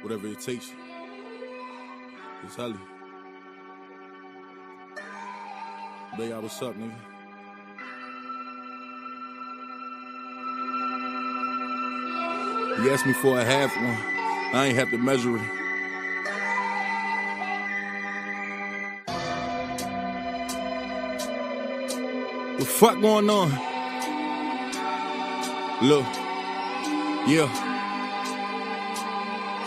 Whatever it takes. It's Holly. Baby, what's up, nigga? He asked me for a half one. I ain't have to measure it. What the fuck going on? Look, yeah.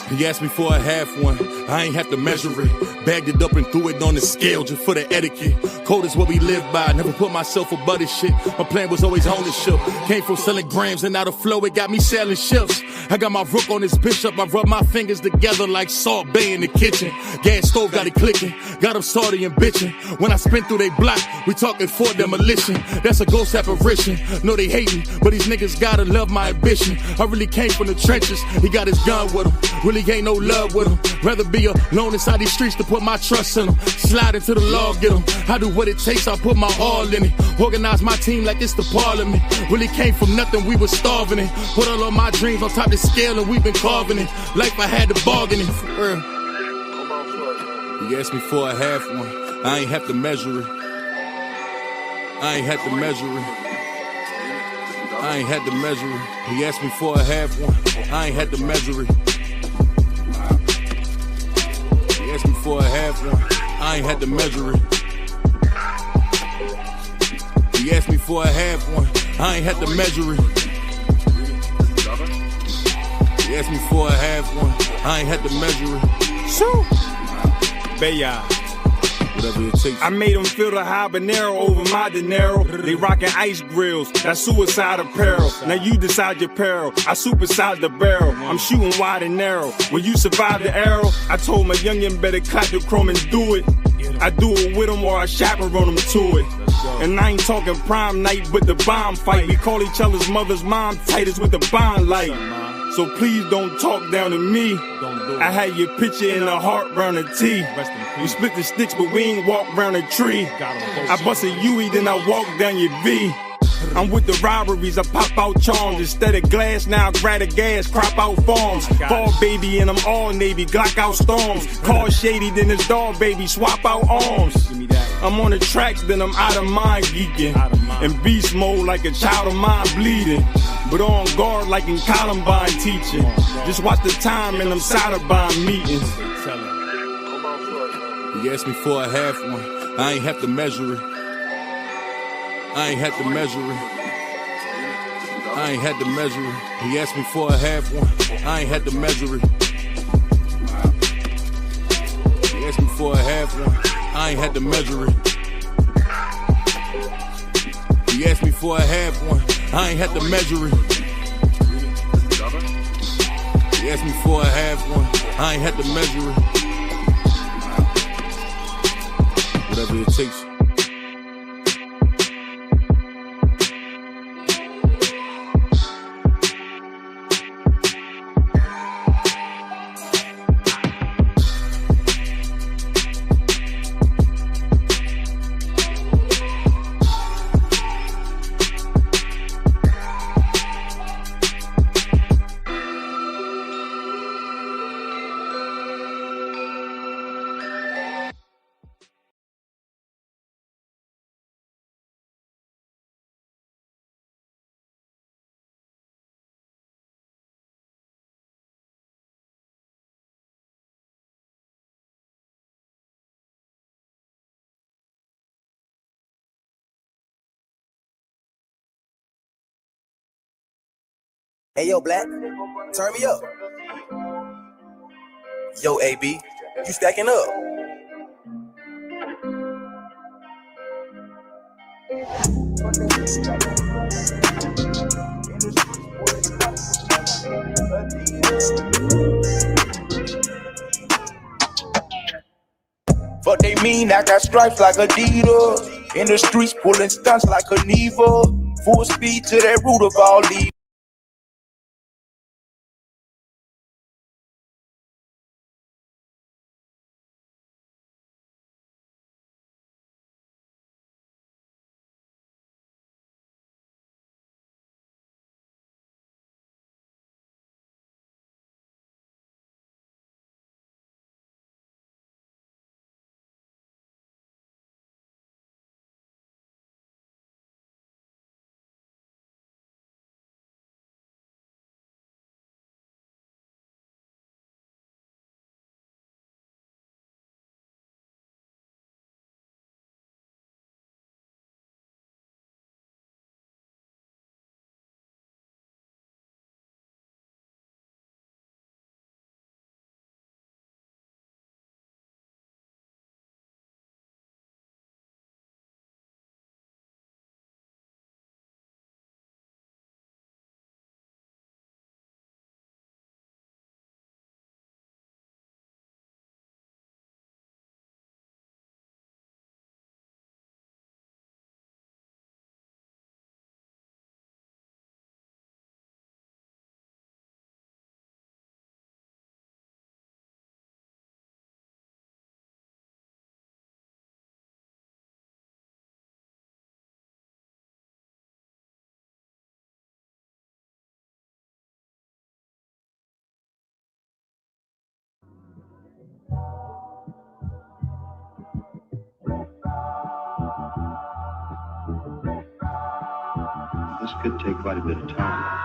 He asked me for a half one, I ain't have to measure it. Bagged it up and threw it on the scale just for the etiquette. Code is what we live by, never put myself above this shit. My plan was always ownership. Came from selling grams and now the flow, it got me selling ships. I got my rook on this bishop, I rub my fingers together like Salt Bay in the kitchen. Gas stove got it clicking, got them salty and bitching. When I spin through they block, we talking for demolition. That's a ghost apparition, no they hating, but these niggas gotta love my ambition. I really came from the trenches, he got his gun with him. Really ain't no love with him. Rather be alone inside these streets to put my trust in him. Slide into the law, get him. I do what it takes, I put my all in it. Organize my team like it's the parliament. Really came from nothing, we was starving it. Put all of my dreams on top of the scale and we've been carving it. Like I had to bargain it, for real. He asked me for a half one, I ain't have to measure it. I ain't had to measure it. I ain't had to measure it. He asked me for a half one, I ain't had to measure it. He asked me for a half one, I ain't had to measure it. He asked me for a half one, I ain't had to measure it. He asked me for a half one, I ain't had to measure it. Shoo! Baya. Whatever it takes. I made them feel the habanero over my dinero. They rockin' ice grills, that's suicide apparel. Now you decide your peril, I superside the barrel. I'm shooting wide and narrow. When you survive the arrow, I told my youngin' better cut the chrome and do it. I do it with them or I chaperone them to it. And I ain't talking prime night, but the bomb fight. We call each other's mother's mom tightest with the bond light. So please don't talk down to me. I had your picture in a heart round a T. We split the sticks, but we ain't walk round a tree. I bust a Huey, then I walk down your V. I'm with the robberies, I pop out charms. Instead of glass, now I grab the gas, crop out farms. Fall baby, and I'm all Navy, Glock out storms. Call shady, then it's dog baby, swap out arms. I'm on the tracks, then I'm out of mind geeking. In beast mode like a child of mine bleeding. But on guard like in Columbine teaching. Just watch the time in them Sotheby's meetings. He asked me for a half one, I ain't have to measure it. I ain't had to measure it. I ain't had to measure it. He asked me for a half one, I ain't had to measure it. He asked me for a half one, I ain't had to measure it. He asked me for a half one, I ain't had to measure it. He asked me for a half one, I ain't had to measure it. Whatever it takes. Hey, yo, Black, turn me up. Yo, AB, you stacking up. But they mean I got stripes like Adidas. In the streets pulling stunts like a Neva. Full speed to that root of all these. This could take quite a bit of time.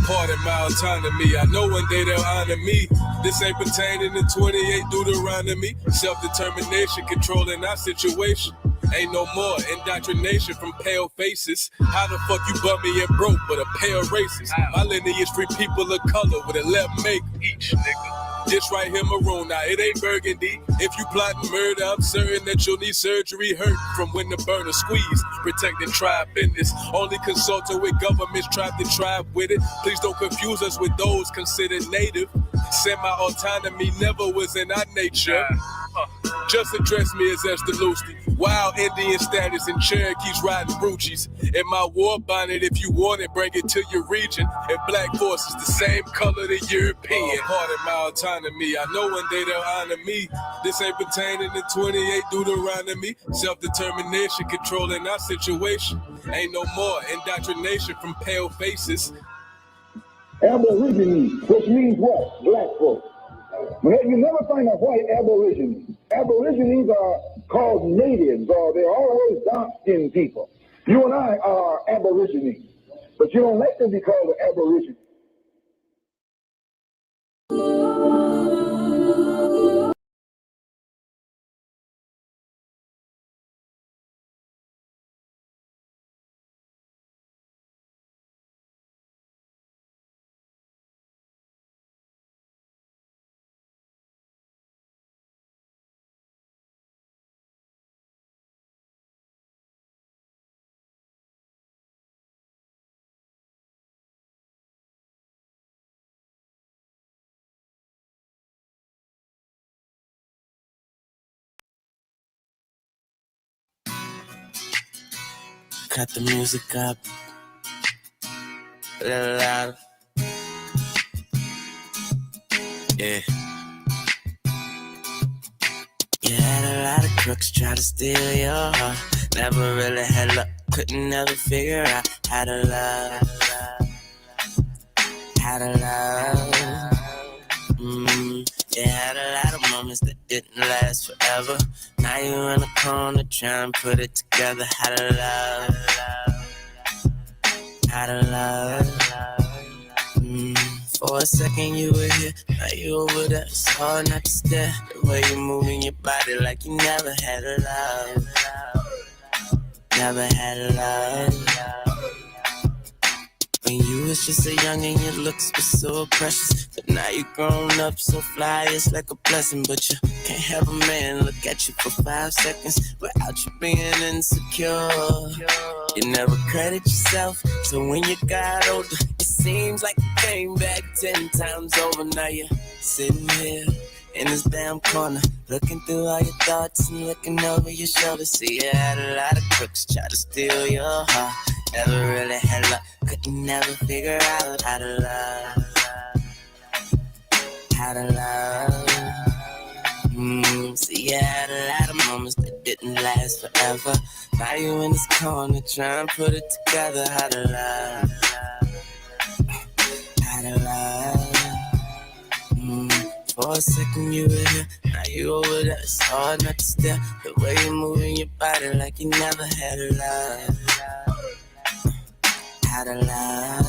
Pardon my autonomy. I know one day they'll honor me. This ain't pertaining to 28 Deuteronomy. Self-determination, controlling our situation. Ain't no more indoctrination from pale faces. How the fuck you bummy and broke but a pair of racist? My lineage free people of color with a left make each nigga. This right here maroon, now it ain't burgundy. If you plotting murder, I'm certain that you'll need surgery. Hurt from when the burner squeeze. Protecting tribe business. Only consulting with governments, tribe to tribe with it. Please don't confuse us with those considered native. Semi-autonomy never was in our nature. Just address me as Esther Lusty. Wild Indian status and Cherokees riding Bruchis. In my war bonnet, if you want it, bring it to your region. And black forces the same color the European. Pardon my autonomy. I know one day they'll honor me. This ain't pertaining to 28 Deuteronomy. Self-determination, controlling our situation. Ain't no more indoctrination from pale faces. Aborigines, which means what? Black folks. But you never find a white aborigine. Aborigines are called natives, or they're always dark-skinned people. You and I are aborigines, but you don't like to be called an aborigine. Cut the music up a little louder. Yeah. You had a lot of crooks try to steal your heart. Never really had luck, couldn't never figure out how to love. How to love. You had a lot of moments that didn't last forever. Now you're in a corner trying to put it together. How to love. How to love. For a second you were here, now you over there. It's hard not to stare. The way you're moving your body like you never had a love. Never had a love. When you was just a youngin', your looks were so precious. But now you grown up so fly, it's like a blessing. But you can't have a man look at you for 5 seconds without you being insecure. You never credit yourself, so when you got older, it seems like you came back 10 times over. Now you're sitting here in this damn corner, looking through all your thoughts and looking over your shoulder. See, you had a lot of crooks try to steal your heart. Never really had luck, couldn't never figure out how to love. How to love. See, you had a lot of moments that didn't last forever. Now you in this corner trying to put it together. How to love. How to love. For a second you were here, now you over there. It's hard not to stare. The way you're moving your body like you never had a love. How to love.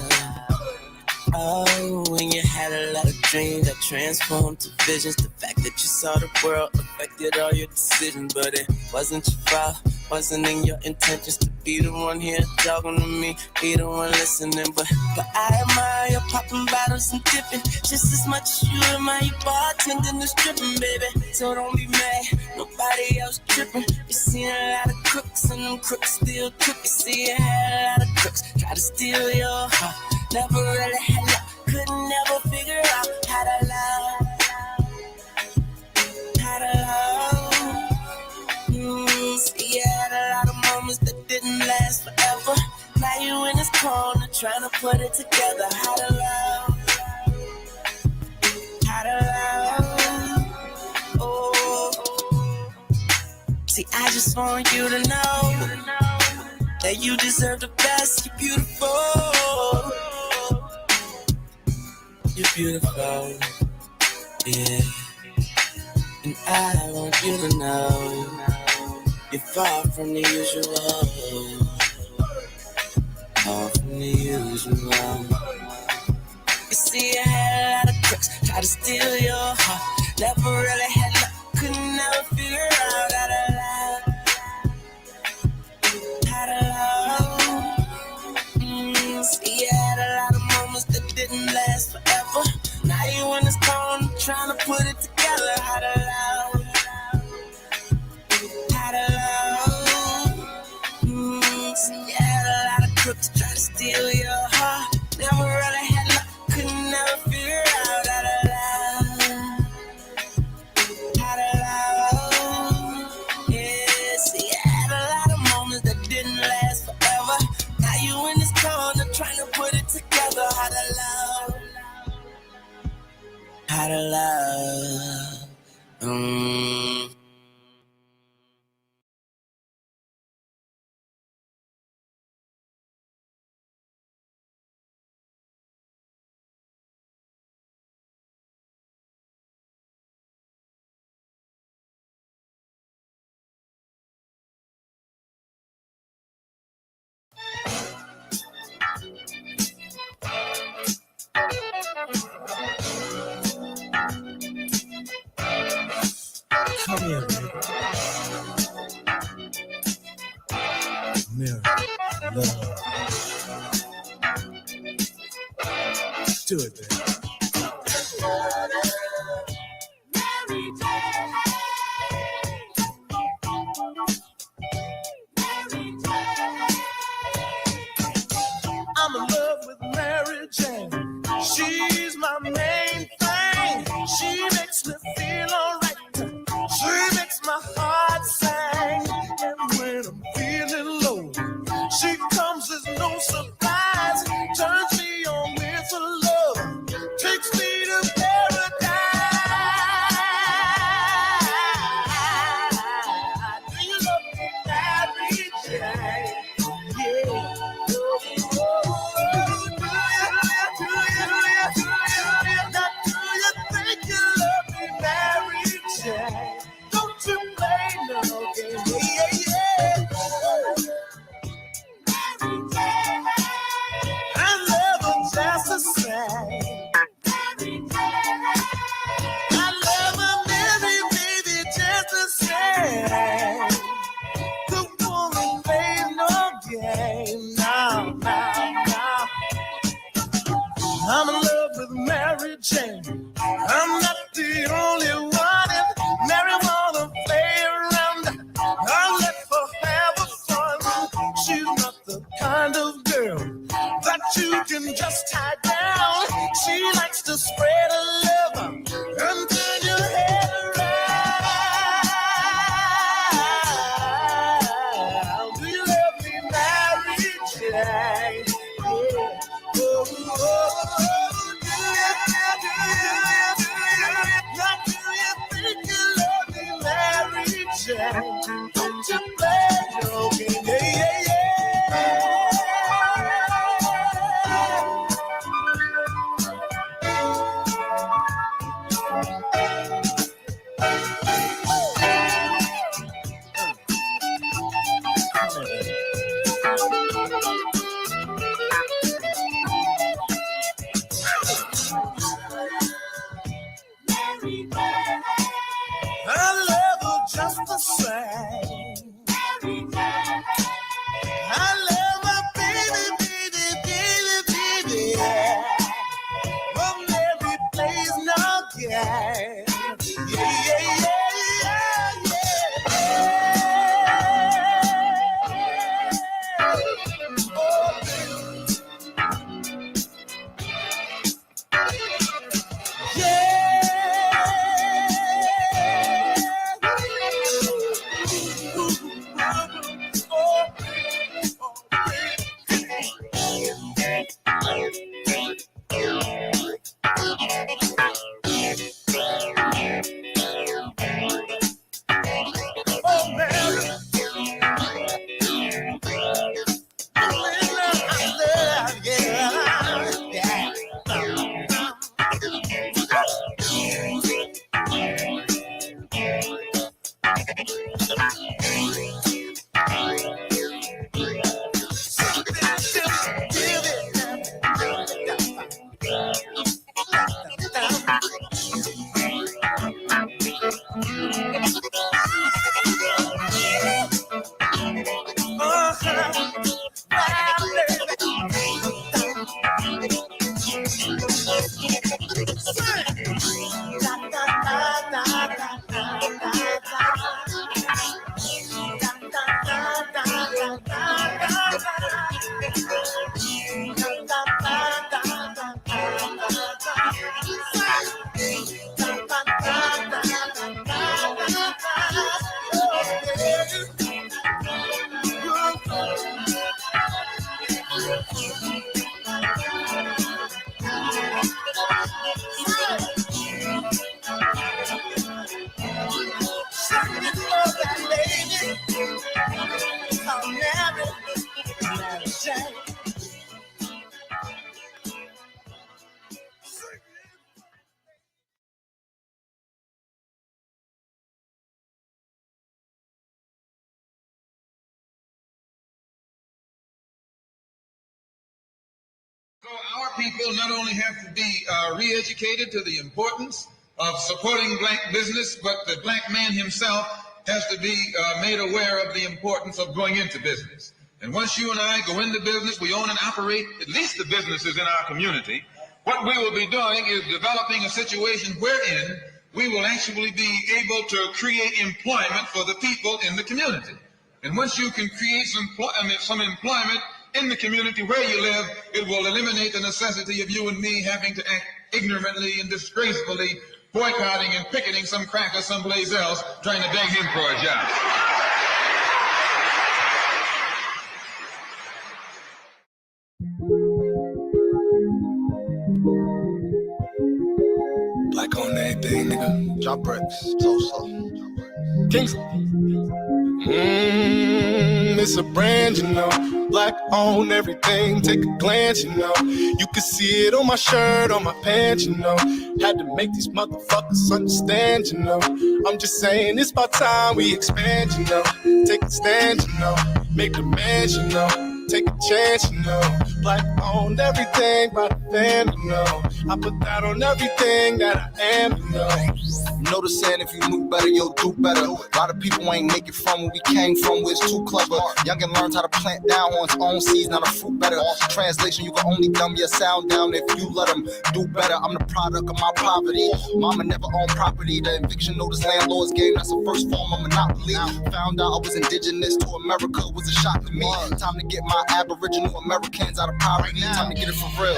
Oh, when you had a lot of dreams that transformed to visions. The fact that you saw the world affected all your decisions. But it wasn't your fault, wasn't in your intentions to be the one here talking to me, be the one listening. But I admire your popping bottles and dipping just as much as you admire your bartending and stripping, baby. So don't be mad, nobody else tripping. You seen a lot of crooks and them crooks still crook. You see you had a lot of crooks try to steal your heart. Never really had luck, couldn't never figure out how to love. How to love. See, you had a lot of moments that didn't last forever. Now you in this corner trying to put it together. How to love. How to love. Oh. See, I just want you to know that you deserve the best. You're beautiful. You're beautiful, yeah. And I want you to know you're far from the usual, far from the usual. You see, I had a lot of crooks try to steal your heart. Never really had luck, could never figure out how to love. How to love. See, I had a lot of moments that didn't last forever. Now you in this corner trying to put it together. How to love. How to love. See, I had a lot of crooks try to steal your heart. Never really had luck, could never figure out how to love. How to love. Yeah, see, I had a lot of moments that didn't last forever. Now you in this corner trying to put it together. How to love. How to love. Come here, baby. Mirror, love. Do it, baby. I'm in love with Mary Jane. She's my main thing. She makes me feel alright. She makes my heart sing. And when I'm feeling low, she comes as no surprise. Turns me on with her love. Takes me to paradise. Do you love me, Mary Jane? Yeah. Don't you play no game, yeah. I love her just the same. I love her, baby, just the same. The woman plays no game, now. I'm in love with Mary Jane. I'm not the only one. Mary wanna play around. I'll let her have a fun. She's not the kind of girl that you can just tie down. She likes to spread her love and turn your head around. Do you love me, Mary Jane? Yeah. Do you think you love me, Mary Jane? Don't you play your game, yeah. So our people not only have to be re-educated to the importance of supporting black business, but the black man himself has to be made aware of the importance of going into business. And once you and I go into business, we own and operate at least the businesses in our community. What we will be doing is developing a situation wherein we will actually be able to create employment for the people in the community. And once you can create some employment in the community where you live, it will eliminate the necessity of you and me having to act ignorantly and disgracefully boycotting and picketing some cracker someplace else trying to beg him for a job. Black on everything, nigga. Drop bricks, so. Kingston. It's a brand, you know. Black on everything, take a glance, you know. You can see it on my shirt, on my pants, you know. Had to make these motherfuckers understand, you know. I'm just saying it's about time we expand, you know. Take a stand, you know. Make demands, you know. Take a chance, you know. Black on everything by the fam, you know. I put that on everything that I am, you know. You know the saying, if you knew better, you'll do better. A lot of people ain't make it from where we came from, where it's too clever. Youngin' learns how to plant down on his own seeds, not a fruit better. Translation, you can only dumb your sound down if you let them do better. I'm the product of my poverty. Mama never owned property. The eviction notice landlord's game, that's the first form of monopoly. Found out I was indigenous to America, was a shock to me. Time to get my Aboriginal Americans out of poverty. Time to get it for real.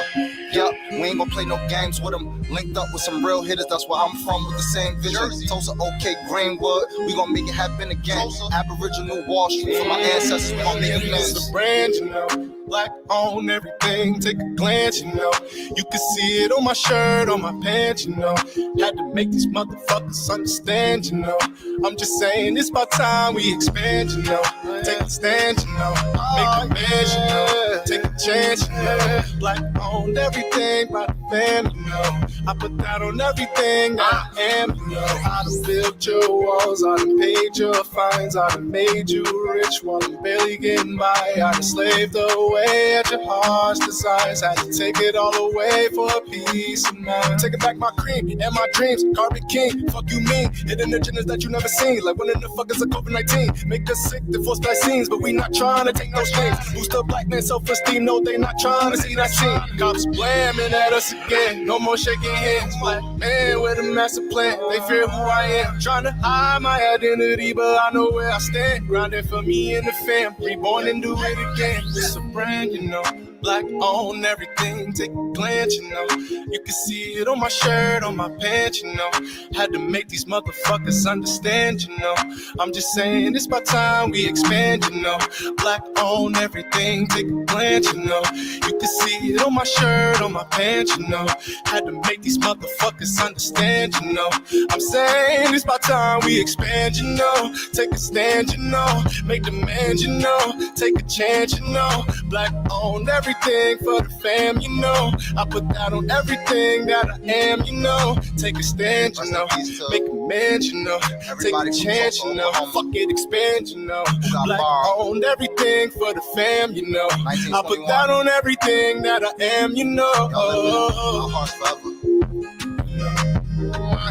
Yup, we ain't gonna play no games with them. Linked up with some real hitters, that's where I'm from, with the same vision. Tulsa, OK, Greenwood, we gonna make it happen again. Aboriginal Wall Street for my ancestors, we gon' make it last. It's a brand, you know. Black on everything, take a glance, you know. You can see it on my shirt, on my pants, you know. Had to make these motherfuckers understand, you know. I'm just saying it's about time we expand, you know. Take a stand, you know. Make a man, you know. Take a chance, you know. Black on everything by the fam, you know. I put that on everything that I am, you know. I done built your walls, I done paid your fines, I done made you rich while I'm barely getting by. I done slaved away at your heart's desires, had to take it all away for a piece of mind. Taking back my cream and my dreams, Carpet King, fuck you mean, hidden agendas that you never seen, like when in the fuck is a COVID-19, make us sick, to force vaccines, but we not trying to take no strings, boost the black man self-esteem, no they not trying to see that scene, cops blaming at us again, no more shaking hands, black man with a master plan, they fear who I am, trying to hide my identity, but I know where I stand, grounded for me and the fam, reborn and do it again, it's a brand, you know, black on everything, take a glance, you know, you can see it on my shirt, on my pants, you know, had to make these motherfuckers understand, you know, I'm just saying it's about time we expand, you know, black on everything, take a glance, you know, you can see it on my shirt, on my pants, you know, had to make these motherfuckers understand, you know, I'm saying it's about time we expand, you know, take a stand, you know, make demands, you know, take a chance, you know, black on everything for the fam, you know, I put that on everything that I am, you know, take a stand, you know, make a man, you know, take a chance, you know, fuck it, expand, you know, black on everything for the fam, you know, I put that on everything that I am, you know. My heart's forever.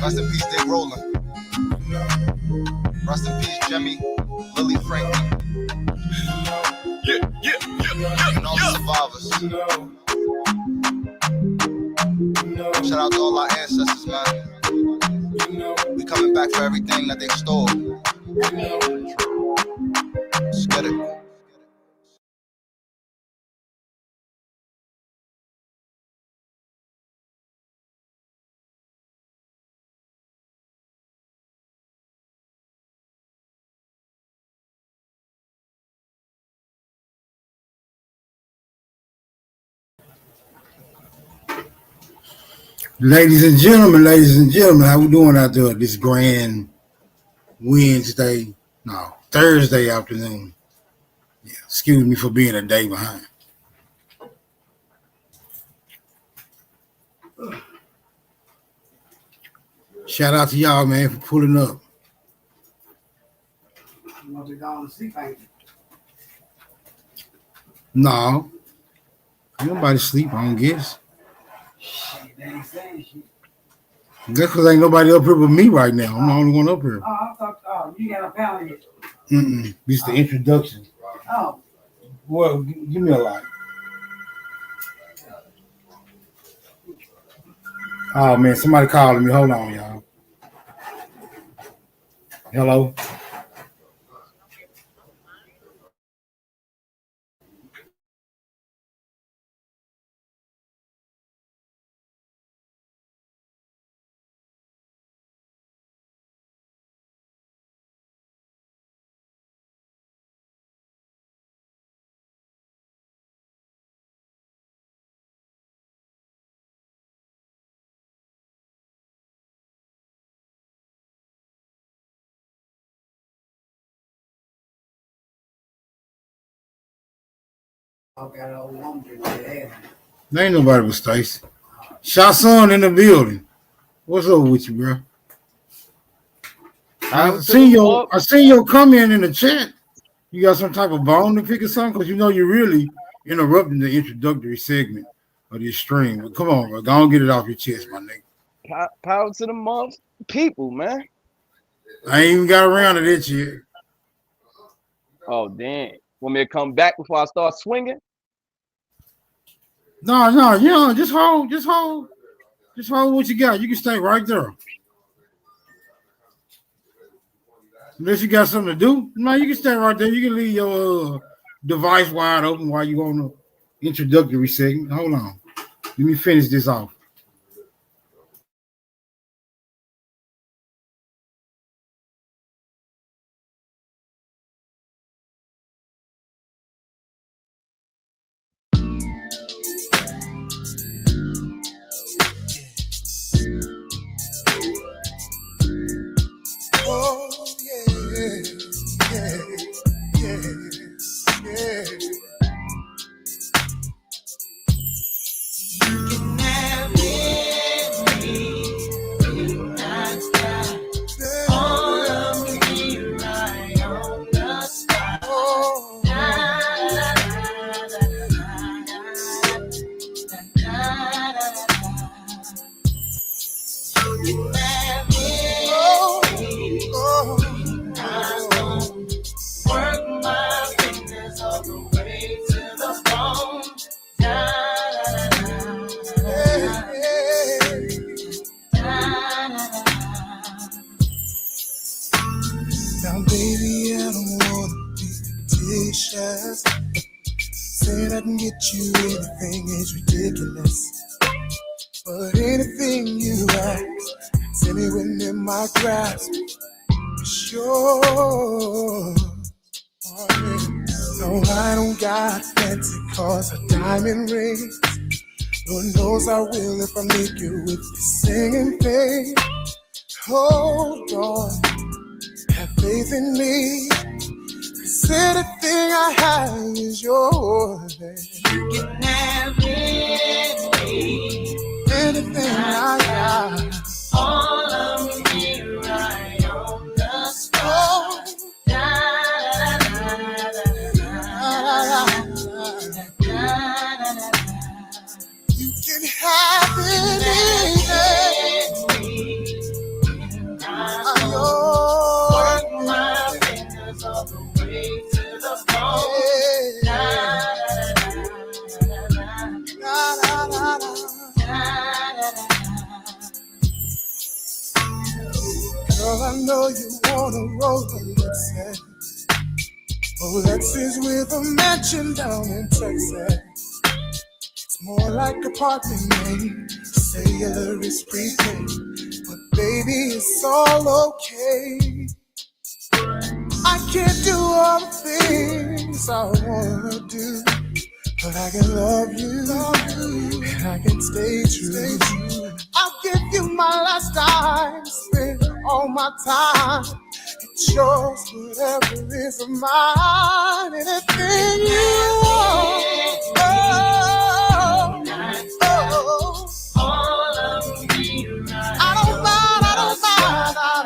Rest in peace, Dave Roland. Rest in peace, Jimmy, Lily Franklin. And all the survivors. Shout out to all our ancestors, man. We coming back for everything that they stole. Let's get it. Ladies and gentlemen, how we doing out there this grand Thursday afternoon? Yeah, excuse me for being a day behind. Shout out to y'all, man, for pulling up. No, Nobody sleep, I don't guess. That's because ain't nobody up here but me right now. I'm the only one up here. You got a pound yet? This is the introduction. Oh. Well, give me a light. Oh, man, somebody calling me. Hold on, y'all. Hello? There ain't nobody but Stacy. Shot son in the building. What's up with you, bro? I seen your comment in the chat. You got some type of bone to pick or something? Because you know you're really interrupting the introductory segment of this stream. But come on, bro. Go on, get it off your chest, my nigga. Power to the month people, man. I ain't even got around to that yet. Oh, damn. Want me to come back before I start swinging? No, just hold what you got. You can stay right there. Unless you got something to do, no, you can stay right there. You can leave your device wide open while you on the introductory segment. Hold on. Let me finish this off. Saying I can get you anything is ridiculous. But anything you ask, it's anyone in my grasp. Sure. No, I don't got fancy cars or diamond rings. Lord knows I will if I make you with this singing thing. Hold on, have faith in me. Cause anything I have is yours. You can have anything. Anything I got. All of me right on the spot. You can have anything. I'm yours. Work my fingers all the way to the bone. Girl, I know you wanna roll the Lexus. Oh, Lexus with a mansion down in Texas. It's more like apartment name. Cellular is prepaid, but baby, it's all okay. I can't do all the things I wanna do, but I can love you, and I can stay true. I'll give you my last time, spend all my time. It's yours, whatever is of mine. Anything you want, all of me right. I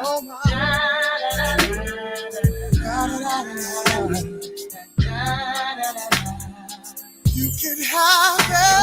don't mind. You can have it.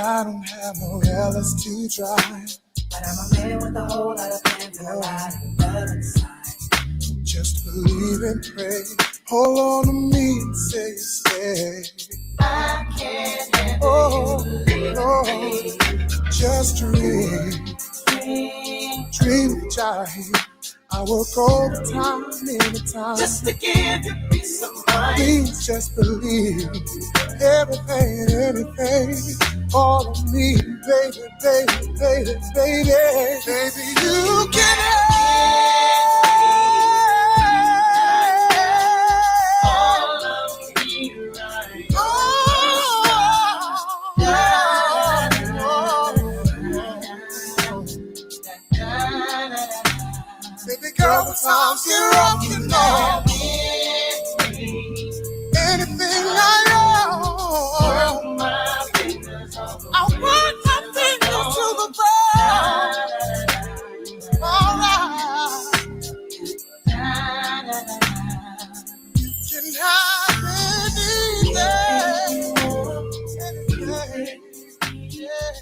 I don't have no else to try. But I'm a man with a whole lot of plans and a lot of love inside. Just believe and pray. Hold on to me and say you stay. I can't have it. Just dream. Dream that you're here. I work overtime, anytime. Just to give you peace of mind. Please just believe everything and anything. All of me, baby, baby, baby, baby. Baby, you can have all of me right. Baby girl, the times get rough, you know. Anything I own, I want my fingers to the bone. Alright. You can have anything. Yeah.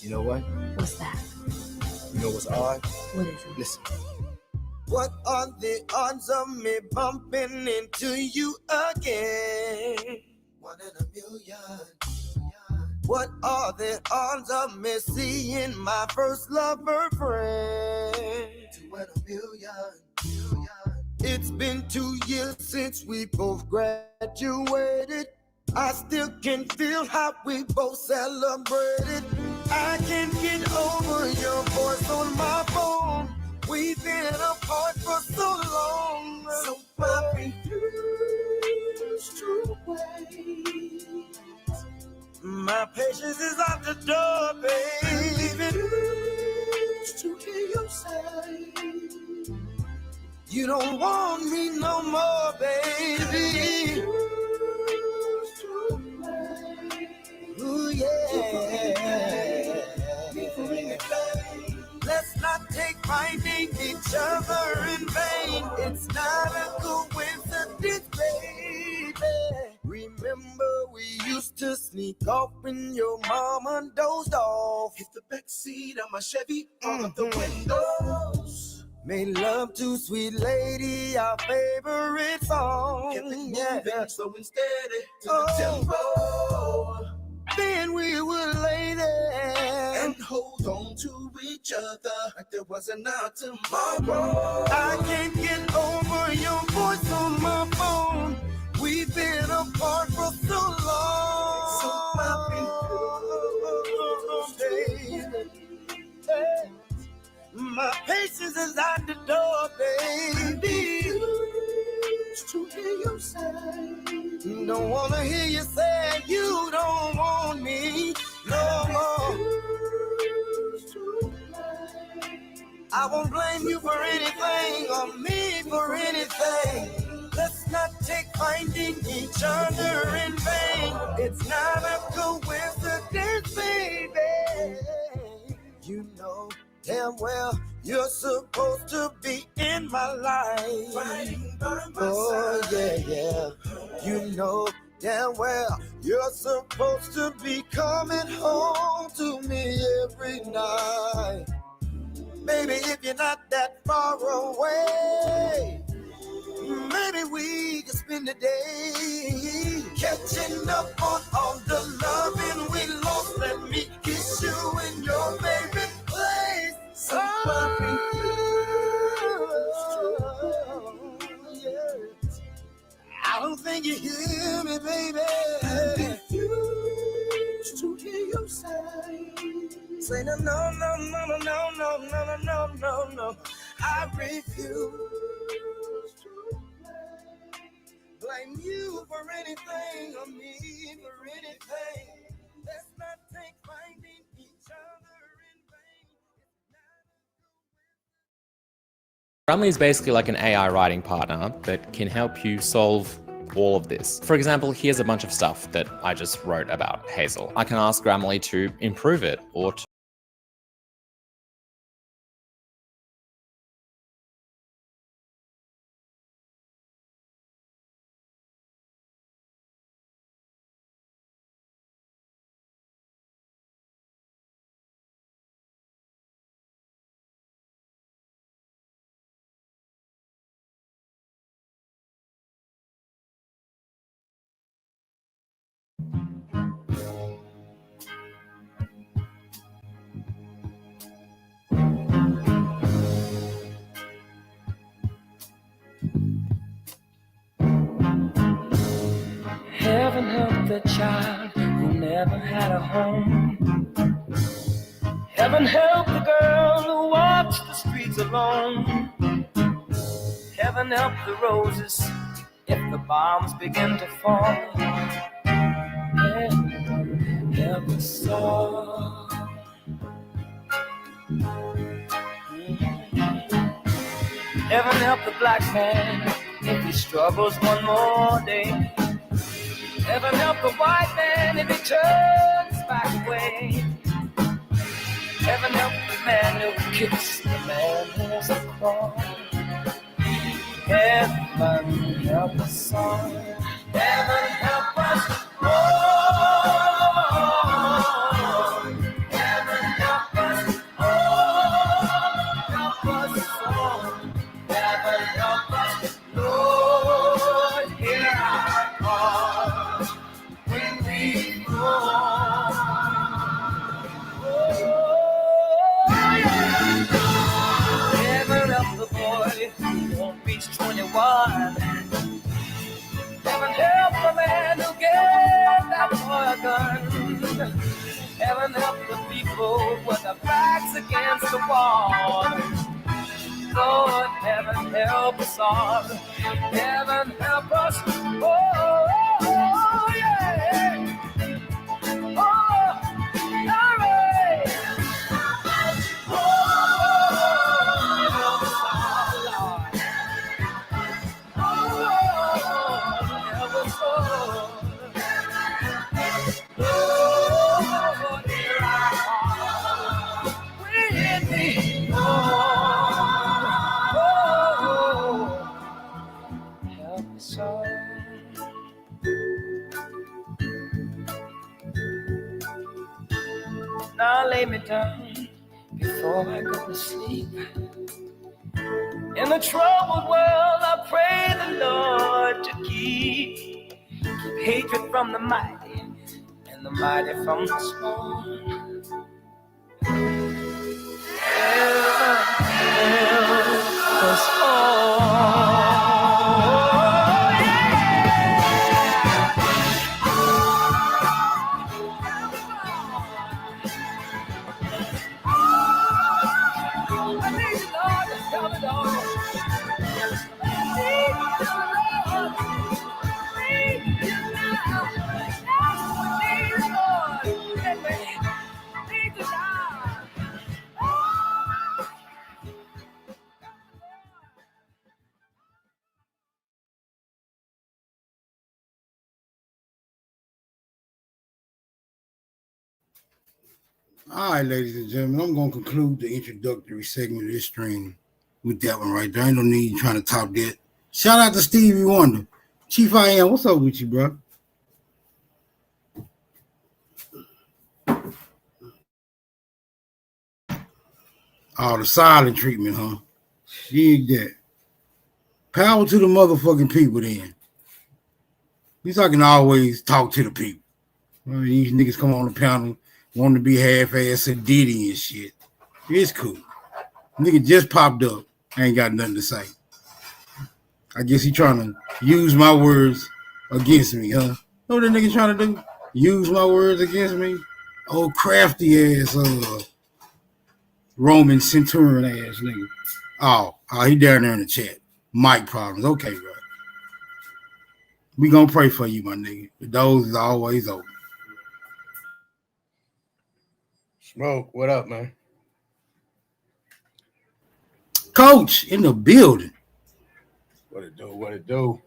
You know what? What's that? You know what's odd? What is it? Listen. What are the odds of me bumping into you again? 1 in a million. What are the odds of me seeing my first lover friend? 2 in a million. It's been 2 years since we both graduated. I still can feel how we both celebrated. I can't get over your voice on my phone. We've been apart for so long. So I refuse to wait. My patience is out the door, baby. To hear you say you don't want me no more, baby. Ooh, yeah. Let's not take finding each other in vain. It's not a coincidence, baby. Remember we used to sneak off when your mama dozed off. Hit the back seat of my Chevy, all of the windows. Made love to Sweet Lady, our favorite song. Kept it moving, slow and steady to the tempo. Then we would lay there and hold on to each other like there wasn't a tomorrow. I can't get over your voice on my phone. We've been apart for so long. So baby. My patience is at the door, baby. To hear you say don't wanna hear you say you don't want me no more. I won't blame you for anything or me for anything. Let's not take finding each other in vain. It's not a coincidence, baby. You know damn well you're supposed to be in my life. Oh yeah, yeah. You know damn well you're supposed to be coming home to me every night. Baby, if you're not that far away, maybe we can spend the day catching up on all the loving we lost. Let me kiss you in your favorite place. So I don't think you hear me, baby. I refuse to hear you say no, no, no, no, no, no, no, no, no, no, no. I refuse to blame you for anything or me for anything. Let's not take finding each other in vain. Grammarly is basically like an AI writing partner that can help you solve all of this. For example, here's a bunch of stuff that I just wrote about Hazel. I can ask Grammarly to improve it or to Heaven help the child who never had a home. Heaven help the girl who walks the streets alone. Heaven help the roses if the bombs begin to fall. Heaven help us all. Heaven help the black man if he struggles one more day. Heaven help the white man if he turns back away. Heaven help the man who kicks the man who's a cross. Heaven help us all. Heaven help us all. Heaven help us all. Help us all. Heaven help us, Lord, hear our call when we fall. Heaven help the boy who won't reach 21. Heaven help the man who gave that boy a gun. Heaven help the people with their backs against the wall. Lord, heaven help us all. Heaven help us. Oh, yeah. Oh, all right. Now lay me down before I go to sleep. In the troubled world, I pray the Lord to keep hatred from the mighty and the mighty from the small. Heaven help us all. All right, ladies and gentlemen, I'm going to conclude the introductory segment of this stream with that one right there. Ain't no need trying to top that. Shout out to Stevie Wonder. Chief I Am, what's up with you, bro? Oh, the silent treatment, huh? Shit, that. Power to the motherfucking people then. At least I can always talk to the people. I mean, these niggas come on the panel wanting to be half-ass and Diddy and shit. It's cool. Nigga just popped up. I ain't got nothing to say. I guess he trying to use my words against me, huh? Know what that nigga trying to do? Use my words against me? Oh, crafty ass Roman centurion ass nigga. Oh, he down there in the chat. Mic problems. Okay, bro. We gonna pray for you, my nigga. The doors is always open. Smoke, what up, man? Coach in the building. What it do? What it do?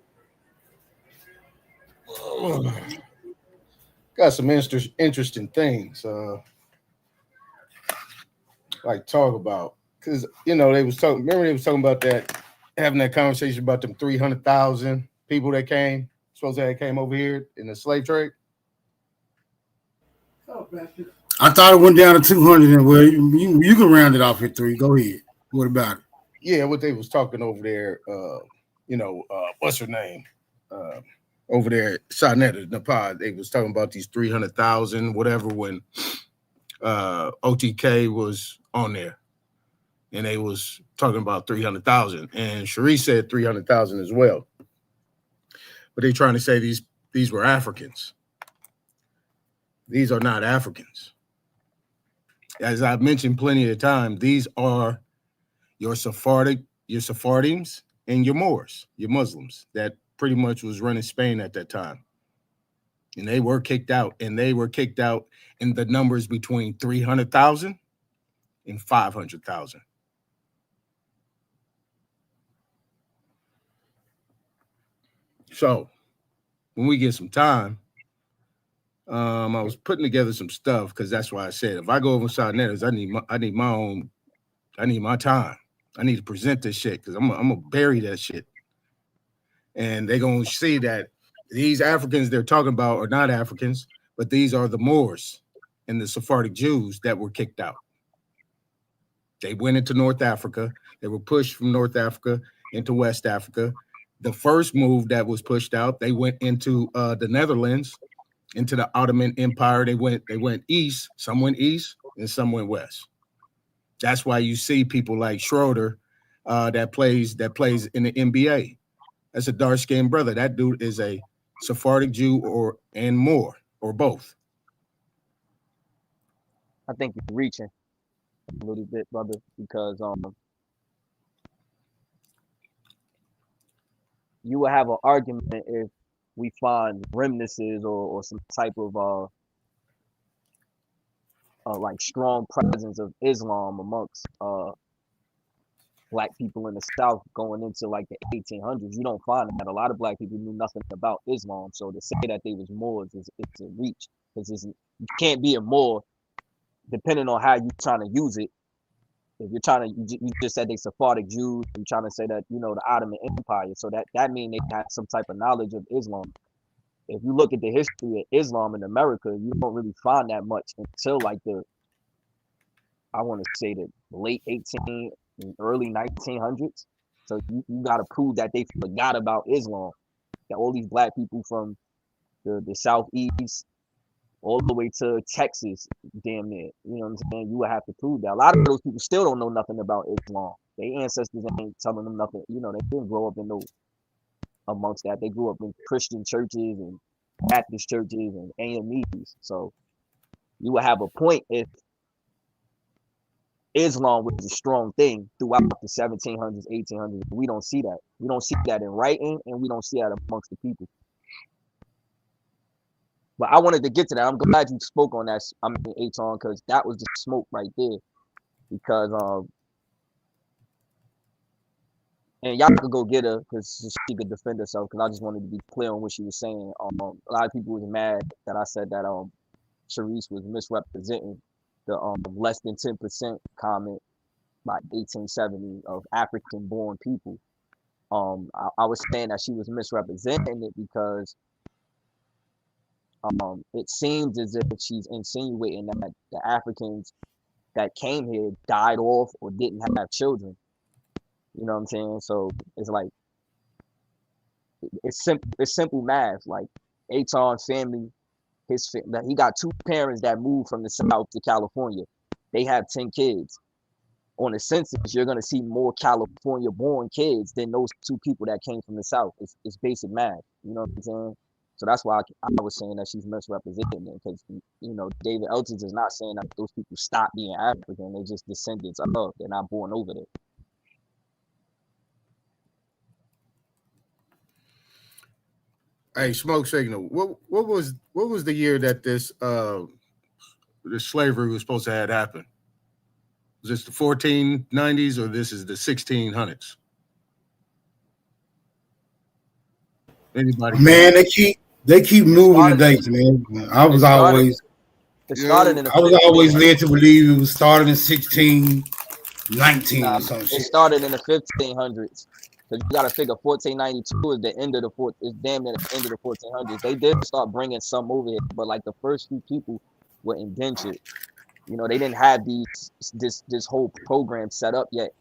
Got some interesting things like talk about, because they was talking. Remember they was talking about that, having that conversation about them 300,000 people that supposed to have came over here in the slave trade. I thought it went down to 200, and well, you can round it off at 3. Go ahead. What about it? Yeah, what they was talking over there, what's her name? Over there, Sarnetta, Nepal, they was talking about these 300,000, whatever, when OTK was on there. And they was talking about 300,000. And Cherie said 300,000 as well. But they trying to say these were Africans. These are not Africans. As I've mentioned plenty of time, these are your Sephardims and your Moors, your Muslims that pretty much was running Spain at that time. And they were kicked out, and they were kicked out in the numbers between 300,000 and 500,000. So when we get some time, I was putting together some stuff, because that's why I said if I go over Sarnetta's, I need my time. I need to present this shit, because I'm gonna bury that shit. And they're gonna see that these Africans they're talking about are not Africans, but these are the Moors and the Sephardic Jews that were kicked out. They went into North Africa. They were pushed from North Africa into West Africa. The first move that was pushed out, they went into the Netherlands, into the Ottoman Empire. They went east. Some went east and some went west. That's why you see people like Schroeder that plays in the NBA. That's a dark-skinned brother. That dude is a Sephardic Jew and Moor, or both. I think you're reaching a little bit, brother, because you will have an argument if we find remnants or some type of like strong presence of Islam amongst Black people in the South going into like the 1800s. You don't find that. A lot of Black people knew nothing about Islam, so to say that they was Moors it's a reach, because you can't be a Moor depending on how you're trying to use it. If you're trying to, you just said they Sephardic Jews, you're trying to say that, the Ottoman Empire, so that means they had some type of knowledge of Islam. If you look at the history of Islam in America, you don't really find that much until like the late 18, early 1900s. So you got to prove that they forgot about Islam. That all these Black people from the Southeast all the way to Texas, damn near, you know what I'm saying? You would have to prove that. A lot of those people still don't know nothing about Islam. Their ancestors ain't telling them nothing. They didn't grow up in amongst that. They grew up in Christian churches and Baptist churches and AMEs. So you would have a point if Islam was a strong thing throughout the 1700s, 1800s. We don't see that. We don't see that in writing, and we don't see that amongst the people. But I wanted to get to that. I'm glad you spoke on that. Aton, because that was the smoke right there. Because and y'all could go get her because she could defend herself. Because I just wanted to be clear on what she was saying. A lot of people was mad that I said that Sharice was misrepresenting the less than 10% comment by 1870 of African-born people. I was saying that she was misrepresenting it because it seems as if she's insinuating that the Africans that came here died off or didn't have children. You know what I'm saying? So it's like it's simple math. Like Aton's family, he got 2 parents that moved from the South to California. They have 10 kids. On the census, you're gonna see more California-born kids than those 2 people that came from the South. It's basic math. You know what I'm saying? So that's why I was saying that she's misrepresenting them, because David Elkins is not saying that those people stopped being African. They're just descendants of. They're not born over there. Hey, Smoke Signal. What was the year that this this slavery was supposed to have happened? Is this the 1490s or this is the 1600s? Anybody? Man, they keep moving the dates, man. I was always led to believe it was started in 1619 or some shit. It started in the 1500s. Because you got to figure 1492 is the end of the is damn near the end of the 1400s. They did start bringing some over here, but like the first few people were indentured. You know, they didn't have this whole program set up yet.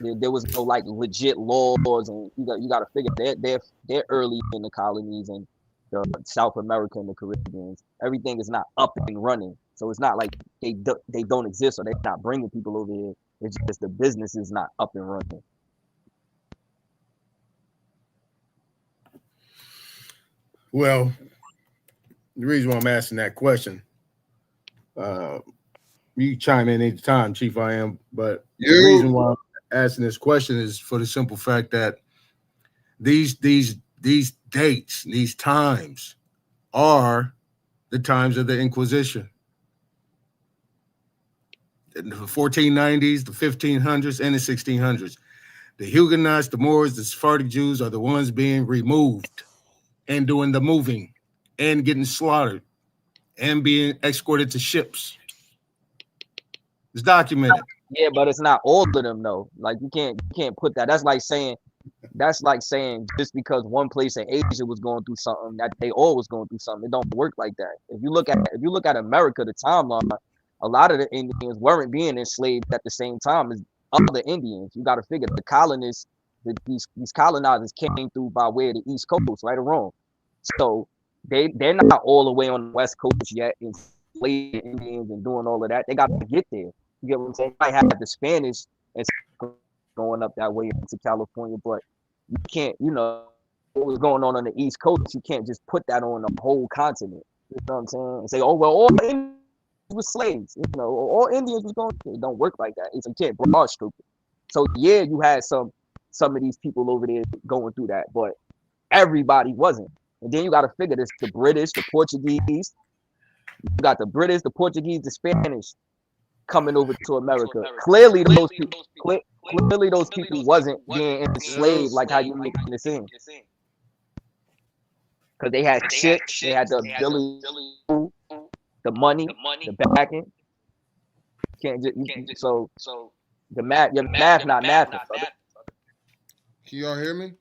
There was no like legit laws, and you got to figure they're early in the colonies and the South America and the Caribbean. Everything is not up and running, so it's not like they don't exist or they're not bringing people over here. It's just the business is not up and running. Well, the reason why I'm asking that question, you chime in anytime, Chief I am, but the reason why I'm asking this question is for the simple fact that these dates, these times are the times of the Inquisition. In the 1490s, the 1500s, and the 1600s. The Huguenots, the Moors, the Sephardic Jews are the ones being removed and doing the moving and getting slaughtered and being escorted to ships. It's documented. Yeah, but it's not all of them though. Like you can't put that. That's like saying just because one place in Asia was going through something that they all was going through something. It don't work like that. If you look at America, the timeline, a lot of the Indians weren't being enslaved at the same time as other Indians. You got to figure the colonists, these colonizers came through by way of the East Coast, right or wrong. So they're not all the way on the West Coast yet, enslaving Indians and doing all of that. They got to get there. You get what I'm saying? You might have the Spanish and going up that way into California, but you can't, what was going on the East Coast, you can't just put that on the whole continent. You know what I'm saying? And say, oh, well, all Indians were slaves. All Indians was going through. It don't work like that. You can't broad stroke it. So, yeah, you had some of these people over there going through that, but everybody wasn't. And then you got to figure this, the British, the Portuguese, you got the British, the Portuguese, the Spanish coming over to America. Clearly those people wasn't being enslaved like how you making this in. Because they had shit, they had the ability, the money, the backing. Can't just so the math, your math not math. Can y'all hear me?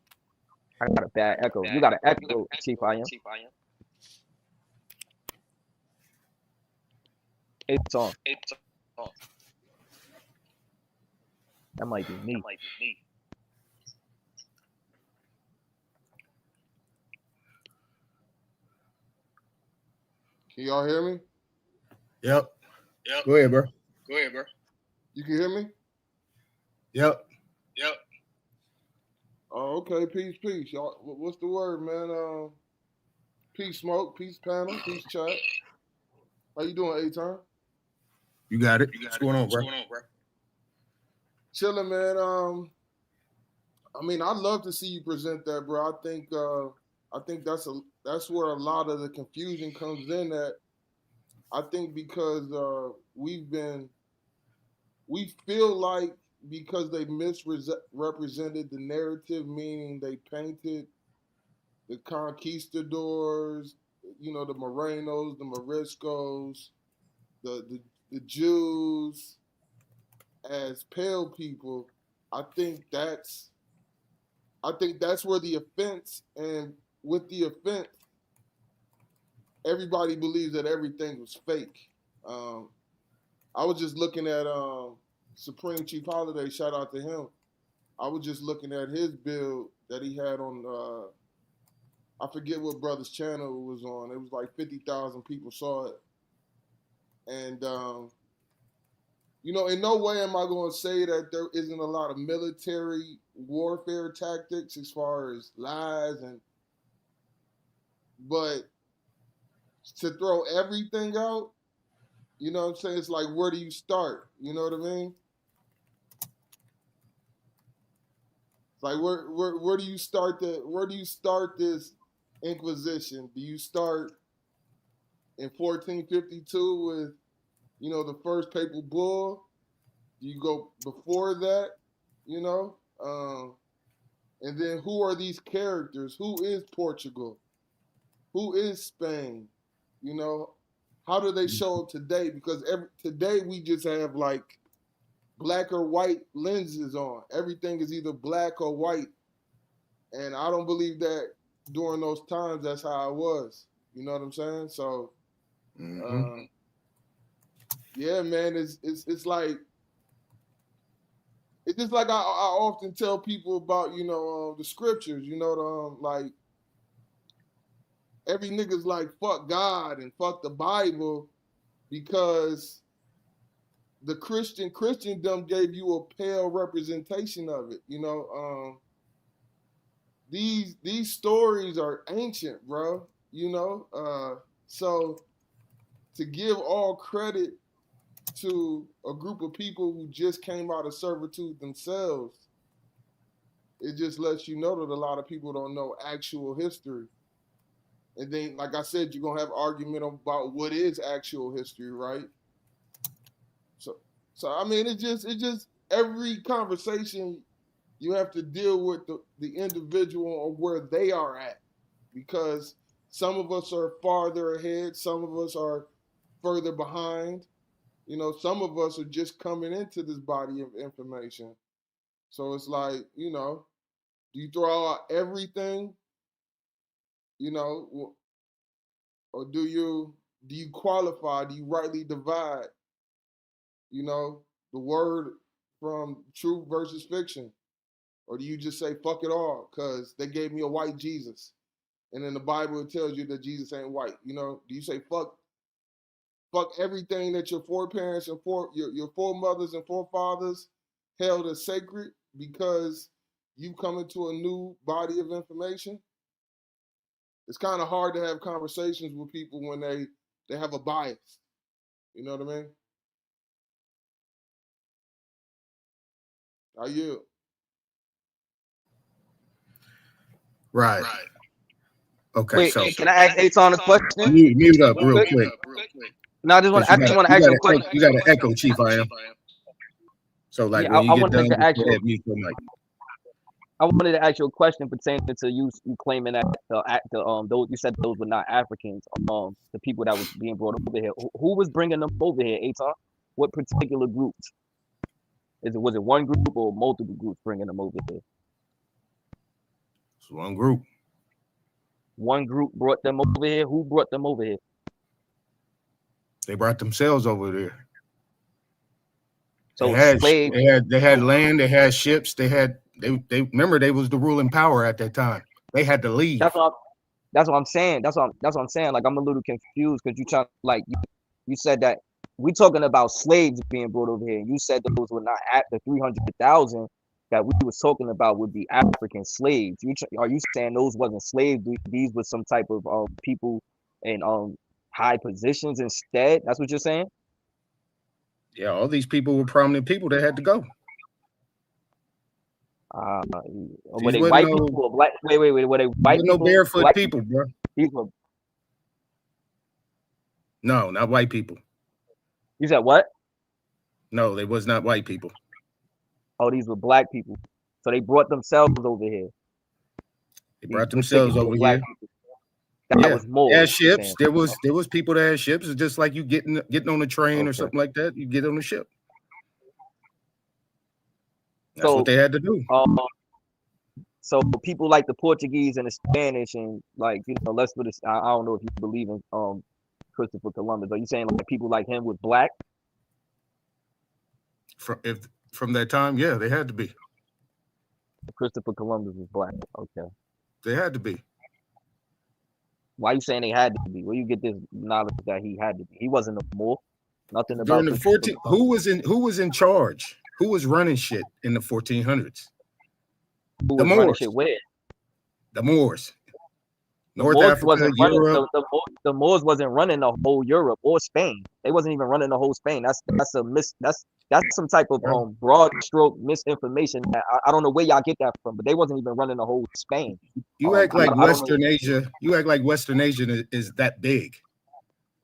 I got a bad echo. You got an echo, Chief I am. It's on. That might be me. Can y'all hear me? Yep. Go ahead, bro. You can hear me? Yep. Oh, okay. Peace. Y'all, what's the word, man? Peace, smoke. Peace, panel. Peace, chat. How you doing, A-Time? You got it. What's going on, bro? Chilling, man. I mean, I'd love to see you present that, bro. I think that's where a lot of the confusion comes in. At I think because we feel like because they misrepresented the narrative, meaning they painted the conquistadors, the Morenos, the Moriscos, the Jews as pale people. I think that's where the offense, and with the offense, everybody believes that everything was fake. I was just looking at Supreme Chief Holiday, shout out to him. I was just looking at his build that he had on, I forget what brother's channel it was on. It was like 50,000 people saw it. And, in no way am I going to say that there isn't a lot of military warfare tactics as far as lies but to throw everything out, you know what I'm saying? It's like, where do you start? You know what I mean? It's like, where do you start this Inquisition? Do you start in 1452 with, you know, the first papal bull? Do you go before that? You know, and then who are these characters? Who is Portugal? Who is Spain? You know, how do they show up today? Because today we just have like black or white lenses on. Everything is either black or white. And I don't believe that during those times that's how it was. You know what I'm saying? So, yeah, man, it's like, it's just like I often tell people about, you know, the scriptures, you know, like every nigga's like, fuck God and fuck the Bible because the Christendom gave you a pale representation of it, you know. These stories are ancient, bro, you know. So to give all credit to a group of people who just came out of servitude themselves, it just lets you know that a lot of people don't know actual history. And then, like I said, you're gonna have argument about what is actual history, right? So I mean, it just every conversation you have to deal with the individual or where they are at, because some of us are farther ahead, some of us are further behind. You know, some of us are just coming into this body of information. So it's like, you know, do you throw out everything, you know, or do you qualify? Do you rightly divide, you know, the word from truth versus fiction? Or do you just say, fuck it all, because they gave me a white Jesus? And in the Bible, it tells you that Jesus ain't white. You know, do you say, fuck everything that your foreparents and your foremothers and forefathers held as sacred because you come into a new body of information? It's kind of hard to have conversations with people when they have a bias. You know what I mean? Are you? Right. Okay. Wait, so can I ask Aton a question? Mute up real quick. No, I just want to ask you a question. You got an echo, Chief. I am. So like Yeah, when you I get wanted done, to ask go you. ahead, mute your mic. I wanted to ask you a question pertaining to you claiming that those you said those were not Africans. The people that was being brought over here. Who was bringing them over here, Aton? What particular groups? Was it one group or multiple groups bringing them over here? It's one group. One group brought them over here. Who brought them over here? They brought themselves over there. So they had land, they had ships, they remember they was the ruling power at that time. They had to leave. That's what I'm saying. That's what I'm saying. Like I'm a little confused because you try like you said that we talking about slaves being brought over here. You said those were not at the 300,000 that we was talking about would be African slaves. Are you saying those wasn't slaves? These were some type of people in high positions instead? That's what you're saying? Yeah, all these people were prominent people that had to go. Were they white people or black? Wait. Were they white people? No barefoot people, bro. People. No, not white people. You said what? No, they was not white people. Oh, these were black people. So they brought themselves over here. They brought themselves over here. That was more. They had ships. There was people that had ships. It's just like you getting on a train or something like that. You get on a ship. That's what they had to do. So people like the Portuguese and the Spanish and like, you know, let's put this. I don't know if you believe in Christopher Columbus. Are you saying like people like him was black? From that time, yeah, they had to be. Christopher Columbus was black. Okay. They had to be. Why are you saying they had to be? Where you get this knowledge that he had to be? He wasn't no more. Nothing about during the 14. Who was in charge? Who was running shit in the 1400s? The Moors. Shit where? The Moors. North Africa, Europe. The Moors wasn't running the whole Europe or Spain. They wasn't even running the whole Spain. That's some type of broad stroke misinformation. I don't know where y'all get that from, but they wasn't even running the whole Spain. You act like Western Asia. You act like Western Asia is that big.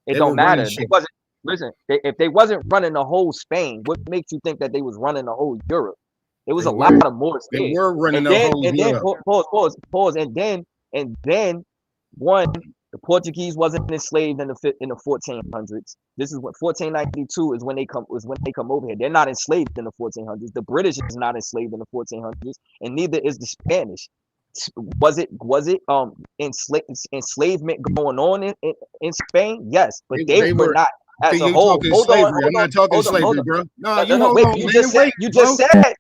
It don't matter. They wasn't. Listen, if they wasn't running the whole Spain, what makes you think that they was running the whole Europe? It was a lot of Moors. They were running the whole Europe. Pause. And then one, the Portuguese wasn't enslaved in the 1400s. This is what 1492 is when they come over here. They're not enslaved in the 1400s. The British is not enslaved in the 1400s, and neither is the Spanish. Was it enslavement going on in Spain? Yes, but they were not. As a whole, I'm not talking slavery, bro. No, you just said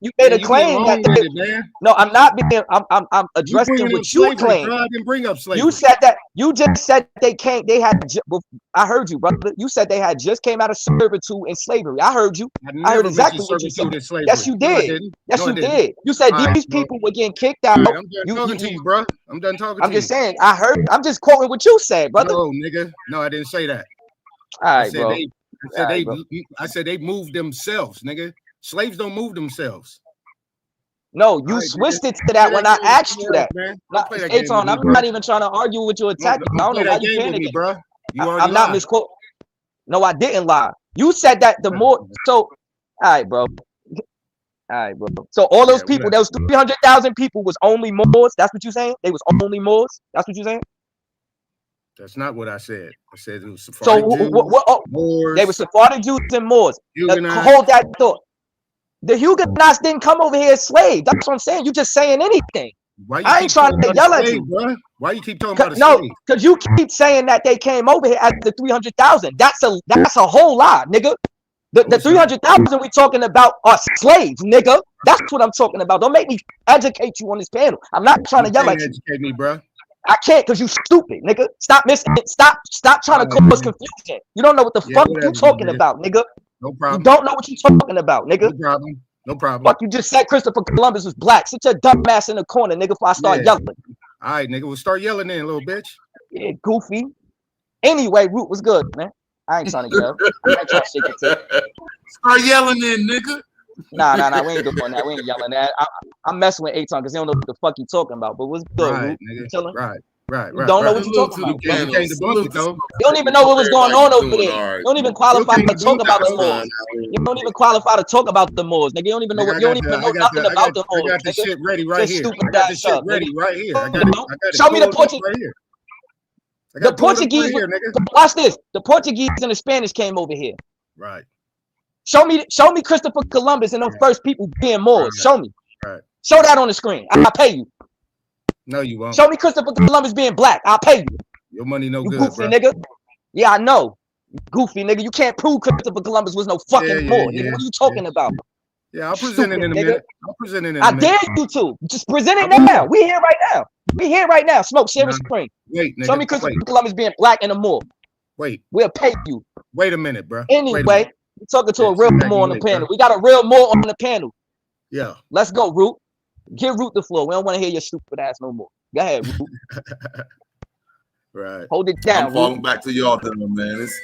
you made a claim that no, I'm not being. I'm addressing what you claim. I didn't bring up slavery. You said that. You just said they came. They had. I heard you, brother. You said they had just came out of servitude and slavery. I heard you. I heard exactly what you said. Yes, you did. Yes, you did. You said these people were getting kicked out. I'm done talking to you, bro. I'm done talking to you. I'm just saying. I heard. I'm just quoting what you said, brother. No, nigga. No, I didn't say that. All right, bro. I said they moved themselves, nigga. Slaves don't move themselves. No, you switched it to that when I asked you that. Aton, I'm not even trying to argue with your attack. I don't know why you panicking, bro. I'm not misquoting. No, I didn't lie. You said that the more. So, all right, bro. So all those people, there was 300,000 people, was only Moors. That's what you saying? They was only Moors. That's what you saying? That's not what I said. I said it was Sephardic Jews, Moors. They were Sephardic Jews and Moors. Hold that thought. The Huguenots didn't come over here as slaves. That's what I'm saying. You just saying anything. I ain't trying to yell at you. Bro? Why you keep talking about no? Because you keep saying that they came over here at the 300,000. That's a whole lie, nigga. The 300,000 we talking about are slaves, nigga. That's what I'm talking about. Don't make me educate you on this panel. I'm not trying to yell at you. Educate me, bro. I can't because you stupid, nigga. Stop missing it. Stop trying to cause confusion. You don't know what the fuck you talking about, nigga. No problem. You don't know what you talking about, nigga. No problem. Fuck, you just said Christopher Columbus was black. Sit your dumb ass in the corner, nigga, before I start yelling. All right, nigga. We'll start yelling then, little bitch. Yeah, goofy. Anyway, Root was good, man. I ain't trying to yell. I ain't trying to shake it too. Start yelling then, nigga. Nah, we ain't doing that. We ain't yelling that. I'm messing with Aton because he don't know what the fuck you talking about. But what's good, right, Root? Right. You don't know what you talking about. You don't even know what was going on over there. You don't even qualify to talk about the Moors. You don't even qualify to talk about the Moors, nigga. You don't even know what. You don't even know nothing about the Moors. I got this shit ready right here. I got this shit ready right here. Show me the Portuguese. The Portuguese. Watch this. The Portuguese and the Spanish came over here. Right. Show me Christopher Columbus and those first people being Moors. Show me. Right. Show that on the screen. I'll pay you. No, you won't. Show me Christopher Columbus being black. I'll pay you. Your money no good, goofy, bro. Nigga. Yeah, I know. Goofy, nigga. You can't prove Christopher Columbus was no fucking Moor. Nigga, what are you talking about? Yeah, I'll present it in a minute. I dare you to. Just present it now. We here right now. Smoke, share the screen. Wait, nigga. Show me Christopher Columbus being black and a Moor. Wait. We'll pay you. Wait a minute, bro. Anyway, we're talking to a real Moor on the panel. We got a real Moor on the panel. Yeah. Let's go, Root. Give Root the floor. We don't want to hear your stupid ass no more. Go ahead, Root. Right. Hold it down. I'm falling back to y'all, man. It's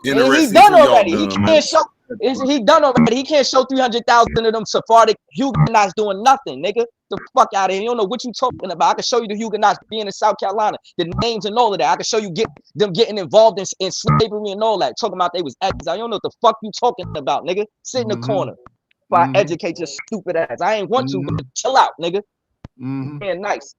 interesting. He done already. He can't show. He done already. He can't show 300,000 of them Sephardic Huguenots doing nothing, nigga. The fuck out of here. You don't know what you talking about. I can show you the Huguenots being in South Carolina, the names and all of that. I can show you them getting involved in slavery and all that. Talking about they was exiles. You don't know what the fuck you talking about, nigga. Sit in the corner. If I educate your stupid ass. I ain't want to, but chill out, nigga. Being nice.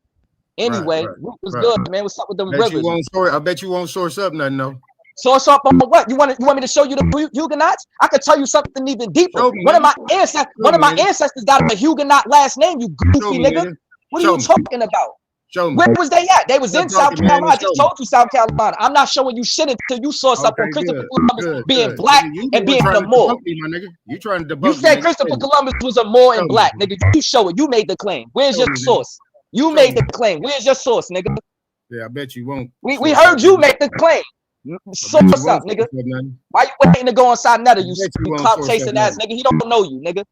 Anyway, Root was good, man. What's up with them rivers? I bet you won't source up nothing, though. Source up on what? You want me to show you the Huguenots? I could tell you something even deeper. One of my ancestors got a Huguenot last name, you goofy nigga. What are you talking about? Show me. Where was they at? They was in South Carolina. I just told you South Carolina. I'm not showing you shit until you source up on Christopher Columbus being black and being a Moor. You trying to debunk me? You said Christopher Columbus was a Moor and black, nigga. You show it. You made the claim. Where's your source? You made the claim. Where's your source, nigga? Yeah, I bet you won't. We heard you make the claim. Source up, nigga. Why you waiting to go on Sinetta, you clout chasing ass nigga? He don't know you, nigga.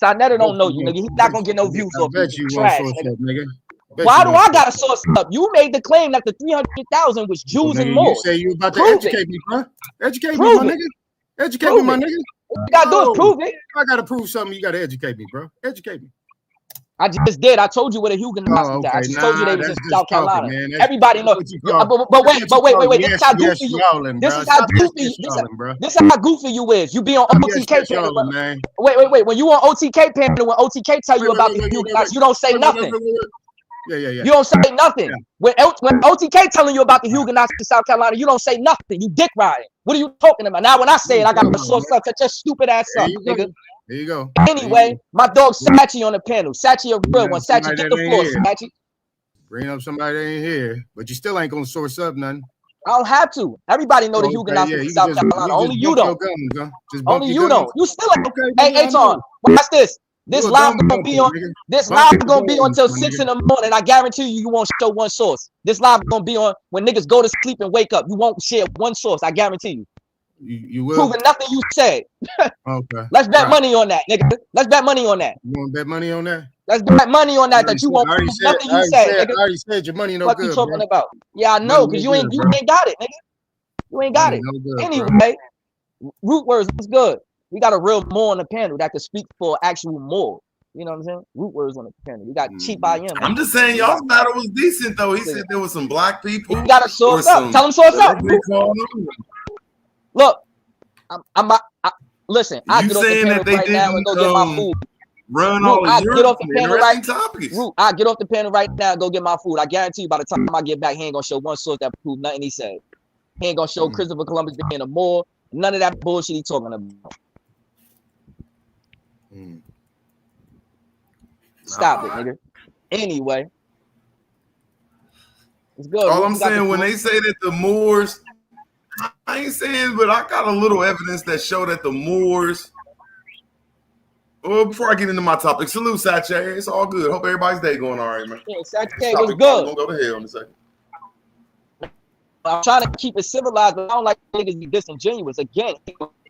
Sinetta don't know you, nigga. He's not gonna get no views off you. Trash, nigga. Why do I gotta source up? You made the claim that the 300,000 was Jews and Moors. You say you about to educate me, bro. Educate me, my nigga. Educate me, my nigga. What you gotta do is prove it. I gotta prove something. You gotta educate me, bro. Educate me. I just did. I told you where the Huguenots was at. I just told you they was in South Carolina. Everybody knows. But wait. This is how goofy you. This is how goofy. This is how goofy you is. You be on OTK panel. Wait. When you on OTK panel, when OTK tell you about the Huguenots, you don't say nothing. Yeah. You don't say nothing. When OTK telling you about the Huguenots in South Carolina, you don't say nothing. You dick riding. What are you talking about? Now when I say it, I got to source up. Shut your stupid ass up, nigga. There you go. Anyway, my dog Sachi on the panel. Sachi a real one. Sachi, get the floor, Sachi. Bring up somebody that ain't here, but you still ain't gonna source up nothing. I don't have to. Everybody know the Huguenots in South Carolina. Only you don't. Only you don't. You still ain't. Hey, Aton, watch this. This live gonna be on. This live gonna be on till 6 in the morning. I guarantee you won't show one source. This live gonna be on when niggas go to sleep and wake up. You won't share one source. I guarantee you. You will. Proving nothing you said. Okay. Let's bet money on that, nigga. Let's bet money on that. You want to bet money on that? Let's bet money on that. That you won't prove nothing you said. I already said your money no good. What you talking about? Yeah, I know, because you ain't got it, nigga. You ain't got it. Anyway, Root Words was good. We got a real Moor on the panel that could speak for actual Moor. You know what I'm saying? Root Words on the panel. We got Cheap IM. I'm just saying y'all's battle was decent though. He said there was some black people. You gotta source up. Tell him source up. Look, listen. I get off the panel right now and go get my food. I get off the panel right now. I get off the panel right now and go get my food. I guarantee you, by the time I get back, he ain't gonna show one source that proved nothing he said. He ain't gonna show Christopher Columbus being a Moor. None of that bullshit he talking about. Stop it, nigga. Anyway, it's good. All I'm saying, when they say that the Moors, I ain't saying, but I got a little evidence that show that the Moors. Well, before I get into my topic, salute Sache. It's all good. Hope everybody's day going all right, man. Yeah, Sache was good. I'm gonna go to hell in a second. I'm trying to keep it civilized, but I don't like niggas be disingenuous. Again,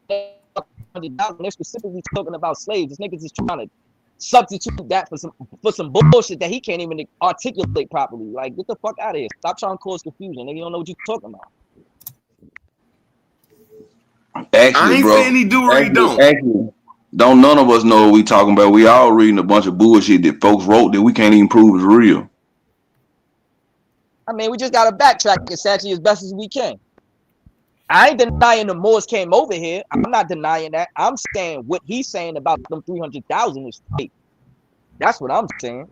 they're specifically talking about slaves. This niggas is trying to substitute that for some bullshit that he can't even articulate properly. Like, get the fuck out of here. Stop trying to cause confusion. Nigga, you don't know what you're talking about. Actually, I ain't bro, saying he do or he don't. Actually, don't none of us know what we talking about. We all reading a bunch of bullshit that folks wrote that we can't even prove is real. I mean, we just gotta backtrack and Sachi as best as we can. I ain't denying the Moors came over here. I'm not denying that. I'm saying what he's saying about them 300,000 is fake. That's what I'm saying.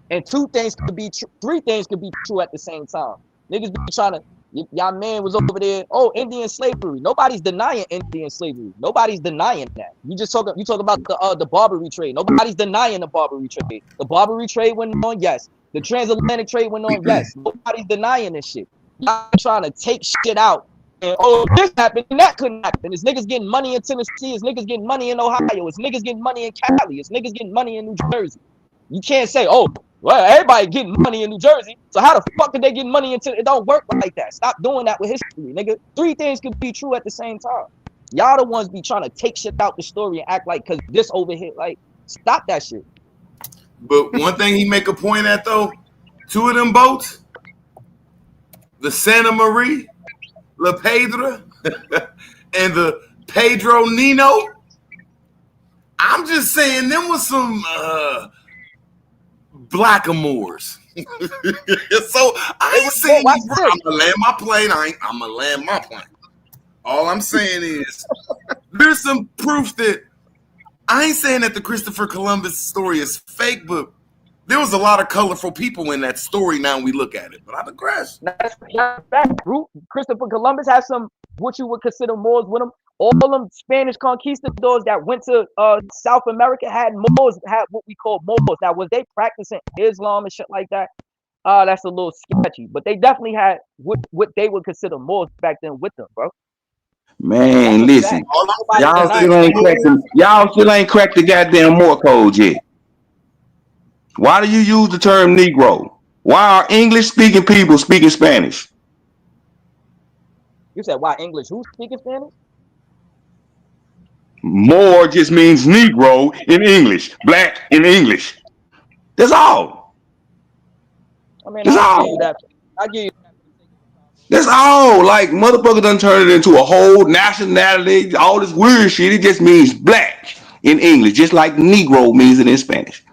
And three things could be true at the same time. Niggas be trying to. Y'all man was over there. Oh, Indian slavery. Nobody's denying Indian slavery. Nobody's denying that. You talk about the Barbary trade. Nobody's denying the Barbary trade. The Barbary trade went on, yes. The transatlantic trade went on, yes. Nobody's denying this shit. Y'all trying to take shit out. And this happened and that couldn't happen. It's niggas getting money in Tennessee. It's niggas getting money in Ohio. It's niggas getting money in Cali. It's niggas getting money in New Jersey. You can't say, oh, well, everybody getting money in New Jersey. So how the fuck did they get money into it? It don't work like that. Stop doing that with history, nigga. Three things could be true at the same time. Y'all the ones be trying to take shit out the story and act like because this over here, like, stop that shit. But one thing he make a point at though, two of them boats, the Santa Maria, La Pedra, and the Pedro Nino. I'm just saying them was some blackamoors. So I ain't saying I'm gonna land my plane. I'm gonna land my plane. All I'm saying is there's some proof that I ain't saying that the Christopher Columbus story is fake, but there was a lot of colorful people in that story now we look at it. But I digress. Christopher Columbus has some what you would consider Moors with him. All them Spanish conquistadors that went to South America had Moors, had what we call Moors. Now, was they practicing Islam and shit like that? That's a little sketchy. But they definitely had what they would consider Moors back then with them, bro. Man, listen, y'all still ain't cracked the goddamn Moor code yet. Why do you use the term Negro? Why are English-speaking people speaking Spanish? You said why English? Who's speaking Spanish? Moor just means Negro in English, black in English. That's all. I mean, That's all. I give you that. That's all. Like, motherfucker done turned it into a whole nationality, all this weird shit. It just means black. in English, just like Negro means it in Spanish.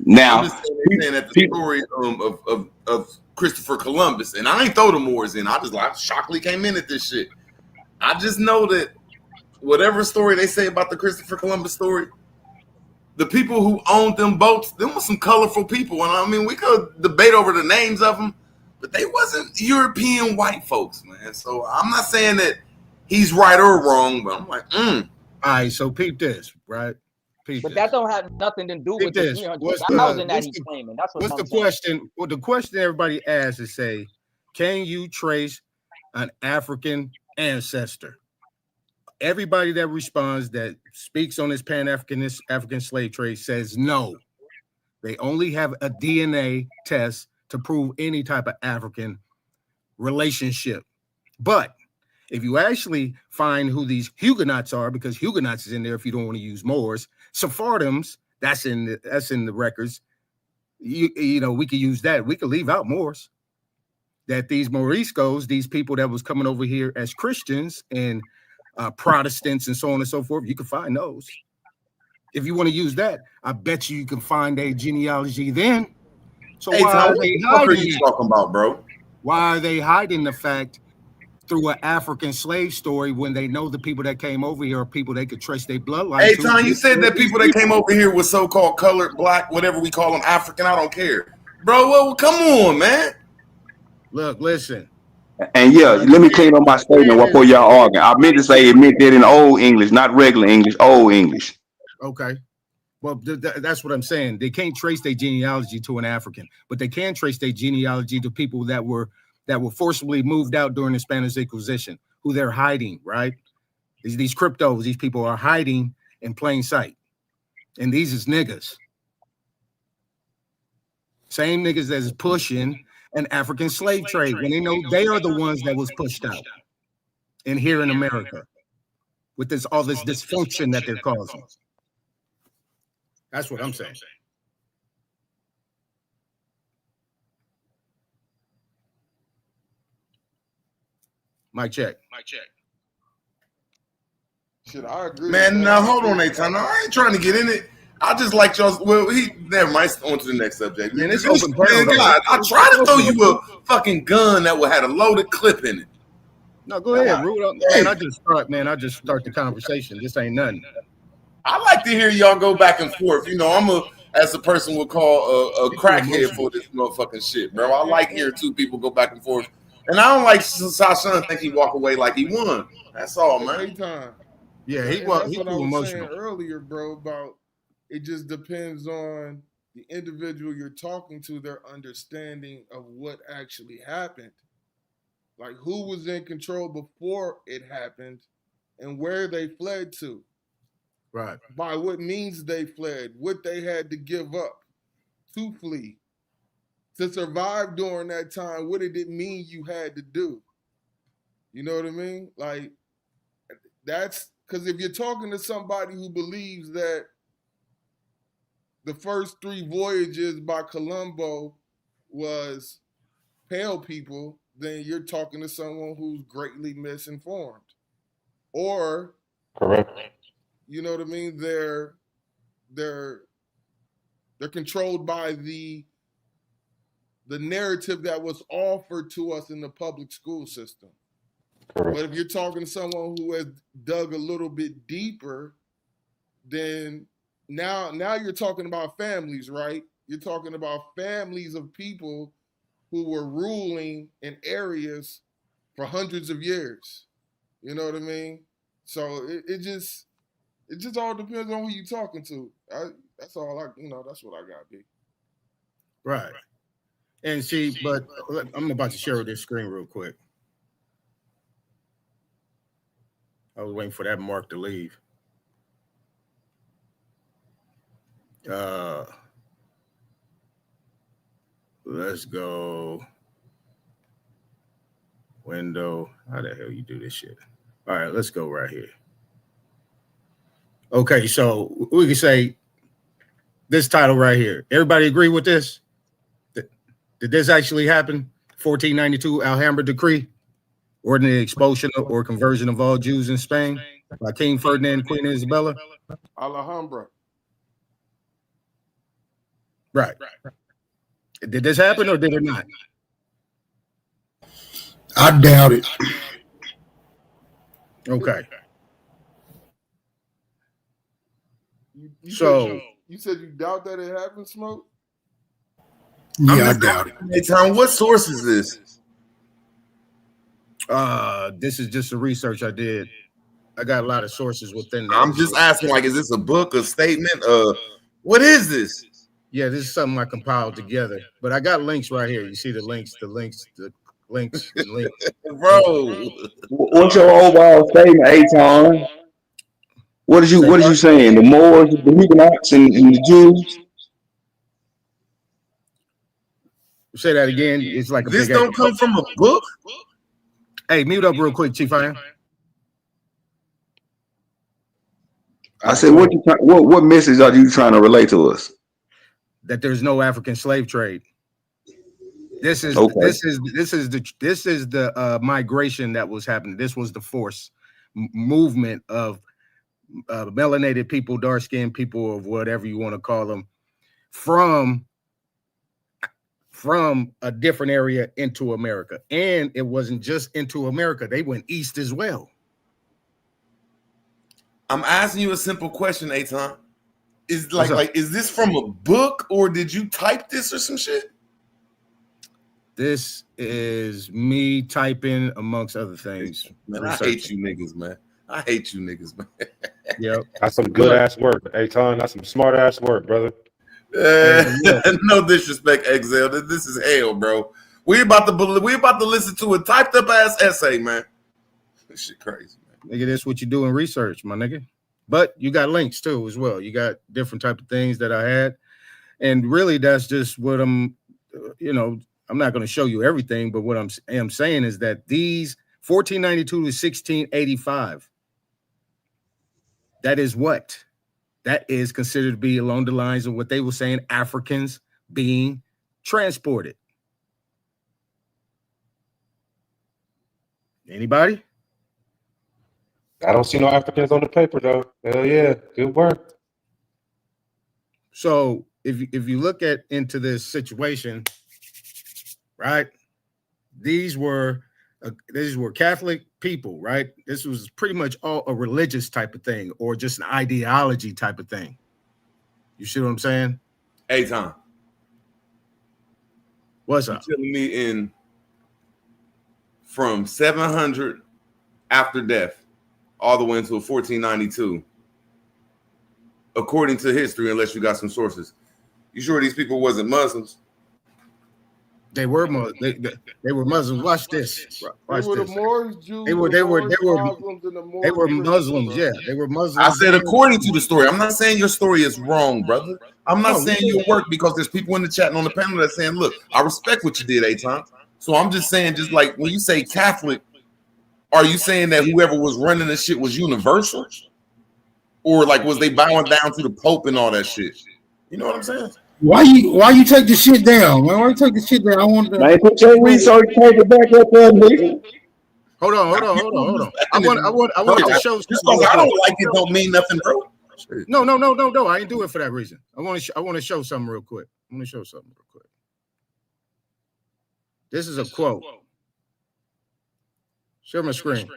Now, I'm just saying that the story of Christopher Columbus, and I ain't throw the Moors in. I just like shockingly came in at this shit. I just know that whatever story they say about the Christopher Columbus story, the people who owned them boats, them were some colorful people. And I mean, we could debate over the names of them, but they wasn't European white folks, man. So I'm not saying that he's right or wrong, but I'm like, All right, so peep this, right? But that don't have nothing to do with the 300,000 that he's claiming. That's what's the question. Well, the question everybody asks is, say, can you trace an African ancestor? Everybody that responds, that speaks on this Pan-Africanist African slave trade, says no. They only have a DNA test to prove any type of African relationship. But if you actually find who these Huguenots are, because Huguenots is in there if you don't want to use Moors, Sephardims, that's in the records. You know, we could use that. We could leave out Moors. That these Moriscos, these people that was coming over here as Christians and Protestants and so on and so forth, you can find those. If you want to use that, I bet you can find a genealogy then. So hey, why Tom, are what they the fuck are hiding you it? talking about, bro? Why are they hiding the fact through an African slave story when they know the people that came over here are people they could trace their bloodline Hey, to? Tom, you said that people that came over here were so-called colored, black, whatever we call them, African. I don't care, bro. Well, come on, man. Look, listen. And yeah, let me clean up my statement before y'all arguing. I meant to say it meant that in old English, not regular English, old English. Okay. Well, that's what I'm saying. They can't trace their genealogy to an African, but they can trace their genealogy to people that were forcibly moved out during the Spanish Inquisition, who they're hiding, right? These cryptos, these people are hiding in plain sight. And these is niggas. Same niggas that's pushing an African slave trade when they know they are the ones that was pushed out and here in America with all this dysfunction that they're causing. That's what I'm saying. Mic check. Shit, I agree. Man, now hold on, Nathan. I ain't trying to get in it. I just like y'all. Well, never mind. On to the next subject. Man, it's open barrel. God, I tried to throw you a fucking gun that had a loaded clip in it. No, go ahead, Rudolph. Man, I just start the conversation. This ain't nothing. I like to hear y'all go back and forth. You know, as a person would call a crackhead for this motherfucking shit, bro. I like hearing two people go back and forth. And I don't like Sasha think he walk away like he won. That's all, man. Yeah, That's he what too I was emotional. saying earlier, bro, about it just depends on the individual you're talking to, their understanding of what actually happened. Like who was in control before it happened and where they fled to. Right. By what means they fled, what they had to give up to flee. To survive during that time, what did it mean you had to do? You know what I mean? Like, that's because if you're talking to somebody who believes that the first 3 voyages by Columbo was pale people, then you're talking to someone who's greatly misinformed. Or, correct. You know what I mean? They're controlled by the narrative that was offered to us in the public school system. Correct. But if you're talking to someone who has dug a little bit deeper, then now you're talking about families, right? You're talking about families of people who were ruling in areas for hundreds of years. You know what I mean? So it just all depends on who you're talking to. That's all that's what I got, B. Right. And see, but I'm about to share this screen real quick. I was waiting for that mark to leave. Let's go. Window. How the hell you do this shit? All right, let's go right here. Okay, so we can say this title right here. Everybody agree with this? Did this actually happen? 1492 Alhambra Decree? Ordinary expulsion or conversion of all Jews in Spain by King Ferdinand and Queen Isabella. Alhambra. Right. Did this happen or did it not? I doubt it. Okay. You said you doubt that it happened, Smoke? Yeah, I doubt it. Hey, Tom, what source is this? This is just the research I did. I got a lot of sources within that. I'm just asking, like, is this a book, a statement? What is this? Yeah, this is something I compiled together. But I got links right here. You see the links. Bro. What's your overall statement, Aton? What is you saying? The Moors, the Huguenots, and the Jews? Say that again. It's like this don't come from a book. Hey, mute up real quick, Chief Iron. I said, what message are you trying to relate to us? That there's no African slave trade. This is the migration that was happening. This was the force movement of melanated people, dark skinned people, of whatever you want to call them, from a different area into America. And it wasn't just into America. They went east as well. I'm asking you a simple question, Aton. Is is this from a book or did you type this or some shit? This is me typing amongst other things. Man, I hate you niggas, man. I hate you niggas, man. Yep. That's some good ass work, Aton. That's some smart ass work, brother. No disrespect, Exile. This is hell, bro. We about to listen to a typed up ass essay, man. This shit crazy, man. Nigga, that's what you do in research, my nigga. But you got links too as well. You got different type of things that I had, and really that's just what I'm. I'm not going to show you everything, but what I'm saying is that these 1492 to 1685. That is what. That is considered to be along the lines of what they were saying, Africans being transported. Anybody? I don't see no Africans on the paper, though. Hell yeah, good work. So if you look into this situation, right? These were Catholic people, right? This was pretty much all a religious type of thing, or just an ideology type of thing. You see what I'm saying? Hey, Tom. What's up? You're telling me from 700 after death all the way until 1492, according to history, unless you got some sources, you sure these people wasn't Muslims? They were they were Muslims. Watch this. Watch they were this. The Moors, Jews, they were Muslims. Yeah, they were Muslims. I said according to the story. I'm not saying your story is wrong, brother. I'm not saying your work, because there's people in the chat and on the panel that's saying, look, I respect what you did, Aton. So I'm just saying, just like when you say Catholic, are you saying that whoever was running this shit was universal? Or like was they bowing down to the Pope and all that shit? You know what I'm saying? Why you take the shit down, man? Why you take the shit down? I want to put your research paper back up there, nigga. Hold on. I want to show. Just because I don't like it don't mean nothing, bro. No. I ain't do it for that reason. I want to show something real quick. This is a quote. Share my screen.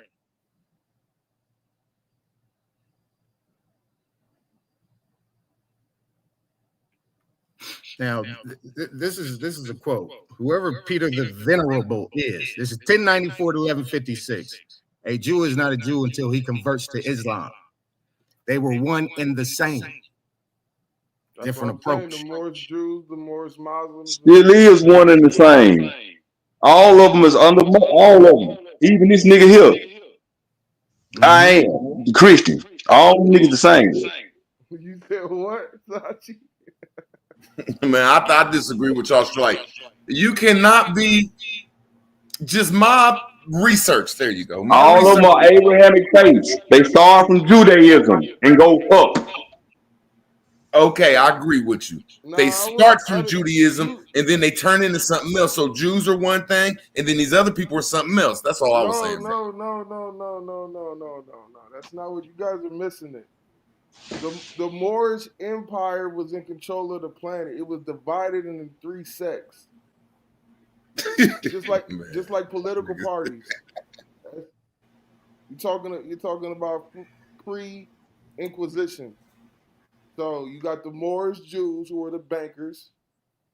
Now, this is a quote. Whoever Peter the Venerable is, this is 1094 to 1156. A Jew is not a Jew until he converts to Islam. They were one and the same. That's different approach. The Moors Jews, the Moors Muslims. Still is one and the same. All of them is under all of them. Even this nigga here. I am the Christian. All them niggas the same. You said what, Sachi? Man, I disagree with y'all straight. You cannot be just my research. There you go. All of them are Abrahamic faiths. They start from Judaism and go up. Okay, I agree with you. Nah, They start from Judaism and then they turn into something else. So Jews are one thing, and then these other people are something else. That's all I was saying. No. That's not what you guys are missing. It. The Moorish Empire was in control of the planet. It was divided into 3 sects, just like political parties. You're talking about pre-Inquisition. So you got the Moorish Jews who were the bankers.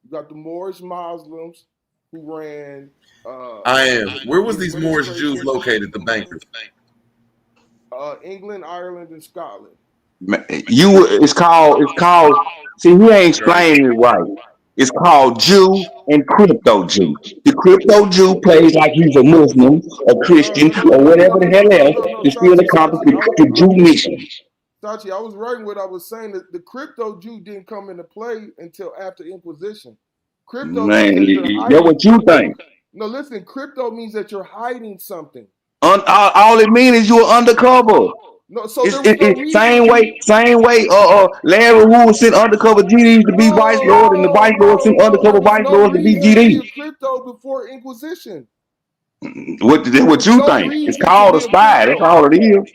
You got the Moorish Muslims who ran. Where was these Moorish Jews located? The bankers. England, Ireland, and Scotland. It's called. See, he ain't explaining it right. It's called Jew and crypto Jew. The crypto Jew plays like he's a Muslim, a Christian, or whatever the hell else to still accomplish the Jew mission. Sachi, I was right in what I was saying. That the crypto Jew didn't come into play until after Inquisition. Crypto Man, that's what you think. No, listen. Crypto means that you're hiding something. All it means is you're undercover. No, so same way. Larry Wu sent undercover GDs to be vice lord, and the vice lord sent undercover vice lords to be GD. Crypto before Inquisition. What you think? It's called a spy. That's all it is.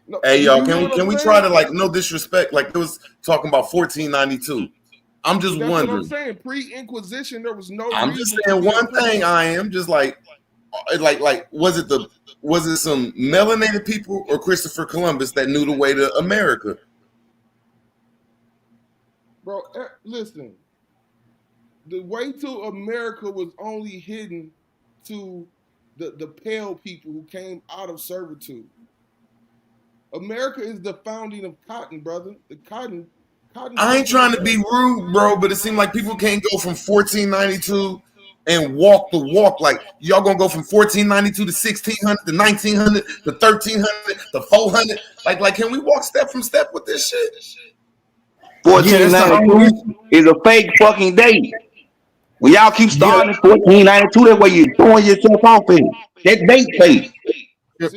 No, hey y'all, can we try to no disrespect? Like it was talking about 1492. I'm just wondering. What I'm saying. Pre-Inquisition, there was no. I'm just saying one thing. I am just like was it some melanated people or Christopher Columbus that knew the way to America? Bro, listen. The way to America was only hidden to the pale people who came out of servitude. America is the founding of cotton, brother. The cotton. I ain't trying to be rude, bro, but it seemed like people can't go from 1492 and walk the walk. Like y'all gonna go from 1492 to 1600 to 1900 to 1300 to 400. Like can we walk step from step with this shit? 1492 is a fake fucking date. When y'all keep starting at 1492, that way you're throwing yourself off in. That date fake.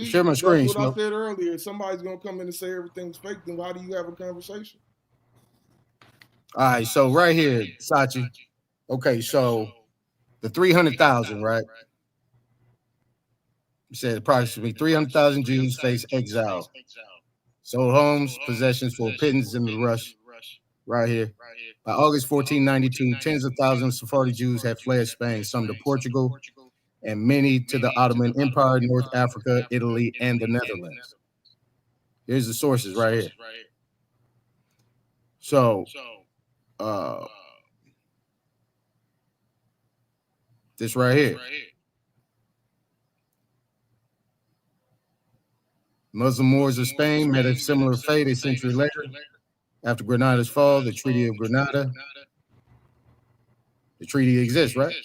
Share my screen. That's what I said earlier. If somebody's gonna come in and say everything's fake, then why do you have a conversation? All right, so right here, Sachi. Okay, so the 300,000, right? You said approximately 300,000 Jews face exile. Sold homes, possessions for pittance in the rush. Right here. By August 1492, tens of thousands of Sephardi Jews had fled Spain, some to Portugal, and many to the Ottoman Empire, North Africa, Italy, and the Netherlands. Here's the sources right here. So, this right here. Muslim Moors of Spain met a similar fate a century later. After Granada's fall, the Treaty of Granada. The treaty exists, right?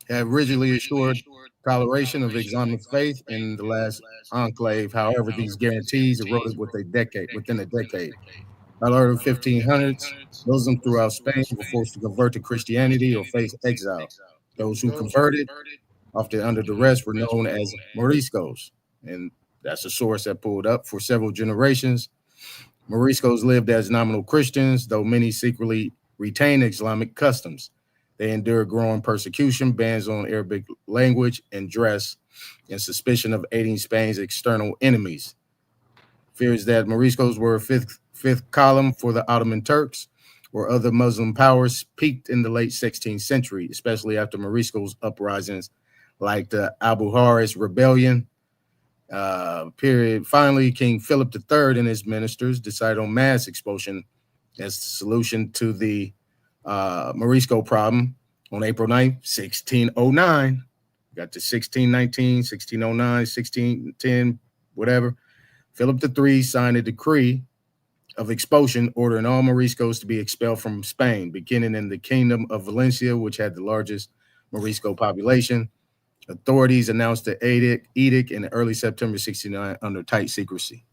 Had rigidly assured toleration of Islamic faith in the last enclave. However, these guarantees eroded within a decade. By the early 1500s, Muslims throughout Spain were forced to convert to Christianity or face exile. Those who converted, often under duress, were known as Moriscos. And that's a source that pulled up. For several generations, Moriscos lived as nominal Christians, though many secretly retained Islamic customs. They endured growing persecution, bans on Arabic language and dress, and suspicion of aiding Spain's external enemies. Fears that Moriscos were a fifth column for the Ottoman Turks or other Muslim powers peaked in the late 16th century, especially after Moriscos uprisings like the Abu Haris Rebellion. Finally, King Philip III and his ministers decided on mass expulsion as the solution to the Morisco problem on April 9th, 1609. Got to 1619, 1609, 1610, whatever. Philip III signed a decree of expulsion ordering all Moriscos to be expelled from Spain, beginning in the Kingdom of Valencia, which had the largest Morisco population. Authorities announced the edict in early September 69 under tight secrecy.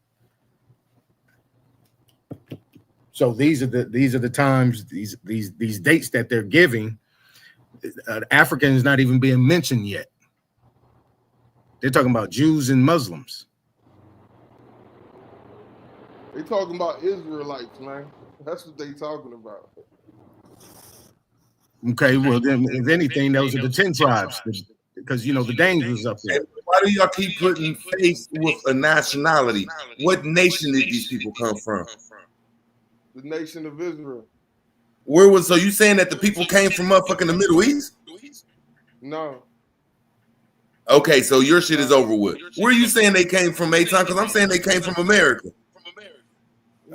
So these are the times, these dates that they're giving. African is not even being mentioned yet. They're talking about Jews and Muslims. They talking about Israelites, man. That's what they talking about. Okay, well then, if anything, those are the 10 tribes, because you know the Danes was up there. Why do y'all keep putting faith with a nationality? What nation did these people come from? The nation of Israel. Where was so you saying that the people came from motherfucking the Middle East? No. Okay, so your shit is over with. Where are you saying they came from, Aton? Because I'm saying they came from America.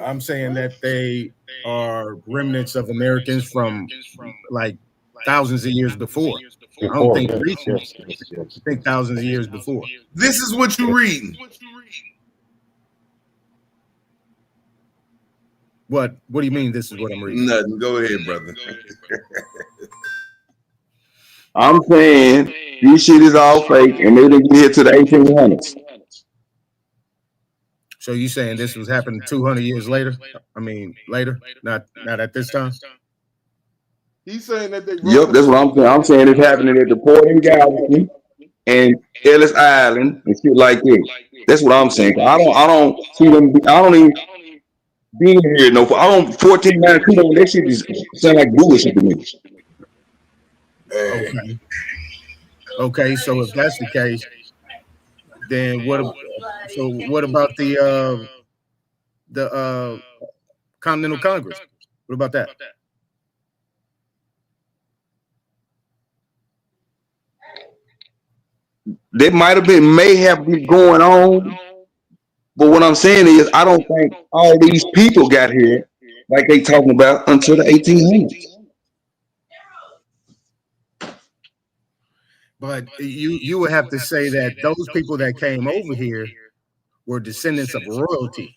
I'm saying that they are remnants of Americans from like thousands of years before. I don't think recent. I think thousands of years before. This is what you're reading. What do you mean this is what I'm reading? Nothing. Go ahead, brother. I'm saying this shit is all fake, and they didn't get here to the 1800s. So you saying this was happening 200 years later? I mean, later, not at this time. He's saying that they. Yep, that's what I'm saying. I'm saying it's happening at the port in Galveston and Ellis Island and shit like that. That's what I'm saying. I don't see them. I don't even be here. No, I don't 1492. That shit is sound like bullshit to me. Okay. So if that's the case, then what? So what about the Continental Congress? What about that? That may have been going on, but what I'm saying is I don't think all these people got here like they talking about until the 1800s. But you would have to say that those people that came over here were descendants of royalty,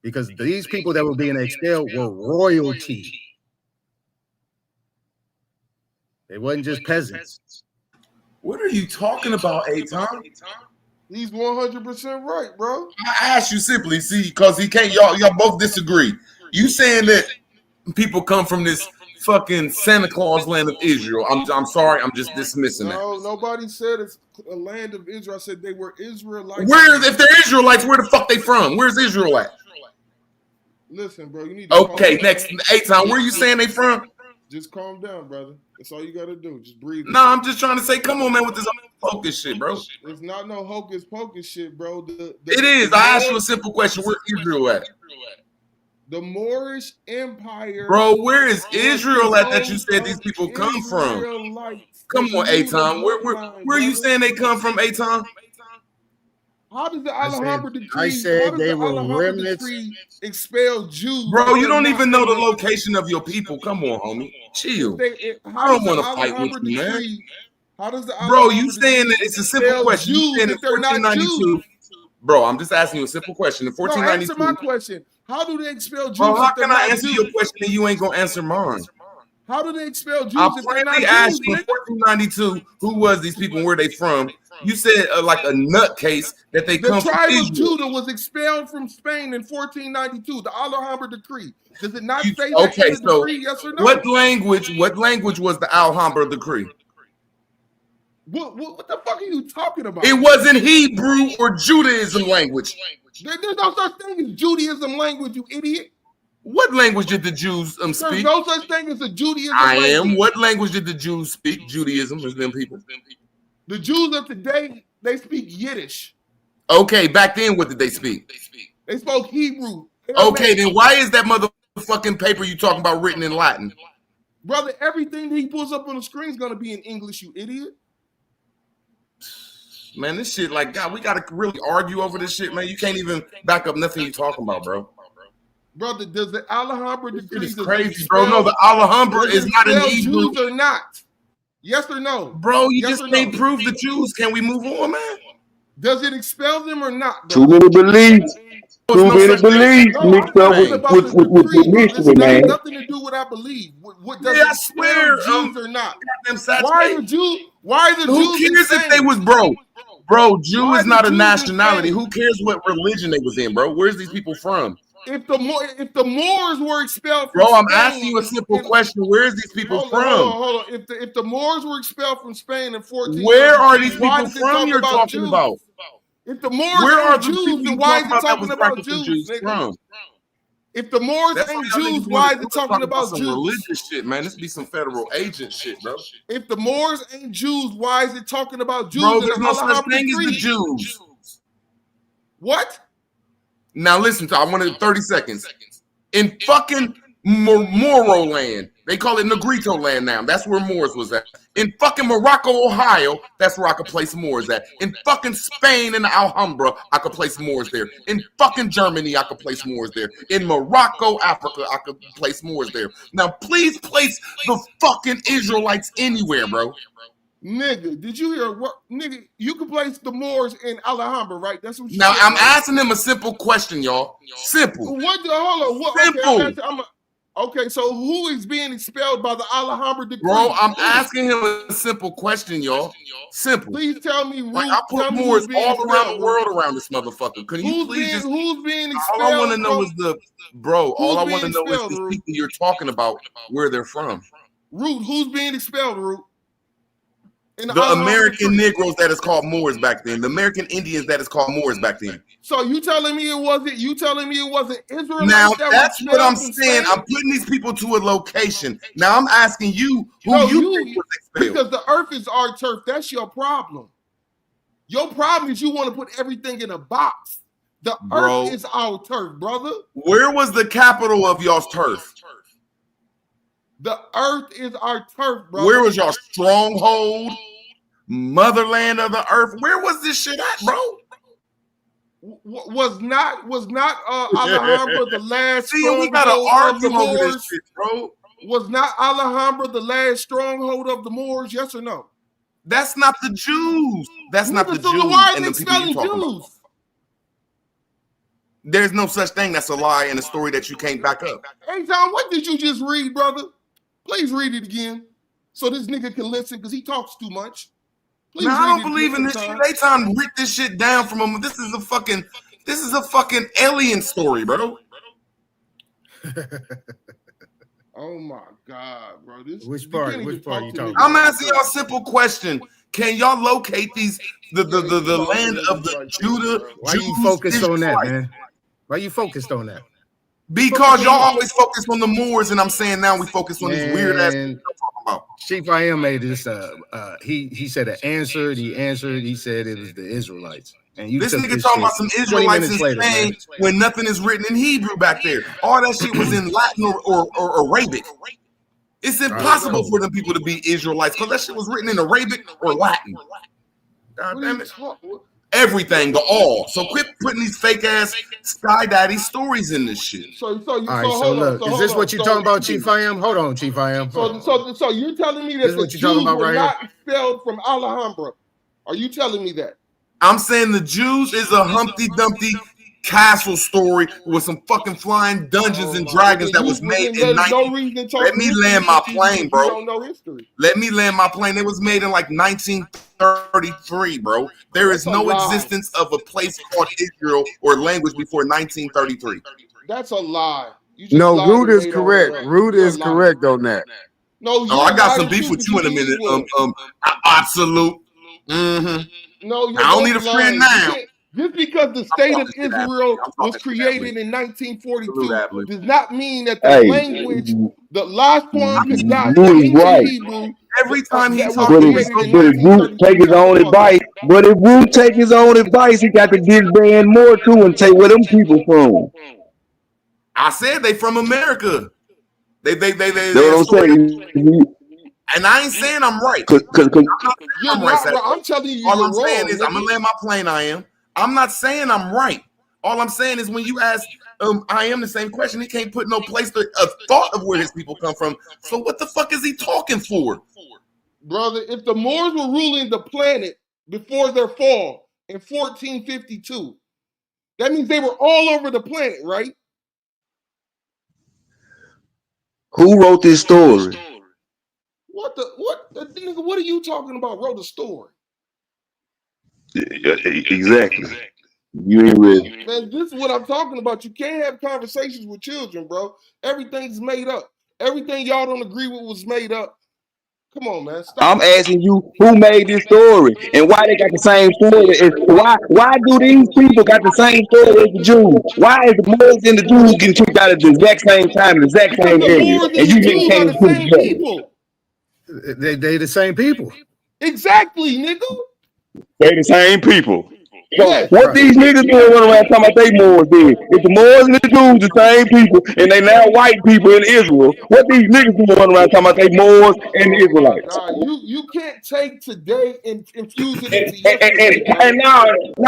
because these people that were being expelled were royalty. They wasn't just peasants. What are you talking about, Aton? He's 100% right, bro. I asked you simply, see, because he can't. Y'all both disagree. You saying that people come from this fucking Santa Claus land of Israel? I'm sorry, I'm just dismissing that. No, nobody said it's a land of Israel. I said they were Israelites. If they're Israelites, where the fuck they from? Where's Israel at? Listen, bro, you need to. Okay, next, Aton, where you saying they from? Just calm down, brother. That's all you gotta do. Just breathe. No, I'm just trying to say, come on, man, with this focus shit, bro. It's not no hocus pocus shit, bro. It is. I asked you a simple question. Where Israel at? The Moorish Empire. Bro, where is Israel at that you said these people come from? Come on, Aton. Where are you saying they come from, Aton? How does the Alhambra decree? I said they were remnants. Expel Jews. Bro, you don't even know the location of your people. Come on, homie. Chill. I don't want to fight with you, man. How does the Bro, you saying that it's a simple question. You saying in 1492. Bro, I'm just asking you a simple question. In 1492. Answer my question. How do they expel Jews? Bro, how can I answer your question and you ain't gonna answer mine? How do they expel Jews? I plainly asked you in 1492 who was these people and where they from. You said like a nutcase that they come from. The tribe of Judah was expelled from Spain in 1492. The Alhambra decree. Does it not say that in the decree? Yes or no? What language was the Alhambra decree? What the fuck are you talking about? It wasn't Hebrew or Judaism language. There's no such thing as Judaism language, you idiot. What language did the Jews speak? There's no such thing as a Judaism language. What language did the Jews speak? Judaism is them people. The Jews of today, they speak Yiddish. Okay, back then, what did they speak? They spoke Hebrew. Okay, then why is that motherfucking paper you talking about written in Latin? Brother, everything that he pulls up on the screen is going to be in English, you idiot. Man, this shit, like, God, we got to really argue over this shit, man. You can't even back up nothing you talking about, bro. Brother, does the Alhambra decree is crazy, bro? No, the Alhambra is not an Hebrew. Jews or not? Yes or no? Bro, you just can't prove the Jews. Can we move on, man? Does it expel them or not? Too many beliefs. Too many beliefs mixed up with mystery, man. It has nothing to do with I believe. What does it expel Jews or not? Why are the Jews? Who cares if they was broke? Bro, Jew is not a nationality. Who cares what religion they was in, bro? Where's these people from? If the Moors were expelled from Spain, I'm asking you a simple question. Where is these people from? Hold on. If the Moors were expelled from Spain in 14, where are these people from you're talking about? If the Moors were Jews, then why is it talking about Jews from? If the Moors That's ain't why y'all Jews, niggas why wanna is it talking about some Jews? religious shit, man. This be some federal agent shit, bro. If the Moors ain't Jews, why is it talking about Jews? Bro, in there's the no such Alhambra thing as the Creed? Jews. What? Now listen to I wanted 30 seconds. In fucking Moro land, they call it Negrito land now. That's where Moors was at. In fucking Morocco, Ohio, that's where I could place Moors at. In fucking Spain and Alhambra, I could place Moors there. In fucking Germany, I could place Moors there. In Morocco, Africa, I could place Moors there. Now please place the fucking Israelites anywhere, bro. Nigga, did you hear what? Nigga, you can place the Moors in Alhambra, right? That's what you Now said, I'm right? asking them a simple question, y'all. Simple. What the hold on? What, Simple. Okay, so who is being expelled by the Alhambra decree? Bro, I'm asking him a simple question, y'all. Simple. Please tell me, Like, I put Moors all around the world around this motherfucker. Can you please just? Who's being expelled? All I want to know is all I want to know is expelled, the Root? people you're talking about, where they're from. Root, who's being expelled, Root? In The American Negroes that is called Moors back then. The American Indians that is called Moors back then. So you telling me it wasn't? You telling me it wasn't Israelites? Now that that's was what I'm expelled from saying. Spain? I'm putting these people to a location. Now I'm asking you who you think was expelled. Because the earth is our turf. That's your problem. Your problem is you want to put everything in a box. The Bro. earth is our turf, brother. Where was the capital of y'all's turf? The earth is our turf, brother. Where was y'all stronghold? Motherland of the earth. Where was this shit at, bro? Was not Alhambra the last See, we gotta stronghold of the argue over Moors? this shit, bro. Was not Alhambra the last stronghold of the Moors? Yes or no? That's not the Jews. That's not the Jews Why and are the they people you expelling talking Jews? about. There's no such thing that's a lie in a story that you can't back up. Hey, Tom, what did you just read, brother? Please read it again so this nigga can listen because he talks too much. Please Now I read don't it believe again, in this Tom. shit. They trying to rip this shit down from them. This is a fucking alien story, bro. Oh my God, bro. Which part you talking about? I'm asking y'all a simple question. Can y'all locate the land of the Judah? Why you focused on that, man? Why you focused on that? Because y'all always focus on the Moors, and I'm saying now we focus on these weird ass things y'all talking about. Chief I Am made this. He said an answered. He answered. He said it was the Israelites. And you This took nigga talking about some 20 Israelites in minutes later, Spain man. when nothing is written in Hebrew back there. All that shit was in Latin or Arabic. It's impossible for them people to be Israelites because that shit was written in Arabic or Latin. God damn it. Everything, the all. So quit putting these fake ass Sky Daddy stories in this shit. So All right, so look, is this what you talking about, Chief I Am? Hold on, Chief I Am. So you're telling me This that is the what you talking Jews about were right not expelled from Alhambra? Are you telling me that? I'm saying the Jews is a Humpty Dumpty castle story with some fucking flying dungeons and dragons that was made in 19. Let me land my plane, bro. You don't know history. Let me land my plane. It was made in like 1933, bro. There is no existence of a place called Israel or language before 1933. That's a lie. You just No, lied Root and is made all correct. that up. Root You're is lying. correct on that. No, Oh, I got some lying beef too, with you in a because you minute. was. Absolute. Mm-hmm. No, you're I don't both need a friend lying. now. Just because the state of talking to that. Israel I'm was talking to that, created Lee. in 1942 Absolute. does not mean that the Hey, language, the Lashquan Kadat, you the is ancient right. Hebrew, Every time he that was talks, But he if created in Root take 1932. his Shut the own fuck up. advice, but if Root take his own advice, he got to disband more too and take where them people from. I said they from America. They That's what I'm saying. and I ain't saying I'm right. Cause I'm not saying You're I'm right. not Seth. right. I'm telling you, All you're I'm saying wrong, is I'm gonna nigga. land my plane. I am. I'm not saying I'm right. All I'm saying is when you ask I am the same question, he can't put no place to a thought of where his people come from. So what the fuck is he talking for? Brother, if the Moors were ruling the planet before their fall in 1452, that means they were all over the planet, right? who wrote this story? What nigga, what are you talking about? Wrote a story. Exactly. You ain't ready. Man, this is what I'm talking about. You can't have conversations with children, bro. Everything's made up. Everything y'all don't agree with was made up. Come on, man. Stop. I'm asking you who made this story and why they got the same story. Why do these people got the same story as the Jews? Why is the Moors and the Jews getting kicked out at the exact same time, the exact same area, and you niggas can't even put it together? People. They the same people. Exactly, nigga. They the same people. So Yes. what these niggas doing running around talking about they Moors did? If the Moors and the Jews the same people, and they now white people in Israel, what these niggas doing running around talking about they Moors and the Israelites? You can't take today and infuse it into yesterday. And now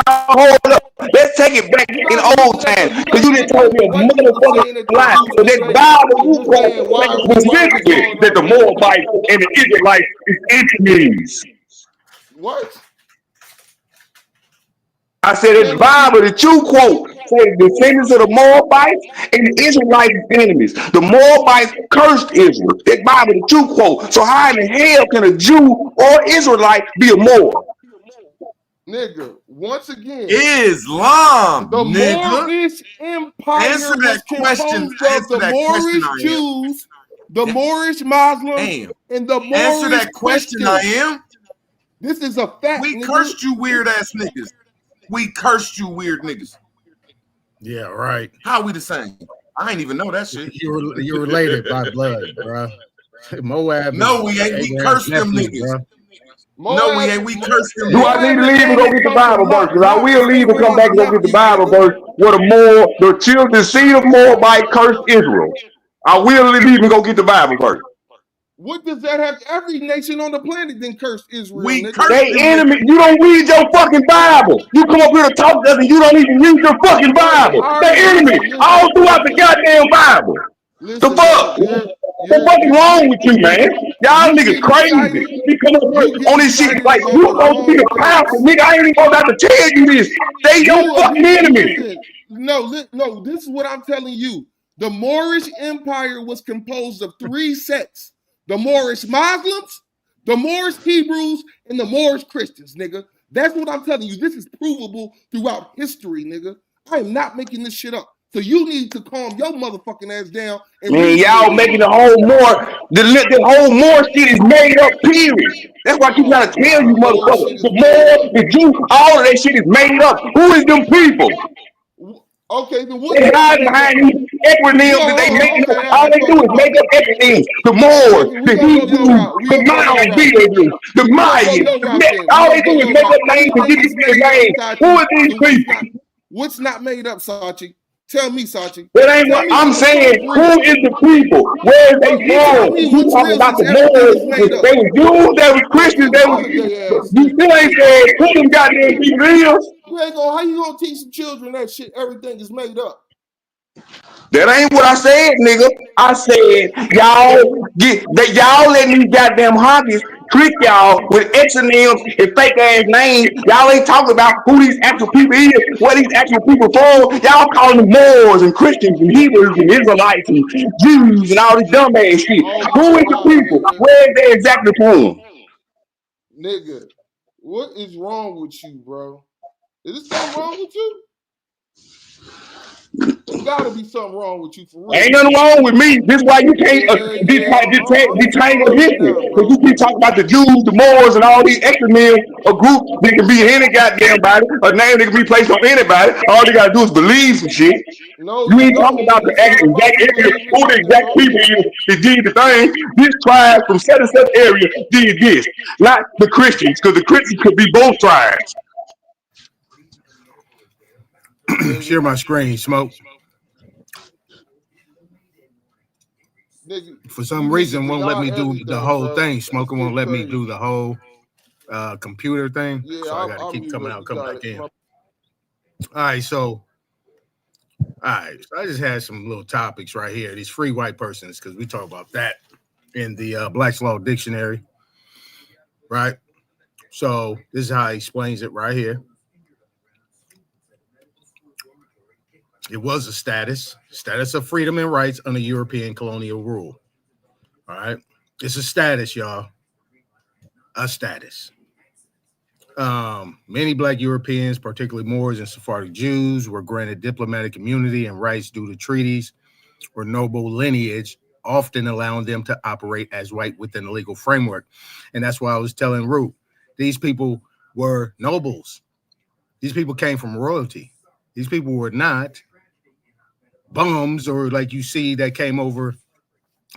hold up. Let's take it back in old times. Because you didn't tell me a motherfucking lie. So that Bible you quote specifically that the Moabites and the Israelites is enemies. What? I said the Bible that you quote said the descendants of the Moabites and the Israelites is enemies. The Moabites cursed Israel. That Bible that you quote. So how in the hell can a Jew or Israelite be a Moor? Nigga, once again, Islam, the nigga. Moorish Empire Answer was that question. composed of the Moorish Jews, the Moorish Muslims, and the Moorish Answer that question, I Christians. am. This is a fact. We nigga. cursed you weird ass niggas. We cursed you weird niggas. Yeah, right. How we the same? I ain't even know that shit. You're related by blood, bro. Moab. No, we ain't. We cursed them niggas. Bro. No, we ain't. We cursed them. Do I need to leave and go get the Bible verse? Because I will leave and come back and go get the Bible verse where the children, the seed of Moabite cursed Israel. I will leave and go get the Bible verse. What does that have? Every nation on the planet then cursed Israel. We nigga. They enemy. You don't read your fucking Bible. You come up here to talk to us and you don't even read your fucking Bible. They enemy all throughout the goddamn Bible. The fuck? What fucking wrong with you, man? Y'all niggas crazy. You come up here on this shit like you supposed to be the powerful nigga. I ain't even about to tell you this. They your fucking enemy. No, this is what I'm telling you. The Moorish Empire was composed of three sects. The Moorish Muslims, the Moorish Hebrews, and the Moorish Christians, nigga. That's what I'm telling you. This is provable throughout history, nigga. I am not making this shit up. So you need to calm your motherfucking ass down. And Man, y'all making the whole Moor, the whole Moor shit is made up, period. That's why I keep trying to tell you, motherfuckers. The Moor, the Jew, all of that shit is made up. Who is them people? Okay, then what? They hide behind these acronyms that they make up. All they do is make up everything. The Moors, the Hebrews, the Mayan builders, the Mayans. All they do is make up names and give these niggas names. Who are these people? What's not made up, Sachi? Tell me, Sachi. That ain't what I'm saying. Who is the people? Where is they from? You talking about the Moors? They were Jews, they were Christians, they were. You still ain't said who them goddamn people is. How you gonna teach some children that shit? Everything is made up. That ain't what I said, nigga. I said y'all letting these goddamn honkies trick y'all with exonyms and fake ass names. Y'all ain't talking about who these actual people is, where these actual people from. Y'all calling them Moors and Christians and Hebrews and Israelites and Jews and all this dumb ass shit. Who is the people? Where is they exactly from? Nigga, what is wrong with you, bro? Is there something wrong with you? There's gotta be something wrong with you for real. Ain't nothing wrong with me. This is why you can't detangle history. Because you keep talking about the Jews, the Moors, and all these extremists, a group that can be any goddamn body, a name that can be placed on anybody. All they gotta do is believe some shit. You ain't talking about the exact area, who the exact people is that did the thing. This tribe from such and such area did this. Not the Christians, because the Christians could be both tribes. Share my screen, Smoke. For some reason, won't let me do the whole thing. Smoker won't let me do the whole computer thing. So I got to keep coming out, come back in. All right, so I just had some little topics right here. These free white persons, because we talk about that in the Black's Law Dictionary, right? So this is how he explains it right here. It was a status of freedom and rights under European colonial rule. All right. It's a status, y'all. A status. Many Black Europeans, particularly Moors and Sephardic Jews, were granted diplomatic immunity and rights due to treaties or noble lineage often allowing them to operate as white within the legal framework. And that's why I was telling Root, these people were nobles. These people came from royalty. These people were not bums, or like you see that came over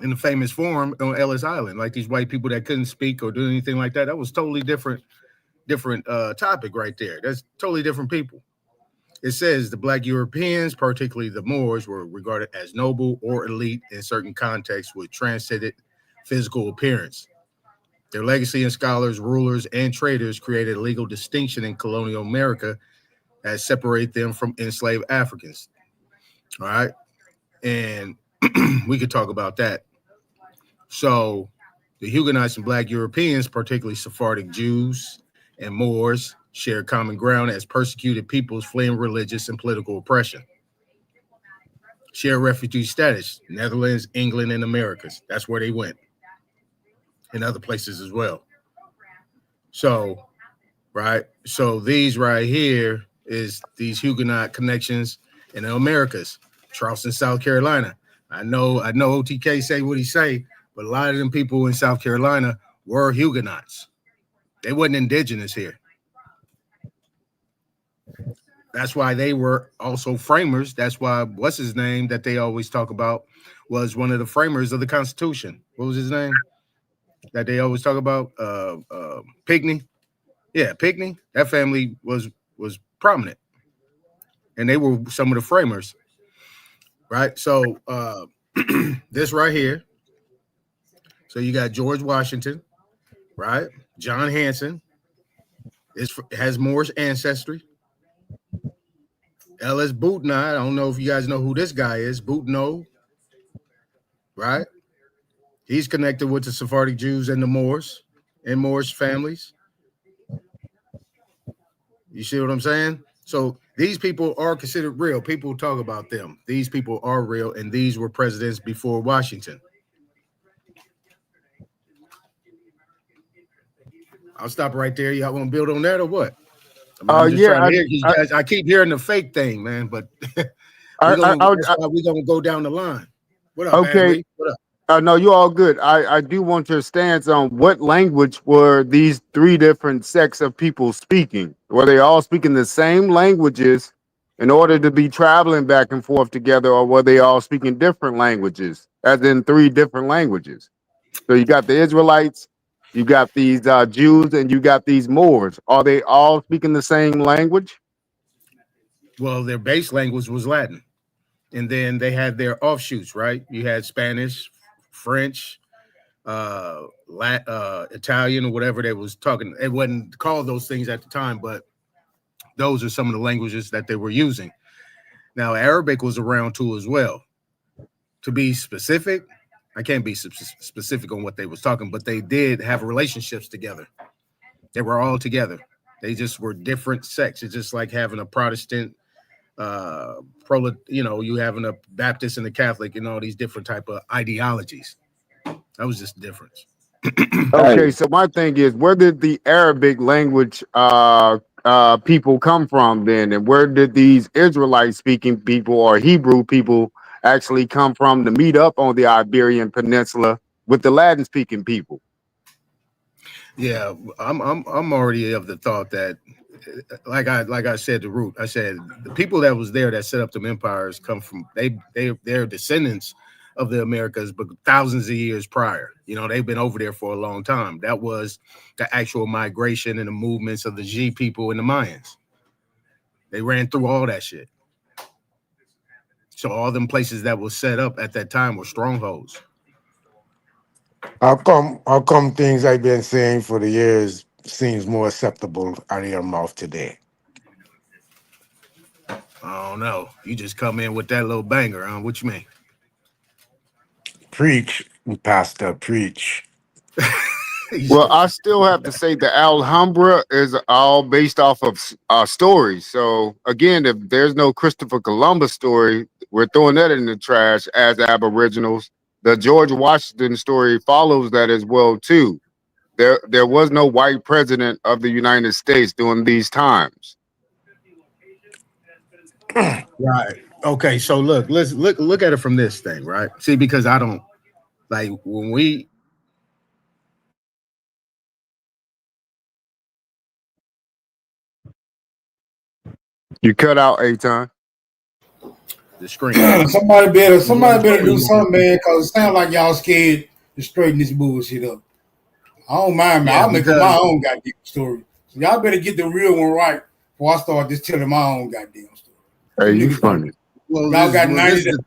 in the famous forum on Ellis Island, like these white people that couldn't speak or do anything like that. That was totally different topic right there. That's totally different people. It says the Black Europeans, particularly the Moors, were regarded as noble or elite in certain contexts with transcendent physical appearance. Their legacy in scholars, rulers, and traders created a legal distinction in colonial America that separate them from enslaved Africans. All right. And we could talk about that. So the Huguenots and Black Europeans, particularly Sephardic Jews and Moors, shared common ground as persecuted peoples fleeing religious and political oppression. Shared refugee status, Netherlands, England, and Americas. That's where they went. And other places as well. So, right. So these right here is these Huguenot connections in the Americas. Charleston, South Carolina. I know OTK say what he say, but a lot of them people in South Carolina were Huguenots. They wasn't indigenous here. That's why they were also framers. That's why what's his name that they always talk about was one of the framers of the Constitution. What was his name that they always talk about? Pinckney. Yeah, Pinckney. That family was prominent, and they were some of the framers. Right. So this right here. So you got George Washington, right? John Hanson has Moorish ancestry. Ellis Boudinot, I don't know if you guys know who this guy is, Boudinot, right? He's connected with the Sephardic Jews and the Moors and Moorish families. You see what I'm saying? So these people are considered real. People talk about them. These people are real, and these were presidents before Washington. I'll stop right there. Y'all want to build on that or what? I keep hearing the fake thing, man, but we're gonna go down the line. What up, okay. Man? What up? No, you're all good. I do want your stance on what language were these three different sects of people speaking? Were they all speaking the same languages in order to be traveling back and forth together, or were they all speaking different languages, as in three different languages? So you got the Israelites, you got these Jews, and you got these Moors. Are they all speaking the same language? Well, their base language was Latin. And then they had their offshoots, right? You had Spanish, French, Italian, or whatever they was talking. It wasn't called those things at the time, but those are some of the languages that they were using. Now, Arabic was around too as well. To be specific, I can't be specific on what they was talking, but they did have relationships together. They were all together. They just were different sects. It's just like having a Protestant, you having a Baptist and a Catholic and all these different type of ideologies. That was just the difference. Okay, so my thing is, where did the Arabic language people come from then? And where did these Israelite speaking people or Hebrew people actually come from to meet up on the Iberian Peninsula with the Latin speaking people? Yeah, I'm already of the thought that, like I said to Root, I said the people that was there that set up them empires come from they're descendants of the Americas, but thousands of years prior. You know, they've been over there for a long time. That was the actual migration and the movements of the G people and the Mayans. They ran through all that shit. So all them places that was set up at that time were strongholds. How come things I've been saying for the years seems more acceptable out of your mouth today? I don't know. You just come in with that little banger, huh? What you mean? Preach, Pastor, preach. Well, I still have to say the Alhambra is all based off of stories. So again, if there's no Christopher Columbus story, we're throwing that in the trash as Aboriginals. The George Washington story follows that as well too. There was no white president of the United States during these times. Right. Okay. So look at it from this thing, right? See, because I don't Like when we You cut out a time. the screen. somebody better do something, man, because it sounds like y'all scared to straighten this bullshit up. I don't mind, man. Yeah, I'll make up my own goddamn story. So y'all better get the real one right before I start just telling my own goddamn story. Hey, you funny. Y'all got 90 days.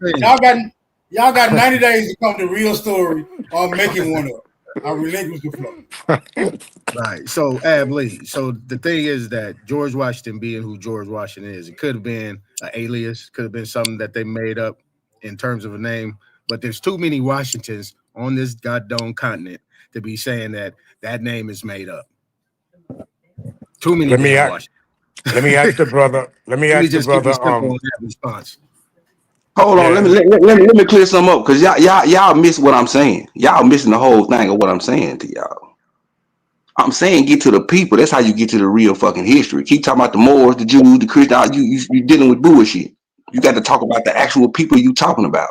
Y'all got 90 days to come to the real story. Or I'm making one up. I relinquish the flow. Right. So, Ab Lee. So the thing is that George Washington, being who George Washington is, it could have been an alias, could have been something that they made up in terms of a name. But there's too many Washingtons on this goddamn continent to be saying that name is made up. Too many. Let me ask the brother. Let me ask the brother. Response. Hold on, let me clear something up because y'all miss what I'm saying. Y'all missing the whole thing of what I'm saying to y'all. I'm saying get to the people. That's how you get to the real fucking history. Keep talking about the Moors, the Jews, the Christians. You dealing with bullshit. You got to talk about the actual people you talking about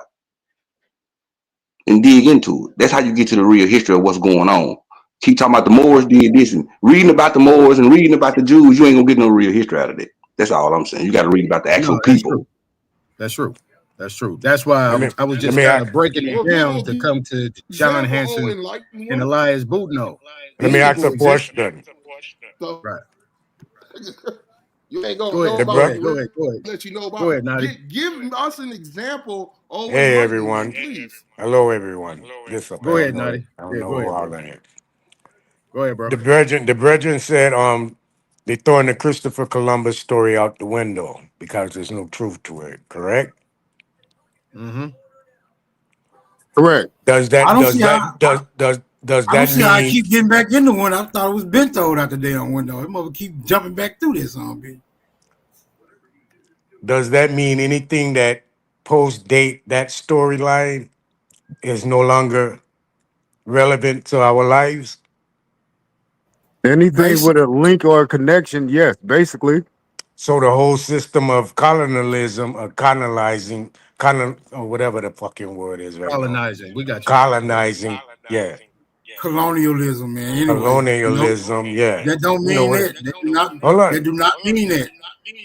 and dig into it. That's how you get to the real history of what's going on. Keep talking about the Moors did this and reading about the Moors and reading about the Jews. You ain't gonna get no real history out of that. That's all I'm saying. You got to read about the actual people. That's true. That's true. That's why I was just kind of breaking it down to come to John Hanson and Elias Boudinot. Let me ask a question. Right. You ain't gonna go ahead. Go ahead. Let you know about. Go ahead, Nadi. Give us an example. Hey everyone. Hello everyone. Go ahead, Nadi. I don't know who all in it. Go ahead, bro. The brethren said they throwing the Christopher Columbus story out the window because there's no truth to it. Correct? Mm-hmm. Correct. Does that I that see how I mean keep getting back in the window. I thought it was been thrown out the damn window. It mother keep jumping back through this zombie. does that mean anything that post date that storyline is no longer relevant to our lives? Anything with a link or a connection, yes, basically. So the whole system of colonialism or colonizing, or whatever the fucking word is right Colonizing. now. We got you. Colonizing, yeah. Colonialism, man. Anyway, Colonialism, yeah. That don't mean that. They do not mean that.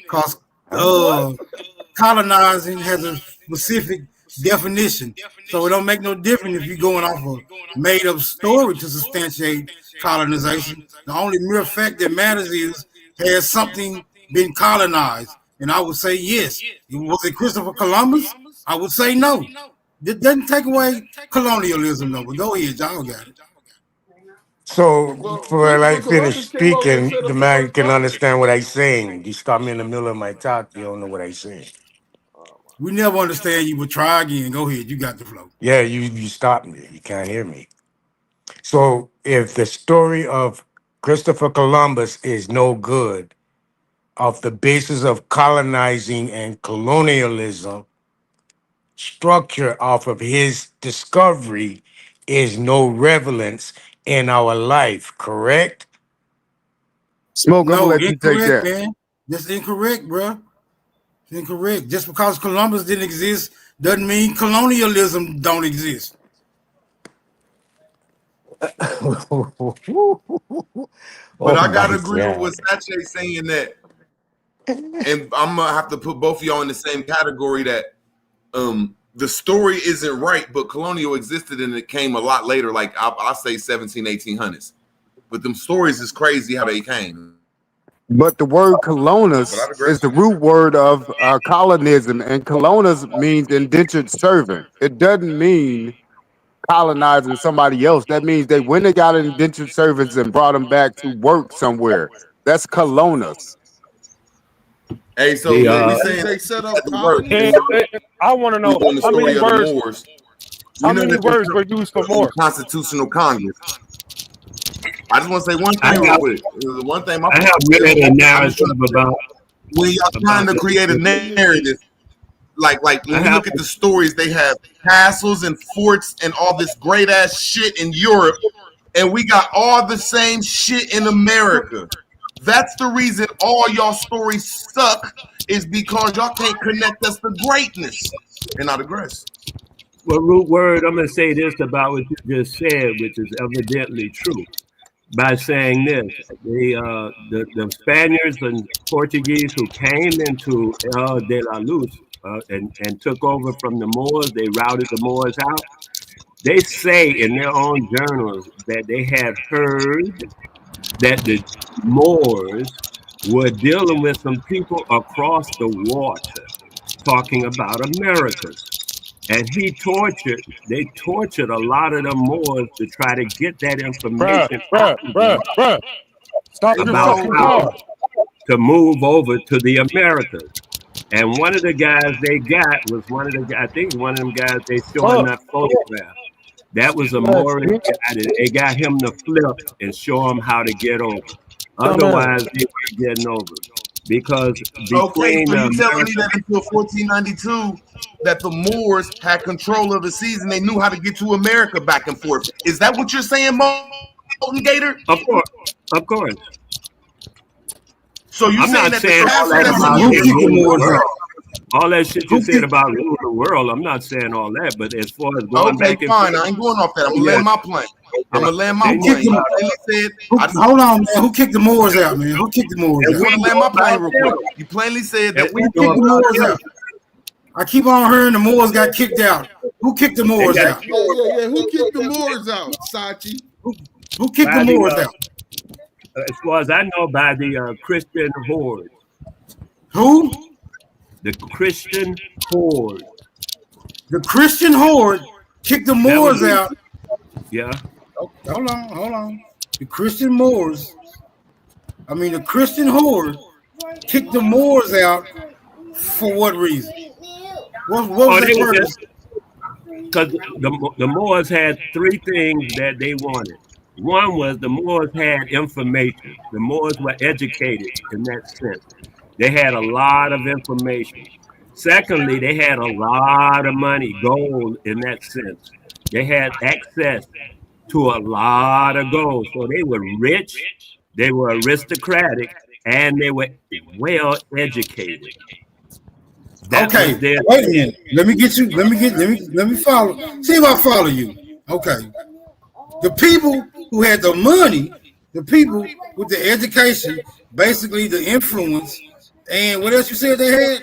Because colonizing has a specific definition. So it don't make no difference if you're going off a made-up story to substantiate colonization. The only mere fact that matters is, has something been colonized? And I would say yes. Was it Christopher Columbus? I would say no. It doesn't take away colonialism, though. But go ahead, y'all got it. So when I finish speaking, the man can understand what I'm saying. You stop me in the middle of my talk, you don't know what I'm saying. We never understand you, but try again. Go ahead. You got the flow. Yeah, you stopped me. You can't hear me. So if the story of Christopher Columbus is no good, of the basis of colonizing and colonialism, structure off of his discovery is no relevance in our life, correct? Smoke, I'm gonna No, let you take incorrect, that. man. That's incorrect, bro. It's incorrect. Just because Columbus didn't exist doesn't mean colonialism don't exist. But I gotta agree with what Sache saying that, and I'm gonna have to put both of y'all in the same category that the story isn't right, but colonial existed and it came a lot later, like I'll say 1800s. But them stories is crazy how they came. But the word colonus is the root word of colonism, and colonus means indentured servant. It doesn't mean colonizing somebody else. That means they went and got indentured servants and brought them back to work somewhere. That's colonus. Hey, so we saying they set up colonies. I want to know how many words. How many words were used for more? Constitutional Congress. I just want to say one thing real quick. One thing I have read a narrative about when y'all trying to create a narrative. Like when you look at the stories, they have castles and forts and all this great ass shit in Europe, and we got all the same shit in America. That's the reason all y'all stories suck, is because y'all can't connect us to greatness. And I digress. Well, root word, I'm going to say this about what you just said, which is evidently true. By saying this, the Spaniards and Portuguese who came into El de la Luz and took over from the Moors, they routed the Moors out. They say in their own journals that they had heard that the Moors were dealing with some people across the water, talking about Americas. And they tortured a lot of the Moors to try to get that information Bruh. Stop your about fucking how car. to move over to the Americas. And one of the guys they got was I think one of them guys they showing that photograph. That was a Moorish guy. They got him to flip and show him how to get over. Otherwise, they weren't getting over. Because Okay, between so you telling me that until 1492 that the Moors had control of the seas and they knew how to get to America back and forth. Is that what you're saying, Molten Gator? Of course. So you're I'm saying not that saying the all castle that that's about in you ruling the world. All that shit you said about ruling the world, I'm not saying all that. But as far as going Okay, back and fine. forth, I ain't going off that. I'm gonna land my plane. I'm gonna land my They plane. need- Hold on, man. Who kicked the Moors out, man? Who kicked the Moors I out? want to land my plane real quick. You plainly said that Who kicked the Moors out? I keep on hearing the Moors got kicked out. Who kicked the Moors out? Yeah. Who kicked the Moors out, Sachi? Who kicked the Moors out? As far as I know, by the Christian horde. Who? The Christian horde. The Christian horde kicked the Moors out. Yeah. Hold on. The Christian horde kicked the Moors out for what reason? What was the purpose? Because the Moors had three things that they wanted. One was the Moors had information. The Moors were educated in that sense. They had a lot of information. Secondly, they had a lot of money, gold in that sense. They had access to a lot of gold. So they were rich, they were aristocratic, and they were well educated. Okay, wait a minute. Let me follow. See if I follow you. Okay. The people who had the money, the people with the education, basically the influence, and what else you said they had?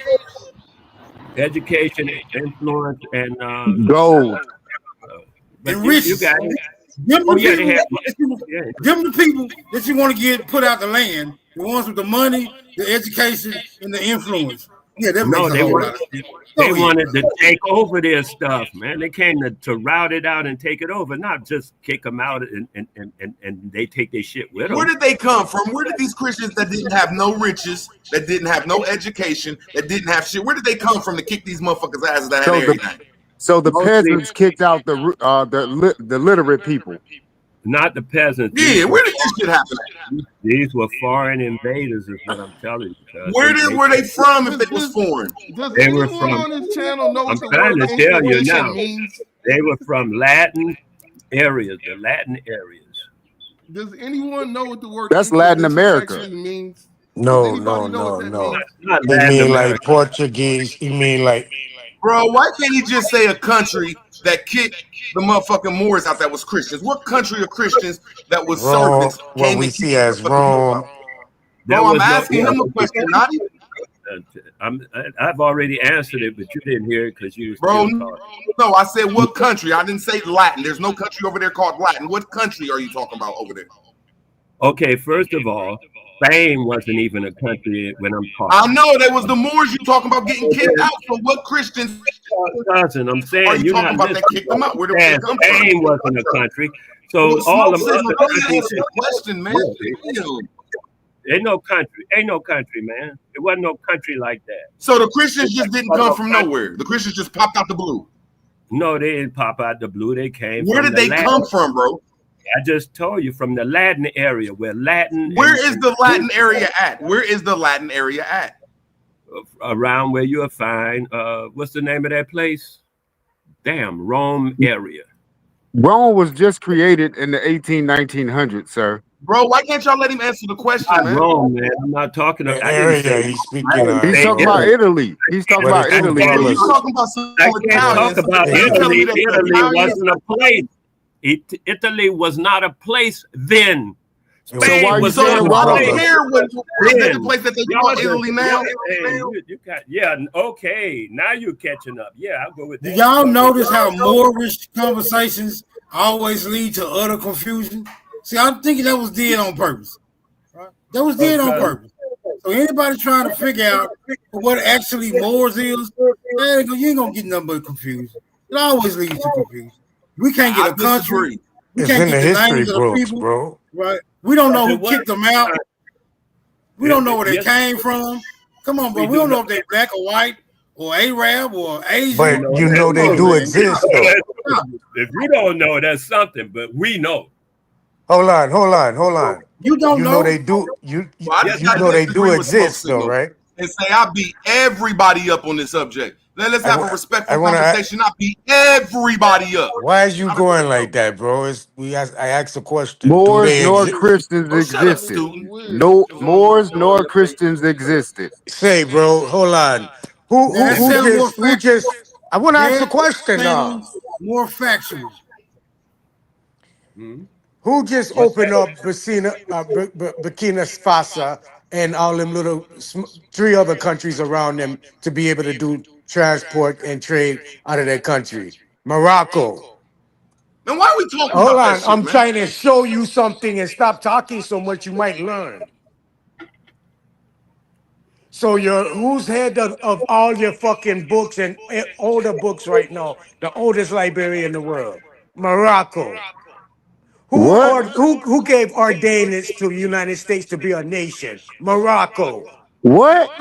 Education, influence, and gold. But And riches. you got it. Give them Oh, the yeah, they people had- that give them the people that you want to get put out the land, the ones with the money, the education, and the influence. Yeah, that No, makes a they whole wanted, lot of sense. they Go ahead, wanted brother. to take over their stuff, man. They came to route it out and take it over, not just kick them out and they take their shit with them. Where did they come from? Where did these Christians that didn't have no riches, that didn't have no education, that didn't have shit, where did they come from to kick these motherfuckers' asses that had everything? So the peasants kicked out the literate people. Not the peasants. Yeah, where did this shit happen at? These were foreign invaders, is what I'm telling you. cuz. Were they from if they was foreign? Does They were anyone from- on this channel know I'm what the trying word to tell you inspiration now. means? They were from Latin areas, the Latin areas. Does anyone know what the word That's Latin inspiration America. actually means? No. Means? Not You Latin mean like America. Portuguese? You mean like Bro, why can't he just say a country that kicked the motherfucking Moors out that was Christians? What country of Christians that was Rome? serpents What came we and see kicked as the motherfucking Moors Rome? out? Bro, I'm asking him a question, not you. I've already answered it, but you didn't hear it because you was Bro, still talking. no, I said what country? I didn't say Latin. There's no country over there called Latin. What country are you talking about over there? Okay, first of all, Spain wasn't even a country when I'm talking. I know that was the Moors you talking about getting kicked out. So what Christians Cousin, I'm saying are you you're talking not about that listening. kicked them out? Where did Yeah, they come Spain from? wasn't a country. So Well, all them Smoke says, other well, let me countries. answer the question, man. Damn. Ain't no country, man. It wasn't no country like that. So the Christians just didn't come from nowhere. The Christians just popped out the blue. No, they didn't pop out the blue. They came. Where from did they Latin. come from, bro? I just told you from the Latin area where Latin. Where is the Latin area at? Where is the Latin area at? Around where you'll find what's the name of that place? Damn, Rome area. Rome was just created in the 1900s, sir. Bro, why can't y'all let him answer the question, I'm man? wrong, man. I'm not talking The about. I didn't area say. he's speaking I didn't on. He's say talking about Italy. He's talking Where about the two Italy. Bro, you brothers. talking about some I can't Italians. talk about And you telling me Italy. that the Italy Italians. wasn't a place. Italy was not a place then. So why Spain are you was So not saying a why place the Rome? hair was that the then. place that they Y'all call just, Italy now? hey, you got, yeah, okay. Now you're catching up. Yeah, I'll go with Do that. y'all notice how Moorish conversations always lead to utter confusion? See, I'm thinking that was did on purpose. Right? That was did on Because purpose. So anybody trying to figure out what actually Moors is, man, you ain't gonna get nothing but confusion. It always leads to confusion. We can't get I a country. disagree. We It's can't in get the the history names of the books, people. bro. Right? We don't know it who was, kicked them out. We don't know where they yes, came from. Come on, bro. we We do don't know know. if they black or white or Arab or Asian. But No, you know that's they Come on, do man. exist, though. if you don't know, that's something. But we know. Hold on. You don't You know know? they do. You Well, I Yes, you I know they do. do disagree with Smoke exist, though, Signal right? and say I beat everybody up on this subject. Let's I have a want. I respectful want to. conversation. I beat everybody up. Why is you Not a going question. like that, bro? I asked a question. Do Moors they nor exist? Christians Oh, shut up, existed. student. No Moors nor Christians existed. Say, bro. Hold on. Now that And sounds more Who factual. just? I want to ask a That question now. sounds more factual. Who just what's opened that? up Burkina Faso and all them little 3 other countries around them to be able to do transport and trade out of their country? Morocco. Man, why are we talking Hold about that on, shit, I'm man? trying to show you something and stop talking so much. You might learn. So who's head of all your fucking books and older books right now? The oldest library in the world, Morocco. What? Who gave ordinance to the United States to be a nation? Morocco. What?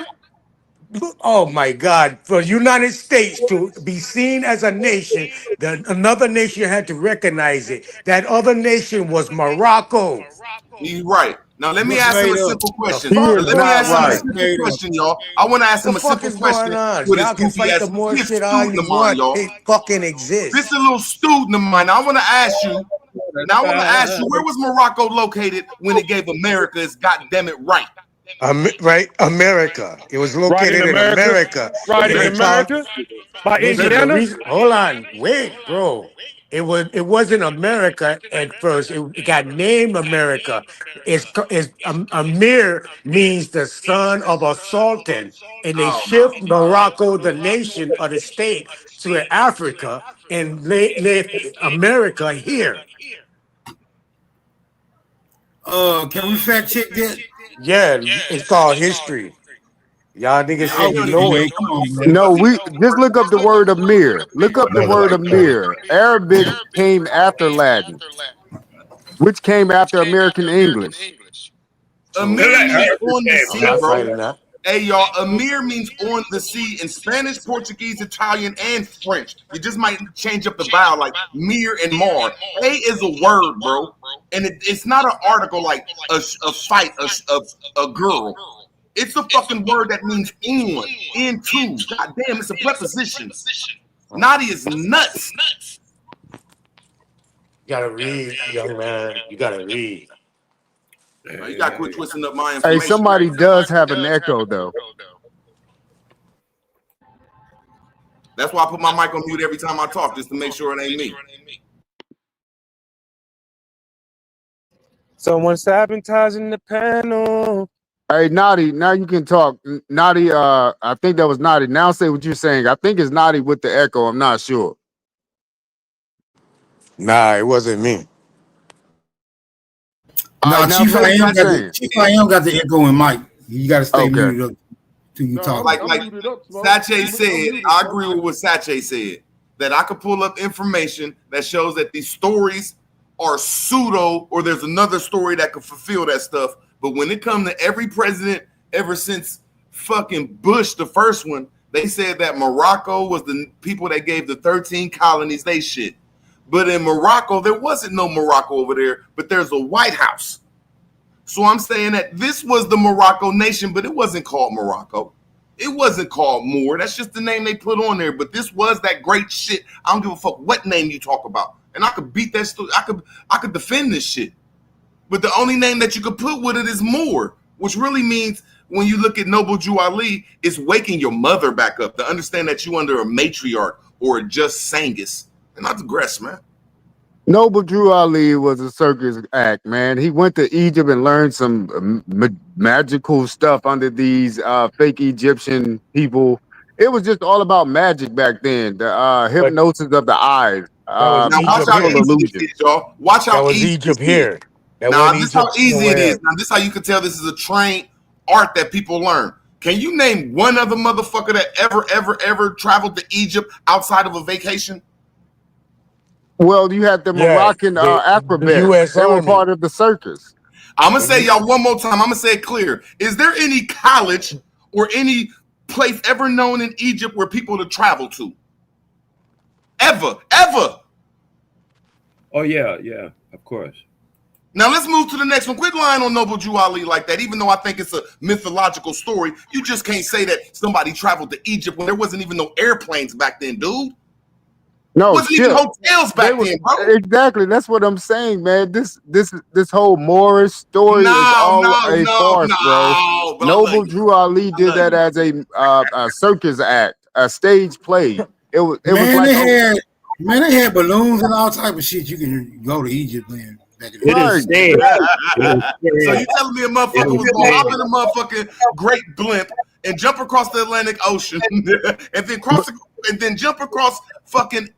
Oh my God! For the United States to be seen as a nation, another nation had to recognize it. That other nation was Morocco. He's right. Now let me What's ask him a made up? simple The question. He fuck is Now let me going not ask him a right. What's simple on? made up? question, y'all. I want to ask The him a fuck simple is going question on? with his Y'all can goofy fight the ass. more This shit all student you of mine, want. y'all. It fucking This is exists. a little student of mine. Now I want to ask you. Now I want to ask you, where was Morocco located when it gave America its goddamn it right? Right, America. It was Right in located in America. America. Right in They Thank you. called. America. By Listen, the Indiana. reason. Hold on, wait, bro. It wasn't America at first. It got named America. Amir means the son of a sultan, and they Oh my shipped Morocco, the nation or the state, to Africa and left America here. Can we fact check that? Yeah, it's called history. Y'all niggas man, we said Oh, you know this know shit man, it. don't come work. on, bro. No, But we just look up the word Amir. Look up the Another word like that. Amir. Arabic came after Latin, which came after American English. So Amir means on the I'm sea, not bro. fighting that. Hey, y'all, Amir means on the sea in Spanish, Portuguese, Italian, and French. You just might change up the vowel like mir and mar. A is a word, bro. And it's not an article like a fight, a girl. It's a fucking word that means on, into. God damn, it's a preposition. Naughty is nuts. You gotta read, young man. You gotta read. You gotta quit twisting up my Hey, information. somebody does have an echo though. That's why I put my mic on mute every time I talk, just to make sure it ain't me. Someone sabotaging the panel. Hey, Naughty, now you can talk. Naughty, I think that was Naughty. Now say what you're saying. I think it's Naughty with the echo. I'm not sure. Nah, it wasn't me. All No, right, now Chief finish I what am you're got the saying. Chief I am got the echoing mic. You got to stay Okay. muted up till you No, talk. Like I'm muted up, Smoke. Sache I'm said, muted, I Smoke. agree with what Sache said, that I could pull up information that shows that these stories are pseudo, or there's another story that could fulfill that stuff. But when it comes to every president ever since fucking Bush, the first one, they said that Morocco was the people that gave the 13 colonies they shit. But in Morocco, there wasn't no Morocco over there, but there's a White House. So I'm saying that this was the Morocco nation, but it wasn't called Morocco. It wasn't called Moor. That's just the name they put on there. But this was that great shit. I don't give a fuck what name you talk about. And I could beat that. I could defend this shit. but the only name that you could put with it is Moor, which really means when you look at Noble Drew Ali, it's waking your mother back up to understand that you under a matriarch or a just Sangus. And I digress, man. Noble Drew Ali was a circus act, man. He went to Egypt and learned some magical stuff under these fake Egyptian people. It was just all about magic back then. The hypnosis of the eyes. Now watch how easy it is, y'all. Watch how easy Egypt it is. here. Now this is how easy it is. Now this is how you can tell this is a trained art that people learn. Can you name one other motherfucker that ever traveled to Egypt outside of a vacation? Well, you had the Moroccan acrobats. They were part of the circus. I'm gonna say y'all one more time. I'm gonna say it clear. Is there any college or any place ever known in Egypt where people to travel to? Ever? Oh yeah, of course. Now let's move to the next one. Quit lying on Noble Drew Ali like that. Even though I think it's a mythological story, you just can't say that somebody traveled to Egypt when there wasn't even no airplanes back then, dude. No, wasn't even hotels back then, bro. Exactly. That's what I'm saying, man. This whole Moorish story is all a farce, bro. Noble Drew Ali did that as a circus act, a stage play. It was like they had balloons and all type of shit. You can go to Egypt, man. So you telling me a motherfucker was gonna hop in a motherfucking great blimp and jump across the Atlantic Ocean and then jump across fucking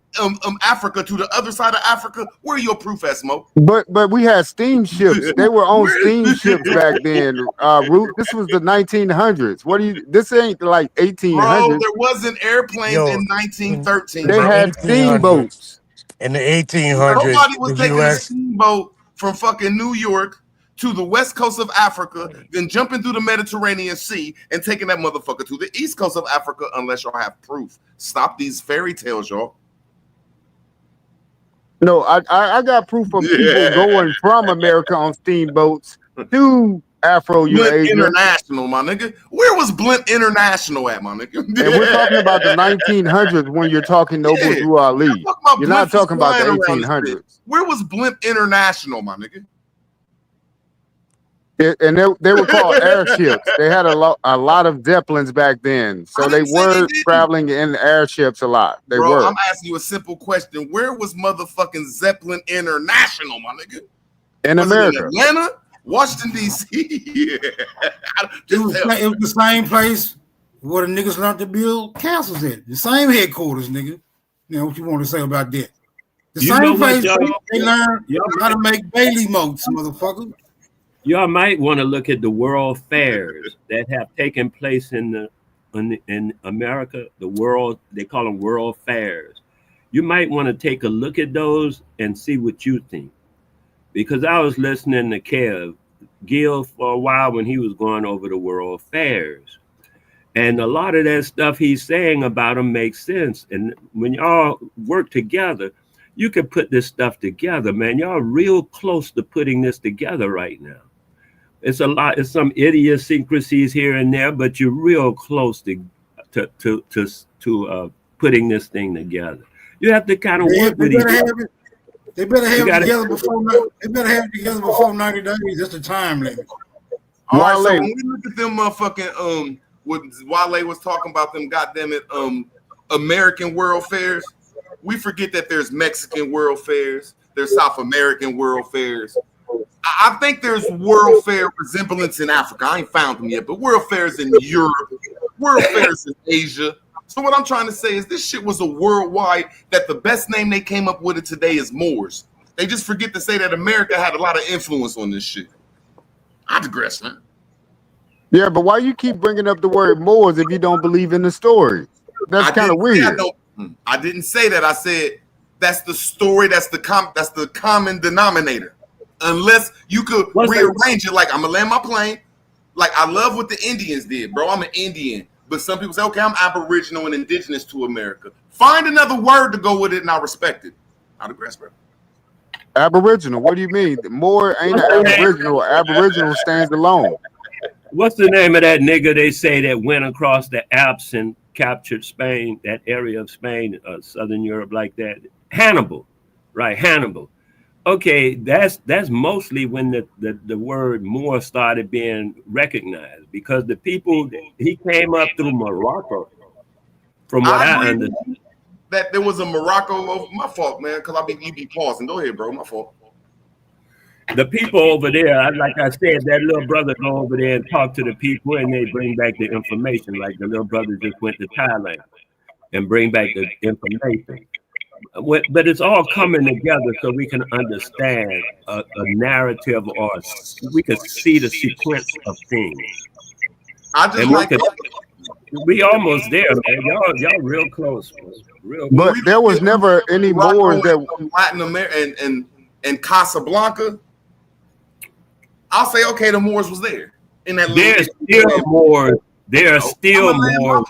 Africa to the other side of Africa? Where are your proof at, Smoke? But we had steamships. They were on steamships back then. This was the 1900s. This ain't like 1800s. Bro, there wasn't airplanes in 1913. They had steamboats. In the 1800s, nobody was taking a steamboat from fucking New York to the west coast of Africa, then jumping through the Mediterranean Sea and taking that motherfucker to the east coast of Africa unless y'all have proof. Stop these fairy tales, y'all. No, I got proof of people going from America on steamboats to Afro-Eurasia. Blimp International, my nigga. Where was Blimp International at, my nigga? And we're talking about the 1900s when you're talking Noble Drew Ali. You're not talking about the 1800s. Where was Blimp International, my nigga? And they were called airships. They had a lot of Zeppelins back then, so they were traveling in airships a lot. They were. I'm asking you a simple question. Where was motherfucking Zeppelin International, my nigga? In America. In Atlanta? Washington, D.C. It was the same place where the niggas learned to build castles at. The same headquarters, nigga. You know what you want to say about that? The same place they learned how to make Bailey moats, motherfucker. Y'all might want to look at the world fairs that have taken place in America. The world, they call them world fairs. You might want to take a look at those and see what you think. Because I was listening to Kev Gill for a while when he was going over the world fairs. And a lot of that stuff he's saying about them makes sense. And when y'all work together, you can put this stuff together, man. Y'all real close to putting this together right now. It's some idiosyncrasies here and there, but you're real close to putting this thing together. You have to kind of work with each other. They better have it together before 90 days. That's the time limit. All right, so when we look at them motherfucking what Wale was talking about, them goddamn it American world fairs, we forget that there's Mexican world fairs, there's South American world fairs. I think there's world fair resemblance in Africa. I ain't found them yet, but world fairs in Europe, world fairs in Asia. So what I'm trying to say is this shit was a worldwide, that the best name they came up with it today is Moors. They just forget to say that America had a lot of influence on this shit. I digress, man. Yeah, but why you keep bringing up the word Moors if you don't believe in the story? That's kind of weird. I didn't say that. I said that's the story. That's the common denominator. Unless you could rearrange it, like I'm gonna land my plane. Like I love what the Indians did, bro. I'm an Indian, but some people say, okay, I'm Aboriginal and indigenous to America. Find another word to go with it, and I respect it. I digress, bro. Aboriginal. What do you mean? Moor ain't an Aboriginal. Aboriginal stands alone. What's the name of that nigga they say that went across the Alps and captured Spain, that area of Spain, Southern Europe like that? Hannibal, right? Hannibal. Okay, that's mostly when the word Moor started being recognized, because the people, he came up through Morocco, from what I agree understand. that there was a Morocco over my fault, man, because you be pausing. Go ahead, bro. My fault. The people over there, like I said, that little brother go over there and talk to the people, and they bring back the information. Like the little brother just went to Thailand and bring back the information. But it's all coming together so we can understand a narrative, or we can see the sequence of things. I just and like we almost there, man. Y'all real close, man. Real But close. there was never any Moors that Latin America and Casablanca. I'll say, okay, the Moors was there in that. There's still more. There are still more.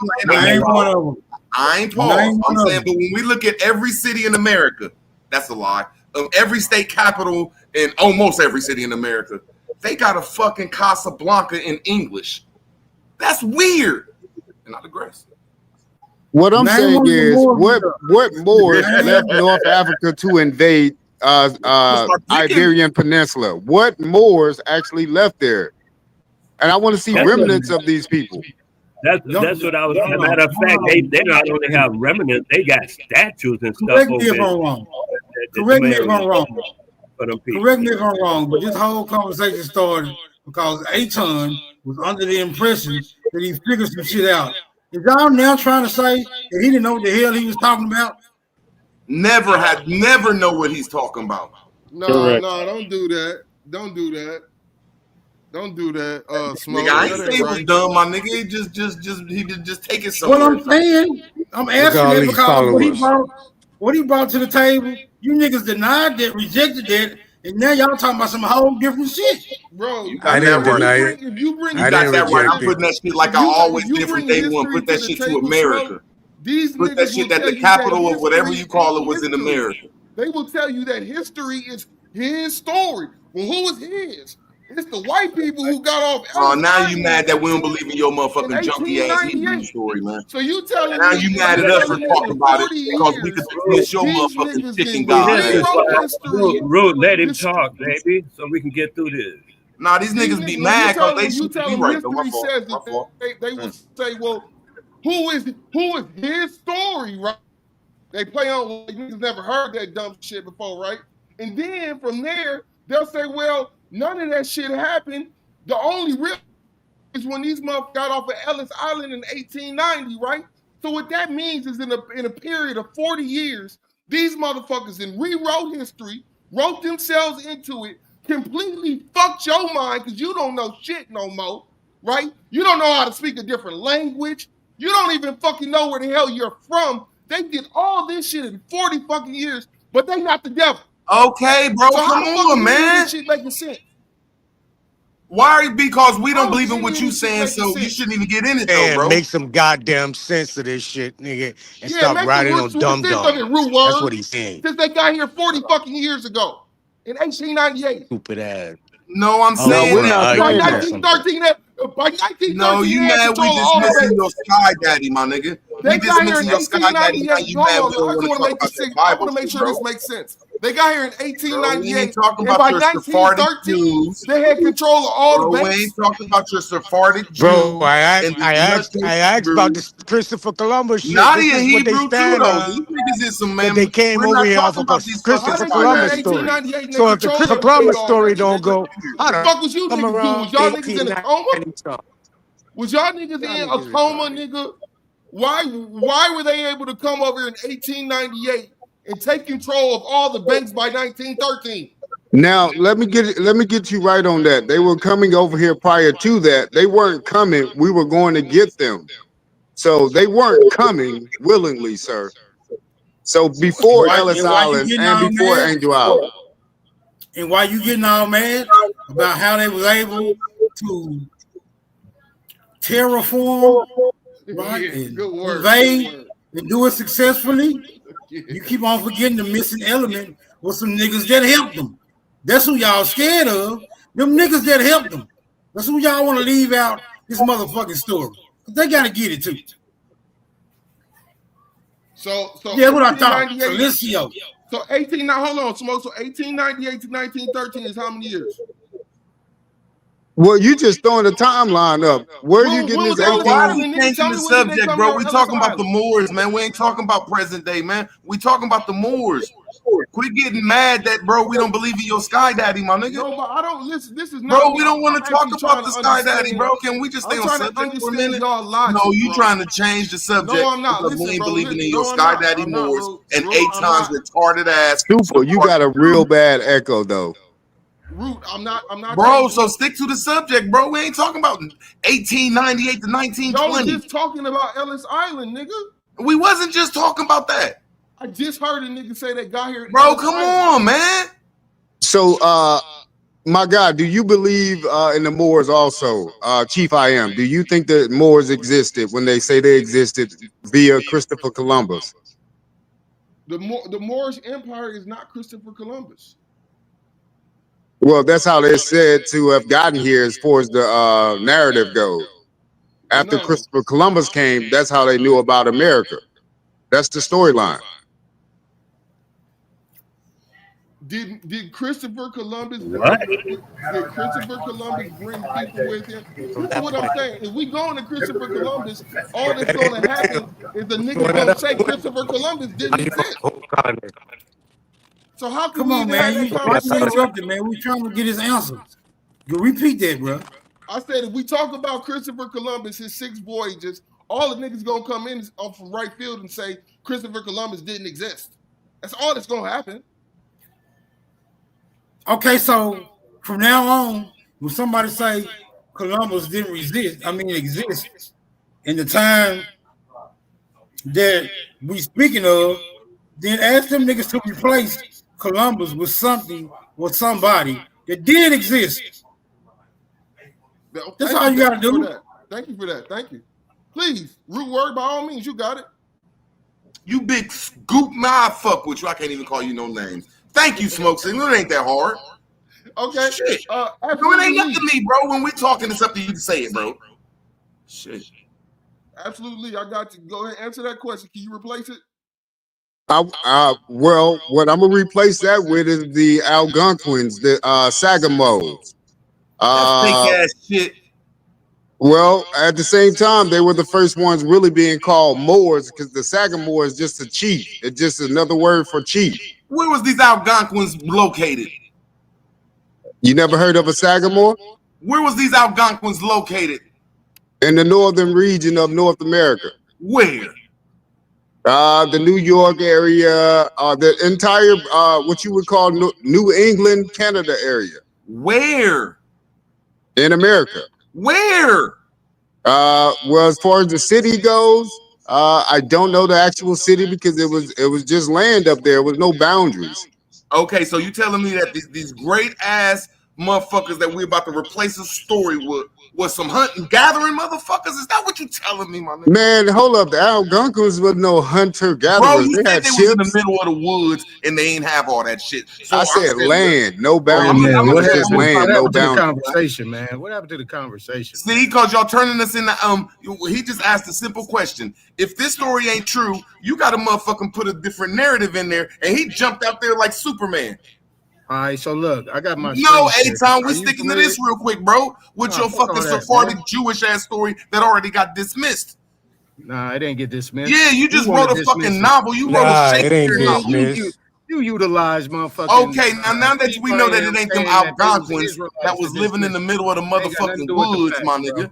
I ain't paused. I'm saying, but when we look at every city in America, that's a lie. Of every state capital in almost every city in America, they got a fucking Casablanca in English. That's weird. And I digress. what I'm saying is what Moors left North Africa to invade Iberian Peninsula? What Moors actually left there? And I want to see remnants of these people. That's what I was saying. Matter of fact, they not only have remnants, they got statues and stuff. Correct me if I'm wrong. Correct me if I'm wrong. Correct me if I'm wrong, but this whole conversation started because Aton was under the impression that he figured some shit out. Is y'all now trying to say that he didn't know what the hell he was talking about? Never know what he's talking about. No, don't do that. Don't do that. Don't do that. Smoke. Nigga, I ain't say it was dumb, my nigga. He just take it What somewhere. I'm saying, I'm asking that because what he brought to the table, you niggas denied that, rejected that, and now y'all talking about some whole different shit. Bro, I didn't deny it. You got that right. I'm putting that shit like I always did from day one. Put that shit to America. Put that shit that the capital of whatever you call it was in America. They will tell you that history is his story. Well, who is his? It's the white people who got off. Oh, now you mad that we don't believe in your motherfucking junkie ass Hebrew story, man. So you telling now me you mad at us for talking about it because we could miss your motherfucking chicken god. Root, let him talk, baby, so we can get through this. Nah, these niggas be mad because they should be right. Though. My fault. Says that they will say, well, who is his story, right? They play on like niggas never heard that dumb shit before, right? And then from there, they'll say, well, none of that shit happened. The only real is when these motherfuckers got off of Ellis Island in 1890, right? So what that means is in a period of 40 years, these motherfuckers then rewrote history, wrote themselves into it, completely fucked your mind because you don't know shit no more, right? You don't know how to speak a different language. You don't even fucking know where the hell you're from. They did all this shit in 40 fucking years, but they not the devil. Okay, bro, So come on, man. This shit making sense? Why? Because we don't believe in what you saying, so you shouldn't even get in it, though, bro. Make some goddamn sense of this shit, nigga, and stop riding on dumb. That's what he's saying. Since they got here 40 fucking years ago in 1898. Stupid ass. No, I'm saying that. By 1913, no, you mad we dismissing your sky daddy, my nigga. They got here in 1898. I want to make sure this makes sense. They got here in 1898. Talking and about by your 1913, they had control of all the banks. We ain't talking about your Sephardic Jews. Bro, I asked about this Christopher Columbus shit. Not this in is Hebrew what they stand too, on. These niggas is some man. They came over here off of a Christopher Columbus story. So if the Christopher Columbus story don't go, how the fuck was you niggas doing? Was y'all niggas in a coma? Was y'all niggas in a coma, nigga? Why were they able to come over here in 1898 and take control of all the banks by 1913? Now let me get you right on that. They were coming over here prior to that. They weren't coming. We were going to get them. So they weren't coming willingly, sir. So before Ellis Island and before Angel Island. And why you getting all mad about how they was able to terraform, right, and invade and do it successfully? You keep on forgetting the missing element was some niggas that helped them. That's who y'all scared of. Them niggas that helped them. That's who y'all want to leave out this motherfucking story. They gotta get it too. So yeah, what I thought. Felicio. So 18. Now hold on, Smoke. So 1898 to 1913 is how many years? Well, you just throwing the timeline up. Where are you getting this Bro, 18? why are we changing the subject, bro? We talking about the Moors, man. We ain't talking about present day, man. We talking about the Moors. Quit getting mad that, bro, we don't believe in your Sky Daddy, my nigga. No, but I don't listen. This is not. Bro, we don't want to talk about the Sky Daddy, bro. Can we just stay on subject for a minute? No, you trying to change the subject. No, I'm not. Because Listen, we ain't bro, believing in listen. your No, I'm Sky not. Daddy I'm not, Moors bro. and Bro, 8 I'm times not. retarded ass. Super, you got a real bad echo though. Root, I'm not. Bro, so stick to the subject, bro. We ain't talking about 1898 to 1920. Y'all just talking about Ellis Island, nigga. We wasn't just talking about that. I just heard a nigga say they got here. Bro, come on, man. So, my God, do you believe in the Moors also, Chief I Am? Do you think that Moors existed when they say they existed via Christopher Columbus? The Moorish Empire is not Christopher Columbus. Well, that's how they're said to have gotten here as far as the narrative goes. After Christopher Columbus came, that's how they knew about America. That's the storyline. Did Christopher Columbus What? did Christopher Columbus bring people with him? This is what I'm saying. If we go into Christopher Columbus, all that's going to happen is the nigga going to say Christopher Columbus didn't exist. So how can Come we on, even man. have You that why you conversation? interrupted, man? We trying to get his answer. You repeat that, bro. I said if we talk about Christopher Columbus, his 6 voyages, all the niggas gonna come in off from right field and say Christopher Columbus didn't exist. That's all that's gonna happen. Okay, so from now on, when somebody say Columbus didn't exist in the time that we speaking of, then ask them niggas to replace Columbus with something or somebody that did exist. That's all you gotta do. Thank you for that. Thank you. Please, root word by all means. You got it. You big scoop, nah, I fuck with you. I can't even call you no names. Thank you, Smoke Signal. It ain't that hard. Okay. Shit. It ain't up to me, bro. When we talking, it's up to you to say it, bro. Shit. Absolutely. I got you. Go ahead and answer that question. Can you replace it? Well, what I'm gonna replace that with is the Algonquins, the Sagamores. Fake ass shit. Well, at the same time, they were the first ones really being called Moors because the Sagamore is just a chief. It's just another word for chief. Where was these Algonquins located? You never heard of a Sagamore? Where was these Algonquins located? In the northern region of North America. Where? The New York area, the entire what you would call New England, Canada area. Where? In America. Where? Well, as far as the city goes, I don't know the actual city because it was just land up there with no boundaries. Okay, so you telling me that these great ass motherfuckers that we about to replace a story with was some hunting gathering motherfuckers? Is that what you telling me, my nigga? Man, hold up. The Algonquins was no hunter gatherers. Bro, you they said had they ships. was in the middle of the woods and they ain't have all that shit. So I said land, no Hey, boundaries. man, It what was just happened, land, what no happened to the boundaries. conversation, man? What happened to the conversation? See, because y'all turning us into he just asked a simple question. If this story ain't true, you gotta motherfucking put a different narrative in there, and he jumped out there like Superman. All right, so look, I got my No, screen share. A-Time, we Are you sticking to familiar? this real quick, bro. With Nah, your fuck fucking all that, Sephardic man. Jewish ass story that already got dismissed. Nah, it didn't get dismissed. Yeah, you just wanna wrote a dismiss fucking it. novel. You wrote a Shakespeare novel. You utilize motherfucking. Okay, now that we know that it ain't them saying that they was Algonquins Israelites that was to living in the dismiss middle of the Ain't got nothing to motherfucking do with the woods, facts, my bro. nigga.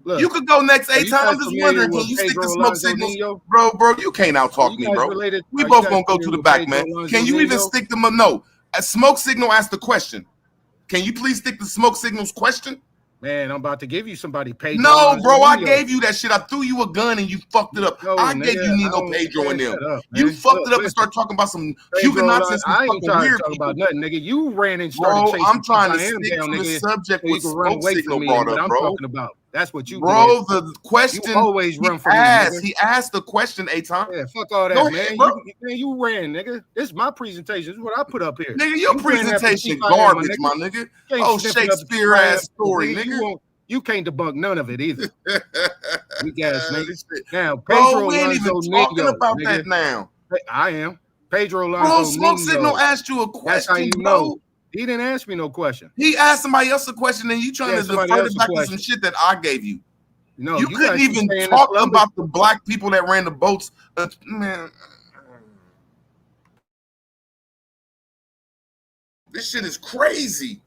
Look, You could go next are you A-Time. guys I'm just familiar wondering, can with you stick Pedro to smoke Alonso signals? Nino? Bro, you can't out-talk You me, guys bro. related? We Are you both guys gonna go to familiar the with back, Pedro man. Alonso Can you even Nino? stick to no? A Smoke Signal asked the question. Can you please stick to Smoke Signal's question? Man, I'm about to give you somebody. Pedro No, Alonso bro, I Nino. gave you that shit. I threw you a gun and you fucked it up. No, I nigga, gave you I Nino don't- Pedro and man, them. shut up, You man. fucked Look, it up and listen. start talking about some Pedro Huguenots and Alonso, some I ain't fucking trying to weird talk people. about nothing, nigga. You ran and started Bro, chasing I'm trying to I am stick down, to the nigga, subject so you what can run Smoke away Signal from me brought and what up, I'm bro. talking about. That's what you Bro, did. the question You always run from me, asked. nigga. He asked the question, A-Time. Yeah, fuck all that, Go man. ahead, bro. You ran, nigga. This is my presentation. This is what I put up here. Nigga, your You ran after presentation Chief I Am, garbage, my nigga. You ain't Oh, sniffing up the Shakespeare Chief I Am, ass story, nigga. You can't debunk none of it either. Weak ass nigga. Shit. Now, Bro, Pedro we ain't Alonso even talking Nino, about nigga. that now. I am. Pedro Bro, Alonso Smoke Nino. Signal asked you a question. That's how you bro. know. He didn't ask me no question. He asked somebody else a question, and you trying Yeah, to somebody divert else it a back to question. some shit that I gave you. No, you you couldn't guys keep even saying talk this other- about the black people that ran the boats. Man, this shit is crazy.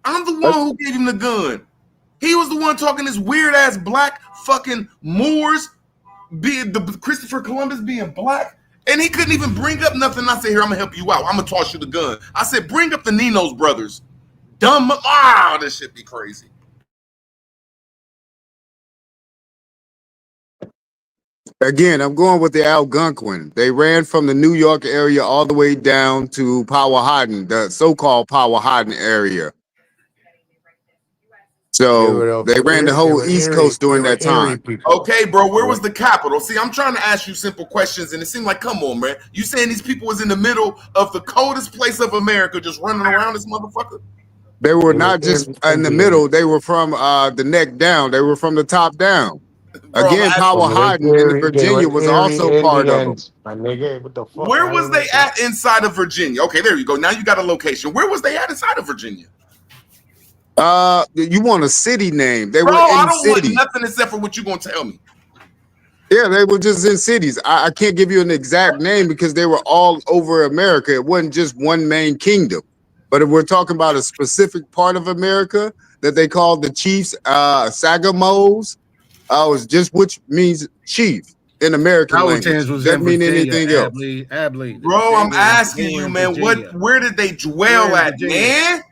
I'm the one who gave him the gun. He was the one talking this weird ass black fucking Moors, being the Christopher Columbus being black, and he couldn't even bring up nothing. I said, "Here, I'm gonna help you out. I'm gonna toss you the gun." I said, "Bring up the Nino's brothers." Dumb. This shit be crazy. Again, I'm going with the Algonquin. They ran from the New York area all the way down to Powhatan, the so-called Powhatan area. So they ran the whole East Coast during that time. Okay, bro, where was the capital? See, I'm trying to ask you simple questions, and it seemed like, come on, man. You saying these people was in the middle of the coldest place of America just running around this motherfucker? They were not just in the middle. They were from the neck down. They were from the top down. Again, Powhatan in Virginia was also part of them. My nigga, what the fuck? Where was they at inside of Virginia? Okay, there you go. Now you got a location. Where was they at inside of Virginia? You want a city name? They Bro, were in I don't want cities. nothing except for what you gonna tell me. Yeah, they were just in cities. I can't give you an exact name because they were all over America. It wasn't just one main kingdom. But if we're talking about a specific part of America that they called the Chiefs, Sagamores, was just which means chief in American language. Doesn't mean anything else. Abley. Bro, I'm asking you, man, where did they dwell at, man?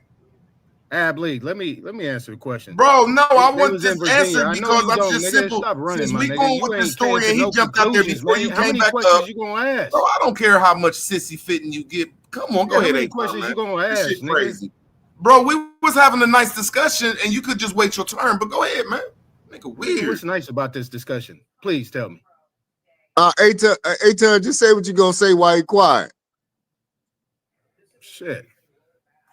Abley, let me answer the question. Bro, no, I They want was in this Virginia. answer I know because you I'm don't, just nigga. simple. Stop running, Since my we nigga. going You with the ain't story came and to he no jumped out there conclusions, before man. you How came many back questions up. you gonna ask? Bro, I don't care how much sissy fitting you get. Come on, go Yeah, ahead. how many Akon, questions man. you gonna This ask, shit nigga? crazy. Bro, we was having a nice discussion and you could just wait your turn, but go ahead, man. Make it weird. What's nice about this discussion? Please tell me. Aton, just say what you gonna say while you quiet. Shit.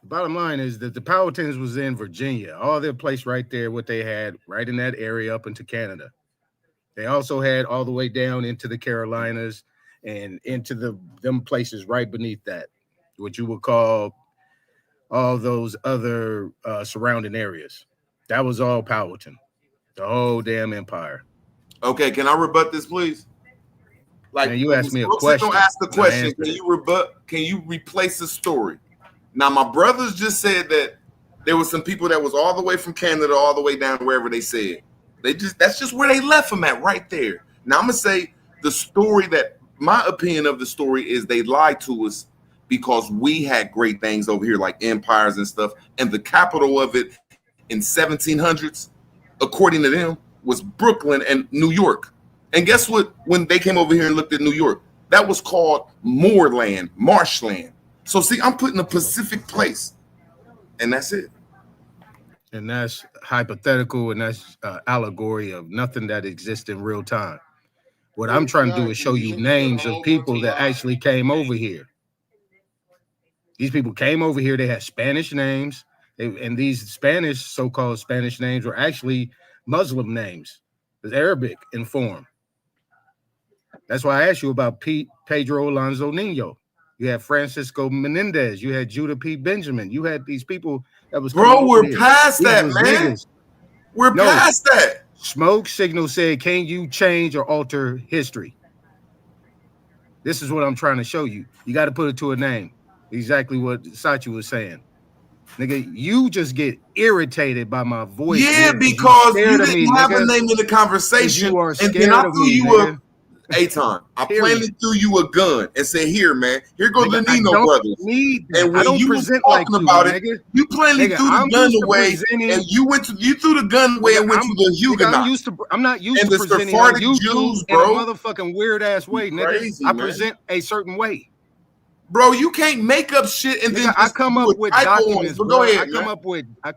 Bottom line is that the Powhatans was in Virginia. All their place right there, what they had right in that area up into Canada. They also had all the way down into the Carolinas and into them places right beneath that, what you would call all those other surrounding areas. That was all Powhatan, the whole damn empire. Okay, can I rebut this, please? Like, Man, you asked me a Smoke question. Signal asked the and I question. answered Can it. you rebut? Can you replace the story? Now, my brothers just said that there was some people that was all the way from Canada, all the way down wherever they said. That's just where they left them at, right there. Now, I'm gonna say the story that my opinion of the story is they lied to us because we had great things over here like empires and stuff, and the capital of it in 1700s, according to them, was Brooklyn and New York. And guess what? When they came over here and looked at New York, that was called moorland, marshland. So see, I'm putting a Pacific place, and that's it. And that's hypothetical, and that's allegory of nothing that exists in real time. What I'm trying to do is show you names of people that actually came over here. These people came over here. They had Spanish names, and these Spanish, so-called Spanish names, were actually Muslim names. It's Arabic in form. That's why I asked you about Pedro Alonso Nino. You had Francisco Menendez. You had Judah P. Benjamin. You had these people that was. Bro, we're past that, man. We're past that. Smoke Signal said, "Can you change or alter history?" This is what I'm trying to show you. You got to put it to a name. Exactly what Sachi was saying. Nigga, you just get irritated by my voice. Yeah, nigga, because you scared of didn't me, have nigga. a name in the conversation, You are and then scared I of threw me, you nigga. Aton, I Period. plainly threw you a gun and said, "Here, man, here go the Nigga, I Nino don't brothers." need that. And I when don't you were present talking like you, about nigga. it, you plainly Nigga, threw the I'm gun used to away, presenting- and you threw the gun away and went to the Huguenots. I'm not used and to the presenting Sephardic on YouTube Jews, in a bro. motherfucking weird ass way, nigga. Crazy, I man. present a certain way. Bro, you can't make up shit and Nigga, then I just come do up a with typo on it. documents, But bro. go ahead, I come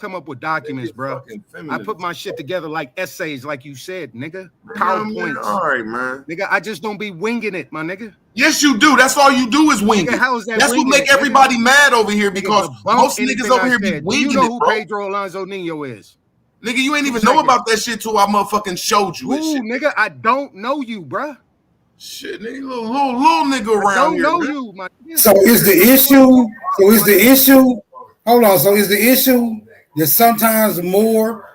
man. up with documents, bro. I put my shit together like essays, like you said, nigga. PowerPoints. All right, man. Nigga, I just don't be winging it, my nigga. Yes, you do. That's all you do is wing Nigga, it. how is that That's what winging make it, nigga? everybody mad over here Nigga, because debunk most anything niggas over I here be said. Do winging you know it, who bro. Pedro Alonso Nino is? Nigga, you ain't 2 even know seconds. about that shit till I motherfucking showed you it. Who, Shit. nigga? I don't know you, bruh. Shit, nigga, little nigga around here. Don't know man. you, my. So is the issue? Hold on. So is the issue that sometimes more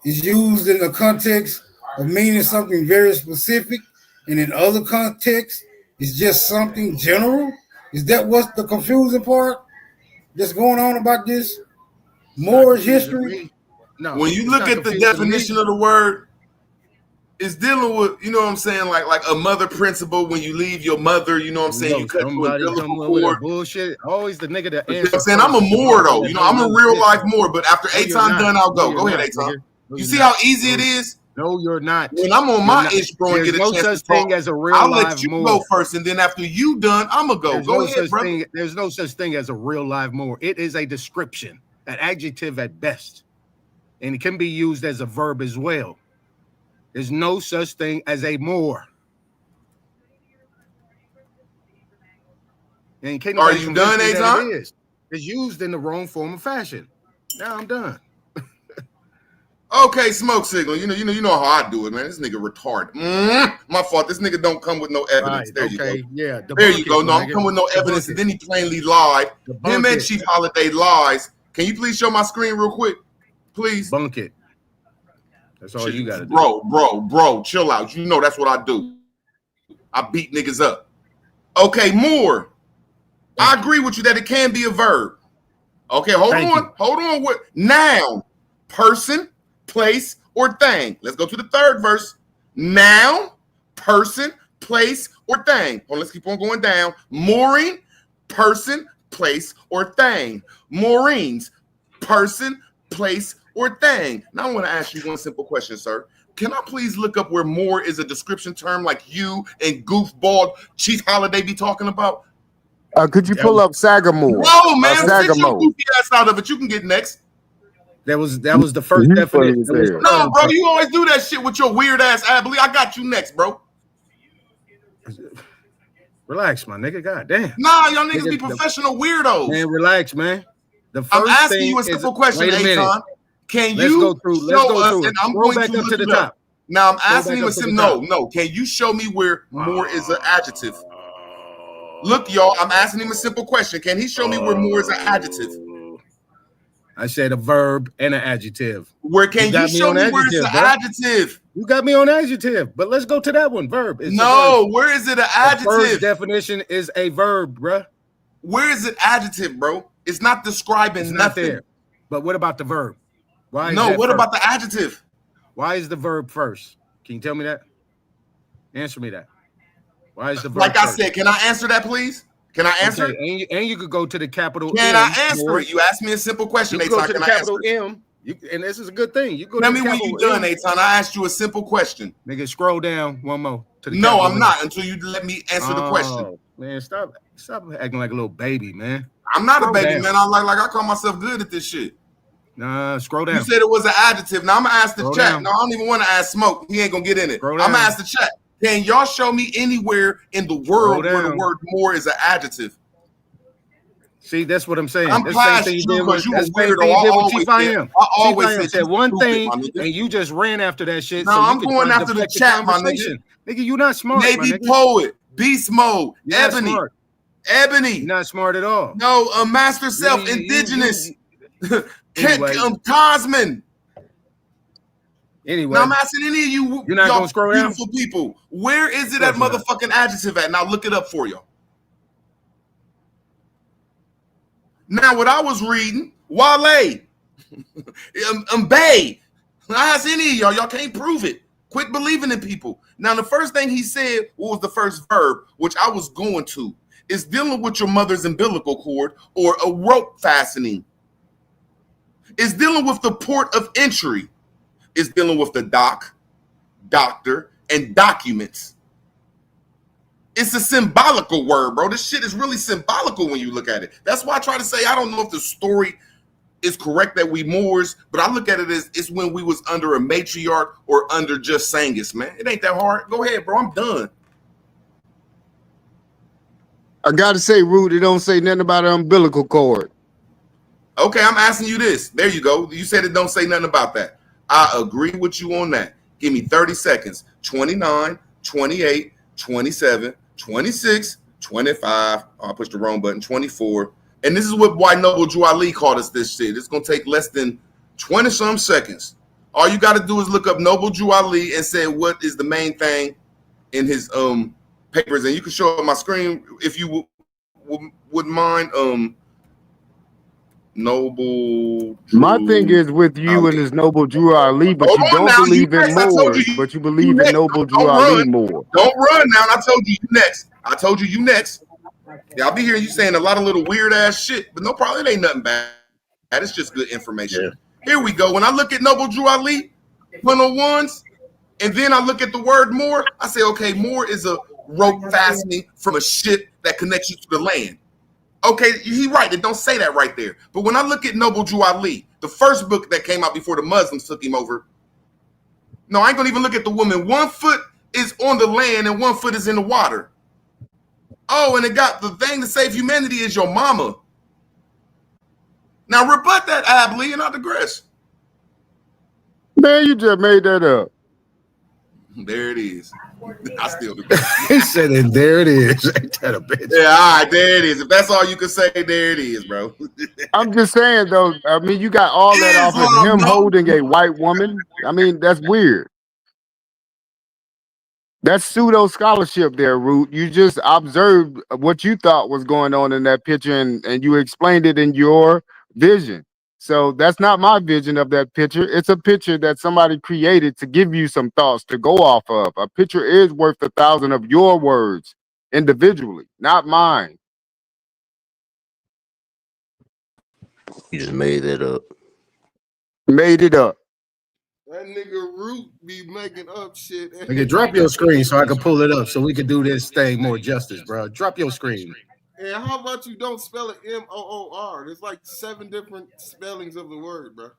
is used in the context of meaning something very specific, and in other contexts, it's just something general? Is that what's the confusing part that's going on about this Moorish history? No. When you look at the definition of the word, it's dealing with, you know what I'm saying, like a mother principle. When you leave your mother, you know what I'm saying, you cut to a Somebody umbilical come up with that cord. bullshit. Always the nigga that You know answers. what I'm saying? I'm a Moor though. You know, I'm a real life Moor. But after No, you're Aton not. done, I'll No, go. you're Go ahead, not, Aton. nigga. No, You you're see not. how easy it is? No, you're not. When I'm on You're my not. intro and There's get a no chance such to talk, thing as a real I'll live let you Moor. go first, and then after you done, I'ma go. There's Go no ahead, such brother. thing. There's no such thing as a real live Moor. It is a description, an adjective at best, and it can be used as a verb as well. There's no such thing as a Moor. And can't Are nobody you convince done, me that Aton? it is. It's used in the wrong form of fashion. Now I'm done. Okay, smoke signal. You know how I do it, man. This nigga retarded. My fault. This nigga don't come with no evidence. Right, There you okay, go. yeah. There you debunk go. it, No, my I'm nigga. coming with no evidence, Debunk and it. then he plainly lied. Debunk Him and it. Chief Holiday lies. Can you please show my screen real quick, please? Debunk it. That's all you gotta do. Bro, chill out. You know that's what I do. I beat niggas up. Okay, Moore. I agree with you that it can be a verb. Okay, hold on. What noun, person, place, or thing? Let's go to the third verse. Noun, person, place, or thing. Well, let's keep on going down. Mooring, person, place, or thing. Moorings, person, place, or thing. Now I want to ask you one simple question, sir. Can I please look up where Moor is a description term like you and goofball Chief Holiday be talking about? Could you pull up Sagamore? No, man. Sit your Sagamore. goofy ass out of it. You can get next. That was the first definition. No, bro, you always do that shit with your weird ass Abilene. I got you next, bro. Relax, my nigga. God damn. Nah, y'all niggas be professional weirdos. Man, relax, man. The first I'm asking thing you a is- simple question, wait a minute. Aton. Can Let's you go through. show Let's go us, through. and I'm Scroll going back to up look to the it up. top. Now I'm Scroll asking back him a up to the simple. top. No. Can you show me where more is an adjective? Look, y'all. I'm asking him a simple question. Can he show me where more is an adjective? I said a verb and an adjective. Where can you got show on me where it's adjective, an bro. adjective? You got me on adjective, but let's go to that one. Verb. It's a No, verb. where is it an The first adjective? definition is a verb, bruh. Where is it adjective, bro? It's not describing It's not nothing. there. But what about the verb? Why is No, that what first? about the adjective? Why is the verb first? Can you tell me that? Answer me that. Why is the verb Like I first? said, can I answer that, please? Can I answer Okay, it? and you could go to the capital Can M. I answer or it? You asked me a simple question, You go Aton. to the Can I capital answer it? M, and this is a good thing. You go Tell to me the when capital you done, M. Aton. I asked you a simple question. Nigga, scroll down one more. To the No, capital I'm M. not until you let me answer the question. Oh, man, stop acting like a little baby, man. I'm not a Scroll baby, down. man. I I call myself good at this shit. Nah, scroll down. You said it was an adjective. Now I'm gonna ask the Scroll chat. down. No, I don't even want to ask Smoke. He ain't gonna get in it. Scroll I'm gonna down. ask the chat. Can y'all show me anywhere in the world where the down. word more is an adjective? See, that's what I'm saying. I'm That's the same past thing you you did with, because you that's a the same weirdo. thing you I did with always Chief said- I am. I always Chief I am said said you one stupid, thing, my nigga. and you just ran after that shit. No, so you I'm could going try to after the deflect chat, my nigga. conversation. Nigga, you not smart, my Maybe nigga. Poet, Beast Mode, You're not Ebony, smart. Ebony. You're not smart at all. No, Master Self, you- Indigenous, Anyway. Cosman. Anyway, Now I'm asking any of you, You're not y'all gonna scroll down? beautiful people, where is it that Of course not. motherfucking adjective at? Now look it up for y'all. Now what I was reading, Wale, Mbaye. I ask any of y'all can't prove it. Quit believing in people. Now the first thing he said, what was the first verb, which I was going to, is dealing with your mother's umbilical cord or a rope fastening. It's dealing with the port of entry. It's dealing with the doc, doctor, and documents. It's a symbolical word, bro. This shit is really symbolical when you look at it. That's why I try to say I don't know if the story is correct that we Moors, but I look at it as it's when we was under a matriarch or under just Sangus, man. It ain't that hard. Go ahead, bro. I'm done. I gotta say, Rude, it don't say nothing about an umbilical cord. Okay, I'm asking you this. There you go. You said it don't say nothing about that. I agree with you on that. Give me 30 seconds. 29, 28, 27, 26, 25. Oh, I pushed the wrong button. 24. And this is why Noble Drew Ali called us this shit. It's gonna take less than 20-some seconds. All you got to do is look up Noble Drew Ali and say what is the main thing in his papers, and you can show up my screen if you wouldn't mind. Noble Drew My thing is with you Ali. and this Noble Drew Ali, but Hold you on don't now, believe you in next. I told Moors, you, but you you believe next. in Noble Drew Don't Ali run. more. Don't run now. I told you next. I told you next. Yeah, I'll be hearing you saying a lot of little weird ass shit, but no problem. It ain't nothing bad. It's just good information. Yeah. Here we go. When I look at Noble Drew Ali 101s, and then I look at the word Moor, I say, okay, Moor is a rope fastening from a ship that connects you to the land. Okay, he right. It don't say that right there. But when I look at Noble Drew Ali, the first book that came out before the Muslims took him over. No, I ain't gonna even look at the woman. 1 foot is on the land and 1 foot is in the water. Oh, and it got the thing to save humanity is your mama. Now rebut that, Abley, and I digress. Man, you just made that up. There it is. I still do. He said, and there it is. Ain't that a bitch? Yeah, all right, there it is. If that's all you can say, there it is, bro. I'm just saying though. I mean, you got all that off of him holding a white woman. I mean, that's weird. That's pseudo scholarship there, Root. You just observed what you thought was going on in that picture, and you explained it in your vision. So that's not my vision of that picture. It's a picture that somebody created to give you some thoughts to go off of. A picture is worth 1,000 of your words individually, not mine. You just made that up. Made it up. That nigga Root be making up shit. Okay, drop your screen so I can pull it up so we can do this thing more justice, bro. Drop your screen. And how about you don't spell it M-O-O-R? There's like 7 different spellings of the word, bro.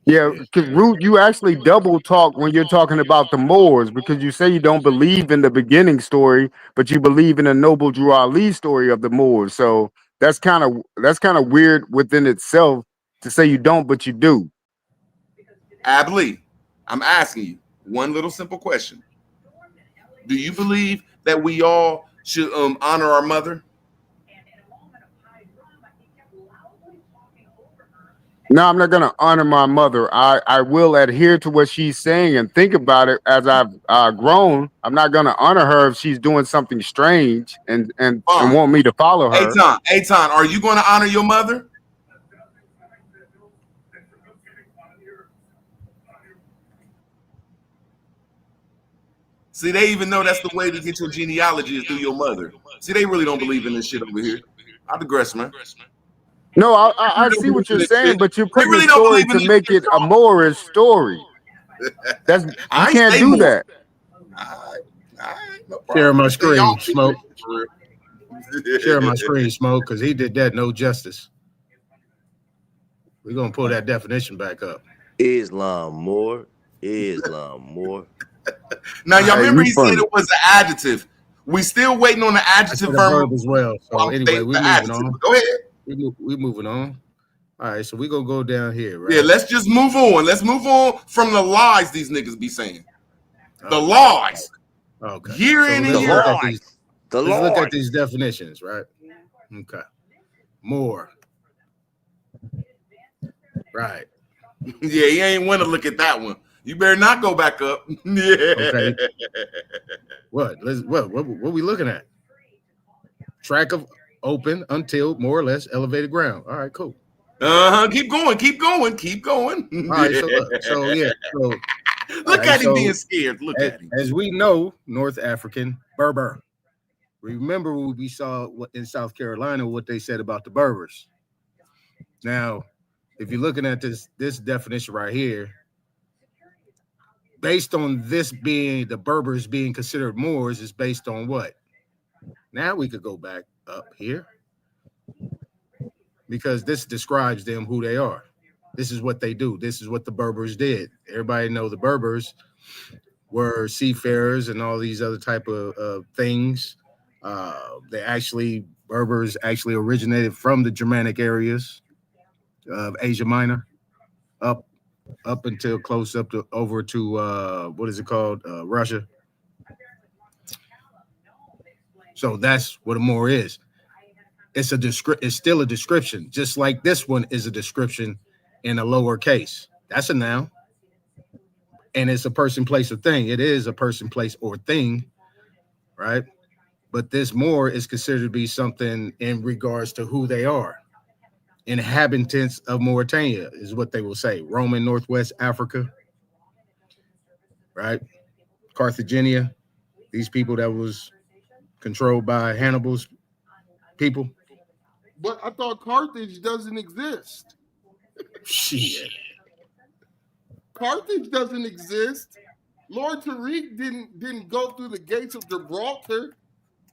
Yeah, because Root, you actually double talk when you're talking about the Moors because you say you don't believe in the beginning story, but you believe in the Noble Drew Ali story of the Moors. So that's kind of weird within itself to say you don't, but you do. Abley, I'm asking you one little simple question. Do you believe that we all should honor our mother? No, I'm not going to honor my mother. I will adhere to what she's saying and think about it as I've grown. I'm not going to honor her if she's doing something strange and want me to follow her. Eitan, are you going to honor your mother? See, they even know that's the way to get your genealogy is through your mother. See, they really don't believe in this shit over here. I digress, man. No, I see what you're saying, but you're putting the story to make it a Moorish story. That's you can't do that. Share my screen, Smoke. Share my screen, Smoke, because he did that no justice. We're gonna pull that definition back up. Islam more. Now, y'all remember he said it was an adjective. We still waiting on the adjective verb as well. So anyway, we're moving on. Go ahead. We're moving on. All right, so we're gonna go down here, right? Yeah, let's just move on. Let's move on from the lies these niggas be saying. The lies. Okay. Year in and year out. Let's look at these definitions, right? Okay. More. Right. Yeah, he ain't want to look at that one. You better not go back up. Yeah. Okay. What we looking at? Track of open until more or less elevated ground. All right, cool. Keep going. All right, so look at him being scared. Look at him. As we know, North African Berber. Remember what we saw in South Carolina, what they said about the Berbers. Now, if you're looking at this definition right here, based on this being the Berbers being considered Moors, is based on what? Now we could go back up here because this describes them, who they are. This is what they do. This is what the Berbers did. Everybody know the Berbers were seafarers and all these other type of things. Berbers actually originated from the Germanic areas of Asia Minor up up until close up to over to what is it called? Russia. So that's what a Moor is. It's still a description, just like this one is a description in a lower case. That's a noun. And it's a person, place, or thing. It is a person, place, or thing, right? But this Moor is considered to be something in regards to who they are. Inhabitants of Mauritania is what they will say. Roman Northwest Africa, right? Carthagenia, these people that was controlled by Hannibal's people. But I thought Carthage doesn't exist. Shit. Carthage doesn't exist. Lord Tariq didn't go through the gates of Gibraltar.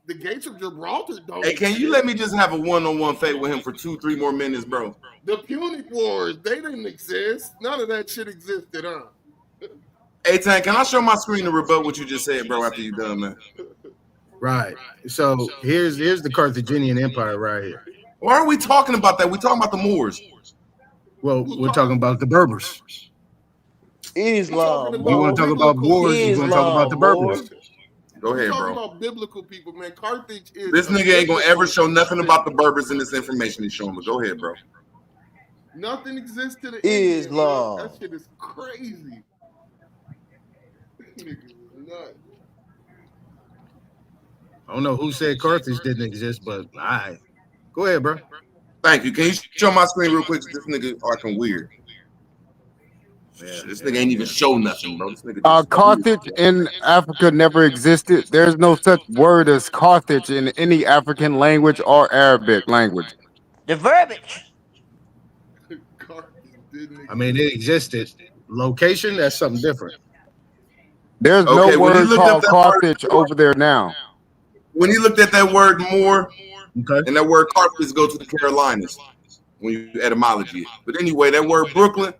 The gates of Gibraltar don't. Hey, can you let me just have a one-on-one fight with him for 2-3 more minutes, bro? The Punic Wars, they didn't exist. None of that shit existed, huh? Hey, Tank, can I show my screen to rebut what you just said, bro, after you done, man? Right. So here's the Carthaginian Empire right here. Why are we talking about that? We're talking about the Moors. Well, we're talking about the Berbers. Islam. You want to talk about Moors? You want to talk about the Berbers? Go ahead, Talking bro. about biblical people, man. Carthage is. This nigga ain't gonna ever show nothing about the Berbers in this information he's showing. But go ahead, bro. Nothing exists to the Islam. Indian, that shit is crazy. Niggas nuts. I don't know who said Carthage didn't exist, but all right. Go ahead, bro. Thank you. Can you show my screen real quick? This nigga acting weird. Yeah, this nigga ain't even show nothing, bro. This nigga Carthage in Africa never existed. There's no such word as Carthage in any African language or Arabic language. The verbiage. I mean, it existed. Location, that's something different. There's Okay, no when you word looked up called that Carthage word- over there now. When you looked at that word Moor, okay, and that word Carthage go to the Carolinas when you etymology it. But anyway, that word Brooklyn,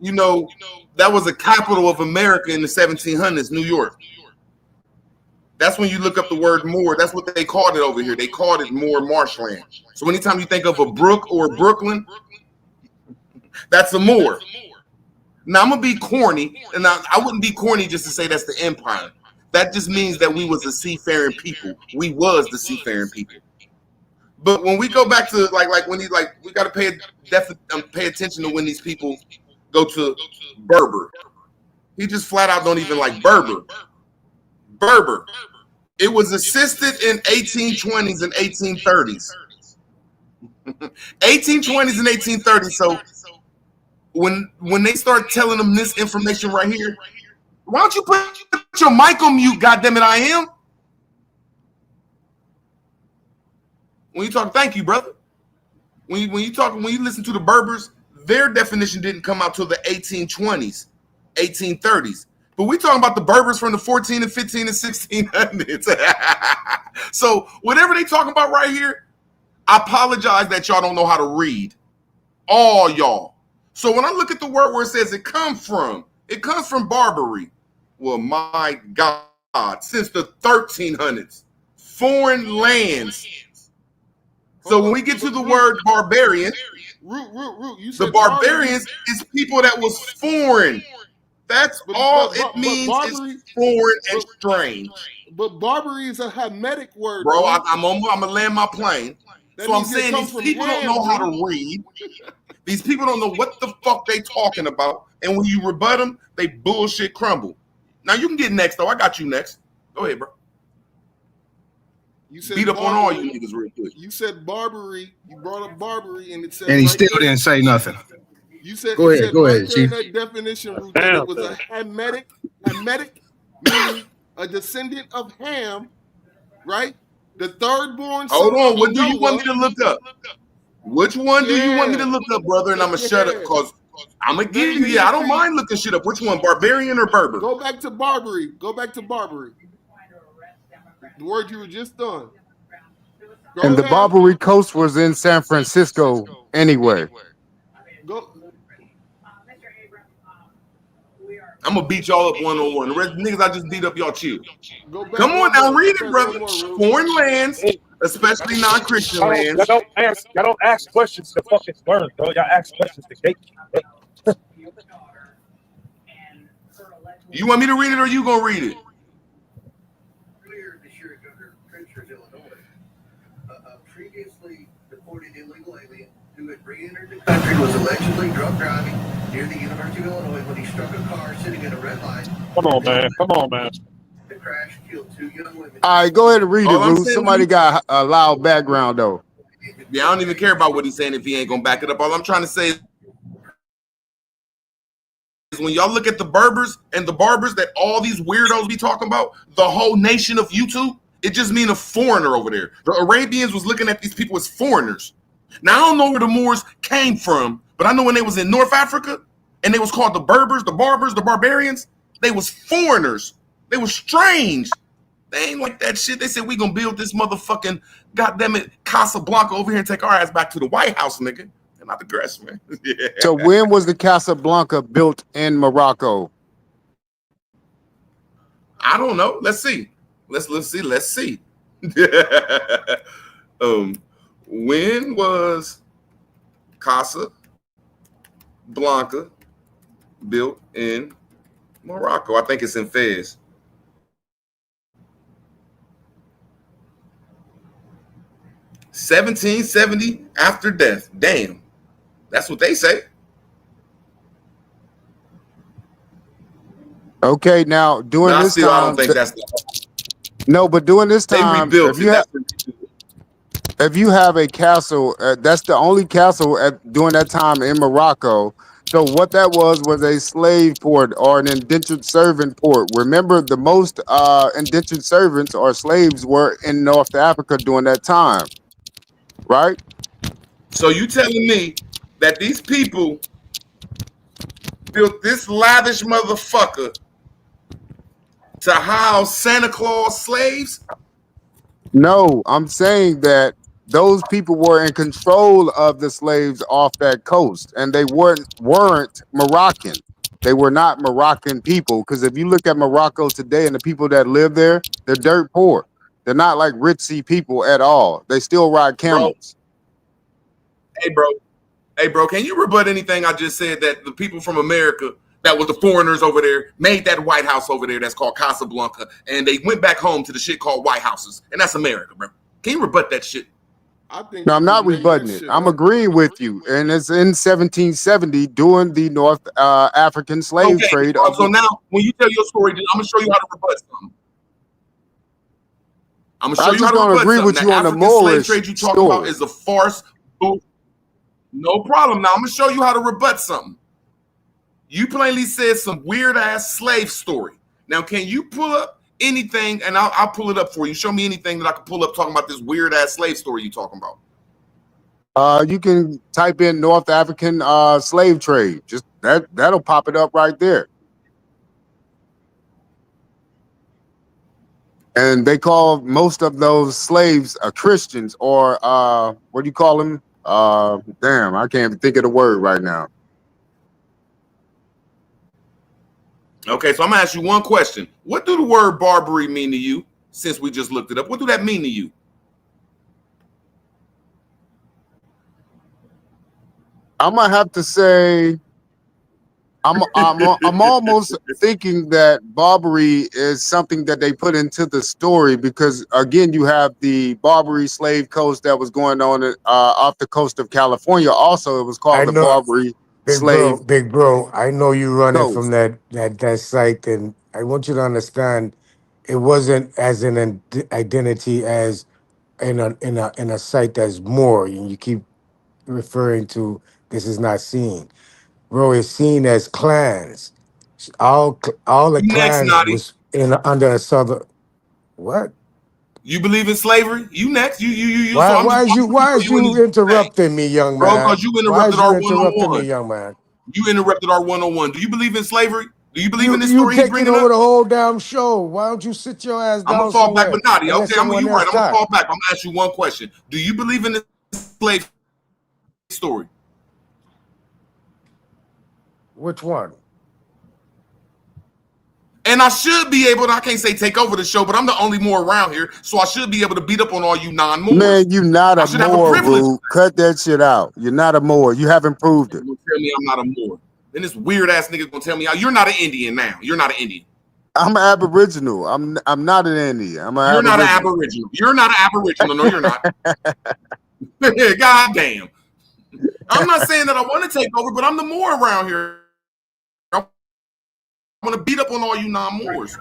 you know, that was a capital of America in the 1700s, New York. That's when you look up the word Moor. That's what they called it over here. They called it Moor marshland. So anytime you think of a brook or a Brooklyn, that's a Moor. Now I'm gonna be corny, and I wouldn't be corny just to say that's the empire. That just means that we was a seafaring people. We was the seafaring people. But when we go back to like when we got to pay attention to when these people go to Berber. He just flat out don't even like Berber. Berber. It was assisted in 1820s and 1830s. 1820s and 1830s. So when they start telling them this information right here, why don't you put your mic on mute, goddammit, I am? When you talk, thank you, brother. When you listen to the Berbers, their definition didn't come out till the 1820s, 1830s. But we talking about the Berbers from the 14 and 15 and 1600s. So whatever they talking about right here, I apologize that y'all don't know how to read. All y'all. So when I look at the word where it says it comes from Barbary. Well, my God, since the 1300s, foreign lands. So when we get to the word barbarian, Root. You the said barbarians is people that was foreign. That's all it means is foreign and strange. But Barbary is a Hamitic word, bro. I'm gonna land my plane. That So I'm means it saying comes these from people don't Ham, know how bro. to read. These people don't know what the fuck they talking about. And when you rebut them, they bullshit crumble. Now you can get next though. I got you next. Go ahead, bro. You said Beat up on all Barbary. you niggas real quick. You said Barbary. You brought up Barbary, and it said. And he right still there- didn't say nothing. You said. Go it ahead, said go right ahead, there in Chief. that definition, Root, that it was a Hamitic, meaning a descendant of Ham, right? The third born. Hold son on. of What do you Noah. want me to look up? Which one do you want me to look up, brother? And I'm gonna shut up because I'm gonna give you. Yeah, I don't mind looking shit up. Which one, barbarian or Berber? Go back to Barbary. Go back to Barbary. The word you were just done. Go And the ahead. Barbary Coast was in San Francisco anyway. Go. I'm gonna beat y'all up one-on-one. The rest of the niggas I just beat up, y'all chill. Go back Come on one now, more. read it, One brother. more, Root. Foreign lands, especially non-Christian lands. Y'all don't ask questions to fucking learn, bro. Y'all ask questions to gatekeep, bro. You want me to read it or you gonna read it? Earlier this year, Governor Trenchers, Illinois, a previously deported illegal alien who had re-entered the country was allegedly drunk driving near the University of Illinois when he struck a car sitting at a red light. Come on, man. Come on, man. The crash killed 2 young women. All right, go ahead and read it, All I'm Ruth. saying Somebody is- got a loud background though. Yeah, I don't even care about what he's saying if he ain't gonna back it up. All I'm trying to say is when y'all look at the Berbers and the Barbers that all these weirdos be talking about, the whole nation of YouTube, it just mean a foreigner over there. The Arabians was looking at these people as foreigners. Now, I don't know where the Moors came from, but I know when they was in North Africa and they was called the Berbers, the Barbers, the Barbarians, they was foreigners. They was strange. They ain't like that shit. They said, we gonna build this motherfucking goddamn it Casablanca over here and take our ass back to the White House, nigga. And not the grass, man. Yeah. So when was the Casablanca built in Morocco? I don't know. Let's see. Let's see. When was Casablanca built in Morocco? I think it's in Fez. (1770) after death. Damn, that's what they say. Okay, now during No, this still, time, I don't think that's no, but during this they time, rebuilt it. if you have a castle, that's the only castle during that time in Morocco. So what that was a slave port or an indentured servant port. Remember, the most indentured servants or slaves were in North Africa during that time, right? So you telling me that these people built this lavish motherfucker to house Santa Claus slaves? No, I'm saying that those people were in control of the slaves off that coast, and they weren't Moroccan. They were not Moroccan people, because if you look at Morocco today and the people that live there, they're dirt poor. They're not like ritzy people at all. They still ride camels. Hey, bro, can you rebut anything I just said that the people from America that was the foreigners over there made that White House over there that's called Casablanca, and they went back home to the shit called White Houses, and that's America, bro. Can you rebut that shit? I think No, I'm not rebutting it. I'm agreeing with you. And it's in 1770 during the North African slave trade. So now, when you tell your story, I'm gonna show you how to rebut something. I'm gonna show you how to rebut agree something. with The you on the African slave Moorish trade you talking about story. is a farce. No problem. Now I'm gonna show you how to rebut something. You plainly said some weird ass slave story. Now, can you pull up anything, and I'll pull it up for you. Show me anything that I can pull up talking about this weird ass slave story you talking about. You can type in North African slave trade. Just that'll pop it up right there. And they call most of those slaves Christians, or what do you call them? Damn, I can't even think of the word right now. Okay, so I'm gonna ask you one question. What do the word Barbary mean to you? Since we just looked it up, what do that mean to you? I'm gonna have to say, I'm almost thinking that Barbary is something that they put into the story, because again, you have the Barbary slave coast that was going on off the coast of California. Also, it was called the Barbary slave. Big bro, I know you running coast. from that site, and I want you to understand, it wasn't as an identity as in a site that's more, and you keep referring to this is not seen, bro. It's seen as clans. All the You next, clans Nadi. was under a southern. What? You believe in slavery? You next? You. Why? So I'm Why just- is you interrupting me, young Bro, man? because you Why is interrupted you our interrupting 101. me, young man? You interrupted our 101. Do you believe in slavery? Do you believe in this You story he's taking bringing over up? the whole damn show. Why don't you sit your ass down I'm gonna fall back somewhere with Nadi. and let Okay, someone you're else right. I'm gonna talk? fall back. I'm gonna ask you one question. Do you believe in this slave story? Which one? And I should be able to, I can't say take over the show, but I'm the only Moor around here, so I should be able to beat up on all you non-Moors. Man, you're not I a should have a Moor, privilege. Rube. Cut that shit out. You're not a Moor. You haven't proved it. Don't tell me I'm not a Moor. And this weird ass nigga gonna tell me, you're not an Indian now. You're not an Indian. I'm an Aboriginal. I'm not an Indian. You're not an Aboriginal. You're not an Aboriginal. No, you're not. God damn. I'm not saying that I want to take over, but I'm the Moor around here. I'm gonna beat up on all you non-Moors.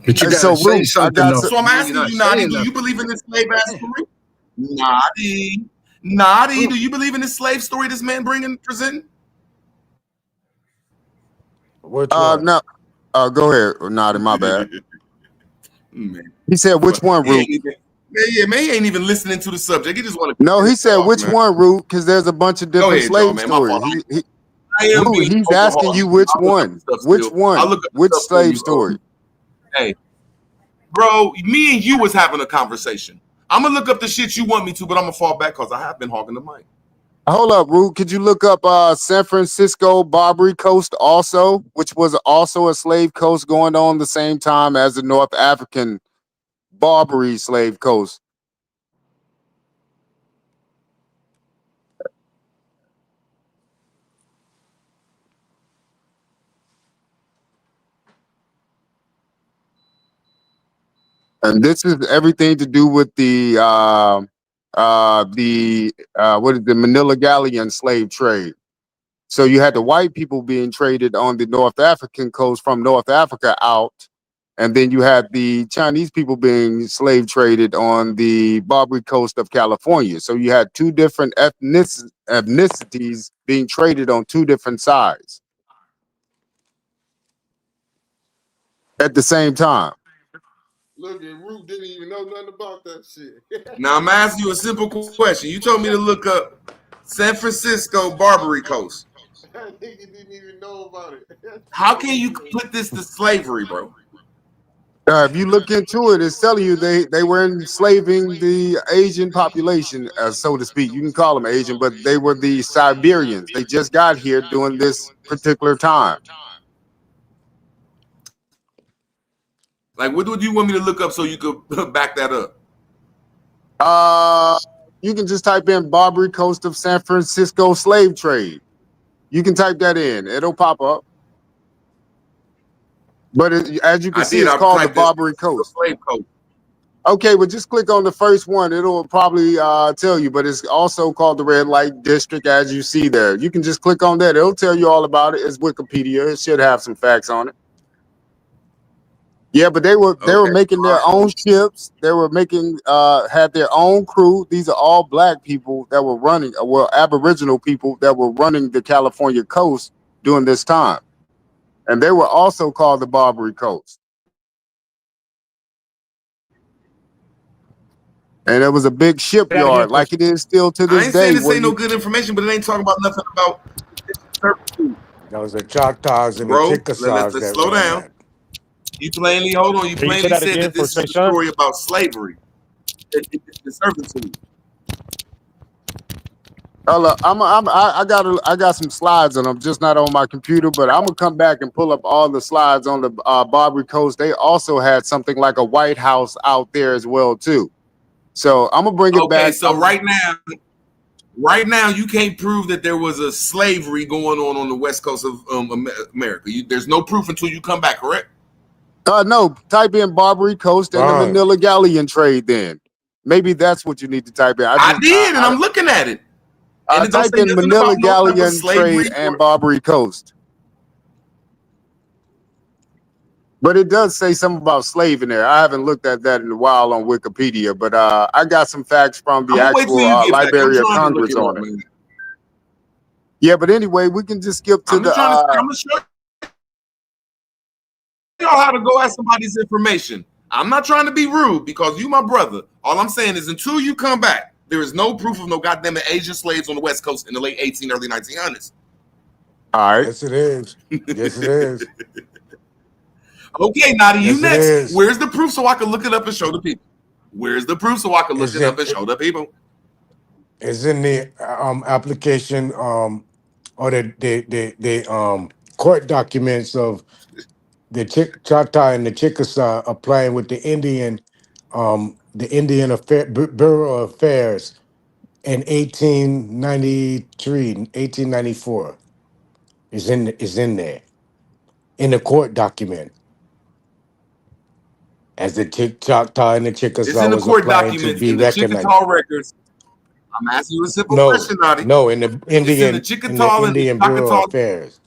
But you gotta say something. So I'm asking you, Nadi, do you believe in this slave ass story? Nadi, do you believe in this slave story this man presenting? No. Go ahead, Nadi. My bad. Man. He said which one, Root? Man, he ain't even listening to the subject. He just want to. No, he said which one, Root? Because there's a bunch of different slave stories. He's asking you which one. Which one? Which slave story? Hey, bro, me and you was having a conversation. I'm gonna look up the shit you want me to, but I'm gonna fall back because I have been hogging the mic. Hold up, Root. Could you look up San Francisco Barbary Coast also, which was also a slave coast going on the same time as the North African Barbary slave coast? And this is everything to do with the Manila Galleon slave trade. So you had the white people being traded on the North African coast from North Africa out, and then you had the Chinese people being slave traded on the Barbary coast of California. So you had two different ethnicities being traded on two different sides at the same time. Look, and Root didn't even know nothing about that shit. Now I'm asking you a simple question. You told me to look up San Francisco Barbary Coast. That nigga didn't even know about it. How can you put this to slavery, bro? If you look into it, it's telling you they were enslaving the Asian population, so to speak. You can call them Asian, but they were the Siberians. They just got here during this particular time. Like, what would you want me to look up so you could back that up? You can just type in Barbary Coast of San Francisco slave trade. You can type that in. It'll pop up. But as you can see, it's called the Barbary Coast. Okay, but just click on the first one. It'll probably tell you, but it's also called the Red Light District, as you see there. You can just click on that. It'll tell you all about it. It's Wikipedia. It should have some facts on it. Yeah, but they were making their own ships. They were making had their own crew. These are all black people that were running, well, Aboriginal people that were running the California coast during this time. And they were also called the Barbary Coast. And it was a big shipyard, like it is still to this day. I ain't saying this ain't no good information, but it ain't talking about nothing about servitude. That was the Choctaws and the Chickasaws. Let's slow down. You plainly, hold on. You plainly said that this is a story about slavery. The servitude. I got some slides and I'm just not on my computer, but I'm gonna come back and pull up all the slides on the Barbary Coast. They also had something like a White House out there as well too. So I'm gonna bring it back. So right now you can't prove that there was a slavery going on the west coast of America. There's no proof until you come back, correct? No, type in Barbary Coast and the Manila Galleon trade then. Maybe that's what you need to type in. I did, and I'm looking at it. I typed in Manila Galleon trade and Barbary Coast. But it does say something about slave in there. I haven't looked at that in a while on Wikipedia, but I got some facts from the actual Library of Congress on it. Yeah, but anyway, we can just skip to I'm gonna show y'all how to go at somebody's information. I'm not trying to be rude because you my brother. All I'm saying is until you come back, there is no proof of no goddamn Asian slaves on the West Coast in the late 1800s, early 1900s. All right. Yes, it is. Yes, it is. Okay, Nadi, you next. Where's the proof so I can look it up and show the people? Where's the proof so I can look it up and show the people? It's in the application or the court documents of the Choctaw and the Chickasaw applying with the Indian Bureau of Affairs in 1893, 1894. is in there in the court document. As the Choctaw and the It's Chickasaw in the was court applying to documents be in the recognized. Chickasaw records. I'm asking you a simple No, question, Nadi. no, in the It's in the Indian Chickasaw and the Indian Bureau Choctaw. of Affairs.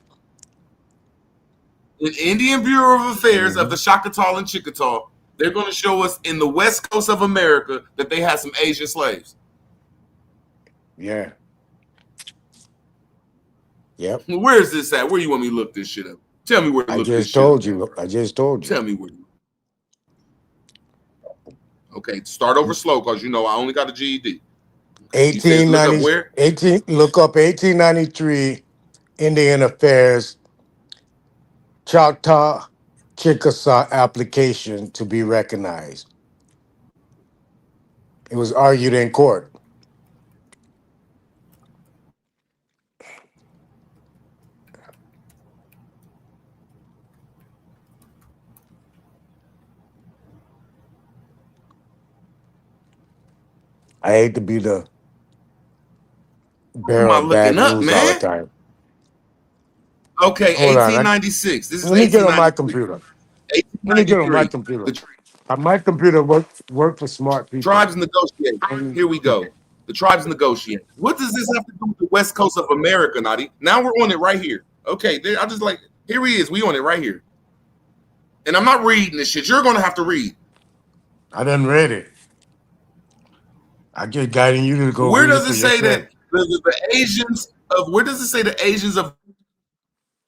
In Indian Bureau of Affairs of Mhm. the Choctaw and Chickasaw, they're going to show us in the west coast of America that they had some Asian slaves. Yeah. Yep. Where is this at? Where you want me to look this shit up? Tell me where to I look this just shit told up. you. I just told you. Tell me where. Okay, start over slow because you know I only got a GED. You said look up where? 1893 Indian Affairs Choctaw Chickasaw application to be recognized. It was argued in court. I hate to be the What bearer am I of bad looking up, news all the man? time. Okay, Hold on. 1896. This is Let me get on my 1893. computer. Let me get on my 1893. computer. The My computer work for smart people. tribes negotiate. Here we go. The tribes negotiate. What does this have to do with the west coast of America, Nadi? Now we're on it right here. Okay, I just like, here he is. We on it right here. And I'm not reading this shit. You're going to have to read. I done read it. I just guiding you to go Where read does it it for say yourself. that the Asians of, where does it say the Asians of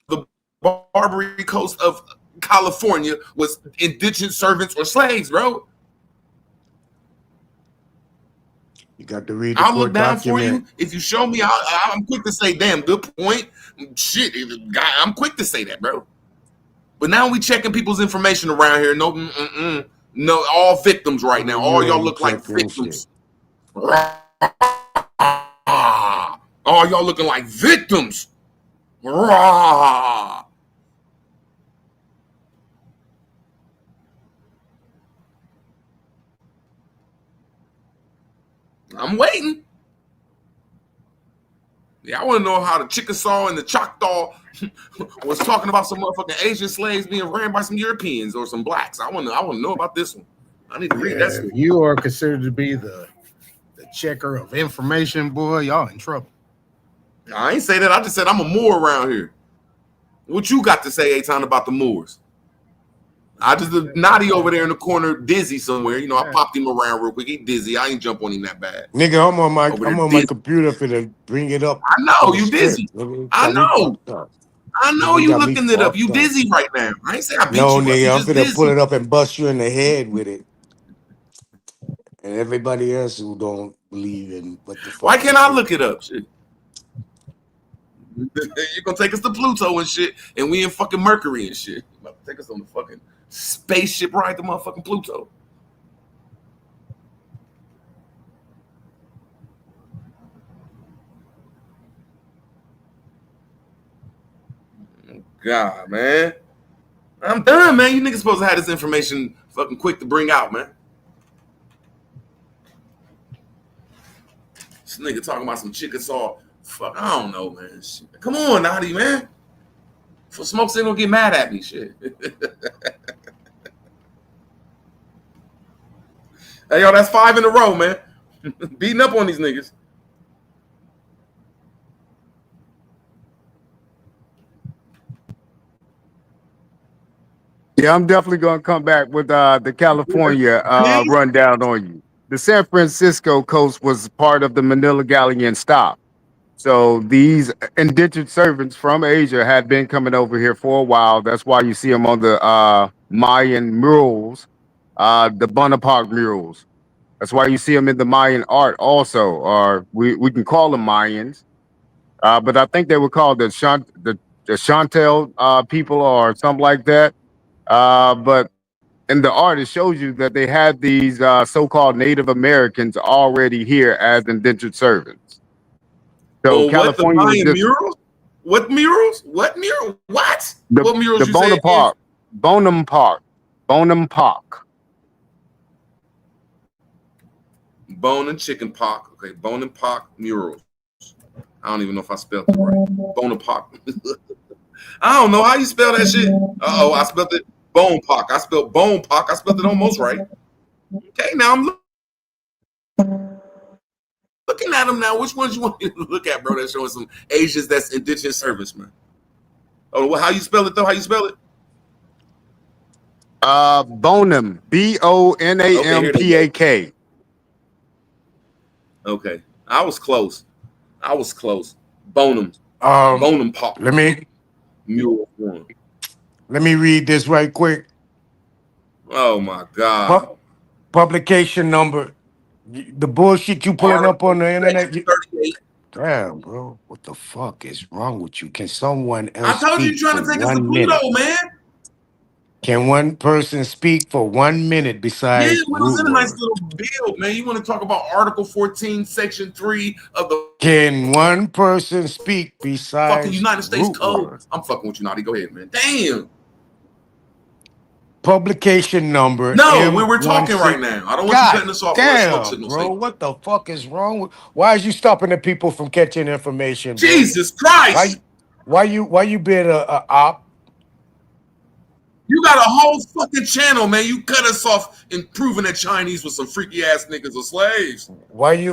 the Barbary Coast of California was indentured servants or slaves, bro? You got to read the I'll court look down for you. document. If you show me, I'm quick to say, damn, good point. Shit, I'm quick to say that, bro. But now we checking people's information around here. No, all victims right now. All y'all look like victims. All y'all looking like victims. Rah. I'm waiting. Yeah, I want to know how the Chickasaw and the Choctaw was talking about some motherfucking Asian slaves being ran by some Europeans or some blacks. I want to know about this one. I need to read that. If you are considered to be the checker of information, boy, y'all in trouble. I ain't say that. I just said I'm a Moor around here. What you got to say, Eitan, about the Moors? I just Naughty over there in the corner, dizzy somewhere. You know, I popped him around real quick. He dizzy. I ain't jump on him that bad. Nigga, I'm on my computer for to bring it up. I know you dizzy. I know. I know you looking it up. You dizzy right now. I ain't say I beat No, you nigga, up. I'm finna pull it up and bust you in the head with it. And everybody else who don't believe in what the fuck. Why can't I look it up? Shit. You're gonna take us to Pluto and shit, and we in fucking Mercury and shit. You're about to take us on the fucking spaceship ride to motherfucking Pluto. God, man. I'm done, man. You niggas supposed to have this information fucking quick to bring out, man. This nigga talking about some Chickasaw. Fuck, I don't know, man. Shit. Come on, Naughty, man. For Smokes ain't gonna get mad at me, shit. Hey, yo, that's 5 in a row, man. Beating up on these niggas. Yeah, I'm definitely gonna come back with the California rundown on you. The San Francisco coast was part of the Manila Galleon stop. So these indentured servants from Asia had been coming over here for a while. That's why you see them on the Mayan murals, the Bonaparte murals. That's why you see them in the Mayan art also, or we can call them Mayans. But I think they were called the Chantel people or something like that. But in the art, it shows you that they had these so-called Native Americans already here as indentured servants. So California what, the was Mayan just murals? What murals? What mural? What? What murals the you say? Bonaparte. Bone and chicken pock. Okay, bone and pock murals. I don't even know if I spelled it right. Bonaparte. I don't know how you spell that shit. Uh-oh, I spelled it bone pock. I spelled bone pock. I spelled it almost right. Okay, now I'm looking at them now. Which ones you want me to look at, bro? That's showing some Asians that's indentured service, man. Oh, well, how you spell it though? How you spell it? Bonham, Bonampak. Okay, I was close. Bonham. Bonham Park. Let me read this right quick. Oh my God. Publication number. The bullshit you pulling up on the internet. Damn, bro. What the fuck is wrong with you? Can someone else I told you speak you're trying for to take us to 1 minute? Pluto, man. Can one person speak for 1 minute Yeah, besides it was in a root nice word? little bill, man. You want to talk about Article 14, Section 3 of the Can one person speak fucking besides United States root Code? word? I'm fucking with you, Naughty. Go ahead, man. Damn. Publication number. No, we're talking right now. I don't want you cutting us off. Damn, bro. What the fuck is wrong with? Why is you stopping the people from catching information, bro? Jesus Christ. Why you being a op? You got a whole fucking channel, man. You cut us off in proving that Chinese was some freaky ass niggas or slaves.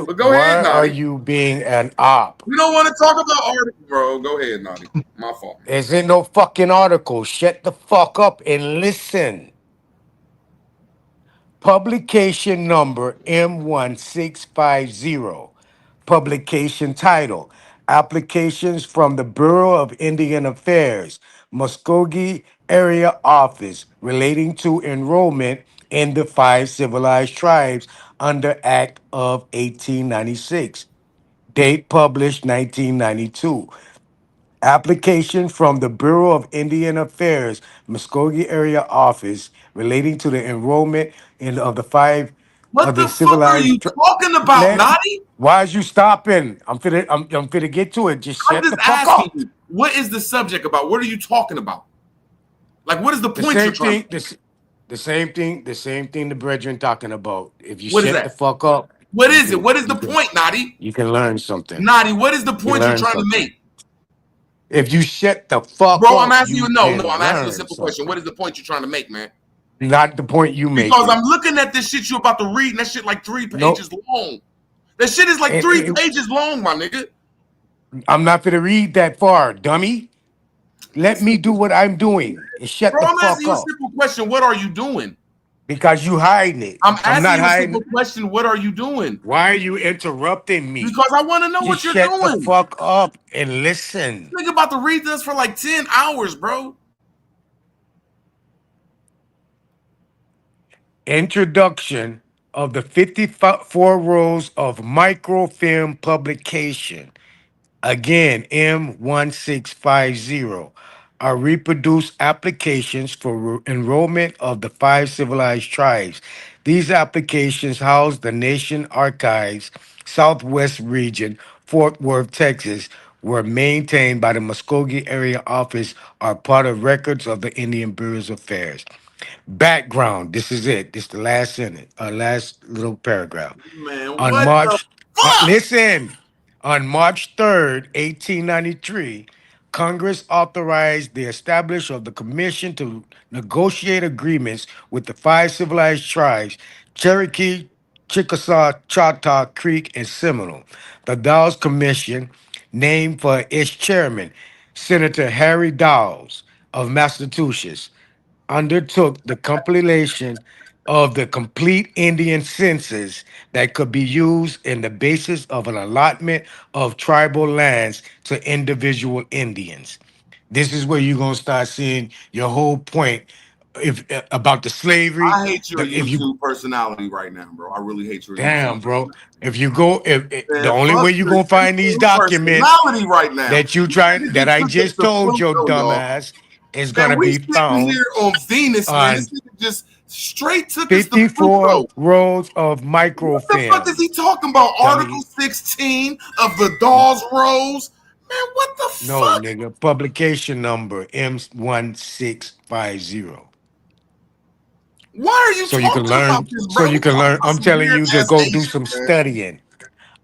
But go ahead, Why are Naughty. you being an op? We don't want to talk about article, bro. Go ahead, Naughty. My fault. There's in no fucking article. Shut the fuck up and listen. Publication number M1650. Publication title: Applications from the Bureau of Indian Affairs, Muskogee Area Office relating to enrollment in the 5 civilized tribes under Act of 1896. Date published 1992. Application from the Bureau of Indian Affairs, Muskogee Area Office relating to the enrollment of the 5 What of the the fuck are you talking about, Naughty? Why is you stopping? I'm finna get to it. Just I'm shut just the fuck asking up. you, what is the subject about? What are you talking about? Like, what is the The point same you're trying thing. The same thing the brethren talking about. If you What is shut the that? fuck up, What is it? What is the point, Naughty? you can learn something. Naughty, what is the You point you're learn trying to something. make? If you shut the fuck Bro, up, I'm asking you, no, can I'm asking you a learn simple something. question. What is the point you're trying to make, man? Not the point you make. Because I'm looking at this shit you about to read, and that shit like 3 Nope. pages long. That shit is like 3 pages long, my nigga. I'm not gonna read that far, dummy. Let me do what I'm doing and shut Bro, the I'm fuck asking you a up. simple question. What are you doing? Because you hiding it. I'm not asking you a hiding simple question. What are you doing? Why are you interrupting me? Because I want to know Just what you're shut the doing. fuck up and listen. Nigga about to read this for like 10 hours, bro. Introduction of the 54 rules of microfilm publication. Again, M1650 are reproduced applications for enrollment of the 5 civilized tribes. These applications house the Nation Archives, Southwest Region, Fort Worth, Texas, were maintained by the Muskogee Area Office, are part of records of the Indian Bureau's Affairs. Background. This is it. This is the last sentence, last little paragraph. Man, On what March, the fuck? listen. On March 3rd, 1893, Congress authorized the establishment of the Commission to negotiate agreements with the 5 civilized tribes, Cherokee, Chickasaw, Choctaw, Creek, and Seminole. The Dawes Commission, named for its chairman, Senator Harry Dawes of Massachusetts, undertook the compilation of the complete Indian census that could be used in the basis of an allotment of tribal lands to individual Indians. This is where you're gonna start seeing your whole point about the slavery. I hate your If you YouTube personality right now, bro. I really hate your damn, YouTube bro, personality. if the Man, only fuck way you're your gonna find these YouTube documents personality right now. that you This try nigga that I took us just to told your Pluto, y'all. dumbass is Man, gonna we be sitting found here on Venus, man. on This nigga just straight took us to 54 Pluto. rolls of What the microfilm. fuck is he talking about? Dummy. Article 16 of the Dawes Rolls? Man, what the No, fuck? nigga. Publication number M1650. Why are you So you can talking about learn. this, So bro? you We can talking learn. about I'm some telling weird you to ass go Asian, do some man. studying.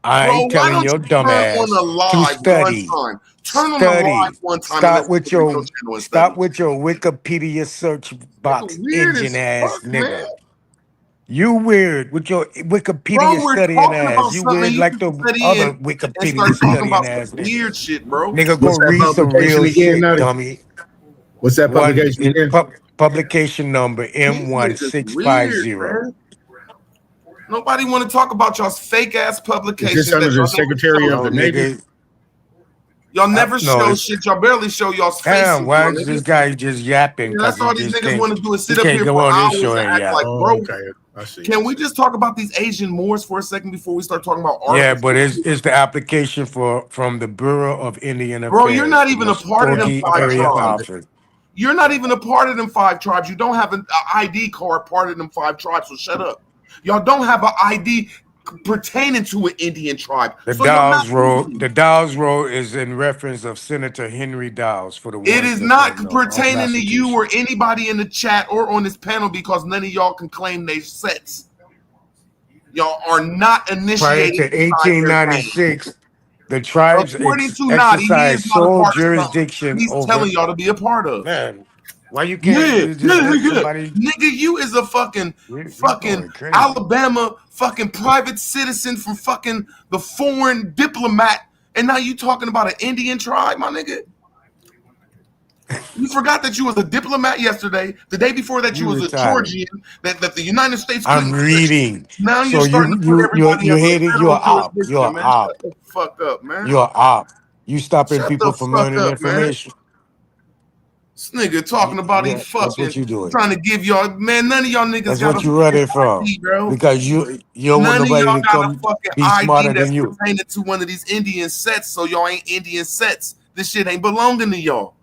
I ain't Bro, why telling don't your you dumb turn on ass the to live one study. time? Turn on the Study. live one time and Stop let's with look at your your channel and study. Wikipedia search box Weird engine as ass fuck, man. nigga. You weird with your Wikipedia Bro, we're studying talking ass. about You something weird you like can the study other and Wikipedia start talking studying about ass some nigga. weird shit, bro. Nigga, go What's that read some publication real again, shit, Nutty? dummy. What's that One publication again? publication number These niggas weird, M1650. man. Nobody want to talk about y'all's fake ass Is publications this under that the y'all Secretary never of show. the Navy? Nigga. Y'all never No, show it's shit. Y'all barely show y'all's damn. faces, Why my is this nigga. guy just yapping? Yeah, Cause that's all these niggas want to do is sit up here go for on this hours show and and act yap. like, Oh, bro. okay. I see. Can we just talk about these Asian Moors for a second before we start talking about Yeah, articles? but it's the application from the Bureau of Indian Bro, you're Affairs, not the even a part of them Muskogee 5 Area tribes. Office. You're not even a part of them 5 tribes. You don't have an ID card part of them 5 tribes, so shut up. Y'all don't have an ID pertaining to an Indian tribe. The So y'all not Dawes Road, the Dawes Road is in reference of Senator Henry Dawes for the It ones is that not don't know. pertaining to you or anybody in the chat or on this panel because none of y'all can claim they sets. Y'all are not Prior initiated to inside their game. 1896, the tribes According to Nadi, he exercised is not a sole part of something jurisdiction he's over. telling y'all to be a part of. Man, why you can't just let somebody? Nigga, you is a fucking going crazy. Alabama fucking private citizen from fucking the foreign diplomat, and now you talking about an Indian tribe, my nigga? You forgot that you was a diplomat yesterday. The day before that, you was a retarded. Georgian. That the United States. I'm reading. Now So you're starting to put everybody you under hated. federal You're op. jurisdiction, You're man. op. Shut the fuck up, man. You're op. You stopping Shut people the from fuck learning up, man. information. This nigga talking about he Yeah, that's fucking what you doing. trying to give y'all, man. None of y'all niggas That's got what a you running from. ID, bro. Because you don't want None of nobody y'all to got a come fucking be ID smarter that's than you. pertaining to one of these Indian sets, so y'all ain't Indian sets. This shit ain't belonging to y'all.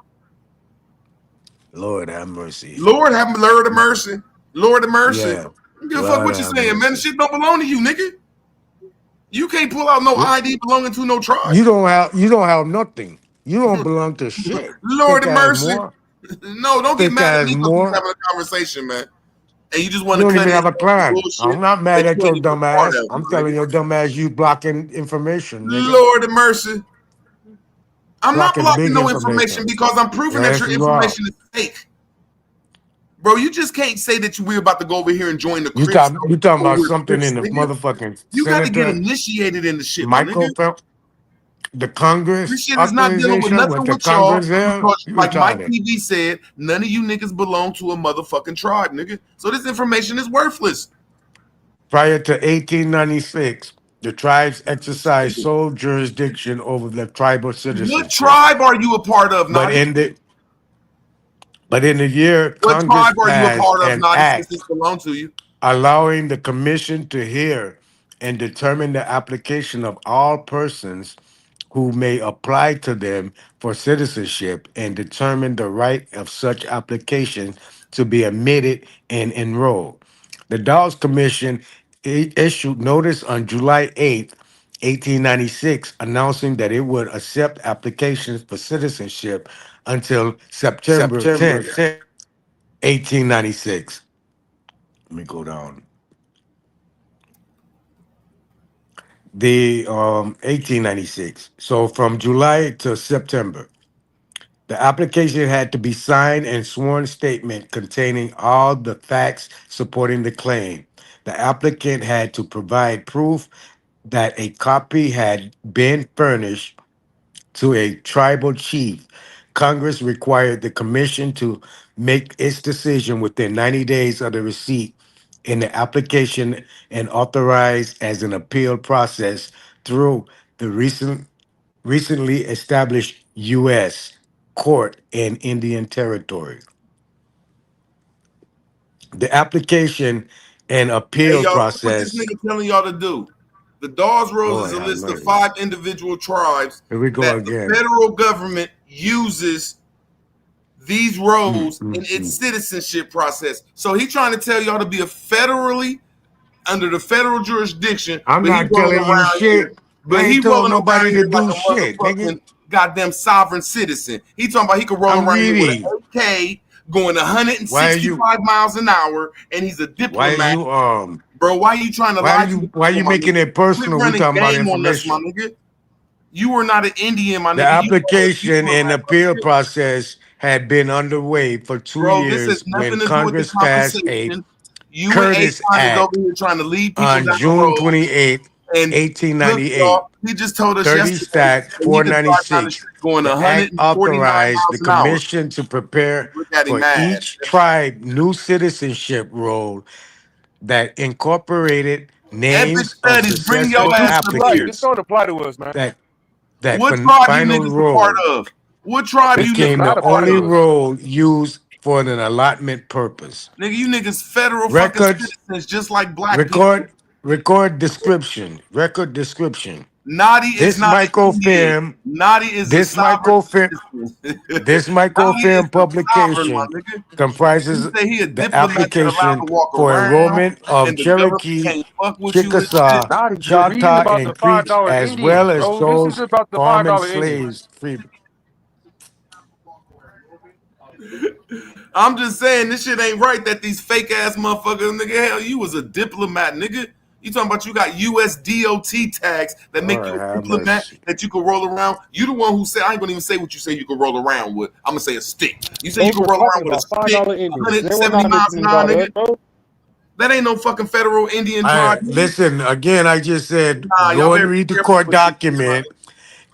Lord have mercy. Lord have mercy. Lord of mercy. Yeah. Don't give a fuck what you Lord saying, have man. mercy. Shit don't belong to you, nigga. You can't pull out no ID belonging to no tribe. You don't have nothing. You don't belong to shit. Lord Thick of ass mercy. more. No, don't get Thick mad at ass me because we more. having a conversation, man. And you just You want to don't cut even in have a on plan. bullshit I'm not mad that at you your ain't even dumb a part ass. of, I'm my telling nigga. your dumb ass you blocking information, nigga. Lord of mercy. I'm not Blocking blocking big no information because I'm proving that Yes, your you are. information is fake. Bro, you just can't say that we're about to go over here and join the You Crips. talking about We're something Crips, in the nigga. motherfucking You got to get Senator initiated in the shit, my nigga. Michael the This Congress shit is not dealing with organization nothing with the with y'all Congress there? because, You like Mike retarded. TV said, none of you niggas belong to a motherfucking tribe, nigga. So this information is worthless. Prior to 1896, the tribes exercised sole jurisdiction over the tribal What citizenship. tribe are you a part of, But Nadi? in the year What Congress tribe are you a passed part of, an Nadi, since act this belongs to you? allowing the commission to hear and determine the application of all persons who may apply to them for citizenship and determine the right of such application to be admitted and enrolled. The Dawes Commission issued notice on July 8th, 1896, announcing that it would accept applications for citizenship until September 10th, 1896. Let me go down. The 1896. So from July to September, the application had to be signed and sworn statement containing all the facts supporting the claim. The applicant had to provide proof that a copy had been furnished to a tribal chief. Congress required the commission to make its decision within 90 days of the receipt in the application and authorized as an appeal process through the recently established U.S. Court in Indian Territory. The application and Hey, appeal y'all, look what this process. nigga telling y'all to do. The Dawes Rolls is Lord a have list of mercy. 5 individual tribes Here we go that the again. federal government uses these roles in its citizenship process. So he trying to tell y'all to be a federally under the federal jurisdiction, I'm but he not rolling telling you around here. shit. I But he ain't telling rolling around nobody to here like do a shit, nigga. motherfucking goddamn sovereign citizen. He talking about he could roll I'm around here with reading. an AK going Why are you 165 miles an hour, and he's a why are diplomat. you Bro, why are you trying to lie to the Why you people, my making nigga? it personal? Quit We running talking about game on us, my information. nigga. You were not an Indian, my The nigga. application and appeal process had been underway for 2 Bro, this has years nothing when to do with the Congress passed a conversation. You and Curtis Akon is over Act here trying to lead people on down the June road. 28, And look, 1898. y'all, he just told us 30 yesterday Stat that he can drive down the 496. street going The act 149 authorized miles the an hour. commission to prepare Look at him for mad. each tribe new citizenship roll that incorporated Epic names of studies, bring your successful ass to This here. applicants don't apply to us, man. that What tribe you final niggas a part roll of? What tribe you became niggas the a part only of? roll used for an allotment purpose. Nigga, you niggas federal fucking Records, citizens just like black people. record description. Naughty is This not an Indian. microfilm, Naughty is a this sovereign microfilm, citizen. this Naughty is microfilm a sovereign, my publication nigga. comprises You say he a the diplomat that allowed application to walk for around enrollment of and the government Cherokee, can't fuck with you and shit. Chickasaw, Naughty, you're reading Choctaw, about the and Creeks, $5 as Indians, well as bro. This is those about the farming $5 Indians. slaves. Free. I'm just saying this shit ain't right that these fake ass motherfuckers, nigga, hell, you was a diplomat, nigga. You talking about you got US DOT tags that make Lord you a have diplomat mercy. that you can roll around. You the one who said, I ain't gonna even say what you say you can roll around with. I'm gonna say a stick. You say you Those can were roll talking around with a about stick, $5 Indians. They were 170 not miles an mentioning hour, about us, nigga. bro. That ain't no fucking federal Indian tribe, nigga. Listen, again, I just said, Nah, y'all go and better be read the careful court with this shit, my document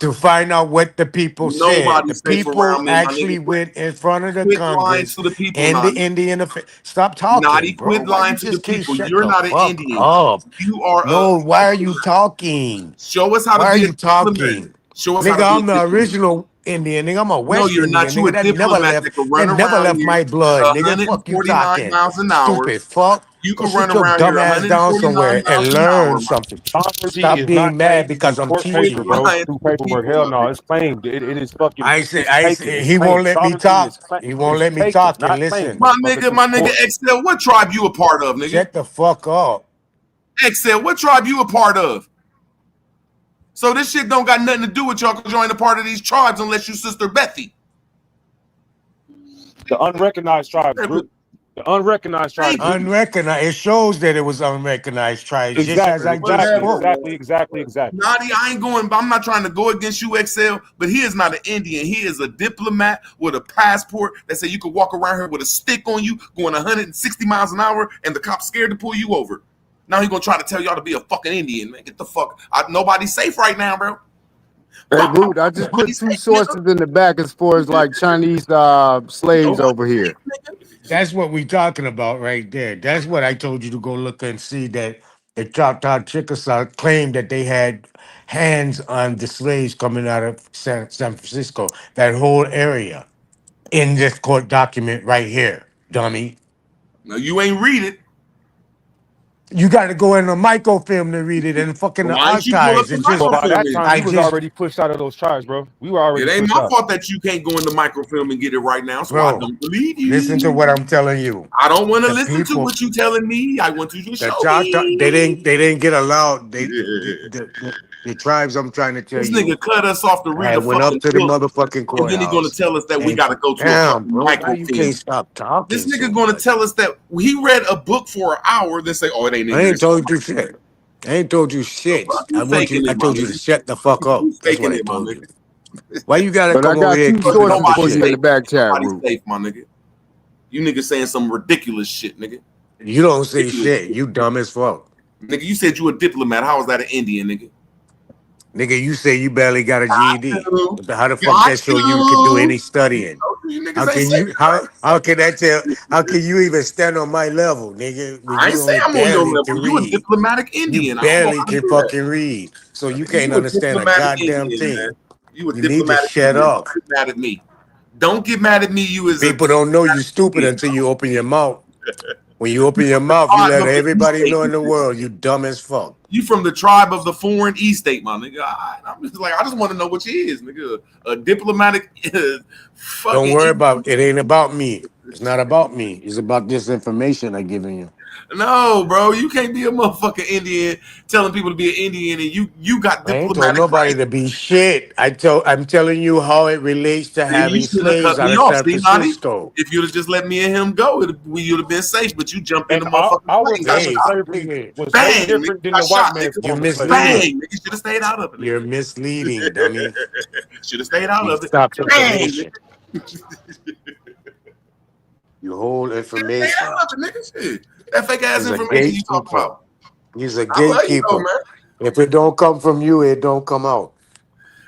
to find out what the people said. Nobody The safe people around me, my actually nigga. went in front of the Quit lying Congress to the people, and the Naughty. Indian Stop Naughty, talking, bro. quit Why lying you to the just can't people. shut You're the not an fuck Indian. up? You are No, why are you diplomat. talking? Show us how to Why are be a you diplomat. talking? Show us how to Nigga, be a I'm the diplomat. original Indian, nigga. I'm a No, West you're Indian, not. You a nigga. diplomat that can run That never around left here my blood, nigga. Fuck you 149 talking. miles an hour. Stupid fuck. You Go can run sit your around here dumb ass down 149 somewhere miles and an hour, learn my something. Sovereignty Stop is not being mad claimed because through I'm court quit paper, teaching you. bro. lying Through to the paperwork. people, Hell my no. nigga. It's claimed. It is fucking, I taken. say It's he won't claimed. let me Sovereignty is talk. claimed. He won't It's let me taken, talk and not claimed, listen. motherfucker, through My nigga, court. Excel, what tribe you a part of, nigga? Shut the fuck up. Excel, what tribe you a part of? So this shit don't got nothing to do with y'all because you ain't a part of these tribes unless you Sister Bethy. The unrecognized tribes, group. The unrecognized tribes. Unrecognized. It shows that it was unrecognized tribes, just as I just spoke. Exactly. Naughty, I'm not trying to go against you, Excel, but he is not an Indian. He is a diplomat with a passport that said you could walk around here with a stick on you going 160 miles an hour and the cops scared to pull you over. Now he gonna try to tell y'all to be a fucking Indian, man. Get the fuck. Nobody's safe right now, bro. Hey, Root, I just put two sources in the back as far as like Chinese slaves over here. That's what we talking about right there. That's what I told you to go look and see, that the Choctaw Chickasaw claimed that they had hands on the slaves coming out of San Francisco, that whole area, in this court document right here, dummy. No, you ain't read it. You got to go in the microfilm to read it and fucking the Why don't you pull up archives. the It's just Well, by that microfilm? time, we was already pushed out of those tribes, bro. We were already It ain't pushed my out. fault that you can't go in the microfilm and get it right now, so I Bro, don't believe you. listen to what I'm telling you. I don't want to The listen to people- what you telling me. I want you to The show Choctaw, me. they didn't get allowed. The tribes I'm trying to tell This you. nigga cut us off to read I a went up fucking to the book, motherfucking and then he gonna courthouse. tell us that we And gotta go to a damn, fucking bro, why you microfilm. can't stop talking? This nigga so gonna much? tell us that he read a book for an hour, then say, "Oh, it ain't in I here." ain't told you shit. I ain't told you shit. You faking I it, my told you to nigga. shut the fuck up. You That's faking what I it, my told nigga. you. Why you gotta But I come over got here two keeping sources up with for you in shit? the back chat, Nobody's Root. safe, my nigga. You niggas saying some ridiculous shit, nigga. You don't say Ridiculous shit. You dumb as fuck. Nigga, you said you a diplomat. How is that an Indian, nigga? Nigga, you say you barely got a GED. you. How the fuck Got that show you can do you. any studying? You niggas How ain't can safe. you how can that tell how can you even stand on my level, nigga? When I you ain't say only I'm on your barely level. can You a read. diplomatic You Indian. I don't know barely how to can do that. fucking read. So you can't You a understand a diplomatic goddamn Indian, thing. man. You a You need to diplomatic shut Indian. up. Don't get mad at me. Don't get mad at me. You is a People don't know you stupid Indian. until you open your mouth. When you open You your from the mouth, you tribe let of the everybody East know in State. the world you dumb as fuck. You from the tribe of the foreign East State, my nigga. I'm just like, I just want to know what you is, nigga. A diplomatic fucking Don't worry Indian. about it. It ain't about me. It's not about me. It's about this information I'm giving you. No, bro, you can't be a motherfucking Indian telling people to be an Indian, and you got I ain't told diplomatic nobody rights. to be shit. I'm telling you how it relates to Then you having should have slaves cut out me of off, San see, Nadi? Francisco. If you'd have just let me and him go, you'd have been safe. But you jumped in And the motherfucking our plane, got form of Slaves, shot. slavery nigga. was way Bang, nigga, different than got the white shot, man's nigga. You're form of slavery. misleading. Bang, nigga, should have stayed out of it, You're nigga. misleading, dummy. Should have stayed out You of it. stopped Bang, information. nigga. You hold Stayed information. out of it, nigga. Shit. That fake ass He's a information you talking gatekeeper. about. He's a I love you though, gatekeeper. man. If it don't come from you, it don't come out.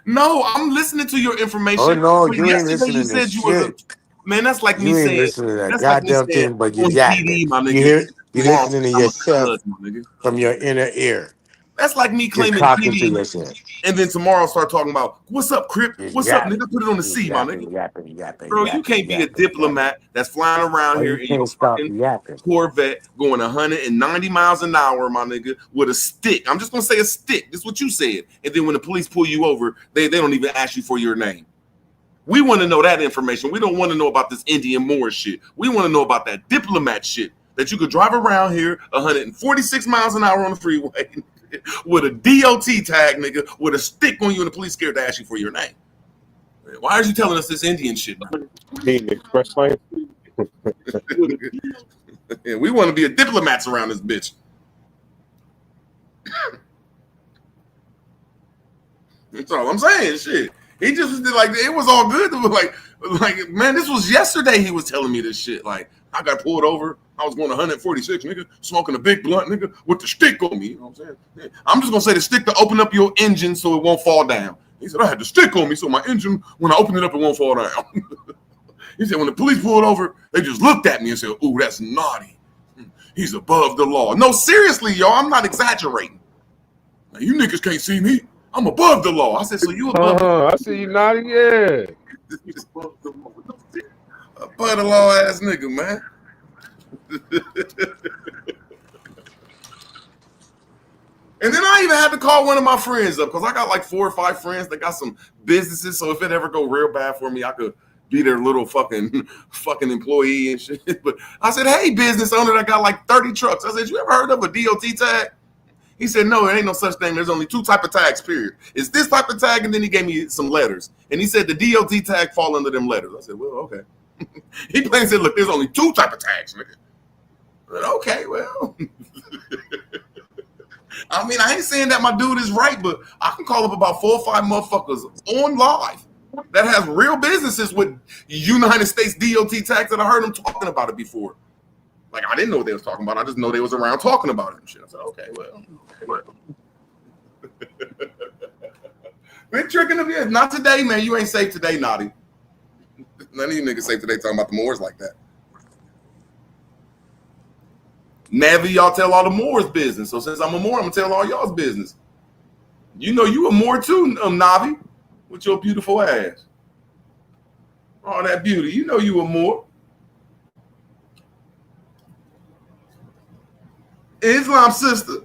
No, I'm listening to your Oh information. no, But you ain't yesterday you listening to said you was a shit. man. That's like me You ain't saying. listening to that That's like me goddamn saying thing, but you on yapping. TV, my You nigga. hear? You're Tomorrow listening to I'm a yourself judge, my nigga. from your inner ear. That's like me You're claiming talking to Diddy, yourself. and then tomorrow start talking about what's up, Crip? You're What's up, nigga? yapping. Put it on the You're C, my nigga. yapping. Bro, you can't be a diplomat that's flying around Oh, here you in your can't stop fucking yapping. Corvette going 190 miles an hour, my nigga, with a stick. I'm just gonna say a stick. That's what you said. And then when the police pull you over, they don't even ask you for your name. We want to know that information. We don't want to know about this Indian Moore shit. We want to know about that diplomat shit that you could drive around here 146 miles an hour on the freeway with a DOT tag, nigga, with a stick on you, and the police scared to ask you for your name. Why are you telling us this Indian shit, bro? Express lane. Yeah, we want to be a diplomats around this bitch. That's all I'm saying. Shit. He just was like, it was all good. Like, man, this was yesterday he was telling me this shit. Like, I got pulled over. I was going 146, nigga, smoking a big blunt, nigga, with the stick on me. You know what I'm saying? Yeah. I'm just going to say the stick to open up your engine so it won't fall down. He said, I had the stick on me so my engine, when I open it up, it won't fall down. He said, when the police pulled over, they just looked at me and said, ooh, that's naughty. He's above the law. No, seriously, y'all, I'm not exaggerating. Now, you niggas can't see me. I'm above the law. I said, so you above the law? I see you nodding, yeah. Above the law ass nigga, man. And then I even had to call one of my friends up because I got like 4 or 5 friends that got some businesses. So if it ever go real bad for me, I could be their little fucking employee and shit. But I said, hey, business owner that got like 30 trucks. I said, you ever heard of a DOT tag? He said, no, there ain't no such thing. There's only 2 type of tags, period. It's this type of tag, and then he gave me some letters. And he said the DOT tag fall under them letters. I said, well, okay. He plain and said, look, there's only 2 type of tags, nigga. I said, okay, well. I mean, I ain't saying that my dude is right, but I can call up about 4 or 5 motherfuckers on live that has real businesses with United States DOT tags that I heard them talking about it before. Like, I didn't know what they was talking about. I just know they was around talking about it and shit. I said, okay, well. Quit tricking them. Yeah, not today, man. You ain't safe today, Naughty. None of you niggas safe today talking about the Moors like that. Never y'all tell all the Moors business. So since I'm a Moor, I'm going to tell all y'all's business. You know you a Moor too, Navi, with your beautiful ass. All that beauty. You know you a Moor. Islam sister.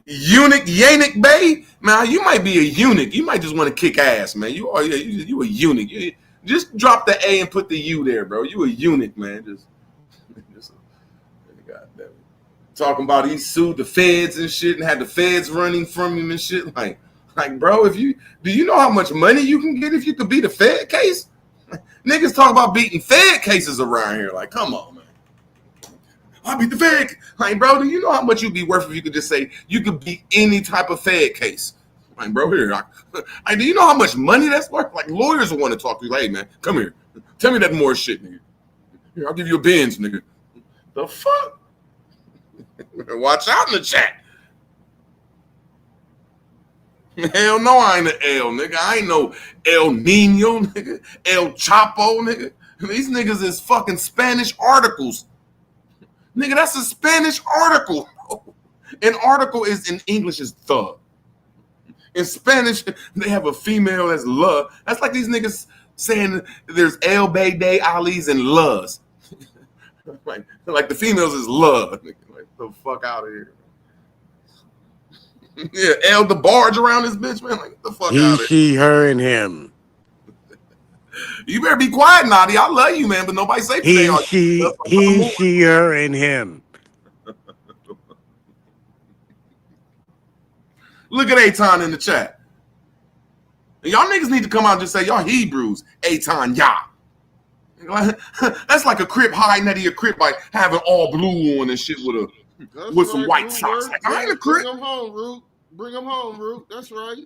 Eunuch Yannick Bay, man, you might be a eunuch. You might just want to kick ass, man. You are you a eunuch. Just drop the A and put the U there, bro. You a eunuch, man. Just goddamn. Talking about he sued the feds and shit and had the feds running from him and shit. Like, bro, do you know how much money you can get if you could beat a Fed case? Niggas talk about beating Fed cases around here. Like, come on, man. I beat the Fed. Like, bro, do you know how much you'd be worth if you could just say you could beat any type of Fed case? Like, bro, here. Do you know how much money that's worth? Like, lawyers will want to talk to you. Like, hey, man, come here. Tell me that more shit, nigga. Here, I'll give you a Benz, nigga. The fuck? Watch out in the chat. Hell no, I ain't an L, nigga. I ain't no El Nino, nigga. El Chapo, nigga. These niggas is fucking Spanish articles. Nigga, that's a Spanish article. An article is in English is the. In Spanish, they have a female that's la. That's like these niggas saying there's El Bayday Ali's and las. like the females is la. Like the fuck out of here. Yeah, El the barge around this bitch, man. Like, get the fuck out He, of here. she, her, and him. You better be quiet, Naughty. I love you, man, but nobody say today. He, she, her, and him. Look at Aton in the chat. And y'all niggas need to come out and just say y'all Hebrews. Aton, Yah. That's like a Crip hiding out of your Crip, like having all blue on and shit with some white socks. Like, I ain't a Crip. Bring them home, Root. Bring them home, Root. That's right.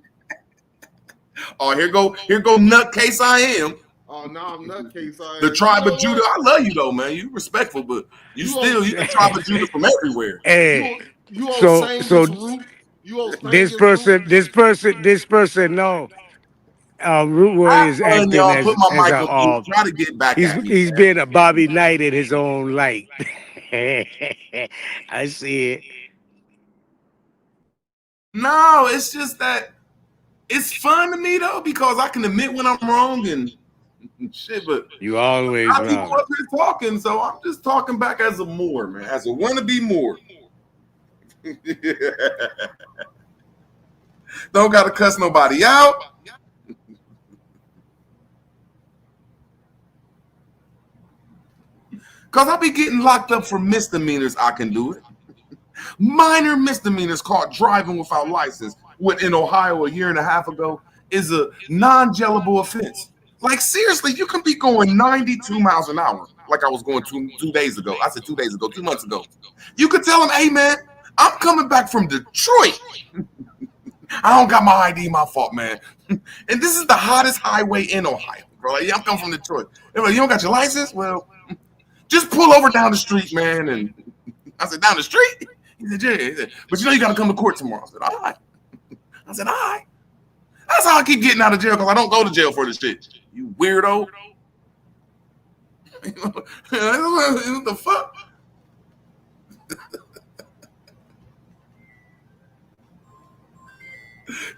Oh, here go nutcase I am. Oh, no, I'm nutcase I am. The tribe of Judah. I love you though, man. You respectful, but you the tribe of Judah from everywhere. Hey, so this person, no. Root Word is acting as a try to get back at me. He's been a Bobby Knight in his own light. I see it. No, it's just that it's fun to me though, because I can admit when I'm wrong and shit, but you always wrong. People up here talking, so I'm just talking back as a Moor, man, as a wannabe Moor. Don't gotta cuss nobody out. Cause I be getting locked up for misdemeanors. I can do it. Minor misdemeanors caught driving without license, what in Ohio a year and a half ago is a non-jailable offense. Like seriously, you can be going 92 miles an hour, like I was going 2 days ago. I said 2 days ago, 2 months ago. You could tell them, hey man, I'm coming back from Detroit. I don't got my ID, my fault, man. And this is the hottest highway in Ohio, bro. Like, yeah, I'm coming from Detroit. They're like, you don't got your license? Well, just pull over down the street, man. And I said, down the street? He said, yeah. He said, but you know you got to come to court tomorrow. I said, all right. I said, all right. That's how I keep getting out of jail, because I don't go to jail for this shit. You weirdo. What the fuck?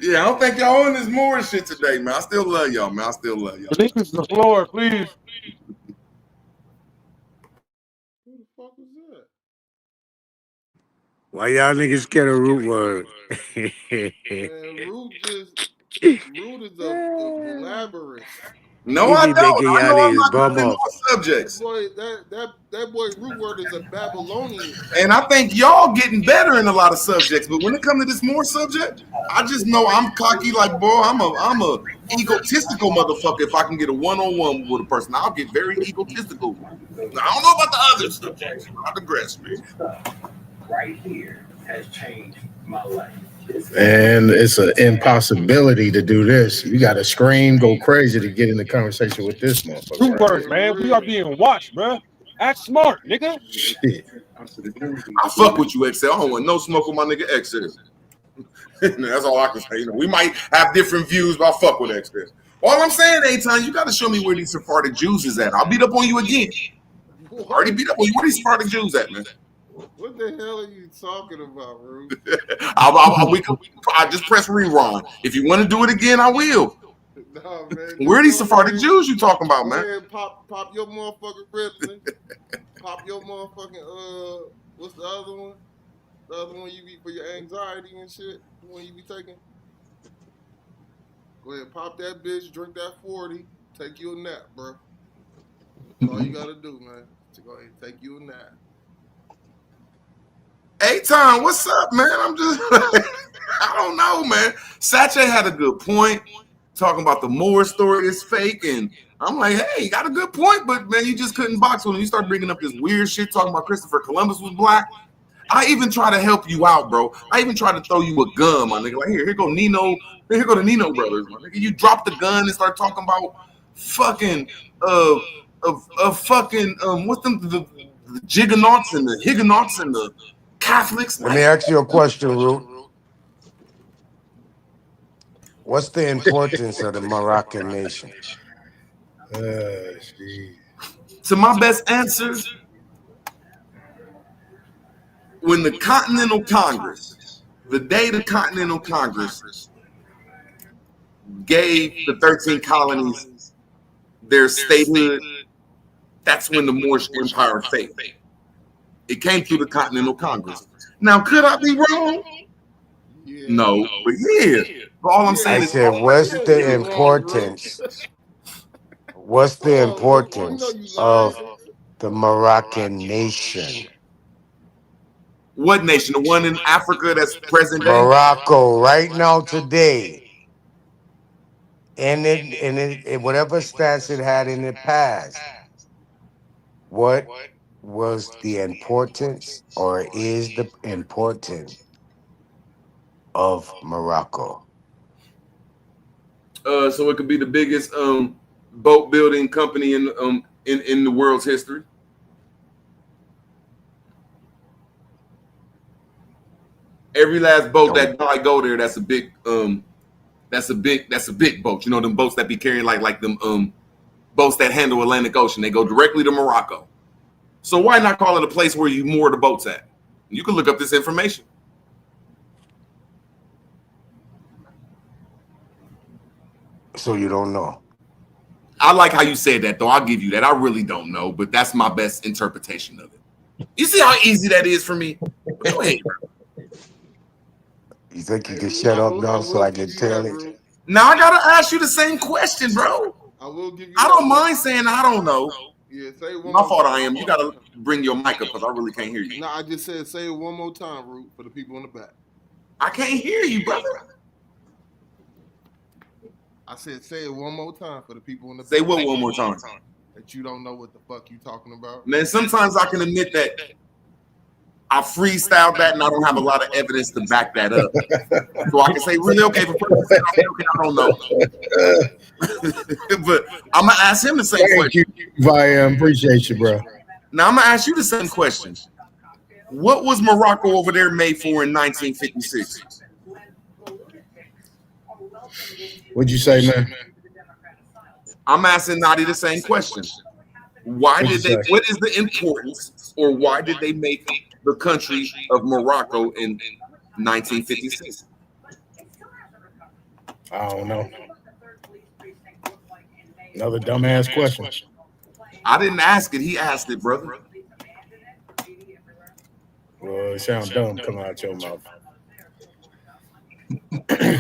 Yeah, I don't think y'all on this more shit today, man. I still love y'all, man. I still love y'all. Release the floor, please. Who the fuck is that? Why y'all niggas scared of Root Word? Man, Root is a labyrinth. No, I don't. I know I'm not going to more subjects. That boy Root Word is a Babylonian. And I think y'all getting better in a lot of subjects, but when it comes to this more subject, I just know I'm cocky like, boy, I'm a egotistical motherfucker. If I can get a one-on-one with a person, I'll get very egotistical. I don't know about the other subjects. I digress, man. Right here has changed my life. And it's an impossibility to do this. You got to scream, go crazy to get in the conversation with this motherfucker. Two words, man. We are being watched, bro. Act smart, nigga. Shit. I fuck with you, XL. I don't want no smoke with my nigga XL. That's all I can say. You know, we might have different views, but I fuck with XL. All I'm saying, Aton, you got to show me where these Sephardic Jews is at. I'll beat up on you again. Already beat up on you. Where these Sephardic Jews at, man? What the hell are you talking about, Rude? I just press rewind. If you want to do it again, I will. No, man. Where are these Sephardic Jews you talking about, man? Man, pop your motherfucking Ritalin. Pop your motherfucking what's the other one? The other one you eat for your anxiety and shit. The one you be taking. Go ahead, pop that bitch, drink that 40, take you a nap, bro. That's all you gotta do, man. Go ahead, take you a nap. Aton, what's up, man? I'm just, I don't know, man. Satche had a good point talking about the Moore story is fake, and I'm like, hey, you got a good point, but man, you just couldn't box with him. You start bringing up this weird shit talking about Christopher Columbus was black. I even try to help you out, bro. I even try to throw you a gun, my nigga. Like, here go Nino. Here go the Nino brothers, my nigga. You drop the gun and start talking about fucking what's them the Jiggernauts and the Higgernauts and the Catholics. Let me ask you a question, Root. What's the importance of the Moroccan nation? To my best answer, when the Continental Congress, the day the Continental Congress gave the 13 colonies their statehood, that's when the Moorish Empire failed. It came through the Continental Congress. Now, could I be wrong? Yeah. No, but yeah. But all I'm saying I said, what's the importance? What's the Hold on, Luke. You know importance you of lying. the Moroccan nation? What nation? The one in Africa that's present day? Morocco, right now, today, and in whatever stance it had in the past, what was the importance or is the importance of Morocco? So it could be the biggest boat building company in the world's history. Every last boat that I go there, that's a big boat. You know, them boats that be carrying like them boats that handle Atlantic Ocean. They go directly to Morocco. So why not call it a place where you moor the boats at? You can look up this information. So you don't know. I like how you said that, though. I'll give you that. I really don't know, but that's my best interpretation of it. You see how easy that is for me? Go ahead. You think you can shut up now so I can tell it? Now I gotta ask you the same question, bro. I will give you. I don't mind saying I don't know. Yeah, say it one My more fault. time. I am. You gotta bring your mic up because I really can't hear you. No, I just said say it one more time, Root, for the people in the back. I can't hear you, brother. I said say it one more time for the people in the back. Say what one more time? That you don't know what the fuck you talking about. Man, sometimes I can admit that I freestyled that and I don't have a lot of evidence to back that up. So I can say, really, okay, for purposes, I don't know. But I'm going to ask him the same question. Viam, appreciate you, bro. Now, I'm going to ask you the same question. What was Morocco over there made for in 1956? What'd you say, man? I'm asking Nadi the same question. Why did they, what is the importance, or why did they make the country of Morocco in 1956? I don't know. Another dumbass question. I didn't ask it. He asked it, brother. Well, it sounds dumb coming out your mouth.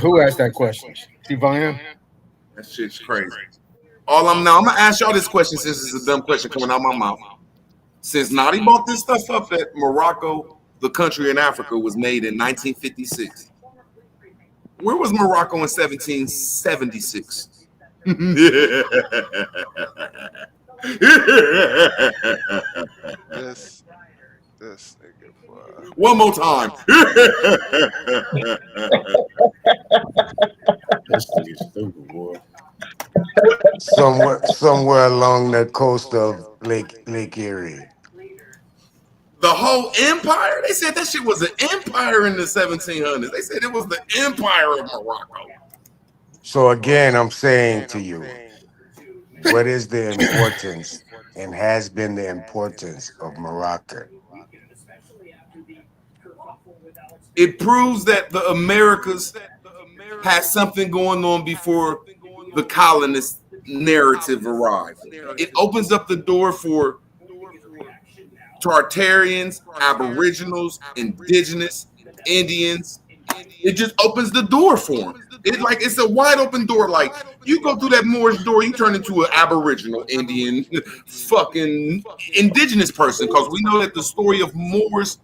Who asked that question? Viam? That shit's crazy. I'm gonna ask y'all this question since it's a dumb question coming out of my mouth. Since Nadi brought this stuff up that Morocco, the country in Africa, was made in 1956. Where was Morocco in 1776? This nigga. One more time. This nigga's stupid, boy. Somewhere along the coast of Lake Erie. The whole empire? They said that shit was an empire in the 1700s. They said it was the empire of Morocco. So again, I'm saying to you, what is the importance and has been the importance of Morocco? It proves that the Americas had something going on before the colonist narrative arrived. It opens up the door for Tartarians, Aboriginals, Indigenous, Indians. It just opens the door for them. It's a wide open door. Like, you go through that Moorish door, you turn into an Aboriginal, Indian, fucking Indigenous person. Because we know that the story of Moors,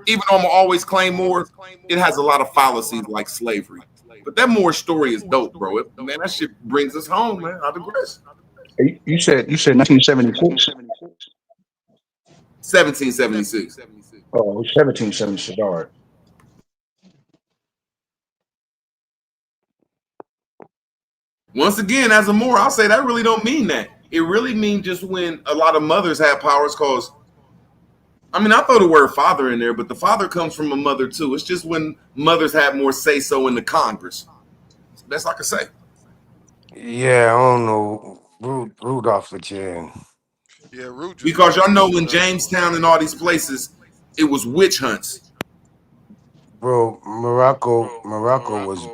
even though I'm always claim Moors, it has a lot of fallacies like slavery. But that Moorish story is dope, bro. Man, that shit brings us home, man. I digress. You said 1976? 1776. Oh, 1776. All right. Once again, as a Moor, I'll say that really don't mean that. It really means just when a lot of mothers have powers, because I mean, I throw the word father in there, but the father comes from a mother too. It's just when mothers have more say so in the Congress. That's all I can say. Yeah, I don't know. Root off the chain. Yeah, Root. Because y'all know in Jamestown and all these places, it was witch hunts. Bro, Morocco was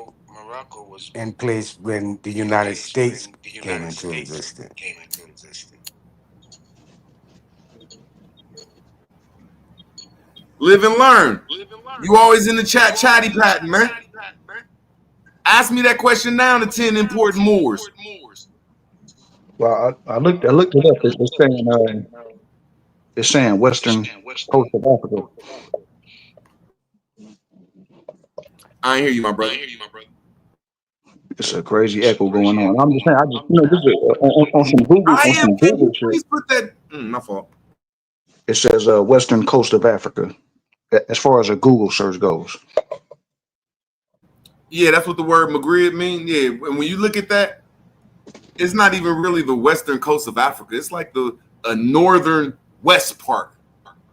in place when the United States came into existence. Live and learn. You always in the chatty patting, man. Ask me that question now, the 10 important Moors. Well, I looked it up. It's saying Western Coast of Africa. I ain't hear you, my brother. It's a crazy echo going on. I'm just saying, this is on some Google shit. Please put that. My fault. It says Western Coast of Africa, as far as a Google search goes. Yeah, that's what the word Maghreb means. Yeah, and when you look at that, it's not even really the western coast of Africa. It's like the northern west part.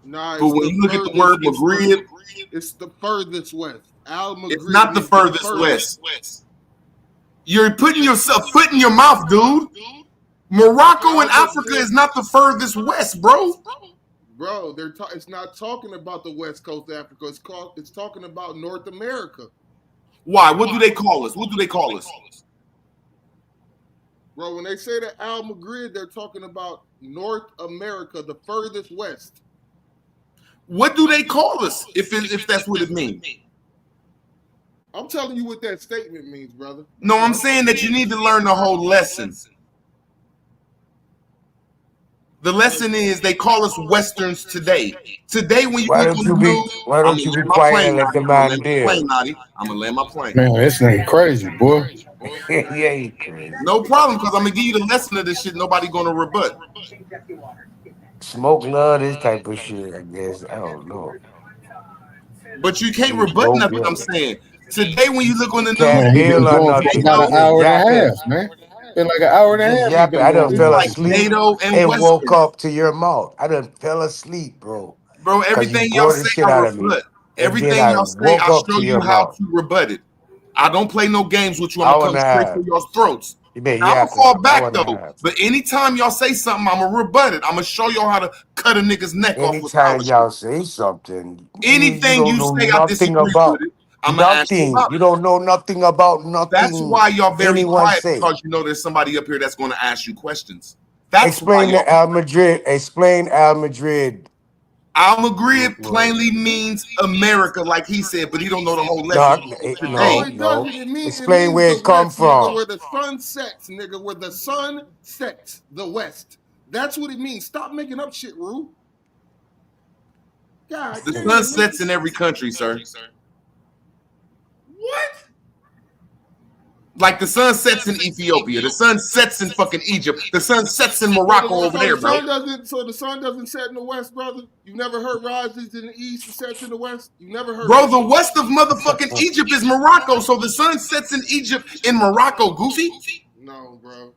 Nah, but when you look at the word Maghreb, it's the furthest west. Maghreb. It's not the furthest west. You're putting yourself foot in your mouth, dude. Morocco and Africa is not the furthest west, bro. Bro, it's not talking about the west coast of Africa. It's talking about North America. Why? What do they call us? Bro, when they say that Maghreb, they're talking about North America, the furthest west. What do they call us if that's what it means? I'm telling you what that statement means, brother. No, I'm saying that you need to learn the whole lesson. The lesson is they call us Westerns today. Today, when you why don't you be quiet and let the man deal? I'm gonna land my plane. Man, this nigga crazy, boy. Yeah, he crazy. No problem, because I'm gonna give you the lesson of this shit. Nobody gonna rebut. Smoke love this type of shit, I guess. I don't know. But you can't rebut nothing I'm saying. Today, when you look on the news, Can't deal or nothing. About an hour and a half, man. Been like an hour and a half. I done fell asleep NATO and woke up to your mouth. I done fell asleep, bro. Bro, everything y'all say, I rebut. Everything y'all say, I'll show you how to rebut it. I don't play no games with you. I'm gonna come straight for your throats. I'm gonna fall back though. But anytime y'all say something, I'm gonna rebut it. I'm gonna show y'all how to cut a nigga's neck off. Anytime y'all say something, anything you say, I disagree with it. I'm nothing. You don't know nothing about nothing. That's why y'all very quiet, because you know there's somebody up here that's going to ask you questions. That's explain the Al Madrid. Explain Al Madrid. Al Madrid plainly means America, like he said, but he don't know the whole lesson. No. Explain where it come from. Where the sun sets, nigga. Where the sun sets, the west. That's what it means. Stop making up shit, Rue. God, the sun sets in every country, sir. What? Like the sun sets in Ethiopia, the sun sets in fucking Egypt, the sun sets in Morocco over there, bro. So the sun doesn't set in the west, brother. You never heard rises in the east and sets in the west. You never heard. Bro, the west of motherfucking Egypt is Morocco, so the sun sets in Egypt in Morocco, goofy. No, bro.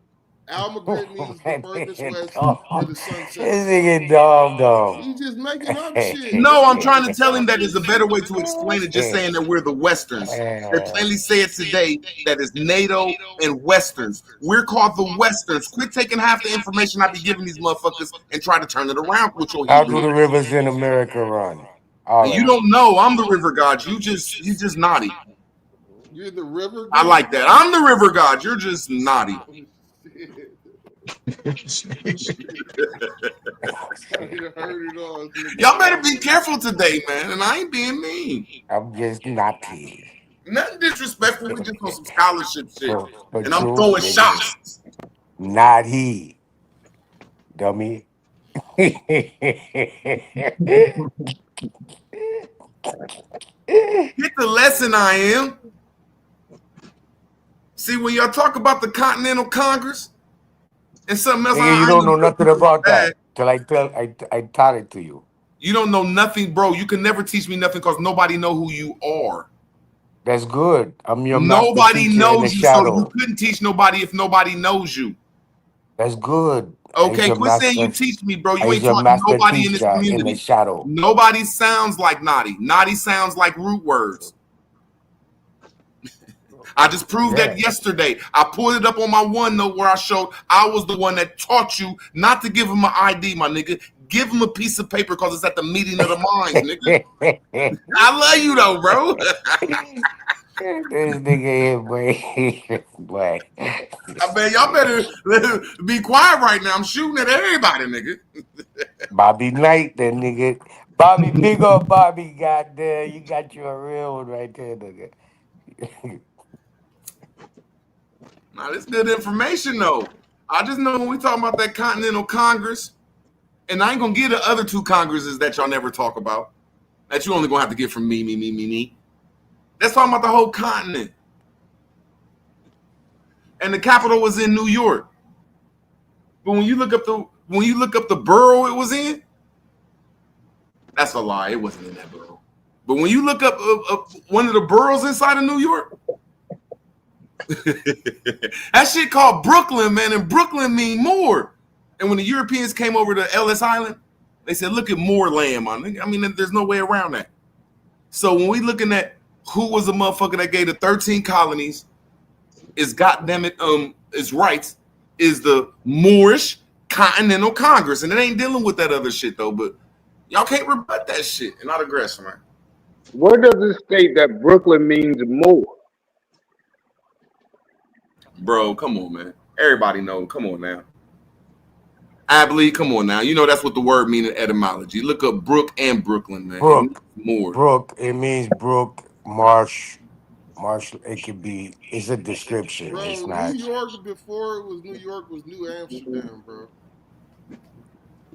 Al Madrid means the furthest west where the sun sets. This nigga dumb. He's just making up shit. No, I'm trying to tell him that there's a better way to explain it, just saying that we're the Westerns. They plainly say it today that is NATO and Westerns. We're called the Westerns. Quit taking half the information I be giving these motherfuckers and try to turn it around with your How do the rivers in America run? You don't know. I'm the river god. You just naughty. You're the river god? I like that. I'm the river god. You're just naughty. Y'all better be careful today, man. And I ain't being mean. I'm just naughty. Nothing disrespectful. We just on some scholarship shit. And I'm throwing shots. Not he, dummy. Get the lesson, I am. See, when y'all talk about the Continental Congress and something else, you don't know nothing about that till I taught it to you. You don't know nothing, bro. You can never teach me nothing because nobody know who you are. That's good. I'm your nobody knows you, so you couldn't teach nobody if nobody knows you. That's good. Okay, quit saying you teach me, bro. You ain't taught nobody in this community. In the shadow. Nobody sounds like Naughty. Naughty sounds like root words. I just proved that yesterday. I pulled it up on my OneNote where I showed I was the one that taught you not to give him an ID, my nigga. Give him a piece of paper because it's at the meeting of the minds, nigga. I love you though, bro. This nigga here, boy. I bet y'all better be quiet right now. I'm shooting at everybody, nigga. Bobby Knight, that nigga. Bobby, big up Bobby, goddamn. You got you a real one right there, nigga. Now, this good information, though. I just know when we talking about that Continental Congress, and I ain't gonna get the other two Congresses that y'all never talk about, that you only gonna have to get from me. That's talking about the whole continent. And the capital was in New York. But when you look up the borough it was in, that's a lie. It wasn't in that borough. But when you look up one of the boroughs inside of New York, that shit called Brooklyn, man, and Brooklyn mean more. And when the Europeans came over to Ellis Island, they said, "Look at more land, man." I mean, there's no way around that. So when we looking at who was the motherfucker that gave the 13 colonies is rights is the Moorish Continental Congress, and it ain't dealing with that other shit though. But y'all can't rebut that shit, and not aggress, man. Where does it state that Brooklyn means more? Bro, come on, man. Everybody know. Come on now. Abilene, come on now. You know that's what the word means in etymology. Look up Brook and Brooklyn, man. Brook. More. Brook. It means brook, marsh. Marsh. It could be. It's a description. Bro, It's not. New York before it was New York was New Amsterdam, bro.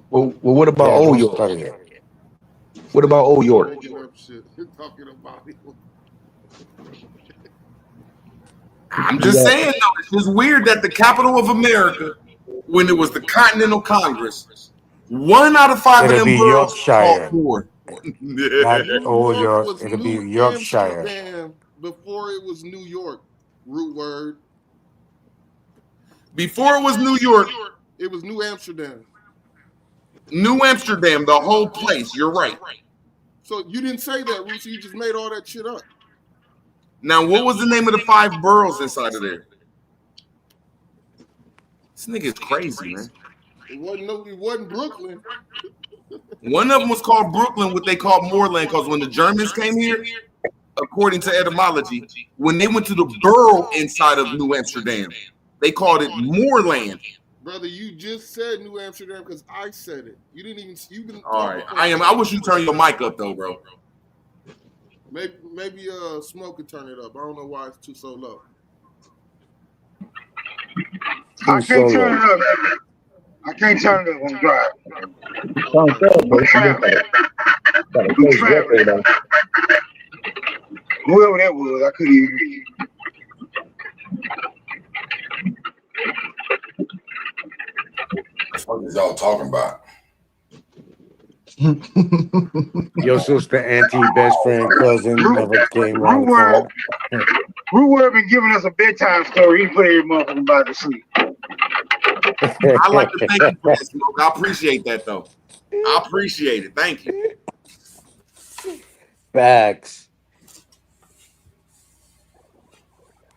Well, what about Yeah, Old don't York? study it. What about Old York? Making up shit. You're talking about it. I'm just saying, though, it's just weird that the capital of America, when it was the Continental Congress, 1 out of 5 It'll of them be boroughs Yorkshire, fought for. not Old York. Was It'll be New Yorkshire. Amsterdam before it was New York. Root word. Before it was New York, it was New Amsterdam. New Amsterdam, the whole place. You're right. So you didn't say that, Root. You just made all that shit up. Now, what was the name of the 5 boroughs inside of there? This nigga's crazy, man. It wasn't Brooklyn. One of them was called Brooklyn, what they called Moorland, because when the Germans came here, according to etymology, when they went to the borough inside of New Amsterdam, they called it Moorland. Brother, you just said New Amsterdam because I said it. You didn't even. You didn't. All right, I wish you turn your mic up though, bro. Maybe Smoke could turn it up. I don't know why it's so low. I can't turn it up. I can't turn it up on drive. Whoever that was, I couldn't even hear you. What is y'all talking about? Your sister, auntie, best friend, cousin never came around the corner. Root been giving us a bedtime story. He put every motherfucking body to sleep. I like to thank you for that, Smoke. I appreciate that though. I appreciate it. Thank you. Facts.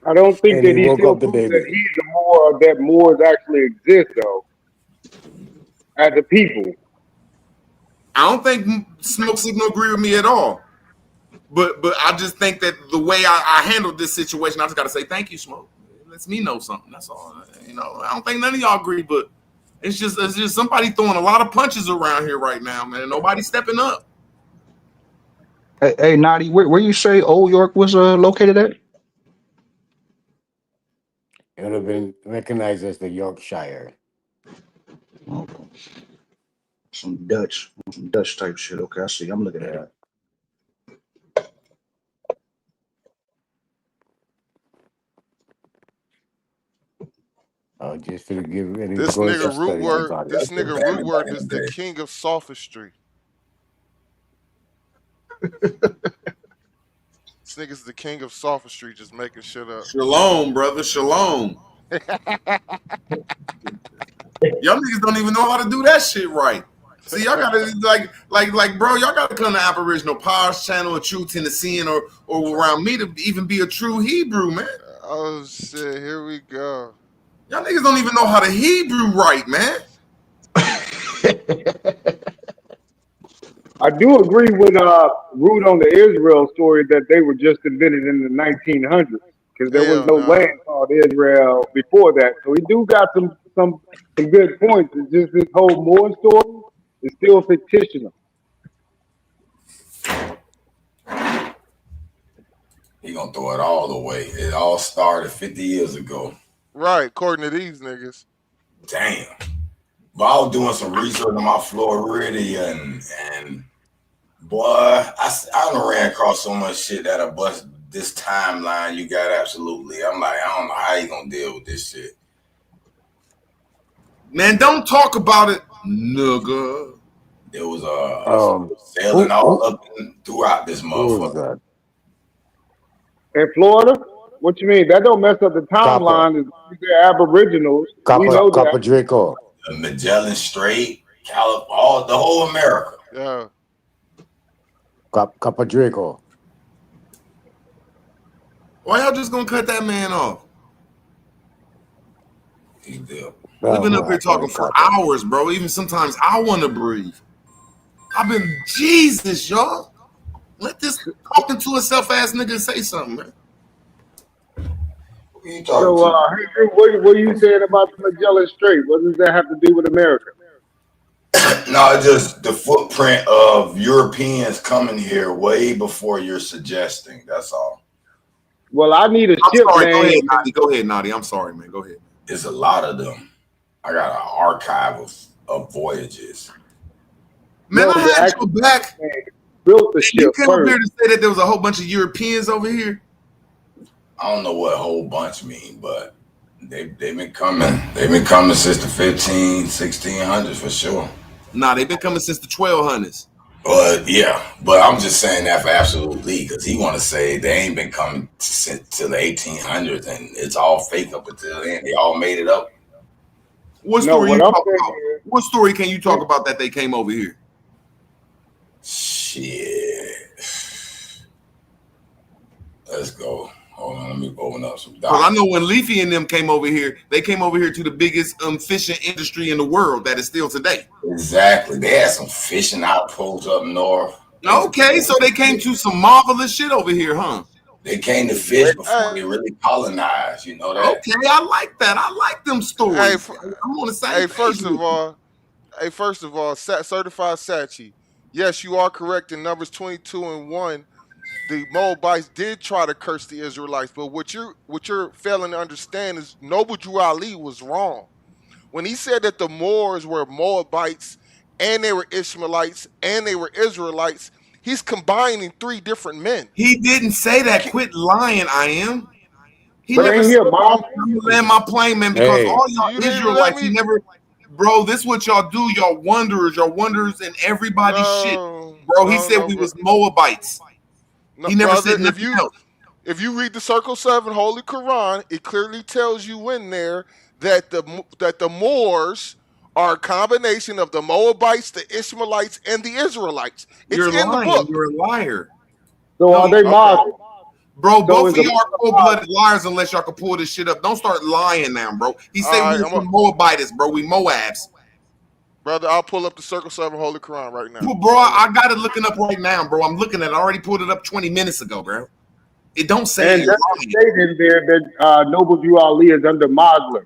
I don't think And that he he woke still up the proves baby. that he's the more that Moors actually exist though. As a people. I don't think Smoke Signal agree with me at all. But I just think that the way I handled this situation, I just got to say thank you, Smoke. It lets me know something. That's all. You know, I don't think none of y'all agree, but it's just somebody throwing a lot of punches around here right now, man. Nobody's stepping up. Hey, Naughty, where you say Old York was located at? It would have been recognized as the Yorkshire. Some Dutch type shit. Okay, I see. I'm looking at it. Just to give any This voice nigga of study about Rootword. it. This nigga Rootword is the king of sophistry. This nigga's the king of sophistry, just making shit up. Shalom, brother. Shalom. Y'all niggas don't even know how to do that shit right. See, y'all gotta like, bro, y'all gotta come to Aboriginal Powers Channel, a true Tennessean, or around me to even be a true Hebrew, man. Oh shit, here we go. Y'all niggas don't even know how to Hebrew right, man. I do agree with Root on the Israel story that they were just invented in the 1900s because there was no land called Israel before that. So he do got some good points. It's just this whole Moore story is still fictional. He gonna throw it all away. It all started 50 years ago. Right, according to these niggas. Damn. But I was doing some research on my Floridian, and boy, I done ran across so much shit that I bust this timeline you got absolutely. I'm like, I don't know how you gonna deal with this shit. Man, don't talk about it, nigga. There was sailing all up and throughout this motherfucker. In Florida? What you mean? That don't mess up the timeline. They're Aboriginals. We know that. Capadrico. The Magellan Strait, all the whole America. Yeah. Capadrico. Why y'all just gonna cut that man off? He did. We've been up here talking for hours, bro. Even sometimes I want to breathe. I've been Jesus, y'all. Let this talking to himself ass nigga say something, man. So, what are you saying about the Magellan Strait? What does that have to do with America? No, just the footprint of Europeans coming here way before you're suggesting. That's all. Well, I need a ship, sorry, man. go ahead, Naughty. Go ahead, Naughty. I'm sorry, man. Go ahead. There's a lot of them. I got an archive of voyages. Man, I had you back. Built the ship you came up first. here to say that there was a whole bunch of Europeans over here. I don't know what whole bunch mean, but they've been coming. They've been coming since the 1600s for sure. Nah, they've been coming since the 1200s. But yeah, but I'm just saying that for absolutely, because he want to say they ain't been coming till the 1800s, and it's all fake up until then. They all made it up. What story you talk about? What story can you talk about that they came over here? Shit. Let's go. Hold on, let me open up some Well, I know when Leafy and them came over here, they came over here to the biggest fishing industry in the world that is still today. Exactly. They had some fishing outposts up north. Okay, so they came to some marvelous shit over here, huh? They came to fish before they really colonized, you know that? Okay, I like that. I like them stories. Hey, I'm on the same Hey, page first with of all, certified Sachi. Yes, you are correct in Numbers 22:1. The Moabites did try to curse the Israelites, but what you're failing to understand is Noble Drew Ali was wrong when he said that the Moors were Moabites and they were Ishmaelites and they were Israelites. He's combining three different men. He didn't say that. Quit lying, I am. He Bring never him said here, Mom. you land my plane, man, because Hey. all y'all You didn't Israelites, let he me- never, bro, this what y'all do, y'all wanderers in everybody's shit. Bro, he said we was Moabites. No, He never brother, said nothing else. If you read the Circle 7 Holy Quran, it clearly tells you in there that the Moors are a combination of the Moabites, the Ishmaelites, and the Israelites. It's You're in lying. the book. You're a liar. So are they Muslims? Bro, So both is of a- y'all are cold-blooded liars unless y'all can pull this shit up. Don't start lying now, bro. He said All we right, were Moabites, bro. We Moabs. Brother, I'll pull up the Circle 7 Holy Quran right now. Bro, I got it looking up right now, bro. I'm looking at it. I already pulled it up 20 minutes ago, bro. It don't say And it. that's stated there that Noble Drew Ali is under Muslim.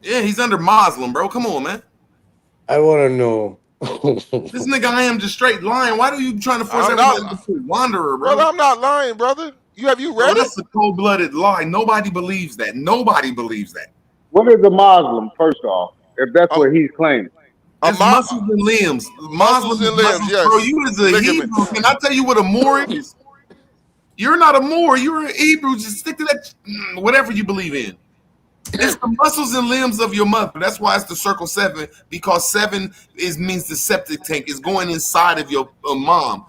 Yeah, he's under Muslim, bro. Come on, man. I want to know. This nigga, I am just straight lying. Why are you trying to force I'm everybody not- to be a wanderer, bro? Brother, I'm not lying, brother. Have you Bro, read it? that's a cold-blooded lie. Nobody believes that. Nobody believes that. What is a Muslim, first off, if that's what he's claiming? It's muscles and limbs. Muscles and limbs, yes. Bro, you is a Ligaments. Hebrew. Can I tell you what a Moor is? You're not a Moor. You're an Hebrew. Just stick to that, whatever you believe in. It's the muscles and limbs of your mother. That's why it's the circle 7, because 7 means the septic tank. It's going inside of your mom.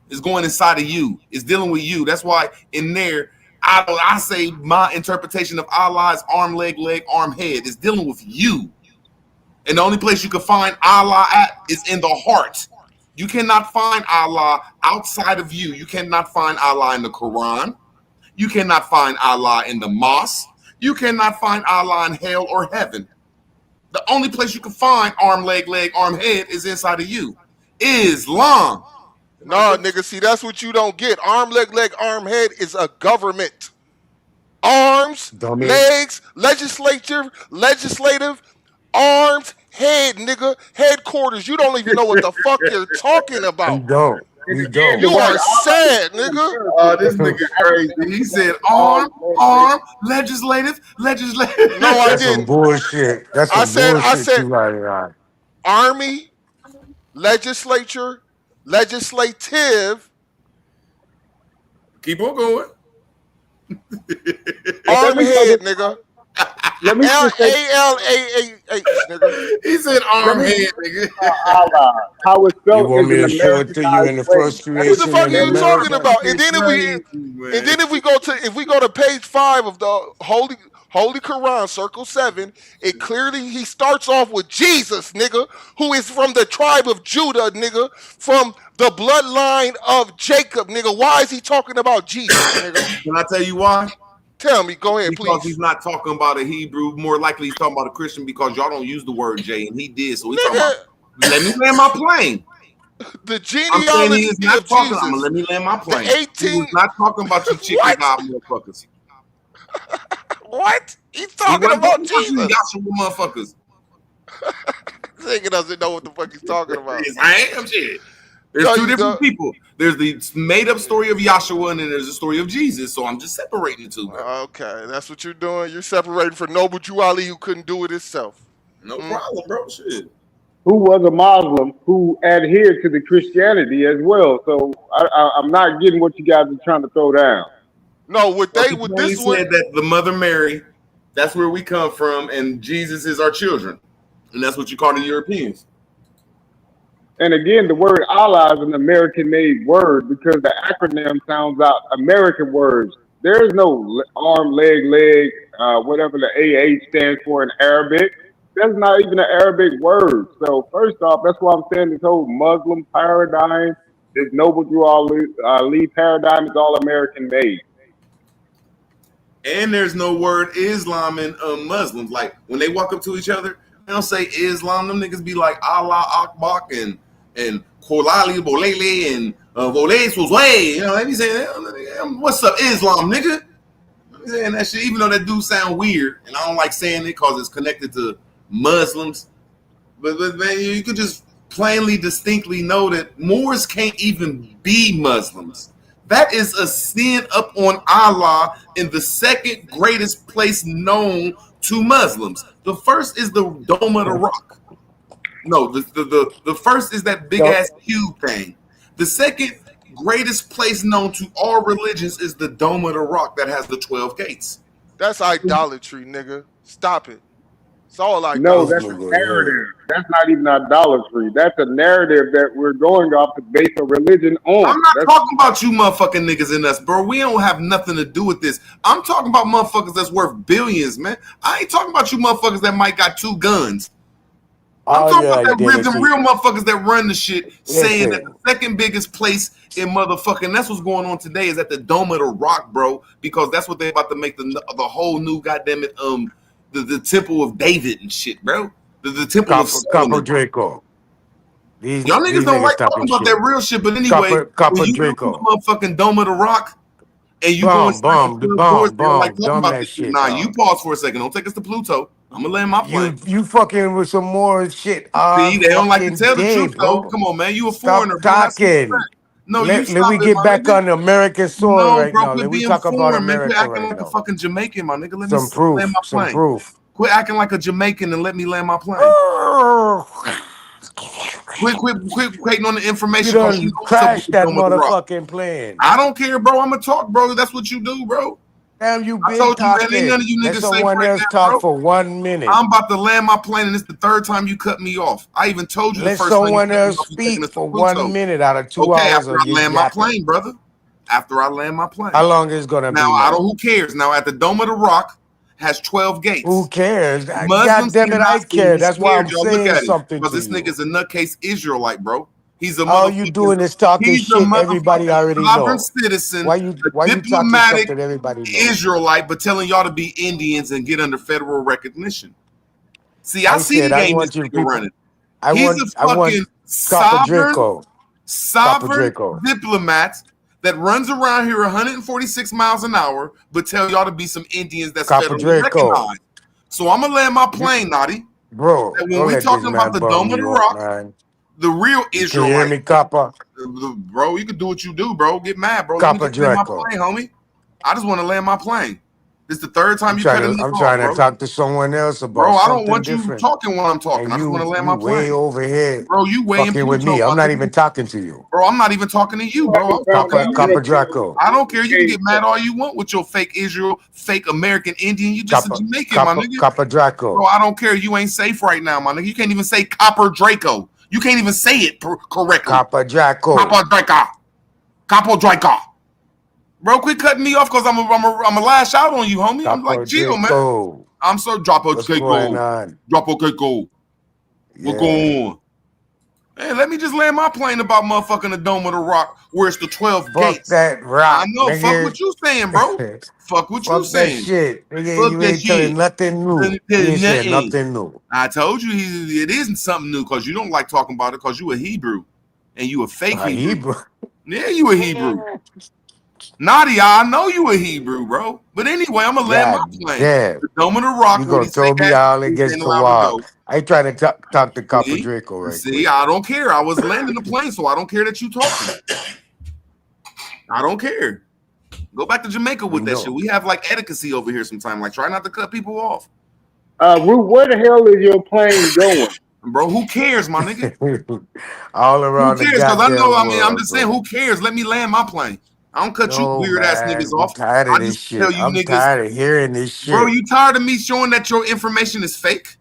It's going inside of you. It's dealing with you. That's why in there, I say my interpretation of Allah is arm, leg, arm, head. It's dealing with you. And the only place you can find Allah at is in the heart. You cannot find Allah outside of you. You cannot find Allah in the Quran. You cannot find Allah in the mosque. You cannot find Allah in hell or heaven. The only place you can find arm, leg, arm, head is inside of you. Islam. No, nigga, see, that's what you don't get. Arm, leg, arm, head is a government. Arms, Dummy. legs, legislative, arms, head, nigga, headquarters. You don't even know what the fuck you're talking about. Don't. We don't. You are sad, nigga. Oh, this nigga crazy. He said arm, legislative. No, I That's some didn't. bullshit. That's I some bullshit said you riding on. army, legislature, legislative, Keep on going. arm head, nigga. Let me just say, ALAAH, nigga. He said arm head, nigga. Allah, how it's You spelled want me is to an show it to you in the first What the creation fuck in are you talking America? about? And then if we go to page 5 of the Holy Quran, Circle 7, it clearly he starts off with Jesus, nigga, who is from the tribe of Judah, nigga, from the bloodline of Jacob, nigga. Why is he talking about Jesus, nigga? Can I tell you why? Tell me, go ahead, Because please. he's not talking about a Hebrew. More likely, he's talking about a Christian because y'all don't use the word J, and he did. So he's talking about. Let me land my plane. The I'm saying he genealogy is not of talking. Jesus. Let me land my plane. The 18 He was not talking about you chicken hop motherfuckers. What? He's He talking wasn't about talking about you Jesus. Yahshua motherfuckers. Nigga doesn't know what the fuck he's talking about. Yes, I am shit. There's No, two you different don't. people. There's the made-up story of Yahshua, and then there's the story of Jesus. So I'm just separating the two. Bro. Okay, that's what you're doing. You're separating from Noble Drew Ali, who couldn't do it himself. No problem, bro. Shit. who was a Muslim who adhered to the Christianity as well. So I'm not getting what you guys are trying to throw down. No, what they would this said that the Mother Mary, that's where we come from, and Jesus is our children, and that's what you call the Europeans. And again, the word Allah is an American-made word because the acronym sounds out American words. There is no arm, leg, whatever the AA stands for in Arabic. That's not even an Arabic word. So first off, that's why I'm saying this whole Muslim paradigm, this Noble Drew Ali paradigm is all American-made. And there's no word Islam in Muslims. Like when they walk up to each other, they don't say Islam. Them niggas be like Allah Akbar and Kolali Bolele and Vole Suzwe. You know, they be saying, what's up, Islam, nigga? I'm saying that shit, even though that do sound weird, and I don't like saying it because it's connected to Muslims. But man, you could just plainly, distinctly know that Moors can't even be Muslims. That is a sin up on Allah in the second greatest place known to Muslims. The first is the Dome of the Rock. No, the first is that big ass cube thing. The second greatest place known to all religions is the Dome of the Rock that has the 12 gates. That's idolatry, nigga. Stop it. It's all idolatry. No, that's a narrative. That's not even idolatry. That's a narrative that we're going off to base a religion on. I'm not talking about you motherfucking niggas and us, bro. We don't have nothing to do with this. I'm talking about motherfuckers that's worth billions, man. I ain't talking about you motherfuckers that might got 2 guns. I'm talking about them real motherfuckers that run the shit, saying that the second biggest place in motherfucking, that's what's going on today, is at the Dome of the Rock, bro, because that's what they about to make the whole new goddamn it, the Temple of David and shit, bro. The Temple of Capo Draco. Y'all niggas don't like talking about that real shit, but anyway, when you go to the motherfucking Dome of the Rock, and you go inside the doors, they don't like talking about this shit. Nah, you pause for a second. Don't take us to Pluto. I'm gonna land my plane. You fucking with some more shit. See, they don't like to tell the truth, though. Come on, man. You a foreigner. Stop talking. No, let me get back on the American soil right now. Let me talk about America right now. Quit acting like a fucking Jamaican, my nigga. Let me land my plane. Some proof. Quit acting like a Jamaican and let me land my plane. Quit waiting on the information. You crash that motherfucking plane. I don't care, bro. I'm gonna talk, bro. That's what you do, bro. Damn, you been talking. Man, ain't none of you niggas say someone else talk for 1 minute. I'm about to land my plane, and it's the 3rd time you cut me off. I even told you the first time. Let someone else speak for 1 minute out of 2 hours. After I land my plane, brother. After I land my plane. How long is it gonna be? Now I don't. Who cares? Now at the Dome of the Rock has 12 gates. Who cares? God damn it, I care. That's why I'm saying something. Because this nigga's a nutcase Israelite, bro. He's a all you doing is talking shit. Everybody already knows. Citizen, why you talking something everybody knows? Israelite, but telling y'all to be Indians and get under federal recognition. See, I see the game this nigga running. He's a fucking sovereign diplomat that runs around here 146 miles an hour, but tell y'all to be some Indians that's federally recognized. So I'm gonna land my plane, Naughty. Bro, and when we talking about the Dome of the Rock, The real You can hear me, Israelite, Copper? bro. You can do what you do, bro. Get mad, bro. Let me Copper just land my Draco. plane, homie. I just want to land my plane. This the third time you cutting me I'm off, trying to bro. talk to someone else about Bro, I don't something want you different. talking while I'm talking. And I just want to land you my way plane. over here Bro, you way in fucking with Pluto, me. I'm my not nigga. even talking to you. Bro, I'm not even talking to you, bro. I'm talking to you. Copper Draco. I don't care. You can get mad all you want with your fake Israel, fake American Indian. You just a Jamaican, my nigga. Copper Draco. Bro, I don't care. You ain't safe right now, my nigga. You can't even say Copper Draco. You can't even say it correctly. Copper Draco. Copper Draco. Copper Draco. Bro, quit cutting me off because I'm a lash out on you, homie. I'm like, chill, man. I'm so drop a What's going on? Drop a Keiko. What's Yeah. going on? Hey, let me just land my plane about motherfucking the Dome of the Rock, where it's the 12 Fuck gates. that rock, I know. nigga. Fuck what you saying, bro. Fuck what you Fuck that saying. shit. Nigga, Fuck you that ain't telling shit. nothing new. Nothing, You ain't saying nothing. nothing new. I told you it isn't something new because you don't like talking about it because you a Hebrew and you a fake Hebrew. Yeah, you a Hebrew. Nadia, I know you a Hebrew, bro. But anyway, I'm gonna land my plane. Damn. The Dome of the Rock, You where gonna these throw fake me ass all Jews against ain't the allowed to wall. go. I ain't trying to talk to Copper Draco right See, quick. I don't care. I was landing the plane, so I don't care that you talking. I don't care. Go back to Jamaica with that shit. We have like etiquette over here sometime. Like, try not to cut people off. Root, where the hell is your plane going? Bro, who cares, my nigga? All Who around the cares? Because I goddamn know, I'm world, just saying, bro. who cares? Let me land my plane. I don't cut you No, weird ass man. niggas I'm off. tired of I this just tell shit. you I'm niggas, tired of hearing this shit. bro, you tired of me showing that your information is fake?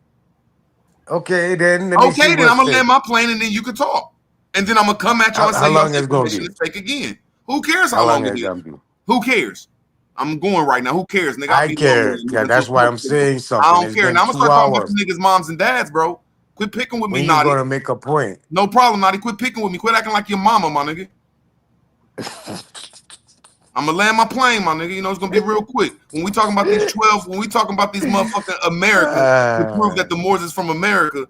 Okay, then let me see Okay, then I'm what's gonna fake. land my plane and then you can talk. And then I'm gonna come at y'all and How say long your is gonna information be? is fake again. Who cares How how long long it is is? gonna be? Who cares? I'm going right now. Who cares, nigga? I'll I be longer care. than Yeah, nigga until that's why I'm smoke signal. saying I something. don't It's care. been Now I'm gonna 2 start talking about hours. you niggas' moms and dads, bro. Quit picking with me, When you Naughty. gonna make a point? No problem, Naughty. Quit picking with me. Quit acting like your mama, my nigga. I'm gonna land my plane, my nigga. You know, it's gonna be real quick. When we talking about these 12, when we talking about these motherfucking Americans to prove that the Moors is from America,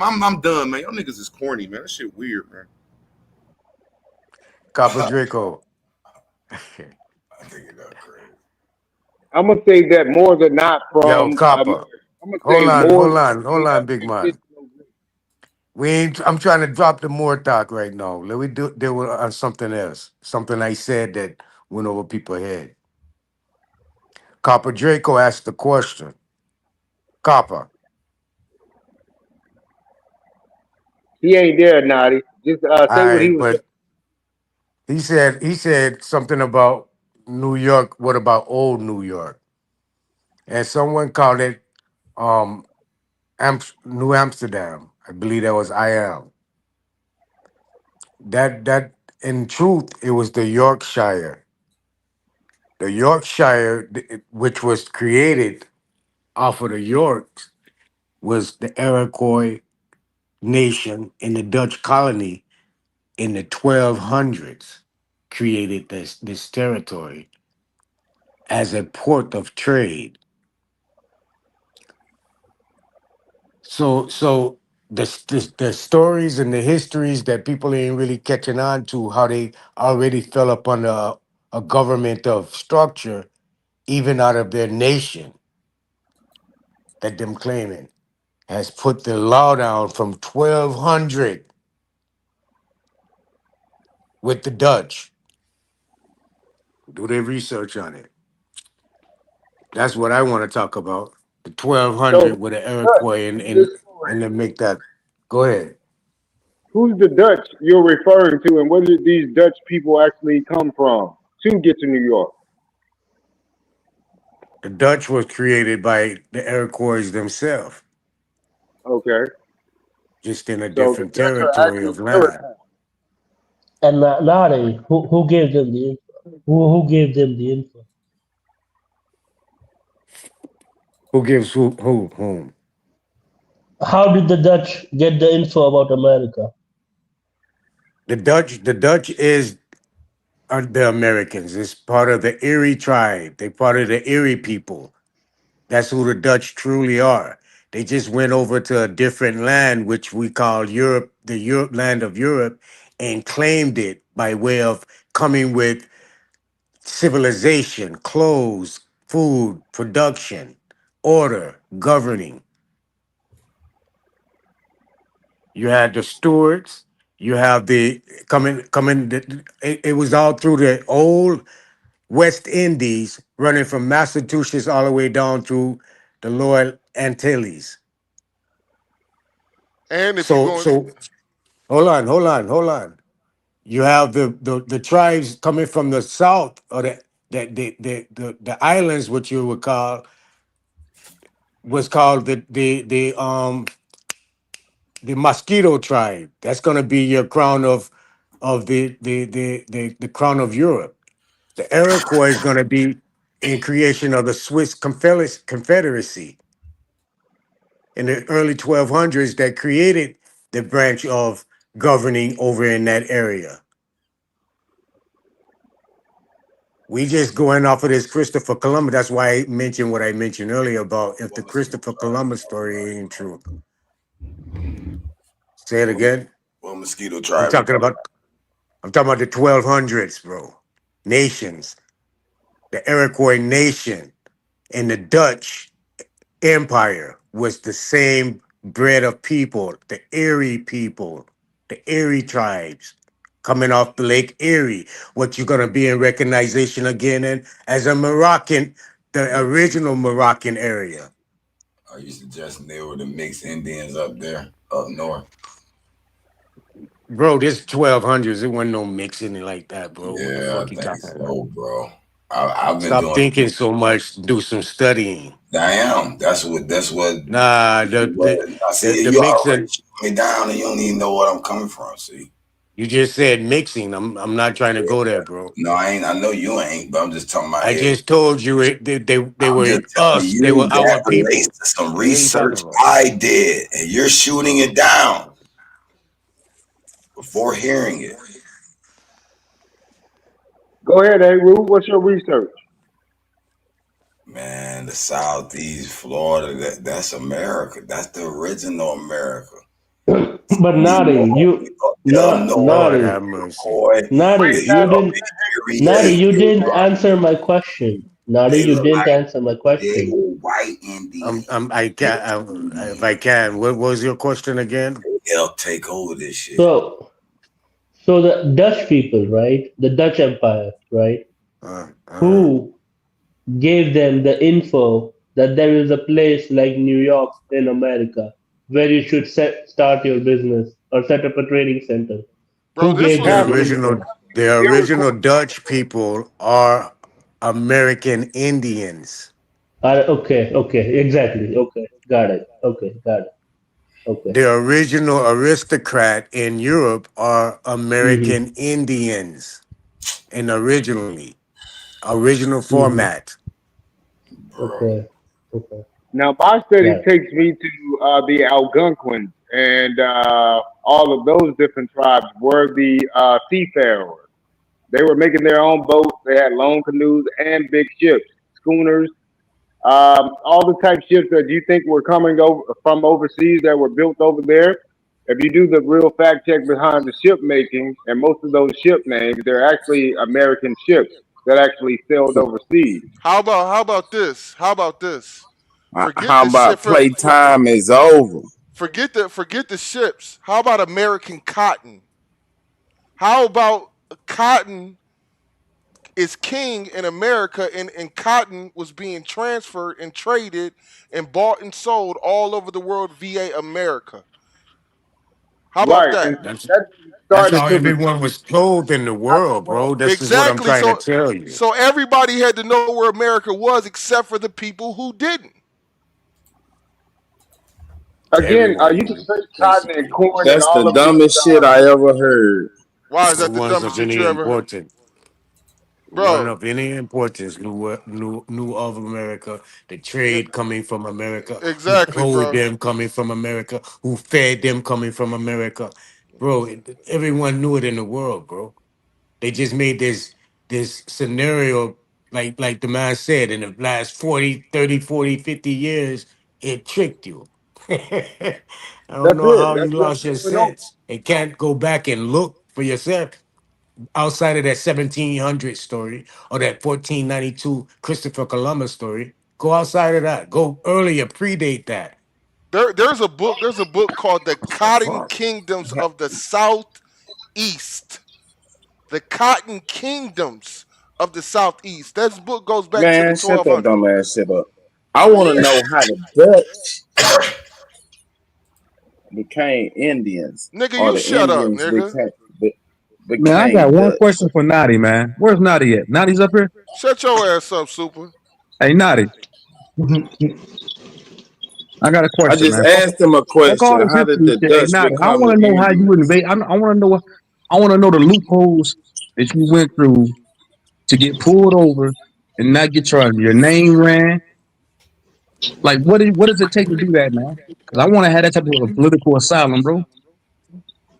I'm done, man. Y'all niggas is corny, man. That shit weird, man. Copper Draco. I'm gonna say that more than not Yo, from. Copper. I'm gonna Hold say on, more. hold on, big man. I'm trying to drop the more talk right now. Let me deal with something else. Something I said that went over people's head. Copper Draco asked the question. Copper. He ain't there, Naughty. Just All say what he right, was saying. but he said something about New York. What about old New York? And someone called it um New Amsterdam. I believe that was IL. That in truth it was the Yorkshire. The Yorkshire, which was created off of the Yorks, was the Iroquois nation in the Dutch colony in the 1200s. Created this territory as a port of trade. So the stories and the histories that people ain't really catching on to, how they already fell upon a government of structure, even out of their nation, that them claiming has put the law down from 1200 with the Dutch. Do their research on it. That's what I want to talk about. The 1200 So, with the Iroquois and then make that. Go ahead. who's the Dutch you're referring to, and where did these Dutch people actually come from to get to New York? The Dutch was created by the Iroquois themselves, Okay, just in a so the different Dutch are territory actually of land. Iroquois. And Nari, who gave them the info? Who gave them the info? Who gives whom? How did the Dutch get the info about America? The Dutch are the Americans. It's part of the Erie tribe. They part of the Erie people. That's who the Dutch truly are. They just went over to a different land, which we call Europe, the Europe land of Europe, and claimed it by way of coming with civilization, clothes, food, production, order, governing. You had the Stuarts, You have the coming. It was all through the old West Indies, running from Massachusetts all the way down through the Lower Antilles. And if you're going, So hold on. You have the tribes coming from the south, or the islands, which you would call was called the Mosquito tribe. That's going to be your crown of the crown of Europe. The Iroquois is going to be in creation of the Swiss Confederacy in the early 1200s that created the branch of governing over in that area. We just going off of this Christopher Columbus. That's why I mentioned what I mentioned earlier about if the Christopher Columbus story ain't true. Say it again. Well, mosquito I'm tribe. talking about the 1200s, bro. Nations. The Iroquois nation and the Dutch Empire was the same breed of people, the Erie people, the Erie tribes coming off the Lake Erie. What you're going to be in recognition again in as a Moroccan, the original Moroccan area. Are you suggesting they were the mixed Indians up there, up north? Bro, this 1200s, it wasn't no mixing it like that, bro. What the Yeah, fuck I you think talking so, about? bro. I've been Stop doing. thinking so much. Do some studying. I am. That's what. Nah, I see. the You already mixing. shoot me down, and you don't even know what I'm coming from. See. You just said mixing. I'm not trying to go there, bro. No, I ain't. I know you ain't, but I'm just talking about. I just told you they I'm were just telling us. They you were our that people. relates to some What are you talking research about? I did, and you're shooting it down before hearing it. Go ahead, Ru. What's your research? Man, the Southeast Florida, that's America. That's the original America. But Nari, Lord have mercy. Nari, you didn't answer my question. Nari, you didn't answer my question. White Indians. If I can, what was your question again? They'll take over this shit. So the Dutch people, right? The Dutch Empire, right? Who gave them the info that there is a place like New York in America where you should start your business or set up a trading center? Bro, Who gave them the info? The original Dutch people are American Indians. Okay, exactly. Okay, got it. Okay. The original aristocrat in Europe are American Indians, and original format. Okay. Now, my study takes me to the Algonquins, and all of those different tribes were the seafarers. They were making their own boats. They had long canoes and big ships, schooners, all the type ships that you think were coming over from overseas that were built over there. If you do the real fact check behind the ship making, and most of those ship names, they're actually American ships that actually sailed overseas. How about this? How about playtime is over? Forget the ships. How about American cotton? How about cotton is king in America, and cotton was being transferred and traded and bought and sold all over the world via America. How about that? That's how everyone was clothed in the world, bro. This is what I'm trying to tell you. So everybody had to know where America was except for the people who didn't. Again, you can say cotton and corn. That's and all the of dumbest shit I ever heard. Why is that the dumbest shit you ever heard? One of any importance knew of America, the trade coming from America, exactly, who clothed bro. them coming from America, who fed them coming from America. Bro, everyone knew it in the world, bro. They just made this scenario, like the man said, in the last 40, 30, 40, 50 years, it tricked you. I don't know how you lost your sense. And can't go back and look for yourself outside of that 1700 story or that 1492 Christopher Columbus story. Go outside of that. Go earlier, predate that. There's a book called The Cotton Kingdoms of the South Southeast. The cotton kingdoms of the Southeast. That book goes back Man, to the shut that 1200s. dumb ass shit up. I want to know how the Dutch became Indians. Nigga, or you the shut up, Indians nigga. became Man, I got one Dutch. question for Naughty, man. Where's Naughty at? Naughty's up here? Shut your ass up, Super. Hey, Naughty. I got a I question, just man. asked him a Fuck all question. this How did history the shit. Hey, Dutch Naughty, I become want the to know how you Indians? invade. I want to know the loopholes that you went through to get pulled over and not get your name ran. Like, what does it take to do that, man? Because I want to have that type of political asylum, bro.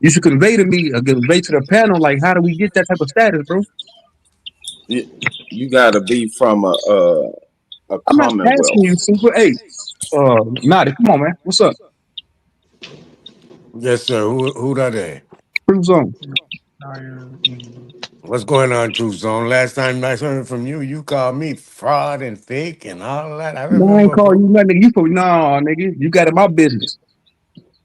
You should convey to the panel, like, how do we get that type of status, bro? You got to be from a I'm not asking commonwealth. you, Super. Hey, Naughty, come on, man. What's up? Yes, sir. Who that is? Proof Zone. What's going on, Truth Zone? Last time I heard from you, you called me fraud and fake and all that. I No, I ain't remember, call bro. you nothing. Nigga. You got in my business.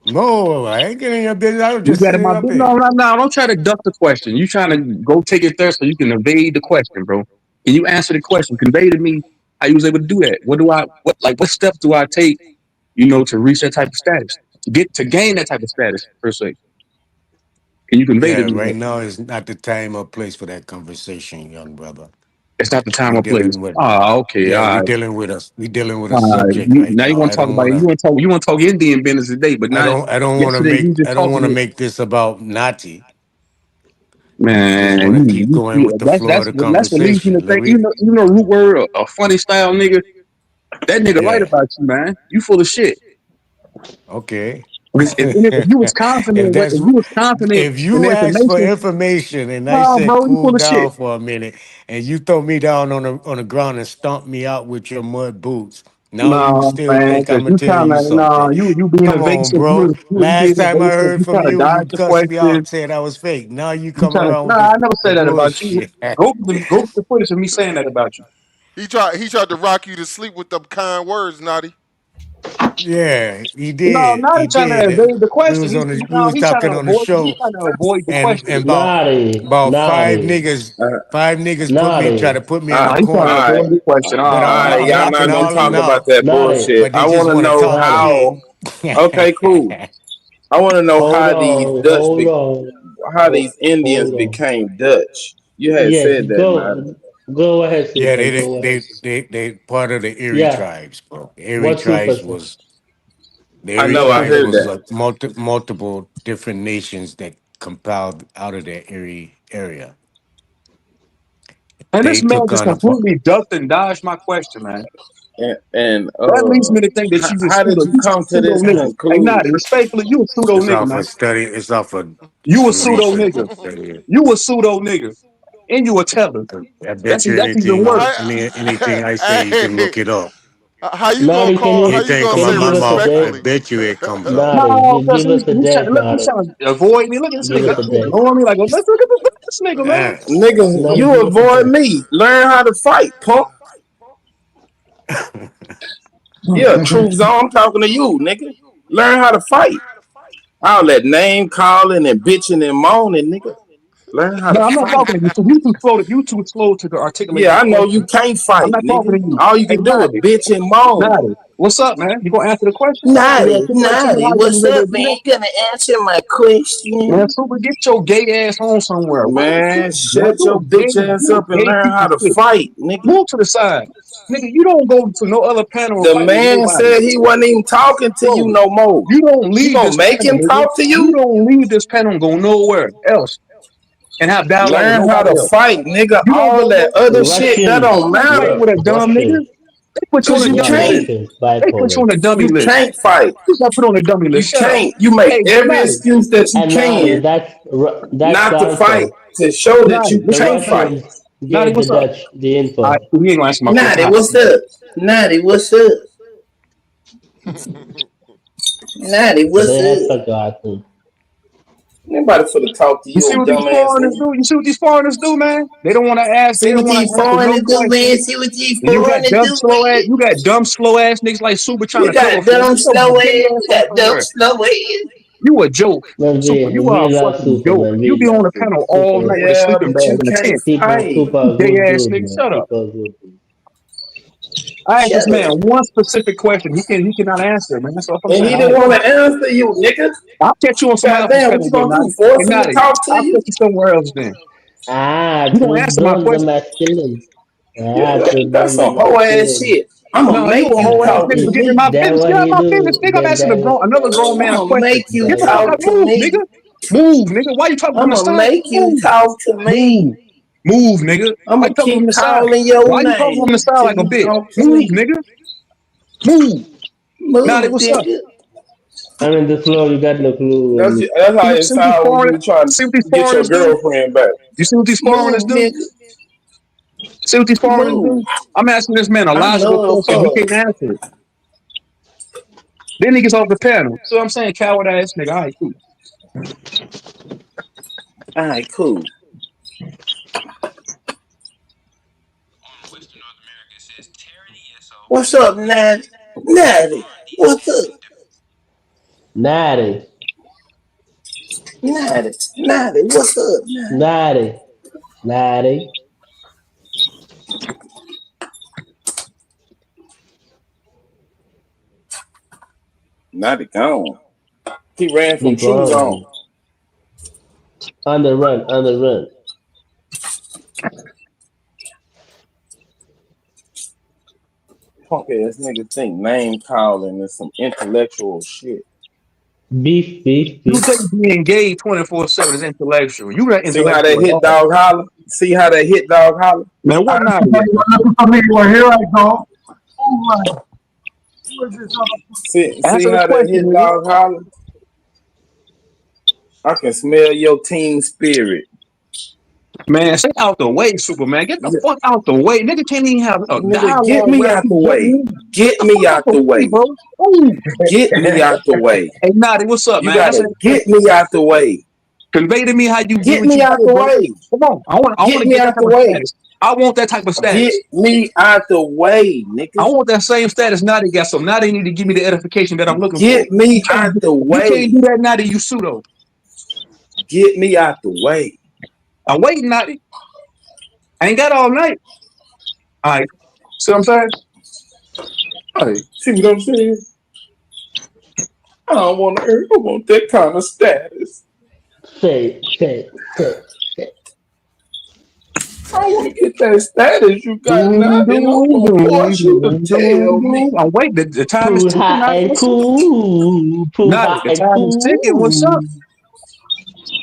No, I ain't getting your business. I was You just got in sitting my up business. here. No. Don't try to duck the question. You trying to go take it there so you can evade the question, bro. Can you answer the question? Convey to me how you was able to do that. What steps do I take, to reach that type of status? To gain that type of status, per se. Can you convey to Yeah, me right that? now is not the time or place for that conversation, young brother. It's not the time We or place. dealing with, Oh, okay, yeah, all we right. dealing with a subject right Now you now. want to talk about it. You want to talk Indian business today, but I not don't want to yesterday. You just want to talking. make this about Nati. I just Man, want to keep going with the flow of the that's what leads me to conversation. think. Root word, a funny style nigga. That nigga right Yeah, about you, man. You full of shit. okay. If you was confident, If in you the ask for information, information and I no, said bro, you cool full of shit. down for a minute, and you throw me down on the ground and stomp me out with your mud boots, now you No, still man, think because I'm gonna you tell trying you to, something? you being Come on, evasive. bro. You Last being time I evasive. heard You from trying to you, you dodge the cussed me out question. and said I was fake. Now you You come trying to? around with Nah, I never the said that about you. bullshit. Go to the footage of me saying that about you. He tried to rock you to sleep with them kind words, Naughty. Yeah, he No, did. not He trying to did. evade the We question. was on the we No, was talking on the he's show, trying to avoid the and question. about five Naughty. niggas try Naughty. to put me in All a No, he's trying to corner. right, avoid the question. But all right. I'm Y'all not knocking gonna all of talk them about out. that Naughty. bullshit. But they I just want to want to know talk Naughty. how. shit. Okay, cool. I want to know Hold on. Hold on. how these Indians Hold on. became Dutch. You had Yes, said that, Nadi. go ahead, Yeah, Super. Go ahead. they part of the Erie Yeah. tribes, bro. What Super said. The I Erie know. I tribes heard was that. like multiple different nations that compiled out of that Erie area. And They this man took just on a part. completely ducked and dodged my question, man. And That leads me to think that you just how did you you come to pseudo this nigga. Hey, Naughty, conclusion? respectfully, you a pseudo It's nigga, off a man. study. It's off a You a some pseudo research. nigga. You a pseudo nigga. And you a teller. I bet That's you even worse. anything I say, you can Hey, look it up. how you gonna Naughty, call? How you Anything gonna come can out say you my give us a mouth, I date? respectfully? bet you it comes up. Naughty, No, because give us a date, he's Naughty. trying to avoid me. Look at this Give us nigga. a date. Ignore me like, look at this nigga, man. Nigga, Naughty, you give us a avoid date. me. Learn how to fight, punk. Yeah, Truth Zone. I'm talking to you, nigga. Learn how to fight. All that name calling and bitching and moaning, nigga. Learn how to No, I'm not fight. talking to you. So you too slow to articulate Yeah, your I know you question. can't I'm fight, not talking nigga. to you. All you Hey, can do is Naughty. bitch and moan. Naughty. What's up, man? You gonna answer the question? Can you Naughty, articulate to me how you what's was able up, to do man? that? You gonna answer my Man, question? Super, get your gay ass on somewhere. What the Man, fuck, man? shut your bitch ass You up a and gay learn piece how of to shit. fight, nigga. Move to the side. Nigga, you don't go to no other panel or The fight with man nobody. said he wasn't even talking to you Bro, no more. you don't You leave gonna this make panel, him nigga. talk to You you? don't leave this panel and go nowhere else and have dialogue with Learn how nobody to else. fight, nigga. You don't All go that no. other shit, that Russians. don't I'm not fighting matter. with a dumb nigga. Russians. They put you on Cause the you Yeah, dummy can't. list. Russians. They put you Bipolar. on the dummy You list. can't fight. You got put on the dummy You list. Shut up. can't. You make Hey, every Naughty. excuse that you And Naughty, can that's not to fight Darko. to show that Naughty, you what's The up, can't man? fight. Russians Naughty, gave the what's up? Dutch the All right, info. you ain't gonna answer my question. Natty, All what's right. up? Natty, what's up? Natty, what's They had up? forgotten. Nobody for to talk to You you, see old what these dumbass foreigners nigga. do? You see what these foreigners do, man? They don't want to ask. They See don't what want these to answer no foreigners do, man. questions. See what these And you got foreigners dumb do, slow ass. man. Slow ass niggas like Super trying You to cover got for you. dumb Get your slow ass. gay ass You on got dumb somewhere. slow ass. You a joke. Man, Super, you are a we love fucking joke. Superman. You We be on love the panel all Super. night with a Yeah, sleeping but bag you and a can't tent. fight. Super Gay good ass dude, nigga, man. shut up. Super good dude. I asked this Shut man up. one specific question. He cannot answer, man. That's what I'm And saying. he All didn't right, want cool. to answer you, nigga. I'll catch you on somebody else's Goddamn, what panel you then, gonna do? Nadi. Hey, Force him to Nadi, talk to I'll you? catch you somewhere else then. You True don't answer my blonde the question. masculine. Yeah, True that's blonde the some hoe ass masculine. shit. I'ma No, you make a you whole ass talk nigga to for Is getting in me. my that business. what Get out of he my business, do? nigga. I'm asking another grown man a I'ma question. make you Get the fuck talk out. to Move, me. nigga. Move, nigga. Why you talking from the I'ma side? make you Move. talk to me. Move. Move, nigga. Why I'ma you talking from keep the side? calling your Why you talking from the name side till like a you bitch? talk to Move, me. nigga. Move. Nadi, Move, what's up? nigga. I'm in the floor. You got no clue. That's how You it see what these sounds when you foreign, were trying see what to these get your foreigners do? girlfriend back. You see what these foreigners Move, do? nigga. See what these foreigners Move. do? I'm asking this man a I logical love question. He her. can't answer it. Then he gets off the panel. So I'm saying coward ass nigga. All right, cool. All right, cool. What's up, Natty? Natty, what's up? Natty. Natty, Natty, what's up, Natty? Natty. Natty. Natty gone. He ran He from True Zone. gone. On the run. On the run. Punk ass nigga think name calling is some intellectual shit. Beef. You think being gay 24/7 is intellectual? You that See how that intellectual at hit all? dog holler? See how that hit dog holler? Man, what not? Here I go. See Answer the how that question, hit nigga. dog holler? I can smell your team spirit. Man, stay out the way, Superman. Get the fuck out the way. Nigga can't even have a Nigga, get dialogue me without out you the way. judging me. Get Get the me fuck out out the the way, way. bro. Ooh. Get me out the way. Hey, Nadi, what's up, You man? Answer gotta that get question. me out the way. Convey to me how you do Get what me you out do, the bro. way. Come on. I want Get to me get that out type the of way. status. I want that type of Get status. me out the way, nigga. I want that same status Nadi got. So Nadi need to give me the edification that I'm looking for. Get me You can't, out the you can't way. do that, Nadi. You pseudo. Get me out the way. I'm waiting, Nadi. I ain't got all night. All right. See what I'm saying? Hey, see what I'm saying? I don't want to earn. I want that kind of status. Say. I want to get that status you got now, and I'm gonna force you to tell me. I'm waiting. The time is Pooh ticking. hot Nadi. and What's up? cool. Pooh Nadi, hot the and time is ticking. What's up? cool.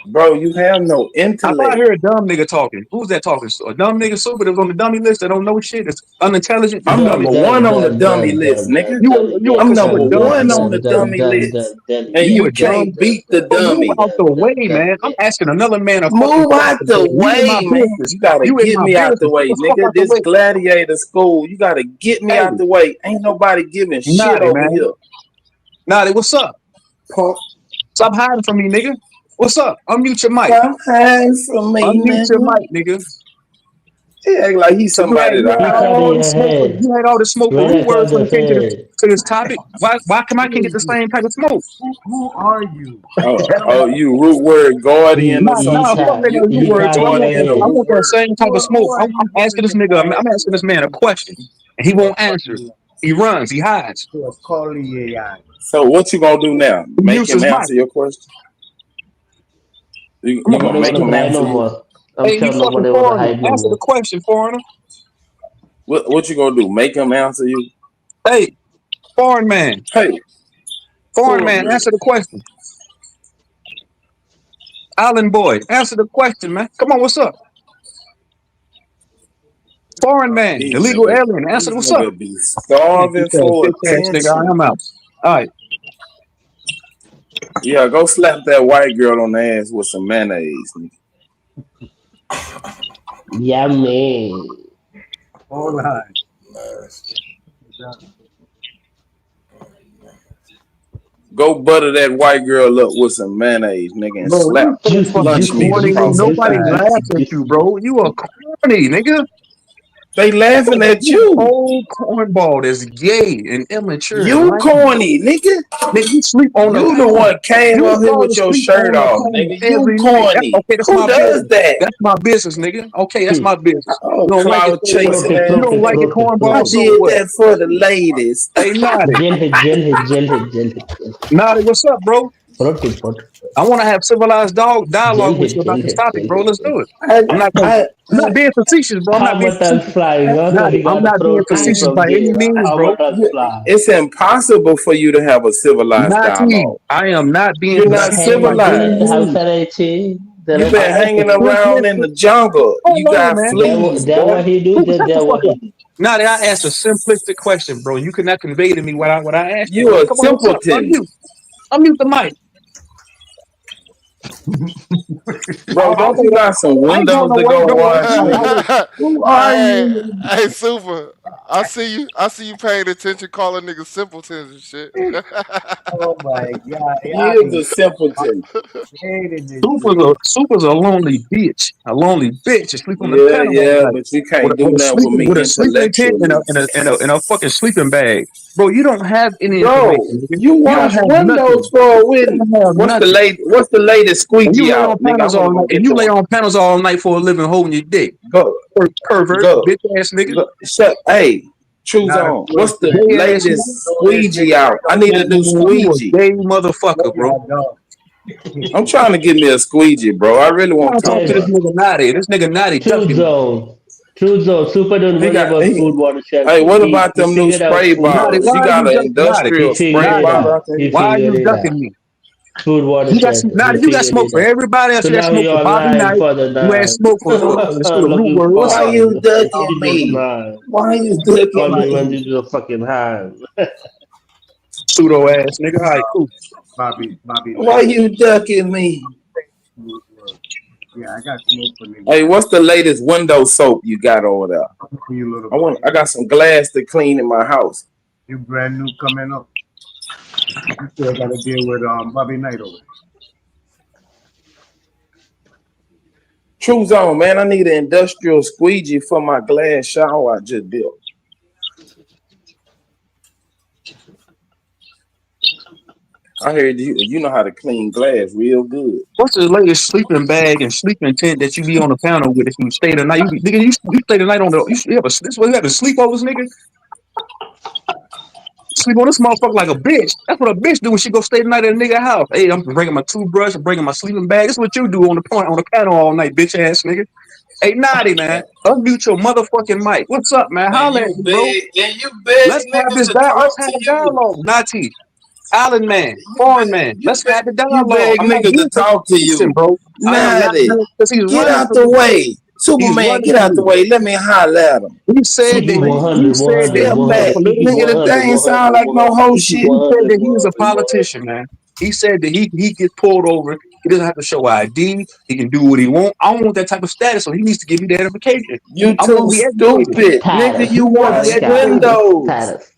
Bro, you have no I thought I intellect. heard a dumb nigga talking. Who's that talking? A dumb nigga super that's on the dummy list that don't know shit. That's unintelligent. That's I'm dummy. number one on the dummy list, nigga. You are I'm considered number a dumb one on nigga. the dummy list. And You you a dumb. can't beat the Bro, move dummy. out the way, man. I'm asking another man a fucking Move out question, bro. the You in my way, man. business. You gotta You in get my me out the business. Get way, the fuck nigga. out the This way. gladiator school, you gotta get me Hey, out the way. Ain't nobody giving shit Nadi, over man. here. Nadi, what's up? Punk. Stop hiding from me, nigga. What's up? Unmute your mic. Stop hiding from me, Unmute your nigga. mic, nigga. He act like he's So somebody to Right hide. over all the your smoke. head. You had all the smoke for Right Root across Words when the it came head. to this topic. Why come I can't get the same type of smoke? Who are you? Oh, you root word guardian or some Nah, who shit. I think Root You Word too? joining in a I root want that word. same type of smoke. I'm asking this nigga. I'm asking this man a question, and he won't answer. He runs. He hides. So what you gonna do now? He Make mutes him his mic. answer your question? You Come on, gonna Nobody make wanna him cry answer no you? more. I'm hey, you telling fucking nobody wanna foreigner. hide no Answer the more. question, foreigner. What you gonna do? Make him answer you? Hey, foreign man. Hey, Foreign what's up, man, man? answer the question. Island boy, answer the question, man. Come on, what's up? Foreign man, illegal alien, answer what's up. Be starving for Bitch ass nigga, attention. I'm out. All right. Yeah, go slap that white girl on the ass with some mayonnaise. Yummy. Hold on. Go butter that white girl up with some mayonnaise, nigga, and Bro, slap you so fucking lunch meat corny. Ain't across her nobody thighs. laughs at you, bro. You are corny, nigga. They laughing at you. Old cornball that's gay and immature. You right? corny, nigga. Nigga, you sleep on You the one came up here with your shirt off, nigga. You corny. Okay, that's Who my does business. that? That's my business, nigga. Okay, that's my business. Oh, You don't like cloud it, so what? chasing. You don't like it, cornball, I so did what? that for the ladies. Hey, Naughty. Jail hit. Naughty, what's up, bro? I want to have civilized dialogue with you about this topic, bro. Let's do it. I'm not being facetious, bro. I'm not being facetious. Naughty, I'm not being facetious by any means, bro. It's impossible for you to have a civilized dialogue. I am not being You're not civilized. You've been hanging around in the jungle. You got fleas. Naughty, I asked a simplistic question, bro. You could not convey to me what I asked you. You a Come on, simpleton. Unmute the mic. Bro, don't you got some windows to go watch? Who are you? Hey, Super. I see you paying attention, calling niggas simpletons and shit. Oh my god. He is a simpleton. Super's a lonely bitch. A lonely bitch. You sleep on the panel. Yeah, but you can't do that with me with a sleeping tent and a fucking sleeping bag. Bro, you don't have any information. You wash windows for a wedding. What's the latest squeegee out? And you lay on panels all night for a living holding your dick. Go. Pervert, bitch ass nigga. Shut. Hey, choose on. What's the latest squeegee out? I need a new squeegee. Gay motherfucker, bro. I'm trying to get me a squeegee, bro. I really want to talk to this nigga Naughty. This nigga Naughty. Truth zone. Super don't worry about food, water, shelter. Hey, what about them new spray bottles? You got an industrial spray bottle. Why are you ducking me? Food, water, you got smoke for everybody else. You got smoke for Bobby Knight. You had smoke for the root word. Why you ducking me? Why you ducking me? When you do a fucking hand. Pseudo ass nigga. All right, cool. Bobby. Why you ducking me? Yeah, I got smoke for niggas. Hey, what's the latest window soap you got over there? I got some glass to clean in my house. You brand new coming up. You still got to deal with Bobby Knight over there. True Zone, man. I need an industrial squeegee for my glass shower I just built. I heard you know how to clean glass real good. What's the latest sleeping bag and sleeping tent that you be on the panel with if you stay the night? You stay the night on the. You have a sleepovers, nigga. Sleep on this motherfucker like a bitch. That's what a bitch do when she go stay the night at a nigga house. Hey, I'm bringing my toothbrush. I'm bringing my sleeping bag. That's what you do on the panel all night, bitch ass nigga. Hey, Naughty, man. Unmute your motherfucking mic. What's up, man? Holla at me, bro. Let's have this dialogue. Naughty. Island man, foreign man. Let's have the dialogue. You beg niggas to talk to you, bro. Naughty. Get out the way. Superman, get out the way. Let me holler at him. He said that nigga, the thing sound like no whole shit. He said that he's a politician, man. He said that he gets pulled over. He doesn't have to show ID. He can do what he wants. I don't want that type of status, so he needs to give me the identification. You too stupid, nigga. You want windows.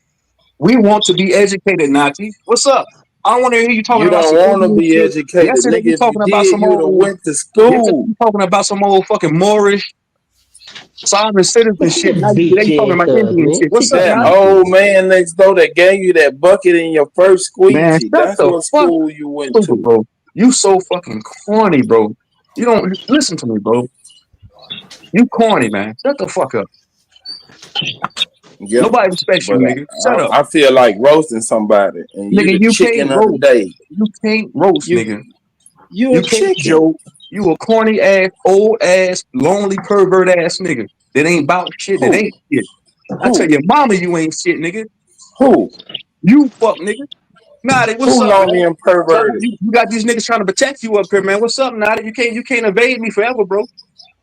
We want to be educated, Nati. What's up? I don't want to hear you talking about. You don't want to be educated, nigga. You talking about some old went to school. You talking about some old fucking Moorish sovereign citizen shit. Now you talking about Indian shit. What's up, that old man next door that gave you that bucket in your first squeegee? Man, that's what school you went to, bro. You so fucking corny, bro. You don't listen to me, bro. You corny, man. Shut the fuck up. Yep. Nobody respects you, nigga. Shut up. I feel like roasting somebody. And nigga, you chicken of the day. You can't roast, nigga. You a chicken. Joke. You a corny ass, old ass, lonely pervert ass nigga. That ain't about shit. That ain't shit. I tell your mama you ain't shit, nigga. Who? You fuck, nigga. Naughty, what's up? Lonely and perverted? You got these niggas trying to protect you up here, man. What's up, Naughty? You can't evade me forever, bro.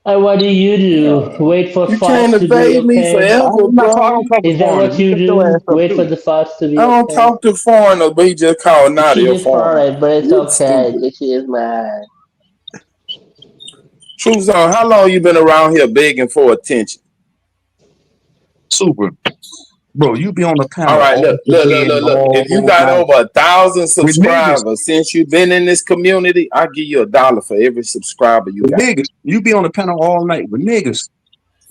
What do you do? Wait for farts to be okay? Me forever, bro. Is that what you do? Wait for the farts to be okay? I don't talk to foreigners, but he just called Naughty a foreigner. But it's okay. This is mine. True Zone, how long you been around here begging for attention? Super. Bro, you be on the panel. All right, look. If you got over 1,000 subscribers since you've been in this community, I'll give you $1 for every subscriber you got. Niggas, you be on the panel all night with niggas.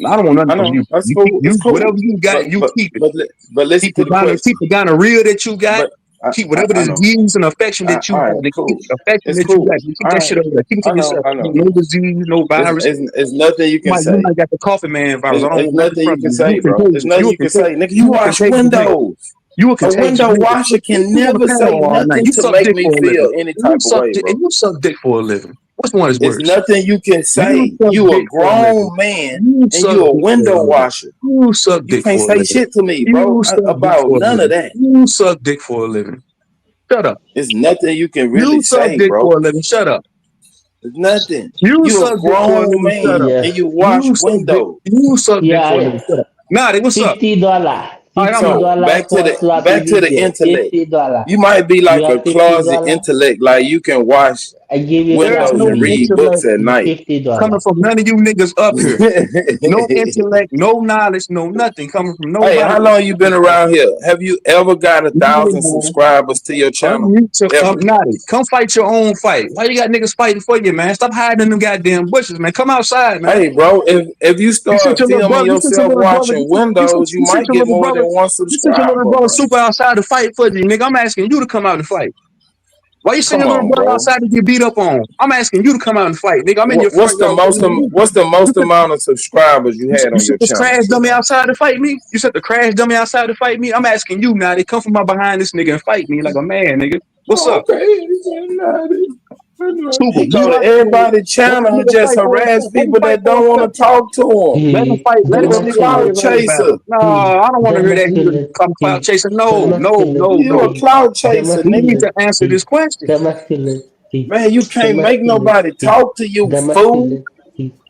I don't want I nothing know. from you. That's You cool. keep It's cool. whatever you got, you keep it. But listen Keep to the question. keep the gonorrhea that you got. Keep whatever I this know. views and affection that you All got. right, Keep cool. the affection It's that you cool. got. You keep All that right. shit over there. Keep it to I know. yourself. I know. No disease, no virus. It's nothing you can You say. might got the coffee man virus. I don't It's want nothing nothing you from can you. say, You bro. There's contagious. nothing You you can say. Nigga, you a wash contagious nigga. windows. You a A contagious window nigga. washer can You on the never say panel all night. nothing You to suck make dick me for a living. feel any type of way, bro. And you suck dick for a living. Which one is It's worse? nothing you can You say. suck You a dick for a living. grown man You and suck you a dick for a window living. washer. You suck You dick can't for a say living. shit to me, bro, You suck dick about for a none of living. that. You suck dick for a living. Shut up. It's nothing you can really You suck say, dick bro. for a living. Shut up. It's nothing. You You a suck dick for a grown living. Shut man up. and you wash You suck dick. windows. You suck dick for a Yeah, living. Shut up. Nah, what's up? $50. All right, I'm So $50 back to for the sloppy video. intellect. $50. You might be like You a have closet $50. intellect, like you can wash I give you There is windows no and sloppy read books intellect at night. $50. coming from none of you niggas up here. No intellect, no knowledge, no nothing coming from Hey, nobody. how long you been around here? Have you ever got 1,000 Man, subscribers to your channel? unmute to Ever? Naughty. Come fight your own fight. Why you got niggas fighting for you, man? Stop hiding in them goddamn bushes, man. Come outside, man. Hey, bro, if you You start sent your little filming brother. You sent your yourself little brother. watching windows, you You sent might your get little more brother. than one You sent your little subscriber, brother bro. super outside to fight for you, nigga. I'm asking you to come out and fight. Why you send Come your little on, brother bro. outside to get beat up on? I'm asking you to come out and fight, nigga. I'm in your What's front the yard. most amount of subscribers you had You on sent your this channel? crash dummy outside to fight me? You sent the crash dummy outside to fight me? I'm asking you now. They come from my behind this nigga and fight me like a man, nigga. What's up? Okay. Super. He go to everybody's channel and just harass people that don't want to talk to him. Let him fight. Let You him a see cloud chaser. No, I don't want to hear that. He come cloud chaser. No. You a cloud chaser, You need nigga. to answer this question. Man, you can't make nobody talk to you, fool.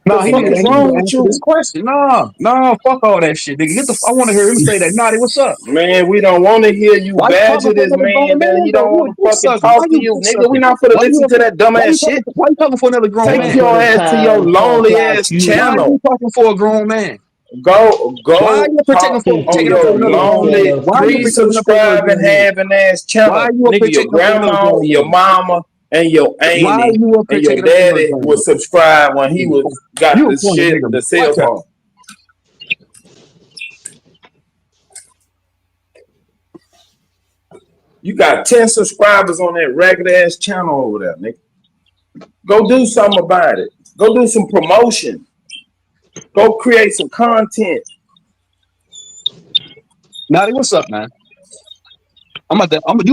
No, The he fuck need is to wrong with answer this you? question. No, fuck all that shit, nigga. I want to hear him say that. Naughty, what's up? Man, we don't want to hear you Why you badger talking for this another grown man, man. man, He though? don't want to fucking Why talk to you you, dick nigga. We sucking? not finna listen to that dumbass shit. Why you talking for another grown Take man? your ass to your lonely ass Why are channel. you talking for a grown man? Go Why are you talk protecting on up for your another grown man? lonely, Why are you three protecting up for another subscribing grown man? having ass Why channel. are you Nigga, your protecting up for another grandma, grown your man? mama, and your Why are auntie you and your protecting up for another daddy grown man? was subscribed when he was got You a the corny shit, nigga. the cell Watch out. phone. You got 10 subscribers on that ragged ass channel over there, nigga. Go do something about it. Go do some promotion. Go create some content. Naughty, what's up, man? You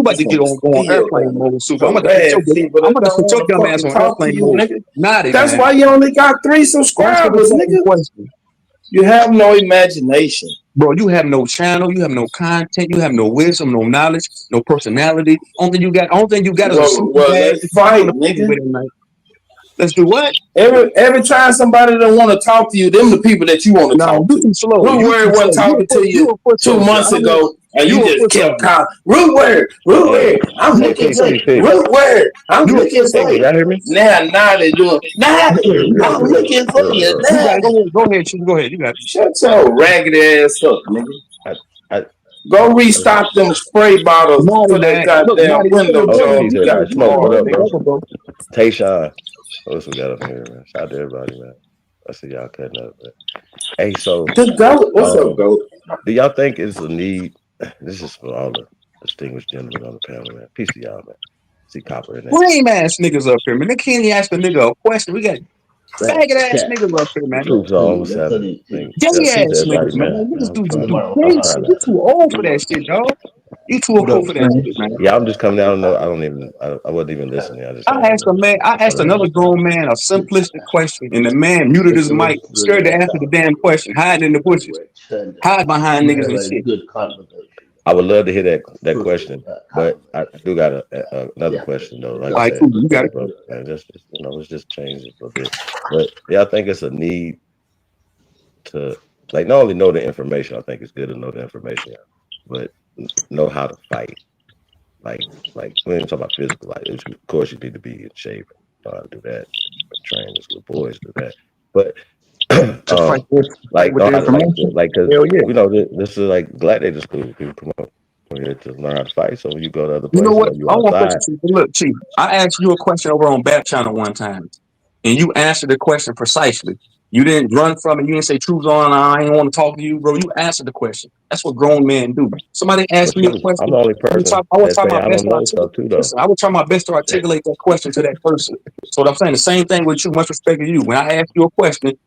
about to get on airplane mode, super. I'm about to put your dumb ass on airplane mode. Nigga. Naughty, That's man. why you only got 3 Answer subscribers, the nigga. question. You have no imagination. Bro, you have no channel, you have no content, you have no wisdom, no knowledge, no personality. Only thing you got is a super Well, bag let's that you fight, wanna play nigga. with at night. Let's do what? Every time somebody don't want to talk to you, them the people that you want to talk you to. too slow. Root You Word too wasn't slow. talking to you a pushover. 2 months ago, and you a just kept pushover. calling. Root Word, I'm looking for you. Root Word, I'm You a looking for pushover. you. Y'all hear me? Now they doing. Now I'm looking for you. You Now. got it. Go ahead, Chief. Go ahead. You got it. Shut your ragged ass up, nigga. Go restock them spray bottles for that goddamn window job. You got Smoke, what up, bro? bro? Tayshawn. What else we got up here, man? Shout out to everybody, man. I see y'all cutting up, man. Hey, so the goat. What's up, goat? Do y'all think it's a need? This is for all the distinguished gentlemen on the panel, man. Peace to y'all, man. See Copper in there. Lame ass niggas up here, man. They can't even ask a nigga a question. We got faggot ass niggas up here, man. Troops on. What's happening? Gay ass niggas, man. Niggas do crazy. You too old for that shit, dog. You too old for that shit, man. Yeah, I'm just coming down. I wasn't even listening. I asked another grown man a simplistic question, and the man muted his mic, scared to answer the damn question, hiding in the bushes, hide behind niggas and shit. Good conversation. I would love to hear that question, but I do got another question though. Like I said, cool. You got it, bro. Man, let's just change it a little bit. But yeah, I think it's a need to not only know the information. I think it's good to know the information, but know how to fight. Like we ain't talking about physical. Like, of course, you need to be in shape. Know how to do that. Train the little boys do that, but. Cause you know this is like gladiator school. People come up here to learn how to fight. So when you go to other places, You know what? you I want outside. to look, Chief. I asked you a question over on Back Channel one time, and you answered the question precisely. You didn't run from it. You didn't say truth on. I ain't want to talk to you, bro. You answered the question. That's what grown men do. Somebody asked me a I'm question. the only person I would that try say my I best don't to know stuff articulate. too, though. Listen, I would try my best to articulate that question to that person. So what I'm saying, the same thing with you. Much respect to you. When I asked you a question,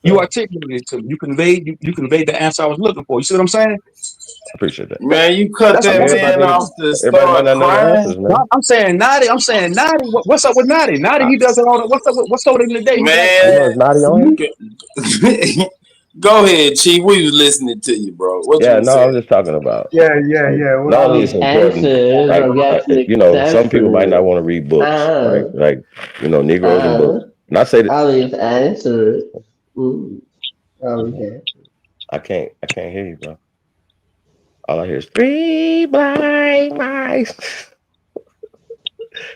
you articulated it to me. You conveyed the answer I was looking for. You see what I'm saying? I appreciate that. Man, you cut That's that what I'm man saying. off to Everybody might start not know the crying. answers, man. No, I'm saying Naughty. What's up with Naughty? Naughty, he does it all. What's up with him today? Man, Naughty on here? go ahead, Chief. We was listening to you, bro. What you Yeah, was no, I'm saying? just talking about. Yeah. Not only is important, like you know, some people might not want to read books, right? Like you know, Negroes and books. Not say that. Ali's answer. Okay. I can't hear you, bro. All I hear is 3 blind mice.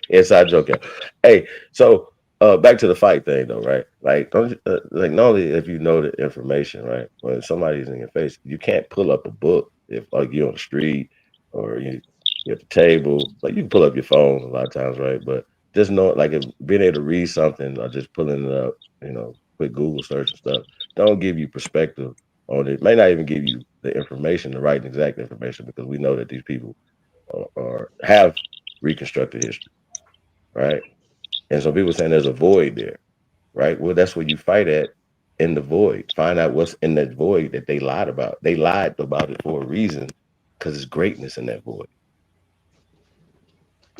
Inside joke, yeah. Hey, so back to the fight thing though, right? Like, don't like not only if you know the information, right? When somebody's in your face, you can't pull up a book if like you're on the street or you're at the table. Like you can pull up your phone a lot of times, right? But just know, like, if being able to read something or just pulling it up, you know, quick Google search and stuff, don't give you perspective on it. May not even give you the information, the right and exact information, because we know that these people have reconstructed history. Right. And so people saying there's a void there. Right. Well, that's where you fight at, in the void. Find out what's in that void that they lied about. They lied about it for a reason, because there's greatness in that void.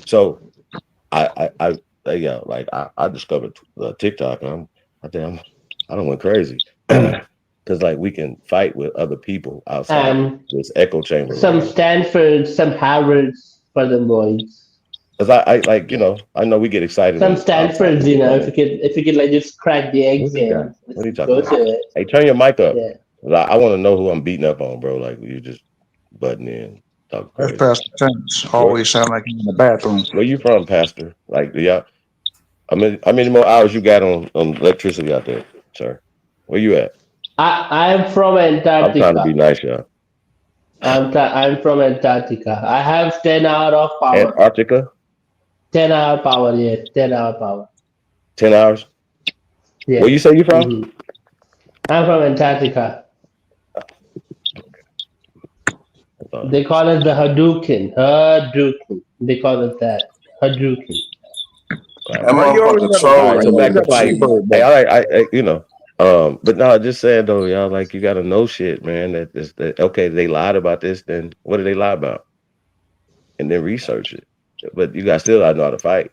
So I discovered TikTok, and I don't went crazy. Because like we can fight with other people outside this echo chamber. Some Stanford, some Harvards for the boys. Because I like, you know, I know we get excited. Some Stanfords, you know, if you could like just crack the exam. What are you talking about? Hey, turn your mic up. Yeah. I want to know who I'm beating up on, bro. Like you just butting in, talking crazy. That's Pastor Terrence. Always sound like he's in the bathroom. Where you from, Pastor? Like, how many more hours you got on electricity out there, sir? Where you at? I'm from Antarctica. I'm trying to be nice, y'all. I'm from Antarctica. I have 10 hours of power. Antarctica? 10-hour power, yes. 10-hour power. 10 hours? Yeah. Where you say you from? Mm-hmm. I'm from Antarctica. They call it the Hadouken. They call it that. Hadouken. So back to fight. Hey, I you know. But no, just saying though, y'all, like, you gotta know shit, man. That okay, they lied about this, then what did they lie about? And then research it. But you guys still gotta know how to fight.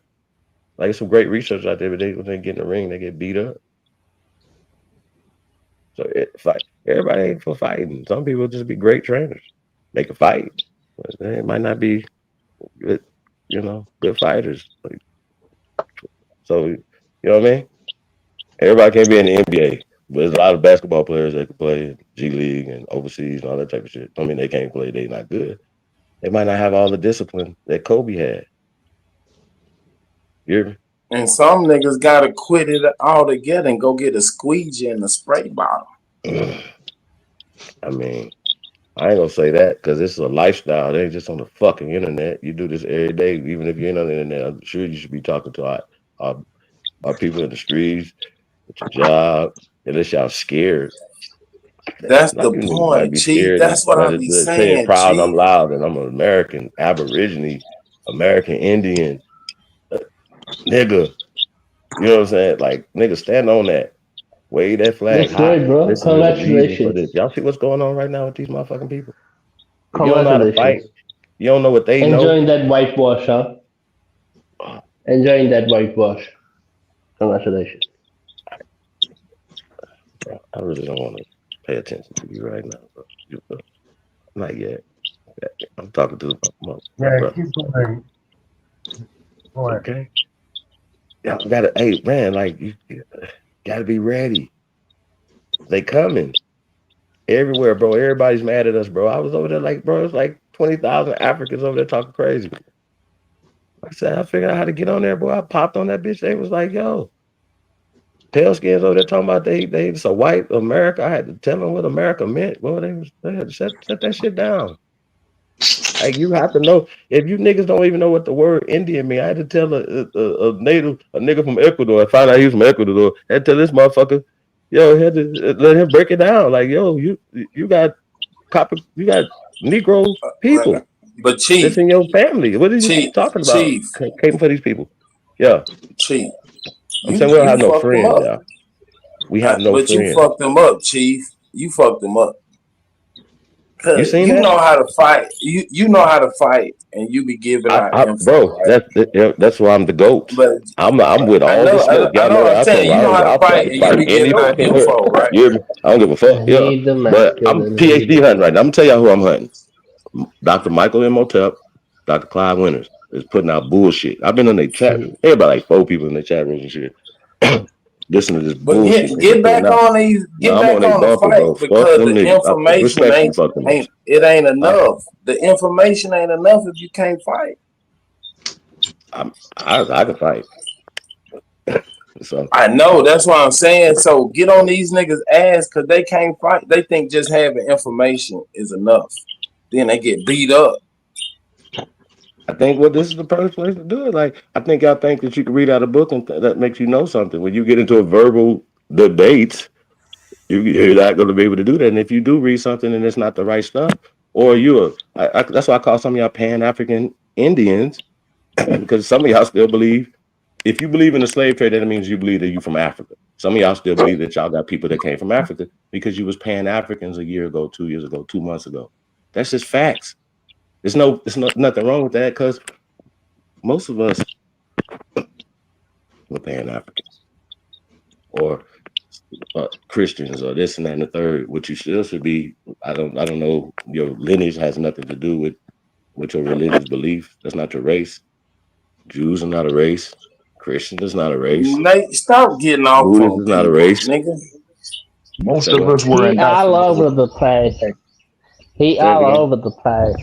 Like, some great research out there, but when they get in the ring, they get beat up. So everybody ain't for fighting. Some people just be great trainers. They can fight, but they might not be good, you know, good fighters. Like, so you know what I mean? Everybody can't be in the NBA, but there's a lot of basketball players that can play G League and overseas and all that type of shit. I mean, they can't play, they not good. They might not have all the discipline that Kobe had. You hear me? And some niggas gotta quit it altogether and go get a squeegee and a spray bottle. I mean, I ain't gonna say that, because this is a lifestyle. It ain't just on the fucking internet. You do this every day, even if you're not on the internet. I'm sure you should be talking to our people in the streets, with your job, unless y'all scared. That's the point, Chief. That's what I be saying, proud, Chief. I'm loud, and I'm an American, Aborigine, American Indian, nigga. You know what I'm saying? Like, nigga, stand on that. Wave that flag high. Good, bro. Congratulations. Y'all see what's going on right now with these motherfucking people? If you don't know how to fight, you don't know what they know. Enjoying that whitewash, huh? Enjoying that whitewash. Congratulations. I really don't want to pay attention to you right now, bro. Not yet. I'm talking to my brother. Keep going. Okay. Y'all gotta, hey man, like, you gotta be ready. They coming everywhere, bro. Everybody's mad at us, bro. I was over there, like, bro, it's like 20,000 Africans over there talking crazy. I said, I figured out how to get on there, boy. I popped on that bitch. They was like, yo, pale skins over there talking about it's a white America. I had to tell them what America meant. Well, they had to set that shit down. Like, you have to know. If you niggas don't even know what the word Indian mean, I had to tell a nigga from Ecuador. I found out he was from Ecuador. I had to tell this motherfucker, Yo, had to let him break it down. Like, yo, you got Negro people. But Chief, it's in your family. What are you talking about? Chief, came for these people. Yeah. Chief. I'm saying we don't have no friends, up. y'all. We have no but friends. You fucked them up, Chief. You fucked them up. You seen you that? know how to fight. You know how to fight, and you be giving out info, bro. Right? That's why I'm the GOAT. But I'm with all this stuff. I know. I'm saying you know how to fight, and you be giving out info, right? I don't give a fuck. Yeah, but I'm PhD hunting right now. I'm gonna tell y'all who I'm hunting. Dr. Michael M. Motep, Dr. Clyde Winters is putting out bullshit. I've been in their chat. There about like 4 people in the chat rooms and shit. Listen to this bullshit. Get back on these. Get back on the fight because the information ain't enough. The information ain't enough if you can't fight. I can fight. So I know that's what I'm saying. So get on these niggas' ass because they can't fight. They think just having information is enough. Then they get beat up. I think this is the perfect place to do it. Like, I think y'all think that you can read out a book and that makes you know something. When you get into a verbal debate, you're not going to be able to do that. And if you do read something and it's not the right stuff, or that's why I call some of y'all Pan-African Indians, because some of y'all still believe, if you believe in the slave trade, that means you believe that you're from Africa. Some of y'all still believe that y'all got people that came from Africa because you was Pan-Africans a year ago, 2 years ago, 2 months ago. That's just facts. There's nothing wrong with that because most of us were Pan-Africans or Christians or this and that and the third. What you still should be, I don't know. Your lineage has nothing to do with your religious belief. That's not your race. Jews are not a race. Christians is not a race. Stop getting off Buddhist on is not a people, race. nigga. Most of us were He all over the place. He all over the place.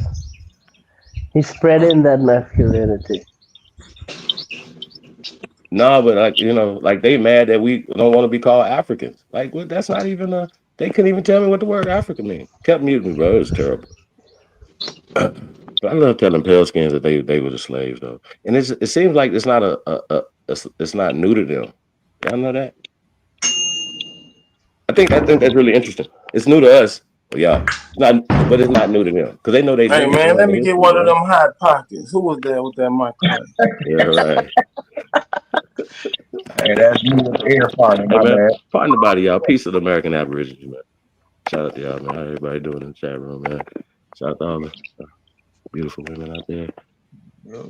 He's spreading that masculinity. No, but like they mad that we don't want to be called Africans. Like, well, that's not even they couldn't even tell me what the word African means. Kept muting me, bro. It was terrible. But I love telling pale skins that they were the slaves though. And it seems like it's not it's not new to them. Y'all know that? I think that's really interesting. It's new to us. Yeah, but it's not new to them because they know they. Hey man, let me get one of them hot pockets. Who was there with that microphone? Yeah, right. Hey, that's me with the air partner, my bad. Pardon the body, y'all. Peace of the American Aborigines, man. Shout out to y'all, man. How everybody doing in the chat room, man? Shout out to all the beautiful women out there. Yo,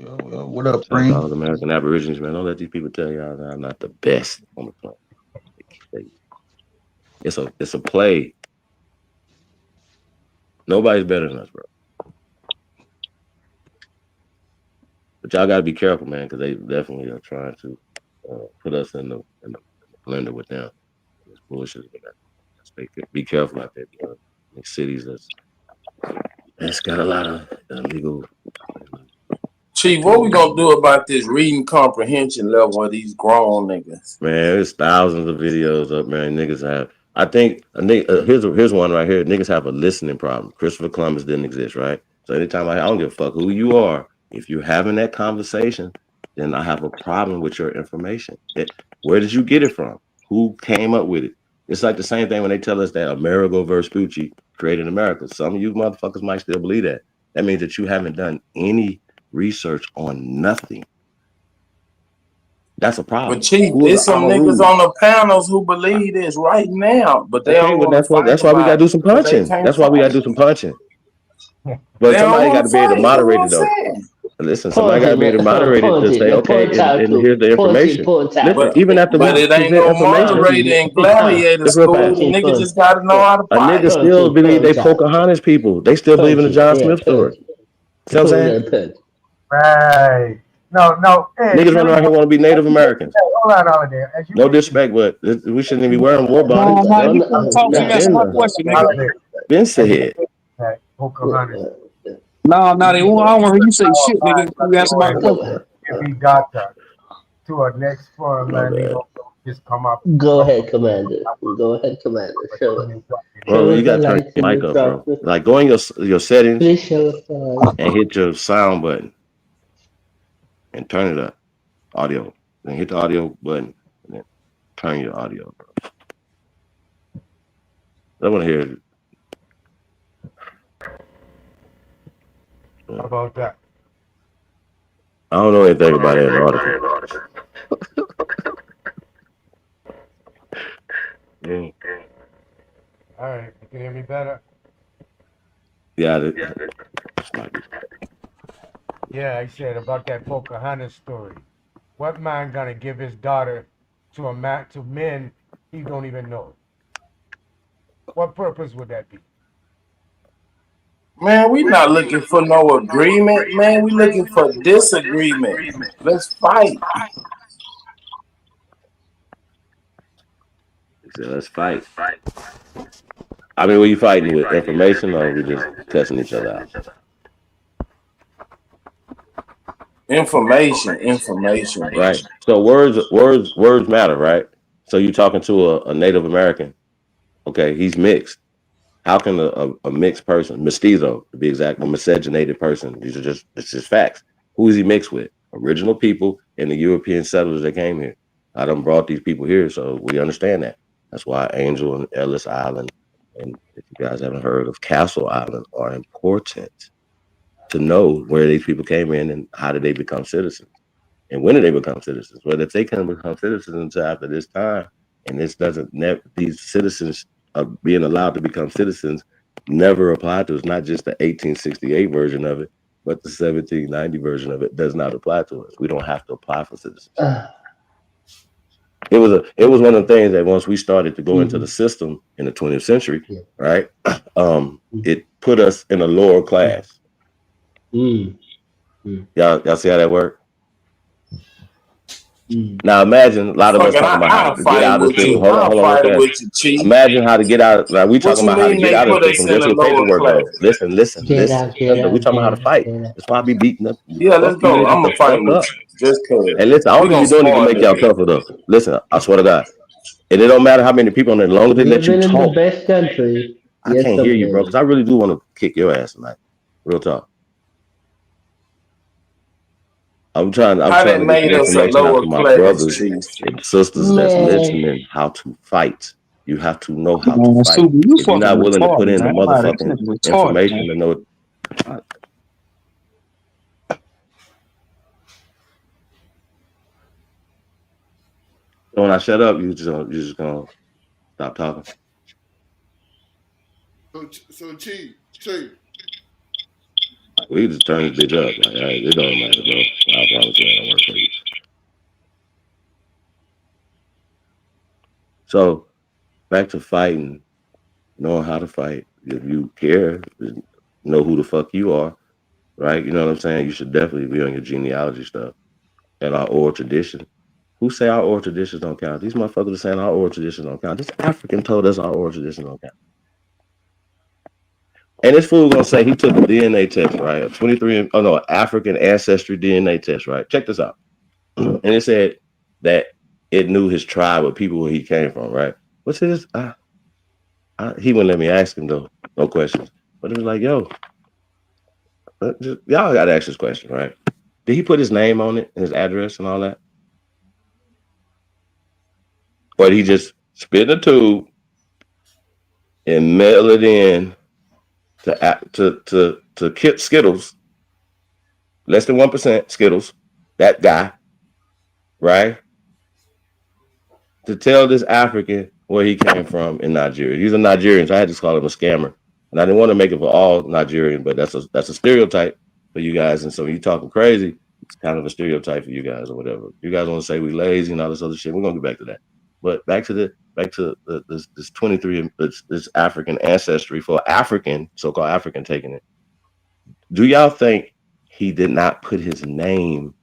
what up, Shout out to all the American Aborigines, man. Don't let these people tell y'all that I'm not the best on the planet. It's a play. Nobody's better than us, bro. But y'all gotta be careful, man, because they definitely are trying to put us in the blender with them. It's bullshit. Be careful out there. In cities that's got a lot of illegal. Chief, what we gonna do about this reading comprehension level of these grown niggas? Man, there's thousands of videos up, man. Niggas have. I think here's one right here. Niggas have a listening problem. Christopher Columbus didn't exist, right? So anytime I don't give a fuck who you are, if you're having that conversation, then I have a problem with your information. Where did you get it from? Who came up with it? It's like the same thing when they tell us that Amerigo Vespucci created America. Some of you motherfuckers might still believe that. That means that you haven't done any research on nothing. That's a problem. But Chief, there's some niggas on the panels who believe this right now, but they don't want to fight. That's why we gotta do some punching. That's why we gotta do some punching. But somebody got to be able to moderate it though. Listen, somebody got to be able to moderate it to say, okay, and here's the information. Listen, even after but it ain't no moderator in gladiator school. Niggas just got to know how to fight. A nigga still believe they Pocahontas people. They still believe in the John Smith story. See what I'm saying? Right. No. Hey, niggas running around here want to be Native Americans. Hold on over there. No disrespect, but we shouldn't even be wearing war bonnets. No, you can't talk to me. That's my question, nigga. Ben said. No, they won't. I don't want to hear you say shit, nigga. You ask about the question. If he got to a next forum, man, he don't just come up. Go ahead, Commander. Show it. Bro, you gotta turn your mic up, bro. Like go in your settings and hit your sound button and turn it up. Audio. Then hit the audio button and then turn your audio, bro. I want to hear it. How about that? I don't know anything about Antarctica. Yeah. All right, you can hear me better? Yeah. Yeah, I said about that Pocahontas story. What man gonna give his daughter to a man, to men he don't even know? What purpose would that be? Man, we not looking for no agreement, man. We looking for disagreement. Let's fight. He said, let's fight. I mean, were you fighting with information or we just cussing each other out? Information. Right. So words matter, right? So you're talking to a Native American. Okay, he's mixed. How can a mixed person, mestizo to be exact, a miscegenated person, it's just facts. Who is he mixed with? Original people and the European settlers that came here. I done brought these people here, so we understand that. That's why Angel and Ellis Island, and if you guys haven't heard of Castle Island, are important to know where these people came in and how did they become citizens. And when did they become citizens? Well, if they can't become citizens until after this time, and this doesn't, these citizens being allowed to become citizens never applied to us. Not just the 1868 version of it, but the 1790 version of it does not apply to us. We don't have to apply for citizenship. It was one of the things that once we started to go into the system in the 20th century, right? It put us in a lower class. Y'all see how that worked? Now imagine a lot of us talking about how to get out of the system. Hold on. Imagine how to get out. Like we talking about how to get out of the system. Guess what paperwork goes? Listen. We talking about how to fight. That's why I be beating up. Yeah, let's go. I'm gonna fight with you. Just cause. Hey, listen, I don't think you're doing it to make y'all tougher though. Listen, I swear to God. And it don't matter how many people on there, as long as they let you talk. The best country. I can't hear you, bro, because I really do want to kick your ass tonight. Real talk. I'm trying to get information out to my brothers and sisters that's listening how to fight. You have to know how to fight. If you're not willing to put in the motherfucking information to know it. When I shut up, you just gonna stop talking. So Chief. We just turn this bitch up. Like, it don't matter, bro. I promise you, I don't work for you. So, back to fighting, knowing how to fight. If you care, know who the fuck you are, right? You know what I'm saying? You should definitely be on your genealogy stuff and our oral tradition. Who say our oral traditions don't count? These motherfuckers are saying our oral traditions don't count. This African told us our oral traditions don't count. And this fool gonna say he took a DNA test, right? African ancestry DNA test, right? Check this out. And it said that it knew his tribe of people where he came from, right? What's his? He wouldn't let me ask him though, no questions. But it was like, yo, y'all gotta ask this question, right? Did he put his name on it and his address and all that? Or did he just spit in a tube and mail it in to Kit Skittles, less than 1% Skittles, that guy, right? To tell this African where he came from in Nigeria. He's a Nigerian, so I had to call him a scammer. And I didn't want to make it for all Nigerian, but that's a stereotype for you guys. And so when you talking crazy, it's kind of a stereotype for you guys or whatever. You guys want to say we lazy and all this other shit. We're gonna get back to that. But back to this 23 this African ancestry for African, so-called African taking it. Do y'all think he did not put his name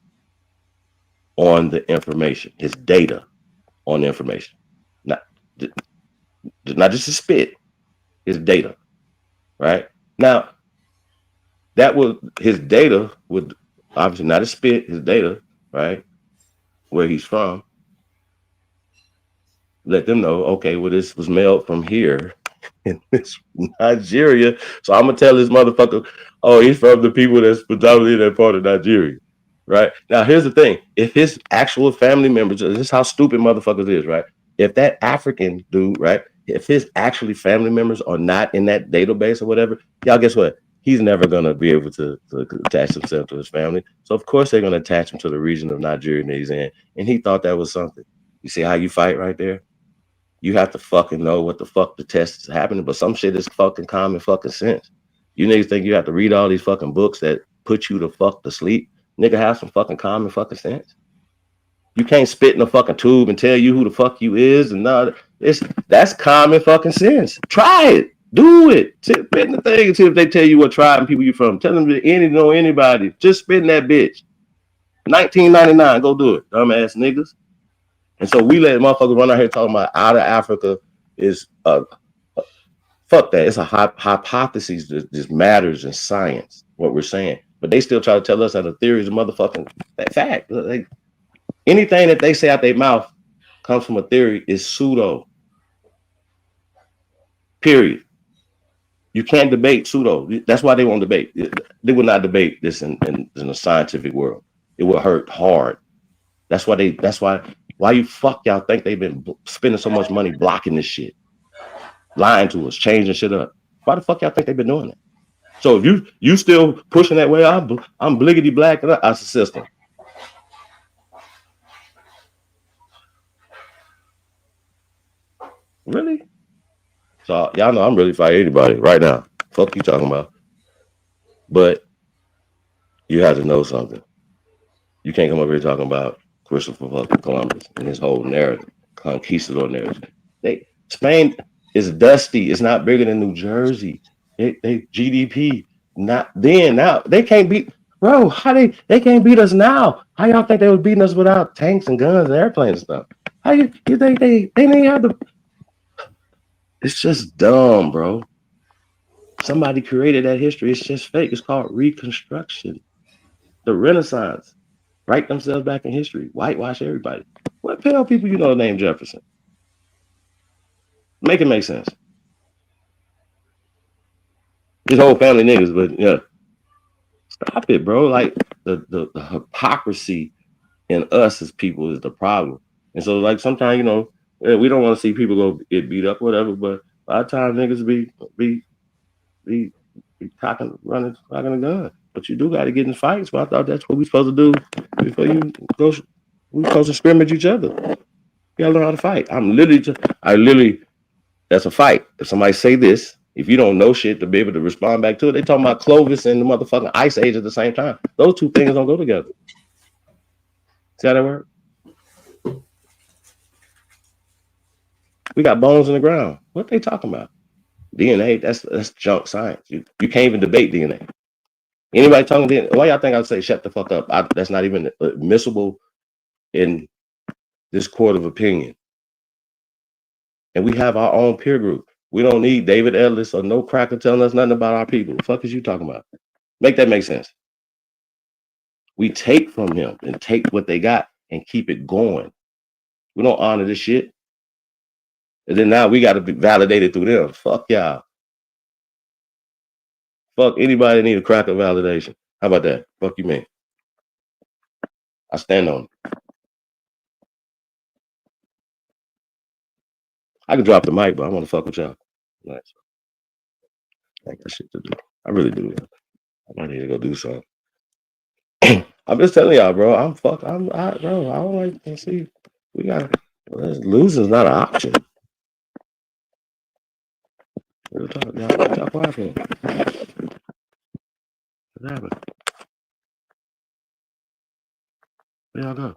on the information, his data on the information? Not just his spit, his data, right? Now, his data would obviously not his spit, his data, right? Where he's from. Let them know, okay, well, this was mailed from here in Nigeria. So I'm gonna tell this motherfucker, oh, he's from the people that's predominantly in that part of Nigeria. Right? Now, here's the thing. If his actual family members, this is how stupid motherfuckers is, right? If that African dude, right, if his actually family members are not in that database or whatever, y'all guess what? He's never gonna be able to attach himself to his family. So of course they're gonna attach him to the region of Nigeria that he's in. And he thought that was something. You see how you fight right there? You have to fucking know what the fuck the test is happening, but some shit is fucking common fucking sense. You niggas think you have to read all these fucking books that put you the fuck to sleep? Nigga, have some fucking common fucking sense. You can't spit in a fucking tube and tell you who the fuck you is, and that's common fucking sense. Try it, do it. Spit in the thing and see if they tell you what tribe and people you from. Tell them to know anybody. Just spit in that bitch. 1999, go do it, dumbass niggas. And so we let motherfuckers run out here talking about out of Africa is fuck that. It's a hypothesis that just matters in science, what we're saying. But they still try to tell us that a theory is a motherfucking fact. Anything that they say out their mouth comes from a theory is pseudo. Period. You can't debate pseudo. That's why they won't debate. They will not debate this in a scientific world. It will hurt hard. That's why you fuck y'all think they've been spending so much money blocking this shit, lying to us, changing shit up. Why the fuck y'all think they've been doing that? So if you still pushing that way, I'm bliggity black and that's the system. Really? So y'all know I'm really fighting anybody right now. Fuck you talking about. But you have to know something. You can't come up here talking about Christopher fucking Columbus and his whole narrative, conquistador narrative. Spain is dusty. It's not bigger than New Jersey. They GDP not then. Now they can't beat, bro. How they can't beat us now? How y'all think they was beating us without tanks and guns and airplanes and stuff? How you think they didn't have the? It's just dumb, bro. Somebody created that history. It's just fake. It's called Reconstruction. The Renaissance. Write themselves back in history. Whitewash everybody. What pale people you know named Jefferson? Make it make sense. His whole family niggas, but yeah. Stop it, bro. Like the hypocrisy in us as people is the problem. And so like sometimes, we don't want to see people go get beat up, whatever, but a lot of times niggas be rocking a gun. But you do got to get in fights. But I thought that's what we supposed to do before you go. We supposed to scrimmage each other. You gotta learn how to fight. I literally, that's a fight. If somebody say this, if you don't know shit to be able to respond back to it, they talking about Clovis and the motherfucking Ice Age at the same time. Those two things don't go together. See how that work? We got bones in the ground. What they talking about? DNA, that's junk science. You can't even debate DNA. Anybody talking DNA? Why y'all think I would say shut the fuck up? That's not even admissible in this court of opinion. And we have our own peer group. We don't need David Ellis or no cracker telling us nothing about our people. The fuck is you talking about? Make that make sense. We take from him and take what they got and keep it going. We don't honor this shit. And then now we got to be validated through them. Fuck y'all. Fuck anybody that need a cracker validation. How about that? Fuck you, man. I stand on it. I can drop the mic, but I want to fuck with y'all. Nice. I got shit to do. I really do. I might need to go do something. I'm just telling y'all, bro. I don't like to see. We got losing's not an option. What happened? What happened? Where y'all go?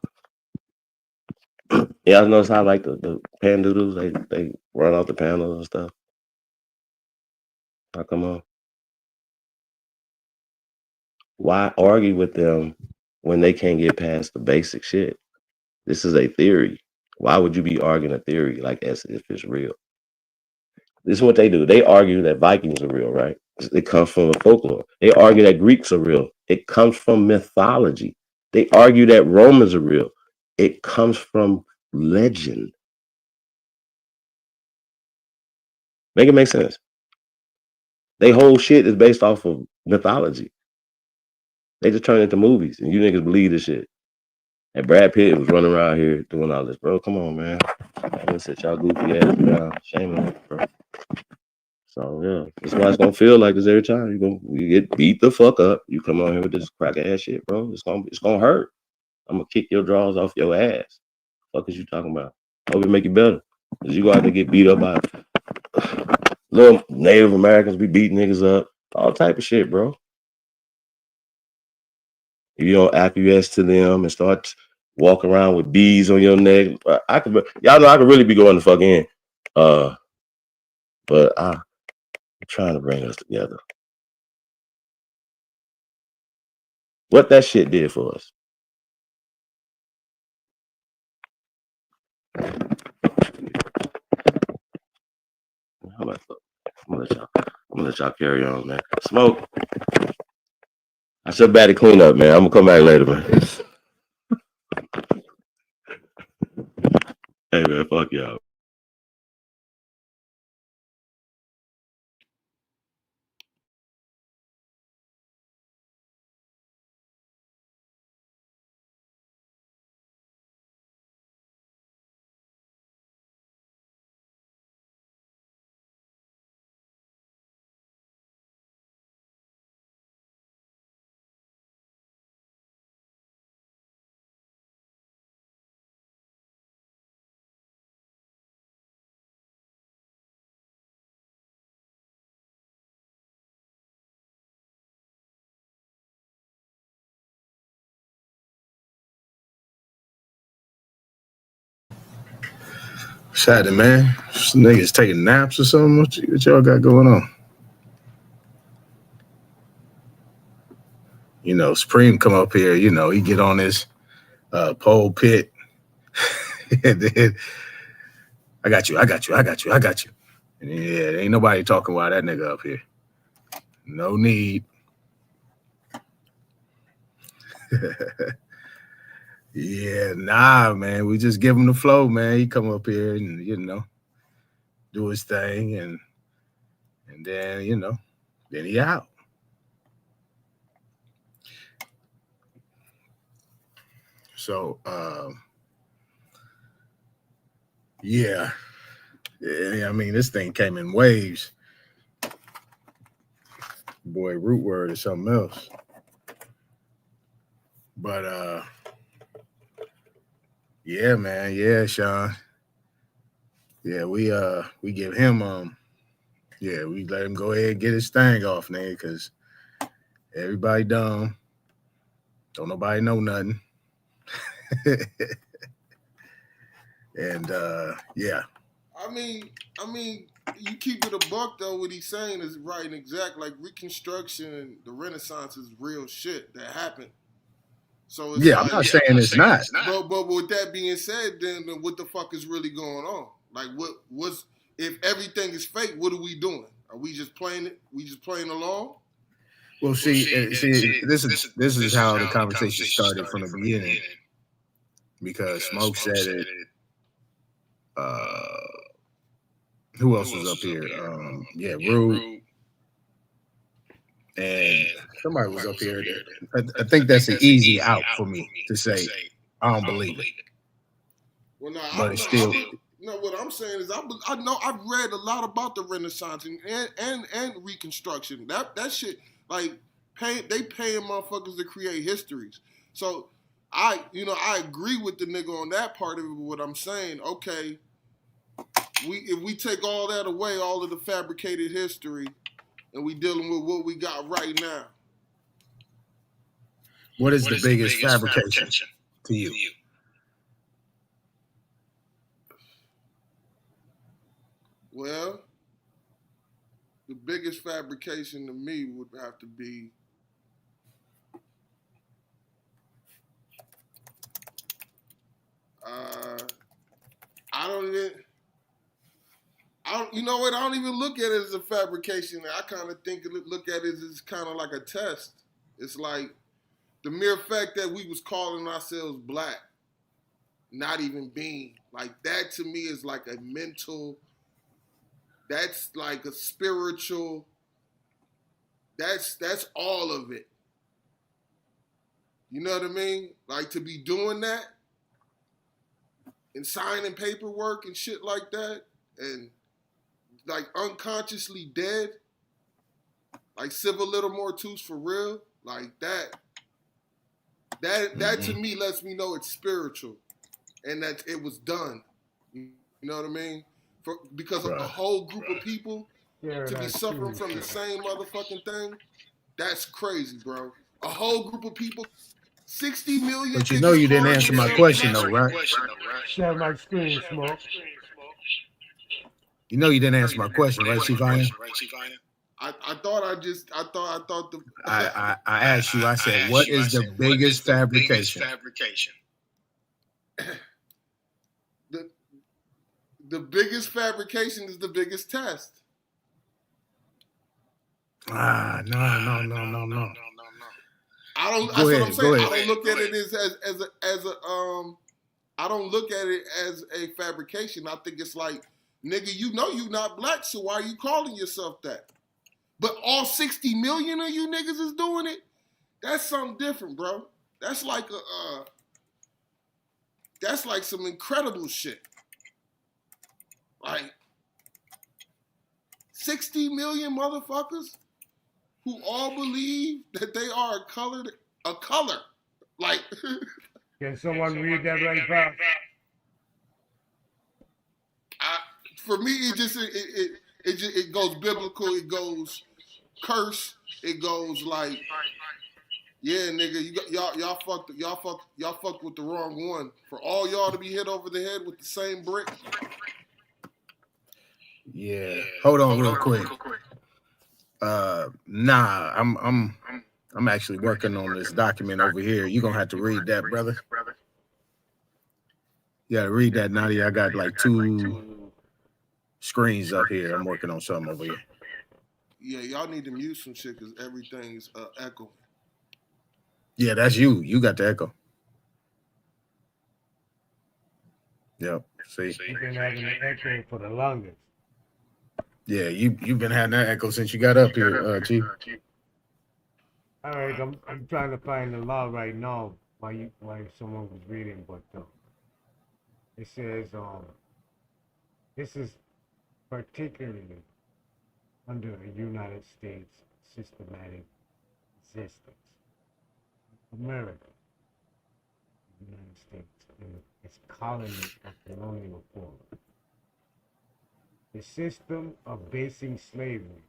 Yeah, I notice how like the pan doodles, they run off the panels and stuff. How come on? Why argue with them when they can't get past the basic shit? This is a theory. Why would you be arguing a theory like as if it's real? This is what they do. They argue that Vikings are real, right? It comes from folklore. They argue that Greeks are real. It comes from mythology. They argue that Romans are real. It comes from legend. Make it make sense. They whole shit is based off of mythology. They just turn it into movies, and you niggas believe this shit. And Brad Pitt was running around here doing all this, bro. Come on, man. Let's set y'all goofy ass down. Shame on it, bro. So yeah, that's why it's gonna feel like this every time. You get beat the fuck up. You come on here with this crack ass shit, bro. It's gonna hurt. I'm gonna kick your drawers off your ass. Fuck is you talking about? Hope it make you better. Cause you go out to get beat up by little Native Americans be beating niggas up. All type of shit, bro. If you don't acquiesce to them and start walking around with bees on your neck, y'all know I could really be going the fuck in. But I'm trying to bring us together. What that shit did for us. I'm gonna let y'all carry on, man. Smoke. I should bad to clean up, man. I'm gonna come back later, man. Hey, man, fuck y'all. Saturday, man. Some niggas taking naps or something. What y'all got going on? You know, Supreme come up here. You know, he get on his pole pit, and then I got you. And yeah, ain't nobody talking while that nigga up here. No need. Yeah, nah, man. We just give him the flow, man. He come up here and, you know, do his thing, and then, you know, then he out. So, yeah, I mean, this thing came in waves. Boy, root word is something else. But, yeah, man. Yeah, Sean. Yeah, we give him, yeah, we let him go ahead and get his thing off, nigga, because everybody dumb. Don't nobody know nothing. And, yeah. I mean, you keep it a buck though. What he's saying is right and exact. Like Reconstruction and the Renaissance is real shit that happened. So it's I'm not saying it's not. But with that being said, then what the fuck is really going on? Like, what's if everything is fake? What are we doing? Are we just playing it? We just playing along? Well, see, this is how the conversation started from the beginning, because Smoke said it. Who else was up here? Yeah, Rude. And somebody was up here. I think that's an easy out for me to say, I don't believe it. Well, no, but it's still. No, what I'm saying is I know I've read a lot about the Renaissance and Reconstruction. That shit, like, they paying motherfuckers to create histories. So I agree with the nigga on that part of it. What I'm saying, okay, if we take all that away, all of the fabricated history, and we dealing with what we got right now. What is the biggest fabrication to you? Well, the biggest fabrication to me would have to be you know what? I don't even look at it as a fabrication. I kind of look at it as kind of like a test. It's like the mere fact that we was calling ourselves black, not even being like that, to me is like a mental. That's like a spiritual. That's all of it. You know what I mean? Like to be doing that and signing paperwork and shit like that and like unconsciously dead, like Civil Little Mortus for real, like that to me lets me know it's spiritual and that it was done. You know what I mean? Because of a whole group of people to be suffering from the same motherfucking thing, that's crazy, bro. A whole group of people, 60 million. But you know you didn't answer my question though, right? Share my screen, Smoke. You know you didn't answer my question, right, Chief? I thought the I asked you, I said, what is the biggest fabrication? The biggest fabrication is the biggest test. No. I don't. Go That's ahead, what I'm saying. go I ahead. don't look at it as a I don't look at it as a fabrication. I think it's like, nigga, you know you not black, so why are you calling yourself that? But all 60 million of you niggas is doing it. That's something different, bro. That's like that's like some incredible shit. Like 60 million motherfuckers who all believe that they are a color. Like Can someone read that right fast? For me, it goes biblical. It goes curse. It goes like, yeah, nigga, y'all fucked with the wrong one. For all y'all to be hit over the head with the same brick. Yeah. Hold on real quick. Nah, I'm actually working on this document over here. You're gonna have to read that, brother. You gotta read that, Nadia. I got like 2 screens up here. I'm working on something over here. Yeah, y'all need to mute some shit because everything's echo. Yeah, that's you. You got the echo. Yep. See? You've been having an echo for the longest. Yeah, you've been having that echo since you got up here, Chief. All right, I'm trying to find the law right now while someone was reading, but it says this is particularly under a United States systematic existence. America, the United States, and its colony of colonial form. The system of basing slavery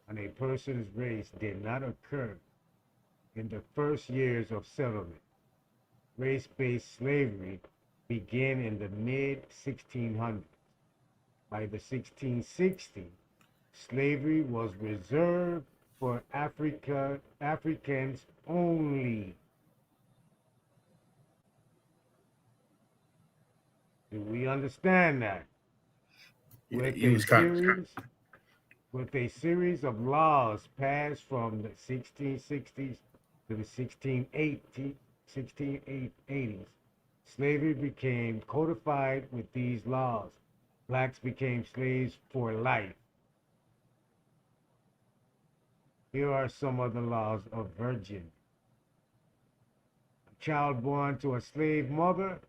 on a person's race did not occur in the first years of settlement. Race-based slavery began in the mid-1600s. By the 1660s, slavery was reserved for Africans only. Do we understand that? With a series of laws passed from the 1660s to the 1680s, slavery became codified with these laws. Blacks became slaves for life. Here are some of the laws of virgin. A child born to a slave mother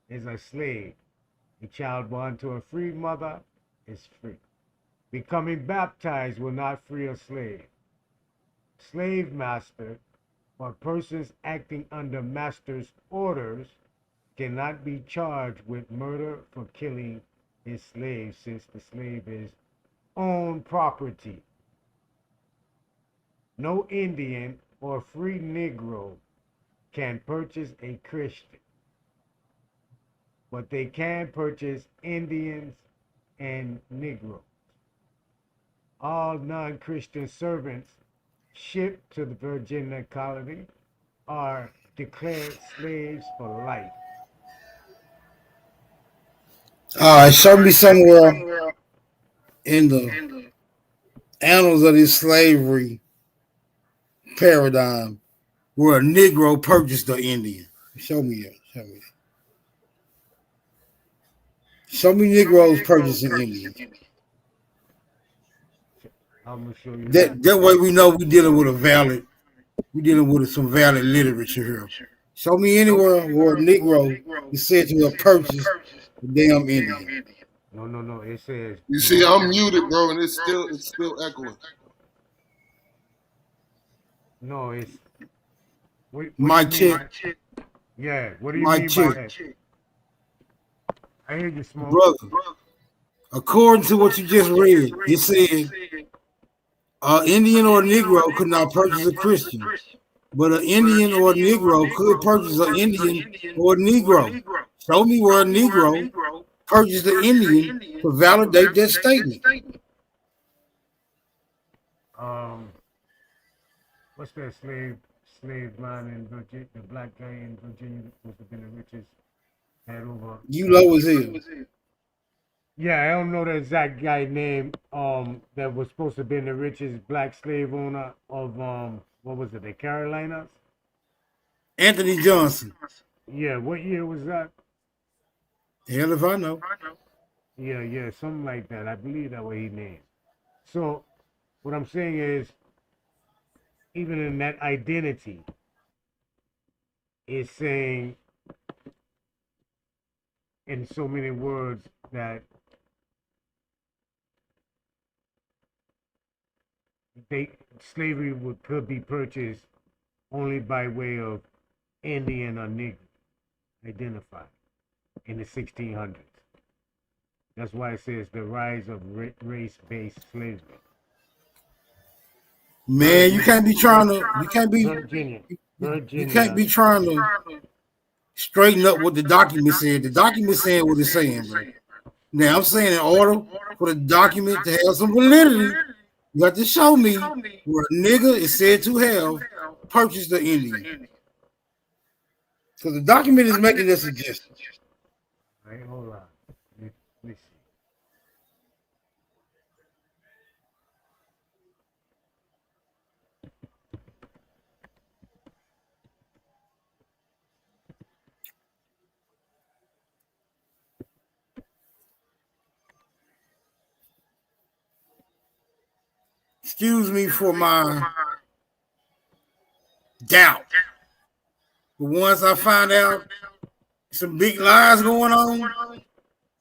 is a slave. A child born to a free mother is free. Becoming baptized will not free a slave. Slave master or persons acting under master's orders cannot be charged with murder for killing his slave, since the slave is own property. No Indian or free Negro can purchase a Christian, but they can purchase Indians and Negroes. All non-Christian servants shipped to the Virginia colony are declared slaves for life. All right, show me somewhere in the annals of this slavery paradigm where a Negro purchased an Indian. Show me that. Show me Negroes purchasing Indians. I'm gonna show you That way we know we're dealing with a valid We're dealing with some valid literature here. Show me anywhere where a Negro is said to have purchased a damn Indian. No. It says. You see, I'm muted, bro, and it's still echoing. No, it's. What My do you mean? check. Yeah. What do you My mean check. by that? I hear you, Smoke. Brother, according to what you just read, it said an Indian or a Negro could not purchase a Christian, but an Indian or a Negro could purchase an Indian or a Negro. Show me where a Negro purchased an Indian to validate that statement. What's that slave line in Virginia? The black guy in Virginia that must have been the richest. Had over. You low as hell. Yeah, I don't know the exact guy name. That was supposed to have been the richest black slave owner of what was it? The Carolinas. Anthony Johnson. Yeah, what year was that? Hell if I know. Yeah, something like that. I believe that what he named. So, what I'm saying is, even in that identity, is saying in so many words that slavery could be purchased only by way of Indian or Negro identified in the 1600s. That's why it says the rise of race-based slavery. Man, you can't be trying to. You can't be. Virginia. You can't be trying to straighten up what the document said. The document said what it's saying, bro. Now I'm saying in order for the document to have some validity, you got to show me where a nigga is said to have purchased the Indian. So the document is making that suggestion. All right, hold on. Let me see. Excuse me for my doubt. But once I find out some big lies going on,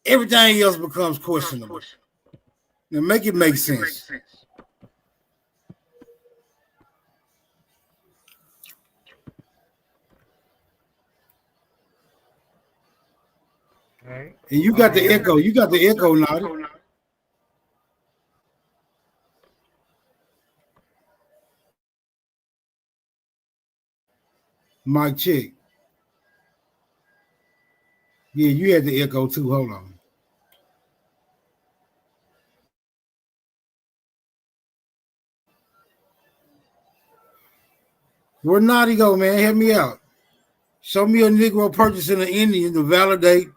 everything else becomes questionable. Now make it make sense. Okay. And you got the echo. You got the echo, Naughty. Mic check. Yeah, you had the echo too. Hold on. Where Naughty go, man? Help me out. Show me a Negro purchasing an Indian to validate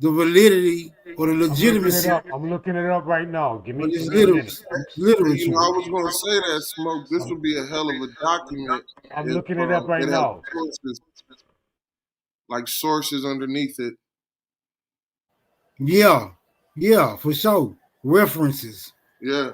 the validity or the legitimacy. I'm looking it up right now. Give me this minutes. literature. You know, I was going to say that, Smoke. This would be a hell of a document. I'm looking it up right now. Like sources underneath it. Yeah, for sure. References. Yeah.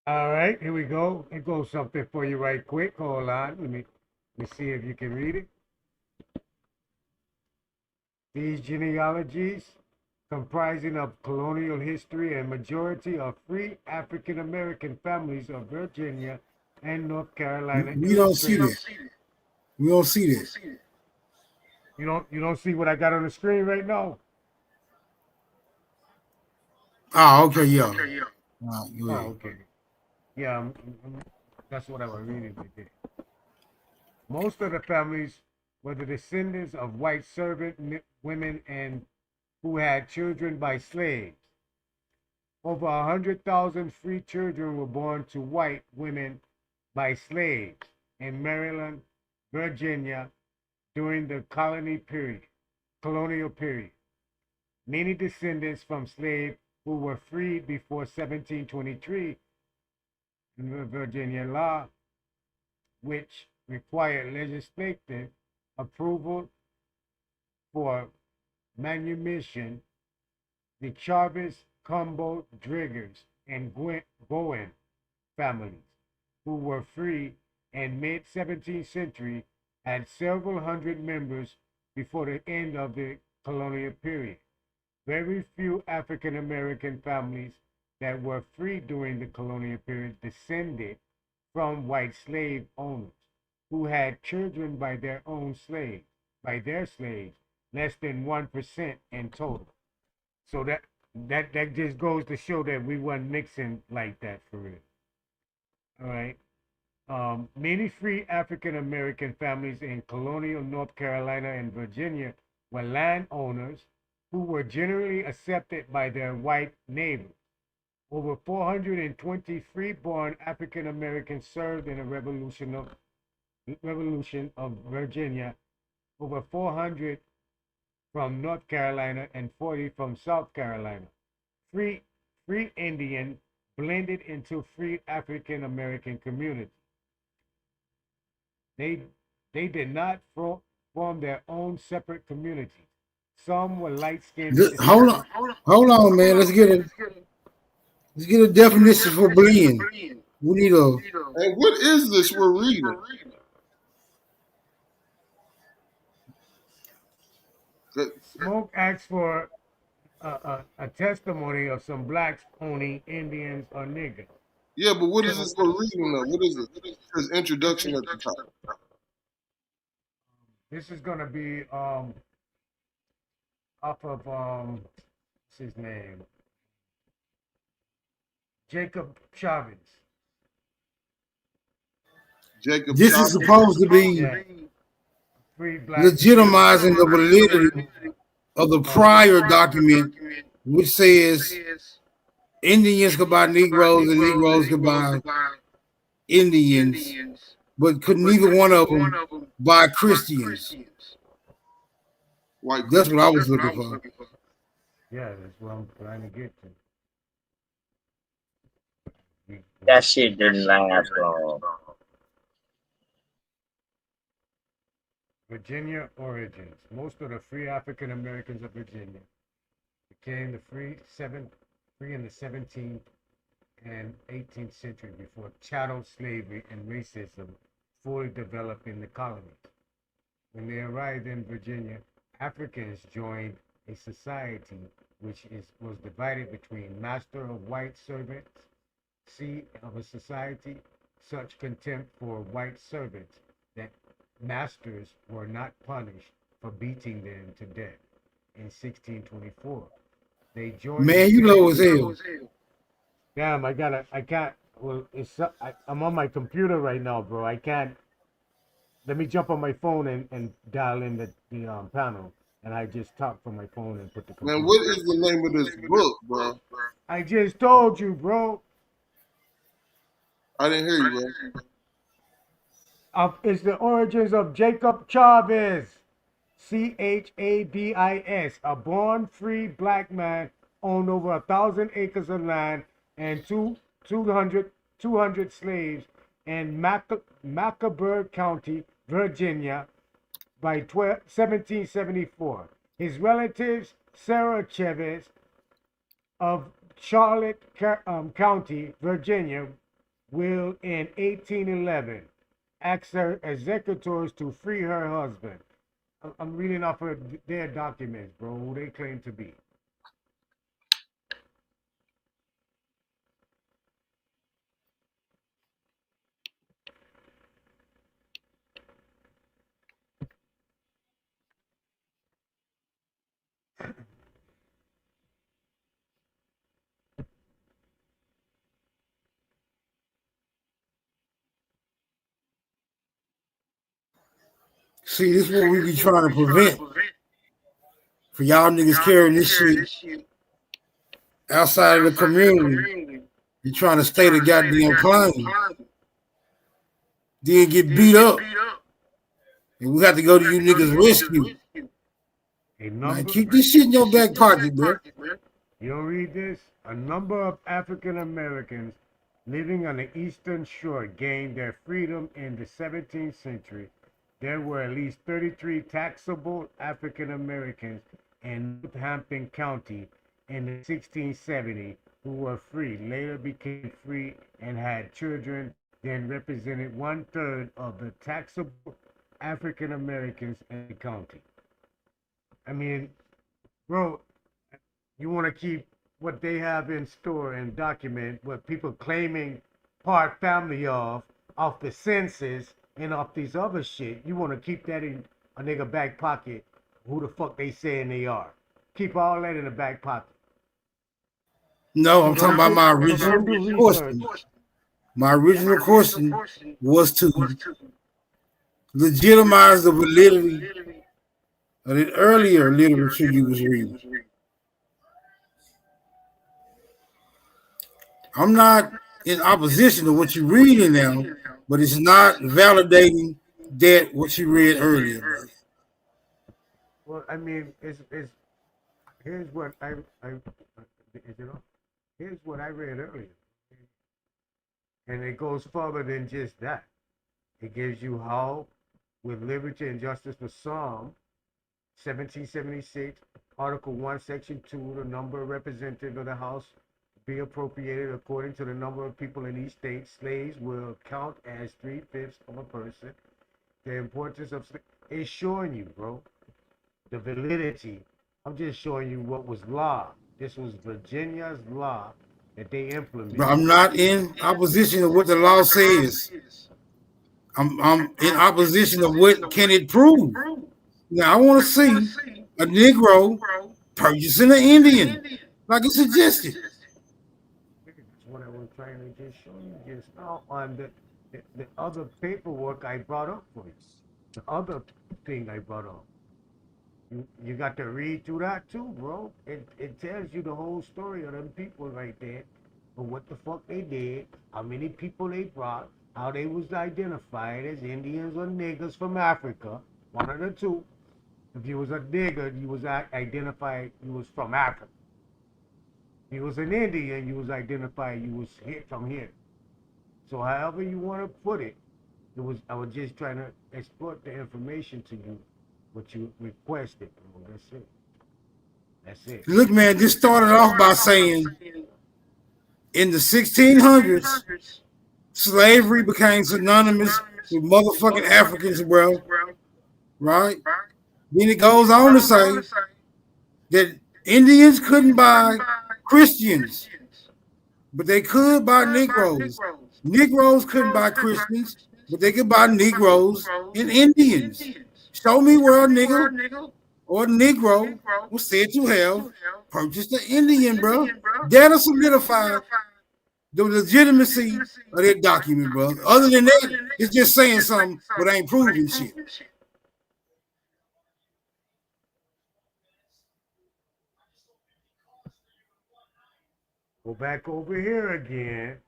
All right, here we go. Here goes something for you right quick. Hold on. Let me see if you can read it. These genealogies, comprising of colonial history and majority of free African American families of Virginia and North Carolina. We don't see this. We don't see this. You don't see what I got on the screen right now? Oh, okay, yeah. Okay. Yeah, that's what I was reading right there. Most of the families were the descendants of white servant women and who had children by slaves. Over 100,000 free children were born to white women by slaves in Maryland, Virginia during the colonial period. Many descendants from slaves who were freed before 1723 in the Virginia law, which required legislative approval for manumission, the Jarvis, Cumbo, Driggers, and Bowen families, who were free in mid-17th century, had several hundred members before the end of the colonial period. Very few African American families that were free during the colonial period descended from white slave owners who had children by their slaves, less than 1% in total. So that just goes to show that we weren't mixing like that for real. All right. Many free African American families in colonial North Carolina and Virginia were landowners who were generally accepted by their white neighbors. Over 420 free-born African Americans served in the Revolution of Virginia, over 400 from North Carolina and 40 from South Carolina. Free Indian blended into free African American community. They did not form their own separate communities. Some were light-skinned. Hold on, man. Let's get a definition for blend. We need a. Hey, what is this we're reading? Smoke asks for a testimony of some blacks owning Indians or niggers. Yeah, but what is this we're reading though? What is it? It says introduction at the top. This is gonna be off of what's his name? Jacob Chavez. This is supposed to be legitimizing the validity of the prior document, which says Indians could buy Negroes and Negroes could buy Indians, but could neither one of them buy Christians. That's what I was looking for. Yeah, that's what I'm trying to get to. That shit didn't last long. Virginia origins. Most of the free African Americans of Virginia became the free in the 17th and 18th century before chattel slavery and racism fully developed in the colonies. When they arrived in Virginia, Africans joined a society which was divided between master of white servants, of a society, such contempt for white servants that masters were not punished for beating them to death. In 1624, they joined. Man, you low as hell. Damn, I can't. Well, I'm on my computer right now, bro. I can't. Let me jump on my phone and dial in the panel, and I just talk from my phone and put the computer. Man, what is the name of this book, bro? I just told you, bro. I didn't hear you, bro. It's the origins of Jacob Chavez, Chavdis, a born free black man, owned over 1,000 acres of land and 200 slaves in Mecklenburg County, Virginia, by 1774. His relatives, Sarah Chavez of Charlotte County, Virginia, will in 1811 ask her executors to free her husband. I'm reading off of their documents, bro, who they claim to be. See, this is what we be trying to prevent. For y'all niggas carrying this shit outside of the community, you trying to stay the goddamn claim. Then get beat up. And we have to go to you niggas' rescue. Man, keep this shit in your back pocket, bro. You'll read this. A number of African Americans living on the Eastern Shore gained their freedom in the 17th century. There were at least 33 taxable African Americans in Northampton County in the 1670 who were free, later became free and had children, then represented 1/3 of the taxable African Americans in the county. I mean, bro, you want to keep what they have in store and document what people claiming part family off the census and off these other shit. You want to keep that in a nigga back pocket, who the fuck they saying they are. Keep all that in the back pocket. No, I'm talking about my original question. My original question was to legitimize the validity of the earlier literature you was reading. I'm not in opposition to what you're reading now, but it's not validating that what you read earlier. Well, I mean, here's what here's what I read earlier, and it goes further than just that. It gives you how, with liberty and justice for some, 1776, Article 1, Section 2, the number of representatives of the House be appropriated according to the number of people in each state. Slaves will count as 3/5 of a person. The importance of it's showing you, bro, the validity. I'm just showing you what was law. This was Virginia's law that they implemented. But I'm not in opposition to what the law says. I'm in opposition of what can it prove. Now I want to see a Negro purchasing an Indian, like it suggested. That's what I was trying to just show you just now on the other paperwork I brought up for you. The other thing I brought up. You got to read through that too, bro. It tells you the whole story of them people right there, but what the fuck they did, how many people they brought, how they was identified as Indians or niggers from Africa, one of the two. If you was a nigger, you was identified you was from Africa. If you was an Indian, you was identified you was here from here. So however you want to put it, I was just trying to export the information to you, what you requested. Bro. That's it. That's it. Look, man, this started off by saying in the 1600s, slavery became synonymous with motherfucking Africans, bro. Right? Then it goes on to say that Indians couldn't buy Christians, but they could buy Negroes. Negroes couldn't buy Christians, but they could buy Negroes and Indians. Show me where a nigga or a Negro was said to have purchased an Indian, bro. That'll solidify the legitimacy of that document, bro. Other than that, it's just saying something, but ain't proving shit. Go back over here again.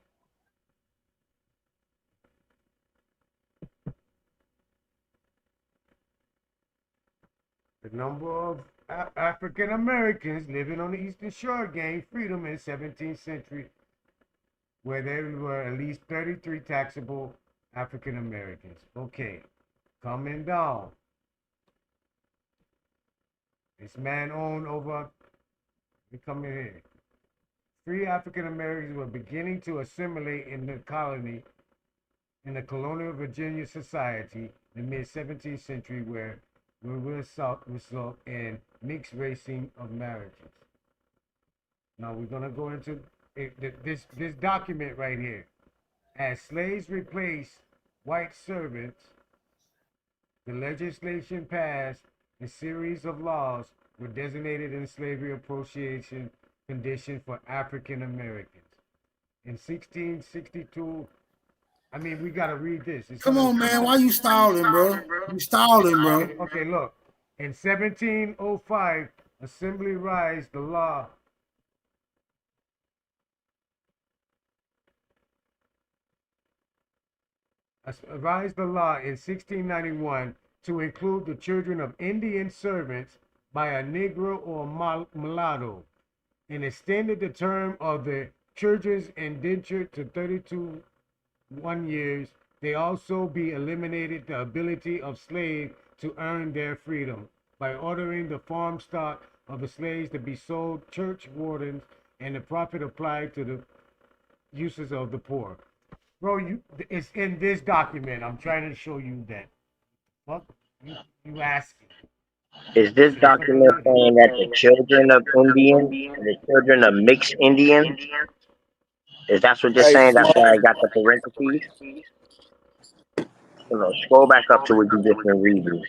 The number of African Americans living on the Eastern Shore gained freedom in the 17th century, where there were at least 33 taxable African Americans. Okay, coming down. This man owned over, come in here. 3 African Americans were beginning to assimilate in the colony, in the colonial Virginia society in the mid-17th century, where we will result in mixed racing of marriages. Now we're gonna go into this document right here. As slaves replaced white servants, the legislation passed a series of laws were designated in slavery appropriation conditions for African Americans. In 1662, I mean, we gotta read this. Come on, man. Why you stalling, bro? You stalling, bro. Okay, look. In 1705, Assembly rise the law. Rise the law in 1691 to include the children of Indian servants by a Negro or mulatto, and extended the term of the children's indenture to 32 years. They also be eliminated the ability of slaves to earn their freedom by ordering the farm stock of the slaves to be sold church wardens and the profit applied to the uses of the poor. Bro, it's in this document. I'm trying to show you that. What you asking? Is this document saying that the children of Indian, the children of mixed Indian, is that what they're saying? That's why I got the parentheses. So scroll back up to what you just been reading.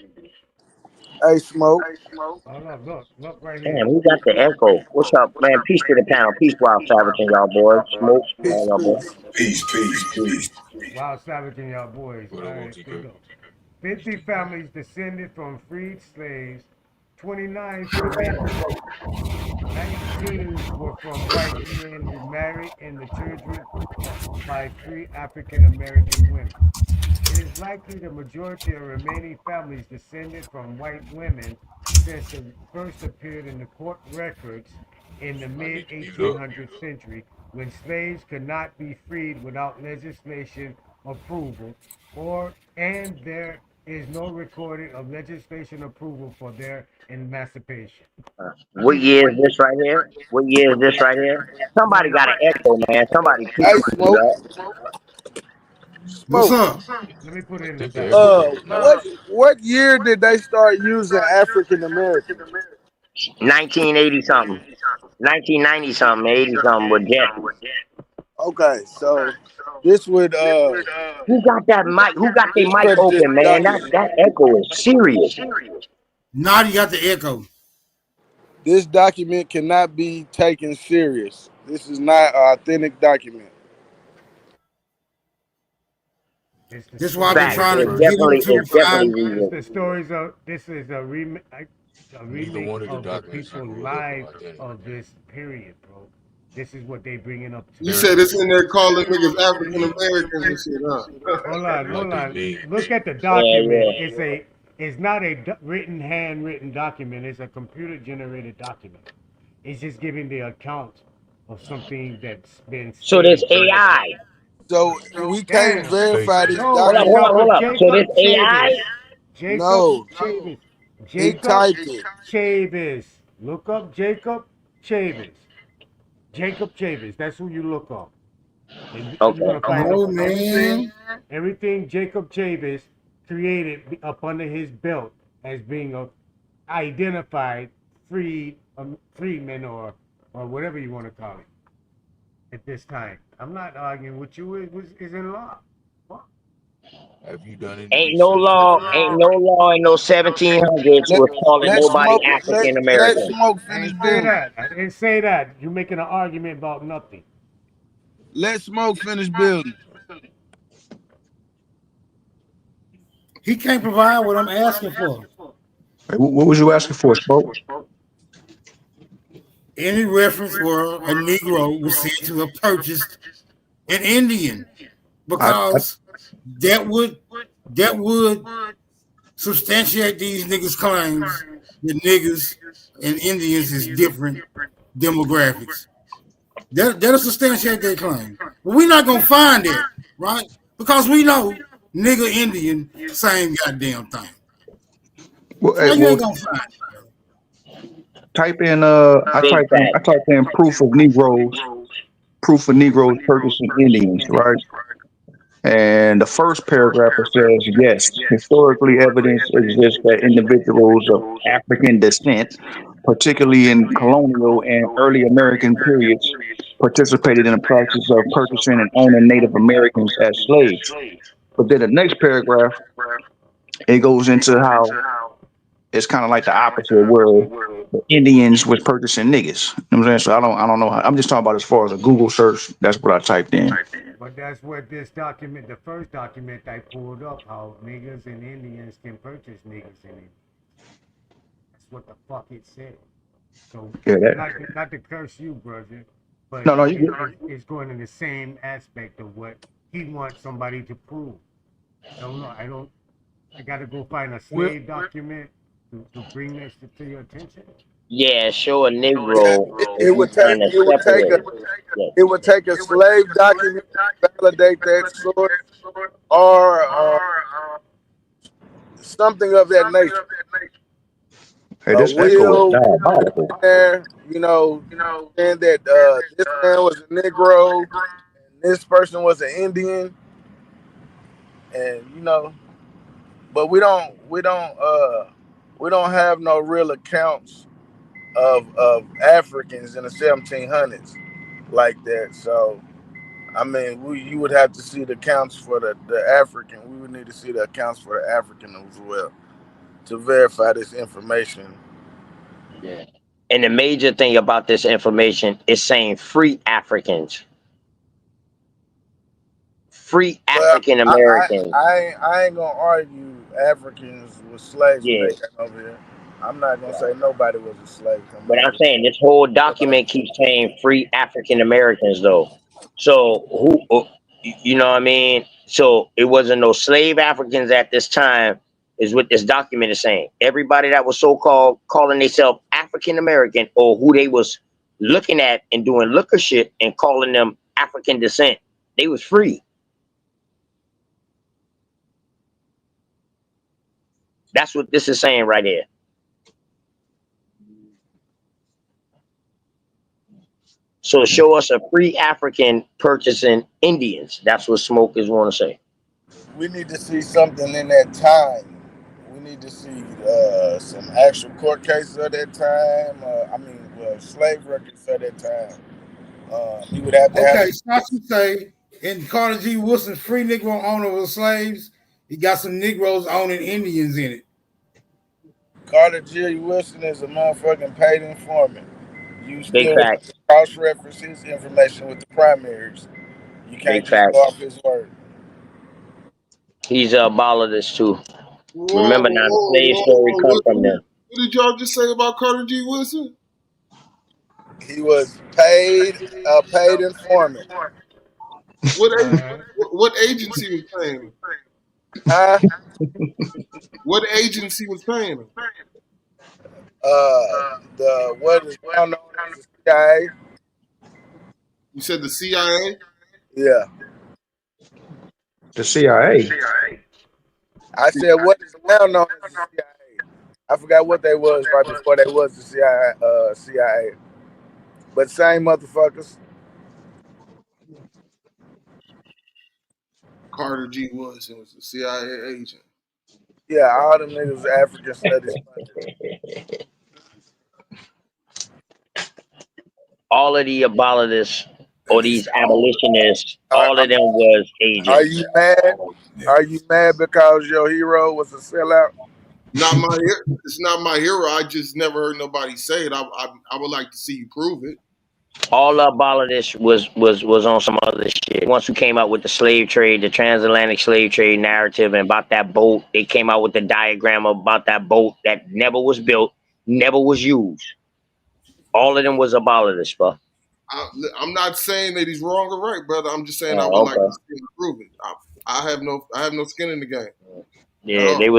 Hey, Smoke. Oh, look right here. Damn, who got the echo? What's up, man? Peace to the panel. Peace, Wild Savage and y'all boys. Smoke, all y'all boys. Peace. Wild Savage and y'all boys. All right, here we go. 50 families descended from freed slaves. 29 forbidden. 19 were from white men who married, and the children by free African American women. It is likely the majority of remaining families descended from white women, since it first appeared in the court records in the mid-1800th century, when slaves could not be freed without legislation approval, and there is no recording of legislation approval for their emancipation. What year is this right here? What year is this right here? Somebody got an echo, man. Somebody please do that. What's up? Let me put it in the back. What year did they start using African American? 1980 something, 1990 something, 80 something with Jeff. Okay, so this would who got that mic? Who got their mic open, man? That echo is serious. Now you got the echo. This document cannot be taken serious. This is not an authentic document. This is why I've been trying to get into the stories of this is a remake of the people's lives of this period, bro. This is what they bringing up to. You said it's in there calling niggas African Americans and shit, huh? Hold on. Look at the document. It's not a handwritten document. It's a computer generated document. It's just giving the account of something that's been. So there's AI. So we can't verify this document. Hold up. So there's AI? No. Jacob Chavis. Look up Jacob Chavis. Jacob Chavis. That's who you look up. Okay. Oh, man. Everything Jacob Chavis created up under his belt as being a identified freedman or whatever you want to call it at this time. I'm not arguing with you. It is in law. What? Have you done it? Ain't no law in no 1700s was calling nobody African American. I didn't say that. You're making an argument about nothing. Let Smoke finish building. He can't provide what I'm asking for. Hey, what was you asking for, Smoke? Any reference where a Negro was said to have purchased an Indian, because that would substantiate these niggas' claims that niggas and Indians is different demographics. That'll substantiate their claim. But we're not gonna find it, right? Because we know nigga Indian, same goddamn thing. Well, So you ain't gonna find it. Type in I type in proof of Negroes purchasing Indians, right? And the first paragraph it says, yes, historically evidence exists that individuals of African descent, particularly in colonial and early American periods, participated in the practice of purchasing and owning Native Americans as slaves. But then the next paragraph, it goes into how it's kind of like the opposite, where the Indians was purchasing niggas. You know what I'm saying? So I don't know. I'm just talking about as far as a Google search. That's what I typed in. But that's what this document, the first document I pulled up, how niggas and Indians can purchase niggas and Indians. That's what the fuck it said. So Yeah, that, not to curse you, brother, but no, you good. it's going in the same aspect of what he wants somebody to prove. I don't know. I got to go find a slave document to bring this to your attention. Yeah, show a Negro It would take it would take a slave document to validate that source or something of that nature. Hey, that's Will diabolical. there, saying that this man was a Negro and this person was an Indian, and but we don't have no real accounts of Africans in the 1700s like that. So I mean, you would have to see the accounts for the African. We would need to see the accounts for the African as well to verify this information. Yeah. And the major thing about this information is saying free Africans. Free African Americans. I ain't gonna argue Africans were slaves when Yeah. they came over here. I'm not gonna say nobody was a slave. But I'm saying this whole document keeps saying free African Americans though. So who, you know what I mean? So it wasn't no slave Africans at this time, is what this document is saying. Everybody that was so-called calling themselves African American, or who they was looking at and doing looker shit and calling them African descent, they was free. That's what this is saying right here. So show us a free African purchasing Indians. That's what smokers want to say. We need to see something in that time. We need to see some actual court cases of that time. Slave records of that time. He would have to Okay, so you say in Carter G. Woodson, free Negro owner of slaves, he got some Negroes owning Indians in it. Carter G. Wilson is a motherfucking paid informant. You still fact. cross-reference his information with the primaries. You can't Big just fact. go off his word. He's a baller too. Remember now, the slave story come from them. What did y'all just say about Carter G. Woodson? He was paid informant. What agency was paying him? Huh? What agency was paying him? What is now known as the CIA. You said the CIA? Yeah. The CIA. I said what is now known as the CIA. I forgot what they was right before they was the CIA. But same motherfuckers. Carter G. Woodson was a CIA agent. Yeah, all them niggas was African studies. All of the abolitionists or these abolitionists, all of them was agents. Are you mad? Are you mad because your hero was a sellout? It's not my hero. I just never heard nobody say it. I would like to see you prove it. All the abolitionists was on some other shit. Once we came out with the slave trade, the transatlantic slave trade narrative, and about that boat, they came out with the diagram about that boat that never was built, never was used. All of them was abolitionists, bro. I'm not saying that he's wrong or right, brother. I'm just saying I would like to see him prove it. I have no skin in the game. Yeah, they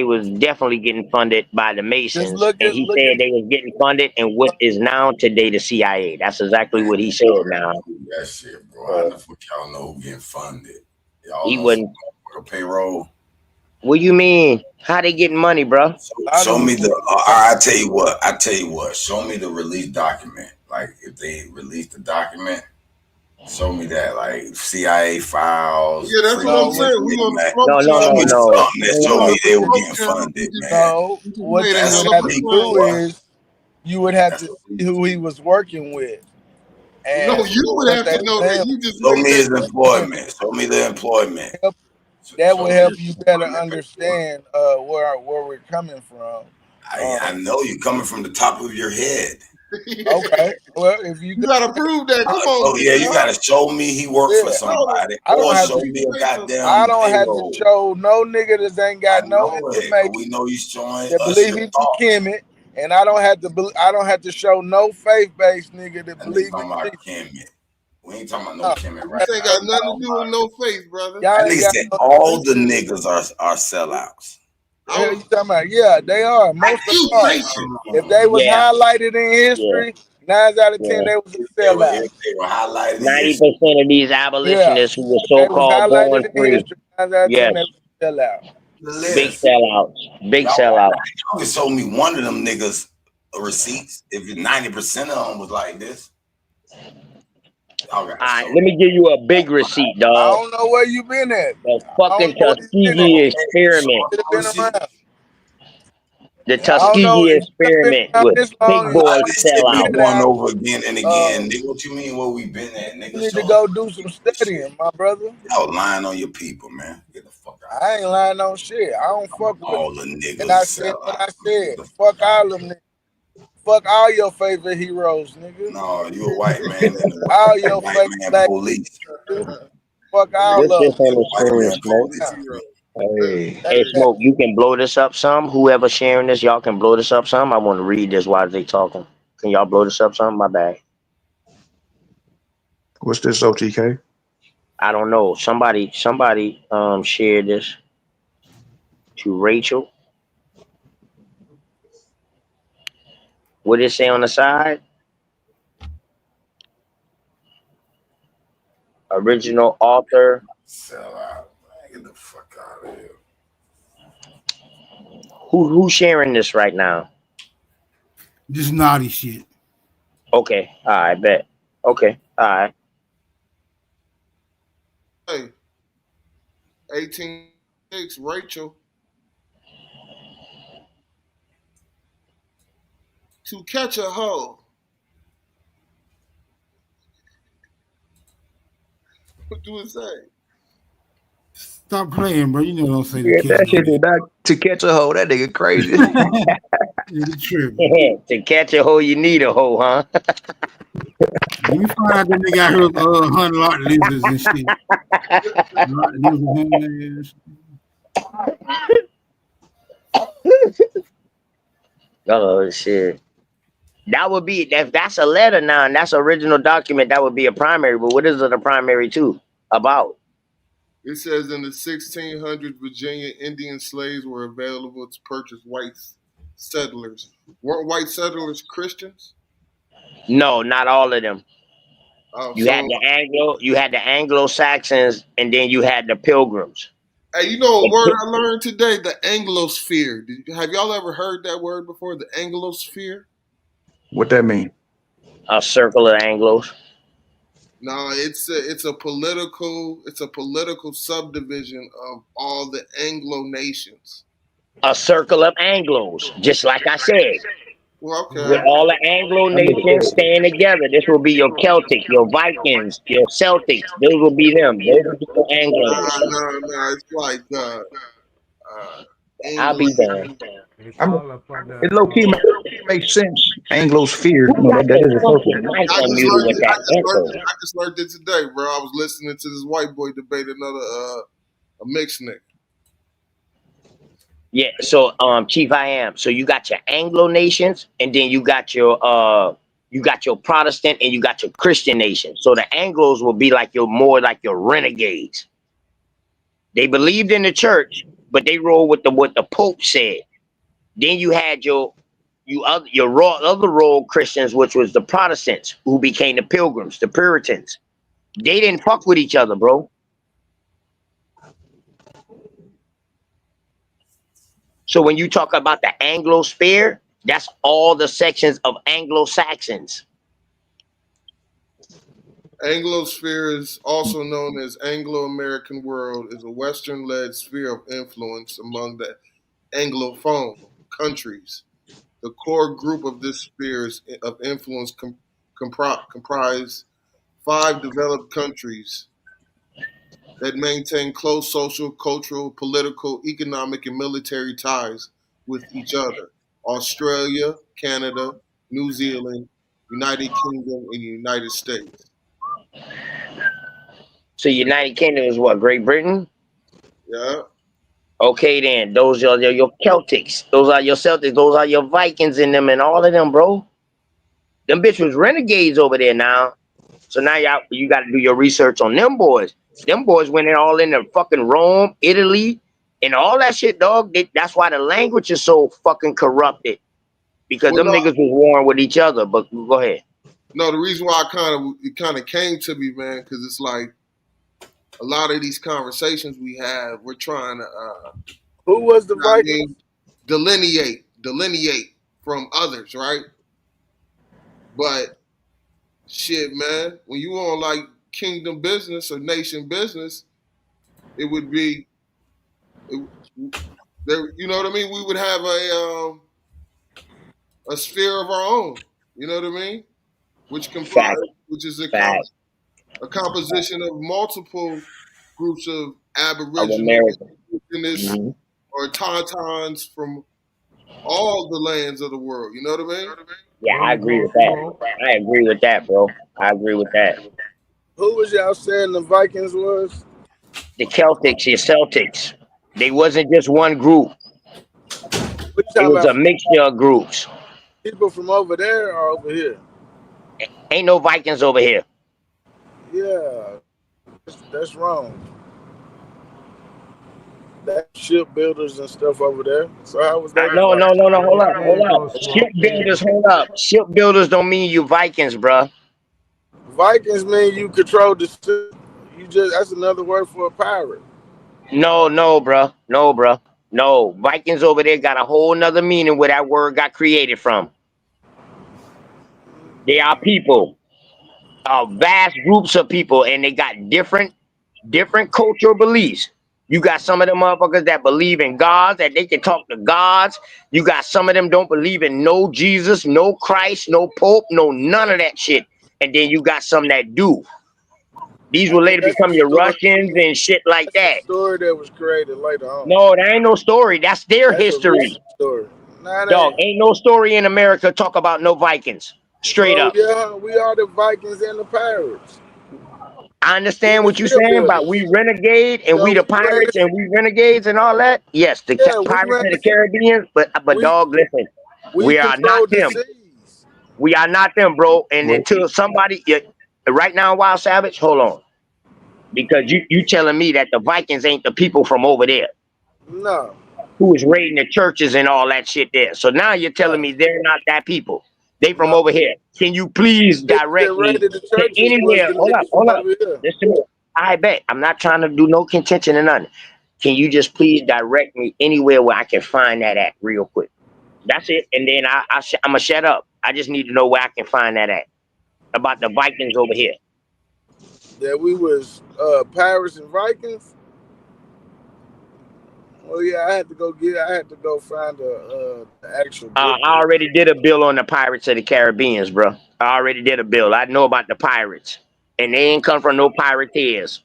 was definitely getting funded by the Masons, and he said they was getting funded in what is now today the CIA. That's exactly what he said now. That shit, bro. I know y'all know who getting funded. Y'all He know wasn't. a payroll. What you mean? How they getting money, bro? Show me the. I tell you what. Show me the release document. Like if they release the document, show me that. Like CIA files. Yeah, that's what I'm saying. Show me they were getting funded, man. No, what you would have to do is you would have to see who he was working with. And no, you would have to know that. You just show me his employment. Show me the employment. That would help you better understand where we're coming from. I know you're coming from the top of your head. Okay. Well, if you gotta prove that. Come on. Oh yeah, you gotta show me he worked for somebody, I don't or have show to. me a goddamn I don't have to payroll. show no nigga that ain't got no Know it, information but we know you showing that us believe your he from thought. Kemet, and I don't have to. I don't have to show no faith-based nigga that And they believe talking in about Jesus. Kemet. We ain't talking about no Kemet right This ain't now. got nothing to do with no faith, brother. Y'all That ain't nigga got said no. all the niggas are sellouts. The hell you talking about? Yeah, they are. Most of them are. If they was Yeah. highlighted in history, 9 out of 10 they was a sellout. They were highlighted. 90% of these abolitionists who were If they was so-called born highlighted in free. history, 9 out of 10 Yes. they was a sellout. Big sellouts. Big sellouts. Y'all can show me one of them niggas receipts if 90% of them was like this. All right, let me give you a big receipt, I dog. don't know where you been at. The fucking Tuskegee experiment. The Tuskegee experiment with big boy sellout. Going over again and again. Nigga, what you mean where we been at, nigga? You need to go do some studying, my brother. Y'all lying on your people, man. Get the fuck out. I ain't lying on shit. I don't fuck with All the niggas. And I said what I said. Fuck all them niggas. Fuck all your favorite heroes, nigga. No, you a white man in the all your white favorite man black police. Fuck all This of is them. on the screen, Smoke. Hey. Hey, Smoke, you can blow this up some. Whoever sharing this, y'all can blow this up some. I want to read this while they talking. Can y'all blow this up some? My bad. What's this, OTK? I don't know. Somebody shared this to Rachel. What did it say on the side? Original author. Sell out. Get the fuck out of here. Who's sharing this right now? Just naughty shit. Okay, I bet. Okay, all right. Hey, 18:6, Rachel. To catch a hoe. What do it say? Stop playing, bro. You know don't say Yeah, the that kids. shit did not to catch a hoe. That nigga crazy. To catch a hoe, you need a hoe, huh? Let me find out that nigga out here hunting lot lizards and shit. Lot lizards hunting. Oh shit. That would be if that's a letter now and that's original document, that would be a primary. But what is it a primary to? About? It says in the 1600s, Virginia Indian slaves were available to purchase white settlers. Weren't white settlers Christians? No, not all of them. Oh, You had the Anglo-Saxons, and then you had the Pilgrims. Hey, you know a word I learned today? The Anglosphere. Have y'all ever heard that word before? The Anglosphere? What that mean? A circle of Anglos. No, it's a political subdivision of all the Anglo nations. A circle of Anglos, just like I said. Well, okay. With all the Anglo nations staying together, this will be your Celtic, your Vikings, your Celtics. Those will be them. Those will be your Anglos. No, it's like I'll be damned. I mean, it low key makes sense. Anglosphere, you know, that is a circle. I just learned it today, bro. I was listening to this white boy debate another a mixed nigga. Yeah, so Chief I am. So you got your Anglo nations, and then you got your Protestant and you got your Christian nation. So the Anglos will be like more like your renegades. They believed in the church, but they rolled with what the Pope said. Then you had your other rogue Christians, which was the Protestants, who became the Pilgrims, the Puritans. They didn't fuck with each other, bro. So when you talk about the Anglosphere, that's all the sections of Anglo-Saxons. Anglosphere is also known as Anglo-American world, is a Western-led sphere of influence among the Anglophone countries. The core group of this sphere of influence comprise 5 developed countries that maintain close social, cultural, political, economic, and military ties with each other. Australia, Canada, New Zealand, United Kingdom, and United States. So United Kingdom is what? Great Britain? Yeah. Okay, then. Those are your Celtics. Those are your Celtics. Those are your Vikings in them and all of them, bro. Them bitch was renegades over there now. So now you got to do your research on them boys. Them boys went in all into fucking Rome, Italy, and all that shit, dog. That's why the language is so fucking corrupted. Because Well, them no, niggas was warring with each other. But go ahead. no, the reason why it kind of came to me, man, because it's like a lot of these conversations we have, we're trying to Who was the you know what I Vikings? mean, delineate from others, right? But shit, man, when you on like kingdom business or nation business, it would be there. You know what I mean? We would have a sphere of our own. You know what I mean? Which is a composition of multiple groups of Of Aboriginal, America. Indigenous, or Tauntauns from all the lands of the world. You know what I mean? Yeah, I agree with that. I agree with that, bro. I agree with that. Who was y'all saying the Vikings was? The Celtics, your Celtics. They wasn't just one group. We It talking was about a mixture of groups. people from over there or over here? Ain't no Vikings over here. Yeah, that's wrong. That shipbuilders and stuff over there. So how was that? No. Hold up. There you go, Smoke. Shipbuilders, hold up. Shipbuilders don't mean you Vikings, bruh. Vikings mean you control the ship. That's another word for a pirate. No, bruh. No. Vikings over there got a whole nother meaning where that word got created from. They are people. Vast groups of people, and they got different cultural beliefs. You got some of them motherfuckers that believe in gods, that they can talk to gods. You got some of them don't believe in no Jesus, no Christ, no Pope, no none of that shit. And then you got some that do. These will later become your Russians and shit like that. Story that was created later on. No, there ain't no story. That's their history. Story. Nah, Dog, ain't no story in America talk about no Vikings. Straight up. Yeah, we are the Vikings and the pirates. I understand what you're saying about we renegade and we the pirates and we renegades and all that. Yes, the Pirates of the Caribbean, but dog, listen, we are not them. We are not them, bro. And until somebody, right now, Wild Savage, hold on, because you telling me that the Vikings ain't the people from over there. No. Who is raiding the churches and all that shit there? So now you're telling me they're not that people. They from over here. Can you please direct me to anywhere? Hold up. Listen, I bet. I'm not trying to do no contention or nothing. Can you just please direct me anywhere where I can find that at real quick? That's it. And then I'm going to shut up. I just need to know where I can find that at. About the Vikings over here. That we was pirates and Vikings? Well, yeah, I had to go find the actual. I already did a bill on the Pirates of the Caribbean, bro. I already did a bill. I know about the pirates, and they ain't come from no pirateers.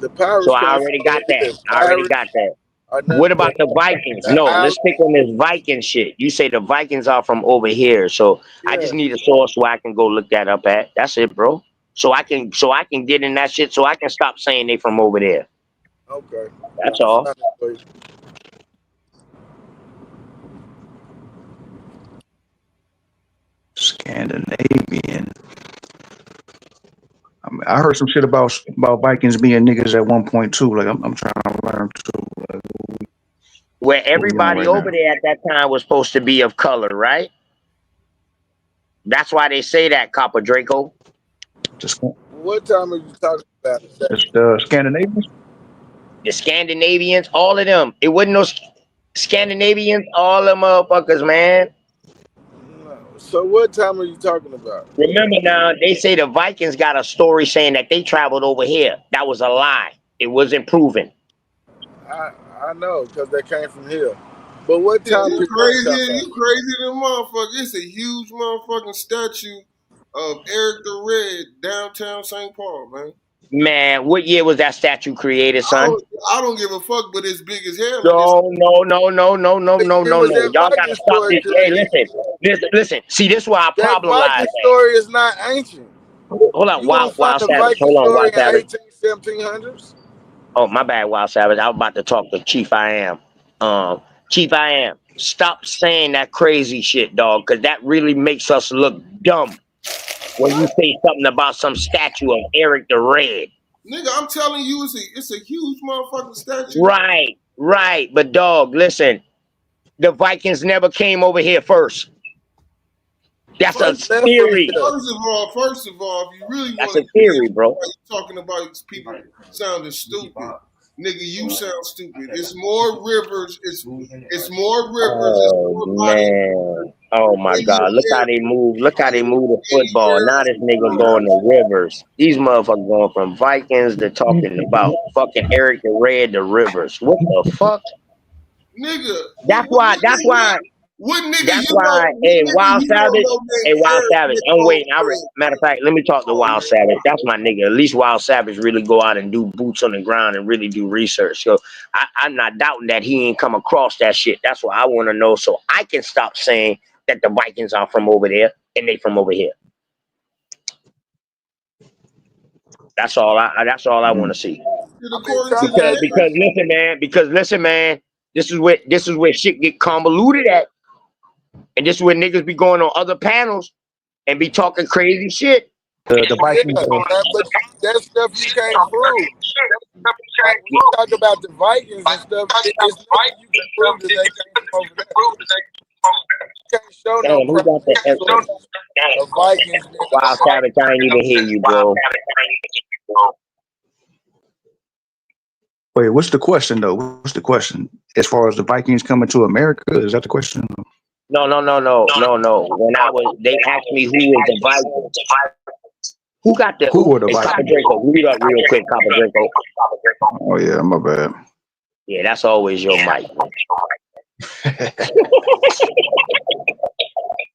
The pirates. So I already got that. What about the Vikings? No, let's pick on this Viking shit. You say the Vikings are from over here, so I just need a source where I can go look that up at. That's it, bro. So I can get in that shit. So I can stop saying they from over there. Okay. That's all. Scandinavian. I heard some shit about Vikings being niggas at one point too. Like I'm trying to learn too. Like, where everybody over there at that time was supposed to be of color, right? That's why they say that, Copper Draco. What time are you talking about? The Scandinavians? The Scandinavians, all of them. It wasn't no Scandinavians, all them motherfuckers, man. So what time are you talking about? Remember now, they say the Vikings got a story saying that they traveled over here. That was a lie. It wasn't proven. I know, because they came from here. But what time? You crazy than motherfucker. It's a huge motherfucking statue of Eric the Red downtown St. Paul, man. Man, what year was that statue created, son? I don't give a fuck, but it's big as hell. No. Y'all was that gotta Viking stop story, this. Hey, listen. See, this is why I That problematize Viking that. story is not ancient. Hold on, You won't Wild find a Savage. Viking Hold on, story Wild Savage. in 1700s. Oh, my bad, Wild Savage. I was about to talk to Chief I Am. Chief I Am, stop saying that crazy shit, dog, because that really makes us look dumb when you say something about some statue of Eric the Red. Nigga, I'm telling you, it's a huge motherfucking statue. Right. But dog, listen, the Vikings never came over here first. That's a theory. First of all, if you really want That's to a theory, bro. talking about people sounding stupid. Nigga, you sound stupid. It's more rivers. It's more rivers. Oh man. Oh my God. Look how they move. Look how they move the football. Now this nigga going to Rivers. These motherfuckers going from Vikings to talking about fucking Eric the Red to Rivers. What the fuck? Nigga. That's why. What nigga That's you why. know? Hey, Nigga Wild you don't Savage. know Hey, named Wild Eric Savage. I'm waiting. Matter of fact, let me talk to Wild Savage. That's my nigga. At least Wild Savage really go out and do boots on the ground and really do research. So I'm not doubting that he ain't come across that shit. That's what I want to know, so I can stop saying that the Vikings are from over there and they from over here. That's all I want to see. Because listen, man. This is where shit get convoluted at. And this is where niggas be going on other panels and be talking crazy shit. The Vikings. But that stuff you can't prove. Like, we talk about the Vikings and stuff. It's nothing you can prove that they came from over there. You can't show no the Vikings. Wild Savage, I ain't even hear you, bro. Wait, what's the question though? What's the question? As far as the Vikings coming to America, is that the question? No. When they asked me who is the Vikings. Who got the were the Copper Draco? Read up real quick, Copper Draco. Oh yeah, my bad. Yeah, that's always your mic.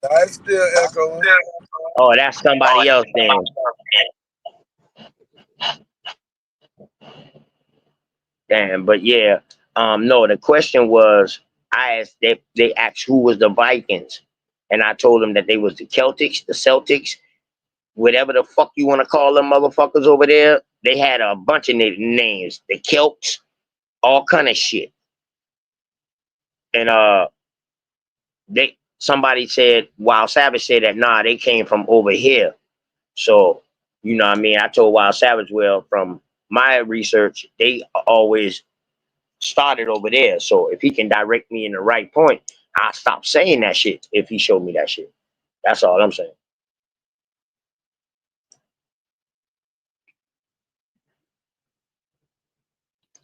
That's still echoing. Oh, that's somebody else then. Damn, but yeah. No, the question was, I asked, they asked who was the Vikings, and I told them that they was the Celtics, the Celtics, whatever the fuck you want to call them motherfuckers over there. They had a bunch of names, the Celts, all kind of shit. And somebody said, Wild Savage said that nah, they came from over here. So, you know what I mean? I told Wild Savage, well, from my research, they always started over there. So if he can direct me in the right point, I'll stop saying that shit if he showed me that shit. That's all I'm saying.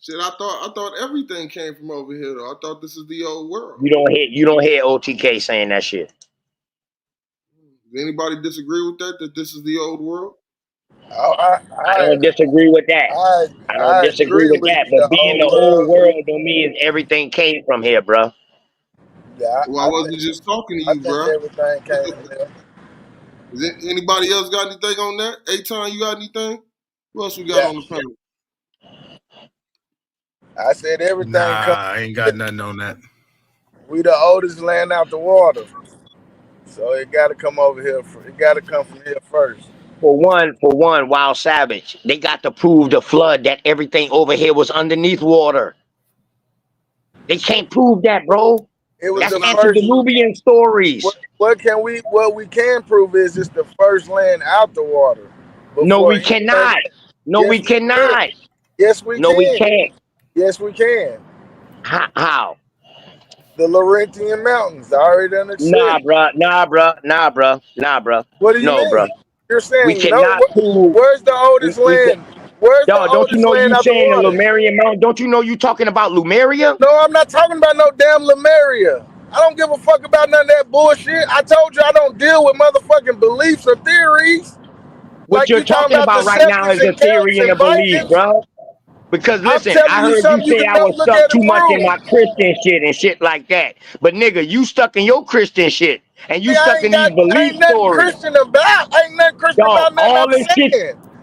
Shit, I thought everything came from over here though. I thought this is the old world. You don't hear OTK saying that shit. Does anybody disagree with that this is the old world? I don't disagree with that. I don't disagree with that. But being the old world don't mean everything came from here, bro. Yeah, I wasn't just talking to you, bro. Everything came from there. Is it, anybody else got anything on that? Aton, you got anything? Who else we got on the panel? I said everything. I ain't got nothing on that. We the oldest land out the water, so it got to come over here. It got to come from here first. For one, Wild Savage, they got to prove the flood that everything over here was underneath water. They can't prove that, bro. That's antediluvian stories. What we can prove is it's the first land out the water. No, we cannot. No, we cannot. Yes, we can. No, we can't. Yes, we can. How? The Laurentian Mountains. I already understood. Nah, bruh. What do you mean? Bruh. You're saying we cannot prove. Where's the oldest land? Where's the don't oldest you know land you out saying the the water? Lumerian Mountain? Don't you know you talking about Lumeria? No, I'm not talking about no damn Lemuria. I don't give a fuck about none of that bullshit. I told you I don't deal with motherfucking beliefs or theories. What you're talking about right now is a theory and a belief, bro. Because listen, I heard you say I was stuck too much in my Christian shit and shit like that. But nigga, you stuck in your Christian shit and you stuck in these belief stories. Ain't nothing Christian about nothing I'm saying.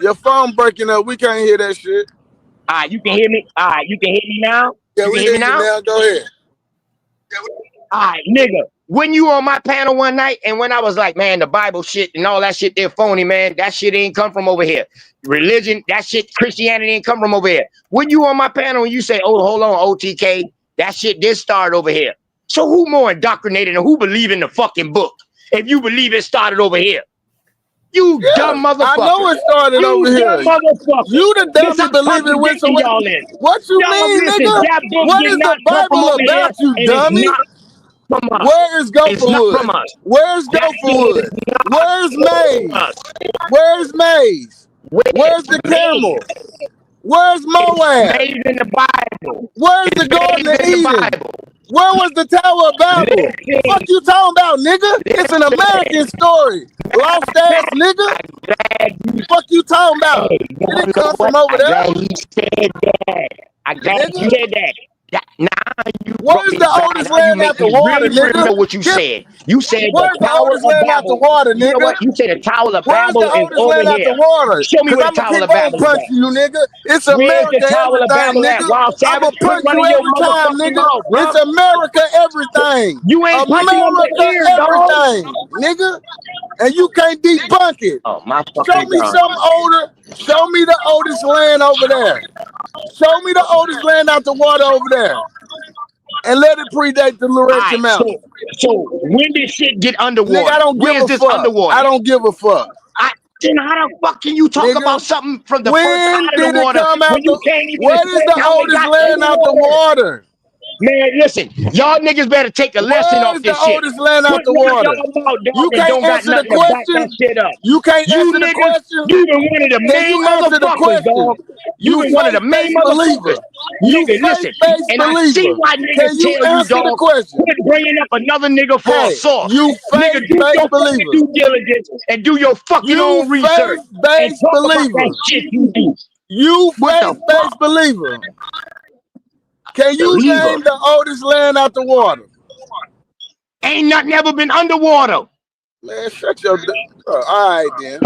Your phone breaking up. We can't hear that shit. All right, you can hear me. All right, you can hear me now. Yeah, You we can hear hear me you now. now. Go ahead. All right, nigga. When you on my panel one night, and when I was like, man, the Bible shit and all that shit, they're phony, man. That shit ain't come from over here. Religion, that shit, Christianity ain't come from over here. When you on my panel and you say, oh, hold on, OTK, that shit did start over here. So who more indoctrinated and who believe in the fucking book? If you believe it started over here. You dumb motherfucker. I know it started you over dumb here. Motherfucker. You the dummy Listen, believe it went somewhere. y'all in. What you Dog, mean, listen, nigga? that book What did is the not come from Bible over here, about, you and dummy? it's not from us. Where is It's not Gopherwood? from us. Where's That shit Gopherwood? is not Where's from Maze? us. Where's Maze? Where's the camel? Where's Moab? Made in the Bible. Where's the Garden of in the Eden? Bible. Where was the Tower of Babel? Fuck you talking about, nigga? It's an American story. Lost ass nigga. Fuck you talking about? It didn't come from over there. I'm glad he said that. I'm glad you said that. Now you Where's the oldest land out the water, nigga? remember what you said. You said Where's the the Tower oldest of land out the Babel. water, You know nigga? what? You said the Tower of Where's Babel the is oldest over land out here. the water? Show me Cause where the I'ma Tower keep of on Babel is at. punching you, nigga. It's Where's America the Tower of everything, Babel at? nigga. Wild I'ma Savage, quit punch you running your every time, motherfucking nigga. mouth, bro. It's America everything. You ain't punching on the America ear, dog. everything, nigga. And you can't debunk it. Oh, my Show fucking me God. something older. Show me the oldest land over there. Show me the oldest land out the water over there. And let it predate the Laurentian Mountain. So when did shit get underwater? Nigga, I don't give Where's a this fuck. underwater? I don't give a fuck. Then how the fuck can you talk Nigga, about something from the when first out of did the it water come out when you the? can't even What is explain the how it oldest got land in the out the water? water? Man, listen, y'all niggas better take a lesson off Where's this the shit. oldest land out Quit the running water? y'all mouth, dog, You and can't don't got answer the nothing to back that question. shit up. You can't You answer the niggas, question. you been one of the Can you main answer the motherfuckers, question? dog. You You been one of the main faith-based motherfuckers. believer. You Nigga, listen, faith-based and I see believer. why Can niggas you tell you, answer the dog, question? quit bringing up another nigga for a Hey, source. you Nigga, do faith-based your fucking believer. due diligence and do your fucking You own research and faith-based talk about believer. that shit you do. You What the fuck? faith-based believer. Can you Believer. name the oldest land out the water? Ain't nothing ever been underwater. Man, shut your. All right then.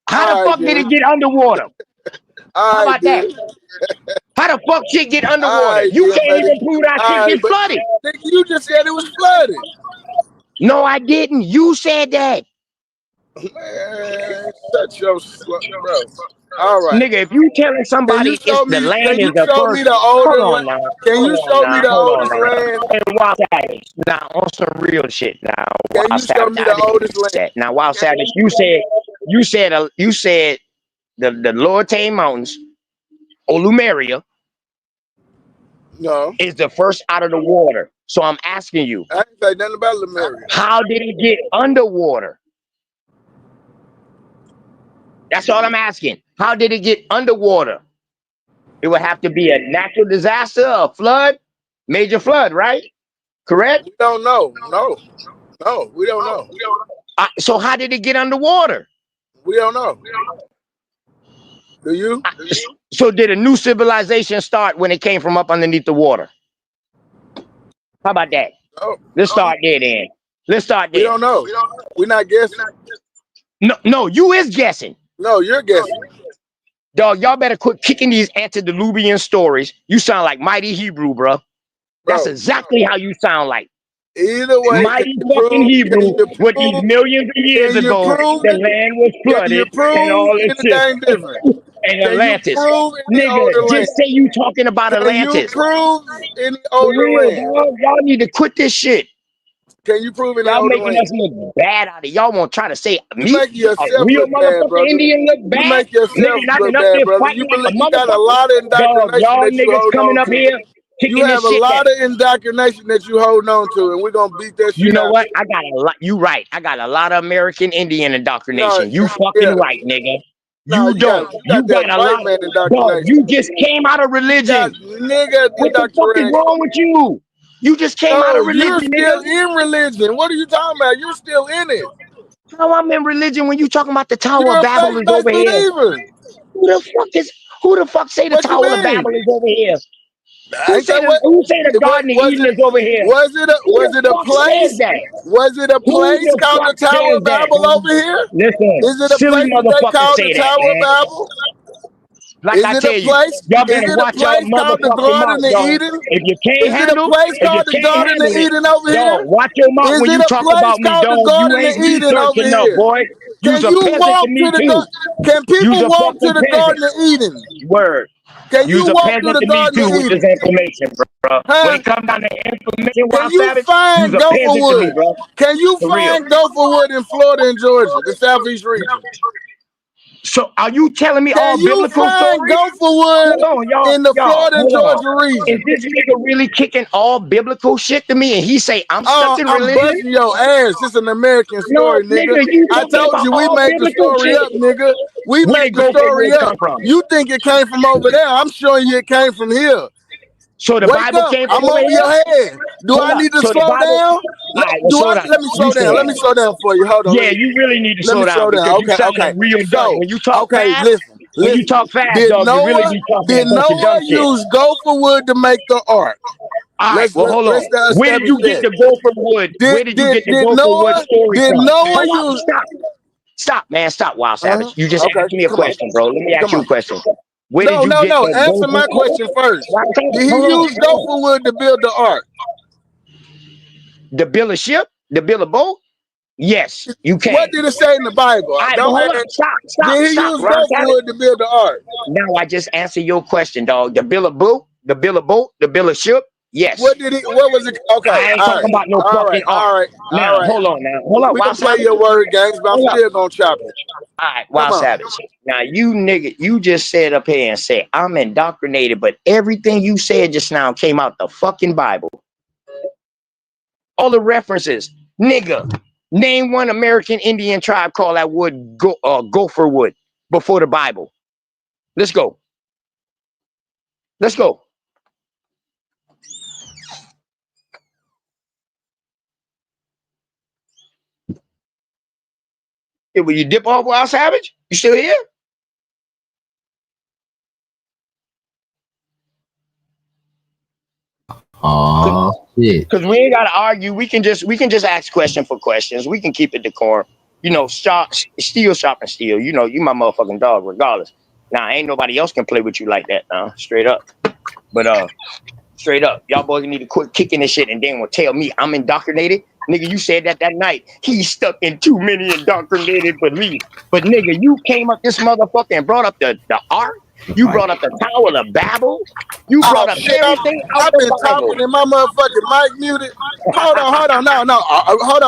How the All right, fuck did then. it get underwater? All How right about that? then. How the fuck shit get All underwater? right, You then, can't buddy. even prove that All shit right, get but flooded. nigga, you just said it was flooded. No, I didn't. You said that. Man, shut your bro. All right. Nigga, if you telling Can somebody you it's show the me? land Can is you the show first. me the Hold older? on now. Can you show me the Hold on oldest now. land? And Wild Savage. Now on some real shit now. Can Wild you show Savage. me the oldest land? Now Wild Savage, you said the Lower Tane Mountains, Olumeria, No, is the first out of the water. So I'm asking you, I didn't say nothing about Lemuria. how did it get underwater? That's all I'm asking. How did it get underwater? It would have to be a natural disaster, a flood, major flood, right? Correct? We don't know. No, we don't know. So how did it get underwater? We don't know. Do you? So did a new civilization start when it came from up underneath the water? How about that? No. Let's start there then. Let's start there. We don't know. We're not guessing. No, you is guessing. No, you're guessing. Dog, y'all better quit kicking these antediluvian stories. You sound like Mighty Hebrew, bro. That's exactly how you sound like. Either way, Mighty fucking Hebrew with these millions of years ago, the land was flooded and all this shit. anything different? And Can Atlantis. you prove any older Nigga, land? just say you talking about Can you Atlantis. prove any For older real, land? dog. Y'all need to quit this shit. Can you prove any Y'all older making land? us look bad out of y'all. Want to try to say You me, make a yourself real look bad, motherfucking brother. Indian, look You bad? make yourself Nigga, I've look been up bad, there brother. fighting like a You got a motherfucker. lot of Dog, indoctrination y'all that you niggas hold coming on up to. here kicking You this have a shit lot down. of indoctrination that you holding on to, and we're gonna beat that You shit know out what? you. I got a lot. You right. I got a lot of American Indian No, indoctrination. You fucking yeah. right, nigga. No, You don't. you got that got a white lot. man Dog, indoctrination. you just came out of You got religion. nigga What the fuck is indoctrination. wrong with you? You just came out No, of religion, you're still nigga. in religion. What are you talking about? You're still in it. How I'm in religion when you talking about the Tower You're of a Babel is faith-based over here? believer. Who the fuck say the What you Tower of mean? Babel is over here? Ain't that what? Who say the Garden of Eden is over here? Was it a Fuck place? says that? Was it a Who place the called the fuck Tower says of that? Babel over here? Listen, Is it a silly place that they motherfuckers call say the that, Tower of man. Babel? Like Is I it tell a you, place? y'all Is better it a watch your place called the motherfucking mouth, Garden of dog. Eden? If you can't Is it a handle, place if you called the can't Garden handle of it, Eden over here? dog, watch your mouth Is when it you a talk place about me, called the dog. You Garden of ain't Eden over researching enough, here? boy. You's Can a you peasant walk to to me the too. Can You's people a walk to fucking the peasant. Garden of Eden? Word. Can you You's a walk to peasant the to me Garden too of with this Eden? information, bro. When Huh? it comes down to information, Can Wild you Savage, you's find a peasant to me, Gopherwood? bro. Can you For real. find Gopherwood in Florida and Georgia, the Southeast region? So are you telling me all Can you biblical find stories? Gopherwood Hold on, y'all. in the Florida and Hold on. Georgia region? Is this nigga really kicking all biblical shit to me? And he say I'm stuck in I'm religion? busting your ass. It's an American No, story, nigga. nigga, you I talking told about you we all made the biblical story shit. up, nigga. We Where made did the story Gopherwood come up. from? You think it came from over there? I'm showing you it came from here. So the Wake Bible up. came from I'm over over here? your head. Do Hold I up. need to So the slow Bible. down? All right, well, slow down. Let me slow You down. slow Let me down. slow down for you. Hold on. Yeah, you really need to Let slow me down slow down. because you Okay, sounding okay. real dumb. So, When you talk okay, fast, when you listen. talk fast, Did dog, you really Noah be talking a bunch of dumb shit. use gopher to make the ark? All right, well, hold on. Let's Where did establish you get that. the Gopher Wood? Where did you get the Did Gopher Wood Noah story from? Noah Hold up, use? stop. Stop, man. Stop, Wild Savage. You just Okay, asked me a come on, question, bro. Let me ask come you a on. question. Where did No, you no, get no. the Answer Gopher? my question first. Wild Savage, Did he hold on. use gopher to build the ark? The bill of ship? The bill of boat? Yes, you can. What did it say in the Bible? All right, but Don't. hold up. Did he Stop, use Wild Savage. gopher to build the ark? Now I just answered your question, dog. The bill of boat, the bill of boat, the bill of ship. Yes. What was it? Okay, I ain't talking about no fucking art. Now, hold on now. Hold up, We can Wild play Savage. your word games, but I'm Hold up. still gonna chop it. All right, Come Wild on. Savage. Now, you nigga, you just said up here and said, I'm indoctrinated, but everything you said just now came out the fucking Bible. All the references. Nigga, name one American Indian tribe called that wood gopher wood before the Bible. Let's go. Let's go. Hey, will you dip off, Wild Savage? You still here? Oh shit. Because we ain't gotta argue. We can just ask question for questions. We can keep it decorum. You know, steal, shop, and steal. You know, you my motherfucking dog, regardless. Now, ain't nobody else can play with you like that now. Straight up. But straight up, y'all boys need to quit kicking this shit and then will tell me I'm indoctrinated. Nigga, you said that night. He's stuck in too many indoctrinated beliefs. But nigga, you came up this motherfucker and brought up the ark. You brought up the Tower of Babel. You Oh brought up shit! everything out I've the been Bible. talking and my motherfucking mic muted. Hold on. No.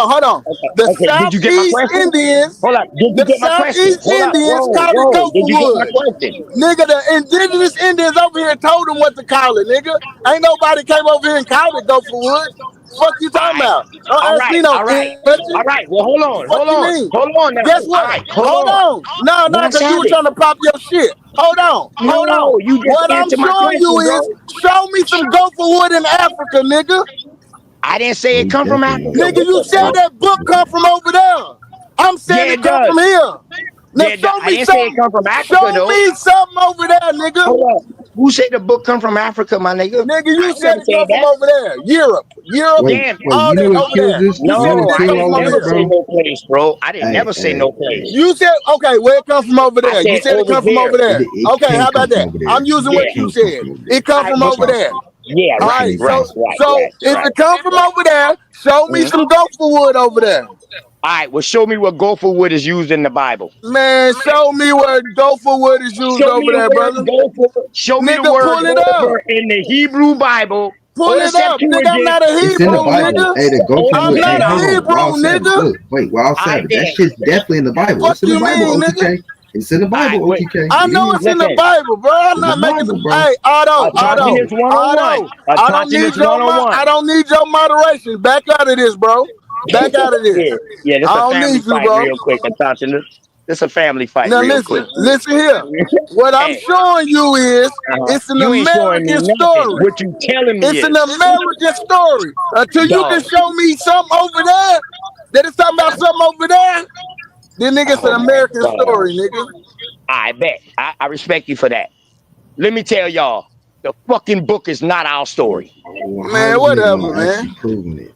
Hold on. The Okay, did you get my Southeast question? Indians. Hold up, did you The get my question? Southeast Hold up, Indians called it whoa, did you get my gopher question? Nigga, the indigenous Indians over here told them what to call it, nigga. Ain't nobody came over here and called it gopher Fuck you talking about? Don't All ask me no question. right. Well, hold Fuck you mean? on now. Guess All what? right, Hold on. No, One because you were Savage. trying to pop your shit. Hold on. No, you just What I'm answered my showing question, you bro. is, show me some gopher in Africa, nigga. I didn't say it come from Africa. Nigga, What you the said fuck? that book come from over there. I'm saying Yeah, it it come does. from here. Now Yeah, show I me didn't say it something. come from Africa, Show though. me something over there, nigga. Hold up. Who said the book come from Africa, my nigga? Nigga, I you ain't said never it said come from that. over there. Europe, Wait, all you know that what over kills there. this? You You know said No, what that I kill come ain't from all over this, never here. say bro? no place, bro. I didn't Hey, never say hey, no place. hey. You said, okay, where it come from over I there? You said said it over come from there. over there. It Okay, how can't come about from that? over there. I'm using Yeah. what It you can't come said. from over there. It come All right, from but over there. yeah, All It right, right, can't right, come. so if right. it come from over there, show me some gopher over there. All right, well, show me what gopher wood is used in the Bible. Man, show me where gopher is used Show over me the there, word brother. gopher. Show me the Nigga, word pull it up. gopher in the Hebrew Bible Pull or the it up. Nigga, I'm Septuagint not a It's in the Hebrew, or Bible. nigga. Hey, the Gopher I'm Wood. okay, Hey, not a hold on. Wild Hebrew, Savage. nigga. Look, wait, Wild I Savage. That then. shit's definitely in the Bible. Fuck It's in the you Bible, mean, nigga? OTK. It's in the All right, Bible, wait. OTK. I It know is. it's in the Listen, Bible, bro. I'm It's in not the making. Bible, bro. Hey, Autonomous 101. I don't Autonomous need your 101. I don't need your moderation. Back out of this, bro. Back out of this. Yeah, this I a don't family need you, fight bro. real quick, Autonomous. This a family fight Now real quick. listen here. What I'm Hey, showing you is it's an you ain't showing me American nothing. story. What you telling me It's an is, American story. Until you dog. can show me something over there, that it's talking about something over there, then nigga, it's an Oh my American God. story, nigga. I bet. I respect you for that. Let me tell y'all, the fucking book is not our story. Well, how Man, is a nigga whatever, gonna man. actually proving it?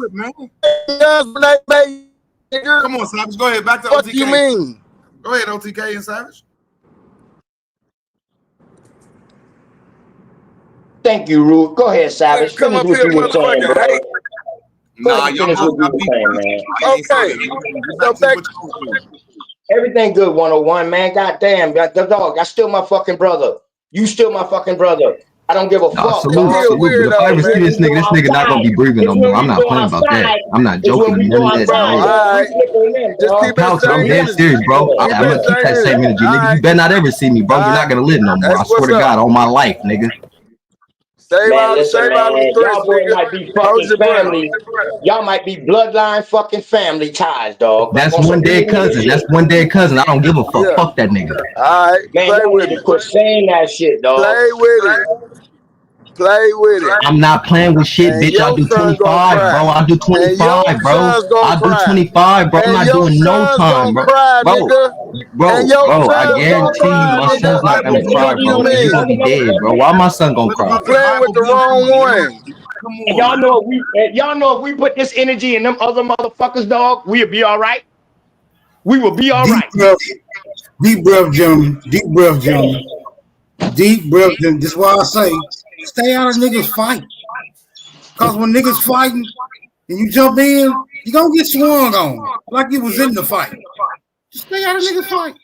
do it, man. Guns when they made. Nigga. Come on, Savage. Go ahead. Back to What OTK. do you mean? Go ahead, OTK and Savage. Thank you, Rude. Go ahead, Savage. Come Finish up what here, you were saying, motherfucker. bro. Hey, Nah, y'all Finish what you were saying, man. okay. So back. Everything good, 101, man. Goddamn, the dog. I still my fucking brother. You still my fucking brother. I don't give a fuck. Salute, dog. salute. But if I ever see this nigga not gonna be breathing no more. I'm not playing about that. I'm not joking or none of that, dog. Just keep it Couch, I'm dead serious, bro. I'm gonna keep that same energy, nigga. You better not ever see me, bro. You're not gonna live no more. I swear to God, on my life, nigga. Save Man, out listen, the man. threats, Y'all boys nigga. might be fucking family. Y'all might be bloodline fucking family ties, dog. That's one dead cousin. That's one dead cousin. I don't give a fuck. Yeah. Fuck that nigga. All right, Man, play y'all with need it. to quit saying that shit, dog. Play with it. Play with it. I'm not playing with shit, And bitch. I your do son 25, gonna bro. I do cry. And 25, your bro. son's gonna I do cry. 25, bro. I'm And not your doing no son's time, gonna bro. cry, Bro, nigga. bro, And your bro. I son's gonna guarantee you, cry, my nigga. son's not gonna cry, What do you bro. He's gonna be mean? dead, bro. Why my son gonna What cry? about You the playing with Bible the wrong one. Come And on, y'all man. know if we put this energy in them other motherfuckers, dog, we'll be all right. We will be all right. Deep breath, gentlemen. Deep breath, gentlemen. Deep breath, gentlemen. This is why I say, stay out of niggas fight. Cause when niggas fighting and you jump in, you gonna get swung on like you was in the fight. Just stay out of niggas fight.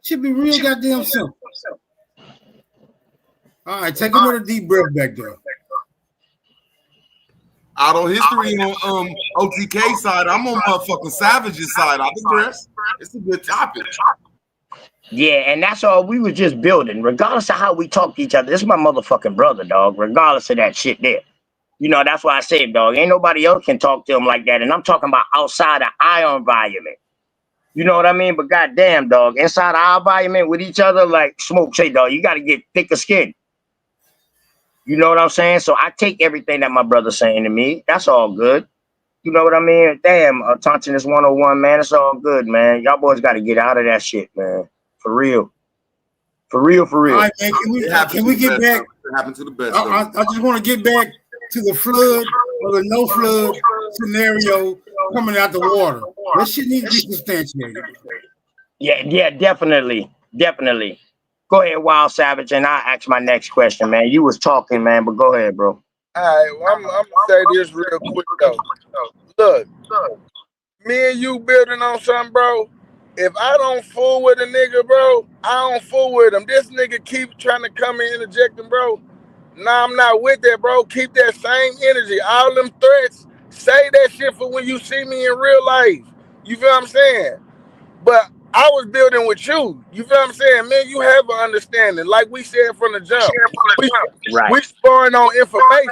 Should be real goddamn simple. All right, take another deep breath back there. Auto history on OTK side. I'm on motherfucking Savage's side. I digress. It's a good topic. Yeah, and that's all we was just building, regardless of how we talk to each other. This is my motherfucking brother, dog. Regardless of that shit there. You know, that's why I said, dog, ain't nobody else can talk to him like that. And I'm talking about outside of our environment. You know what I mean? But goddamn, dog, inside our environment with each other, like Smoke say, dog, you got to get thicker skin. You know what I'm saying? So I take everything that my brother's saying to me. That's all good. You know what I mean? Damn, Tonton is 101, man. It's all good, man. Y'all boys got to get out of that shit, man. For real. For real, for real. All right, man. Can we get back? It happened to the best. I just want to get back to the flood or the no flood scenario coming out the water. That shit needs to be substantiated. Yeah, definitely. Definitely. Go ahead, Wild Savage, and I'll ask my next question, man. You was talking, man, but go ahead, bro. All right, well, I'm gonna say this real quick though. Look, me and you building on something, bro. If I don't fool with a nigga, bro, I don't fool with him. This nigga keep trying to come and interject him, bro. Nah, I'm not with that, bro. Keep that same energy. All them threats, say that shit for when you see me in real life. You feel what I'm saying? But I was building with you. You feel what I'm saying? Man, you have an understanding. Like we said from the jump. We sparring on information.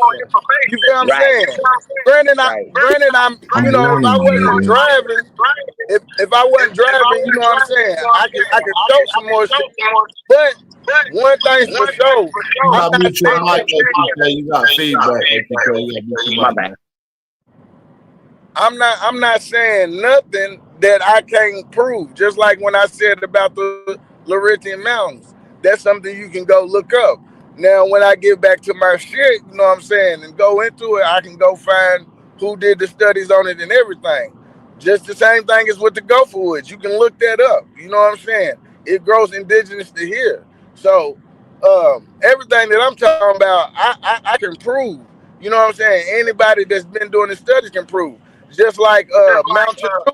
You feel what I'm saying? Granted, I'm you know, if I wasn't driving, if I wasn't driving, you know what I'm saying? I could show some more shit. But one thing's for sure. You got feedback. I'm not saying nothing that I can't prove. Just like when I said about the Laurentian Mountains, that's something you can go look up. Now, when I get back to my shit, you know what I'm saying, and go into it, I can go find who did the studies on it and everything. Just the same thing as with the gopher woods. You can look that up. You know what I'm saying? It grows indigenous to here. So everything that I'm talking about, I can prove. You know what I'm saying? Anybody that's been doing the studies can prove. Just like Mount Chatruta.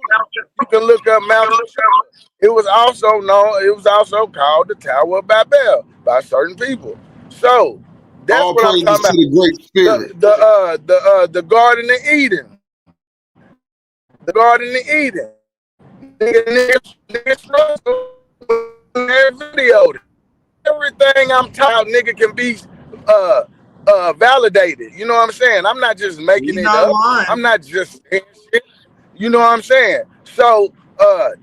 You can look up Mount Chatruta. It was also called the Tower of Babel by certain people. So that's all what I'm praises talking about. to the Great Spirit. The Garden of Eden. The Garden of Eden. Nigga struggle video. Everything I'm taught, nigga, can be validated. You know what I'm saying? I'm not just making it up. I'm not just saying shit. You know what I'm saying? So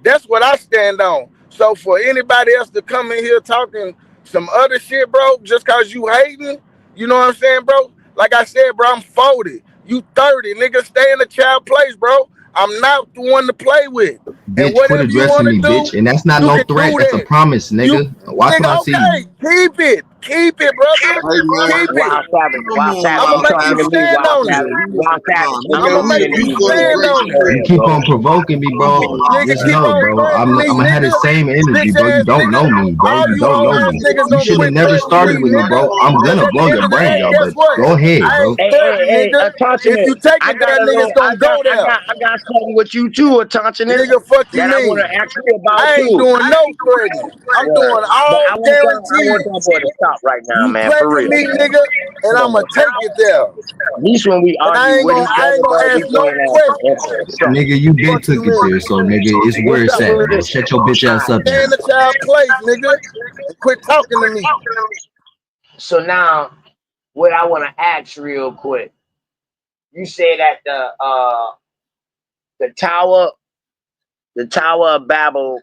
that's what I stand on. So for anybody else to come in here talking some other shit, bro, just cause you hating, you know what I'm saying, bro? Like I said, bro, I'm 40. You 30, nigga. Stay in the child place, bro. I'm not the one to play with. Bitch, quit addressing me, bitch. And that's not no threat. That's a promise, nigga. Watch what I see. Keep it, brother. Keep it. I'm gonna make you stand on it. I'm gonna make you stand on it. You keep on provoking me, bro. Just know, bro. I'm gonna have the same energy, bro. You don't know me, bro. You don't know me. You should have never started with me, bro. I'm gonna blow your brain, y'all. But go ahead, bro. Hey, if you take it there, niggas gonna go there. I got something with you too, Tonton. Nigga, fuck you that mean? I want to ask you about I ain't too. doing no threatening. I'm doing all guaranteed. I want that boy to stop right now, You man. For real. me, nigga, and I'ma take it there. At least when we argue, I ain't gonna ask no questions. Nigga, you been took it there, so nigga, it's where it's at, bro. Shut your bitch ass up. Stay in the child place, nigga, and quit talking to me. So now, what I want to ask real quick, you say that the Tower of Babel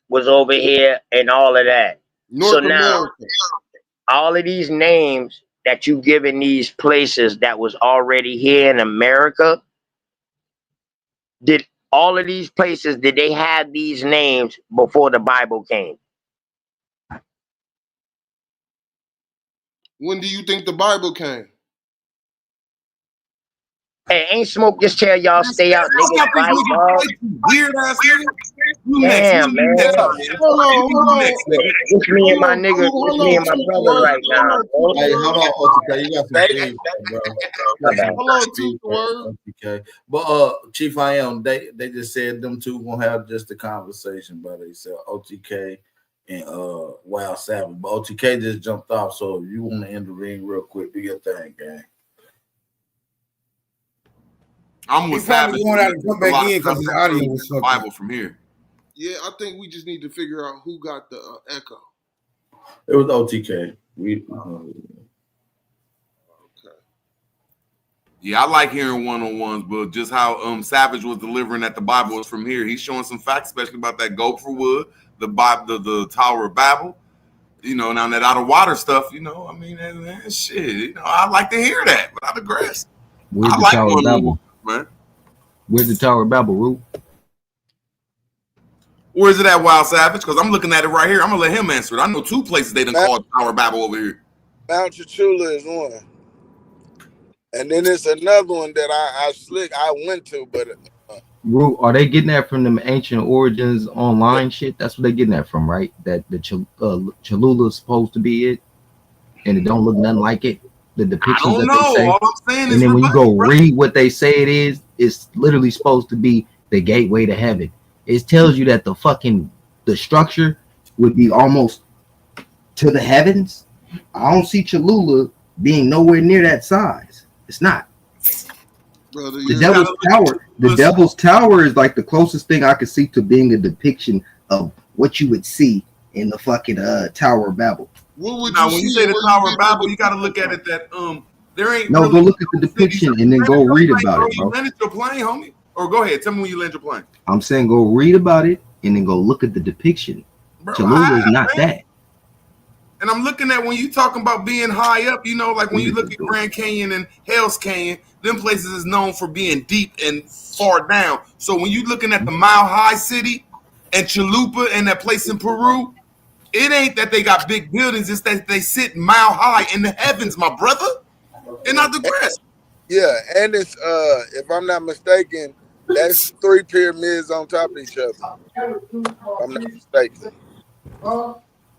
was over here and all of that. North so now, America. all of these names that you given these places that was already here in America, did all of these places, did they have these names before the Bible came? When do you think the Bible came? Hey, ain't Smoke just tell y'all stay out niggas fight, dog. Weird ass nigga. Damn, man. Hold on. It's me and my nigga. It's me and my brother right now. Hey, hold on, OTK. You got some things, bro. Hold on, OTK. But Chief I Am, they just said them two gonna have just a conversation, brother. They said OTK and Wild Savage. But OTK just jumped off, so if you want to end the ring real quick, do your thing, gang. I'm with Savage. Going out and come back in because his audio was fucking. Bible from here. Yeah, I think we just need to figure out who got the echo. It was OTK. Yeah, I like hearing one-on-ones, but just how Savage was delivering that the Bible was from here. He's showing some facts, especially about that gopher wood, the Bible, the Tower of Babel. You know, now that out of water stuff, you know, I mean, shit, you know, I like to hear that, but I digress. Where's I the like Tower of Babel? man. Where's the Tower of Babel, Rue? Where's it at, Wild Savage? Because I'm looking at it right here. I'm gonna let him answer it. I know 2 places they done called Tower of Babel over here. Mount Chachula is one, and then there's another one that I went to, but Rue, are they getting that from them ancient origins online shit? That's what they're getting that from, right? That the Cholula is supposed to be it, and it don't look nothing like it. The depictions that they say. All I'm saying is, and then when you go read what they say it is, it's literally supposed to be the gateway to heaven. It tells you that the structure would be almost to the heavens. I don't see Cholula being nowhere near that size. It's not. Brother, The Devil's Tower. The Devil's Tower is like the closest thing I could see to being a depiction of what you would see in the fucking Tower of Babel. Now, when you say the Tower of Babel, you got to look at it that there ain't. No, go look at the depiction and then go read about it, You bro. landed your plane, homie. Or go ahead, tell me when you land your plane. I'm saying go read about it and then go look at the depiction. Cholula is not that. And I'm looking at when you talking about being high up, you know, like when you look at Grand Canyon and Hell's Canyon, them places is known for being deep and far down. So when you looking at the Mile High City and Chalupa and that place in Peru, it ain't that they got big buildings, it's that they sit mile high in the heavens, my brother. And I digress. yeah, and it's if I'm not mistaken, that's 3 pyramids on top of each other. If I'm not mistaken.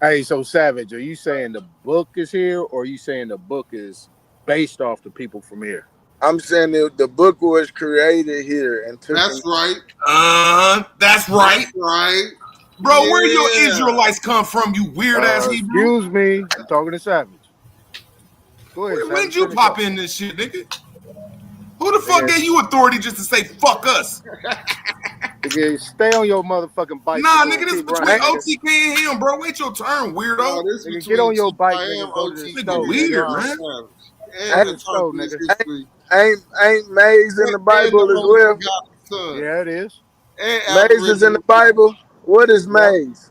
Hey, so Savage, are you saying the book is here, or are you saying the book is based off the people from here? I'm saying the book was created here and took. That's right. That's right. That's right. Bro, where your Israelites come from, you weird ass Hebrew? Excuse me, I'm talking to Savage. Go ahead. When did you pop in this shit, nigga? Who the fuck gave you authority just to say fuck us? Nigga, stay on your motherfucking bike. Nah, nigga, this is between OTK and him, bro. Wait your turn, weirdo. No, this Nigga, get on your bike, nigga. Go to the Nigga, stove, weird, nigga. man. At the stove, nigga. Ain't maize in the Bible as well? Yeah, it is. Maize is in the Bible. What is maize?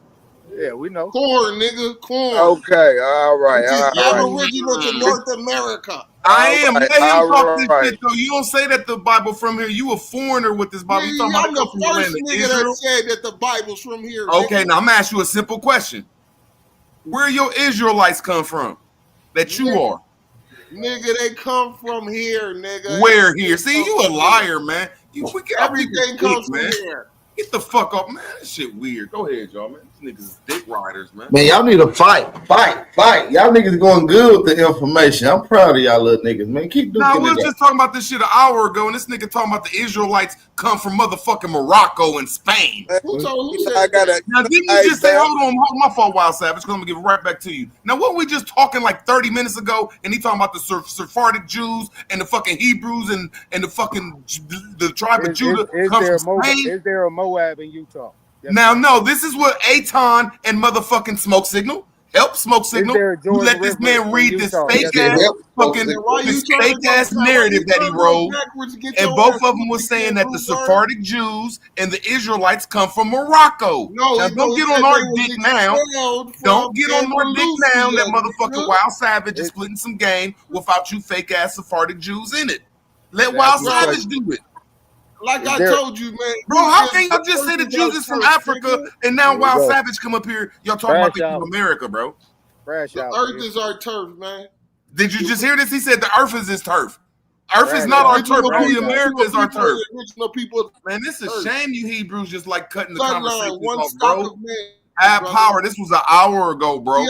Yeah, we know. Corn, nigga, corn. Okay, all right, all right. Aboriginal to North America. I am. Right, Let him talk this right. shit, though. You don't say that the Bible from here. You a foreigner with this Bible. You talking I'm about the first nigga that said that the Bible's from here. Okay, nigga. now I'm gonna ask you a simple question. Where your Israelites come from? That you are? Nigga, they come from here, nigga. Where here? See, you a liar, man. Everything comes from man. here. Get the fuck up, man. This shit weird. Go ahead, y'all, man. These niggas is dick riders, man. Man, y'all need to fight. Y'all niggas going good with the information. I'm proud of y'all little niggas, man. Keep doing Nah, we was that. just talking about this shit an hour ago, and this nigga talking about the Israelites come from motherfucking Morocco and Spain. Who told you? I gotta. Now, didn't you just say, hold on, my fault, Wild Savage, because I'm gonna give it right back to you. Now, what we just talking like 30 minutes ago, and he talking about the Sephardic Jews and the fucking Hebrews and the fucking the tribe of Judah come from Spain? Is there a Moab in Utah? Yes. Now, no, this is what Aton and motherfucking Smoke Signal help Smoke Signal. there a You Jordan let this River man in read this Utah? fake Yes, ass fucking this fake ass narrative that he wrote, and both of them was saying that the Sephardic Jews and the Israelites come from Morocco. No, now, don't get on our dick now. Don't get on our dick now. That motherfucker Wild Savage is splitting some game without you fake ass Sephardic Jews in it. Let Wild Savage do it. Like I told you, man. Bro, how can y'all just say the Jews is from Africa and now Wild Savage come up here? Y'all talking about people from America, bro. The earth is our turf, man. Did you just hear this? He said the earth is his turf. Earth is not our turf. Only America is our turf. Man, this is a shame you Hebrews just like cutting the conversation off, bro. Ad Power, this was an hour ago, bro.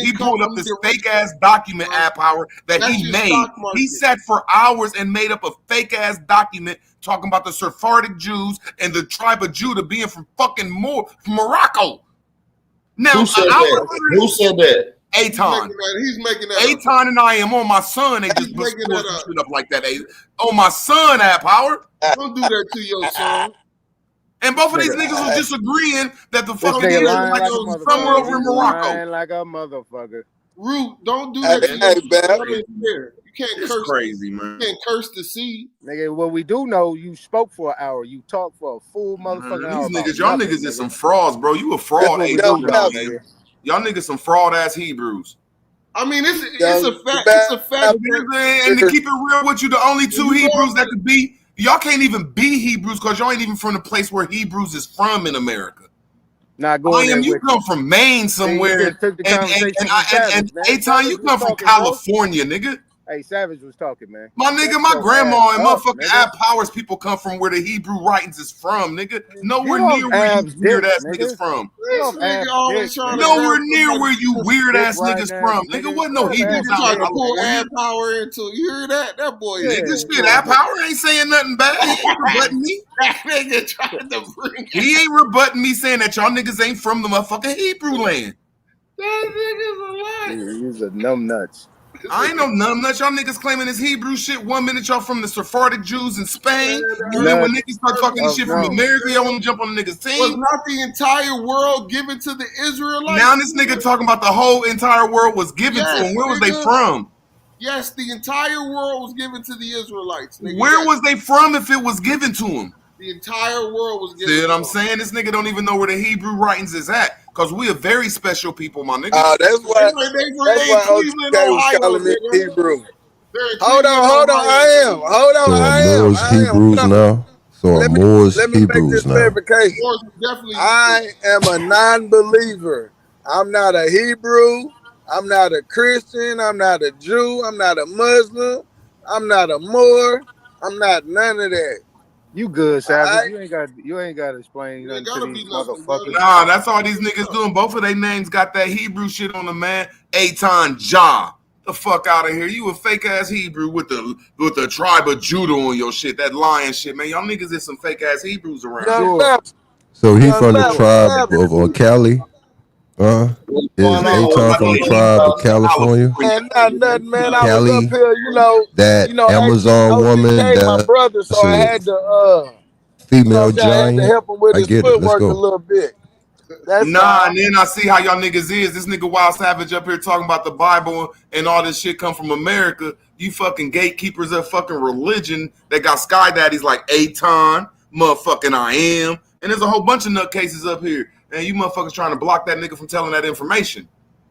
He pulled up this fake ass document, Ad Power, that he made. He sat for hours and made up a fake ass document talking about the Sephardic Jews and the tribe of Judah being from fucking Morocco. Now, Who said that? Who said that? Aton. He's making that. Aton and I am on my son. They just put shit up like that. On my son, Ad Power. Don't do that to your son. And both of these niggas was just agreeing that the fucking Israelites was somewhere over in Morocco. Lying like a motherfucker. Root, don't do that to your son. You can't It's curse. crazy, man. You can't curse the seed. Nigga, what we do know, you spoke for an hour. You talked for a full motherfucking Man, hour. these about niggas, y'all nothing, niggas is nigga. some frauds, bro. You a That's fraud, what we A do know, man. nigga. Y'all niggas some fraud ass Hebrews. I mean, it's a fact. It's a fact. And to keep it real with you, the only two Hebrews that could be, y'all can't even be Hebrews because y'all ain't even from the place where Hebrews is from in America. Not going there You with come from Maine somewhere, just took the conversation from Savage, man. Aton, you Savage was come from talking, bro. California, nigga. Hey, Savage was talking, man. My nigga, Shut my your grandma ass and up, motherfucking nigga. Ab Powers people come from where the Hebrew writings is from, nigga. Nowhere Get off near where you Ab's weird dick, ass nigga. niggas from. Get off Nigga Ab's always dick, trying to nigga. Nowhere near where you weird Dick ass riding niggas ass from. nigga. Nigga, wasn't Get no off Nigga Hebrews Ab's out tried in to pull California. Ab Power into it. You hear that? That boy. Yeah. Nigga, shit, Ab Power ain't saying nothing bad. He ain't rebutting me. That nigga tried to bring. He ain't rebutting me saying that y'all niggas ain't from the motherfucking Hebrew land. That nigga's a lie. You's a numb nuts. I ain't no numbnuts. Y'all niggas claiming this Hebrew shit. 1 minute y'all from the Sephardic Jews in Spain, and then when niggas start talking this shit from America, y'all want to jump on the niggas' Was team. not the entire world given to the Israelites? Now this nigga talking about the whole entire world was given to him. Where was they nigga. from? Yes, the entire world was given to the Israelites. Nigga. Where Yes. was they from if it was given to them? The entire world was given See what to I'm them. saying? This nigga don't even know where the Hebrew writings is at. Because we are very special people, my nigga. That's why They in Cleveland, OTK was Ohio, calling me nigga. Hebrew. They're in Hold Cleveland, on. Ohio. I am. Hold on. So are I am. Moors Hebrews now? So are Moors Let me make Hebrews this now? clarification. Moors is definitely I am a non-believer. I'm not a Hebrew. I'm not a Christian. I'm not a Jew. I'm not a Muslim. I'm not a Moor. I'm not none of that. You good, Savage. Alright? You ain't got to explain nothing to these motherfuckers. Nah, that's all these niggas doing. Both of their names got that Hebrew shit on them, man. Aton Jah. The fuck out of here. You a fake ass Hebrew with the tribe of Judah on your shit. That lion shit, man. Y'all niggas is some fake ass Hebrews around. Sure. So he from the tribe of Cali? Is Aton from the tribe of California? And not nothing, man. I was Cali, up here, that asking Amazon woman OTK, my brother, that's so I a had to female I had to giant. help him with I his get it. Let's footwork a go. little bit. That's Nah, all. and then I see how y'all niggas is. This nigga Wild Savage up here talking about the Bible and all this shit come from America. You fucking gatekeepers of fucking religion that got sky daddies like Aton, motherfucking I Am, and there's a whole bunch of nutcases up here. And you motherfuckers trying to block that nigga from telling that information.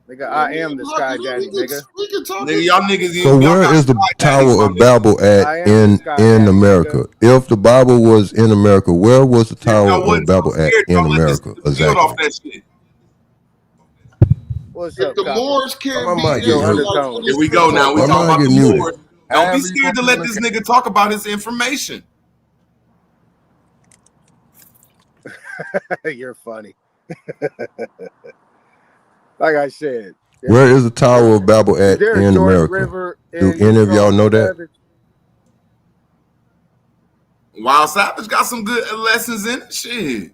Nigga, I am the Sky Daddy, nigga. We can talk. Nigga, y'all niggas. So where is the Tower of Babel at in America? If the Bible was in America, where was the Tower of Babel at in America? Off Exactly. that shit. What's If up, the Copper? Moors can't My be mind get muted. Israelites, Here we go now. We My talking mind about get the muted. Moors. Don't be scared to let this nigga talk about his information. You're funny. Like I said. Where is the Tower of Babel at there a in Jordan America? River Do in any of Utah, y'all know that? Savage? Wild Savage got some good lessons in it. Shit.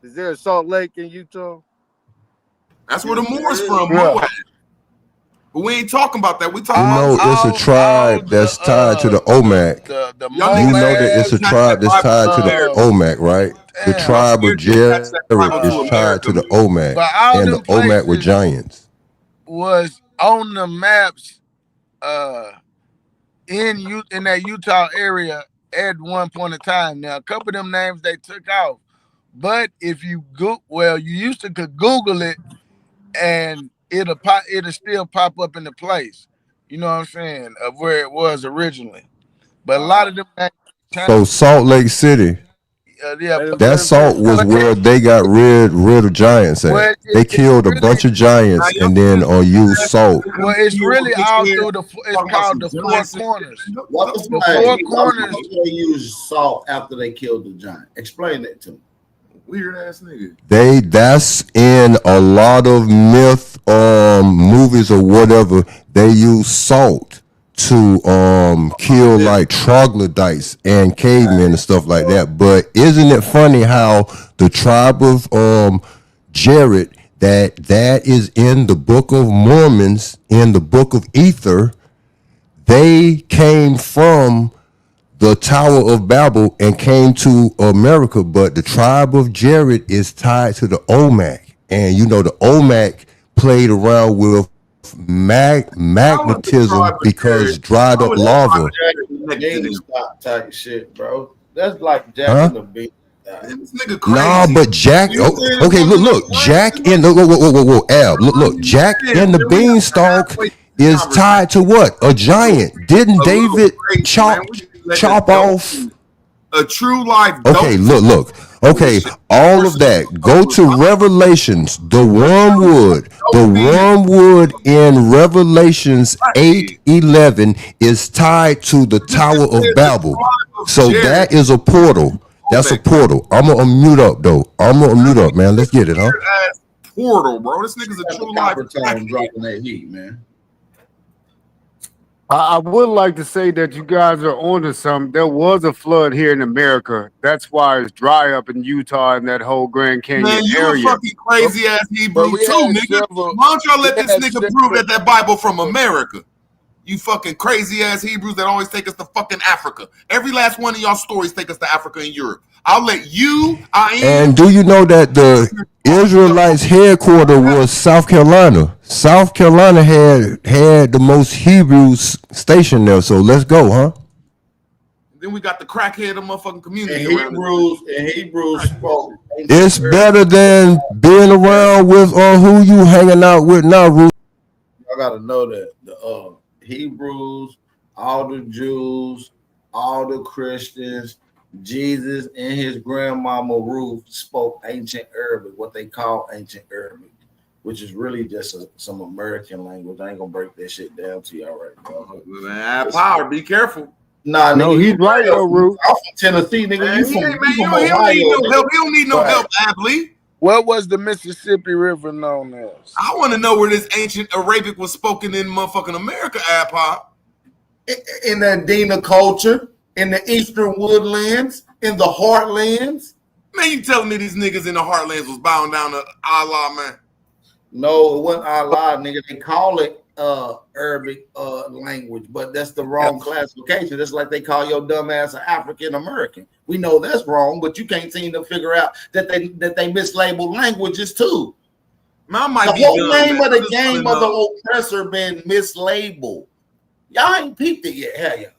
Is there a Salt Lake in Utah? That's where the Moors from, Yeah. Moab. But we ain't talking about that. We talking You about know, it's a tribe that's tied to the OMAC. You know that it's a tribe that's tied to the OMAC, right? The tribe of Jared is tied to the OMAC, But all and the them OMAC were places giants. was on the maps in that Utah area at one point in time. Now, a couple of them names they took off. But if you you used to could Google it and it'll still pop up in the place. You know what I'm saying? Of where it was originally. But a lot of them names So Salt Lake City, that Salt was where they got rid of giants at. They killed a bunch of giants and then used salt. Well, it's really all through it's called the Four Corners. What was The Four Corners. They use salt after they killed the giant. Explain that to me. Weird ass nigga. That's in a lot of myth movies or whatever. They use salt to kill like troglodytes and cavemen and stuff like that. But isn't it funny how the tribe of Jared that is in the Book of Mormons, in the Book of Ether, they came from the Tower of Babel and came to America, but the tribe of Jared is tied to the OMAC. And you know, the OMAC played around with magnetism because dried up lava. GameStop type shit, bro. That's like Jack Huh? and the Beat. This nigga crazy. Nah, but Jack. Okay, look. Jack in the whoa, Al. Look. Jack in the Beanstalk is tied to what? A giant. Didn't David chop off? A true life. Okay, look. Okay, all of that. Go to Revelations. The wormwood in Revelations 8:11 is tied to the Tower of Babel. So that is a portal. That's a portal. I'm gonna unmute up though. Man. Let's get it, huh? Portal, bro. This nigga's a true life. Dropping that heat, man. I would like to say that you guys are onto something. There was a flood here in America. That's why it's dry up in Utah and that whole Grand Canyon Man, you area. a fucking crazy ass Hebrew too, nigga. Why don't y'all let this nigga prove that Bible from America? You fucking crazy ass Hebrews that always take us to fucking Africa. Every last one of y'all stories take us to Africa and Europe. I'll let you. And do you know that the Israelites' headquarters was South Carolina? South Carolina had the most Hebrews stationed there. So let's go, huh? Then we got the crackhead of motherfucking community. And Hebrews spoke. It's better than being around with who you hanging out with now, Ruth. Y'all gotta know that the Hebrews, all the Jews, all the Christians, Jesus and his grandmama Ruth spoke ancient Arabic, what they call ancient Arabic, which is really just some American language. I ain't gonna break that shit down to y'all right now. Man, power, be careful. Nah, no, nigga, he's right though, Ruth. I'm from Tennessee, nigga. Man, You he from don't need no help. He don't need no help, Abley. What was the Mississippi River known as? I want to know where this ancient Arabic was spoken in motherfucking America, Apop. In the Andina culture, in the Eastern Woodlands, in the Heartlands. Man, you telling me these niggas in the Heartlands was bowing down to Allah, man? No, it wasn't Allah, nigga. They call it Arabic language, but that's the wrong classification. That's like they call your dumb ass an African American. We know that's wrong, but you can't seem to figure out that they mislabeled languages too. The whole name of the game of the oppressor been mislabeled. Y'all ain't peeped it yet, have you?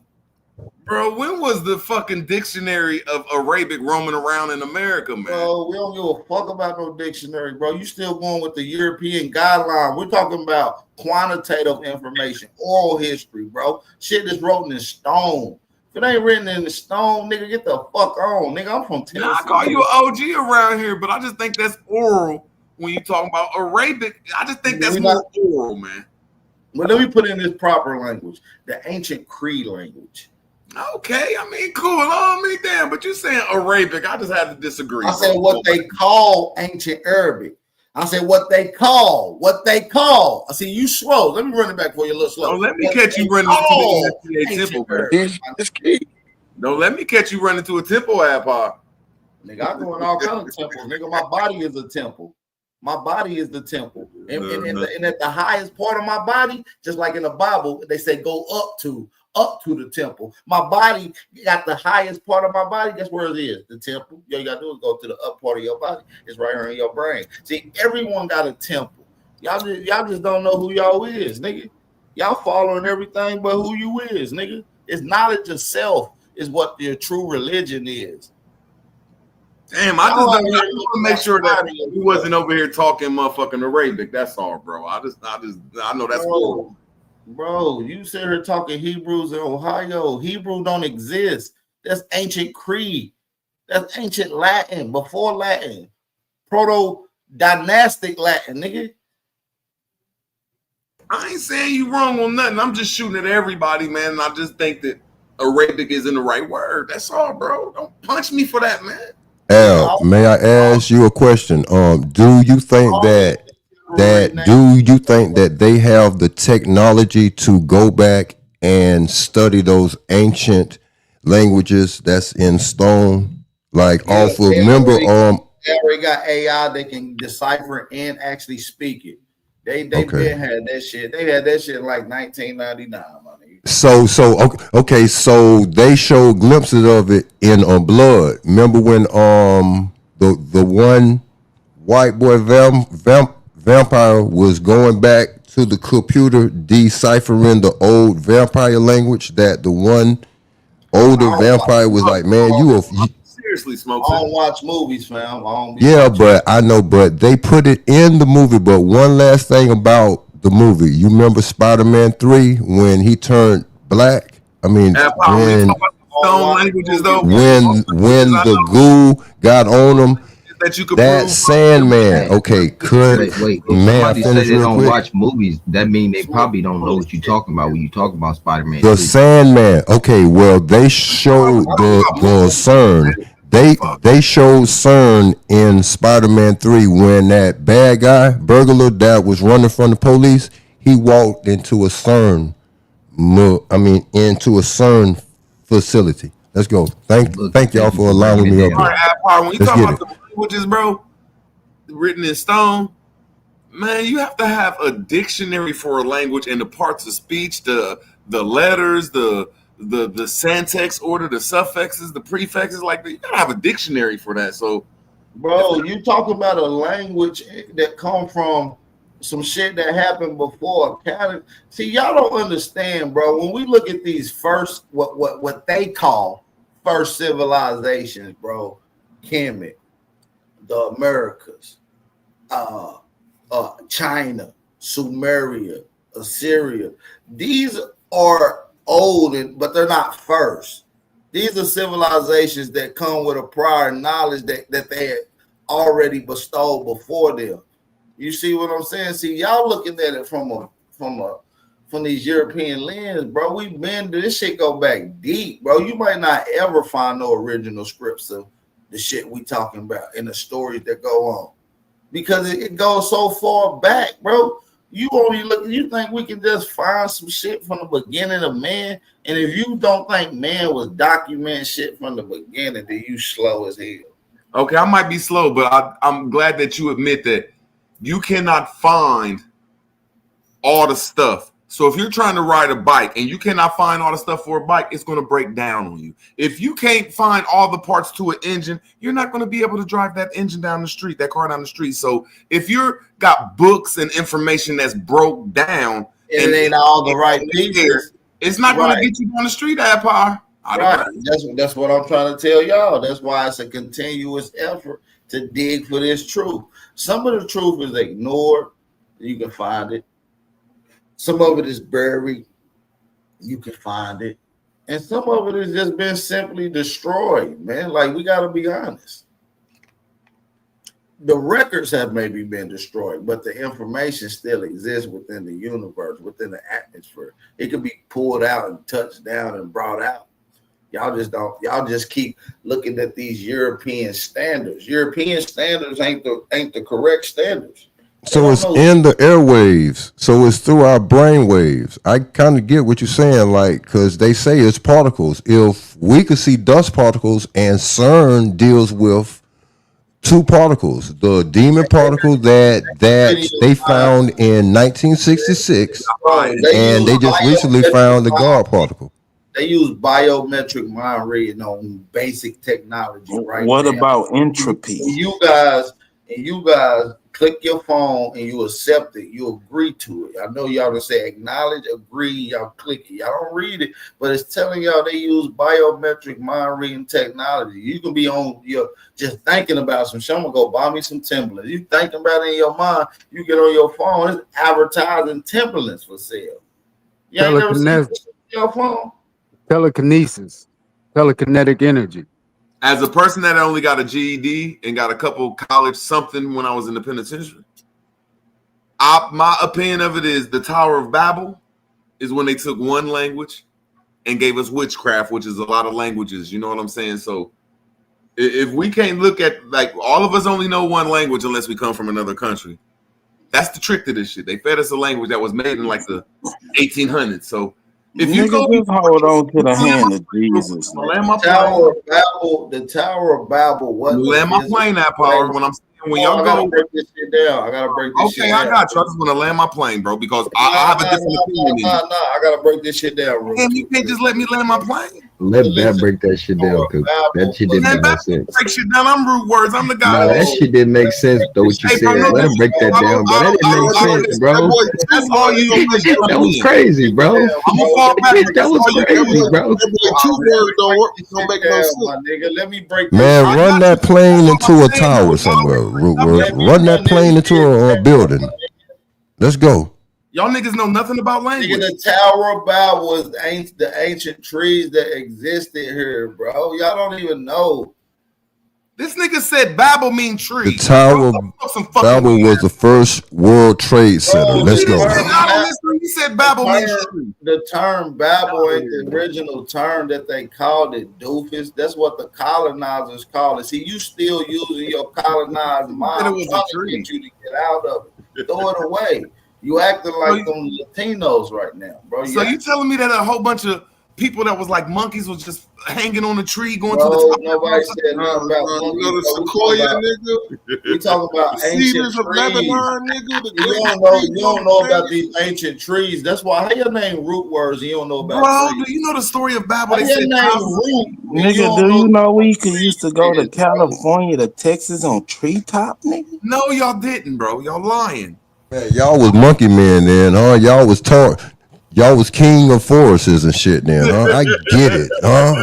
Bro, when was the fucking dictionary of Arabic roaming around in America, man? Bro, we don't give a fuck about no dictionary, bro. You still going with the European guideline. We're talking about quantitative information, oral history, bro. Shit is written in stone. If it ain't written in the stone, nigga, get the fuck on. Nigga, I'm from Tennessee. Now, I call you an OG around here, but I just think that's oral when you talking about Arabic. I just think that's more oral, man. Well, let me put in this proper language, the ancient Cree language. Okay, I mean, cool. I mean, damn, but you saying Arabic. I just had to disagree. I said what they call ancient Arabic. I said what they call. I see you slow. Let me run it back for you a little slow. Let me catch you running into a temple, man. It's key. Don't let me catch you running to a temple, Appa. Nigga, I go in all kinds of temples. Nigga, my body is a temple. My body is the temple. And at the highest part of my body, just like in the Bible, they say go up to the temple. My body got the highest part of my body. Guess where it is? The temple. All you gotta do is go to the up part of your body. It's right here in your brain. See, everyone got a temple. Y'all just don't know who y'all is, nigga. Y'all following everything but who you is, nigga. It's knowledge of self is what your true religion is. Damn, I just want to make sure that we wasn't over here talking motherfucking Arabic. That's all, bro. I know that's cool. Bro, you sit here talking Hebrews in Ohio. Hebrew don't exist. That's ancient Cree. That's ancient Latin, before Latin. Proto-dynastic Latin, nigga. I ain't saying you wrong on nothing. I'm just shooting at everybody, man. And I just think that Arabic isn't the right word. That's all, bro. Don't punch me for that, man. Al, may I ask you a question? Do you think that they have the technology to go back and study those ancient languages that's in stone? Like off of remember they already got AI that can decipher and actually speak it. They been had that shit. They had that shit in like 1999, money. So they showed glimpses of it in Blood. Remember when the one white boy vampire was going back to the computer deciphering the old vampire language that the one older vampire was like, man, Seriously, Smoke. I don't watch movies, fam. I don't be yeah, watching. but I know, but they put it in the movie. But one last thing about the movie, you remember Spider-Man 3 when he turned black? I mean, when the goo got on him, that Sandman. Okay, could wait. If man, I somebody say finish they real don't quick. watch movies, that mean they probably don't know what you're talking about when you talk about Spider-Man. The Sandman. Okay, well, they showed the CERN. They showed CERN in Spider-Man 3 when that bad guy, burglar that was running from the police, he walked into a CERN, into a CERN facility. Let's go. Thank y'all for allowing me up All here. right, Apar, when you Let's talk get about the languages, bro, written in stone, man, you have to have a dictionary for a language and the parts of speech, the letters, the syntax order, the suffixes, the prefixes, like you gotta have a dictionary for that. So, Bro, you talking about a language that come from some shit that happened before. See, y'all don't understand, bro. When we look at these first, what they call first civilizations, bro, Kemet, the Americas, China, Sumeria, Assyria. These are old, but they're not first. These are civilizations that come with a prior knowledge that they had already bestowed before them. You see what I'm saying? See, y'all looking at it from these European lens, bro. We've been to this shit go back deep, bro. You might not ever find no original scripts of the shit we talking about and the stories that go on, because it goes so far back, bro. You think we can just find some shit from the beginning of man? And if you don't think man was documenting shit from the beginning, then you slow as hell. okay, I might be slow, but I'm glad that you admit that you cannot find all the stuff. So if you're trying to ride a bike and you cannot find all the stuff for a bike, it's going to break down on you. If you can't find all the parts to an engine, you're not going to be able to drive that engine down the street, that car down the street. So if you're got books and information that's broke down and it ain't all the right pieces, it's not going to get you down the street, Apar. Right. That's what I'm trying to tell y'all. That's why it's a continuous effort to dig for this truth. Some of the truth is ignored. You can find it. Some of it is buried. You can find it. And some of it has just been simply destroyed, man. Like, we got to be honest. The records have maybe been destroyed, but the information still exists within the universe, within the atmosphere. It could be pulled out and touched down and brought out. Y'all just keep looking at these European standards. European standards ain't the correct standards. So it's in the airwaves. So it's through our brain waves. I kind of get what you're saying, like, because they say it's particles. If we could see dust particles, and CERN deals with two particles, the demon particle that they found in 1966, and they just recently found the God particle. They use biometric mind reading on basic technology, right? What about entropy? You guys click your phone and you accept it. You agree to it. I know y'all to say acknowledge, agree. Y'all click it. Y'all don't read it, but it's telling y'all they use biometric mind reading technology. You can be on your just thinking about some shit. I'm gonna go buy me some Timberlands. You thinking about it in your mind. You get on your phone. It's advertising Timberlands for sale. You ain't never seen it on your phone. Telekinesis, telekinetic energy. As a person that only got a GED and got a couple college something when I was in the penitentiary, my opinion of it is the Tower of Babel is when they took one language and gave us witchcraft, which is a lot of languages. You know what I'm saying? So if we can't look at, like, all of us only know one language unless we come from another country. That's the trick to this shit. They fed us a language that was made in like the 1800s. So if you go, just hold on to the hand of Jesus. The Tower of Babel. What? Land my plane, that power. When I'm saying, when y'all go, break this shit down. I gotta break this shit okay, down. I got you. I just want to land my plane, bro, because I have a different opinion. I gotta break this shit down. You can't just let me land my plane. Let Bab break that shit down, because that shit didn't make no sense. Break shit down. I'm root words. I'm the guy. No, that shit didn't make sense though. What you Hey, said. bro, no, Let him break that down, bro. That didn't make sense, bro. That's all you. That was crazy, bro. I'm gonna fall back. That was crazy, bro. Two words don't make no sense. My nigga, let me break Man, run that plane into a tower somewhere. Run that plane into a building. Let's go. Y'all niggas know nothing about language. Nigga, the Tower of Babel was the ancient trees that existed here, bro. Y'all don't even know. This nigga said Babel mean tree. The Tower of Babel was the first World Trade Center. Let's go. He said Babel means tree. The term Babel ain't the original term that they called it, doofus. That's what the colonizers called it. See, you still using your colonized mind. I'm trying to get you to get out of it. Throw it away. You acting like them Latinos right now, bro. So you telling me that a whole bunch of people that was like monkeys was just hanging on a tree going bro, to the top? Nobody said nothing about monkeys. You know the sequoia, nigga? We talking about The ancient cedars of trees. Lebanon, nigga. You don't know about these ancient trees. That's why how your name root words and you don't know about Bro, trees. do you know the story of Babel? How They your said name root? Nigga, do you know we used to go to California to Texas on treetop, nigga? No, y'all didn't, bro. Y'all lying. Man, y'all was monkey men then, huh? Y'all was y'all was king of forests and shit then, huh? I get it, huh?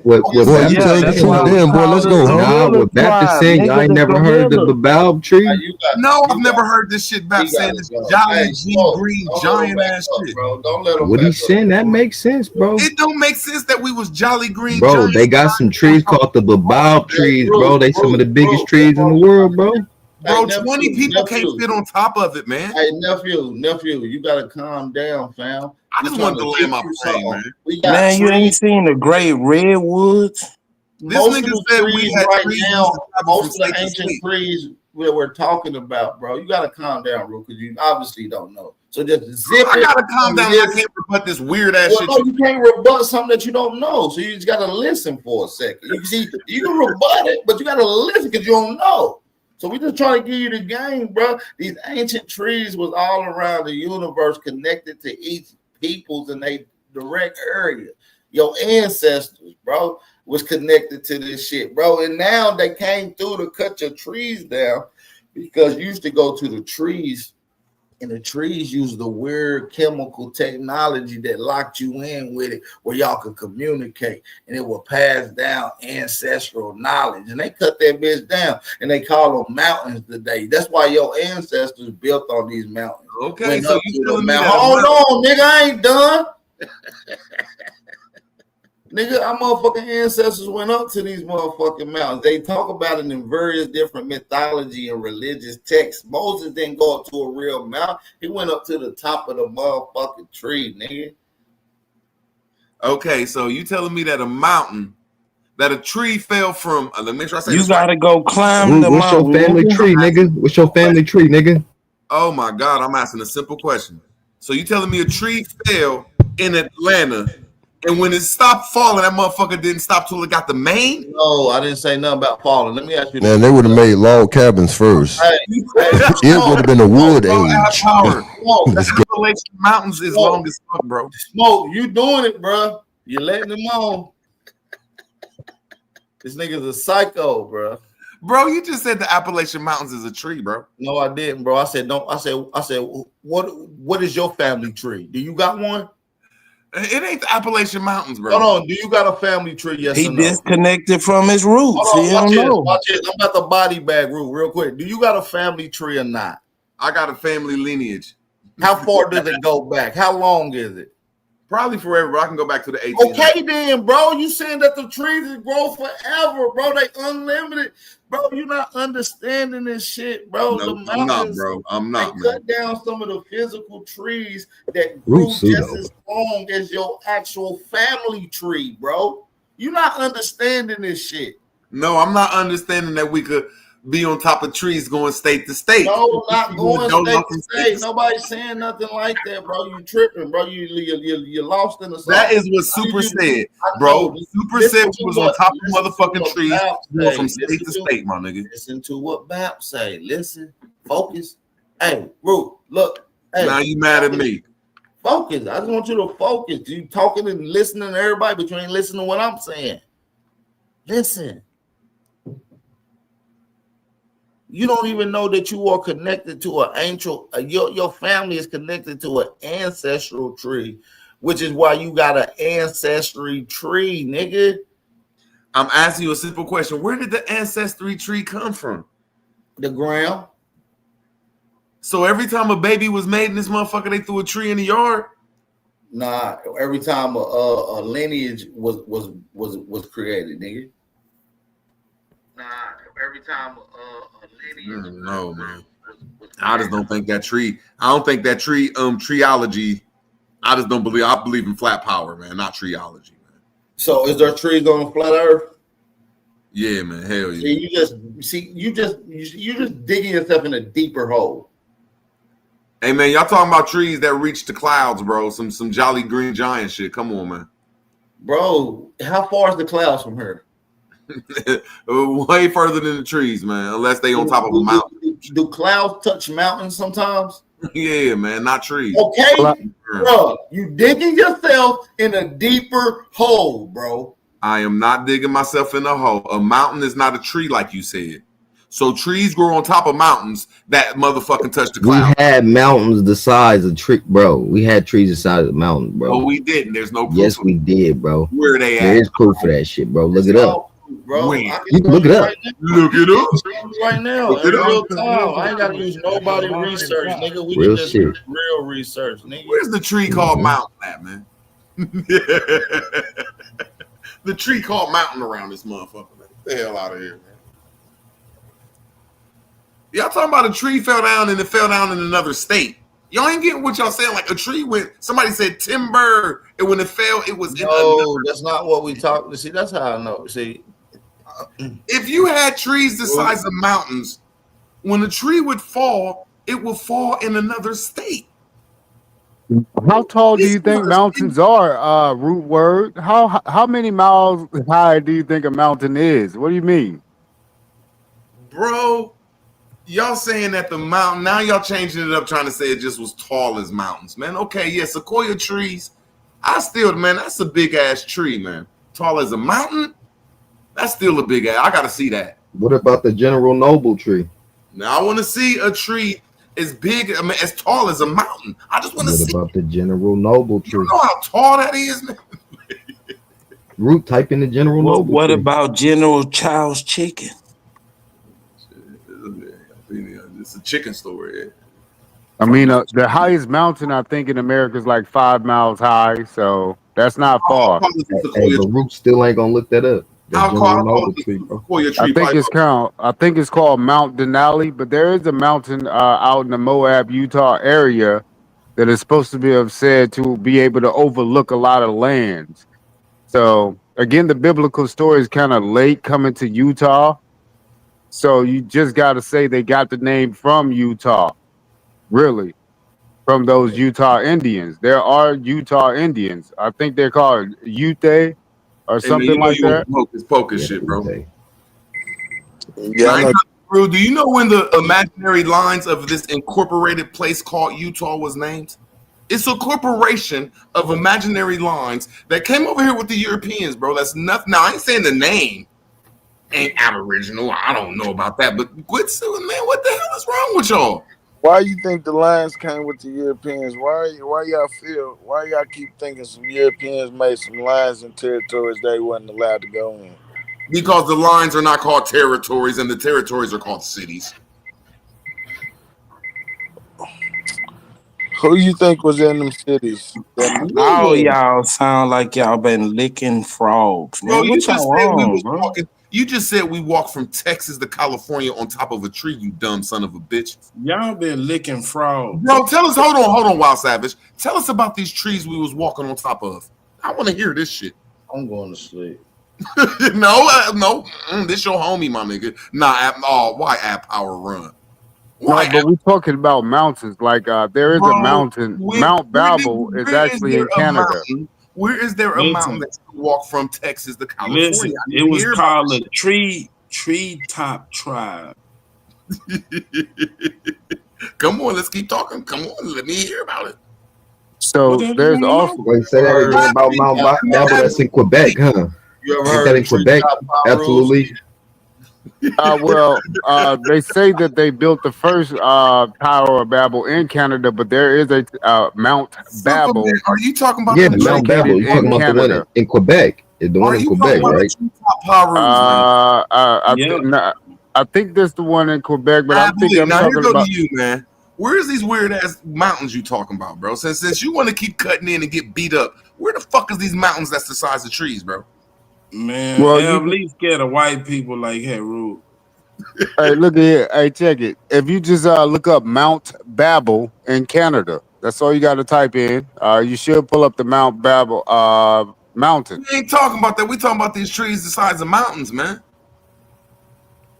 What boy, you tell the truth then, boy. Let's go, huh? Nah, what Baptist saying, y'all ain't never heard of the baobab tree? No, I've never heard this shit Bap saying this Jolly G Green giant ass shit. Bro, don't let them What he's saying, that makes sense, bro. It don't make sense that we was Jolly Green. Bro, giant. they got some trees called the baobab trees, bro. They some of the biggest trees in the world, bro. Bro, Hey, 20 people can't fit on top of it, man. Hey, nephew, you gotta calm down, fam. I just wanted to land my plane, man. Man, you ain't seen the great redwoods? Most of nigga the said we trees had right trees now, from most of state the to ancient state. trees that we're talking about, bro. You gotta calm down, bro, because you obviously don't know. So just zip I it. gotta calm down. I can't rebut this weird ass shit. No, you can't rebut something that you don't know. So you just gotta listen for a second. You see, you can rebut it, but you gotta listen because you don't know. So we just trying to give you the game, bro. These ancient trees was all around the universe, connected to each peoples in a direct area. Your ancestors, bro, was connected to this shit, bro. And now they came through to cut your trees down because you used to go to the trees. And the trees use the weird chemical technology that locked you in with it, where y'all could communicate, and it will pass down ancestral knowledge. And they cut that bitch down, and they call them mountains today. That's why your ancestors built on these mountains. Okay, Went so up you to the telling me mountain. that Hold on, nigga, I ain't done. Nigga, our motherfucking ancestors went up to these motherfucking mountains. They talk about it in various different mythology and religious texts. Moses didn't go up to a real mountain. He went up to the top of the motherfucking tree, nigga. Okay, so you telling me that a mountain, that a tree fell from? Let me make sure I say You this gotta right. go climb the What's your mountain. family nigga. tree, nigga? What's your family tree, nigga? Oh my God, I'm asking a simple question. So you telling me a tree fell in Atlanta, and when it stopped falling, that motherfucker didn't stop till it got to Maine? No, I didn't say nothing about falling. Let me ask you this. Man, they would have made log cabins first. It would have been a wood age. Let's go. Appalachian Mountains is long as fuck, bro. Smoke, you doing it, bro. You letting them on. This nigga's a psycho, bro. Bro, you just said the Appalachian Mountains is a tree, bro. No, I didn't, bro. I said, what is your family tree? Do you got one? It ain't the Appalachian Mountains, bro. Hold on. Do you got a family tree? Yes He or no? disconnected from his roots. Hold He on, don't know. watch it. I'm about the body bag rule real quick. Do you got a family tree or not? I got a family lineage. How far does it go back? How long is it? Probably forever, bro. I can go back to the 1800s. Okay, then, bro. You saying that the trees grow forever, bro? They unlimited, bro. You're not understanding this shit, bro. No, the I'm not, mountains, bro. I'm not, they man. cut down some of the physical trees that grew Roots, just though. as long as your actual family tree, bro. You're not understanding this shit. No, I'm not understanding that we could be on top of trees going state to state. No, not going Don't state know to from state. Nobody's saying nothing like that, bro. You tripping, bro. You lost in the sauce. That is what Super said, bro. Super said we was on top of motherfucking trees going from state to state, my nigga. Listen to what Bap say. Listen, focus. Hey, Root, look. Hey, Now you mad at me. Focus. I just want you to focus. You talking and listening to everybody, but you ain't listening to what I'm saying. Listen. You don't even know that you are connected to an ancient. Your family is connected to an ancestral tree, which is why you got an ancestry tree, nigga. I'm asking you a simple question. Where did the ancestry tree come from? The ground. So every time a baby was made in this motherfucker, they threw a tree in the yard? Nah, every time a lineage was created, nigga. Nah, every time a lineage. No, man. I just don't think that tree. I don't think that tree. Treeology. I just don't believe. I believe in flat power, man, not treeology. So is there trees on flat Earth? Yeah, man. Hell yeah. You just digging yourself in a deeper hole. Hey man, y'all talking about trees that reach the clouds, bro? Some jolly green giant shit. Come on, man. Bro, how far is the clouds from here? Way further than the trees, man. Unless they on top of a mountain. Do clouds touch mountains sometimes? Yeah, man. Not trees. Okay, bro. You digging yourself in a deeper hole, bro. I am not digging myself in a hole. A mountain is not a tree, like you said. So trees grow on top of mountains that motherfucking touch the clouds. We had mountains the size of tree, bro. We had trees the size of mountains, bro. No, we didn't. There's no proof. Yes, we did, bro. Where are they at? There is proof for that shit, bro. Look it up. Bro, You can look it up. Look it up right now. In real time. I ain't gotta use nobody research, nigga. We Real can just shit. do real research, nigga. Where's the tree called Mountain at, man? The tree called Mountain around this motherfucker, man. Get the hell out of here, man. Y'all talking about a tree fell down and it fell down in another state. Y'all ain't getting what y'all saying. Like a tree went, somebody said timber, and when it fell, it was in No, that's not what we talk. See, that's how I know. See, if you had trees the size of mountains, when a tree would fall, it would fall in another state. How tall do you think mountains are, root word? How many miles high do you think a mountain is? What do you mean? Bro, y'all saying that the mountain, now y'all changing it up trying to say it just was tall as mountains, man. Okay, yeah, sequoia trees, man, that's a big ass tree, man. Tall as a mountain? That's still a big ass. I gotta see that. What about the General Noble tree? Now I want to see a tree as big, I mean, as tall as a mountain. I just want to see. What about the General Noble tree? You know how tall that is, man? Root, type in the General Noble What tree. about General Chow's chicken? It's a chicken story. Yeah. I mean, the highest mountain I think in America is like 5 miles high, so that's not far. Hey, but Root still ain't gonna look that up. The General Noble tree, bro. I think it's called Mount Denali, but there is a mountain out in the Moab, Utah area that is supposed to be said to be able to overlook a lot of lands. So again, the biblical story is kind of late coming to Utah. So you just got to say they got the name from Utah, really, from those Utah Indians. There are Utah Indians. I think they're called Ute or something like that. It's poker shit, bro. Yeah, I know. Bro, do you know when the imaginary lines of this incorporated place called Utah was named? It's a corporation of imaginary lines that came over here with the Europeans, bro. That's nothing. Now, I ain't saying the name ain't Aboriginal. I don't know about that, but quit suing, man. What the hell is wrong with y'all? Why you think the lines came with the Europeans? Why y'all keep thinking some Europeans made some lines and territories they wasn't allowed to go in? Because the lines are not called territories and the territories are called cities. Who you think was in them cities? All y'all sound like y'all been licking frogs, man. Bro, What y'all wrong, bro? You just said we walked from Texas to California on top of a tree, you dumb son of a bitch. Y'all been licking frogs. Bro, tell us, hold on, Wild Savage. Tell us about these trees we was walking on top of. I want to hear this shit. I'm going to sleep. No, this your homie, my nigga. Nah, why App Power Run? No, but we're talking about mountains. Like there is a mountain, Mount Babel is actually in Canada. Where is there a mountain that you walk from Texas to California? Listen, it was called a tree top tribe. Come on, let's keep talking. Come on, let me hear about it. So there's also Wait, say that again about Mount Babel. That's in Quebec, huh? You ever Ain't heard that of in Quebec? Absolutely. They say that they built the first Tower of Babel in Canada, but there is a Mount Babel Are you talking about Yeah, them Mount Babel. located You talking in about the one Canada. in Quebec? The one Are in you Quebec, talking about right? the treetop Pyrus, man? I think that's the one in Quebec, but I I'm believe. I'm Now here talking go to about. you, man. Where's these weird ass mountains you talking about, bro? Since you want to keep cutting in and get beat up, where the fuck is these mountains that's the size of trees, bro? Man, Well, Al you Lee scared of white people like Harold. hey, look here. Hey, check it. If you just look up Mount Babel in Canada, that's all you got to type in. You should pull up the Mount Babel mountain. We ain't talking about that. We talking about these trees the size of mountains, man.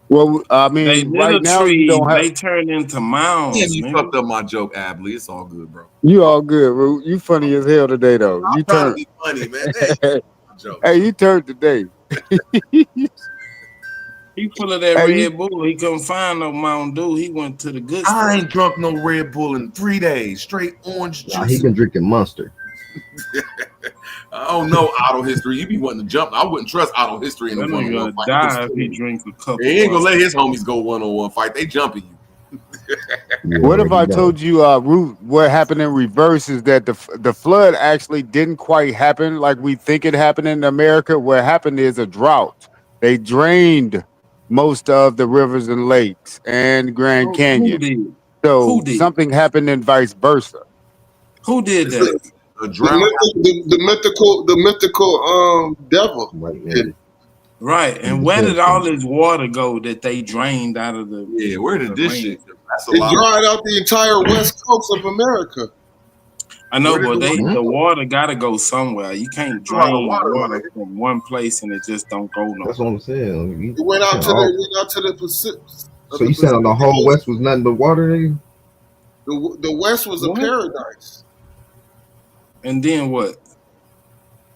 Well, I They mean, right little now you trees, don't have. they turn into Damn, mounds, you nigga. fucked up my joke, Abley. It's all good, bro. You all good, Root. You funny as hell today, though. I'm You trying to turned. be funny, man. Hey, joke. Hey, you turned today. He full of that Hey, Red Bull. He couldn't find no Mountain Dew. He went to the good I stuff. ain't drunk no Red Bull in 3 days. Straight orange Nah, juice. he been drinking Monster. I don't know auto history. You be wanting to jump. I wouldn't trust auto history in a That one-on-one nigga fight. die if he drink a couple. He ain't gonna let his homies go one-on-one fight. They jumping you. What if I told you, Root, what happened in reverse is that the flood actually didn't quite happen like we think it happened in America? What happened is a drought. They drained most of the rivers and lakes and Grand Who Canyon. did? So Who did? something happened and vice versa. Who did that? A drought. The mythical devil. Right. And where did all this water go that they drained out of the? Yeah, where did this rain? shit go? That's a It lot. dried out the entire west coast of America. I know, Where did but the the water gotta go somewhere. You can't That's a lot of drain water, water from one place and it just don't go no. That's what I'm saying. It went out to the Pacific. So you saying the whole West was nothing but water, nigga? The West was a What? paradise, And then what?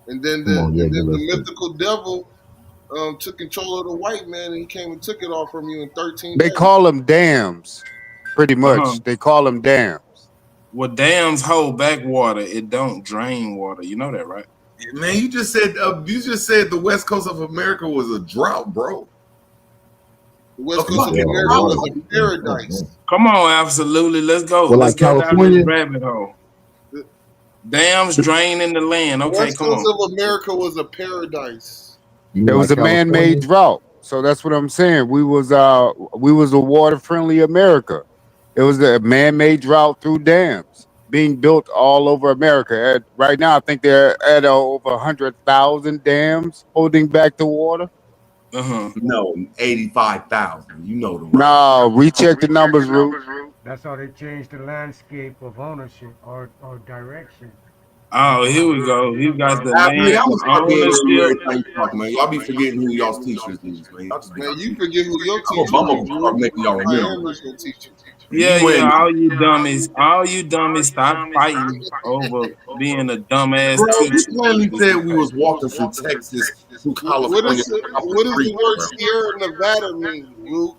and then Come on, yeah, the give us mythical devil took control of the white man, and he came and took it all from you in 13 They days. call them dams, pretty much. Uh-huh. They call them dams. Well, dams hold back water. It don't drain water. You know that, right? Man, you just said the west coast of America was a drought, bro. The West Coast of America was a paradise. Come on, absolutely. Let's go. Well, Let's like go down California? this rabbit hole. Dams draining the land. The Okay, West come Coast on. of America was a paradise. It was a man-made drought. So that's what I'm saying. We was a water-friendly America. It was a man-made drought through dams being built all over America. Right now, I think they're at over 100,000 dams holding back the water. No, 85,000. You know the No, recheck the numbers, Root. That's how they changed the landscape of ownership or direction. Oh, here we go. You got the I mean, land I was forgetting ownership. everything you talk, man. Y'all be forgetting who y'all's teachers is, man. Y'all just be Man, you forget who your I'm teacher gonna is. start making y'all I remember. am your teacher. Yeah, You yeah. ain't- All you dummies, stop fighting over being a dumbass Bro, you teacher. plainly said we was walking from Texas to What California. does the word Sierra Nevada mean, Root?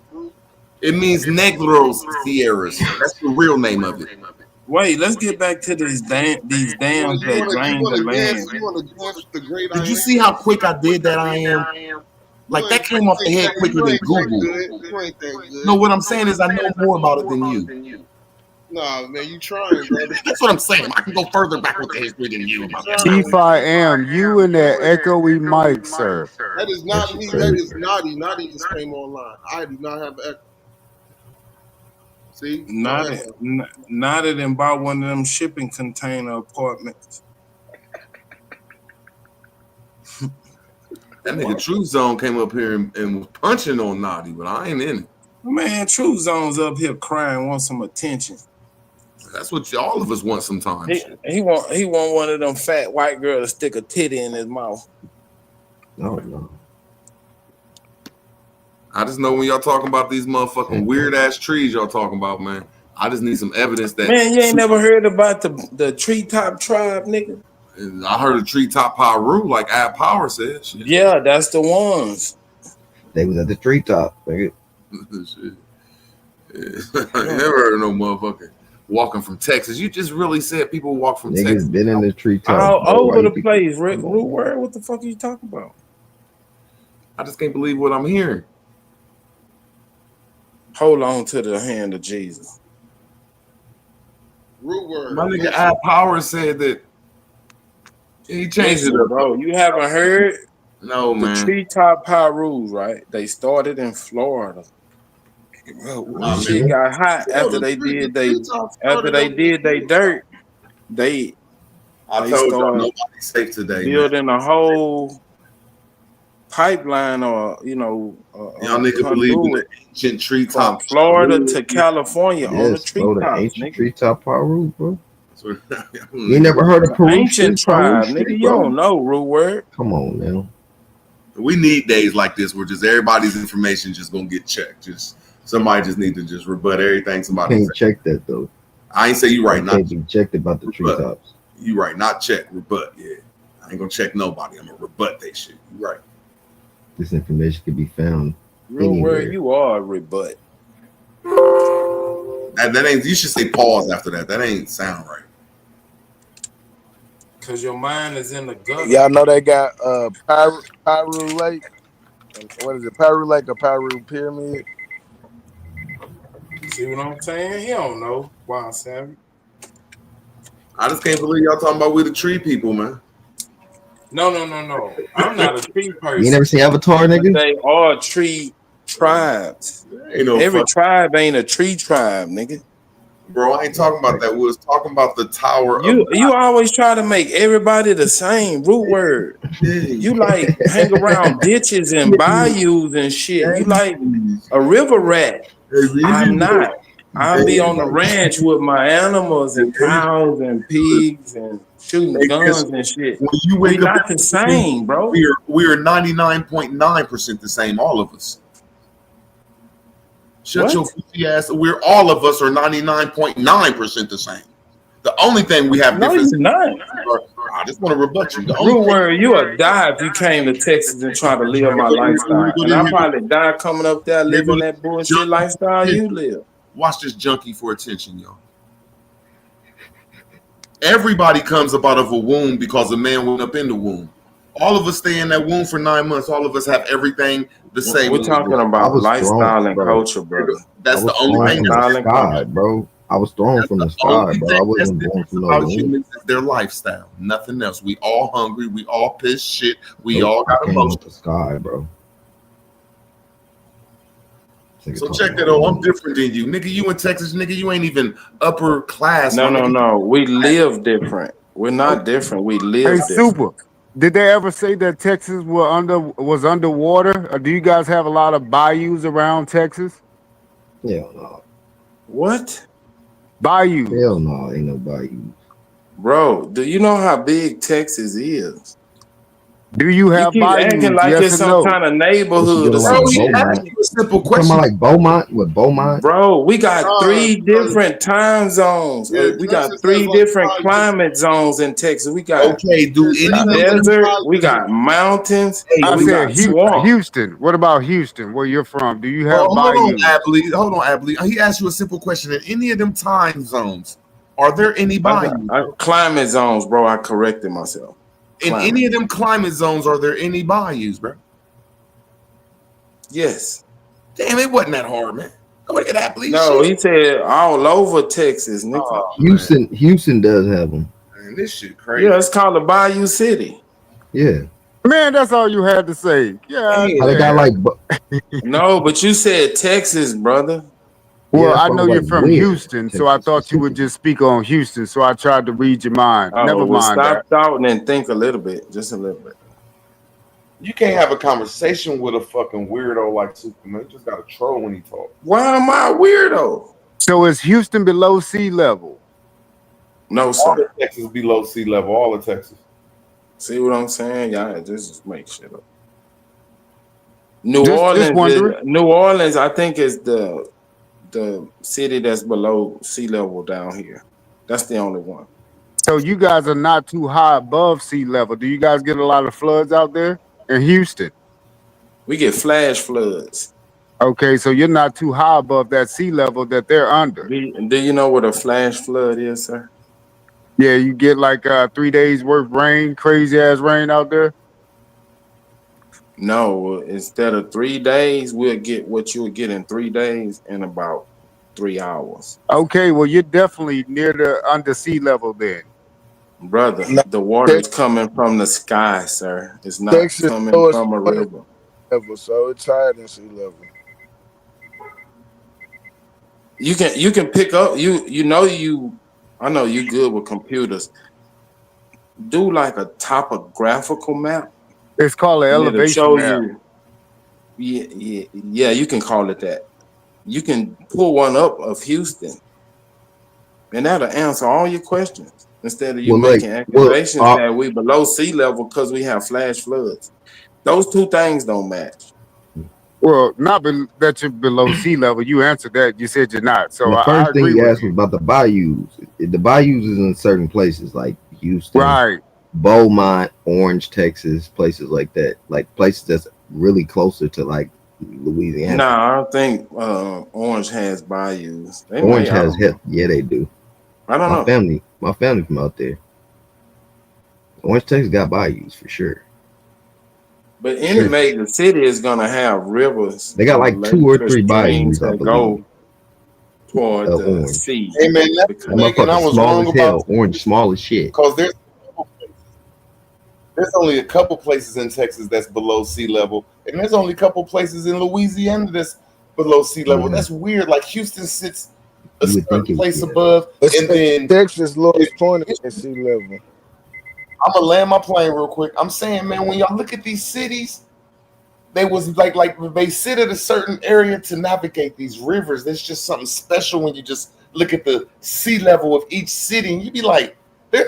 It means Negros Sierras. That's the real name of it. Wait, let's get back to these dams that drain the land. You want to dance with the great I Did you am? see how quick I did that? I am. Like that came off the head quicker than Google. You ain't that good. No, what I'm saying is I know more about it than you. Nah, man, you trying, brother. That's what I'm saying. I can go further back with the history than you. T5M, you and that echoey mic, sir. That is not me. That is Naughty. Naughty just came online. I do not have echo. See? Not it and bought one of them shipping container apartments. That nigga True Zone came up here and was punching on Naughty, but I ain't in it. Man, True Zone's up here crying, want some attention. That's what all of us want sometimes. He want one of them fat white girls to stick a titty in his mouth. No. I just know when y'all talking about these motherfucking weird ass trees y'all talking about, man. I just need some evidence that. Man, you ain't never heard about the treetop tribe, nigga? I heard of treetop Pyru, like Ad Power said. Shit. Yeah, that's the ones. They was at the treetop, nigga. Shit. Yeah. I never heard of no motherfucker. walking from Texas. You just really said people walk from Niggas Texas. been in the treetops. All bro. Why over you the think- place, Rick. Root word. What the fuck are you talking about? I just can't believe what I'm hearing. Hold on to the hand of Jesus. Root word. My nigga Al Power said that he changed it up. Bro. You haven't heard No, the man. treetop Pyrus, right? They started in Florida. Nah, Shit man. got hot Yo, after the they tree- did the they treetops after started they over did they dirt. They I they told y'all started nobody's safe today, man. building a whole pipeline or Y'all niggas believe in the ancient from treetop. Florida to California on the Yes, bro. The treetops, ancient nigga. treetop Peru, bro. You ain't never heard of Peru Ancient shit, Peru tribe, shit, nigga. You bro? don't know root word. Come on now. We need days like this where just everybody's information just gonna get checked. Just somebody just need to just rebut everything somebody Can't said. check that though. I ain't say you right, You not can't be checked about the rebut. treetops. You right, not check, rebut. Yeah, I ain't gonna check nobody. I'm gonna rebut they shit. You right. This information can be found Real anywhere. word, you are a rebut. That ain't. You should say pause after that. That ain't sound right. Cause your mind is in the gutter. Y'all know they got Pyru Lake. What is it? Pyru Lake or Pyru Pyramid? See what I'm saying? He don't know. Wild Savage. I just can't believe y'all talking about we the tree people, man. No. I'm not a tree person. You ain't never seen Avatar, But nigga? they are tree tribes. Ain't no Every fuck- tribe ain't a tree tribe, nigga. Bro, I ain't talking about that. We was talking about the Tower You of you always try to make everybody the same root word. You like hang around ditches and bayous and shit. You like a river rat. I'm not. I'll be on the ranch with my animals and cows and pigs and shooting guns and shit. When you We wake up, not the same, bro. We are 99.9% the same, all of us. Shut What? your goofy ass. We're all of us are 99.9% the same. The only thing we have No, difference. you're not. I just want to rebut you. The only Root thing word, you would die if you came to Texas and tried to live my lifestyle. And I probably die coming up there living that bullshit lifestyle you live. Watch this junkie for attention, y'all. Everybody comes up out of a womb because a man went up in the womb. All of us stay in that womb for 9 months. All of us have everything the same. We're talking I about was lifestyle thrown, and bro. culture, brother. That's I was the only thrown thing. from Lifestyle the and sky, culture. bro. I was thrown from the sky, Only bro. thing I that's wasn't born different from no about womb. humans is their lifestyle. Nothing else. We all hungry. We all pissed shit. We Nope, all got I came emotions. up the sky, bro. So check that out. I'm different than you, nigga. You in Texas, nigga. You ain't even upper class. No, my no, nigga. no. We live different. We're not different. We live Hey, different. Super. Did they ever say that Texas was underwater? Or do you guys have a lot of bayous around Texas? Hell no. What? Bayous. Hell no. Ain't no bayou. Bro, do you know how big Texas is? Do you You have keep acting bayous? like Yes it's or some no? kind of What you neighborhood or doing some like shit. Beaumont? You a simple You talking question. about like Beaumont? With Beaumont? Bro, we got three Because different time zones. yeah, We got Texas has three like different 5 climate zones in Texas. We got Okay, do Texas any has of them? desert, 5 we got mountains, Hey, and I we do said got swamp. Houston. What about Houston, where you're from? Do you have hold on, bayous? Abley. Hold on, Abley. He asked you a simple question. In any of them time zones, are there any bayous? Climate zones, bro. I corrected myself. In Climate. any of them climate zones, are there any bayous, bro? Yes. Damn, it wasn't that hard, man. Go look at Abley. No, Shit. he said all over Texas, nigga. Oh, Houston does have them. man, this shit crazy. Yeah, it's called the Bayou City. Yeah. Man, that's all you had to say. Yeah. How they got like No, but you said Texas, brother. Well, that's I why know was you're like, from where? Houston, so I Texas thought you would specifically. just speak on Houston. So I tried to read your mind. Oh, Never well, mind stop that. thought and think a little bit, just a little bit. You can't have a conversation with a fucking weirdo like Superman. You just gotta troll when he talks. Why am I a weirdo? So is Houston below sea level? No, All sir. of Texas below sea level. All of Texas. See what I'm saying? Y'all just make shit up. New Just wondering. New Orleans, I think, is the city that's below sea level down here. That's the only one. So you guys are not too high above sea level. Do you guys get a lot of floods out there in Houston? We get flash floods. Okay, so you're not too high above that sea level that they're under. Do you know what a flash flood is, sir? Yeah, you get like 3 days worth rain, crazy ass rain out there. No, instead of 3 days, we'll get what you would get in 3 days in about 3 hours. Okay, well you're definitely near the under sea level then. Brother, the water is coming from the sky, sir. It's not Texas coming lowest from a water river. level, so it's higher than sea level. You can pick up I know you good with computers. Do like a topographical map. It's called an and it'll elevation show map. you. Yeah, you can call it that. You can pull one up of Houston, and that'll answer all your questions instead of you making accusations that we below sea level because we have flash floods. Those two things don't match. Well, not that you're below sea level. You answered that. You said you're not. So the I first thing agree you with asked you. was about the bayous. The bayous is in certain places like Houston, Right? Beaumont, Orange, Texas, places like that. Like places that's really closer to like Louisiana. No, I don't think Orange has bayous. They Orange may, I has don't know. hell. Yeah, they do. I don't know. My family from out there. Orange, Texas got bayous for sure. But any major city is gonna have rivers. They got like 2 or 3 bayous, I that believe. go toward the Orange. sea. Hey man, That that's making I motherfucker was small wrong as hell. about Orange small as shit. Because there's only a couple places in Texas that's below sea level, and there's only a couple places in Louisiana that's below sea level. That's weird. Like Houston sits a certain place above, and then Texas lowest point at sea level. I'm gonna land my plane real quick. I'm saying, man, when y'all look at these cities, they was like they sit at a certain area to navigate these rivers. There's just something special when you just look at the sea level of each city, and you be like, they're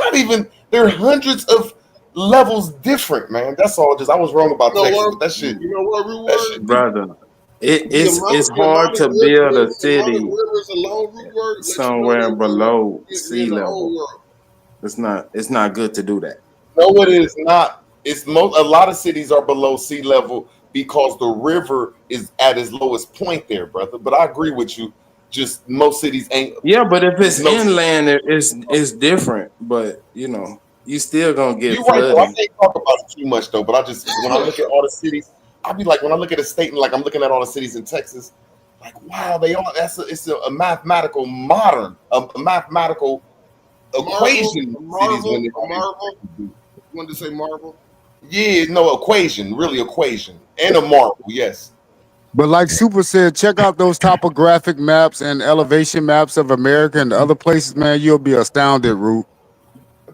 hundreds of levels different, man. That's all. Just I was wrong about Texas, but that shit. You know what, Root Word? Brother, it's hard to build a city somewhere below sea level. It's not good to do that. No, it is not. A lot of cities are below sea level because the river is at its lowest point there, brother. But I agree with you. Just most cities ain't. Yeah, but if it's inland, it's different. But you still gonna get You're right, flooding. though. I can't talk about it too much though. But when I look at all the cities, I be like, when I look at a state and like I'm looking at all the cities in Texas, like wow, it's a mathematical equation. Marvel. You wanted to say Marvel? Yeah, no, equation, really equation. And a marble, yes. But like Super said, check out those topographic maps and elevation maps of America and other places, man. You'll be astounded, Root.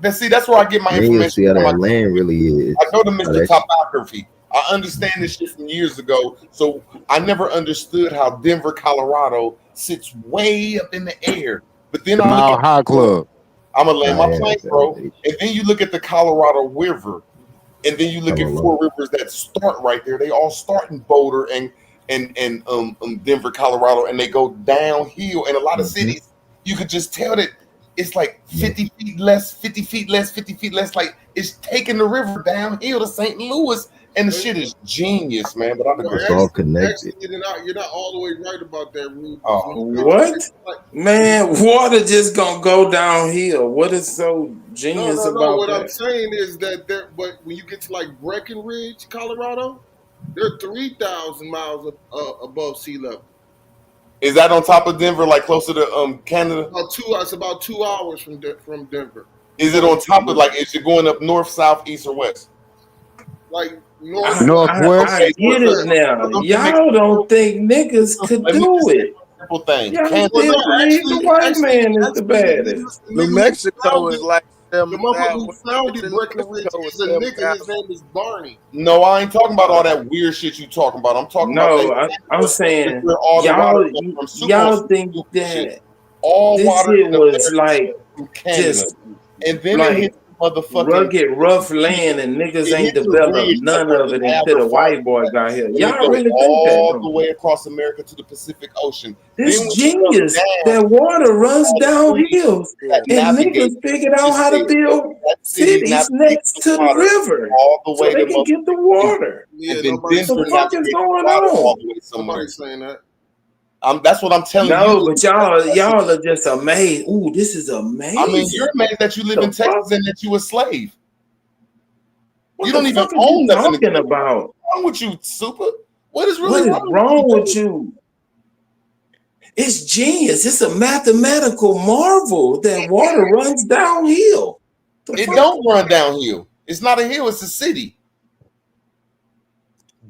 That's where I get my Man, you information see how from. that land really is. I go to Mr. That's- Topography. I understand this shit from years ago. So I never understood how Denver, Colorado sits way up in the air. But then The I Mile look at High Club. I'm gonna land my Yeah, plane, bro. And then you look at the Colorado River, and then you look at 4 rivers that start right there. They all start in Boulder and Denver, Colorado, and they go downhill. And a lot of cities, you could just tell that it's like 50 feet less, 50 feet less, 50 feet less. Like it's taking the river downhill to St. Louis, and the shit is genius, man. But It's all connected. Actually, you're not all the way right about that, Root. What? Man, water just gonna go downhill. What is so genius No. about What that? I'm saying is that but when you get to like Breckenridge, Colorado, they're 3,000 miles above sea level. Is that on top of Denver, like closer to Canada? It's about 2 hours from Denver. Is it on top of is it going up north, south, east, or west? Like Northwest. I get it now. Y'all don't think niggas could do it. Simple thing. Y'all still believe the white man is the baddest. New Mexico is like the motherfucker who founded Breckenridge is a nigga. His name is Barney. No, I ain't talking about all that weird shit you talking about. I'm talking about. I'm saying where all the water comes from y'all think that all this water shit in was America like from Canada, just and then like it hits motherfucking rugged, rough land, and niggas It ain't hits a developed bridge none over of the it until the white boy got here. and it Y'all goes really think that? all the Don't way you? across America to the Pacific Ocean. Then This when you come genius. down, That water runs all the down trees hills, that and navigate. niggas figured out Just how to said build that city cities navigates next the to the water river all the so way they to can get the motherfucking water. Yeah, and then nobody's What Denver the saying fuck that. is navigates the going water all on? the way somewhere. Nobody's saying that. That's what I'm telling you. No, but y'all are just amazed. Ooh, this is amazing. I mean, you're amazed that you live The in Texas fuck? and that you a slave. What You the don't even fuck are you own nothing. talking about? What's wrong with you, Super? What is What really is wrong wrong with with you? It's genius. It's a mathematical marvel that water runs downhill. The It fuck? don't run downhill. It's not a hill. It's a city.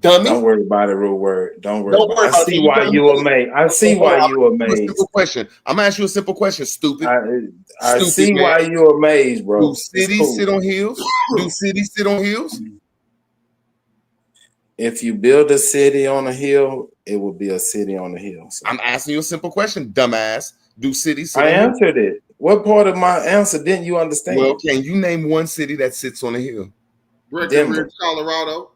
Dummy. Don't worry about it, real word. Don't worry Don't about worry it. I about it. see So you why telling you me? amazed. I see why you I'm gonna ask you a simple amazed. question. I'm gonna ask you a simple question. Stupid. I Stupid see man. why you amazed, bro. Do It's cities cool. sit on hills? Do cities sit on hills? If you build a city on a hill, it will be a city on a hill. So I'm asking you a simple question, dumbass. Do cities sit I on hills? answered it. What part of my answer didn't you Well, understand? can you name one city that sits on a hill? Breckenridge, Denver. Colorado.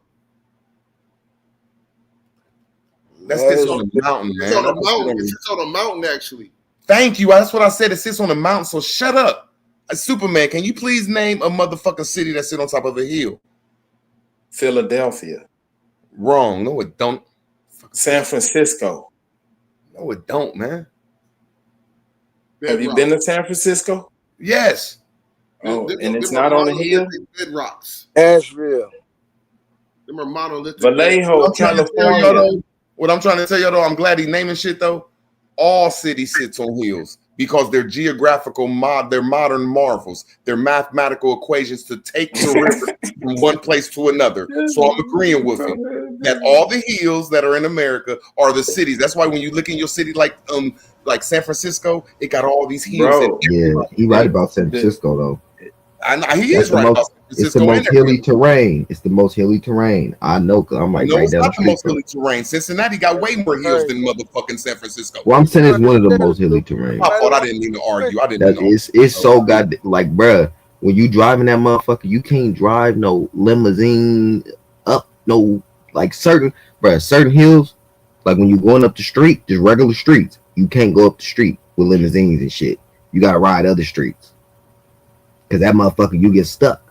That sits on a mountain, It's man. on a That don't sit mountain. on It a- sits on a mountain, actually. Thank you. That's what I said. It sits on a mountain. So shut up. Superman, can you please name a motherfucking city that sits on top of a hill? Philadelphia. Wrong. No, it don't. San Francisco. No, it don't, man. Have you been to San Francisco? Yes. Oh, Them and it's are not on a hill? monolithic bedrocks. Asheville. Them are monolithic. Vallejo, What I'm trying to tell y'all, California. though, what I'm trying to tell y'all, though, I'm glad he's naming shit, though. All cities sits on hills because they're geographical they're modern marvels. They're mathematical equations to take the river from one place to another. So I'm agreeing with him that all the hills that are in America are the cities. That's why when you look in your city like San Francisco, it got all these hills. Bro, Yeah, he right about San Francisco though. I know he That's is the right about most. San It's the Francisco. most hilly terrain. It's the most hilly terrain. I know, cause I'm like No, right it's down the not the street most from. hilly terrain. Cincinnati got way more hills than motherfucking San Francisco. Well, I'm saying it's one of the most hilly terrain. My fault. I didn't mean to argue. I didn't mean That to it's so god like, bruh, when you driving that motherfucker, you can't drive no limousine up no like certain hills. Like when you going up the street, just regular streets, you can't go up the street with limousines and shit. You gotta ride other streets. Cause that motherfucker, you get stuck.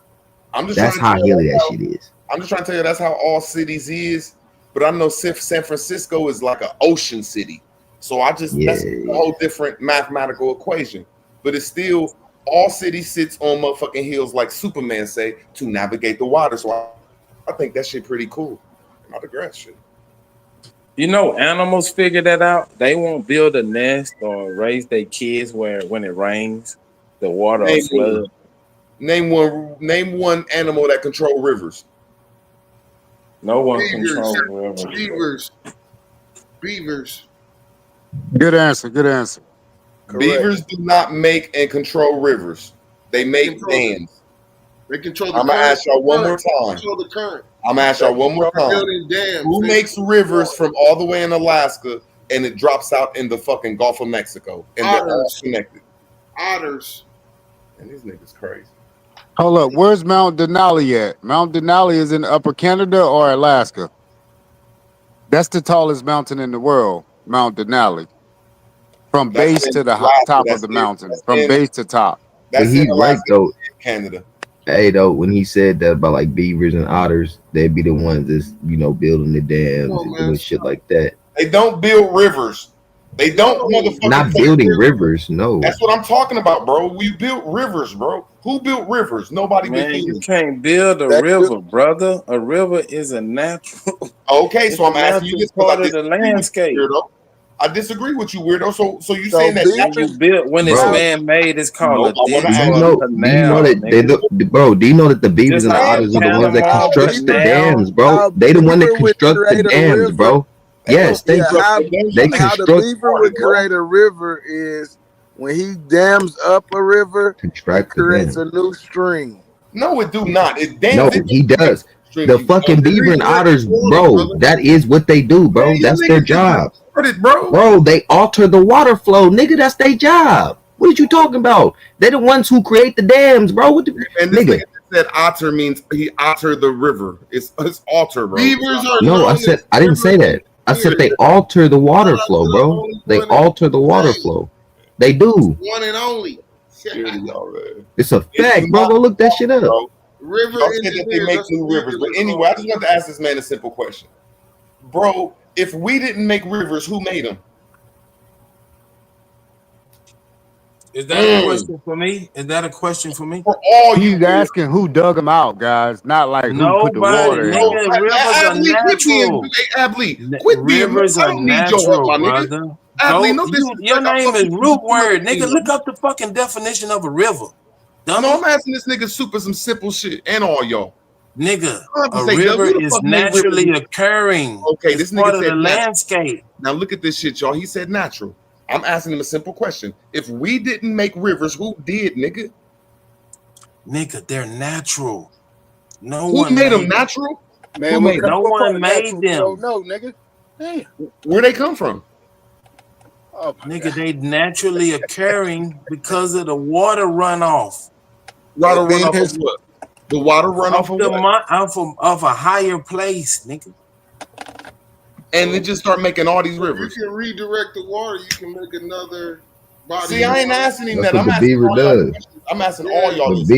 I'm just That's trying to how tell you hilly that how- shit is. I'm just trying to tell you that's how all cities is. But I know San Francisco is like an ocean city. So that's a whole different mathematical equation. But it's still all cities sits on motherfucking hills, like Superman say, to navigate the water. So I think that shit pretty cool. Not the grass shit. you know, animals figure that out. They won't build a nest or raise their kids where when it rains, the water will flood. Name one animal that control rivers. No one Beavers. controls rivers. Beavers. Good answer. Good answer. Beavers do not make and control rivers. They make dams. They control the I'm gonna current. ask y'all one more They time. control the current. I'm gonna ask y'all one more time. Building dams. Who They- makes rivers from all the way in Alaska and it drops out in the fucking Gulf of Mexico? And they're all Otters. connected. Otters. And these niggas crazy. Hold up. Where's Mount Denali at? Mount Denali is in Upper Canada or Alaska? That's the tallest mountain in the world, Mount Denali. From That's base in to the Alaska. top That's of the in- mountain. that's From in- base to top. But That's he's in right Alaska, though. Canada. Hey though, when he said that about like beavers and otters, they'd be the ones that's building the dams Come on, and man, doing shit like that. They don't build rivers. They don't motherfucking Not take building rivers. rivers, no. That's what I'm talking about, bro. We built rivers, bro. Who built rivers? Nobody but Man, you humans. can't build a river, brother. A river is a natural. Okay, it's so I'm a asking you natural this because part I of the disagree with landscape. you, weirdo. I disagree with you, weirdo. So you So saying that When you build, when it's Bro. man made, it's called No, a I wanna ditch Do ask you or know? a Do you know canal. that they nigga. do, bro? Do you know that the beavers Just and the like otters a are the ones that Panama construct the Canal. dams, bro? How They the one that beaver would construct the create a dams, river. bro. Yes, they Yeah, how they how the construct beaver would create a river is when he dams up a river, it construct the creates dam. a new stream. No, it do not. It No, dams. he does. The fucking beaver and otters, bro. That is what they do, bro. Man, you That's their niggas just job, retarded, bro. bro. They alter the water flow, nigga. That's their job. What are you talking about? They're the ones who create the dams, bro. What the And this nigga? nigga said otter means he altered the river. It's alter, bro. Beavers are No, I known said as I didn't say rivers that. I said they alter the water flow, bro. They alter the water flow. They do. one and only. It's a fact, bro. Go look that shit up. Bro. River Y'all said that they engineers, make that's new what rivers. But beavers anyway, I are. just want to ask this man a simple question. Bro, if we didn't make rivers, who made them? Is that a question for me? Is that a question for me? For all He's asking who dug them out, guys, not like who put the water in. Nigga, rivers are natural. Quit being. Rivers I are don't need your help, natural, my nigga. brother. Adley, no Go, disrespect. your I name fuck is with you. root word, nigga. Look up the fucking definition of a river. No, I'm asking this nigga super some simple shit and all y'all. Nigga, I have to a say, Doug, river who the is fuck made naturally rivers? occurring. Okay, It's this part nigga of said the natural. landscape. Now look at this shit, y'all. He said natural. I'm asking him a simple question. If we didn't make rivers, who did, nigga? Nigga, they're natural. No Who one made them made natural? Man, Who what made them? No what part one of made natural you them. don't know, nigga? Damn. Where they come from? Oh my Nigga, they naturally occurring because of the water runoff. Water runoff of what? The water runoff of the what? Of a higher place, nigga. And they just start making all these If you rivers. can redirect the water, you can make another body. See, I ain't asking him That's that. what I'm the asking beaver all y'all does. questions. I'm asking all y'all The these.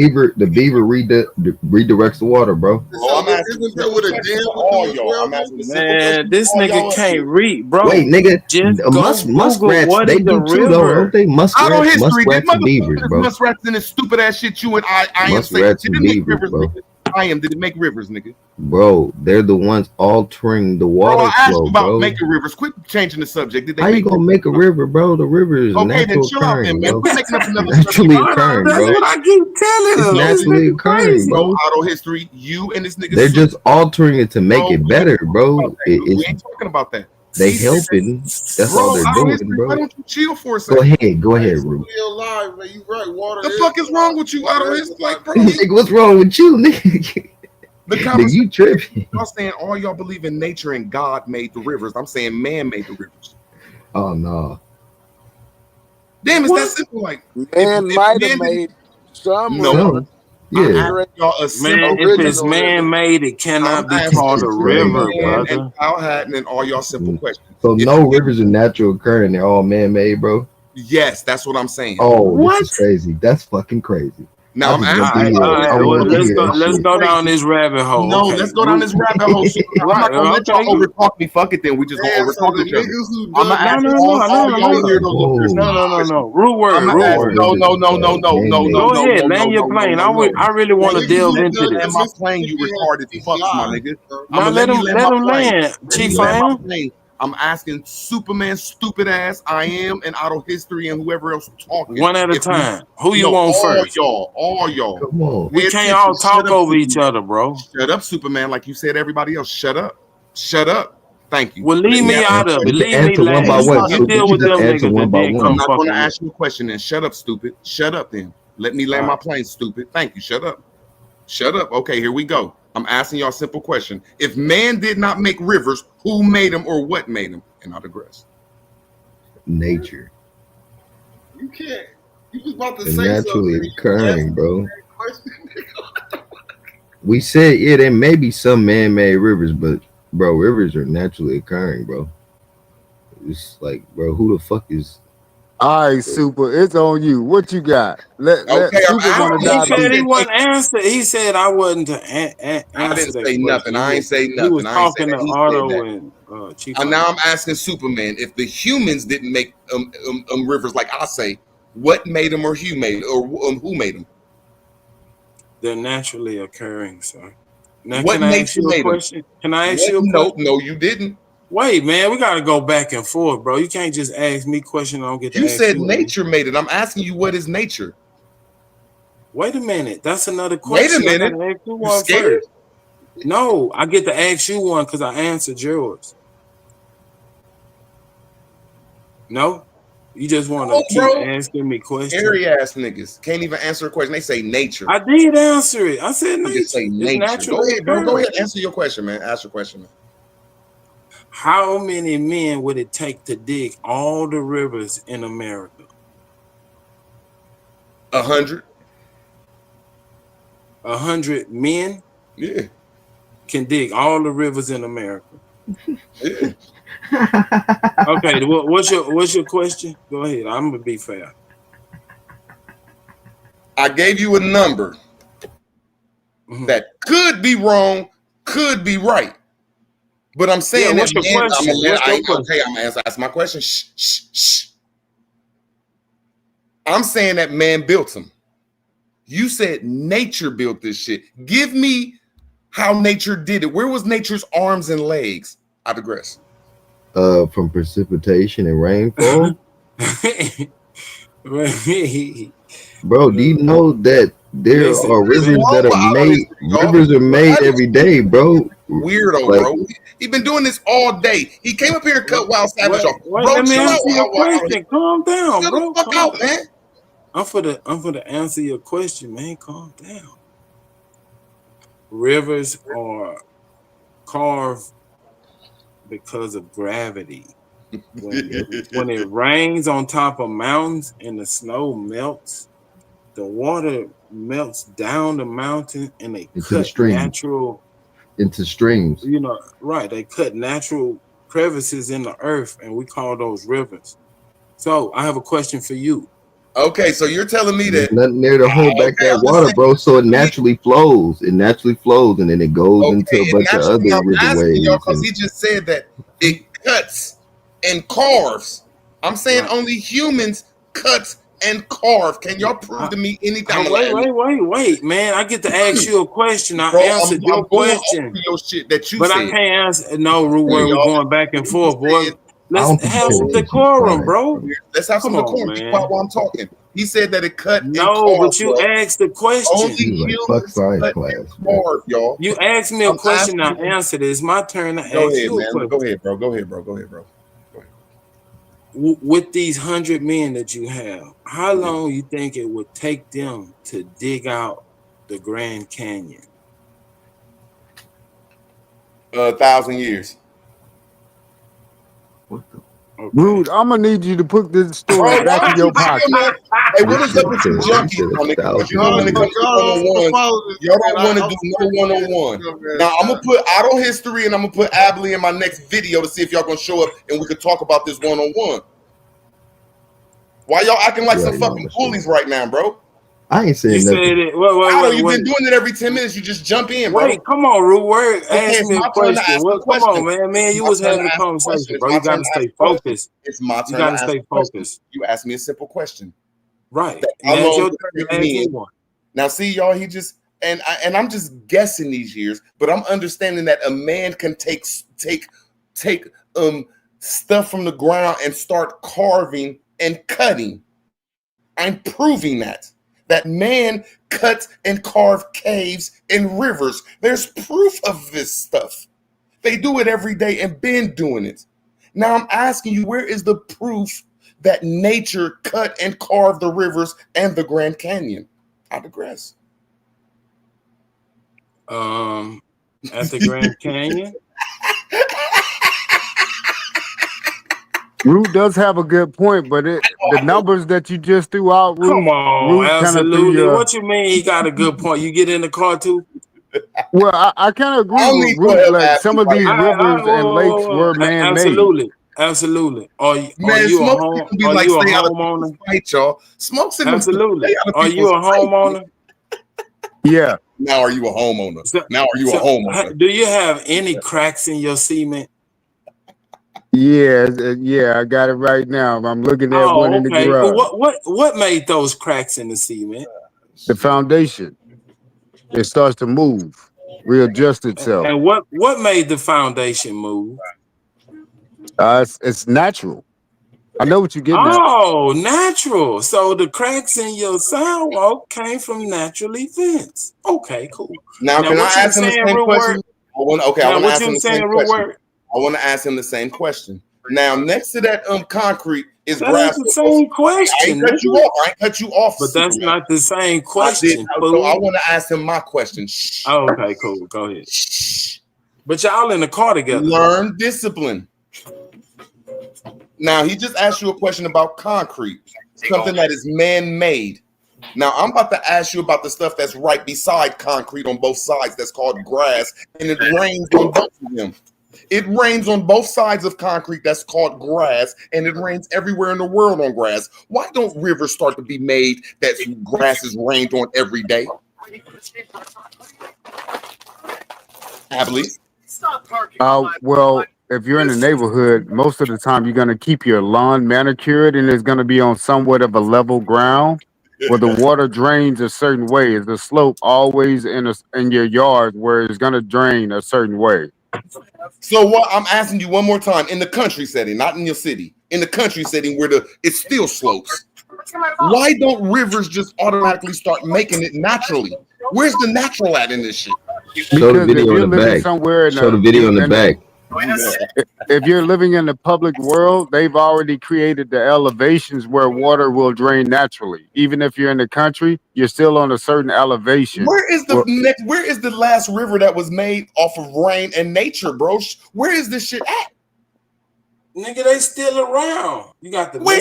beaver redirects the water, bro. Bro, I'm asking Isn't that what a dam would all do as y'all. well? I'm asking the simple Man, question. this all nigga y'all can't up read, bro. Wait, nigga, Just go Google muskrats, what they is a do too, though, river. don't they? Out on Muskrats, history, did muskrats and beavers, motherfuckers bro. muskrats in this stupid ass shit you and I am saying? Muskrats Did and it make beavers, rivers, bro. nigga? Did it make rivers, nigga? Bro, they're the ones altering the Bro, water I asked flow, you about bro. making rivers. Quit changing the subject. Did they How you make gonna rivers? make a river, bro? The river is Okay, then natural chill out then, occurring, man. bro. Quit making up another Naturally subject. occurring, That's bro. what I keep telling It's him. This naturally nigga occurring, crazy. bro. Auto history, you and this nigga. They're just altering it to make Bro, it we better, bro. we ain't talking about that. They helping. That's all Bro, they're auto doing, history, why bro. don't you chill for a Go second? ahead, go ahead, Rue. Still alive, man. You right. Water The is fuck is wrong with you, water auto is history? Like, bro, Nigga, what's wrong with you, nigga? the Nigga, conversation. you tripping? Y'all saying all y'all believe in nature and God made the rivers. I'm saying man made the rivers. Oh no. Damn, it's that simple. Like, Man might have man didn't- made some No. rivers. Yeah. I asked y'all a simple Man, if it's Original river. man-made, it cannot I'm be asking called a It's river, crazy, man brother. and Kyle Hatton and all y'all simple questions. So If no you- rivers are natural occurring, they're all man-made, bro. Yes, that's what I'm saying. Oh, this is crazy. That's fucking crazy. Now I'm I just asking. want to hear. I Well, want to let's hear go. that Let's shit. go down this rabbit hole. No, Okay, let's go down this rabbit hole. I'm not gonna let y'all overtalk me. Fuck it, then we just gonna Yeah, so overtalk the each other. niggas who I'm gonna ask all y'all here to look this. No. Root I'm word. gonna ask. No. Go ahead, land your plane. I really want to delve into Land this. my plane, you retarded fucks, my nigga. Now let him land. Chief, I am. I'm asking Superman, stupid ass, I am, and Auto History, and whoever else talking. One at a If you- time. Who you No, want first? All y'all. Come on. We Pay can't attention. all talk Shut up, over each Superman. other, bro. Shut up, Superman, like you said everybody else. Shut up. Shut up. Thank you. Well, leave me out of it. You can Leave me answer one by last. one. You So deal you with just them answer niggas one that by did one. come I'm not fucking going to with. ask you a question then. Shut up, stupid. Shut up then. Let me land my plane, stupid. Thank you. Shut up. Shut up. Okay, here we go. I'm asking y'all a simple question. If man did not make rivers, who made them or what made them? And I digress. Nature. You can't. You was about to They're say naturally something. occurring, bro. We said, yeah, there may be some man-made rivers, but bro, rivers are naturally occurring, bro. It's like, bro, who the fuck is? All right, Super, it's on you. What you got? Let Okay, I'm Super want to He dive said he deep. wasn't answer. He said I wasn't to I answer didn't that say question. nothing. I ain't say He was nothing. I ain't say talking that. to He said Otto that. and Chief. And now I'm asking Superman if the humans didn't make rivers like I say, what made them or who made who made them? They're naturally occurring, sir. Now, What can I ask nature you a made them? question? Can I ask you a No, question? no, you didn't. Wait, man, we gotta go back and forth, bro. You can't just ask me questions. I don't get to You ask said you. nature made it. I'm asking you what is nature? Wait a minute. That's another Wait a question. minute. I gotta ask you You one scared? first. No, I get to ask you one because I answered yours. No? You just want to Oh, keep bro. asking me questions. Scary ass niggas can't even answer a question. They say nature. I did answer it. I said You nature. just say It's nature. Go naturally ahead, bro. Go occurring. ahead. Answer your question, man. Ask your question, man. How many men would it take to dig all the rivers in America? 100. 100 men, yeah, can dig all the rivers in America. Yeah. Okay, what's your question? Go ahead. I'm gonna be fair. I gave you a number that could be wrong, could be right. But I'm saying what's that your question? I'm gonna answer my question. Shh. I'm saying that man built them. You said nature built this shit. Give me how nature did it. Where was nature's arms and legs? I digress. From precipitation and rainfall. Bro, do you know that there are rivers that are made? Rivers are made every day, bro. Weirdo, Like, bro. He been doing this all day. He came up here to cut Wild Savage off. Wait, Bro, let me chill out. answer your question. Calm down, Chill bro. the fuck out, man. I'm for the answer your question, man. Calm down. Rivers are carved because of gravity. When it rains on top of mountains and the snow melts, the water melts down the mountain and they Into the cut stream. natural, into streams. you know, right? They cut natural crevices in the earth, and we call those rivers. So I have a question for you. Okay, so you're telling me There's that nothing there to hold back that water, bro. So it naturally flows. It naturally flows, and then it goes into a bunch of other I'm river asking waves. y'all because and- he just said that it cuts and carves. I'm saying only humans cut and carve. Can y'all prove to me anything? Wait, man. I get to ask you a question. I Bro, answered your I'm going question. over your shit that you But said. I can't answer. No, Rude, where we're y'all- going back and forth, boy. I don't Let's think have so. some decorum, bro. Let's have some Come on, decorum. Be man. quiet while I'm talking. He said that it cut and No, carved. but you bro. asked the question. Only He was like, humans fuck science cut class. and carve, y'all. You asked me a I'm question. I asking you- answered it. It's my turn to Go ask ahead, you a man. question. Go ahead, bro. Go ahead, bro. With these 100 men that you have, how long you think it would take them to dig out the Grand Canyon? 1,000 years. Rude, I'm gonna need you to put this story back in your pocket. Hey, what is up with you junkies, my nigga? Because you know when it comes to one-on-one, y'all don't want to do no one-on-one. Now I'm gonna put Auto History and I'm gonna put Abley in my next video to see if y'all gonna show up and we could talk about this one-on-one. Why y'all acting like some fucking bullies right now, bro? I ain't saying You said nothing. it. Wait, Auto, you've wait. been doing it every 10 minutes. You just jump in, bro. Wait, come on, Rude Word. Okay, Ask it's me my a turn to question. ask Well, a come question. on, man. It's You my was turn having to a ask conversation, question. bro. It's You my got turn to to stay ask a question. focused. It's my You turn got to to ask stay a question. focused. You asked me a simple question. Right. How Now it's long your did turn to it ask me mean? one. Now, see, y'all, he just and I'm just guessing these years, but I'm understanding that a man can take stuff from the ground and start carving and cutting. I'm proving that man cuts and carve caves and rivers. There's proof of this stuff. They do it every day and been doing it. Now I'm asking you, where is the proof that nature cut and carved the rivers and the Grand Canyon? I digress. At the Grand Canyon. Root does have a good point, but the numbers that you just threw out, Root, Come on, Root kind of threw absolutely. your. What you mean? He got a good point. You get in the car too. Well, I kind of agree I don't with need Root. your help, Like Ashley, some of right these now. rivers and lakes were man-made. Absolutely. Are you Man, a Smoke home? gonna be Are like, you a stay out of homeowner? people's fight, y'all. Smoke's in Absolutely. stay out of Are you people's a fight. homeowner? Yeah. Now are you a homeowner? Now are you a homeowner? Do you have any cracks in your cement? Yeah, I got it right now. I'm looking at one in the Okay. garage. What made those cracks in the cement? The foundation. It starts to move, readjust itself. And what made the foundation move? It's natural. I know what you're getting at. Oh, natural. So the cracks in your sidewalk came from natural events. Okay, cool. Now can I what you ask him the saying, same Rude question? Word? I want to Now, what ask you him the saying, same Rude question. Word? I want to ask him the same question. Now, next to that concrete is That grass. ain't the same question. I ain't cut you off. I ain't cut you off. But that's Superman. not the same I did. question. So I want to ask him my question. Shh. Oh, okay, cool. Go ahead. But y'all in the car together. Learn discipline. Now, he just asked you a question about concrete, something that is man-made. Now I'm about to ask you about the stuff that's right beside concrete on both sides. That's called grass, and it rains on both of them. It rains on both sides of concrete. That's called grass, and it rains everywhere in the world on grass. Why don't rivers start to be made that grass is rained on every day? Happily. Well, if you're in the neighborhood, most of the time you're going to keep your lawn manicured, and it's going to be on somewhat of a level ground where the water drains a certain way. Is the slope always in your yard where it's going to drain a certain way? So what I'm asking you one more time, in the country setting, not in your city, in the country setting where it's still slopes, why don't rivers just automatically start making it naturally? Where's the natural at in this shit? Show the video in the back. Show the video in the back. If you're living in the public world, they've already created the elevations where water will drain naturally. Even if you're in the country, you're still on a certain elevation. Where is the last river that was made off of rain and nature, bro? Where is this shit at? Nigga, they still around. You got the Where?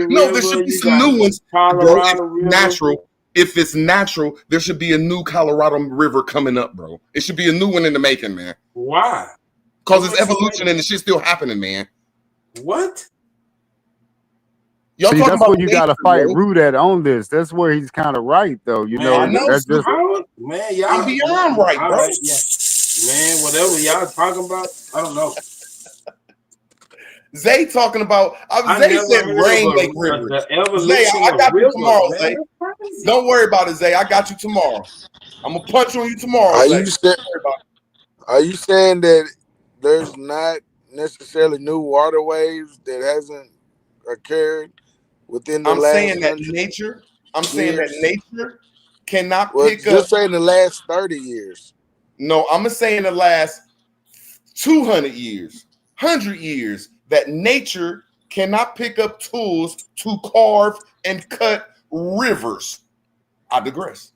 No, there should be some new ones. Colorado River. Natural. If it's natural, there should be a new Colorado River coming up, bro. It should be a new one in the making, man. Why? Because it's evolution and the shit's still happening, man. What? Y'all See, talking that's about where you got to nature, fight bro. Root at on this. That's where he's kind of right, though. You know, I know, that's just man, y'all. I'm beyond right, bro. Right, yeah. Man, whatever y'all talking about, I don't know. Zay talking about, Zay said rain make rivers. Zay, I got you tomorrow, Zay. Don't worry about it, Zay. I got you tomorrow. I'm gonna punch on you tomorrow. Are you saying that there's not necessarily new waterways that hasn't occurred within the I'm last saying that 100 nature. I'm saying that years? nature cannot Well, pick up. just say in the last 30 years. No, I'm gonna say in the last 200 years, 100 years, that nature cannot pick up tools to carve and cut rivers. I digress.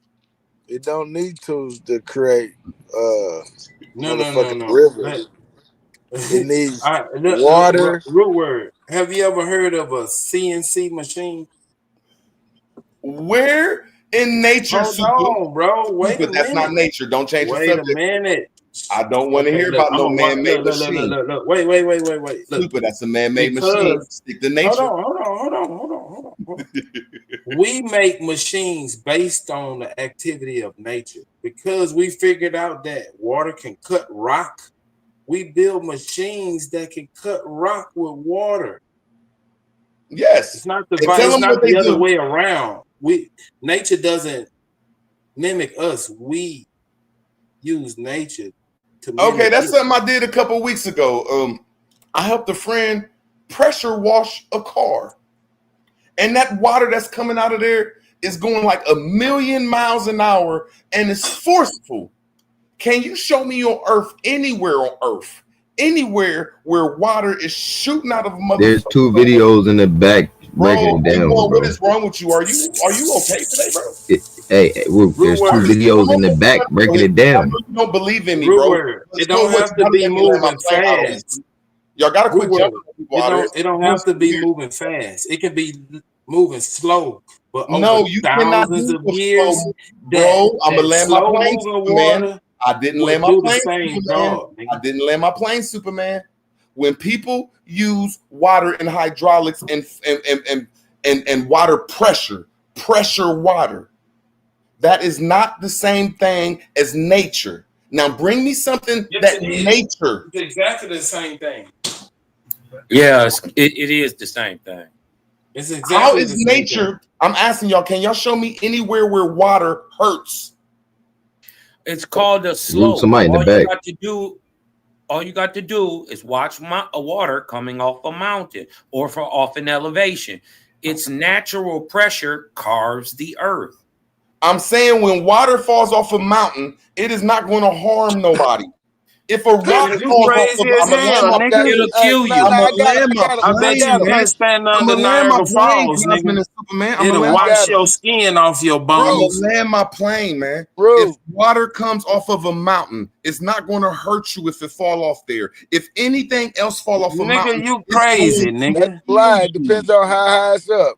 It don't need tools to create No. rivers. It needs Look, water. Root word. Have you ever heard of a CNC machine? Where in nature, Hold on, bro. Wait but a that's not minute. nature. Don't change the Wait subject. a minute. I don't want to hear Look, about no man-made machine. Look. Wait. Look. Stupid. That's a man-made machine. Stick to nature. Hold on. We make machines based on the activity of nature. Because we figured out that water can cut rock, we build machines that can cut rock with water. Yes. It's not the, And tell them what they other do. way around. Nature doesn't mimic us. We use nature to mimic Okay, that's it. something I did a couple weeks ago. I helped a friend pressure wash a car. And that water that's coming out of there is going like 1,000,000 miles an hour and it's forceful. Can you show me on Earth, anywhere on Earth, anywhere where water is shooting out of a motherfucker? There's 2 videos in the back breaking it down, Boy, bro. what is wrong with you? Are you okay today, bro? Hey, Root, there's 2 videos in the back breaking it down. You don't believe in me, Root bro. word. It don't have to be moving fast. Y'all gotta quit Root jumping word. on people out here. It don't have to be moving fast. It can be moving slow. But No, over you cannot thousands do of the years, slow, bro. I'm gonna land my slow plane, moving Superman. water I didn't would land my do the plane, same Superman. job, nigga. I didn't land my plane, Superman. When people use water and hydraulics and water pressure water, that is not the same thing as nature. Now bring me something that it is. nature. It's exactly the same thing. Yeah, it is the same thing. It's exactly How the is same nature? thing. I'm asking y'all, can y'all show me anywhere where water hurts? It's called a slope. somebody in the back. All you got to do is watch water coming off a mountain or off an elevation. Its natural pressure carves the earth. I'm saying when water falls off a mountain, it is not going to harm nobody. If a rock You falls off crazy as hell, nigga. It'll kill you. I bet you can't stand under Niagara Falls, nigga. It'll wash your skin off your I'm gonna bones. land my plane, man. If water comes off of a mountain, it's not going to hurt you if it fall off there. If anything else fall off a mountain, Nigga, you it's crazy, going- nigga. Fly, it depends on how high it's up.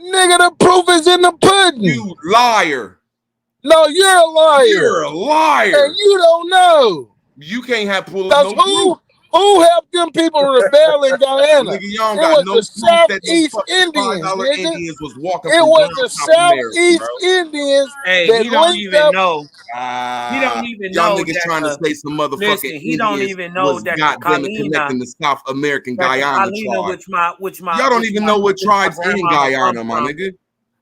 Nigga, the proof is in the pudding. You liar. No, you're a liar. You're a liar. And you don't know. You can't have pull up no proof. Who helped them people rebel in Guyana? Nigga, you don't It got was no the proof that them Southeast fucking Indians, $5 nigga. Indians was walking It through was down the South America, Southeast bro. Indians Hey, that he don't linked even up. know. He don't even Y'all know niggas that trying to say some motherfucking listen, he don't Indians even know was that the goddamn Kalina, connecting the South American that the Guyana Kalina, tribe. which my Y'all don't even know what tribes in grandmama Guyana, comes my from. nigga.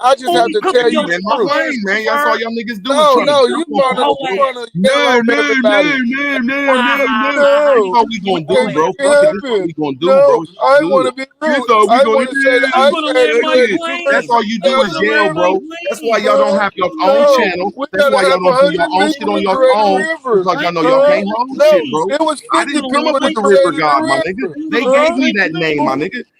I just have to tell you the Man, my truth. lane, man. That's all y'all niggas do. No, is try no, to you jump on wanna people. yell on everybody. That's all we gonna do, bro. Fuck it. That's all we gonna do, No, bro. It's all I good. want to be rude. This all we I gonna want to say that do. I said good. That's all you do is yell, bro. That's why y'all don't have your own channel. We That's gotta why y'all have don't do your 100 own shit people on to your direct own. rivers. Because y'all know y'all can't hold No, shit, bro. it was I 50 didn't come people up with that the River created God, my the nigga. river. They gave me that name, my nigga.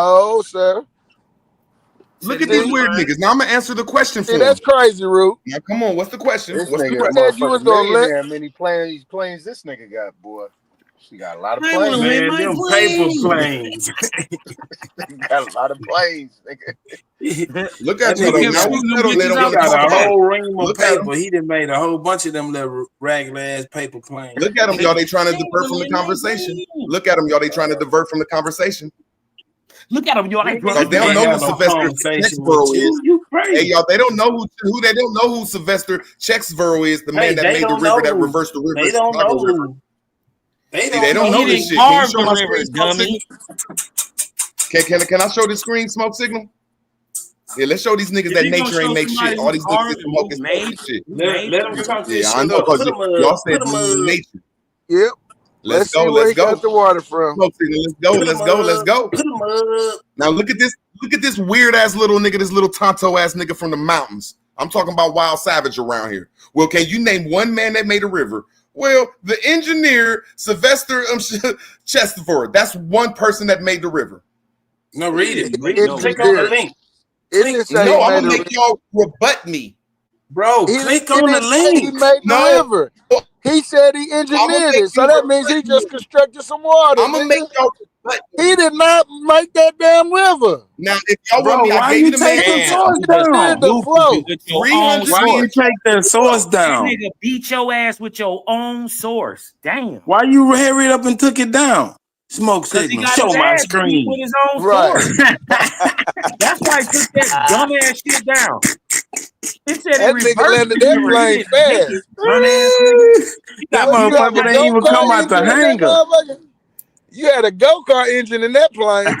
No, sir. Look at these weird niggas. Now I'm gonna answer the question for See, them. that's crazy, Root. Now come on, what's the question? This What's the nigga, said you was motherfucking gonna let. millionaire. Many planes this nigga got, boy. She got a lot of Man, planes. them paper planes. He got a lot of planes, nigga. Look at That you though. nigga Now we shooting them settled. They don't bitches want to out. talk Got a about whole it. ream of Look at paper. them. He done made a whole bunch of them little ragged ass paper planes. Look at them, y'all. They trying to divert from the conversation. Look at them, y'all. They trying to divert from the conversation. Look at them, y'all. They Because they don't know who Sylvester Chexborough is. You crazy. Hey, y'all, they don't know who they don't know who Sylvester Chexborough is, the man that made the river that reversed the river. They don't Chicago know River. who. They don't know this shit. Can you show my screen smoke signal? Can I show this screen smoke signal? Yeah, let's show these niggas that nature ain't make shit. All these niggas is smoking smoke shit. Let them talk this Yeah, shit I know up. because Put 'em up. y'all said Put 'em up. nature. Yep. Let's see go. where Let's he got go. the water from. Smoke signal. Let's go. Let's go. Let's go. Put 'em up. Now look at this. Look at this weird ass little nigga. This little tonto ass nigga from the mountains. I'm talking about Wild Savage around here. Well, can you name one man that made a river? Well, the engineer Sylvester Chesterford. That's one person that made the river. No, read it. Read It- it. Click on the link. It didn't say No, he I'm made gonna a make y'all rebut me, bro. He Click didn't on the say he link. made the No. river. He said he engineered make it, so you that means he just constructed some water. I'm gonna nigga. make y'all rebut me. He did not make that damn river. Now, if y'all Bro, want me, I why gave you you the man. taking He source did down? the flow. 300 Why you take that source down? Nigga beat your ass with your own source. Damn. Why you hurried up and took it down? Smoke Because he signal. got Show his my ass beat screen. with his own Right. source. That's why he took that dumbass shit down. It said That it nigga reversed landed the that river. plane He didn't make fast. it, dumbass nigga. He That got You have motherfucker a didn't even come go-kart out the engine in that hangar. motherfucker? You had a go-kart engine in that plane.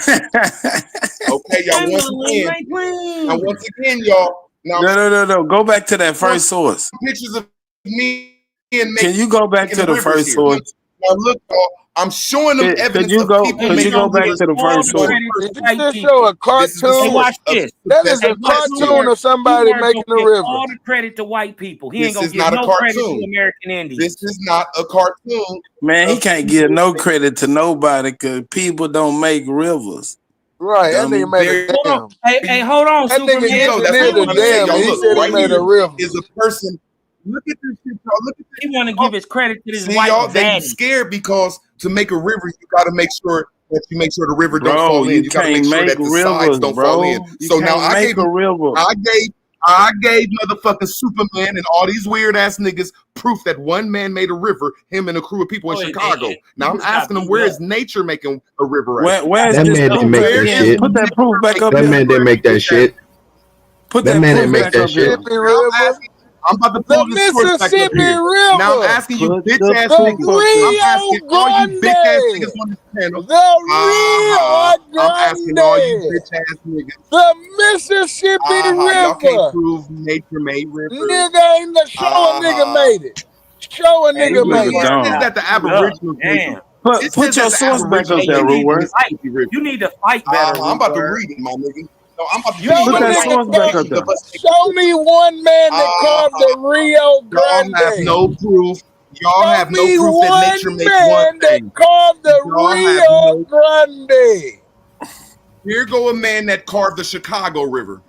Okay, y'all. Once again, y'all. Now, No. Go back to that first source. pictures of me and Can you go back to the first source? Now look, y'all. I'm showing them evidence of people Could you making go back rivers. to the first source? Did you just show a This is the cartoon? source of That is the a best cartoon of somebody making a river. all the credit to white people. He ain't This gonna is give not a no credit to cartoon. American Indians. This is not a cartoon. Man, he can't give no credit to nobody because people don't make rivers. Right, that nigga made a dam. Hey, hold on, That nigga Superman. engineered a dam, and he said he made a river. Is a person. Look at this shit, y'all. Look at this. He want to give his credit to this See, white y'all, they daddy. scared because to make a river, you got to make sure that you make sure the river don't Bro, fall in. you You got to can't make sure make that the rivers, sides don't fall bro. in. You So now can't make a river. I gave motherfucking Superman and all these weird ass niggas proof that one man made a river, him and a crew of people in Chicago. Now I'm asking them, where is nature making a river at? Where's That this man didn't make that shit. Put that proof back up That here. man didn't make that shit. Put That that man proof didn't make back that up here. shit. I'm about to pull The this source back up Mississippi here. River. Now I'm asking you, Put bitch the ass proof niggas. up here. I'm asking all you bitch ass niggas on this panel. I'm asking all you bitch ass niggas. The Mississippi Y'all can't River. prove nature made rivers. Nigga ain't the show a nigga made it. Show a nigga made It says it. that the Aboriginals made Damn. it. Put It your says that the source back up Aboriginals there, made Root the Word. Mississippi River. You need to fight better. I'm about to Root read it, my nigga. No, I'm about to Show Put a that nigga source back up there. Show me one man that carved the Rio Y'all Grande. have no proof. Y'all Show have no me proof that one nature makes man one that thing. carved the Y'all have Rio no. Grande. Here go a man that carved the Chicago River.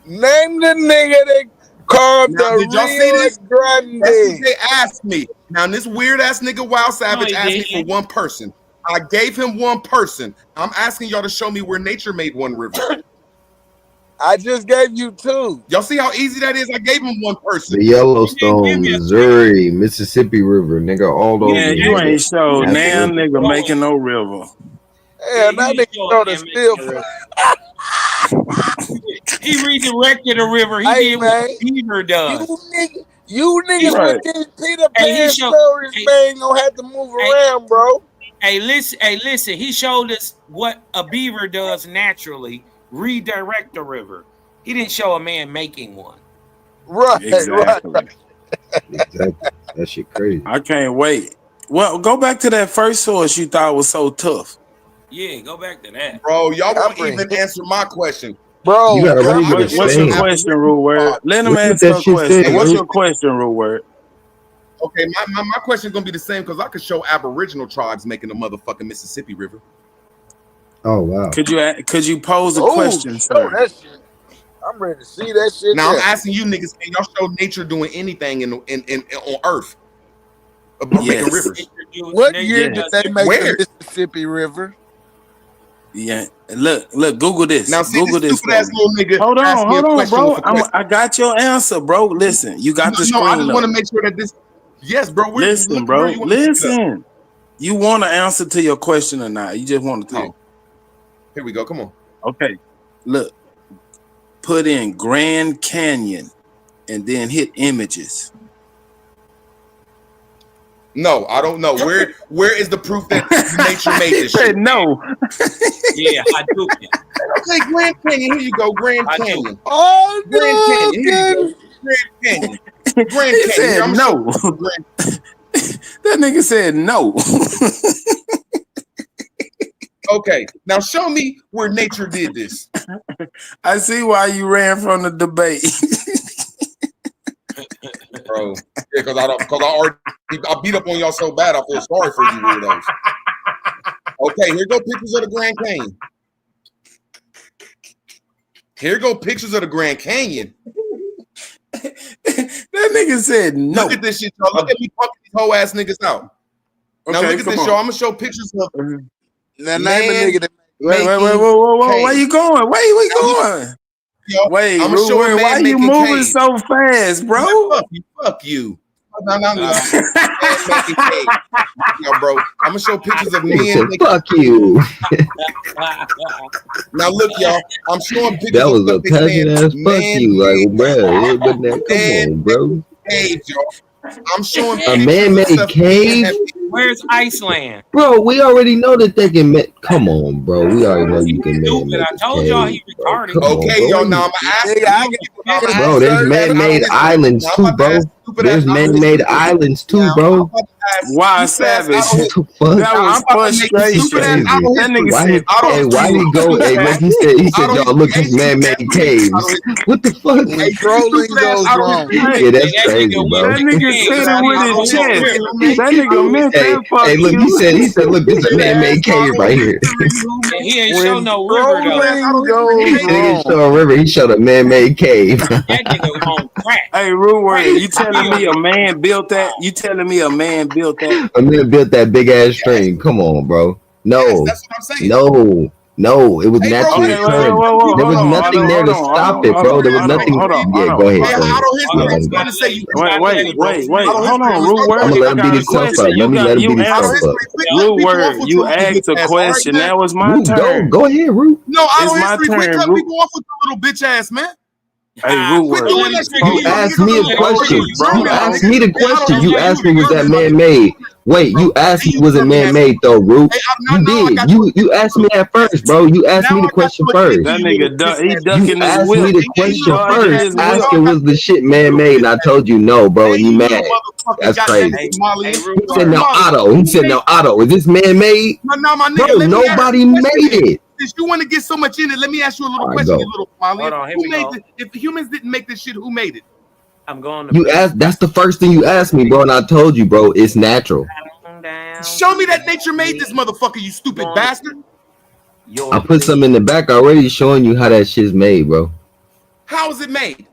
Name the nigga that carved Now, the did y'all see Rio this? Grande. That's what they asked me. Now, this weird ass nigga Wild Savage he asked me didn't. for one person. I gave him one person. I'm asking y'all to show me where nature made one river. I just gave you two. Y'all see how easy that is? I gave him one person. The Yellowstone, Missouri, Mississippi River, nigga, all those. Yeah, you ain't showed That's now the nigga making no river. Hell, that nigga know the still. He redirected a river. He Hey, did man. what Beaver does. You niggas Right. with these Peter Hey, he Pan showed- stories, hey, man, gonna have to move around, bro. Hey, listen. He showed us what a beaver does naturally: redirect the river. He didn't show a man making one. Right, Exactly. right. Exactly. That shit crazy. I can't wait. Well, go back to that first source you thought was so tough. Yeah, go back to that. Bro, y'all won't even answer my question. Bro, You gotta read what What's it's your saying. question, Rule Word? Let him Look what answer that a shit question. said, What's bro. your question, Rule Word? Okay, my question is gonna be the same because I could show Aboriginal tribes making a motherfucking Mississippi River. Oh wow. Could you pose a Oh, question, show sir? that shit. I'm ready to see that shit. Now I'm there. asking you niggas, can y'all show nature doing anything in on Earth about making Yes. rivers? What year Yeah. did they make Where? the Mississippi River? Yeah. Look, Google this. Now see Google this this. stupid ass little nigga. Hold asked on, me a bro. with a question. I got your answer, bro. Listen, you got the screen No, I just up. want to make sure that this. Yes, bro. Listen, bro. Listen. You want to answer to your question or not? You just want to talk. Here we go. Come on. Okay. Look. Put in Grand Canyon and then hit images. No, I don't know. Where is the proof that nature made He this said shit? no. Yeah, Hadouken. Okay, Grand Canyon. Here you go, Grand Canyon. Oh, Grand Canyon. Here you go. Grand Canyon. Grand He Canyon. said Here, I'm no. Grand- That nigga said no. Okay, now show me where nature did this. I see why you ran from the debate. Bro. Yeah, because I beat up on y'all so bad, I feel sorry for you weirdos. Okay, here go pictures of the Grand Canyon. Here go pictures of the Grand Canyon. That nigga said no. Look at this shit, y'all. Look at me punking these whole ass niggas out. Now Okay, look at come this, on. y'all. I'm gonna show pictures of Now name a nigga that Wait, whoa. Where you going? Where we going? Wait, I'm gonna show a Ruben, why man you making moving cave. so fast, bro? Fuck you. No. Yo, bro. I'm gonna show pictures of Nigga men. said, making- fuck you. Now look, y'all. I'm showing pictures That was of a stuff this passion ass fuck man you. Like, bro, but now, come on, bro. cave, y'all. I'm showing A pictures of man-made stuff cave? men have- Where's Iceland? Bro, we already know that they can make. Come on, bro. We already know you can man make I a told y'all cave. he Bro. retarded. Come on, Okay, bro. y'all. Now I'm asking you. Bro, there's man-made islands too, bro. There's man-made islands too, bro. Why savage? What the fuck? That was frustration. That nigga Why said, hey, why he go? Hey, look, he said, y'all look, this man-made caves. What the fuck? when trolling goes wrong. Yeah, that's crazy, bro. That nigga said it with his chest. That nigga meant that fuck Hey, look, you. he said, look, this is a man-made cave right here. And he ain't When show no river though. trolling goes He didn't wrong. show a river. He showed a man-made cave. That nigga on crack. Hey, Ruward, you telling me a man built that? You telling me a man built that? A man built that big ass stream. Come on, bro. No, That's what I'm saying. no. It was Hey, bro, naturally okay, occurring. There was nothing there to stop it, bro. There was nothing. Yeah, go ahead. Hey, Go I don't ahead. history. I'm gonna say you. Wait. Hold on, Ruward. I'm gonna let him I beat got a himself up. question. Let me let him beat himself up. Ruward, you asked a question. That was my Root, turn. go ahead, Root. No, I It's don't my history. Quit turn, cut Root. people off with the little bitch ass man. Hey, Ruward. doing that shit. You asked me a question. Bro. You asked me the question. You asked me, was that man-made? Wait, you asked me, was it man-made though, Root? You did. You asked me that first, bro. You asked me the question first. That nigga, he You ducking his asked whip. me the question Dodging his first, whip. asking was the shit man-made, and I told you no, bro, and you mad. That's crazy. He said now Otto. He said now Otto. Is this man-made? No, my nigga. Bro, let me nobody ask you a made question. it. Since you want to get so much in it, let me ask you a little All right, question, go. you little Molly. Hold on, here Who we made go. this? If humans didn't make this shit, who made it? I'm going to You asked. That's the first thing you asked me, bro, and I told you, bro. It's natural. Show me that nature made this motherfucker, you stupid bastard. I put some in the back already, showing you how that shit's made, bro. How is it made?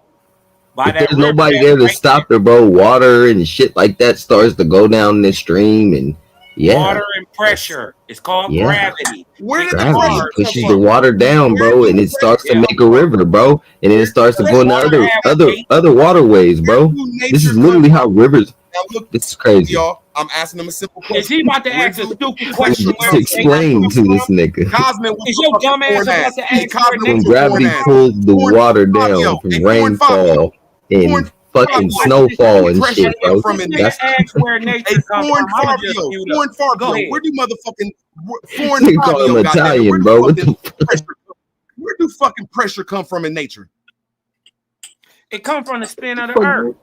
If there's nobody there to stop it, bro, water and shit like that starts to go down the stream, and yeah, Water and pressure. It's called Yeah. gravity. Where did the gravity pressure come pushes from? the water down, bro, and it starts to make a river, bro, and then it starts to go into other waterways, bro. This is literally how rivers. Now look, This is crazy. y'all. I'm asking them a simple question. Is he about to ask a stupid question? Just explain to this nigga. Cosmin, Is your dumb ass about to ask for When an gravity pulls the water down from rainfall and fucking snowfall and shit, bro. That's ask where nature comes Foreign from? I'ma just Fabio, mute up. foreign Go Fabio, ahead. where do motherfucking foreign you call him Fabio, goddamn, Italian, bro. What the where do fucking pressure come from in nature? It comes from the spin of the earth.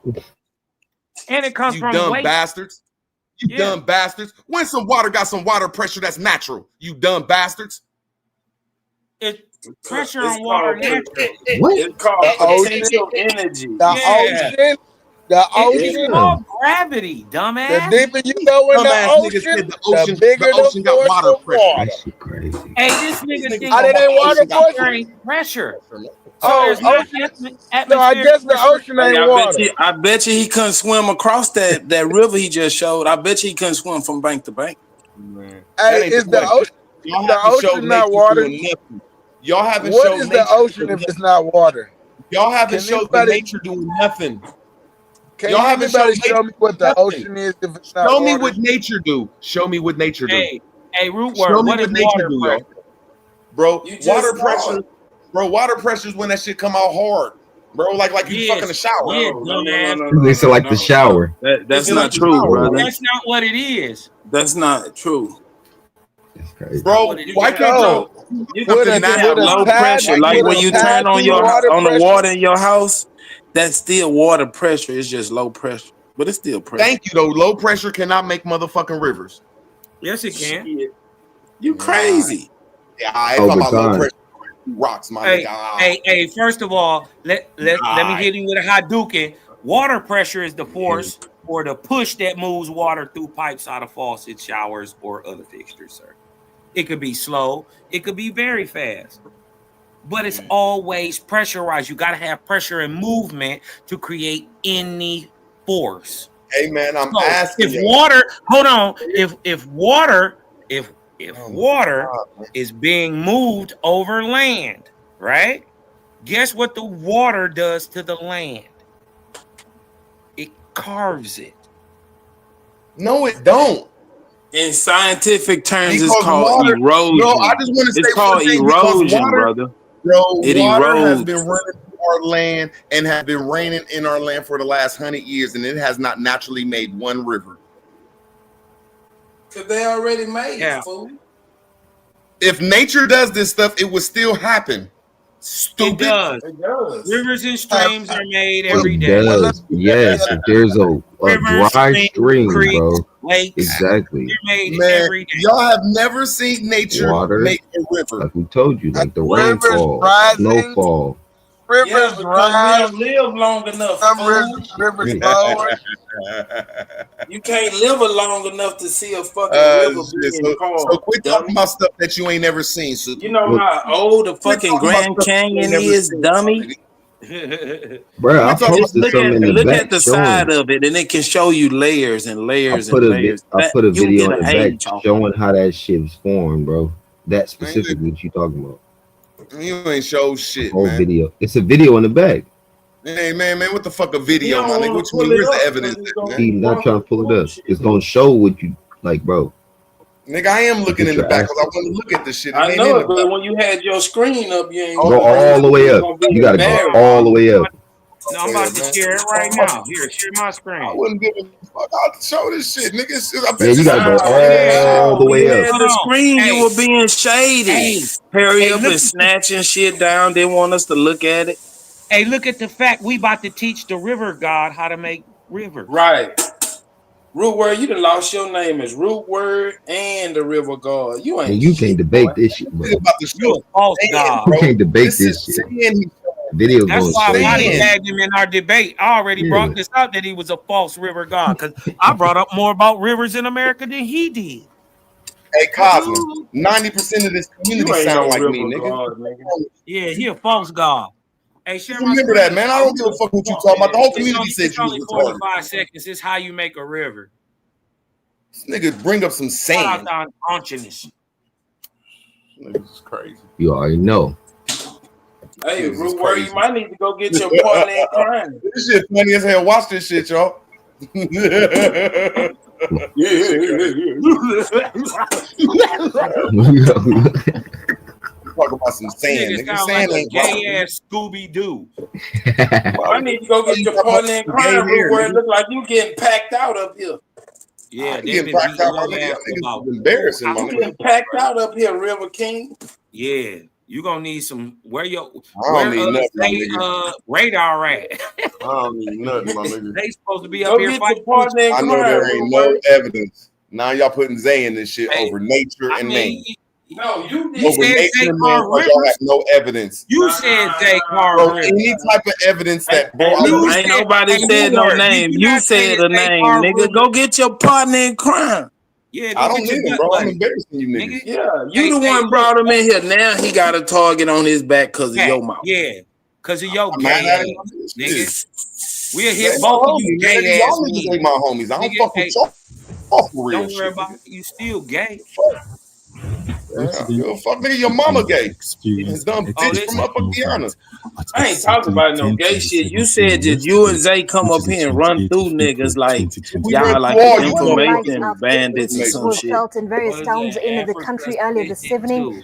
And it comes You from dumb weight. bastards. You dumb bastards. When some water got some water pressure that's natural, you dumb bastards. It's pressure on water natural. What? It's called potential energy. The It's ocean. called gravity, dumbass. The deeper you go in the Dumbass niggas ocean, said the bigger the ocean got force water of pressure. water. That shit crazy. Hey, this nigga thinks Oh, that ain't water there pressure? ain't pressure. So Oh, there's not ocean. atmosphere. No, I guess the ocean Hey, ain't water. I bet you he couldn't swim across that river he just showed. I bet you he couldn't swim from bank to bank. Hey, is the ocean Y'all the haven't showed ocean not nature water? doing nothing. Y'all haven't What showed is nature the ocean doing if it's not water? Y'all haven't Can showed the anybody- nature doing nothing. Can Y'all haven't anybody showed show me what the nothing. ocean is if it's not Show water? me what nature do. Show me what nature do. Hey, root Show word. me What is what nature water do, pressure? y'all. Bro, You just water saw pressure. it. Bro, water pressure is when that shit come out hard. bro. Like you fucking the shower. Yeah, dumbass. They say like the shower. That's It's not like the true, shower. brother. That's not what it is. That's not true. Bro, why can't You can have low pressure. Like when you turn on the water in your house, that's still water pressure. It's just low pressure, but it's still pressure. Thank you though. Low pressure cannot make motherfucking rivers. Yes, it can. You crazy? Yeah, I ain't talking about low pressure rocks, my Hey, nigga. hey, first of all, let me hit you with a Hadouken. Water pressure is the force or the push that moves water through pipes out of faucets, showers, or other fixtures, sir. It could be slow. It could be very fast. But it's always pressurized. You got to have pressure and movement to create any force. Hey, man, I'm asking if water, hold on. If water is being moved over land, right? Guess what the water does to the land? It carves it. No, it don't. In scientific terms, Because it's called water- erosion. No, I just want to say it's called one thing, because erosion, water- brother. Bro, It water has erodes. been running through our land and have been raining in our land for the last 100 years, and it has not naturally made one river. Because they already made it, fool. If nature does this stuff, it would still happen. Stupid. It does. It does. Rivers and streams are made every It day. does. Yes, if there's a Rivers, dry streams, stream, creeks, bro. lakes. Exactly. They're made Man, every day. y'all have never seen nature Water, make a river. like we told you, like the Rivers rainfall, rising. snowfall. Rivers We rise. don't live long enough. Some fool. rivers lower. You can't live long enough to see a fucking river Shit, being called. so quit talking about stuff that you ain't never seen. So You know how old the fucking Grand Canyon is, dummy? Bro, I posted Look something in the look back at the showing. side of it, and it can show you layers and I layers put and a layers. I put a You'll video get in the an back age off. showing how that shit was formed, bro. That specifically what you talking about. you ain't show shit, Whole man. video. It's a video in the back. Hey, man, what the fuck a video, You my don't nigga? wanna What you pull mean? it Where's the up, evidence? because it's at, gonna man? He's not trying to pull it up. It's gonna show what you like, bro. Nigga, I am looking in the your back ass. because I want to look at this shit. It I ain't know in it, the but when you had your screen up, you ain't Go all the way up. You gotta go all the way up. No, I'm about to share it right now. Here, share my screen. I wouldn't give a fuck. I'll show this shit, nigga. It's just, I bet Yeah, you gotta go all the way When you up. had the screen, Hey. you were being shady. Hey. Hurry Hey, up look- and snatching shit down. They want us to look at it. Hey, look at the fact we about to teach the river god how to make rivers. Right. Root word, you done lost your name as root word and the river god. You ain't And you shit, can't debate boy. this shit, bro. Think about the You show. a false god. You can't debate this is shit. saying he- Video's That's gonna why I show body you. tagged him in our debate. I already brought this up that he was a false river god because I brought up more about rivers in America than he did. Hey, Cosmo, 90% of this community You ain't sound no like river me, nigga. god, nigga. Yeah, he a false god. Hey, share my Remember screen. that, man. I don't give a fuck what you talking about. The whole community said It's you only was retarded. 45 seconds. It's how you make a river. This nigga bring up some Shout sand. out to Antonis. Nigga's crazy. You already know. Hey, Jesus root word, crazy. you might need to go get your partner in crime. This shit funny as hell. Watch this shit, y'all. Talk about some sand, Nigga nigga. sound Sand like a ain't gay ass Scooby Doo. I need to go get your partner in crime. Root word, look like you getting packed out up here. Yeah, You they getting been packed beating out, my your nigga. ass Y'all about. niggas is embarrassing, my You nigga. getting packed out up here, River King. Yeah, you gonna need some. Where your I don't need nothing, my they nigga. radar at? I don't need nothing, my nigga. They supposed to be Go up here get fighting. your partner in I crime. know there ain't Root no word. evidence. Now y'all putting Zay in this shit Hey, over nature I and mean, man. No, you did. you Over said nature Zay and man, Carr because y'all have Rivers. no evidence. You said Zay Carr Bro, Rivers. any type of evidence that, bro, I You look Ain't said- nobody hey, said Root no word, name. did You not say said a Zay name, Carr nigga. Rivers? Go get your partner in crime. Yeah, I go don't get need your him, gut bro. I'm buddy. embarrassing you niggas. Nigga. Yeah, you Hey, the hey, one brought him in here. Now he got a target on his back because of Yeah, your mouth. yeah, because of your I'm mad gay at ass, him. nigga. We'll They hit my both of homies, you nigga. gay ass Y'all niggas ain't my homies. I don't Nigga, fuck with hey, y'all. Fuck for real don't worry shit, about nigga. it. You still gay. Yeah, give a fuck, nigga. Your mama gay. This dumb bitch from up Guyana. I ain't talking about no gay shit. You said that you and Zay come up here and run through niggas like y'all like all the you information bandits or some was shit. felt in various towns in the country earlier this evening.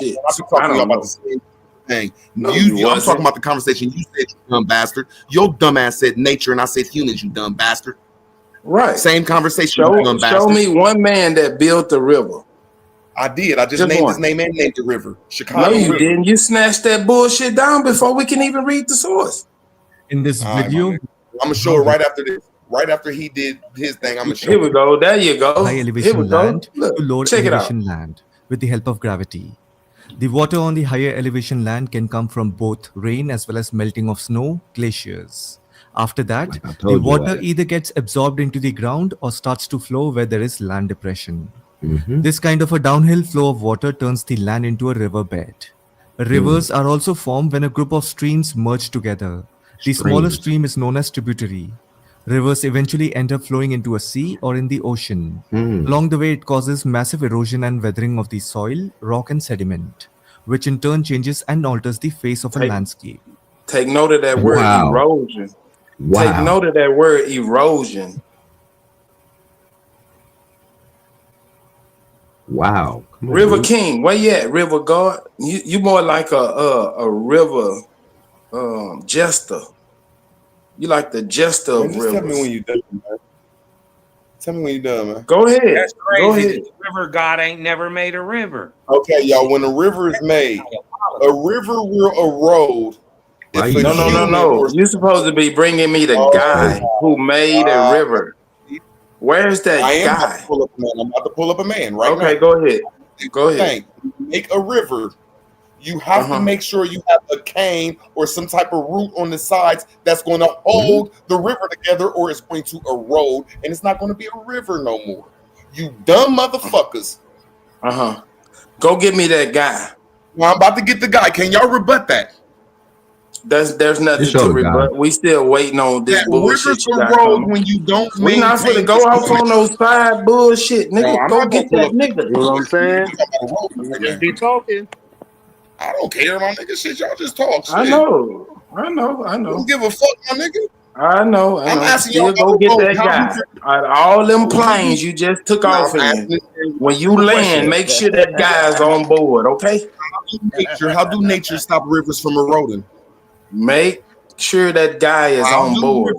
shit. I'm talking to y'all about the same thing. No, I'm talking about the conversation. You said you dumb bastard. Your dumb ass said nature, and I said humans. You dumb bastard. Right. Same conversation. Show me one man that built the river. I did. I just named his name and named the river. Chicago. No, you River. didn't. You snatched that bullshit down before we can even read the source. In this video, I'm gonna show it right after this. Right after he did his thing, I'm gonna show. Here we go. There you go. high elevation land Look, to lower check it out. elevation land with the help of gravity. The water on the higher elevation land can come from both rain as well as melting of snow, glaciers. After that, the told you water that. either gets absorbed into the ground or starts to flow where there is land depression. Mhm. This kind of a downhill flow of water turns the land into a riverbed. Rivers are also formed when a group of streams merge together. The smaller Streams. stream is known as tributary. Rivers eventually end up flowing into a sea or in the ocean. Along the way, it causes massive erosion and weathering of the soil, rock, and sediment, which in turn changes and alters the face of a landscape. Take note of that word Wow. erosion. Wow. Take note of that word erosion. Wow. Come on, River dude. King, where you at? River God? You more like a river jester. You like the jester Man, of just tell me rivers. when you're done, man. Tell me when you're done, man. Go ahead. That's Go crazy. ahead. The river god ain't never made a river. Okay, y'all. When a river is made, a river will erode. Why If you a No. human or You're supposed to be bringing me the guy who made a river. Where's that I am about guy? to pull up a man. I'm about to pull up a man right now. Okay, go ahead. Go ahead. Thing. When you make a river, you have to make sure you have a cane or some type of root on the sides that's going to hold the river together, or it's going to erode and it's not going to be a river no more. You dumb motherfuckers. Go get me that guy. Well, I'm about to get the guy. Can y'all rebut that? There's nothing show to the guy. rebut. We still waiting on this That bullshit rivers you got erode coming. when you don't We not maintain finna go the off on sediment. those side bullshit, No, nigga. I'm Go not gonna get pull that up. nigga. You know what I'm saying? Right Just now. be talking. I don't care, my nigga. Shit, y'all just talk. Shit. I know. I don't give a fuck, my nigga. I know. I'm asking y'all Still go about get the that road. guy. Out of all them planes you just took Now, off I'm in, asking when you simple land, question. make sure that guy's on board, okay? How do nature stop rivers from eroding? Make sure that guy is on board.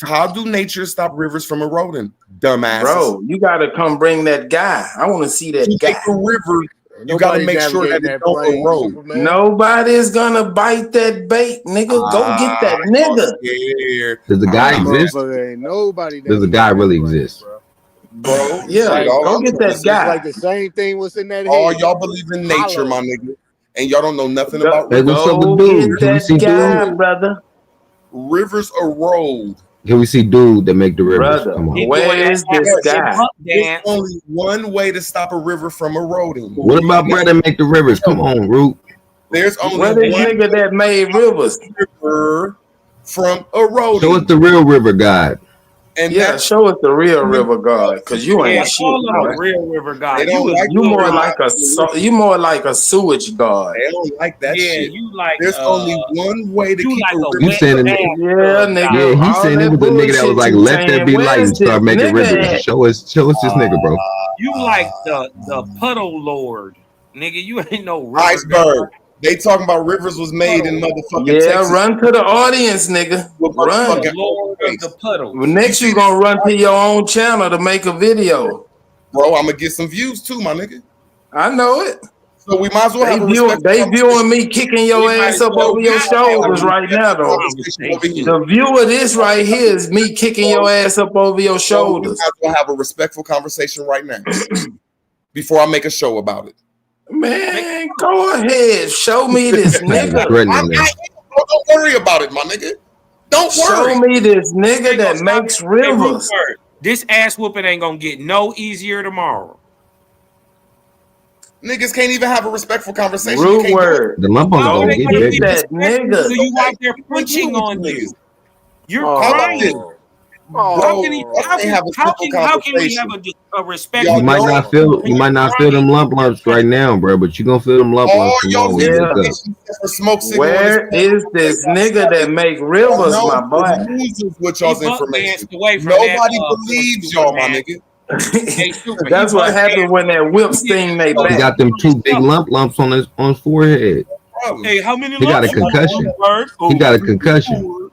How do nature stop rivers from eroding? Dumbasses. Bro, you gotta come bring that guy. I want to see that guy. Make a river. You gotta make sure that it don't erode. Nobody's gonna bite that bait, nigga. Go get that nigga. Does the guy exist? Motherfucker, ain't nobody Does the guy really exist? Bro, Yeah, like, all go I'm get trying to that say- guy. Like the same thing was in that All head. y'all believe in nature, my nigga, and y'all don't know nothing about Hey, rivers. what's up with Go dude? get Can we see that guy, dude? brother. Rivers erode. Can we see dude that make the rivers? Brother, Come on. where is this guy? There's only one way to stop a river from eroding. What about brother that make the rivers? Come on, Root. There's only Where this one nigga that made rivers? river from eroding. Show us the real river god. And Yeah, show us the real river god, cause you ain't shit. Call him Bro. a real river god. They don't like You the more river. like a sewage god. They don't like that Yeah, shit. you like There's only one way to you keep like a a river. You wet saying it? ass Yeah, nigga. Yeah, he all saying it that was a nigga that was bullshit like, you let there saying, be light where's and start this making nigga rivers. at? Show us this nigga, bro. You like the puddle lord, nigga. You ain't no river Iceberg. god. They talking about rivers was made in motherfucking Yeah, Texas. run to the audience, nigga. With Run. motherfucking Lord of the puddles. Well, next you gonna run to your own channel to make a video. Bro, I'm gonna get some views too, my nigga. I know it. So we might as well have a They viewing me kicking your ass up over your shoulders right now, though. The view of this right here is me kicking your ass up over your So we shoulders. might as well have a respectful conversation right now before I make a show about it. Man, go ahead. Show me this nigga. Don't worry about it, my nigga. Don't worry. Show me this nigga that makes rivers. This ass whooping ain't gonna get no easier tomorrow. Niggas can't even have a respectful conversation. Rude You can't word. The lump on How gonna they get gonna bigger. get That nigga. So you out there punching on you. You're How about this? crying. Bro, How can we have a respect? You might not feel them lumps right now, bro, but you gonna feel them lumps All tomorrow y'all when you niggas wake up. for smoke signal. Where is this nigga that make rivers, my boy? Losers with y'all's He buck information. danced away from Nobody that, believes y'all, my nigga. That's what happened when that whip sting they He back. got them two big lumps on his forehead. Hey, how many He got a lumps you want, concussion. Bird? He got a concussion.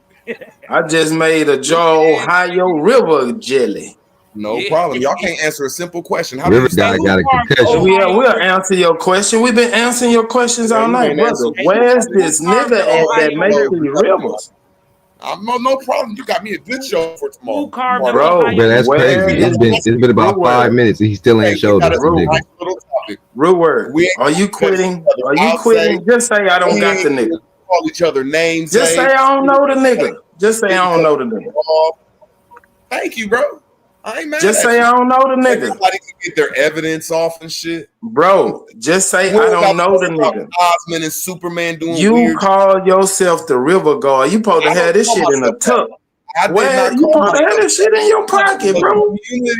I just made a Joe Ohio River jelly. No problem. Y'all can't answer a simple question. How do River you guy got a concussion. Oh, yeah, we'll answer your question. We've been answering your questions all night, brother. Where's this nigga at that makes these rivers? No problem. You got me a good show for tomorrow. Bro, Bro, that's where crazy. is It's been about 5 minutes and he still ain't showed us the nigga. Real word. Are you quitting? Are you quitting? Just say I don't got the nigga. Call each other names. Just say I don't know the nigga. Just say I don't know the nigga. Thank you, bro. I ain't mad. Just at say you. I don't know the nigga. Everybody can get their evidence off and shit. Bro, just say What I don't about know the nigga. Osman and Superman doing You weird. call yourself the river guard. You supposed to have this shit in a tuck. Where you supposed to have this shit in your pocket, bro?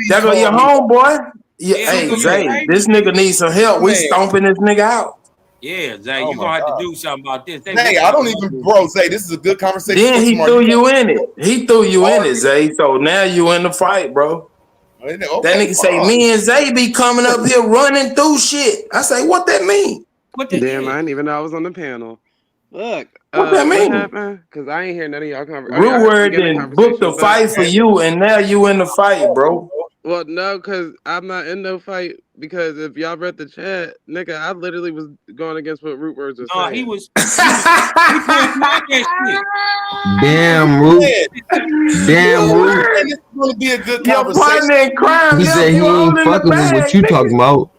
That go your homeboy. Yeah, hey, Zay, this nigga needs some help. We stomping this nigga out. Yeah, Zay, you gonna have to do something about this. Hey, I don't even, bro. Zay, this is a good conversation. Then for he tomorrow. threw you in it. He threw you in it, Zay. So now you in the fight, bro. Okay, That nigga say me and Zay be coming up here running through shit. I say, what that mean? What Damn, I didn't even know I was on the panel. Look, What that mean? what happened? Because I ain't hear none of y'all Root word didn't book the fight for you, and now you in the fight, bro. Well, no, because I'm not in no fight. Because if y'all read the chat, nigga, I literally was going against what Root Words was saying. He was that shit. Damn, Root. Damn, Root. It's gonna be a good Your conversation. partner in crime. He said he ain't fucking with what you talking about.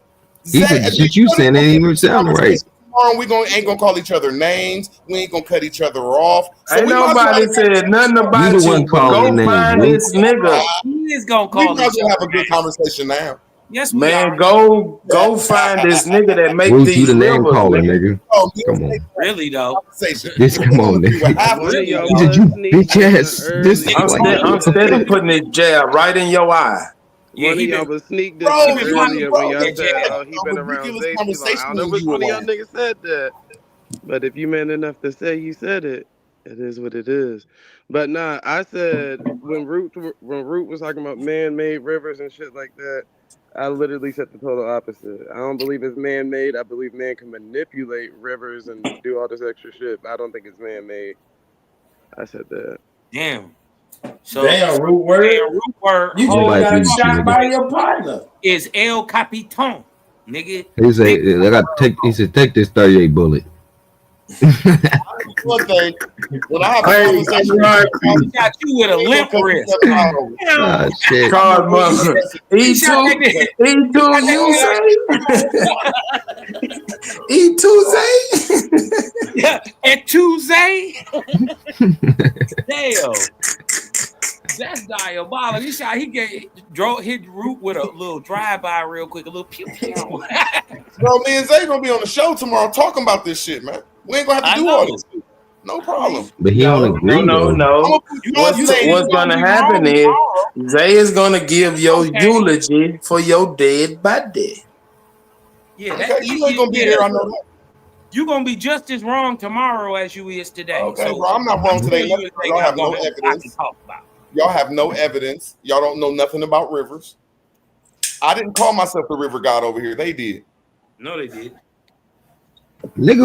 He said the shit you saying ain't even sound right. We ain't gonna call each other names. We ain't gonna cut each other off. So Ain't nobody said nothing about You the you. one calling Go names, find Root. this nigga. He is gonna We call might as each well other. have a good conversation now. Yes, we Man, are. go find this nigga that make Root, you these the name rivers, caller, nigga. nigga. Come on. Really though. This come on, nigga. One of y'all He said you bitch ass. This I'm steady putting this jab right in your eye. One of y'all was sneak this Bro, earlier when y'all said, yeah. "Oh, he been around Ridiculous Zay too long." conversation I don't know when which you one of y'all around. niggas said that, but if you man enough to say you said it, it is what it is. But nah, I said when Root was talking about man-made rivers and shit like that, I literally said the total opposite. I don't believe it's man-made. I believe man can manipulate rivers and do all this extra shit. But I don't think it's man-made. I said that. Damn. So Damn, Root word. You just Nobody got believes you, shot nigga. by your partner. is El Capitan, nigga. He said, "I got to take." He said, "Take this 38 bullet." One thing, when I have a Hey, conversation, He got you with a limp wrist. Ah, shit. Card mother. E2, E2, Yeah, at Tuesday. Damn. That's diabolical. He drove hit Root with a little drive-by real quick, a little pew pew. Bro, me and Zay gonna be on the show tomorrow talking about this shit, man. We ain't gonna have to do all this. No problem. But he don't agree though. No. What's gonna happen is Zay is gonna give your eulogy for your dead body. Yeah, Okay, you ain't gonna be there. I know that. You're gonna be just as wrong tomorrow as you is today. Okay, so, bro, I'm not wrong today. Y'all have no evidence. evidence. Y'all have no evidence. Y'all don't know nothing about rivers. I didn't call myself the river god over here. They did. No, they did. Nigga,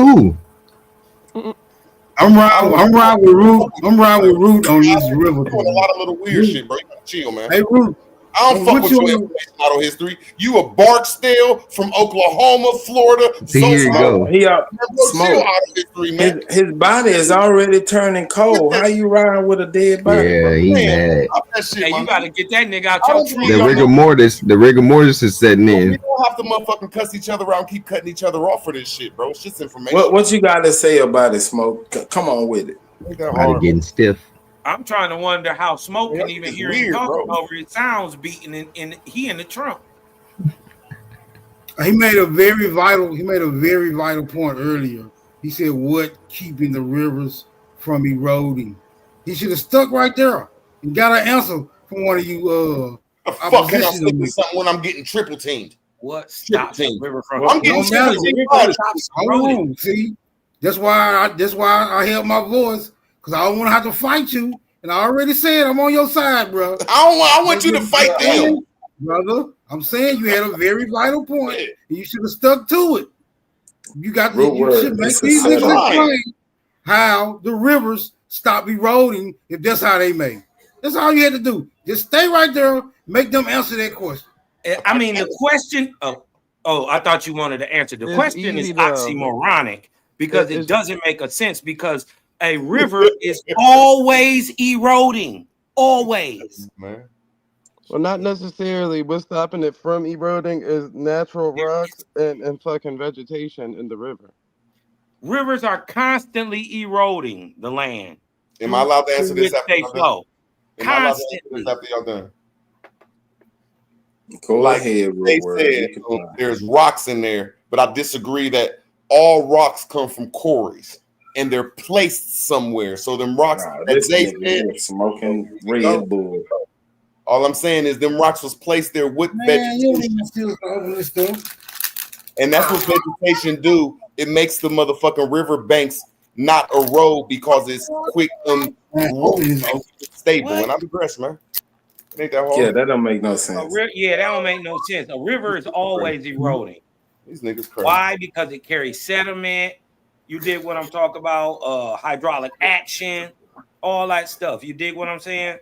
who? I'm riding with Root. I'm riding with Root on this river. Doing a lot of little weird shit, bro. You gotta chill, man. Hey, Root. I don't fuck with your information auto history. You a Barksdale from Oklahoma, Florida. See, here you go. He up smoke. His body is already turning cold. How you riding with a dead body? Yeah, he mad. Hey, you gotta get that nigga out your tree. The rigor mortis is setting We in. don't have to motherfucking cuss each other out and keep cutting each other off for this shit, bro. It's just information. What you got to say about it, Smoke? Come on with it. Body getting stiff. I'm trying to wonder how Smoke can even it's hear weird, him talking bro. over his sounds beating in he in the trunk. He made a very vital point earlier. He said, "What keeping the rivers from eroding?" He should have stuck right there and got an answer from one of you. Fuck, can I stick with something when I'm getting triple teamed? What stops the river from? I'm getting triple teamed. Hold on, see, that's why I held my voice because I don't want to have to fight you. And I already said I'm on your side, bro. I want you to fight them, brother. I'm saying you had a very vital point. And you should have stuck to it. You got you should make these niggas explain how the rivers stop eroding if that's how they made. That's all you had to do. Just stay right there, make them answer that question. I mean, the question. Oh, I thought you wanted to answer. The question is oxymoronic because it doesn't make a sense because a river is always eroding. Always. Man. Well, not necessarily. What's stopping it from eroding is natural rocks and fucking vegetation in the river. Rivers are constantly eroding the land. Am I allowed to answer this Which after they y'all flow. done? Am I allowed to answer this after y'all done? Go ahead, they said there's rocks in there, but I disagree that all rocks come from quarries and they're placed somewhere. So them rocks, as they said, smoking Red Bull. All I'm saying is them rocks was placed there with vegetation. And that's what vegetation do. It makes the motherfucking river banks not erode because it's quick and stable. And I'm impressed, man. It ain't that hard. Yeah, that don't make no sense. Yeah, that don't make no sense. A river is always eroding. These niggas crazy. Why? Because it carries sediment. You dig what I'm talking about? Hydraulic action, all that stuff. You dig what I'm saying?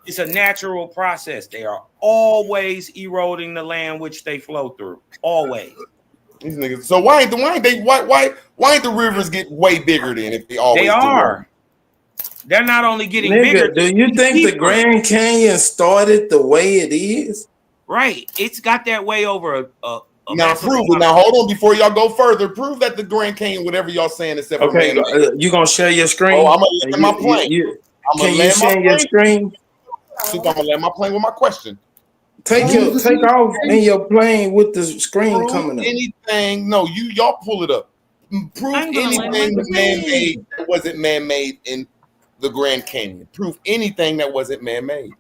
It's a natural process. They are always eroding the land which they flow through. Always. These niggas. So why ain't the rivers get way bigger than if they always They are. They're not only getting bigger. Do you think the Grand Canyon started the way it is? Right. It's got that way over a now prove it. Now hold on before y'all go further. Prove that the Grand Canyon, whatever y'all saying, except for Okay, you gonna share your screen? Oh, I'm gonna land my plane. Can you share your screen? I'm gonna land my plane with my question. Take off in your plane with the screen coming up. Anything? No, y'all pull it up. Prove anything that man-made that wasn't man-made in the Grand Canyon. Prove anything that wasn't man-made.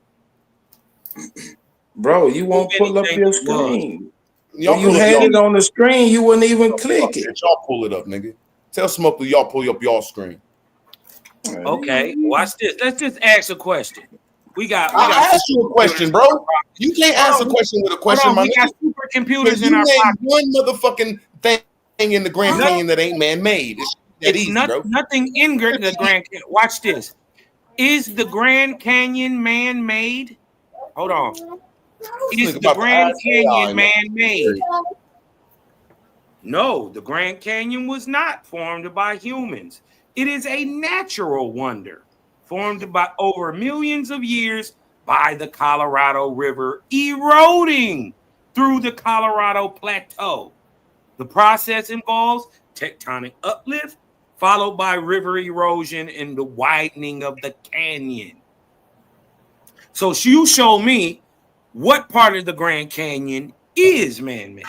Bro, you won't pull up your screen. Y'all You had it on the screen, you wouldn't even click it. Y'all pull it up, nigga. Tell Smoke y'all pull up y'all screen. Okay, watch this. Let's just ask a question. I asked you a question, bro. You can't ask a question with a question, my we got nigga. supercomputers in our name pocket. one motherfucking thing in the Grand Canyon that ain't man-made. It's that easy, bro. Nothing in the Grand Canyon. Watch this. Is the Grand Canyon man-made? Hold on. Is the Grand Canyon man-made? No, the Grand Canyon was not formed by humans. It is a natural wonder formed by over millions of years by the Colorado River eroding through the Colorado Plateau. The process involves tectonic uplift followed by river erosion and the widening of the canyon. So you show me what part of the Grand Canyon is man-made.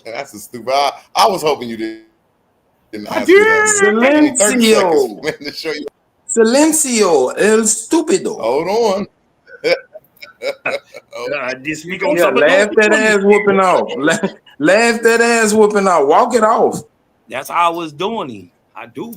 That's a stupid. I was hoping you didn't ask me that. 30 seconds, man, to show you. Silencio, el estúpido. Hold on. This week laugh that ass whooping off. Laugh that ass whooping off. Walk it off. That's how I was doing it. I do.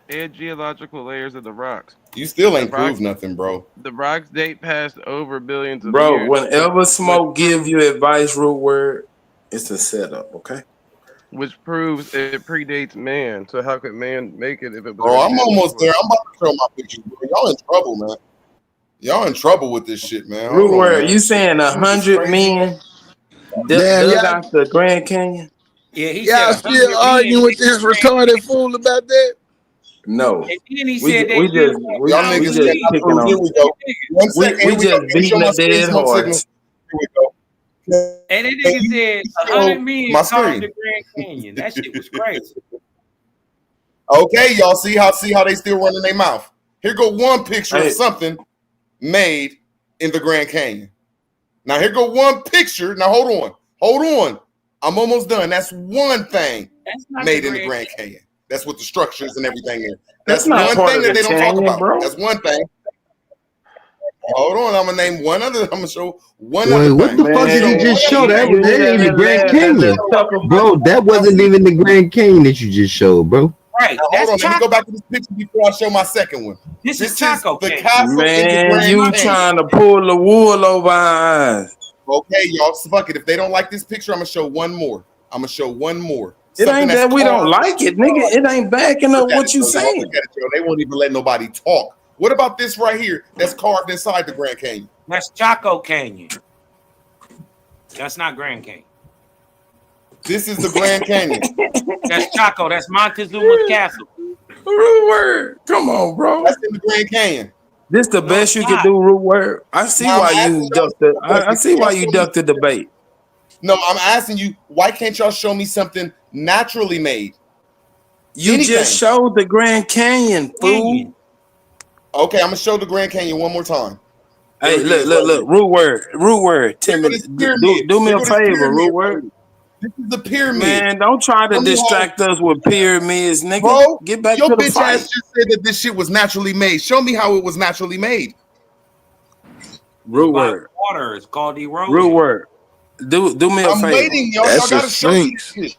And geological layers of the rocks. You still ain't proved nothing, bro. The rocks date past over billions of Bro, years. whenever Smoke give you advice, root word, it's a setup, okay? Which proves it predates man. So how could man make it if it was? Bro, I'm almost there. I'm about to show my picture. Bro. Y'all in trouble, man. Y'all in trouble with this shit, man. Root word, you saying 100 men dug out the Grand Canyon? Yeah, he y'all said still arguing with this retarded fool about that? No. And then he We said just kicking on. Here we go. We just beating the dead horse. Here we go. And then nigga said 100 men my carved screen. the Grand Canyon. That shit was crazy. Okay, y'all see how they still running their mouth. Here go one picture of something made in the Grand Canyon. Now here go one picture. Now hold on. I'm almost done. That's one thing made in the Grand Canyon. That's what the structures and everything is. That's not one part thing of that the they don't talk canyon, about. bro. That's one thing. Hold on, I'm gonna name one other. I'm gonna show one Wait, other what thing. the fuck did you just show? That ain't the Grand Canyon, bro. That wasn't even the Grand Canyon that you just showed, bro. Right. Now, hold on. Let me go back to this picture before I show my second one. This is Chaco the Canyon. castle in the Man, Grand you Canyon. trying to pull the wool over our eyes. Okay, y'all, fuck it. If they don't like this picture, I'm gonna show one more. It ain't that we don't like it, nigga. It ain't backing up what you saying. Look at it, Joe. They won't even let nobody talk. What about this right here that's carved inside the Grand Canyon? That's Chaco Canyon. That's not Grand Canyon. This is the Grand Canyon. That's Chaco. That's Montezuma's castle. Root word. Come on, bro. That's in the Grand Canyon. This the best you can do, root word. I see why you ducked the. I see why you ducked the debate. No, I'm asking you, why can't y'all show me something naturally made? You just showed the Grand Canyon, fool. Okay, I'm gonna show the Grand Canyon one more time. Hey, look, root word. Tim, do me a favor, root word. This is the pyramid. Man, don't try to distract us with pyramids, nigga. Bro, get back your to the bitch fight. ass just said that this shit was naturally made. Show me how it was naturally made. Root word. Water is called erosion. Root word. Do me a I'm favor. waiting, y'all. Y'all gotta show me this shit.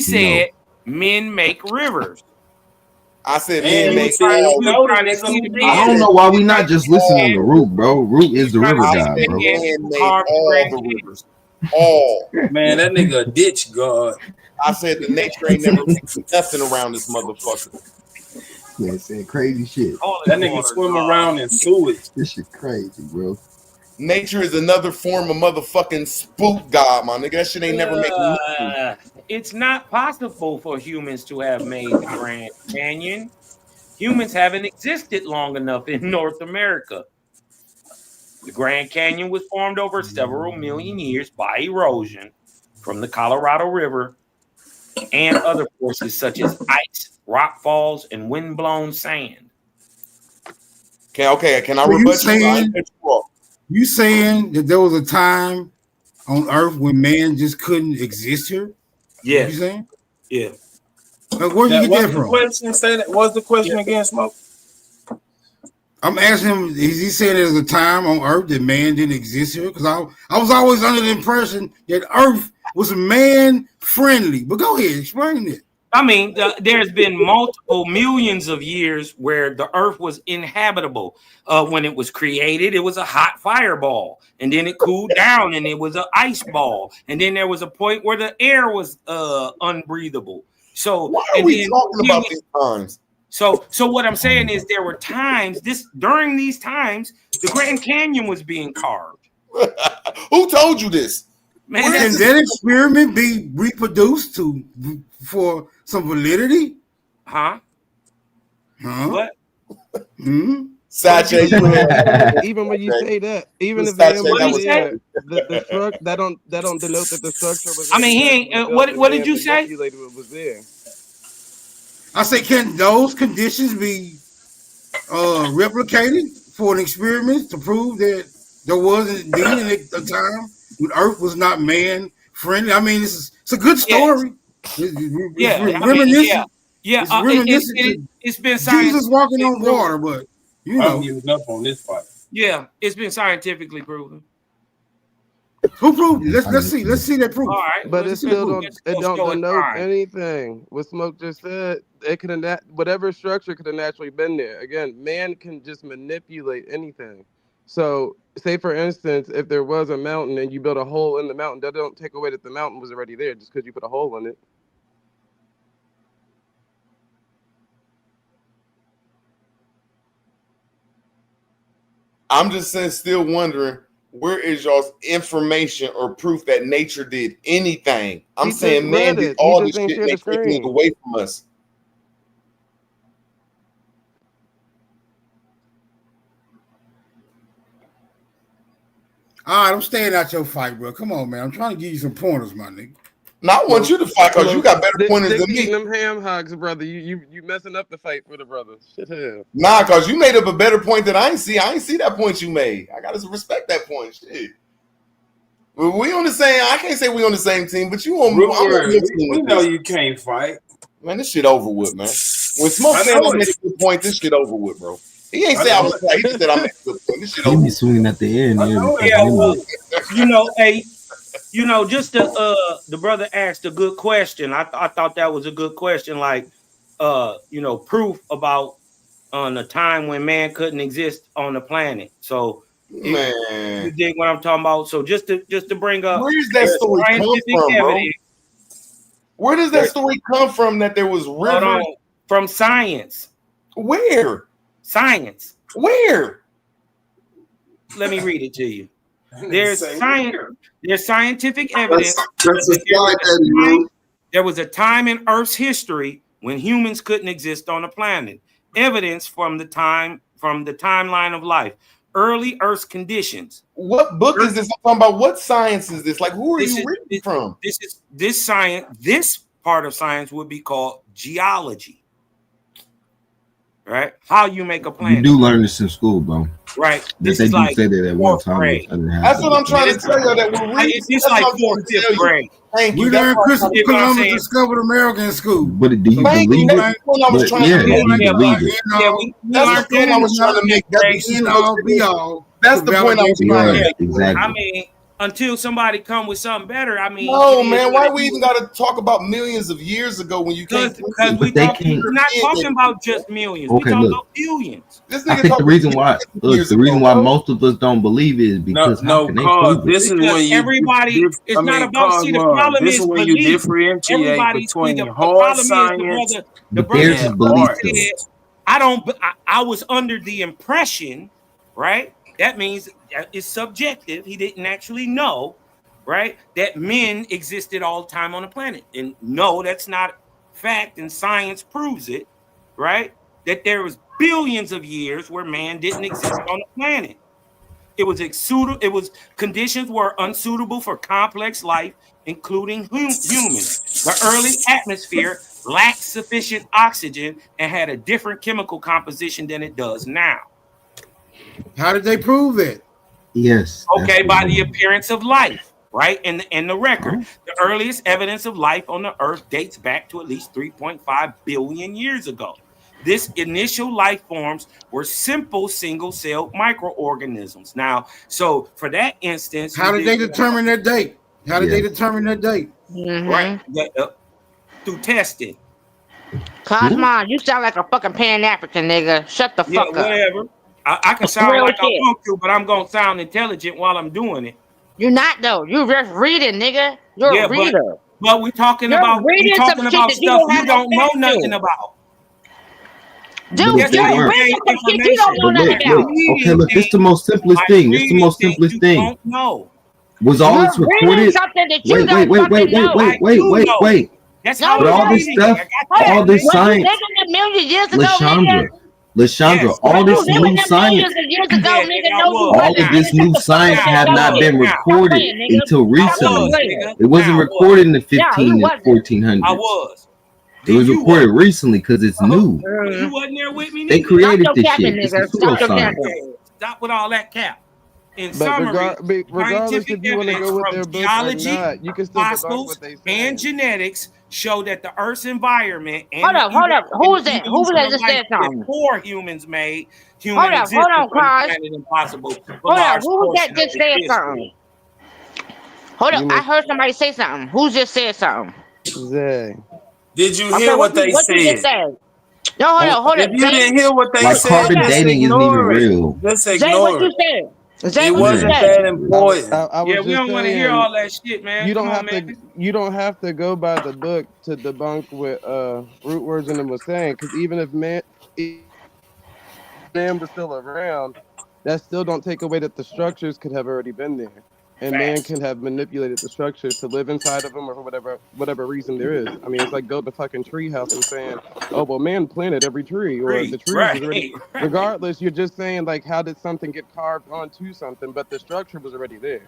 said men make rivers. I said And man-made. I don't know why we not just listening to Root, bro. Root is the river god, bro. Man-made all the rivers. All. Man, that nigga a ditch god. I said the nature ain't never mixing nothing around this motherfucker. Yeah, saying crazy shit. That nigga swim around in sewage. This shit crazy, bro. Nature is another form of motherfucking spook god, my nigga. That shit ain't never making nothing. It's not possible for humans to have made the Grand Canyon. Humans haven't existed long enough in North America. The Grand Canyon was formed over several million years by erosion from the Colorado River and other forces such as ice, rock falls, and wind-blown sand. Okay, can I So rebut you saying that there was a time on Earth when man just couldn't exist here? Yeah. You saying? Yeah. Like, where did you get that from? Question, say that. What's the question again, Smoke? I'm asking him, is he saying there's a time on Earth that man didn't exist here? Because I was always under the impression that Earth was man-friendly. But go ahead, explain it. I mean, there's been multiple millions of years where the earth was inhabitable. When it was created, it was a hot fireball, and then it cooled down and it was an ice ball. And then there was a point where the air was unbreathable. So why are we talking about these times? So what I'm saying is there were times during these times, the Grand Canyon was being carved. Who told you this? Man, can that experiment be reproduced for some validity? Huh? What? Hmm? Even when you say that, even if the structure that don't denote that the structure was. I mean, he ain't. What did you say? Was there. I say, can those conditions be replicated for an experiment to prove that there was indeed a time when Earth was not man friendly? I mean, it's a good story. It's been Jesus walking on water, but you know, I'm using up on this fight. Yeah, it's been scientifically proven. Who proved it? Let's see that proof. All right, but it still don't denote anything. What Smoke just said, it could have whatever structure could have naturally been there. Again, man can just manipulate anything. So, say for instance, if there was a mountain and you built a hole in the mountain, that don't take away that the mountain was already there just because you put a hole in it. I'm just still wondering, where is y'all's information or proof that nature did anything? I'm saying man did all this shit and taking it away from us. All right, I'm staying out your fight, bro. Come on, man. I'm trying to give you some pointers, my nigga. No, I want you to fight because you got better pointers than me. Them ham hocks, brother. You messing up the fight for the brothers. Shit hell. Nah, because you made up a better point that I ain't see. I ain't see that point you made. I gotta respect that point. Shit. Well, we on the same. I can't say we on the same team, but you on. We know you can't fight. Man, this shit over with, man. When Smoke said I made a good point, this shit over with, bro. He ain't say I was right. He just said I made a good point. This shit over. He be swinging at the end. Yeah, well, just the brother asked a good question. I thought that was a good question. Like, proof about on a time when man couldn't exist on the planet. So, man, you dig what I'm talking about? So just to bring up, where's that story come from, bro? Where does that story come from? That there was rivers from science. Where? Science. Where? Let me read it to you. There's scientific evidence. There was a time in Earth's history when humans couldn't exist on the planet. Evidence from the timeline of life. Early Earth's conditions. What book is this? I'm talking about what science is this? Like, who are you reading from? This part of science would be called geology. Right? How you make a planet. You do learn this in school, bro. Right. They do say that at one time. That's what I'm trying to tell you. That we're reading. It's like 4th, 5th grade. Thank you. We learned Christopher Columbus discovered America in school. But do you believe it? That's what I was trying to make. That's the point I was trying to make. That's the point I was trying to make. Exactly. I mean, until somebody come with something better. I mean, No, man. Why we even got to talk about millions of years ago when you can't? Because we're not talking about just millions. Okay, We're talking look. about billions. I think the reason why most of us don't believe it is because how can they prove it? This is when you everybody. It's not about. See, the problem this is is when you belief. differentiate Everybody between see the hard problem is science. the brother Theirs is belief. said, I was under the impression, right? That means it's subjective. He didn't actually know, right? That men existed all the time on the planet. And no, that's not fact, and science proves it, right? That there was billions of years where man didn't exist on the planet. It was conditions were unsuitable for complex life, including humans. The early atmosphere lacked sufficient oxygen and had a different chemical composition than it does now. How did they prove it? Yes. Okay, by the appearance of life, right? In the record, the earliest evidence of life on the earth dates back to at least 3.5 billion years ago. This initial life forms were simple single-celled microorganisms. Now, so for that instance, How did they determine that date? How did they determine that date? Right, through testing. Cosmon, you sound like a fucking Pan-African nigga. Shut the fuck up. Whatever. I can sound Real like I shit. want to, but I'm gonna sound intelligent while I'm doing it. You're not though. You're just reading, nigga. You're a reader. But we're talking You're about reading some shit stuff that you have don't no know fact nothing to. about. Dude, Yes, you're they were. reading some shit you don't know But nothing look, about. okay, look, this is the most simplest thing. This is the most simplest thing. No. Was all this You're reading recorded? something that you Wait, don't wait. fucking know. Wait. That's No, how But you all don't. this stuff, all this Was you science, living a million years ago, nigga? Lashandra, all Was this you living new a science, millions of years ago, nigga? No, you all wasn't. of this new science have not been recorded until recently. It wasn't recorded in the 15 and 1400s. I was. It was recorded recently because it's new. You wasn't there with me. They neither. created this shit. It's a pseudoscience. Stop with all that cap. In But summary, regardless scientific if you want to evidence go with from their book or geology, not, you can still debunk fossils, what they say. and genetics show that the Earth's environment and Hold up. Who was that? Who was that just said something? before humans made human Hold up, existence Cos. on the planet impossible. for Hold up. large Who was that portion just of said its something? Hold up. I heard somebody say something. Who just said something? Zay. Did you Okay, hear what they what you just said? said? No, hold up. If you didn't hear what they Like said, carbon just dating isn't even ignore it. real. Just Zay, ignore what you it. said? Zay, It what you wasn't said? that important. I was Yeah, we just don't want to hear saying, all that shit, man. You don't Come have on, to. man. You don't have to go by the book to debunk what Root Words and them was saying. Because even if man was still around, that still don't take away that the structures could have already been there, and man can have manipulated the structures to live inside of them or for whatever reason there is. I mean, it's like building a fucking tree house and saying, "Oh, well, man planted every tree," or the tree was already. Right. Regardless, you're just saying like, how did something get carved onto something, but the structure was already there.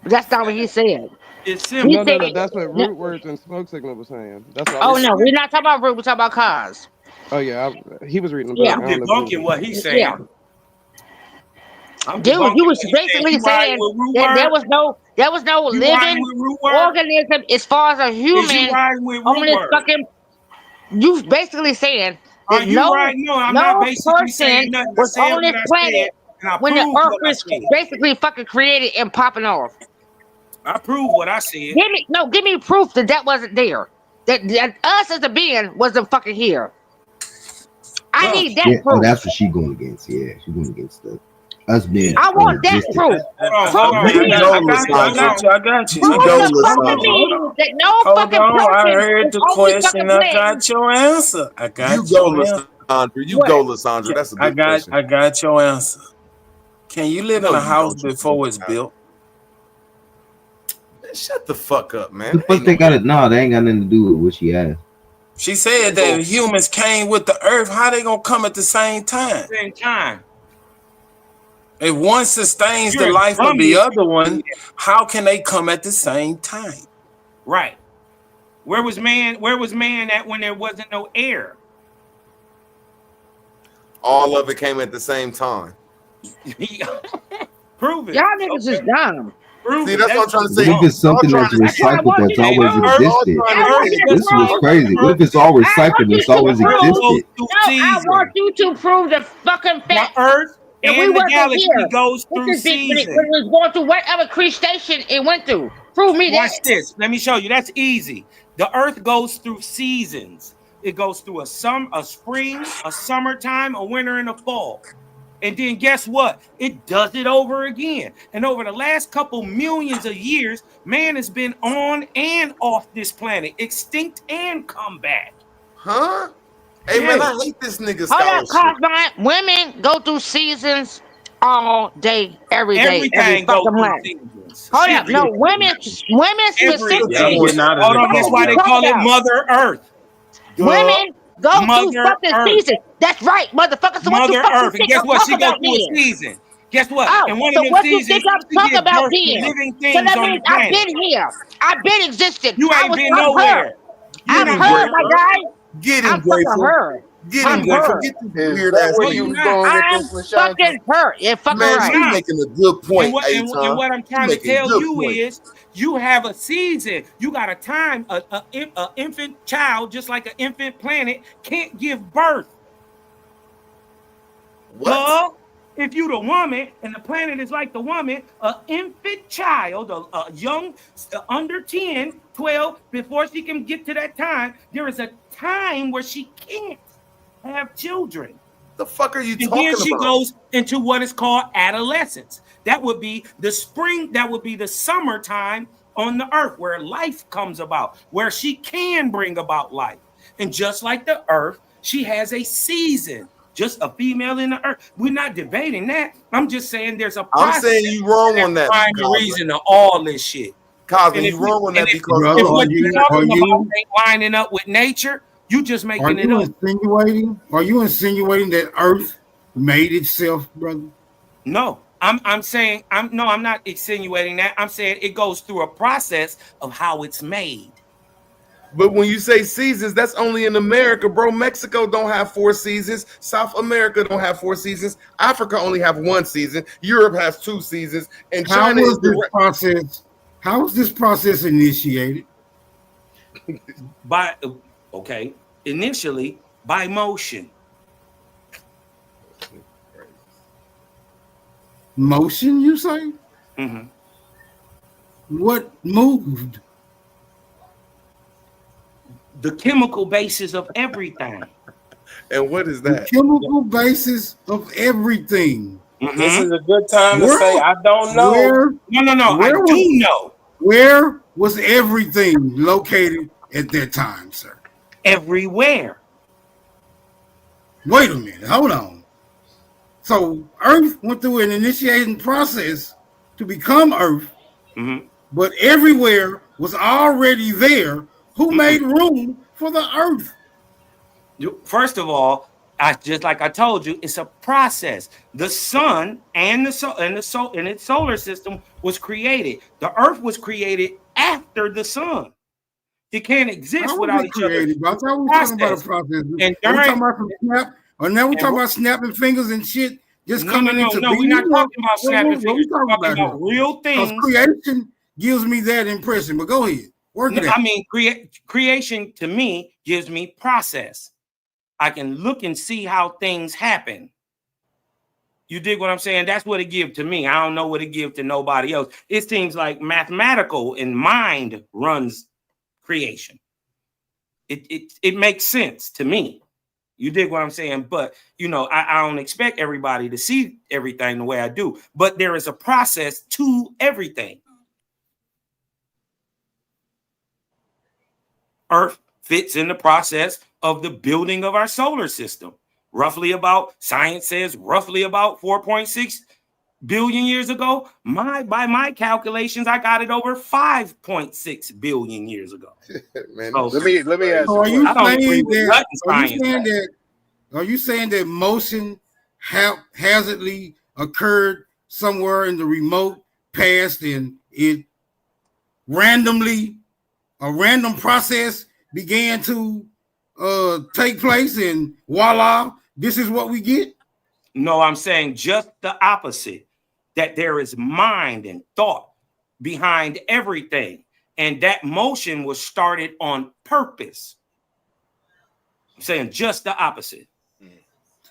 That's not what he said. It's He simple. said, That's what Root Words and Smoke Signal was saying. That's what I oh was no, we're not talking about Root. We're talking about Cos. Oh yeah, he was reading the Yeah. book. I'm debunking what he's saying. Yeah. I'm Dude, debunking you was what he's saying. basically You riding saying with Root that Word? there was no You living riding with Root Word? organism as far as a Is you human riding with on Root this Word? fucking. You basically saying Are that you no riding? No, I'm not basically saying person nothing. I was said on this what I said, planet and I when the proved Earth what I was said. basically fucking created and popping off. I proved what I said. Give me proof that wasn't there. That us as a being wasn't fucking here. I need that Yeah, oh, proof. that's what she going against. Yeah, she going against us being. I want that proof. Hold on. I got you. Prove the fucking me that no Hold fucking on, I person heard was the on this question. fucking I planet. got your answer. I got You go, your answer. Lysandra. You go, Lysandra. That's a good question. I got your answer. Can you live in No, a you house don't. before it's built? Man, shut the fuck up, man. The fuck they got it? No, they ain't got nothing to do with what she asked. She said that if humans came with the earth, how they gonna come at the same time? Same time. If one sustains You're the a life of dummy. the other one, how can they come at the same time? Right. Where was man at when there wasn't no air? All of it came at the same time. Prove it. Y'all niggas is dumb. Prove See, it. that's what I'm trying to say. What if it's something that's recycled that's always existed? This was crazy. What if it's all recycled and it's always existed? No, I want you to prove the fucking fact. Earth If we And the wasn't galaxy here, goes it through could be when it seasons. was going through whatever creation it went through. Prove me Watch that. this. Let me show you. That's easy. The Earth goes through seasons. It goes through a spring, a summertime, a winter, and a fall. And then guess what? It does it over again. And over the last couple millions of years, man has been on and off this planet, extinct and come back. Huh? Hey, man, I hate this nigga Hold up, scholarship. Cosmo. Women go through seasons all day, every day, every Everything goes fucking through month. seasons. Hold up, no, women specifically. Everything. Hold on, that's why they call it Mother Earth. Women go Mother through fucking Earth. seasons. That's right, motherfucker. So what Mother you fucking Earth. And think guess I'm what? She talking goes about through a then? season. Guess what? Oh, and one so of them what you seasons, think I'm she talking gives about birth to then? living So things that on the means I've planet. been here. I've been existed. You ain't been I'm nowhere. her. I'm her, my guy. Get him, I'm fucking Grateful. her. Get I'm him, Grateful. her. Get this Is weird that ass where nigga. you was going with I'm this, Lashonda? fucking her. You're fucking Man, right. you making a good point, And what, and Aton. what I'm You trying to making tell good you point. is you have a season. You got a time, a infant child, just like an infant planet, can't give birth. What? If you the woman and the planet is like the woman, an infant child, a young, under 10, 12, before she can get to that time, there is a time where she can't have children. The fuck are you And talking then she about? goes into what is called adolescence. That would be the spring, that would be the summertime on the earth where life comes about, where she can bring about life. And just like the earth, she has a season. Just a female in the earth. We're not debating that. I'm just saying there's a process. I'm saying you wrong on that. Find the reason to all this shit. Cosmo, And you wrong on that because if what you're talking about ain't lining up with nature, you just making it up. Are you insinuating that Earth made itself, brother? No, I'm saying I'm not insinuating that. I'm saying it goes through a process of how it's made. But when you say seasons, that's only in America, bro. Mexico don't have 4 seasons. South America don't have 4 seasons. Africa only have 1 season. Europe has 2 seasons. And China is the process. How was this process initiated? Initially by motion. Motion, you say? Mm-hmm. What moved? The chemical basis of everything. And what is that? The chemical basis of everything. Mm-hmm. This is a good time to say I don't know. I do know. Where was everything located at that time, sir? Everywhere. Wait a minute. Hold on. So Earth went through an initiating process to become Earth, but everywhere was already there. Who made room for the Earth? First of all, just like I told you, it's a process. The sun and its solar system was created. The Earth was created after the sun. It can't exist without each other. I thought we were talking about a process. And Are we talking about some snap? Or now we talking about snapping fingers and shit just coming into being? We're not talking about snapping What we fingers. We're talking about real things. Creation gives me that impression. But go ahead. Creation to me gives me process. I can look and see how things happen. You dig what I'm saying? That's what it gives to me. I don't know what it gives to nobody else. It seems like mathematical and mind runs creation. It makes sense to me. You dig what I'm saying? But, I don't expect everybody to see everything the way I do. But there is a process to everything. Earth fits in the process of the building of our solar system. Science says roughly about 4.6 billion years ago. By my calculations, I got it over 5.6 billion years ago. Man, let me ask So you. Are you saying that motion haphazardly occurred somewhere in the remote past and it a random process began to take place and voila, this is what we get? No, I'm saying just the opposite, that there is mind and thought behind everything. And that motion was started on purpose. I'm saying just the opposite.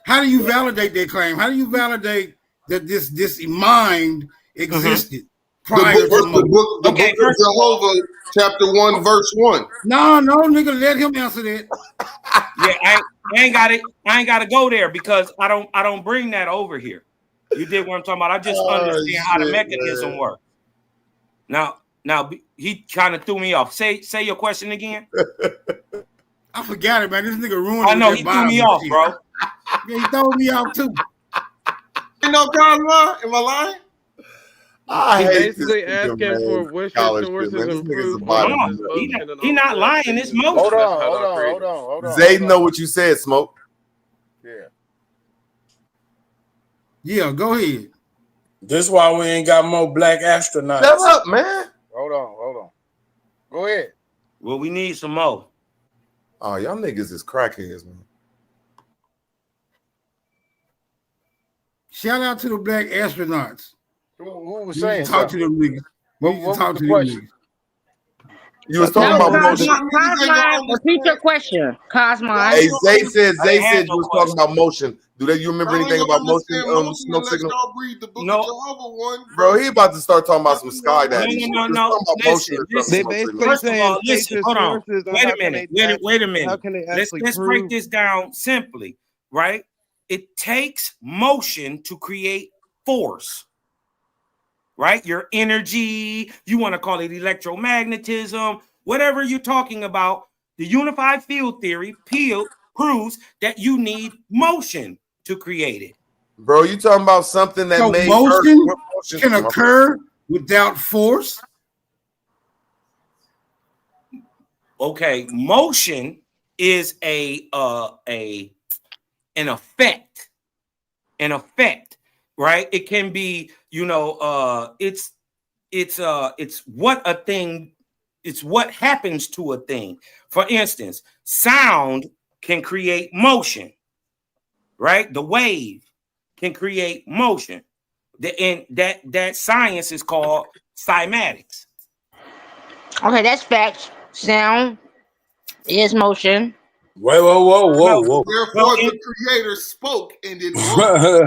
How do you validate that claim? How do you validate that this mind existed The prior book, to Moses. the book of Jehovah, chapter 1, verse 1. No, nigga, let him answer that. Yeah, I ain't got it. I ain't got to go there because I don't bring that over here. You did what I'm talking about. I just understand how the mechanism works. Now he kind of threw me off. Say your question again. I forgot it, man. This nigga ruined it. I know he threw me off, bro. Yeah, he threw me off too. You know, Cosmo, am I lying? He basically asking for wishes and wishes improved. He not lying. It's motion. Hold on. Zay know what you said, Smoke. Yeah, go ahead. This why we ain't got more black astronauts. Shut up, man. Hold on. Go ahead. Well, we need some more. Oh, y'all niggas is crackheads, man. Shout out to the black astronauts. Who was You saying talk to them niggas. What Talk was to the them question? niggas. You was talking about motion. Cosmo, repeat your question. Cosmo. Hey, Zay said you was talking about motion. Do you remember anything about motion? Smoke signal. One. Bro, he about to start talking about some sky daddy. No. Listen, They basically first of saying all, listen. Hold on. sources on Wait how a can minute. they Wait a minute. how can they Let's actually break prove- this down simply, right? It takes motion to create force, right? Your energy, you want to call it electromagnetism, whatever you're talking about. The unified field theory proves that you need motion to create it. Bro, you talking about something that So made motion Earth can occur without force? Okay, motion is an effect. An effect, right? It can be, it's what a thing, it's what happens to a thing. For instance, sound can create motion, right? The wave can create motion. And that science is called cymatics. Okay, that's facts. Sound is motion. Whoa. Therefore, the creator spoke and did Well, hold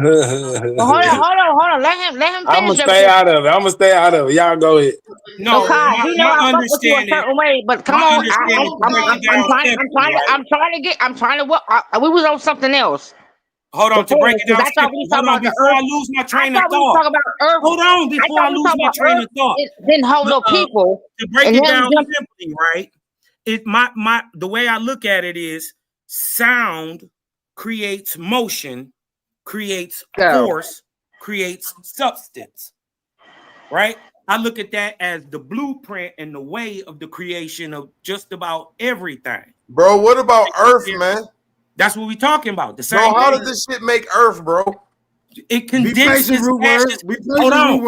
on. Let him I'm finish. gonna stay out of it. Y'all go ahead. No, Kai, you know I fuck with you a certain way, but come on, I'm trying to. We was on something else. Hold on, to break it down. Hold on, before I Earth. lose my train I of thought we was thought. talking about Earth. Hold on, before I lose my train of thought. It didn't hold no people. To break and it then down jump- simply, right? The way I look at it is sound creates motion, creates force, creates substance, right? I look at that as the blueprint and the way of the creation of just about everything. Bro, what about Earth, man? That's what we're talking about. The same. Bro, how thing. did this shit make Earth, bro? It condenses root gases. word. Hold on.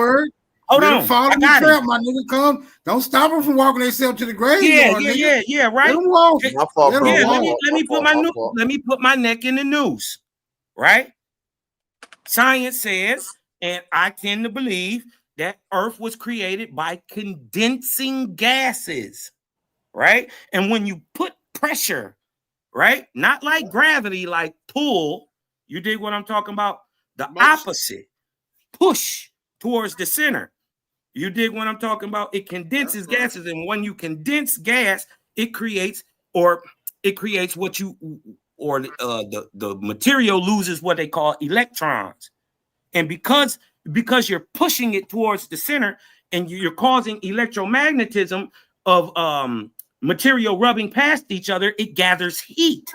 Hold Let on. him follow I the got trap, it. my nigga. Come. Don't stop him from walking themselves to the grave. Yeah, Let right. him walk. Let me put my neck in the noose, right? Science says, and I tend to believe that Earth was created by condensing gases, right? And when you put pressure, right, not like gravity, like pull, you dig what I'm talking about? The opposite, push towards the center. You dig what I'm talking about? It condenses gases, and when you condense gas, it creates what you, or the material loses what they call electrons. And because you're pushing it towards the center and you're causing electromagnetism of material rubbing past each other, it gathers heat.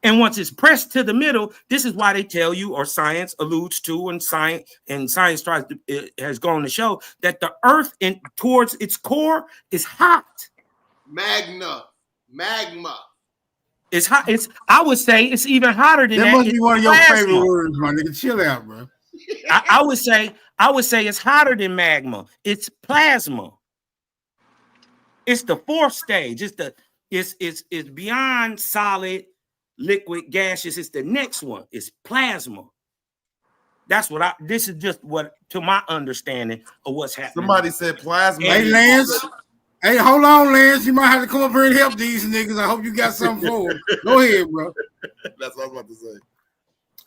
And once it's pressed to the middle, this is why they tell you, or science alludes to, and science tries to, it has gone to show that the Earth towards its core is hot. Magma. It's hot. I would say it's even hotter than that. That must be one of your Plasma. favorite words, my nigga. Chill out, bro. I would say it's hotter than magma. It's plasma. It's the fourth stage. It's beyond solid, liquid, gaseous. It's the next one. It's plasma. That's what this is just what, to my understanding of what's happening. Somebody said plasma. Hey, Lance. Hey, hold on, Lance. You might have to come up here and help these niggas. I hope you got something for them. Go ahead, bro. That's what I was about to say.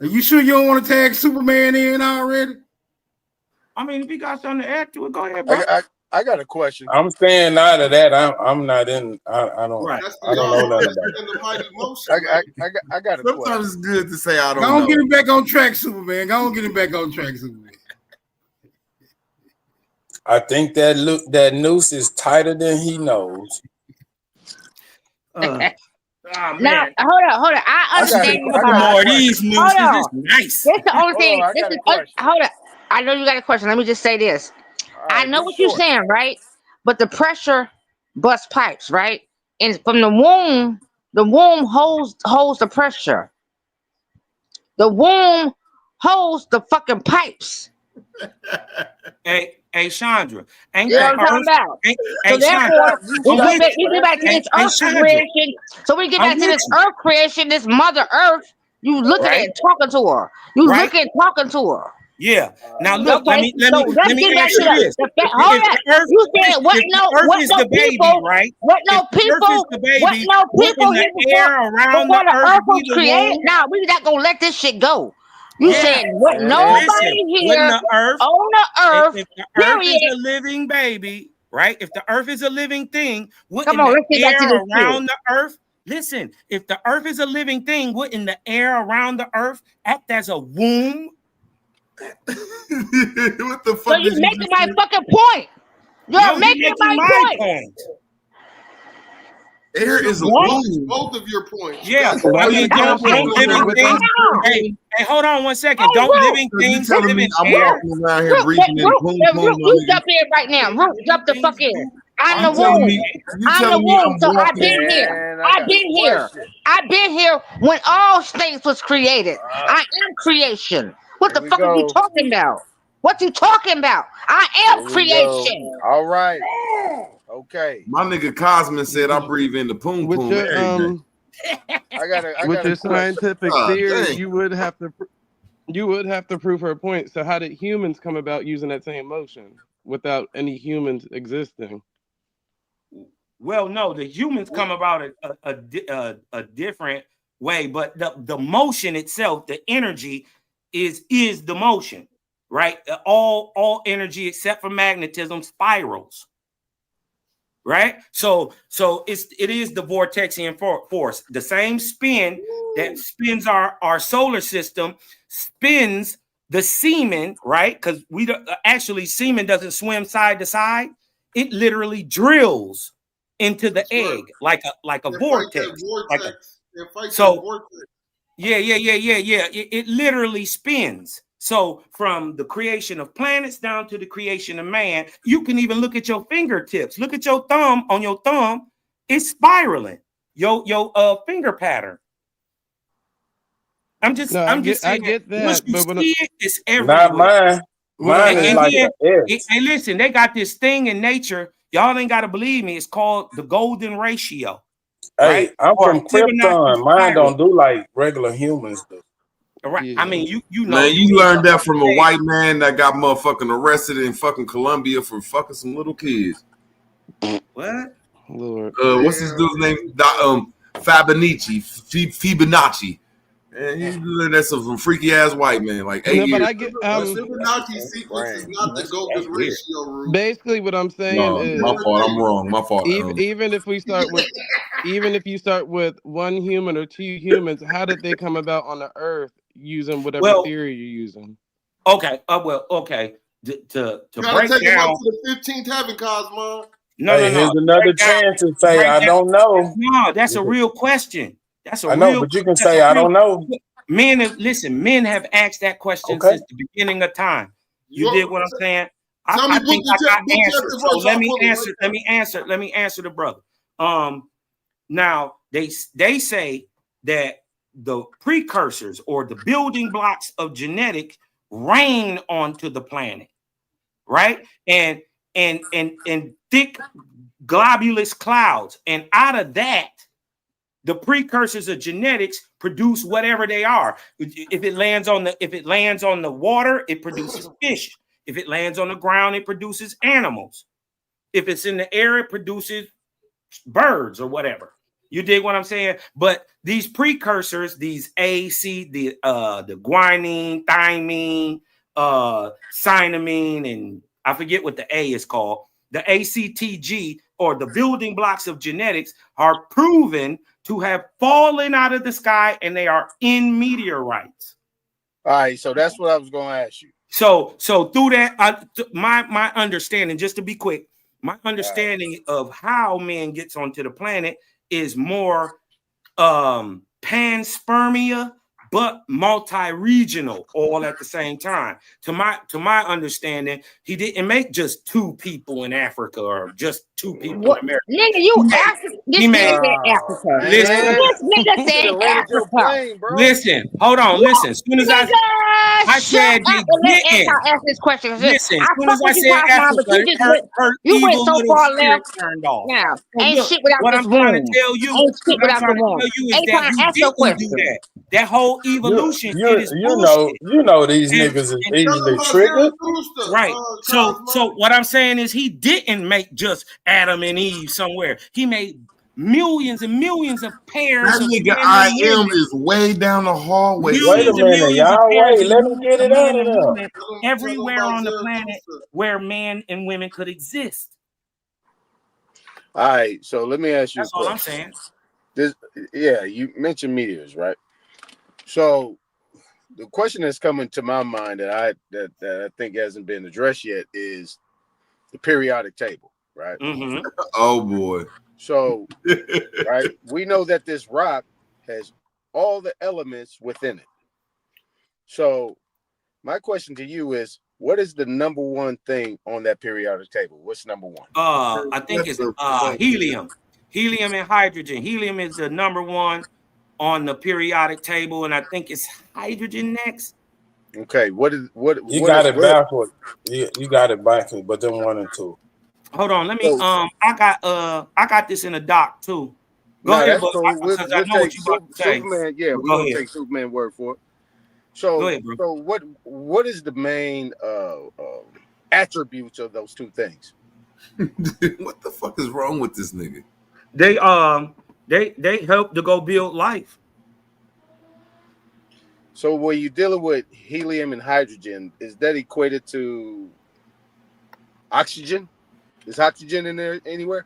Are you sure you don't want to tag Superman in already? I mean, if you got something to add to it, go ahead, bro. I got a question. I'm staying out of that. I'm not in. I don't. Right. I don't know nothing about it. I got a question. Sometimes it's good to say I don't Go know. get him back on track, Superman. Go on, get him back on track, Superman. I think that noose is tighter than he knows. Oh, Now, man. hold on. I understand. A couple more of these nooses. Hold on. This is nice. This the only thing. I got a question. Hold on. I know you got a question. Let me just say this. I know what you're saying, right? But the pressure busts pipes, right? And from the womb holds the pressure. The womb holds the fucking pipes. Hey, Chandra. Ain't You know that what I'm talking Earth? about? Hey, So therefore, Chandra. we get back to this Hey, earth Chandra. creation. So we get back to this earth creation, this Mother Earth. You looking at it, talking to her. You Right. looking, talking to her. Yeah. Now look, Okay, let so me let's get back ask to you the, this. hold If on. the Earth, You said what if no the Earth what is no the baby, people right? what no If the Earth people is the baby, what no people wouldn't here the air around before the the Earth earth was be the created. womb? Now we not gonna let this shit go. You Yeah. said what nobody Listen, here wouldn't the Earth, on the earth, if the Earth is period. a living baby, right? If the Earth is a living thing, wouldn't Come on, let's the get back air to this shit. around the Earth? Listen, if the Earth is a living thing, wouldn't the air around the Earth act as a womb? What the So fuck you're did you making just my say? fucking point. You're making my point. Air is a What? womb. Both of your points. Yeah, Why I you mean, gotta don't living things. Hey, hold on one second. Hey, Don't Root. living So you things telling live me in I'm air? walking around here Root, breathing in Root, boom Root, boom, my you nigga? jump in right now. Root, jump the fuck in. I'm the You telling womb. me I'm the womb. I'm So I've walking? been here. I've been here. I've been here when all things was created. I am creation. What the Here we fuck are you go. talking about? What you talking about? I am Here we go. creation. All right. Okay. My nigga Cosman said I breathe in the poom With poom your every day. I got a with your question. scientific Ah, theory, dang. you would have to prove her point. So how did humans come about using that same motion without any humans existing? Well, no, the humans come about a different way, but the motion itself, the energy, is the motion, right? All energy except for magnetism spirals, right? So it is the vortexian force. The same spin that spins our solar system spins the semen, right? Because we don't, actually semen doesn't swim side to side. It literally drills into the egg like a vortex. So yeah. It literally spins. So from the creation of planets down to the creation of man, you can even look at your fingertips. Look at your thumb. On your thumb, it's spiraling. Your finger pattern. I'm just saying. I get that, Once you but when see it, it's everywhere. Not mine. Mine is like an S. Hey, listen, they got this thing in nature. Y'all ain't got to believe me. It's called the golden ratio. Hey, Right? I'm Or from Fibonacci Krypton. Mine spiral. don't do like regular humans do. Right. I mean, you know. Man, you learned that from a white man that got motherfucking arrested in fucking Colombia for fucking some little kids. What? Lord. What's this dude's name? Fibonacci. And you learned that from freaky ass white man, like 8 No, years. but I get Fibonacci sequence is not the golden ratio rule. basically what I'm saying No, is my fault. I'm wrong. My fault. even if you start with one human or two humans, how did they come about on the earth using whatever theory you're using? Okay. Okay. To Gotta break take him down. up to the 15th heaven, Cosmo. No. Here's another chance to say I don't know. No, that's a real question. That's a I know, real. but you can that's say a I real- don't know. Men have asked that question since the beginning of time. You dig what I'm saying? I think I got answers. So let me answer the brother. Now they say that the precursors or the building blocks of genetics rain onto the planet, right? And thick globulous clouds, and out of that, the precursors of genetics produce whatever they are. If it lands on the water, it produces fish. If it lands on the ground, it produces animals. If it's in the air, it produces birds or whatever. You dig what I'm saying? But these precursors, these AC, the guanine, thymine, cyanamine, and I forget what the A is called. The ACTG, or the building blocks of genetics, are proven to have fallen out of the sky, and they are in meteorites. All right, so that's what I was going to ask you. So through that, my understanding, just to be quick, my understanding of how man gets onto the planet is more panspermia, but multi-regional, all at the same time. To my understanding, he didn't make just 2 people in Africa or just 2 people in America. Nigga, you Africa. This nigga said Africa. This nigga said Africa. Listen, hold on, listen. As soon as I said you didn't ask this question. Listen, as soon as I said Africa, you went so far left. Turned off. Now, So ain't look, shit without what this I'm trying womb. to tell you, Ain't shit what I'm without the trying to womb. tell you is Ain't that trying to ask your he didn't do question. that. That whole evolution shit is you know these niggas is easily triggered. Right. So what I'm saying is he didn't make just Adam and Eve somewhere. He made millions and millions of pairs That of nigga men I and am women. is way down the hallway. Wait a minute, y'all. Wait, let him get it out of there. Women everywhere on the planet where man and women could exist. All right, so let me ask you That's a all question. I'm saying. You mentioned meteors, right? So the question that's coming to my mind that I think hasn't been addressed yet is the periodic table, right? Mm-hmm. Oh boy. So, right, we know that this rock has all the elements within it. So, my question to you is, what is the number one thing on that periodic table? What's number one? I think it's helium. Helium and hydrogen. Helium is the number one on the periodic table, and I think it's hydrogen next. Okay, You got it backwards. You got it backwards, but then 1 and 2. Hold on, let me. I got this in a doc too. Go ahead, but we'll I know what you about to say. Superman. Yeah, we're gonna take Superman word for it. So, Go ahead, bro. So what is the main attributes of those 2 things? What the fuck is wrong with this nigga? They help to go build life. So when you're dealing with helium and hydrogen, is that equated to oxygen? Is oxygen in there anywhere?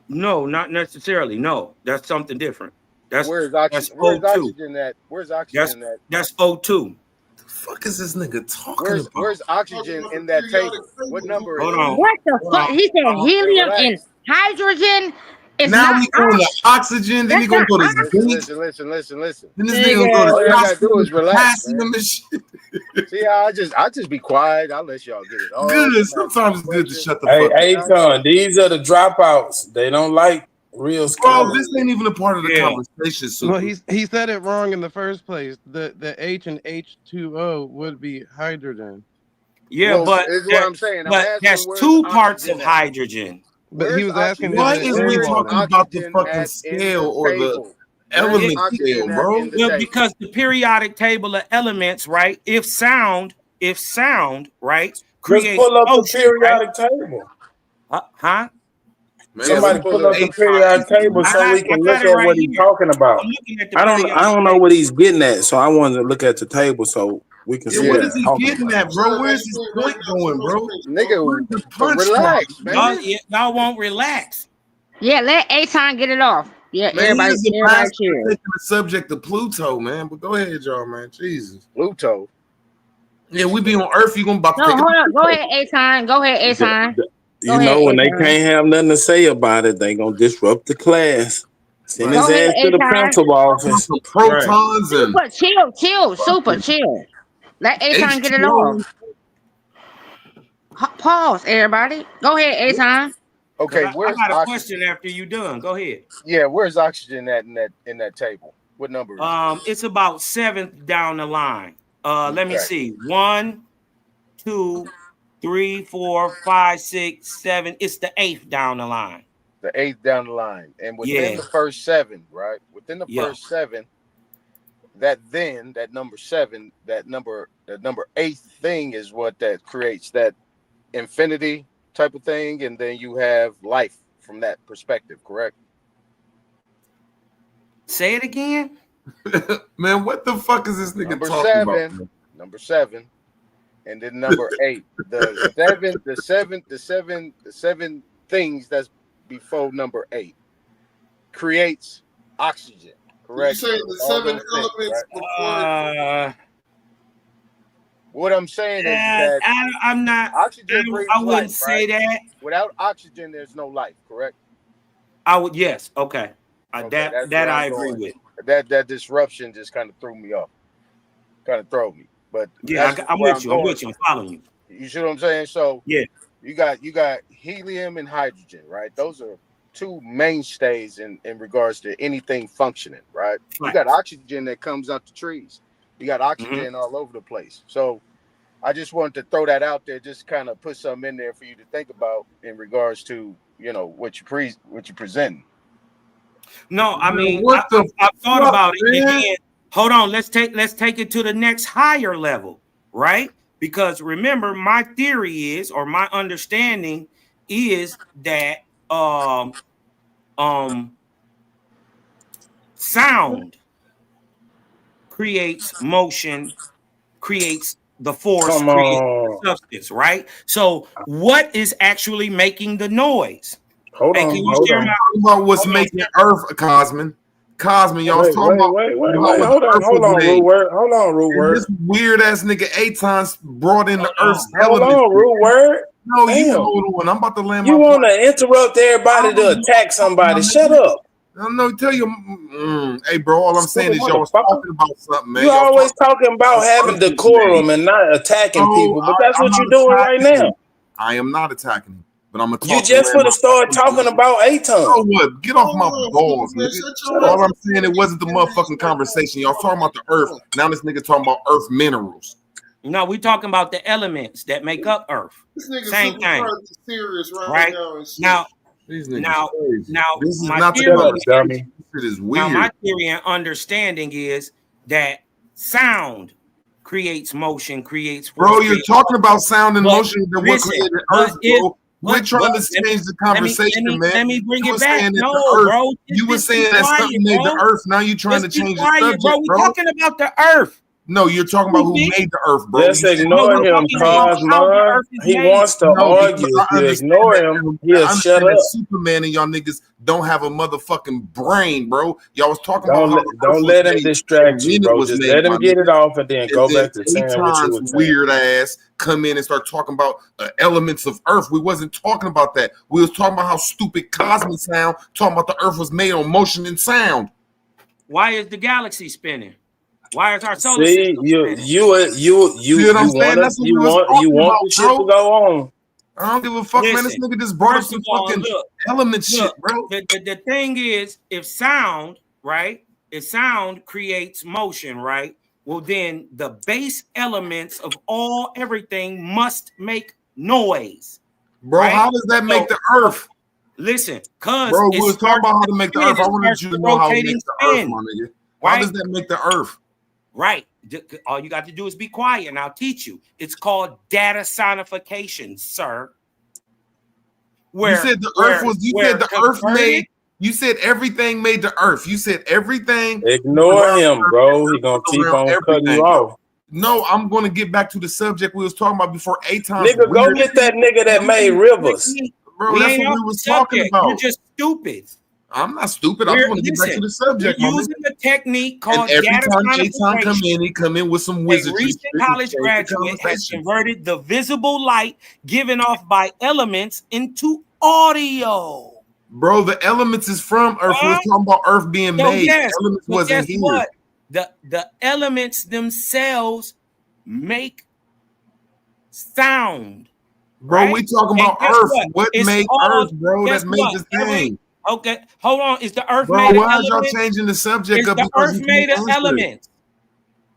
No, not necessarily. No, that's something different. Where's oxygen? Where's oxygen at? Where's oxygen at? That's O2. The fuck is this nigga talking about? Where's oxygen in that table? What number is it? What the fuck? He said helium and hydrogen. It's now not we going to oxygen, then we gonna go to zinc. Listen. Then this nigga gonna All go you to gotta do is relax. potassium and shit. See, I just be quiet. I'll let y'all get it. All Good. Sometimes it's good to shut the Hey, fuck up. hey, son, these are the dropouts. They don't like real Bro, scholars. this ain't even a part of the conversation. Super. Well, he said it wrong in the first place. The H and H2O would be hydrogen. Yeah, Well, but is what I'm saying. I'm but asking there's where's 2 parts oxygen of at? hydrogen. But he was asking, Why is is it we in talking water? about the Oxygen fucking at- in scale the or the table. element oxygen scale, at bro? in the Well, table? because the periodic table of elements, right? If sound, right, Just creates pull up the motion, periodic table. huh? Man, Somebody pull up the periodic table so we can look got it at right what he's here. talking about. I'm looking at the I don't periodic know what he's getting at, so I wanted to look at the table so we can see What what is he's he talking getting about. at, bro? Where's his point going, bro? Nigga, Where's the punchline? relax, man. Y'all won't relax. Yeah, let A-Time get it off. Yeah, Man, he everybody is a bastard chill. taking the subject of Pluto, man. But go ahead, y'all, man. Jesus. Pluto. Yeah, we be on Earth. You gonna about to No, take hold it? on. Go ahead, A-Time. Go ahead, A-Time. You know, when they can't have nothing to say about it, they gonna disrupt the class. Send his Go ahead, ass to the A-Time. principal office. Some protons and Super chill. Super chill. Let A-Time get it off. Pause, everybody. Go ahead, A-Time. Okay, I where's got a oxygen? question after you done. Go ahead. Yeah, where's oxygen at in that table? What number is it? It's about 7th down the line. Let me Okay. see. 1, 2, 3, 4, 5, 6, 7. It's the 8th down the line. The 8th down the line. And within the first 7, right? Within the first 7, that number 7, that number 8th thing is what that creates that infinity type of thing, and then you have life from that perspective, correct? Say it again. Man, what the fuck is this nigga Number talking seven. about? Number 7. And then number 8. The seven things that's before number 8 creates oxygen. Correct. You say the All 7 those elements things, before. What I'm saying is that I'm not. oxygen brings I wouldn't life, say right? that. Without oxygen, there's no life. Correct. I would. Yes. Okay. Okay, That that's that where I I'm agree going. with. That disruption just kind of threw me off. Kind of throw me. But Yeah, that's I'm where with you. I'm with you. I'm following you. You see what I'm saying? So Yeah. you got helium and hydrogen, right? Those are two mainstays in regards to anything functioning, right? You got oxygen that comes out the trees. You got oxygen all over the place. So I just wanted to throw that out there, just kind of put something in there for you to think about in regards to, you know, what you present. No, I mean, What the I thought fuck, about it. man? Again, hold on. Let's take it to the next higher level, right? Because remember, my theory is, or my understanding is that sound creates motion, creates the force, Come creates on. substance, right? So what is actually making the noise? Hold on. Can you Hold share on. my Talking about what's making Earth, Cosmin. Y'all was talking about Wait. how Hold the on. Earth Hold was on, made. Rude Word. Hold on, Rude And Word. this weird ass nigga Aton brought in the Earth's Hold elements. on, Rude Word. No, you Damn. hold on. I'm about to land You my want to interrupt everybody to attack somebody? Shut up. No, tell you. Hey, bro, all I'm saying is y'all was talking about something, man. You Y'all always talking about having decorum and not attacking people, but that's what you're doing right now. I am not attacking him, but I'm gonna talk. You just to finna start talking about Aton. So what? Get off my balls, nigga. All I'm saying, it wasn't the motherfucking conversation. Y'all talking about the Earth. Now this nigga talking about Earth minerals. No, we talking about the elements that make up Earth. This nigga Same super thing, serious right right? now. And shit. Now, These niggas now, crazy. now, This is my not the theory, conversation. This shit is now my weird. theory and understanding is that sound creates motion, creates force. Bro, you're talking about sound and But motion that what listen, created but Earth, if- bro. We're but- trying but to change the conversation, man. Let me bring You it were back. saying that No, the Earth, bro. you were Just saying be that quiet, something made the bro. Earth. Now you're trying Just to be change the quiet, subject, bro. We bro. talking about the Earth. No, you're talking about who made the Earth, bro. Just You said- ignore him, Cosmo. He wants to argue. because I If you understand ignore that- him, I he'll understand shut that up. Superman and y'all niggas don't have a motherfucking brain, bro. Y'all was talking Don't about how let, the Earth don't was let him made distract and you, when it bro. was Just made, let him my get it nigga. off and then go And then back to saying what you Aton's were saying. weird ass come in and start talking about elements of Earth. We wasn't talking about that. We was talking about how stupid Cosmic sound, talking about the Earth was made on motion and sound. Why is the galaxy spinning? Why is our solar See, system you spinning? See what I'm saying? That's what we was you talking want about, the shit bro. to go on. I don't give a fuck, man. This Listen, nigga just brought up first some of all, fucking look, element shit, bro. The thing is, if sound, right? If sound creates motion, right? Well, then the base elements of everything must make noise. Bro, right? how does that make the Earth? Listen, cause Bro, we it was talking starts about how to make the spin, Earth. I it wanted starts you to the know how it rotating makes the Earth, spin, my nigga. How right? does that make the Earth? Right. All you got to do is be quiet, and I'll teach you. It's called data sonification, sir. You said the Earth was. You said the Earth made. You said everything made the Earth. You said everything. Ignore him, bro. He gonna keep on cutting you off. No, I'm going to get back to the subject we was talking about before. Aton's Nigga, go get that nigga that made Rivers. Bro, We that's ain't what off we the was talking subject. about. You're just stupid. I'm not stupid. I just want to get back to the subject, We're my using nigga. a technique called And every data time Aton come sonification. in, he come in with some A wizardry. recent shit and college change the graduate has conversation. converted the visible light given off by elements into audio. Bro, the elements is from Earth. We was talking about Earth being So made. yes, Elements but wasn't guess here. what? The elements themselves make sound. Bro, right? we talking And about guess Earth. What It's made all, Earth, bro? guess That made what? this Every thing. okay, hold on. Is the Earth Bro, made of why is y'all elements? changing the subject Is up the because Earth you made can't of answer it? elements?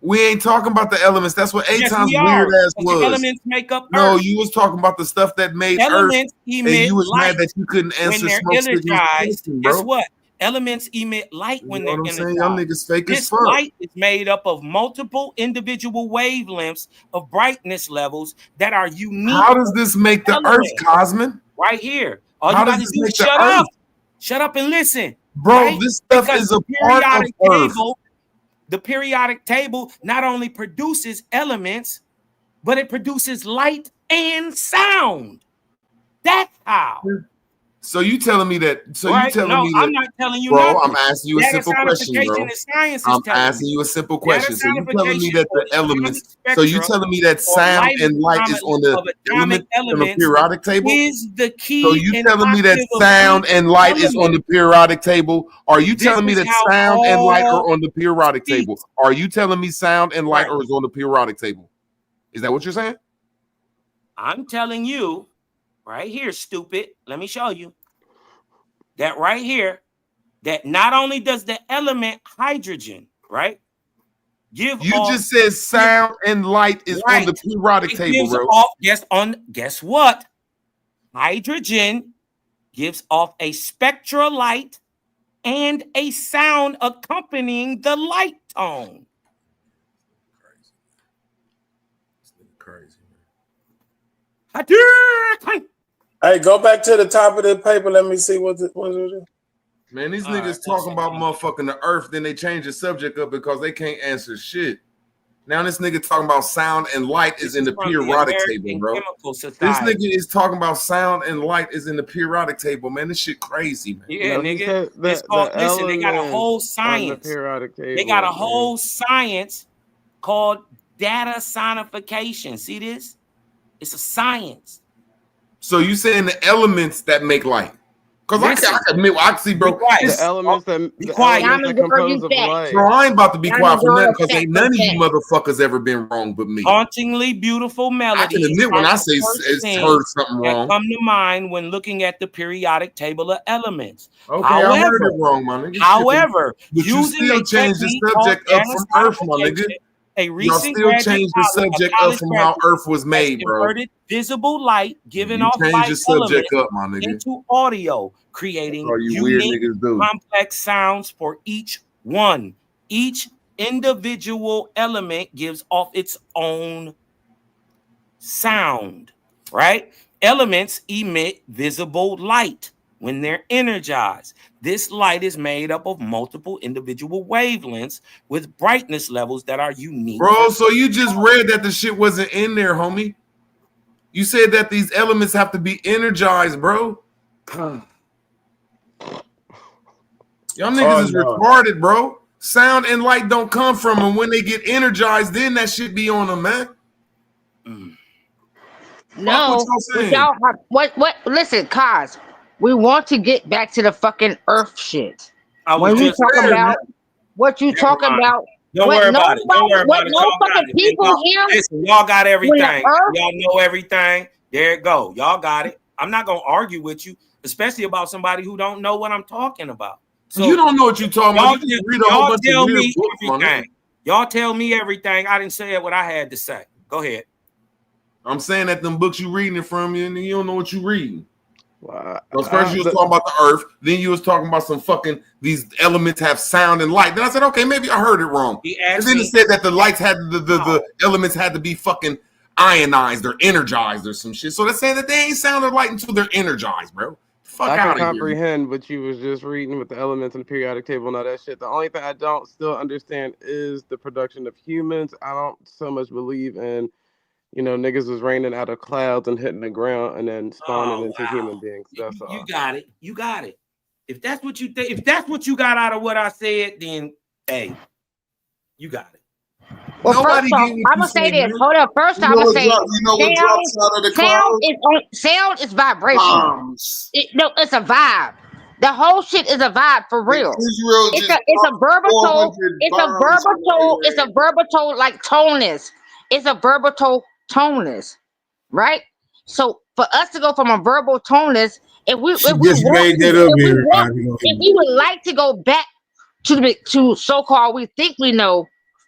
We ain't talking about the elements. That's what Yes, Aton's we weird are. ass But the was. elements make up No, Earth. you was talking about the stuff that made Earth, Elements and emit you was light mad that you couldn't when answer they're Smoke Signal's energized. question, Guess bro. what? Elements emit light when You know they're what I'm saying? Y'all energized. niggas fake as This fuck. light is made up of multiple individual wavelengths of brightness levels that are unique. How does this make the Earth, elements. Cosmin? Right here. All How you got does to this do is make the shut Earth? up. Shut up and listen. Bro, right? this stuff Because is a part of Earth. The periodic table not only produces elements, but it produces light and sound. That's how. So you telling me that? So Right? you telling No, me that? I'm not telling you bro, nothing. I'm asking you a Data simple question, bro. scientification is science. I'm asking you a simple question. So you telling me scientification that or the elements? atomic So you spectra telling me that or sound and light is on the of atomic element on the elements periodic table? is the key. So you and telling me that octave of sound each and light is on element. the periodic table? Are you This telling me is that how sound and light are all on the periodic table? Are you telling me sound and light Right. are on the periodic table? Is that what you're saying? I'm telling you right here, stupid. Let me show you that right here. That not only does the element hydrogen, right, give You off, just said sound and light is on the periodic it table, gives bro. off, guess what? Hydrogen gives off a spectral light and a sound accompanying the light tone. Crazy. Hey, go back to the top of the paper. Let me see what it is. Man, these niggas talking about motherfucking the earth, then they change the subject up because they can't answer shit. Now this nigga talking about sound and light is in the periodic table, bro. This nigga is talking about sound and light is in the periodic table, man. This shit crazy, man. Yeah, No, he nigga. said It's that called, the listen, they got a whole elements on the science. periodic table. They got a man. whole science called data sonification. See this? It's a science. So you saying the elements that make light? Because I can admit, I see, bro. The elements that compose of light. Bro, I ain't about to be quiet for nothing because ain't none of you motherfuckers ever been wrong but me. Hauntingly beautiful melodies. I can admit when I say it's heard something wrong. That come to mind when looking at the periodic table of elements. Okay, I heard it wrong, my nigga. However, But you using still a changed the technique subject called up from Earth, my nigga. a Y'all recent still graduate changed the subject up from how Earth was made, bro. converted visible light given You off changed light the subject elements up, my nigga. into audio, creating all you weird unique, niggas do. complex sounds for each one. Each individual element gives off its own sound, right? Elements emit visible light when they're energized. This light is made up of multiple individual wavelengths with brightness levels that are unique. Bro, so you just read that the shit wasn't in there, homie. You said that these elements have to be energized, bro. Y'all niggas is retarded, bro. Sound and light don't come from them. When they get energized, then that shit be on them, man. No, what? Listen, Kaz, we want to get back to the fucking Earth shit. When you talk about what you talking about, Don't what worry about it. Don't worry about it. no Y'all got fucking it. people Y'all- here. Listen, y'all got everything. Earth- Y'all know everything. There it go. Y'all got it. I'm not gonna argue with you, especially about somebody who don't know what I'm talking about. So you don't know what you're talking about. You just read a whole y'all bunch tell of weird me books, my nigga. everything. Y'all tell me everything. I didn't say what I had to say. Go ahead. I'm saying that them books you reading it from you, and you don't know what you reading. Well, First you was talking about the Earth, then you was talking about some fucking these elements have sound and light. Then I said, okay, maybe I heard it wrong. And then it said that the lights had the elements had to be fucking ionized or energized or some shit. So they're saying that they ain't sound or light until they're energized, bro. Fuck I out can of here. comprehend what you was just reading with the elements in the periodic table and all that shit. The only thing I don't still understand is the production of humans. I don't so much believe in, niggas was raining out of clouds and hitting the ground and then spawning into human beings. That's all. You got it. You got it. If that's what you think, if that's what you got out of what I said, then hey, you got it. Well, first off, I'm gonna say this. Hold up. First, I'm gonna say sound is vibration. It's a vibe. The whole shit is a vibe for real. It's a verbital. It's a verbital like toneless. It's a verbital toneless, right? So for us to go from a verbal toneless, if we would like to go back to so-called we think we know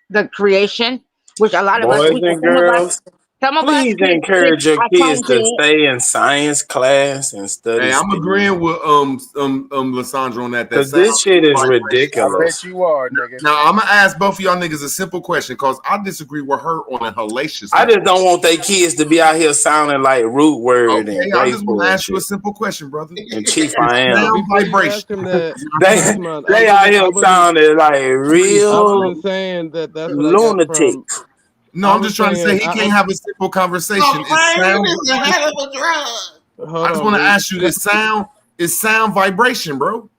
the creation, which a lot of us, Boys and girls, Some of us Please get encourage your our kids tongue to dead. stay in science class and study. Hey, I'm agreeing with Lysandra on that. That Because this shit is I ridiculous. bet you are, nigga. Now I'm gonna ask both of y'all niggas a simple question because I disagree with her on a hellacious. I just don't want their kids to be out here sounding like Root Word Okay, and I just want Grateful to and ask you a shit. simple question, brother. And Chief I Am. Sound vibration. They out here sounding like I real wasn't saying that that's what I got from. lunatics. No, I I'm was just trying to say he saying, can't have a simple conversation. No, It pain sounds. is a hell of a drug. Hold I just on, want to Root. ask you: is sound vibration, bro?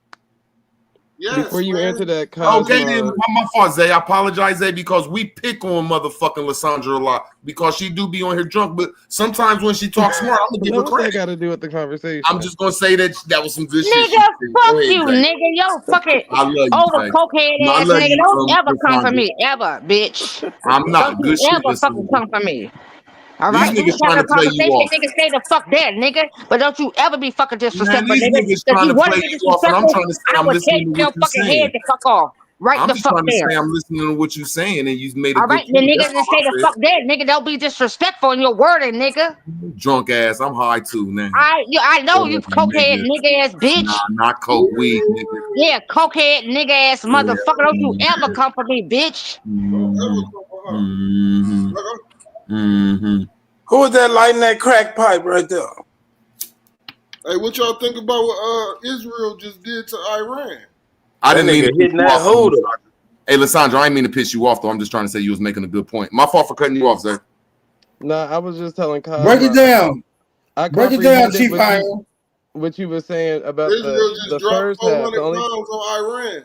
Yes, Before you man. answer that, Cosmo, Okay, then my fault, Zay. I apologize, Zay, because we pick on motherfucking Lysandra a lot because she do be on here drunk. But sometimes when she talks smart, I'm gonna give no, her what that credit. got to do with the conversation? I'm just gonna say that was some good shit. Nigga, she said. Go fuck ahead, you, Zay. nigga. Yo, fucking I love you, over Zay. cokehead No, I ass love nigga. you, Don't ever come for Lysandra. me, ever, bitch. I'm not. Don't Good you shit, ever fucking Lysandra. come for me. All These right, we niggas just having trying a to play you conversation, off. nigga. Stay the fuck there, nigga. But don't you ever be fucking Man, disrespectful, these nigga. niggas If trying you to want to play be you off, and I'm disrespectful, trying to say I I'm would listening take to your what you're fucking head saying. the fuck off. Right I'm the just fuck trying to there. say I'm listening to what you're saying, and you made a All good right, then point. nigga, That's just all stay the I fuck there, nigga. Don't be disrespectful in your wording, nigga. said. Drunk ass. I'm high too now. I know you Whatever, cokehead nigga. nigga ass bitch. Nah, not coke weed, nigga. Yeah, cokehead nigga ass Yeah. motherfucker. Don't you ever come for me, bitch. Who was that lighting that crack pipe right there? Hey, what y'all think about what Israel just did to Iran? I didn't That mean to nigga piss hitting you that off. holder. Hey, Lysandra, I didn't mean to piss you off, though. I'm just trying to say you was making a good point. My fault for cutting you off, sir. Nah, I was just telling Cosmo. Break it down. I Break it down, comprehended Chief what Iron. what you were saying about Israel the just dropped first half. 400 bombs on Iran.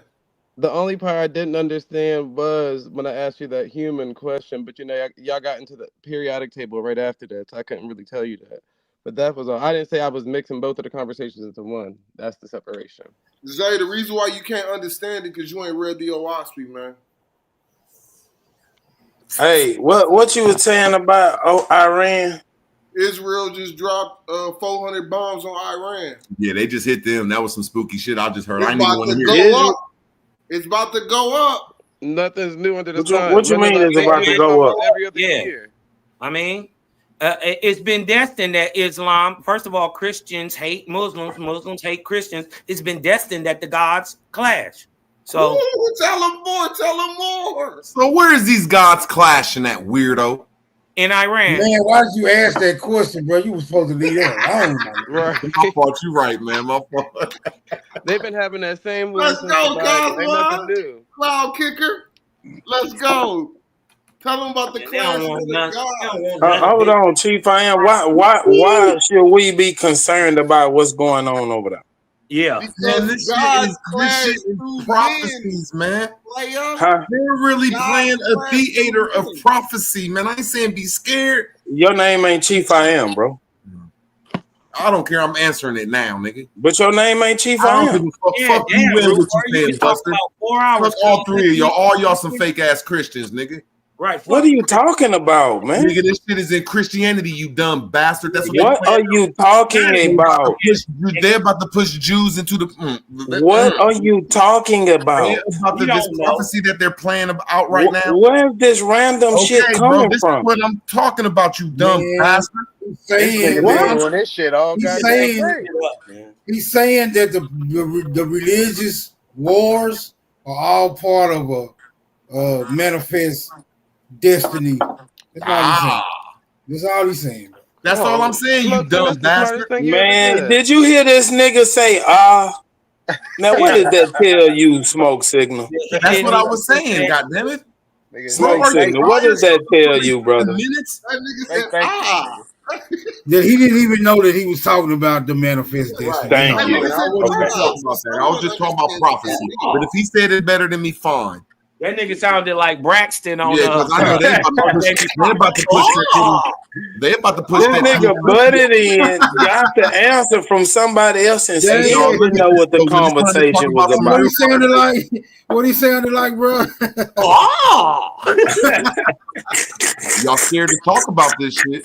The only part I didn't understand was when I asked you that human question, but you know, y'all got into the periodic table right after that, so I couldn't really tell you that. But that was all. I didn't say I was mixing both of the conversations into one. That's the separation. Zay, the reason why you can't understand it because you ain't read the OSPI, man. Hey, what you was saying about Iran? Israel just dropped 400 bombs on Iran. Yeah, they just hit them. That was some spooky shit I just heard. It's I didn't even about want to to hear it. go up. It's about to go up. Nothing's new under the What you- sun. what you mean Remember, it's they about do to this go almost up? every other Yeah. year. I mean, it's been destined that Islam, first of all, Christians hate Muslims, Muslims hate Christians. It's been destined that the gods clash. So Ooh, tell them more. Tell them more. So where is these gods clashing at, weirdo? in Iran, Man, why did you ask that question, bro? You was supposed to leave that alone. Right. My fault. You right, man. My fault. They've been having that same war Let's since go, the Bible. Ain't nothing Cosmo. new. Cloud kicker. Let's go. Tell them about the they clash don't of want the none. They gods. don't want none. Hold on, Chief I Am. Why should we be concerned about what's going on over there? Yeah, Man, Because this God shit clashed is through prophecies, man. player. Huh? They're really God playing a clashed theater through of men. prophecy, man. I ain't saying be scared. Your name ain't Chief I Am, bro. I don't care. I'm answering it now, nigga. But your name ain't Chief I I don't give Am. a fuck. Yeah, Fuck you damn, and Root, what bro, you you saying, can talk Buster. about 4 hours. Fuck all three of y'all. All y'all some fake ass Christians, nigga. Right. What are you talking about, man? Nigga, this shit is in Christianity, you dumb bastard. That's what What they are you talking about? They're about to push Jews into the. What are you talking about? They're about You this don't know. prophecy that they're playing out right now. Where's this random shit Okay, bro, coming this from? is what I'm talking about, you dumb Man, bastard. he's This saying nigga What? been doing this shit all He's goddamn saying day. he's saying that the religious wars are all part of a manifest destiny. That's all he's saying. That's all he's saying. That's all I'm saying, you Look, dumb that's the smartest bastard. thing he ever Man, said. did you hear this nigga say Now what did that tell you, Smoke Signal? That's what I was saying, goddammit. Nigga, Smoke Are you Signal, what does that tell you, brother? minutes? That nigga Hey, said, thank That he didn't even know that he was talking about the manifest destiny. Thank That's all. you. I wasn't talking about that. I was just talking about prophecy. But if he said it better than me, fine. That nigga sounded like Braxton on Yeah, because I know they're about to push that. They're about to push This that. nigga butted in, got the answer from somebody else, and still didn't know what the conversation was What about. he sounded like? What he sounded like, bro? Y'all scared to talk about this shit.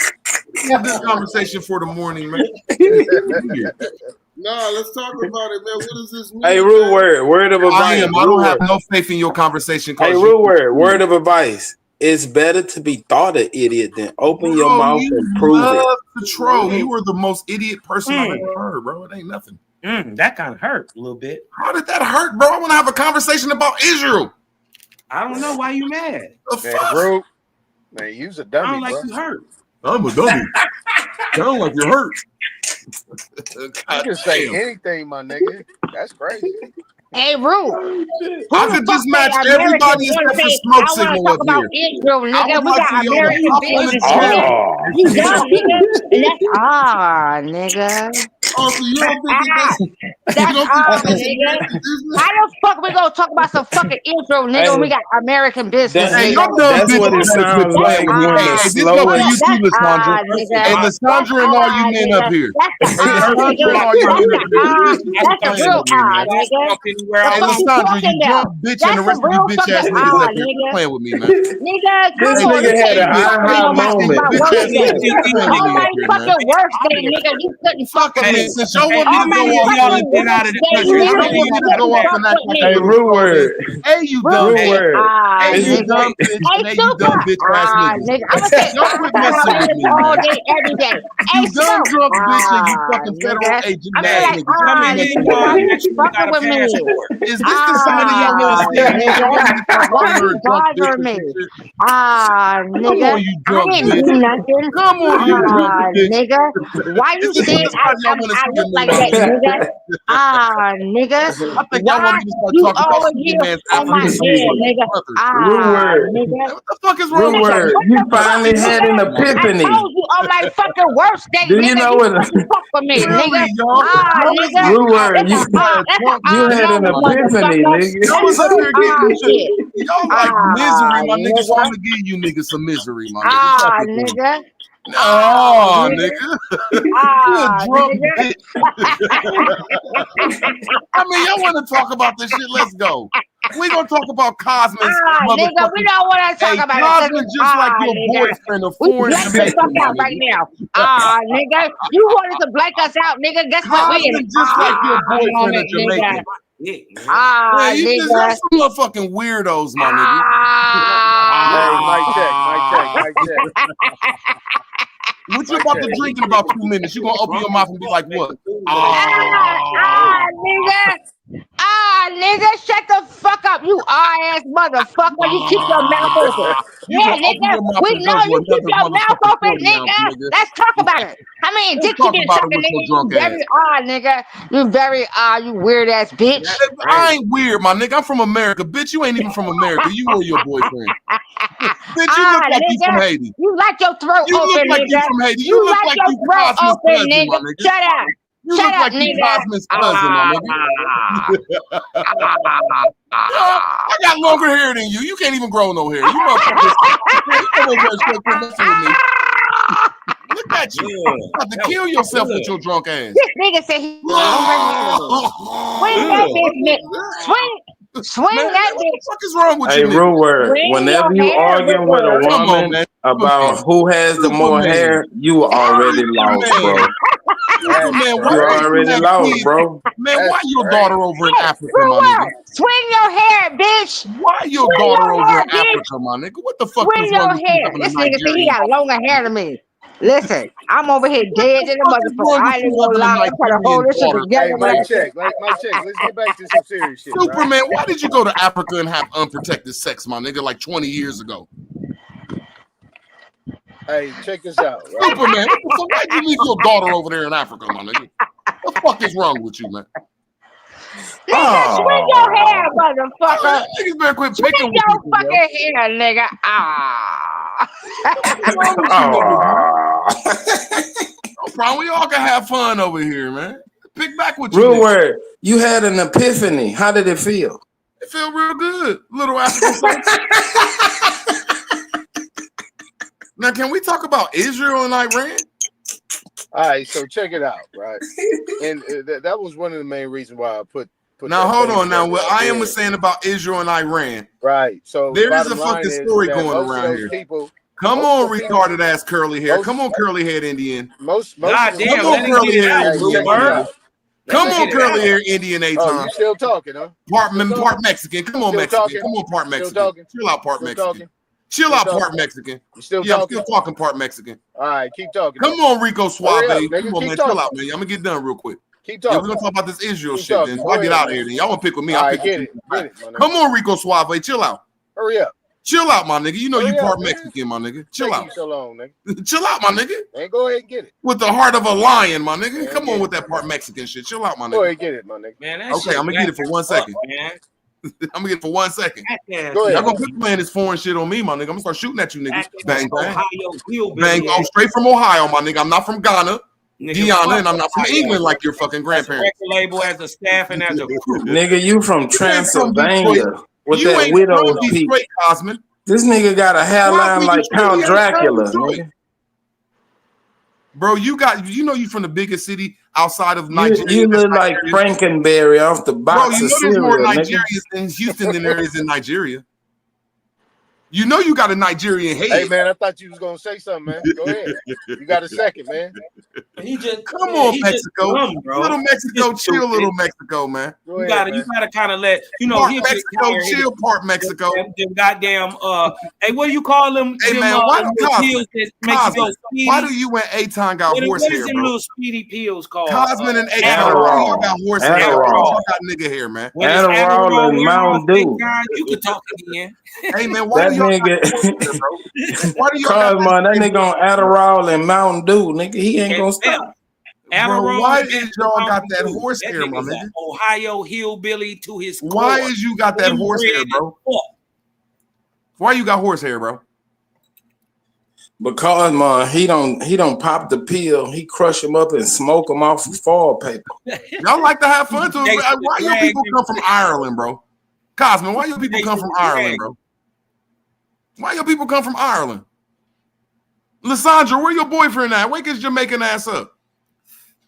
Have this conversation for the morning, man. nah, let's talk about it, man. What does this mean? Hey, Rude Word of I advice. am. I don't have no faith in your conversation. Hey, Rude Word of advice. it's better to be thought an idiot than open your Bro, mouth you and prove it. love to troll. You were the most idiot person I've ever heard, bro. It ain't nothing. That kind of hurt a little bit. How did that hurt, bro? I want to have a conversation about Israel. I don't know why you mad. Man, bro, man, you's a dummy, I don't like bro. you hurt. I'm a dummy. Sound like you're hurt. You can say anything, my nigga. That's crazy. Hey, Rue. I could just match everybody except for Smoke Signal up about here. Israel, nigga. We like got to American business, nigga. You dumb, nigga. And that's nigga. Oh, so you don't think That's nigga. How the fuck we gonna talk about some fucking Israel, nigga, when we got American business, Hey, nigga? That's what it sounds like when the this is for you too, Lysandra. Hey, Lysandra and all you men up here. That's a real nigga. Hey, Lysandra, you drunk bitch, and the rest of you bitch ass niggas up here. Quit playing with me, man. Nigga, This nigga had an aha moment. On my fucking worst day, nigga, you couldn't fuck with me. Since y'all want me to go off, Hey, root word. Hey, you dumb bitch. Hey, you dumb bitch. Hey, you dumb bitch ass nigga. Y'all quit messing with me, all man. day, every day. You dumb drunk bitch and you fucking federal agent ass nigga. Fucking with me. Is this the side of y'all want to see? Why bother me? Nigga. you I drunk didn't bitch. do nothing. Come on, you drunk bitch. Nigga. Why you saying I look like that, nigga? Nigga. I think y'all Why want me to start you talking about always some here man's on my African head, American nigga? brothers. Nigga. What the fuck is wrong Root with word. you? You finally had an epiphany. I told you on my fucking worst day, Do nigga. you know You what? couldn't fuck with me, Really, nigga. y'all? Nigga. Root word. That's You had an epiphany, nigga. Y'all was up here getting shit. y'all like misery, my nigga. So I'm gonna give you niggas some misery, my nigga. Nigga. Oh, nigga. You a drunk bitch. I mean, y'all want to talk about this shit? Let's go. We gonna talk about Cosman's Nigga, we don't want to talk about it. Cosman just like your boyfriend, a We foreign black the fuck out right now. Nigga, you wanted to blank us out, nigga. Guess what? We in Cosman just like your boyfriend, a Jamaican. Man, you just nigga. some motherfucking weirdos, my nigga. Hey, mic check. What you about to drink in about 2 minutes? You gonna open your mouth and be like, what? Nigga, shut the fuck up, you ass motherfucker. You keep your mouth open. Yeah, nigga, we know you keep your mouth open, nigga. Let's talk about it. How many dick you been sucking, nigga? You very nigga. You very you weird ass bitch. I ain't weird, my nigga. I'm from America. Bitch, you ain't even from America. You or your boyfriend. Bitch, you look like you from Haiti. You like your throat You open, look like nigga. you from Haiti. You look like like your you throat Cosman's open, cousin, nigga. my nigga. Shut up. You Shut look up, like you nigga. Cosman's cousin, my nigga. I got longer hair than you. You can't even grow no hair. You motherfuckers. Look at you. You about to kill yourself with your drunk ass. This nigga said he swing that bitch, nigga. Swing that bitch. What the fuck is wrong with Hey, you, real nigga? word. Whenever you arguing with a woman about who has the more hair, you already lost, bro. Man, You already lost, bro. Man, why your daughter over in Africa, my nigga? Swing your hair, bitch. Why your Swing daughter your over hair, in bitch. Africa, my nigga? What the fuck Swing is your wrong with you hair. having a This nigga said he Nigerian? got longer hair than me. Listen, I'm over here dead in the motherfucker. I ain't gonna lie. I'm trying to hold this shit together. Hey, mic check. Let's get back to some serious shit. Superman, why did you go to Africa and have unprotected sex, my nigga, like 20 years ago? Hey, check this out. Right? Superman, so why'd you leave your daughter over there in Africa, my nigga? What the fuck is wrong with you, man? Nigga, swing your hair, motherfucker. Niggas better quit Swing picking with your people, bro. fucking hair, nigga. No problem. We all can have fun over here, man. Pick back with you. Real word. You had an epiphany. How did it feel? It felt real good. Little African sex. Now, can we talk about Israel and Iran? All right, so check it out, right? And that was one of the main reasons why I put now, hold on. Now, what I am saying about Israel and Iran. Right. So there is a fucking story going around here. Come on, retarded ass curly hair. Come on, curly head Indian. Most come on, curly hair Indian. Come on, curly hair Indian A-Time. Oh, you still talking, huh? Part Mexican. Come on, Mexican. Come on, part Mexican. Chill out, part Mexican. Chill out, part Mexican. You still Yeah, I'm talking? still talking part Mexican. All right, keep talking. Come on, Rico Suave. Hurry up, nigga. Come on, Keep man. talking. Chill out, man. I'm gonna get done real quick. Keep Yeah, talking. we're gonna talk about this Israel Keep shit. talking. Then Go I get ahead, out of man. here. Then y'all wanna pick with me? All I'll right, pick get with it. you. Get it, my nigga. Come on, Rico Suave. Chill out. Hurry up. Chill out, my nigga. You know Hurry you part up, nigga. Mexican, my nigga. Chill Taking out. so long, nigga. Chill out, my nigga. Man, go ahead and get it. With the heart of a lion, my nigga. Man, Come get on it, with that part Mexican shit. Chill out, my Go nigga. ahead and get it, my nigga. Man, that Okay, shit I'm gonna get it for 1 second. man. I'm gonna get it for 1 second. Go Y'all ahead. gonna quit playing this foreign shit on me, my nigga. I'm gonna start shooting at you niggas. Bang, bang. Ohio hillbilly Bang. Oh, ass. straight from Ohio, my nigga. I'm not from Ghana, Nigga, Guyana, fuck and I'm not from Ohio. England like your fucking As a grandparents. record label, as a staff, and as a crew. Nigga, you from You ain't from Transylvania Detroit. with You that ain't widow from peak. Detroit, Cosman. This nigga got a hairline like Count Dracula, nigga. Bro, you know you from the biggest city outside of You, Nigeria. you look like Frankenberry off the Bro, box you of know there's more cereal, nigga. Nigerians in Houston than there is in Nigeria. You know you got a Nigerian head. Hey, man, I thought you was going to say something, man. Go ahead. You got a second, man. He just Come on, Mexico. dumb, bro. Little Mexico, Just chill, stupid. little Mexico, man. Go You ahead, gotta kind of let Part he'll Mexico, get tired. chill, part Mexico. Them goddamn hey, what do you call them? Hey them, man, why do little pills that make you go speedy? why do you and Aton got What horse is hair, them bro? little speedy pills called? Cosman and Aton, Adderall. why do y'all got horse hair? Adderall. Y'all got nigga hair, man. When it's Adderall Adderall and wear off, Mountain Dew. big time, you can talk again. Hey man, why That do y'all got nigga, horse hair, bro? Why do y'all got Cosmo, that nigga on Adderall and Mountain Dew, nigga, he ain't gonna stop. Bro, why is y'all got that horse hair, my nigga's nigga? an Ohio hillbilly to his core. Why is you got that horse hair, Inbred bro? as fuck. Why you got horse hair, bro? Because man, he don't pop the pill, he crush him up and smoke him off of foil paper. Y'all like to have fun too. They Why your people come from Ireland, bro? Cosman, why your people come from Ireland, bro? Why your people come from Ireland? Lysandra, where your boyfriend at? Wake his Jamaican ass up.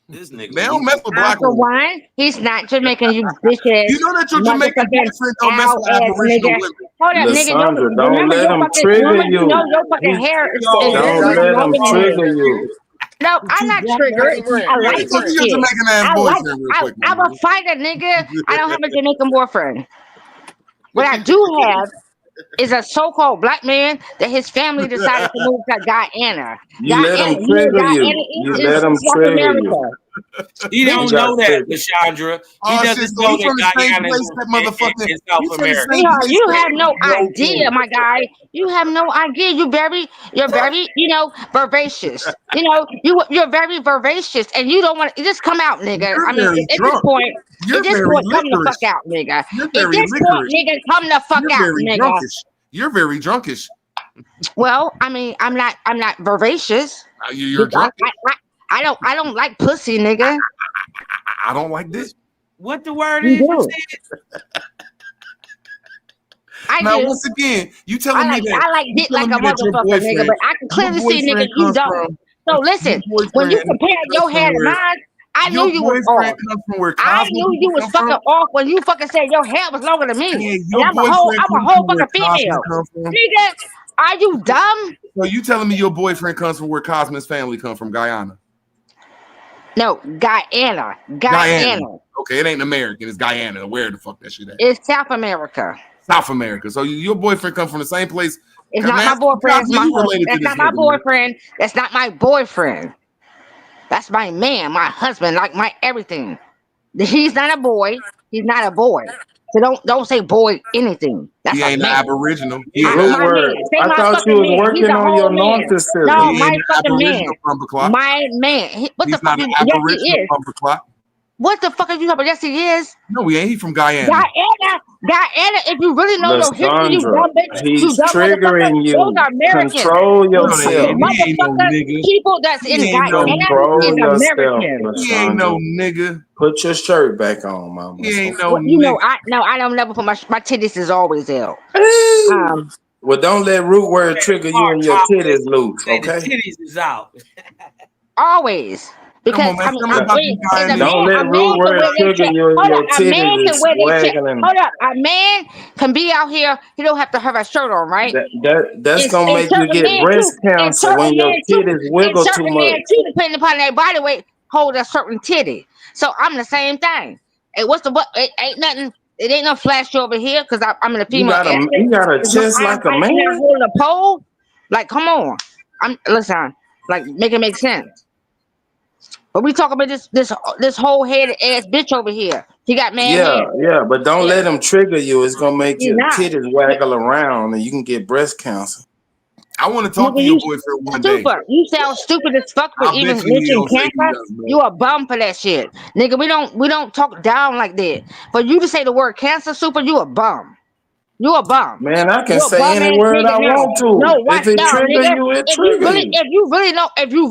This nigga. They don't mess with black For women. one, he's not Jamaican, you bitch ass. You know that your Jamaican boyfriend don't mess with Aboriginal women. Hold up, nigga. Lysandra, don't Remember let your him fucking trigger woman, you. you know your fucking hair is Don't let him trigger you. No, I'm not triggered. I like Look this at your shit. Jamaican ass boyfriend real quick, I'm man. a fighter, nigga. I don't have a Jamaican boyfriend. What I do have is a so-called black man that his family decided to move to Guyana. You let him trigger you. You let him trigger you. He don't know that, Lysandra. He Oh, shit, doesn't so know he from the that same Guyana place is that motherfucking- in South you from the America. same Sweetheart, you have no idea, my guy. You have no idea. You're very, vivacious. You're very vivacious, and you don't want to just come out, nigga. You're I mean, very at this drunk. point, You're at this very point, come the licorice. fuck out, nigga. You're At very this point, licorice. nigga, come the fuck You're out, very nigga. drunkish. You're very drunkish. Well, I mean, I'm not vivacious. You're drunk. I don't like pussy, nigga. I don't like this. What the word You is? You do. said? I Now, do. once again, you telling me that I like you dick like telling a me that your motherfucker, nigga, boyfriend- but I can clearly your see, nigga, boyfriend you comes don't. from- So listen, your when you boyfriend compare your comes hair from to where- mine, I your knew you was boyfriend off. comes from where I Cosmo knew you people was come fucking from? off when you fucking said your hair was longer than me. And And your I'm a whole boyfriend comes fucking from where Cosmo female. come from? Nigga, are you dumb? So you telling me your boyfriend comes from where Cosmo's family come from, Guyana? No, Guyana. Okay, it ain't American. It's Guyana. Where the fuck that shit at? It's South America. South America. So your boyfriend come from the same place. It's not my boyfriend. It's Cosmo, my you husband. related to That's this not my nigga, man. boyfriend. That's not my boyfriend. That's my man, my husband, like my everything. He's not a boy. He's not a boy. So don't say boy anything. That's He a ain't an man. aboriginal. My man. Say I my thought fucking you was man. He's working a on your whole man. narcissism. No, He my ain't an fucking man. aboriginal Bumperclock. My man. What He's the fuck? not an Yes, he aboriginal is. Bumperclock. What the fuck are you talking about? Yes, he is. No, he ain't. He from Guyana. Guyana. If you really know your history, you Lysandra, dumb bitch. You he's dumb motherfucker. triggering Those you. are Americans. Control No, yourself. he ain't no Motherfucker, nigga. people that's in He ain't no Guyana Control is yourself, American. He ain't no Lysandra. nigga. Put your shirt back on, mama. He ain't no Well, you know, nigga. I don't never put my titties is always out. Well, don't let root word trigger you and your titties loose, Say the okay? titties is out. Always. Because Come on, man. Tell me about wait, these is a Don't man let can root word wear their trigger chest. you and Hold your up, a man titties can is wear their chest. swagging and Hold up, a man can be out here. He don't have to have a shirt on, right? that's gonna make you certain get men breast too, and cancer certain when your men too, titties and wiggle too certain much. men too, depending upon their body weight, hold a certain titty. So I'm the same thing. Hey, what's the what? It ain't nothing It ain't no flash over here because I'm in a You female. got a chest like a man. Holding a pole. Like, come on. Listen. Like, make it make sense. But we talk about this whole headed ass bitch over here. He got mad hair. Yeah, but don't let him trigger you. It's gonna make He your not. titties waggle around, and you can get breast cancer. I want to talk Nigga, to your you boyfriend one day. stupid. You sound stupid as fuck for I even bet you he mentioning don't say he cancer. does, bro. You a bum for that shit, nigga. We don't talk down like that. For you to say the word cancer, super, you a bum. You a bum. Man, I can You a say bum any ass word nigga. I No, want to. no, watch If it down, trigger nigga. you, it If trigger you. you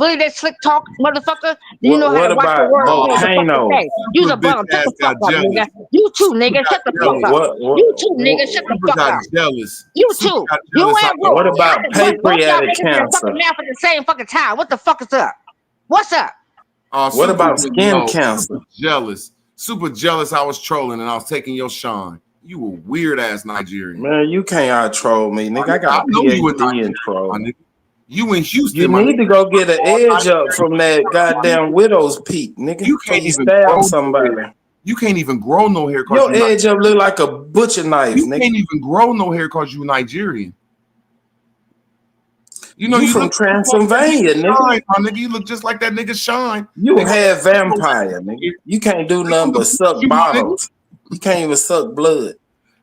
really that slick talk, motherfucker, then you know how What to watch the about words you supposed to volcano? say. You's a bum. Shut the fuck up, nigga. You too, nigga. Shut the fuck up. You too, nigga. Shut the Super fuck got up. jealous. You Super too. got You jealous. and Root. What about I can punch both y'all pancreatic niggas in the cancer? fucking mouth at the same fucking time. What the fuck is up? What's up? What about skin cancer? Super jealous. Super jealous. I was trolling and I was taking your shine. You a weird ass Nigerian. Man, you can't out troll me, nigga. I got a know you a PhD in troll. You in Houston. You my need nigga. to go get an edge up from that goddamn widow's peak, nigga. You Before can't you even stab grow somebody. no hair. You can't even grow no hair. Your edge up look like a butcher knife, You nigga. can't even grow no hair because you Nigerian. You know You you from look Transylvania, nigga. Shine, my nigga. You look just like that nigga Shine. You half vampire, nigga. You can't do nothing but suck You, my nigga. bottles. You can't even suck blood.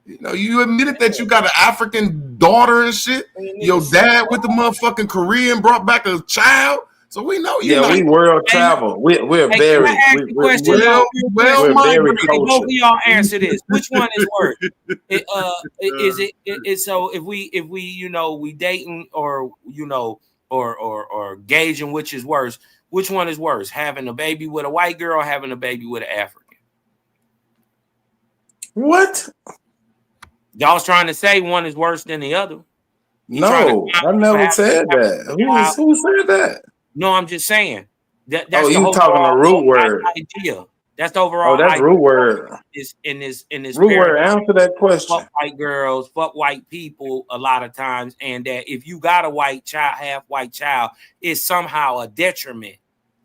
You know, you admitted that you got an African daughter and shit. Your dad with the motherfucking Korean brought back a child. So we know you. Yeah, we world travel. We're Hey, very, can I ask you a question, though? well we're very Both of cultured. y'all answer this. Which one is worse? So if we we dating or or gauging which is worse, which one is worse? Having a baby with a white girl or having a baby with an African? What? Y'all was trying to say one is worse than the other. No, I never said that. Who said that? No, I'm just saying that's Oh, the you whole talking the root word? idea. That's the overall. Oh, that's idea root word. in this Root word. Answer that question. Fuck white girls, fuck white people a lot of times, and that if you got a white child, half white child, it's somehow a detriment,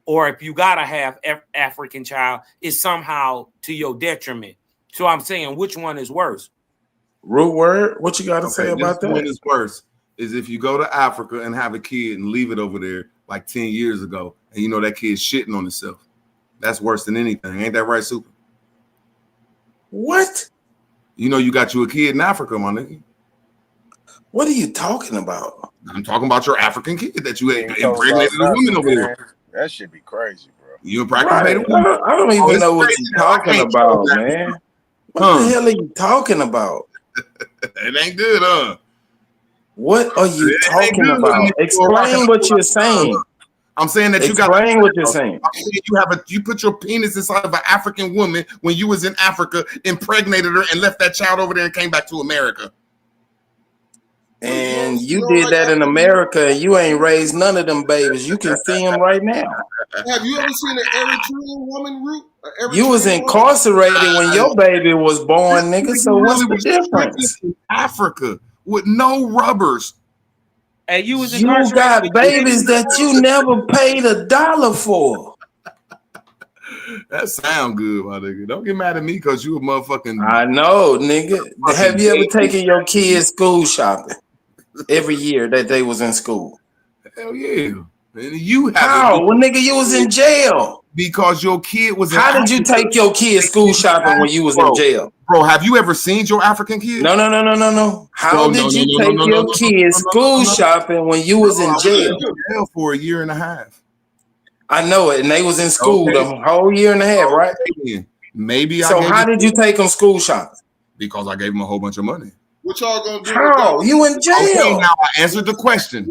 or if you got a half African child, it's somehow to your detriment. So I'm saying, which one is worse? Root word. What you got to say about that? One is worse is if you go to Africa and have a kid and leave it over there like 10 years ago, and you know that kid's shitting on himself. That's worse than anything. Ain't that right, Super? What? You know you got you a kid in Africa, my nigga. What are you talking about? I'm talking about your African kid that you Ain't impregnated a woman over there. That should be crazy, bro. You impregnated Right. a woman. I don't even it's know what crazy. you're talking I can't about, troll that. man. What the hell are you talking about? It ain't good, huh? What are you It ain't talking good about? when Explain what you're saying. I'm saying that you got. Explain what you're saying. I'm saying you put your penis inside of an African woman when you was in Africa, impregnated her, and left that child over there and came back to America. And you did that in America, and you ain't raised none of them babies. You can see them right now. Have you ever seen an Eritrean woman, Root? You was incarcerated when your baby was born, nigga. So what's the difference? Africa with no rubbers. Hey, you was You got babies that you never paid $1 for. That sound good, my nigga. Don't get mad at me because you a motherfucking. I know, nigga. Have you ever taken your kids school shopping every year that they was in school? Hell yeah. And you have How? Well, nigga, you was in jail. Because your kid was in How did you take your kid school shopping when you was in jail? Bro, have you ever seen your African kid? No. How did you take your kid school shopping when you was in jail? Jail for a year and a half. I know it, and they was in school the whole year and a half, right? Maybe. So how did you take them school shopping? Because I gave them a whole bunch of money. What y'all gonna do? How? You in jail? Okay, now I answered the question.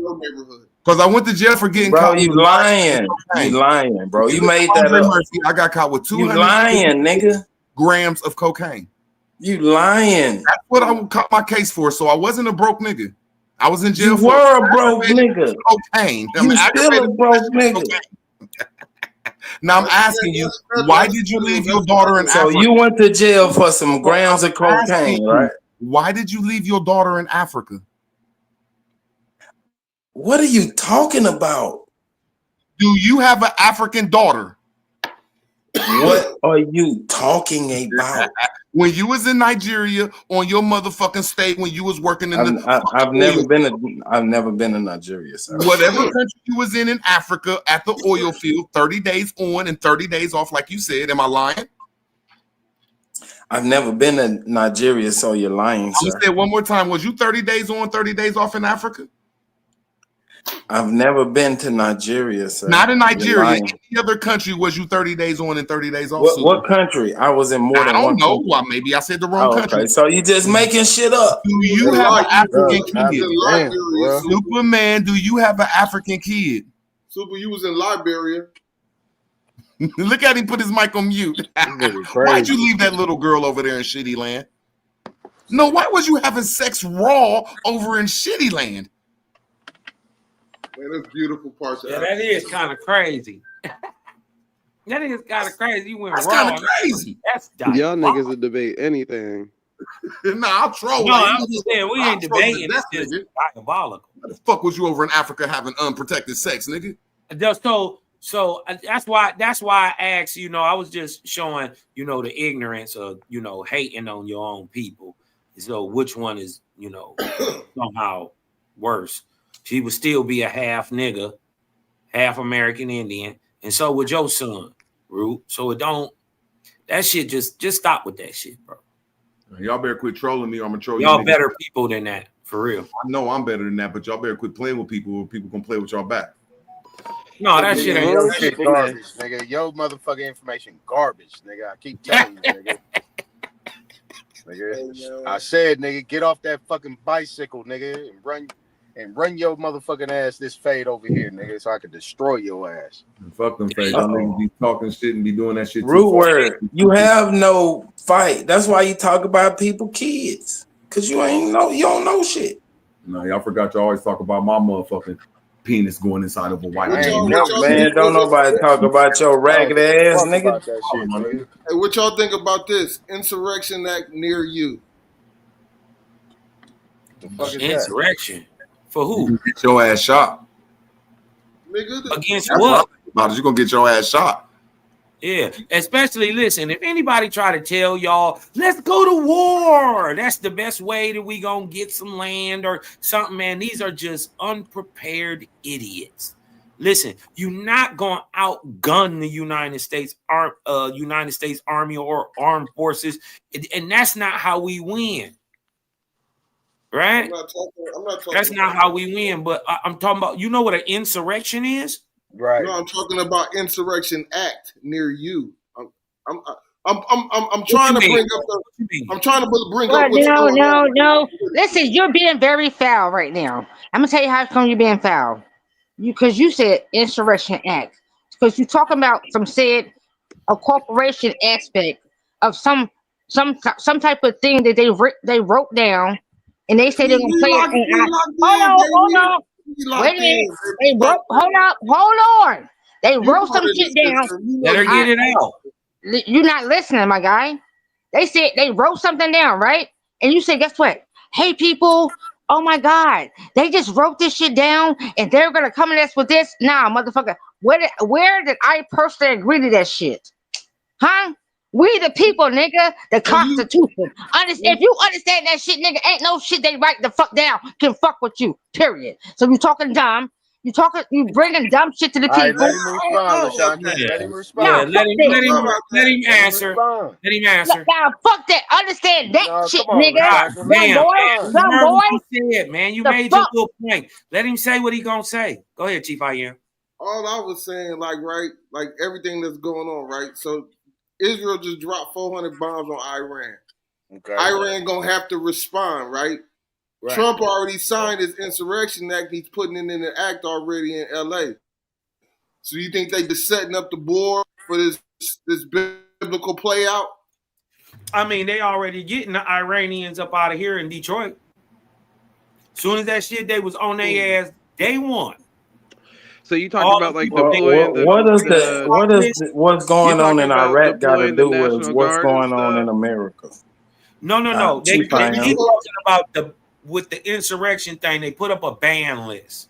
Because I went to jail for getting caught. Bro, you lying. You lying, bro. You made that up. I got caught with 200 You lying, nigga. grams of cocaine. You lying. That's what I caught my case for. So I wasn't a broke nigga. I was in jail You for were a broke nigga. cocaine. You still a broke nigga. Now I'm asking you, why did you leave your daughter in Africa? So you went to jail for some grams of cocaine, right? Why did you leave your daughter in Africa? What are you talking about? Do you have an African daughter? What are you talking about? When you was in Nigeria on your motherfucking state, when you was working in I've never been in Nigeria, sir. whatever country you was in Africa at the oil field, 30 days on and 30 days off, like you said. Am I lying? I've never been to Nigeria, so you're lying, I'm sir. gonna say it one more time. Was you 30 days on, 30 days off in Africa? I've never been to Nigeria, sir. Not in You're Nigeria. lying. Any other country was you 30 days on and 30 days off? What country? I was in more than I don't one know. country. Well, maybe I said the wrong country. Okay, so you just making shit up. Do you have an African kid? Liberia. Superman, do you have an African kid? Super, you was in Liberia. Look at him put his mic on mute. Why'd you leave that little girl over there in Shitty Land? No, why was you having sex raw over in Shitty Land? Man, that's beautiful parts of Yeah, Africa. that is kind of crazy. That is kind of crazy. You went That's wrong. kind of crazy. That's Y'all diabolical. niggas will debate anything. Nah, I'll troll. No, I'm just saying we I'll ain't troll debating. to It's death, just nigga. diabolical. Why the fuck was you over in Africa having unprotected sex, nigga? So that's why I asked. I was just showing the ignorance of hating on your own people. So which one is somehow worse? She would still be a half nigga, half American Indian, and so would your son, Root. So it don't. That shit just stop with that shit, bro. Y'all better quit trolling me or I'm gonna troll you. Y'all niggas. better people than that, for real. I know I'm better than that, but y'all better quit playing with people or people gonna play with y'all back. No, that shit ain't Your shit garbage, nigga. Your motherfucking information garbage, nigga. I keep telling you, nigga. Nigga, I said, nigga, get off that fucking bicycle, nigga, and run your motherfucking ass this fade over here, nigga, so I can destroy your ass. Fuck them fades. Y'all niggas be talking shit and be doing that shit. Root word. You have no fight. That's why you talk about people, kids, because you don't know shit. No, y'all forgot you always talk about my motherfucking penis going inside of a white man. Man, don't nobody talk about your ragged ass, nigga. Hey, what y'all think about this Insurrection Act near you? The fuck is Insurrection for who? Get your ass shot. Nigga, Against That's what? About it. You gonna get your ass shot. Yeah, especially listen, if anybody try to tell y'all, let's go to war, that's the best way that we gonna get some land or something, man. These are just unprepared idiots. Listen, you're not gonna outgun the United States Army or armed forces, and that's not how we win. Right? I'm not talking That's not about how we win, but I'm talking about, what an insurrection is? Right. No, I'm talking about Insurrection Act near you. I'm trying to bring up No. Listen, you're being very foul right now. I'm gonna tell you how come you're being foul. Because you said Insurrection Act. Because you're talking about a corporation aspect of some type of thing that they wrote down, and they say they're gonna play it. Hold on. Wait a minute. They wrote. Hold on. They wrote some shit down. Let her get it out. You're not listening, my guy. They said they wrote something down, right? And you say, guess what? Hey, people. Oh my God, they just wrote this shit down and they're gonna come at us with this. Nah, motherfucker. Where did I personally agree to that shit? Huh? We the people, nigga. The Constitution. If you understand that shit, nigga, ain't no shit they write the fuck down can fuck with you. Period. So you talking dumb. You bringing dumb shit to the people. Right, let him respond, LaShawn. Let him respond. Yeah, let him answer. Let him answer. Nah, fuck that. Understand that shit, nigga. Man, you made your little point. Let him say what he gonna say. Go ahead, Chief IM. All I was saying, like everything that's going on, right? So Israel just dropped 400 bombs on Iran. Okay. Iran gonna have to respond, right? Trump already signed his Insurrection Act. He's putting it in the act already in LA. So you think they just setting up the board for this biblical play out? I mean, they already getting the Iranians up out of here in Detroit. Soon as that shit they was on their ass day one. So you talking about like deploying what's going on in Iraq got to do with what's going on in America? No. They talking about with the insurrection thing. They put up a ban list.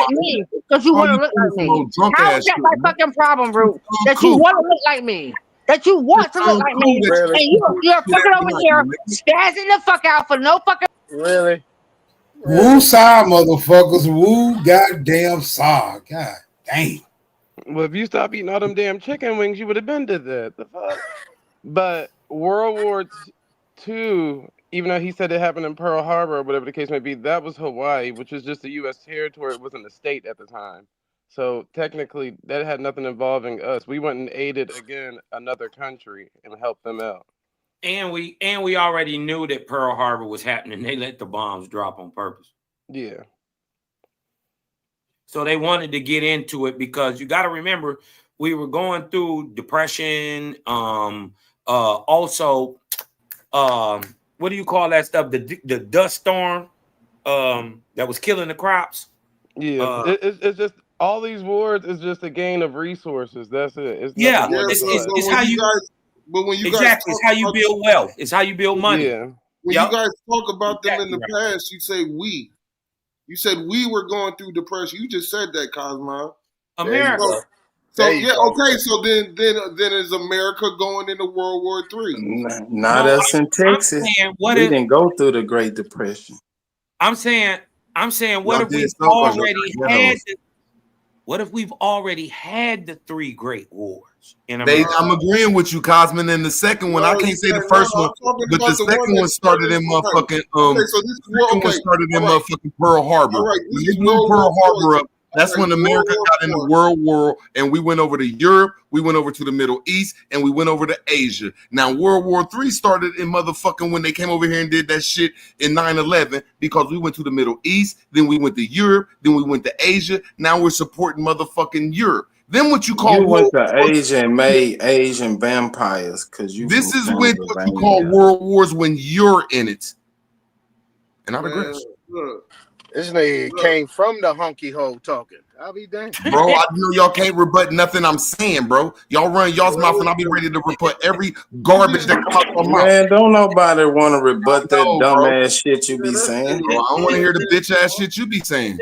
like me because you Oh, want to you look like some me. old drunk How ass is that shit, my man. fucking problem, Root? That cool. you want to look like me. That you want to look like me, Really? and you're Shit fucking every over night, here man. spazzing the fuck out for no fucking. Really? Woo side, motherfuckers. Woo goddamn side. God damn. Well, if you stop eating all them damn chicken wings, you would have been did that. The fuck? But World War II, even though he said it happened in Pearl Harbor or whatever the case may be, that was Hawaii, which was just a U.S. territory. It wasn't a state at the time. So technically, that had nothing involving us. We went and aided again another country and helped them out. And we already knew that Pearl Harbor was happening. They let the bombs drop on purpose. Yeah. So they wanted to get into it because you got to remember we were going through depression. Also, what do you call that stuff? The dust storm that was killing the crops. Yeah, it's just all these wars is just a gain of resources. That's it. It's Yeah, nothing more than it's that. how you. But when you Exactly, guys it's how you build wealth. It's how you build money. Yeah. When Yep. you guys talk about them in the Exactly right. past, you say we. You said we were going through depression. You just said that, Cosmo. America. So There you yeah, go. okay. So then is America going into World War III? Not No, us in Texas. saying, what We if- didn't go through the Great Depression. I'm saying, what Y'all if we've did so much already on had? that. What if we've already had the 3 great wars in They, America? I'm agreeing with you, Cosman. And the second one, I can't say the first one, but the second one started in motherfucking Okay, so this is second one started in motherfucking Pearl Harbor. All right, When this they is blew World Pearl War Harbor IV. up, that's when America got into World War, and we went over to Europe, we went over to the Middle East, and we went over to Asia. Now, World War III started in motherfucking when they came over here and did that shit in 9/11, because we went to the Middle East, then we went to Europe, then we went to Asia. Now we're supporting motherfucking Europe. Then what you call You went World to War Asia and made Asian vampires because you. This from is when what you Pennsylvania. call world wars when you're in it. And I agree. This nigga came from the honky hole talking. I'll be damned. Bro, I know y'all can't rebut nothing I'm saying, bro. Y'all run y'all's mouth and I'll be ready to rebut every garbage that come out your mouth. Man, don't nobody want to rebut that No, dumb bro. ass shit you be saying. Bro, I don't want to hear the bitch ass shit you be saying.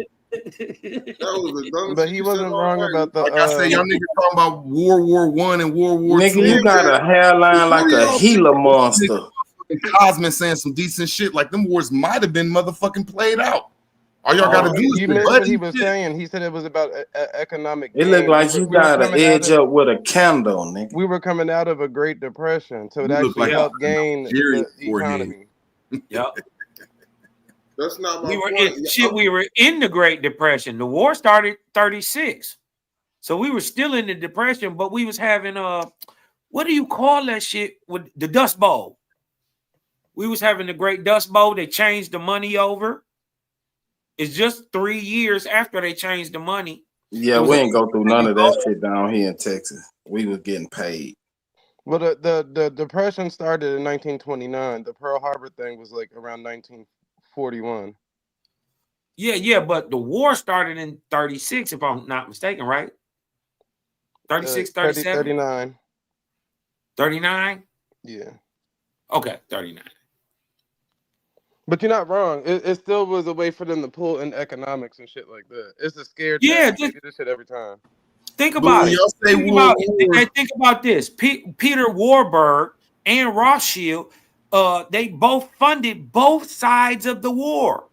But he wasn't wrong about the. Like I said, y'all niggas talking about World War I and World War Nigga, II. you got a hairline like a Gila monster. Cosman saying some decent shit, like them wars might have been motherfucking played out. All y'all got to do is You missed what rebut he it. was saying. He said it was about economic. It looked gain. like you We were got to coming out edge of- up with a candle, nigga. We were coming out of a Great Depression, so it You look actually like helped a gain Nigerian the forehead. economy. Yep. That's not my We were point. in, shit. We were in the Great Depression. The war started 36, so we were still in the Depression. But we was having what do you call that shit with the Dust Bowl? We was having the Great Dust Bowl. They changed the money over. It's just 3 years after they changed the money. Yeah, we ain't go through none of that shit down here in Texas. We was getting paid. Well, the Depression started in 1929. The Pearl Harbor thing was like around 1941. Yeah, but the war started in 36, if I'm not mistaken, right? 36, 37? 39. 39? Yeah. Okay, 39. But you're not wrong. It still was a way for them to pull in economics and shit like that. It's a scare Yeah, tactic. They do this shit every time. Think But about when it. y'all say Think World about, War- and think about this. Peter Warburg and Rothschild, they both funded both sides of the war.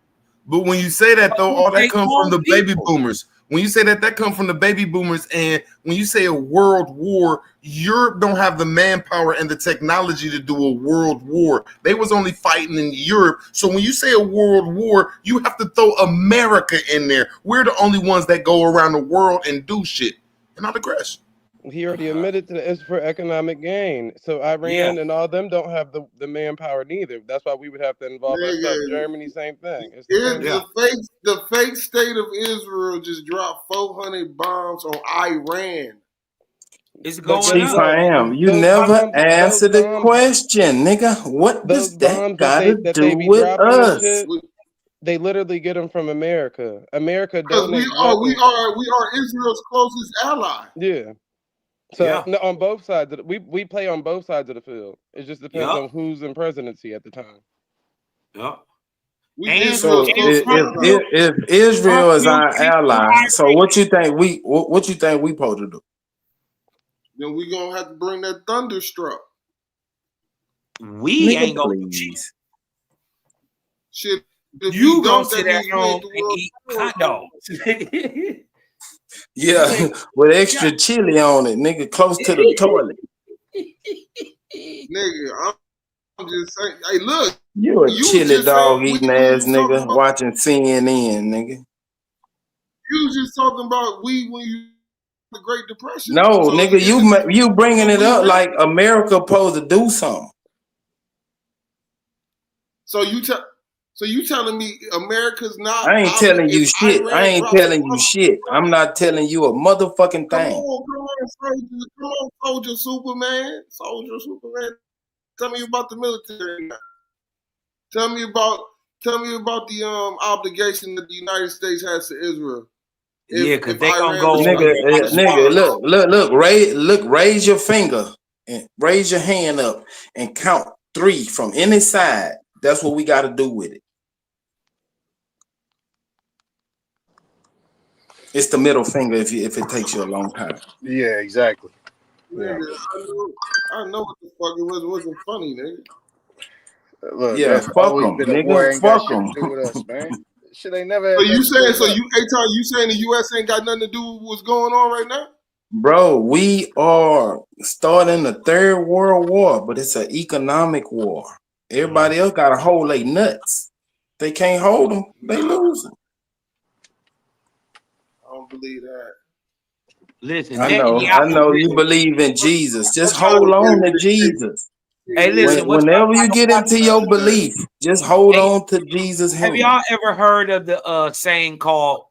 But when you say that though, all that They comes from own the baby people. boomers. When you say that, that comes from the baby boomers. And when you say a world war, Europe don't have the manpower and the technology to do a world war. They was only fighting in Europe. So when you say a world war, you have to throw America in there. We're the only ones that go around the world and do shit. And not aggression. He already admitted to that it's for economic gain. So Iran and all them don't have the manpower neither. That's why we would have to involve ourselves. Germany, same thing. It's the same The fake state of Israel just dropped 400 bombs on Iran. It's But going Chief, up. I am. You Those never bombs- answered those the bombs- question, nigga. What Those does that bombs got to that do they be with dropping and us? shit, they literally get them from America. America Because we donates weapons. are Israel's closest ally. Yeah. So Yeah. no, on both sides, we play on both sides of the field. It just depends Yup. on who's in presidency at the time. Yeah. We And Israel's So closest Trump ally. if Israel is our Trump ally, so what you think we supposed to do? Then we gonna have to bring that thunderstruck. We Nigga, ain't gonna please. Shit. If You we gonna don't, sit that at means we ain't home the and world. eat hot dogs. Yeah, with extra chili on it, nigga, close to the toilet. Nigga, I'm just saying. Hey, look. You a chili dog eating ass was talking nigga about- watching CNN, nigga. You was just talking about weed when you the Great Depression. No, So nigga, you bringing it up like America supposed to do something. So you telling me America's not? I ain't telling you if shit. Iran I ain't drops telling you shit. I'm not telling you a motherfucking Come thing. on, soldier Superman. Tell me about the military now. Tell me about the obligation that the United States has to Israel. Yeah, because they gonna go. Nigga, raise your finger and raise your hand up and count 3 from any side. That's what we got to do with it. It's the middle finger if it takes you a long time. Yeah, exactly. Nigga, I know what the fuck it was. It wasn't funny, nigga. Look, Yeah, there's fuck always them, been a war, nigga. ain't got Fuck shit them. to do with us, man. Shit ain't never. So you saying the U.S. ain't got nothing to do with what's going on right now? Bro, we are starting the 3rd World War, but it's an economic war. Everybody else got to hold they nuts. They can't hold them. They losing. I don't believe that. Listen, I know you believe in Jesus. Just hold on to Jesus. Hey, listen. Whenever you get into your belief, just hold on to Jesus' Have hand. y'all ever heard of the saying called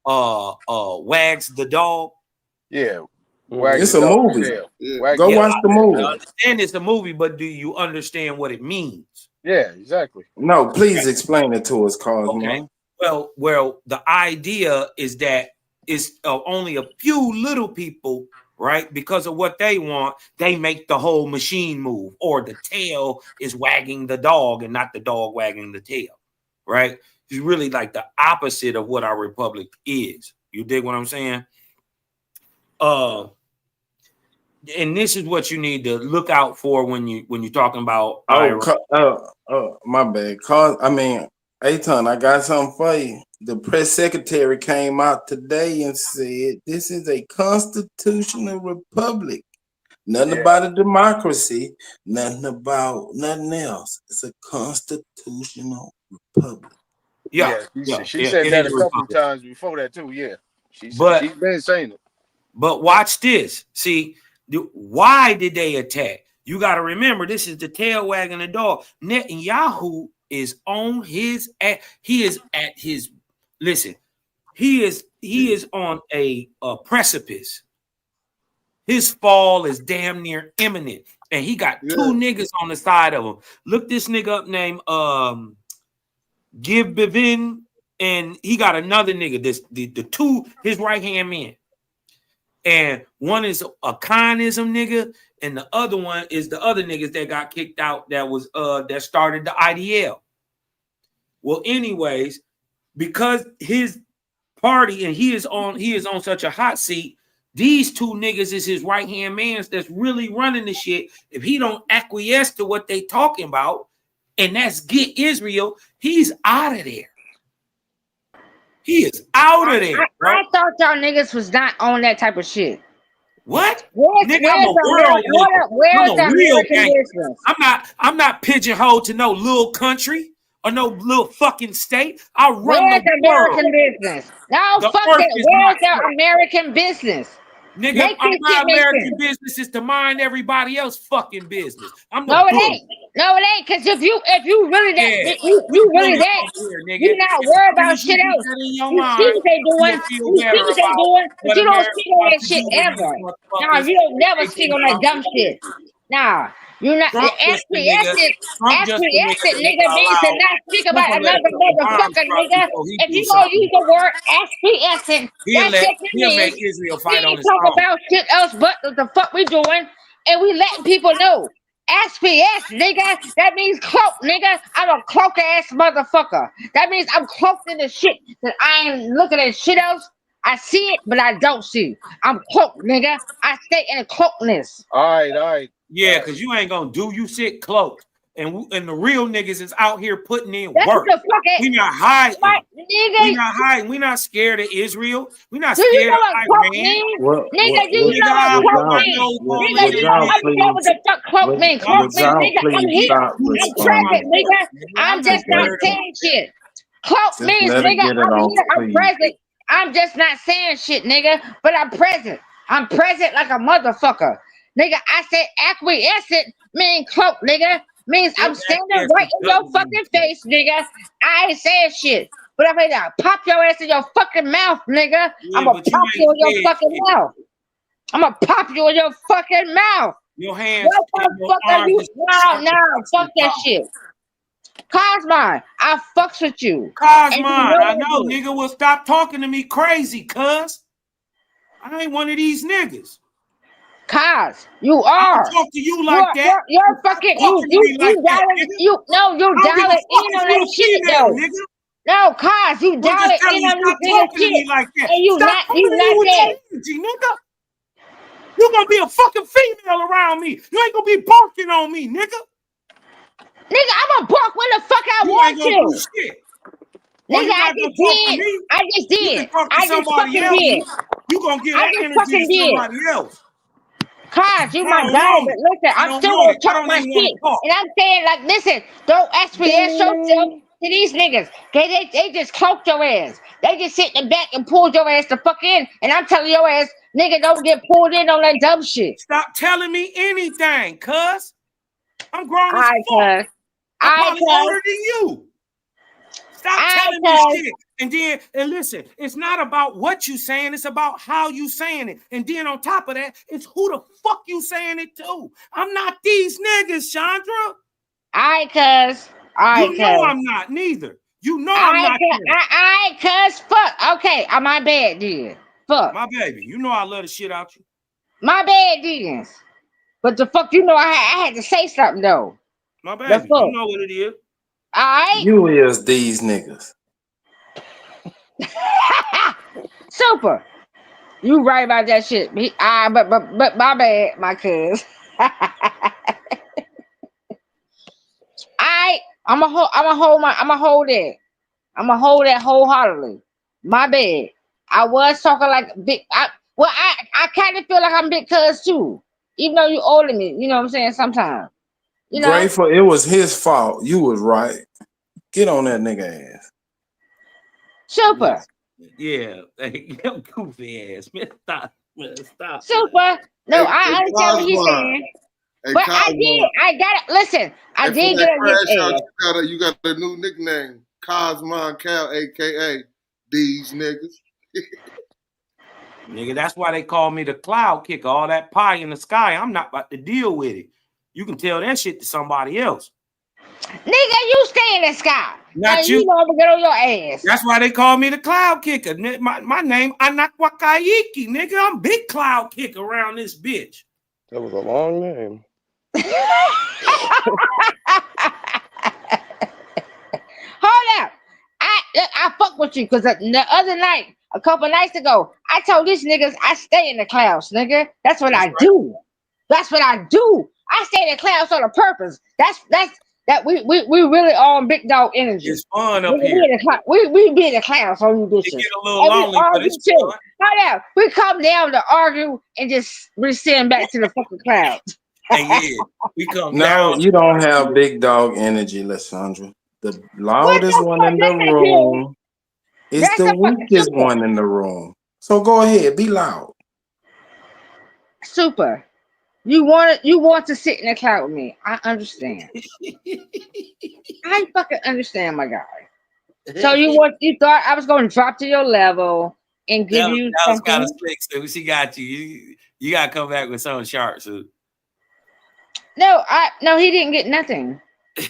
"wags the dog"? Yeah, It's a movie. Go watch the movie. I understand it's a movie, but do you understand what it means? Yeah, exactly. No, please explain it to us, Cosmo. Okay. Well, the idea is that it's only a few little people, right? Because of what they want, they make the whole machine move, or the tail is wagging the dog and not the dog wagging the tail, right? It's really like the opposite of what our republic is. You dig what I'm saying? And this is what you need to look out for when you're talking about Iran. My bad. Aton, I got something for you. The press secretary came out today and said this is a constitutional republic. Nothing about a democracy, nothing about nothing else. It's a constitutional republic. She said that a couple times before that too. Yeah, she's been saying it. But watch this. See, why did they attack? You got to remember, this is the tail wagging the dog. Netanyahu is on his. He is at his. Listen, he is on a precipice. His fall is damn near imminent, and he got 2 niggas on the side of him. Look this nigga up named Give Bevin, and he got another nigga. The 2 his right hand men. And one is a Khanism nigga, and the other one is the other niggas that got kicked out that was that started the IDL. Well, anyways, because his party and he is on such a hot seat, these 2 niggas is his right hand mans that's really running the shit. If he don't acquiesce to what they talking about, and that's get Israel, he's out of there. He is out of there. I thought y'all niggas was not on that type of shit. What? Where's Nigga, the American business? I'm not pigeonholed to no little country or no little fucking state. I run Where's the American world. business? No, The fuck earth it. is Where's not the American business? Nigga, Make this my shit make American sense. business is to mind everybody else fucking business. I'm the No, it book. ain't. No, it ain't. Cause if you really that, Yeah. you really that, Nigga. you not worried about shit You else. put that in your You mind, see what they doing. you'll feel You see better what they about doing, but what you don't America speak on about that to shit do to these ever. Nah, motherfuckers. you don't never They speak do on that something. dumb shit. Nah, you not Trump just the nigga. Trump just the nigga means to not speak about Trump let another the bombs motherfucker, drop nigga. before he If do you gonna something. use the word acquiescing, that simply He'll means make Israel we fight on ain't his talk own. about shit else but what the fuck we doing, and we letting people know. SPS, nigga. That means cloak, nigga. I'm a cloak ass motherfucker. That means I'm cloaked in the shit that I ain't looking at shit else. I see it, but I don't see. I'm cloaked, nigga. I stay in a cloakness. All right. Yeah, because you ain't gonna do you shit cloaked. and the real niggas is out here putting in That's work. the fucking. We not hiding. What, We nigga? not hiding. We not scared of Israel. We not Do you scared know of what cloak Iran. means? What Nigga, do what you know what what cloak y'all means? what, Nigga, what you y'all don't understand what please the fuck cloak means. Cloak would means, y'all nigga, I'm please here. stop I'm present, responding? nigga. I'm just not Okay. saying shit. Cloak Just means, let her nigga, get it I'm off, here, I'm please. present. I'm just not saying shit, nigga, but I'm present. I'm present like a motherfucker. Nigga, I said acquiescent mean cloak, nigga. Means I'm standing right in your fucking face, nigga. I ain't saying shit. But I'm ready to pop your ass in your fucking mouth, nigga. I'm gonna but you pop ain't you in your said fucking shit. mouth. I'm gonna pop you in your fucking mouth. Your hands What and the your fuck are arms you? is No, fuck that shit. Cosmine, I fucks with you. And you Cosmine, I know, it. nigga will stop talking to me crazy, cuz. I ain't one of these niggas. Cos, you I are. don't talk to you like that. You're fucking Talking to me like that, nigga. you I don't give a dial fuck in if on you that a shit female, though. nigga. No, Cos, you I'm dial just it telling in you, on stop this nigga talking to me shit. like that. And you Stop not coming to me that. with that energy, nigga. You gonna be a fucking female around me. You ain't gonna be barking on me, nigga. Nigga, I'm gonna bark when the fuck I You want ain't gonna do to. shit. Well, Nigga, you I not gonna just talk to did. me. I just You did. can talk to I just somebody fucking else. did. You gonna give I that just energy to fucking did. somebody else. Cos, you I my don't dog, want but it. listen, I I'm don't still want gonna it. I talk don't my even want shit. to talk. And I'm saying, like, listen, don't express yourself to these niggas. They just cloaked your ass. They just sit in the back and pulled your ass the fuck in. And I'm telling your ass, nigga, don't get pulled in on that dumb shit. Stop telling me anything, cuz. I'm grown as Alright, fuck. cuz. I'm Alright, probably cuz. older than you. Stop telling me Alright, cuz. shit. And listen, it's not about what you saying, it's about how you saying it. And then on top of that, it's who the fuck you saying it to. I'm not these niggas, Chandra. Alright, cuz. Alright, You know cuz. I'm not neither. You know I'm not them. Alright, cuz. Fuck. Okay, my bad, then. Fuck. My baby, you know I love the shit out you. My bad, then. But the fuck, you know, I had to say something, though. My The baby, fuck. you know what it is. Alright? You is these niggas. Super. You right about that shit. But my bad, my cuz. I'ma hold that. I'ma hold that wholeheartedly. My bad. I was talking like big. I kind of feel like I'm big cuz too, even though you older than me. You know what I'm saying? Sometimes, you know. Grateful, it was his fault. You was right. Get on that nigga ass. Super. Yeah. Goofy ass. Man, stop. Man, stop. Super. No, Hey, I understand what he's Cosmo. saying. Hey, But Cosmo. I got it. Listen, I Hey, for did that get on his crash out, ass. you got a new nickname, Cosmon Cal, aka these niggas. Nigga, that's why they call me the cloud kicker. All that pie in the sky, I'm not about to deal with it. You can tell that shit to somebody else. Nigga, you stay in the sky. Not now you know I'm gonna get on your ass. That's why they call me the cloud kicker. My name, Anakwakaiki, nigga. I'm big cloud kicker around this bitch. That was a long name. Hold up. I fuck with you because the other night, a couple nights ago, I told these niggas I stay in the clouds, nigga. That's what I do. That's what I do. I stay in the clouds on a purpose. That we really on big dog energy. It's fun up Nigga, here. we be in the clouds on you bitches. It get a little lonely, but it's too. fun. Hold up. We come down to argue and just rescind back to the fucking clouds. And yeah, we come No, down. you don't have big dog energy, Lysandra. The What loudest the one fuck in does the that do? room is That's the a fucking weakest super. one in the room. So go ahead, be loud. Super. You want to sit in the cloud with me. I understand. I fucking understand, my guy. So you thought I was going to drop to your level and give you That was kind something? of slick. So she got you. You got to come back with something sharp. So No, he didn't get nothing.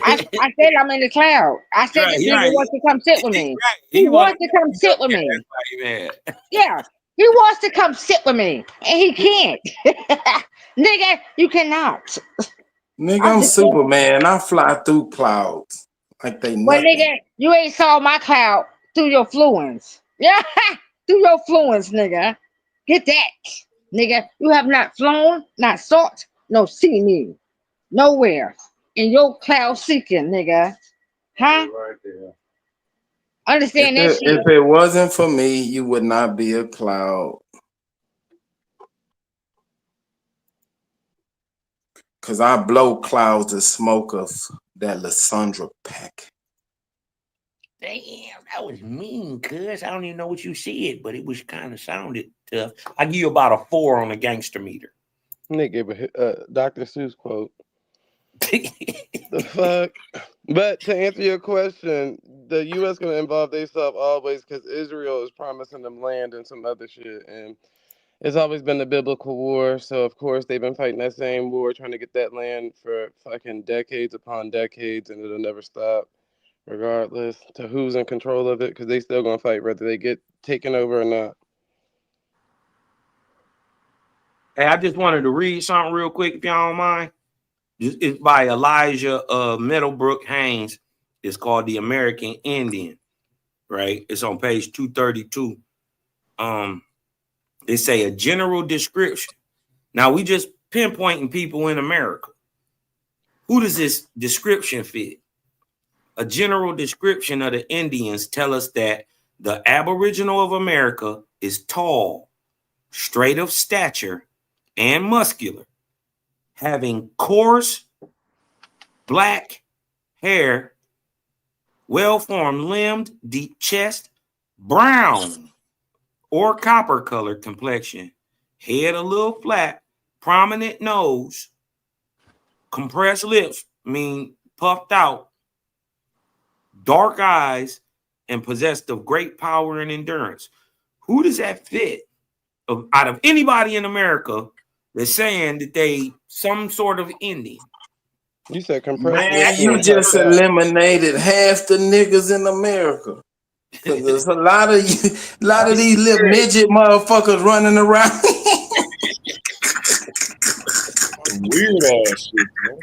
I said I'm in the cloud. I said this nigga wants to come sit with me. He wants to come sit with me. That's why you mad. Yeah, he wants to come sit with me, and he can't. Nigga, you cannot. Nigga, I'm I'm just saying. Superman. I fly through clouds like they Well, nothing. nigga, you ain't saw my cloud through your fluence. Yeah, through your fluence, nigga. Get that, nigga. You have not flown, not sought, no see me. Nowhere. in your cloud seeking, nigga. Huh? Right there. Understand that shit. If it wasn't for me, you would not be a cloud. Cause I blow clouds of smoke of that Lysandra Peck. Damn, that was mean, cuz. I don't even know what you said, but it was kind of sounded tough. I give you about a 4 on the gangster meter. Nick gave a Dr. Seuss quote. The fuck? But to answer your question, the U.S. gonna involve themselves always because Israel is promising them land and some other shit, and it's always been the biblical war. So of course they've been fighting that same war, trying to get that land for fucking decades upon decades, and it'll never stop, regardless to who's in control of it, because they still gonna fight whether they get taken over or not. Hey, I just wanted to read something real quick, if y'all don't mind. It's by Elijah Middlebrook Haynes. It's called The American Indian, right? It's on page 232. They say a general description. Now, we just pinpointing people in America. Who does this description fit? A general description of the Indians tell us that the Aboriginal of America is tall, straight of stature, and muscular, having coarse black hair, well-formed limbed, deep chest, brown or copper-colored complexion, head a little flat, prominent nose, compressed lips, mean puffed out, dark eyes, and possessed of great power and endurance. Who does that fit? Out of anybody in America that's saying that they some sort of Indian. You said compressed. Man, you just eliminated half the niggas in America. Cause there's a lot of these little midget motherfuckers running around. Weird ass shit, man.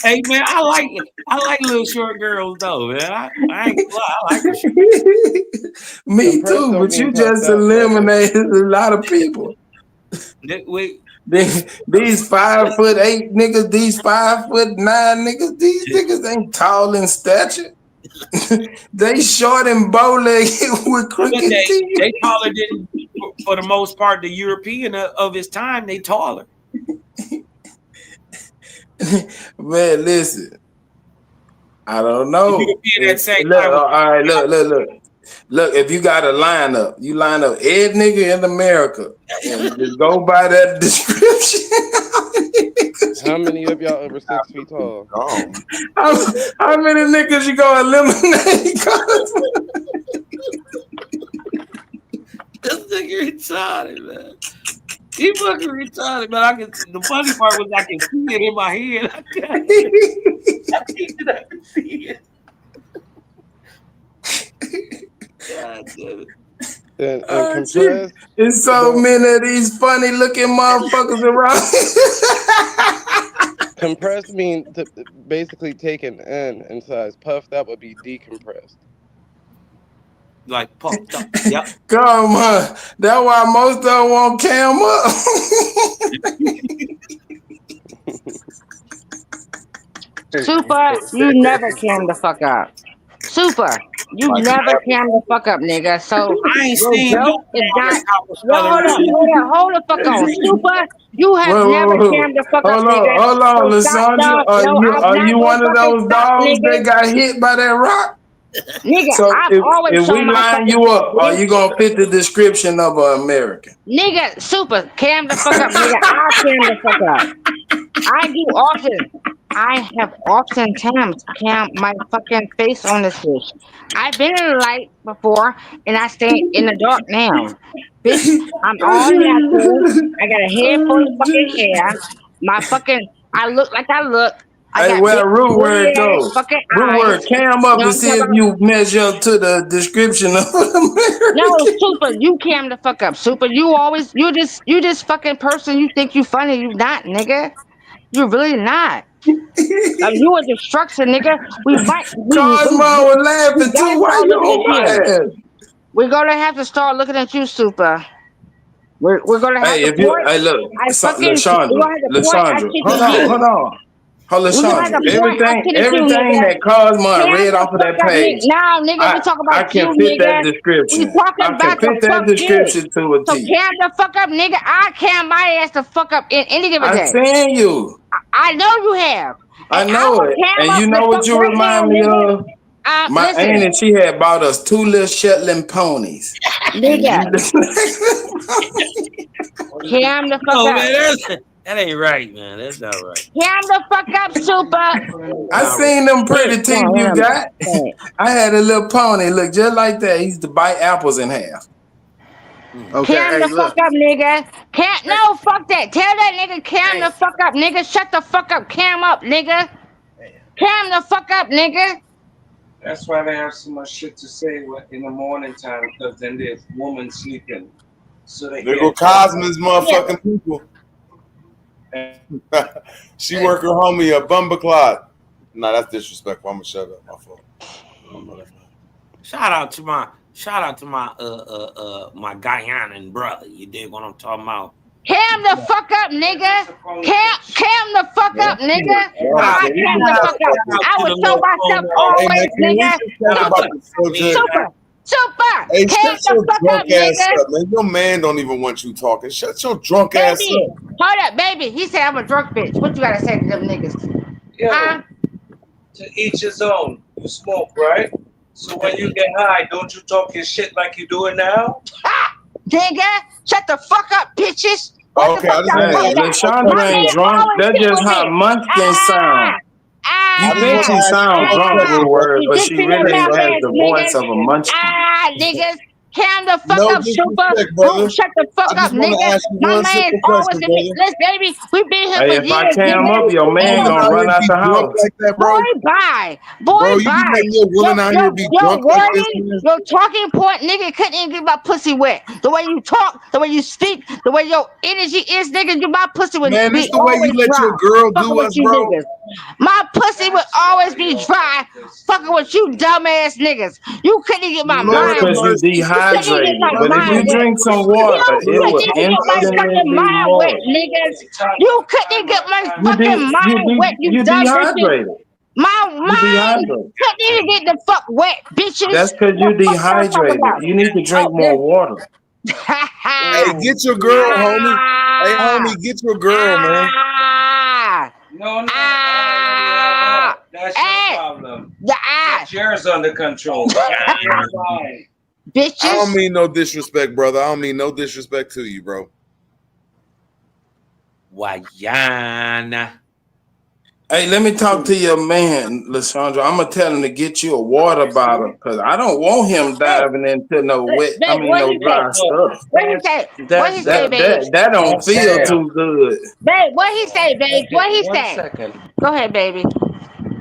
Hey man, I like little short girls though, man. I ain't gonna lie, I like them. Me too, but you just eliminated a lot of people. These 5'8" niggas, these 5'9" niggas, these niggas ain't tall in stature. They short and bow-legged with crooked teeth. They taller than, for the most part, the European of his time. They taller. Man, listen. I don't know. Look, if you got a lineup, you line up every nigga in America and just go by that description. How many of y'all over 6 feet tall? How many niggas you gonna eliminate? This nigga retarded, man. He fucking retarded, man. The funny part was I can see it in my head. I can see it. God damn it. It's so many of these funny looking motherfuckers around. Compressed mean basically taken in size. Puffed up would be decompressed. Like puffed up. Yep. Come on. That's why most of them won't cam up. Super, you never cam the fuck up. Super, you never cam the fuck up, nigga. So I ain't seen joke is not. Hold the fuck on. Super, you have never cammed the fuck up, nigga. Hold on, Lysandra. Are you one of those dogs that got hit by that rock? Nigga, so I've always if we line you up, are you gonna fit the description of an American? Nigga, super, cam the fuck up, nigga. I'll cam the fuck up. I do often. I have oftentimes cammed my fucking face on this bitch. I've been in the light before, and I stay in the dark now. Bitch, I'm all natural. I got a head full of fucking hair. I look like I look. Hey, where Root Word go? Root Word, cam up and see if you measure up to the description of America. No, Super, you cam the fuck up. Super, you this fucking person. You think you funny? You not, nigga. You really not. You a destruction, nigga. Cosmo was laughing too. Why you on my head? We're gonna have to start looking at you, Super. We're gonna have Hey, the if you, point. hey, look, I fucking we're Lashondra, gonna have the point. I Lashondra, kick hold it on, you. hold on. Hold We're gonna have Lashondra, the point. I kick it you, everything nigga. that Cosmo Cam read the off of fuck that up, nigga. page, Now, nigga, we talk I about can you, fit that nigga. We description. talking I can about the fit that fuck shit. description to a So T. cam the fuck up, nigga. I cam my ass the fuck up in any given I day. seen you. I know you have. I And I know will it. cam And up you the know what fuck you right now, remind me nigga. of? My Listen, auntie, she had bought us 2 little Shetland ponies. nigga. Cam the fuck No, up. man, that ain't right, man. That's not right. Cam the fuck up, super. I seen them pretty teeth you No, got. I had a little pony look just like that. He used to bite apples in half. Okay, Cam hey, the look. fuck up, nigga. Cam, no, fuck that. Tell that nigga cam the fuck up, nigga. Shut the fuck up, cam up, nigga. Cam the fuck up, nigga. That's why they have so much shit to say in the morning time, because then there's women sleeping. So they There go Cosmo's motherfucking people. She work her homie a bumper clock. Nah, that's disrespectful. I'm gonna shut up. My fault. Shout out to my my Guyanan brother. You dig what I'm talking about? Cam the fuck up, nigga. Cam the fuck up, nigga. I cam the fuck up. I would show myself always, nigga. Super. Hey, Cam shut your the fuck up, drunk ass nigga. up, man. Your man don't even want you talking. Shut your drunk ass Baby, up. hold up, baby. He said I'm a drunk bitch. What you gotta say to them niggas? Huh? To each his own. You smoke, right? So when you get high, don't you talk your shit like you doing now? Ha! Nigga, shut the fuck up, bitches. Okay, I just Hey, Lashondra ain't drunk. That's just how Munchkin sound. You think she sound drunk with words, but she really has the voice of a munchkin. Niggas. Cam the fuck No up, super. disrespect, brother. Shut the fuck I up, just wanna nigga. ask you My one man's simple always question, in it. brother. Listen, baby, we've been here Hey, for if I years, cam nigga. up, your man gonna run out the house. Like that, bro. Boy, bye. Boy, Bro, you bye. think you're willing out here to be Your drunk like this, wording, man? your talking point, nigga, couldn't even get my pussy wet. The way you talk, the way you speak, the way your energy is, nigga, my pussy would Man, be this the way you always let dry. your girl Fucking do with us, you bro. niggas. My pussy would always be dry. Fucking with you dumbass niggas. You couldn't even get my That's mind because you wet. You couldn't even get dehydrated. my But if you mind wet. drink some You water, it couldn't will even get my instantly fucking be mind wet, moist. niggas. You couldn't get my fucking mind wet, you You dumb bitches. dehydrated. My You mind dehydrated. couldn't even get the fuck wet, bitches. That's because you What the fuck y'all talking dehydrated. about? You need to drink Oh, more water. Hey, get your girl, homie. Hey, homie, get your girl, man. No, I already have her. That's your problem. Get yours under control. Fine. Bitches. I don't mean no disrespect, brother. I don't mean no disrespect to you, bro. Wayana. Hey, let me talk to your man, Lashondra. I'm gonna tell him to get you a water bottle because I don't want him diving into no wet. I mean, no dry stuff. What he say? What he say, babe? That don't feel too good. Babe, what he say, babe? What he One say? second. Go ahead, baby.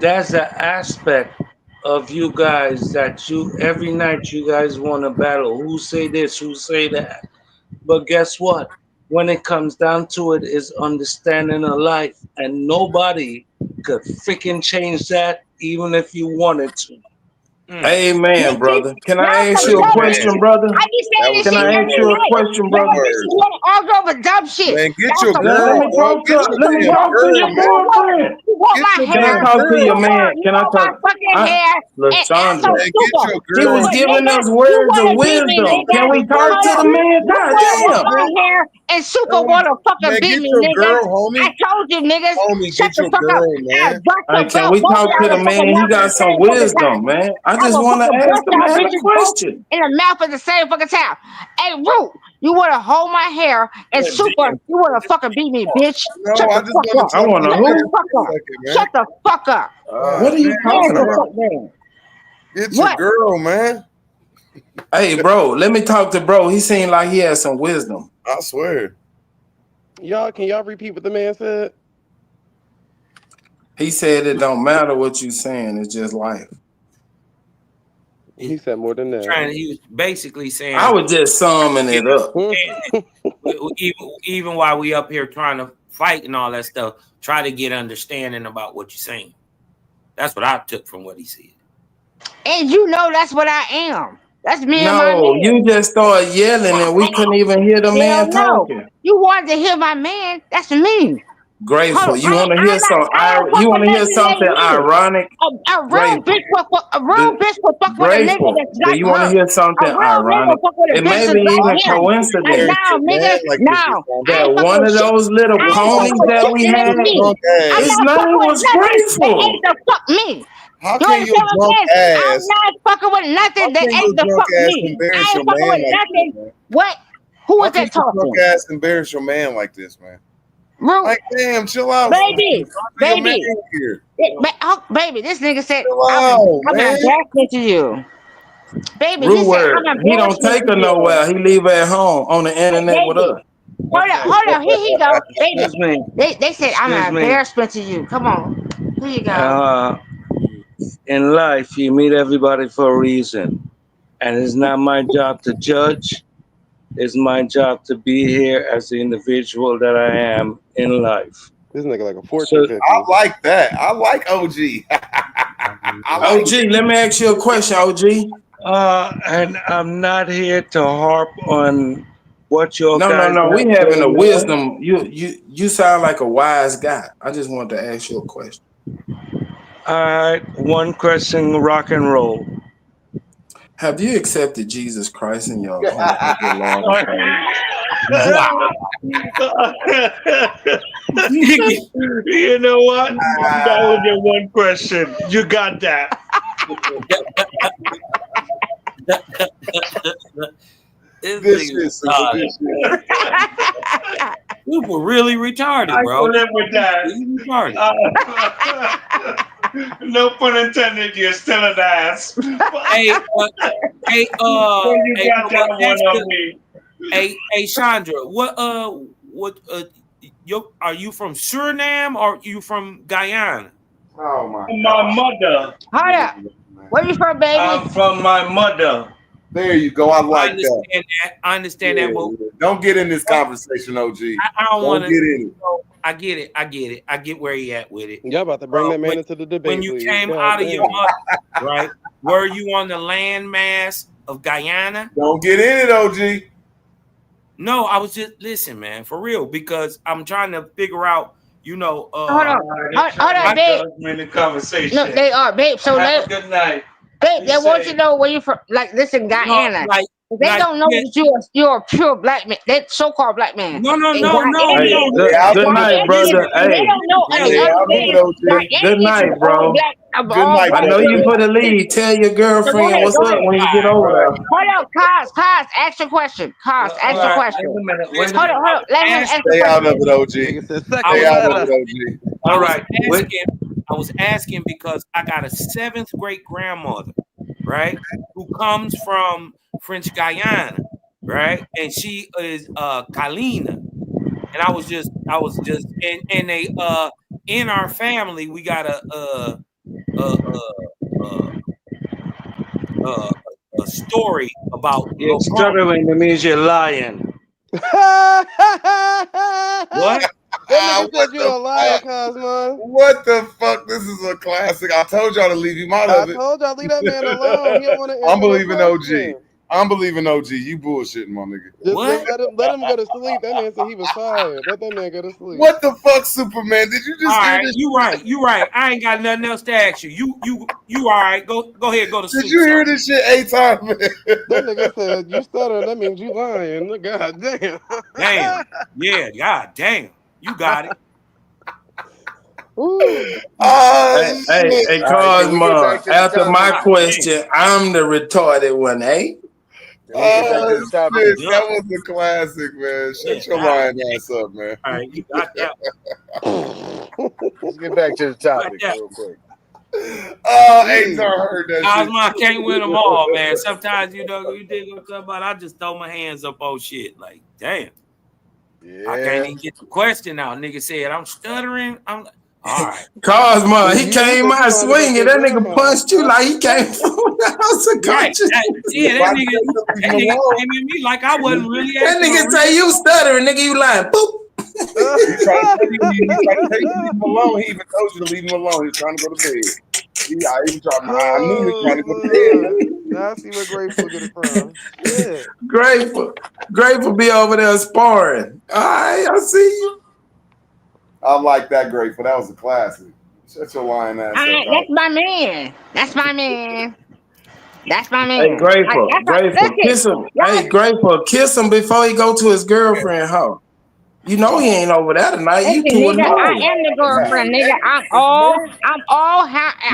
There's an aspect of you guys that every night you guys want to battle. Who say this? Who say that? But guess what? When it comes down to it, is understanding of life, and nobody could freaking change that, even if you wanted to. Amen, brother. Can I ask you a question, brother? I be saying this Can shit I every ask you a night. question, Y'all brother? bitches want to argue over dumb shit. Man, get That's your some girl, Let me bro. talk Get to your let me damn talk to your girl. boyfriend. You want my Get your Can hair? I talk to your girl. man? Can I You want my talk? fucking hair? And Lashondra, so Man, get super. your he girl. was giving us words of wisdom. Can we talk to the man? You want God my hair and super want to fucking Man, beat get me, your niggas. girl, homie. I told you, niggas. Homie, Shut get the your fuck up. girl, I'll man. bust Hey, the can both we talk y'all to the in fucking man? He mouth at got the some same fucking wisdom, time. man. I I just will want to fucking ask bust the y'all man a bitches both question. in the mouth at the same fucking time. Hey, Root, you want to hold my hair and super, you want to fucking beat me, bitch. No, Shut I the just fuck want up. to I talk want to to your Shut man the who? fuck for a up. second, man. Shut the fuck up. What are you Man, talking the about? fuck, man. Get your What? girl, man. Hey, bro, let me talk to bro. He seemed like he has some wisdom. I swear. Can y'all repeat what the man said? He said it don't matter what you saying. It's just life. He said more than that. He was basically saying, I was just summing it up. even while we up here trying to fight and all that stuff, try to get understanding about what you're saying. That's what I took from what he said. And you know that's what I am. That's me and my No, man. you just started yelling and we couldn't even hear the man Hell no. talking. You wanted to hear my man. That's me. Grateful. Hold on, You want to hear some? I don't fuck You with want to hear nothing something that ain't me. ironic? A real Grateful. bitch will fuck with a nigga Grateful. that's Do like you want to her. hear A something real nigga will ironic? fuck with a It bitch may that's be like even him. Like, coincidence. now, nigga, now. I That ain't fucking one with of shit. those little I ain't fucking ponies with that shit we that ain't had, me. I'm his not name fucking with was nothing that Grateful. ain't the fuck me. How You can understand your what I'm drunk saying? I'm ass? not fucking with How nothing that can your ain't the drunk fuck ass me. embarrass I your ain't fucking man with like this, nothing. man? What? Who How is can that your drunk talking? ass embarrass your man like this, man? Rude. Like, damn, chill out. Baby, Your man baby, here. baby, this nigga said Chill I'm out, an man. embarrassment to you. Baby, he Rude said I'm word. an He don't embarrassment take to her you. nowhere. He leave her at home on the internet with Baby, us. hold on, here he go. Baby, Excuse me. they said I'm Excuse an me. embarrassment to you. Come on, here you go. In life, you meet everybody for a reason. And it's not my job to judge. It's my job to be here as the individual that I am in life. This nigga like a fortune So, cookie. I like that. I like OG. I like OG, let me ask you a question, OG. and I'm not here to harp on what your No, guys we have having a going on. wisdom. You sound like a wise guy. I just wanted to ask you a question. All right, one question, rock and roll. Have you accepted Jesus Christ in your heart as your Lord and Savior? You know what? That was your one question. You got that. This shit, You were really retarded, I bro. can live with that. You retarded. No pun intended. You're still an ass. Hey, You got that one on me. Hey, Chandra, what, are you from Suriname or you from Guyana? Oh my My mother. Hold up. Where you from, baby? I'm from my mother. There you go. I like that. I understand that. But Don't get in this conversation, OG. I don't want Get to. in it. I get it. I get where you at with it. Y'all about to bring that man into the debate. When you came out of your mother, right? Were you on the landmass of Guyana? Don't get in it, OG. No, I was just listen, man, for real, because I'm trying to figure out, hold on, babe. In the conversation. No, they are, babe. So Have a good night. babe, they want you to know where you from. Like, listen, Guyana. They don't know that you're a pure black man. That so-called black man. No. Hey, good night, brother. And they Hey, don't know any other man. good night, bro. Good night. I know you for the lead. Tell your girlfriend what's up when you get over there. Hold on, Kaz, ask your question. Kaz, ask your question. Hold on. Let him ask the Stay out of question. it, OG. Stay out of it, OG. All right. I was asking because I got a 7th great grandmother, right, who comes from French Guyana, right, and she is Kalina, and I was just and they in our family we got a story about You're stuttering. That means you're lying. What? That nigga said you a liar, Cosmo. What the fuck? This is a classic. I told y'all to leave him out of it. I told y'all leave that man alone. He don't want to. I'm believing OG. I'm believing OG. You bullshitting, my nigga. Just let him go to sleep. That man said he was tired. Let that man go to sleep. What the fuck, Superman? Did you just all hear right, this? you right. I ain't got nothing else to ask you. You all right? Go ahead, go to sleep. Did you hear this shit 8 times? That nigga said you stuttering. That means you lying. God damn. Damn. Yeah. God damn. You got it. Hey, Cosmo, after my question, I'm the retarded one, eh? Oh, shit, that was a classic, man. Shut your lying ass up, man. All right, you got that. Let's get back to the topic real quick. Oh, Azar heard that Cosmo, I shit. can't win them all, man. Sometimes, you dig what I'm talking about. I just throw my hands up on shit. Like, damn. Yeah. I can't even get the question out. Nigga said, I'm stuttering. I'm like, all right. Cosmo, he came out swinging. That nigga punched you like he came from the house of Right. conscience. That nigga came at me like I wasn't really That asking. nigga say you stuttering, nigga, you lying. Boop. He tried to leave him alone. He even told you to leave him alone. He was trying to go to bed. I knew he was trying to go to bed. Now I see where Grateful get it from. Yeah. Grateful be over there sparring. All right, I see you. I like that, Grateful. That was a classic. Shut your lying ass up. That's my man. That's my man. That's my man. Hey, Grateful, kiss him. Hey, Grateful, kiss him before he go to his girlfriend house. You know he ain't over there tonight. You Listen, too nigga, I alone. am the girlfriend, nigga. I'm all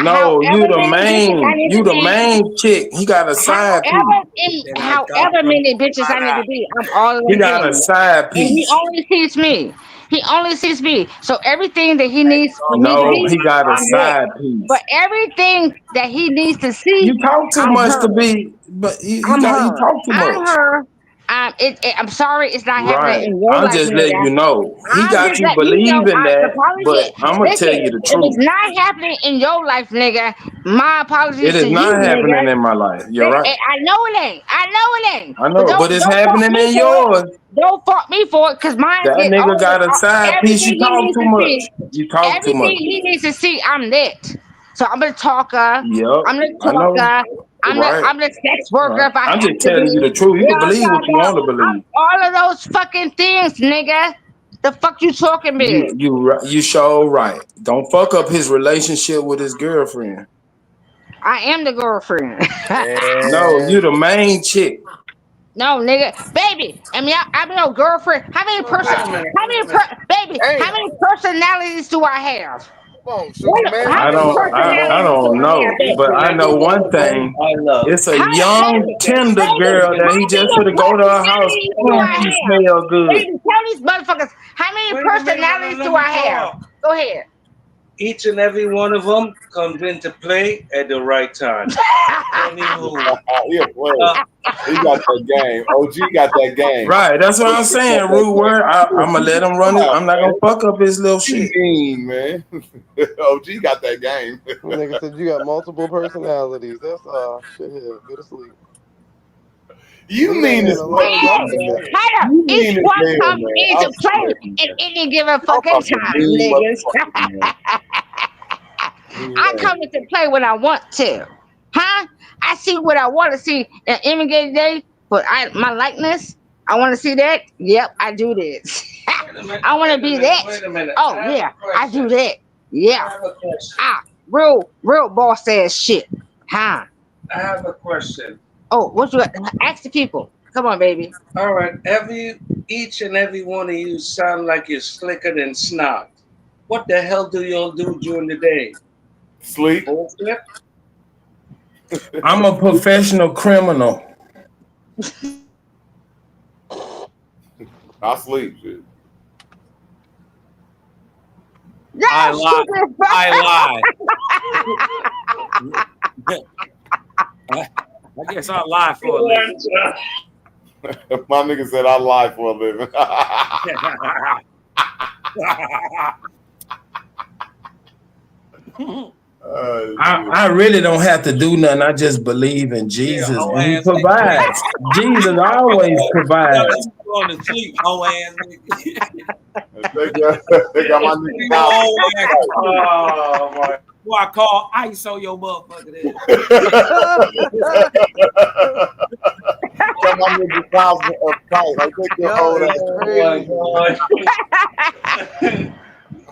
No, you the many bitches I need you to the be. main chick. He got a side piece. However many bitches I need to be, I'm all of He them got a bitches. side And he piece. only sees me. He only sees me. So everything that he needs for me to No, be, he got a I'm there. side piece. But everything that he needs to see, You talk too I'm much her. to be, but you I'm her. talk too I'm much. her. I'm sorry, it's not happening Right. in your I'm life, just nigga. letting you know. He I'm got just you letting you know. believing The that, apology. but I'm gonna tell Listen, you the if truth. it's not happening in your life, nigga, my apologies It to is you, not happening nigga. in my life. You're right. I know it ain't. I know it ain't. I know, but it's Don't fault happening me in for yours. it. Don't fault me for it, cause mine That get nigga got a side piece. everything You he talk needs too to much. see. You talk too much. Everything he needs to see, I'm lit. So I'm the talker. Yep. I'm the I know. talker. Right. I'm the sex worker Right. if I I'm have just to telling you be. the truth. You You can know what I'm believe what talking you want to about? believe. I'm all of those fucking things, nigga. The fuck you talking about? You sure right. Don't fuck up his relationship with his girlfriend. I am the girlfriend. No, you the main chick. No, nigga, baby. I mean, I'm your girlfriend. How many baby? How many personalities do I have? Come on, How I many don't personalities do I know, have, baby? but I know one thing. It's a young tender girl that he just gonna go to her house and she smell good. Baby, tell these motherfuckers how many personalities do I have? Go ahead. Each and every one of them comes into play at the right time. Anywho, He a player. He got that game. OG got that game. Right, that's what I'm saying. Rude word. I'm gonna let him run it. I'm not gonna fuck up his little shit. Mean, man. OG got that game. Nigga said you got multiple personalities. That's shit here. Go to sleep. You Leave mean that this man alone. Y'all man? niggas. You mean Each this one man, comes man. into play at any given fucking time, niggas. I come into play when I want to. Huh? I see what I want to see in any given day, but my likeness, I want to see that. Yep, I do this. I want to be that. Oh, yeah, I do that. Yeah. Real boss ass shit. Huh? I have a question. Oh, what you ask the people? Come on, baby. All right, each and every one of you sound like you're slicker than snot. What the hell do y'all do during the day? Sleep. Bullshit? I'm a professional criminal. I sleep, shit. I lie. I guess I lie for a living. My nigga said I lie for a living. I really don't have to do nothing. I just believe in Jesus and he provides. Jesus always provides. Going to sleep, whole ass nigga. They got my nigga now. Oh my. Who I call ice on your motherfucker there. Got my nigga Cosmo uptight. Like, take your old ass.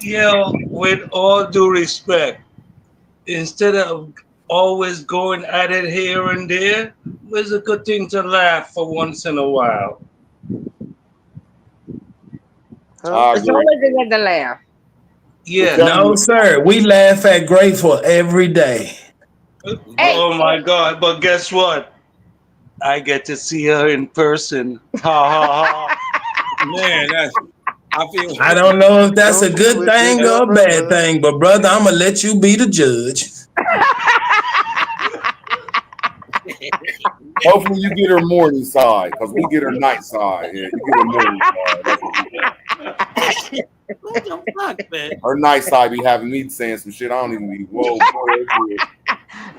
Yo, with all due respect, instead of always going at it here and there, it's a good thing to laugh for once in a while. It's always a good to laugh. Yeah. No, sir. We laugh at Grateful every day. Oh my God! But guess what? I get to see her in person. Ha ha ha! Man, I don't know if that's a good thing or a bad thing, but brother, I'm gonna let you be the judge. Hopefully you get her morning side, because we get her night side. Yeah, you get her morning side. That's what we get. What the fuck, man? Her night side be having me saying some shit I don't even be. Whoa,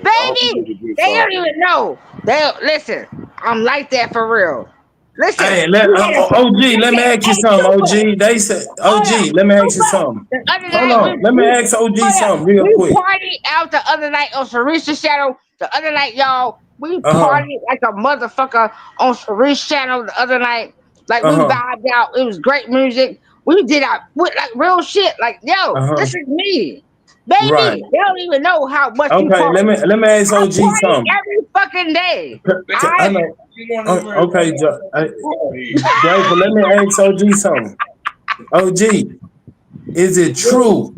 Baby, they don't even know. Listen. I'm like that for real. Listen. Hey, OG, let me ask you something. OG, they said, OG, let me ask you something. Hold on, let me ask OG something real quick. We partied out the other night on Sarisha Shadow. The other night, y'all, We partied like a motherfucker on Sharice channel the other night. Like we vibed out. It was great music. We did our like real shit. Like, yo, this is me. Baby, Right. they don't even know how much you Okay, party. let me ask OG I party something. every fucking day. I know. Okay, Grateful, let me ask OG something. OG, is it true?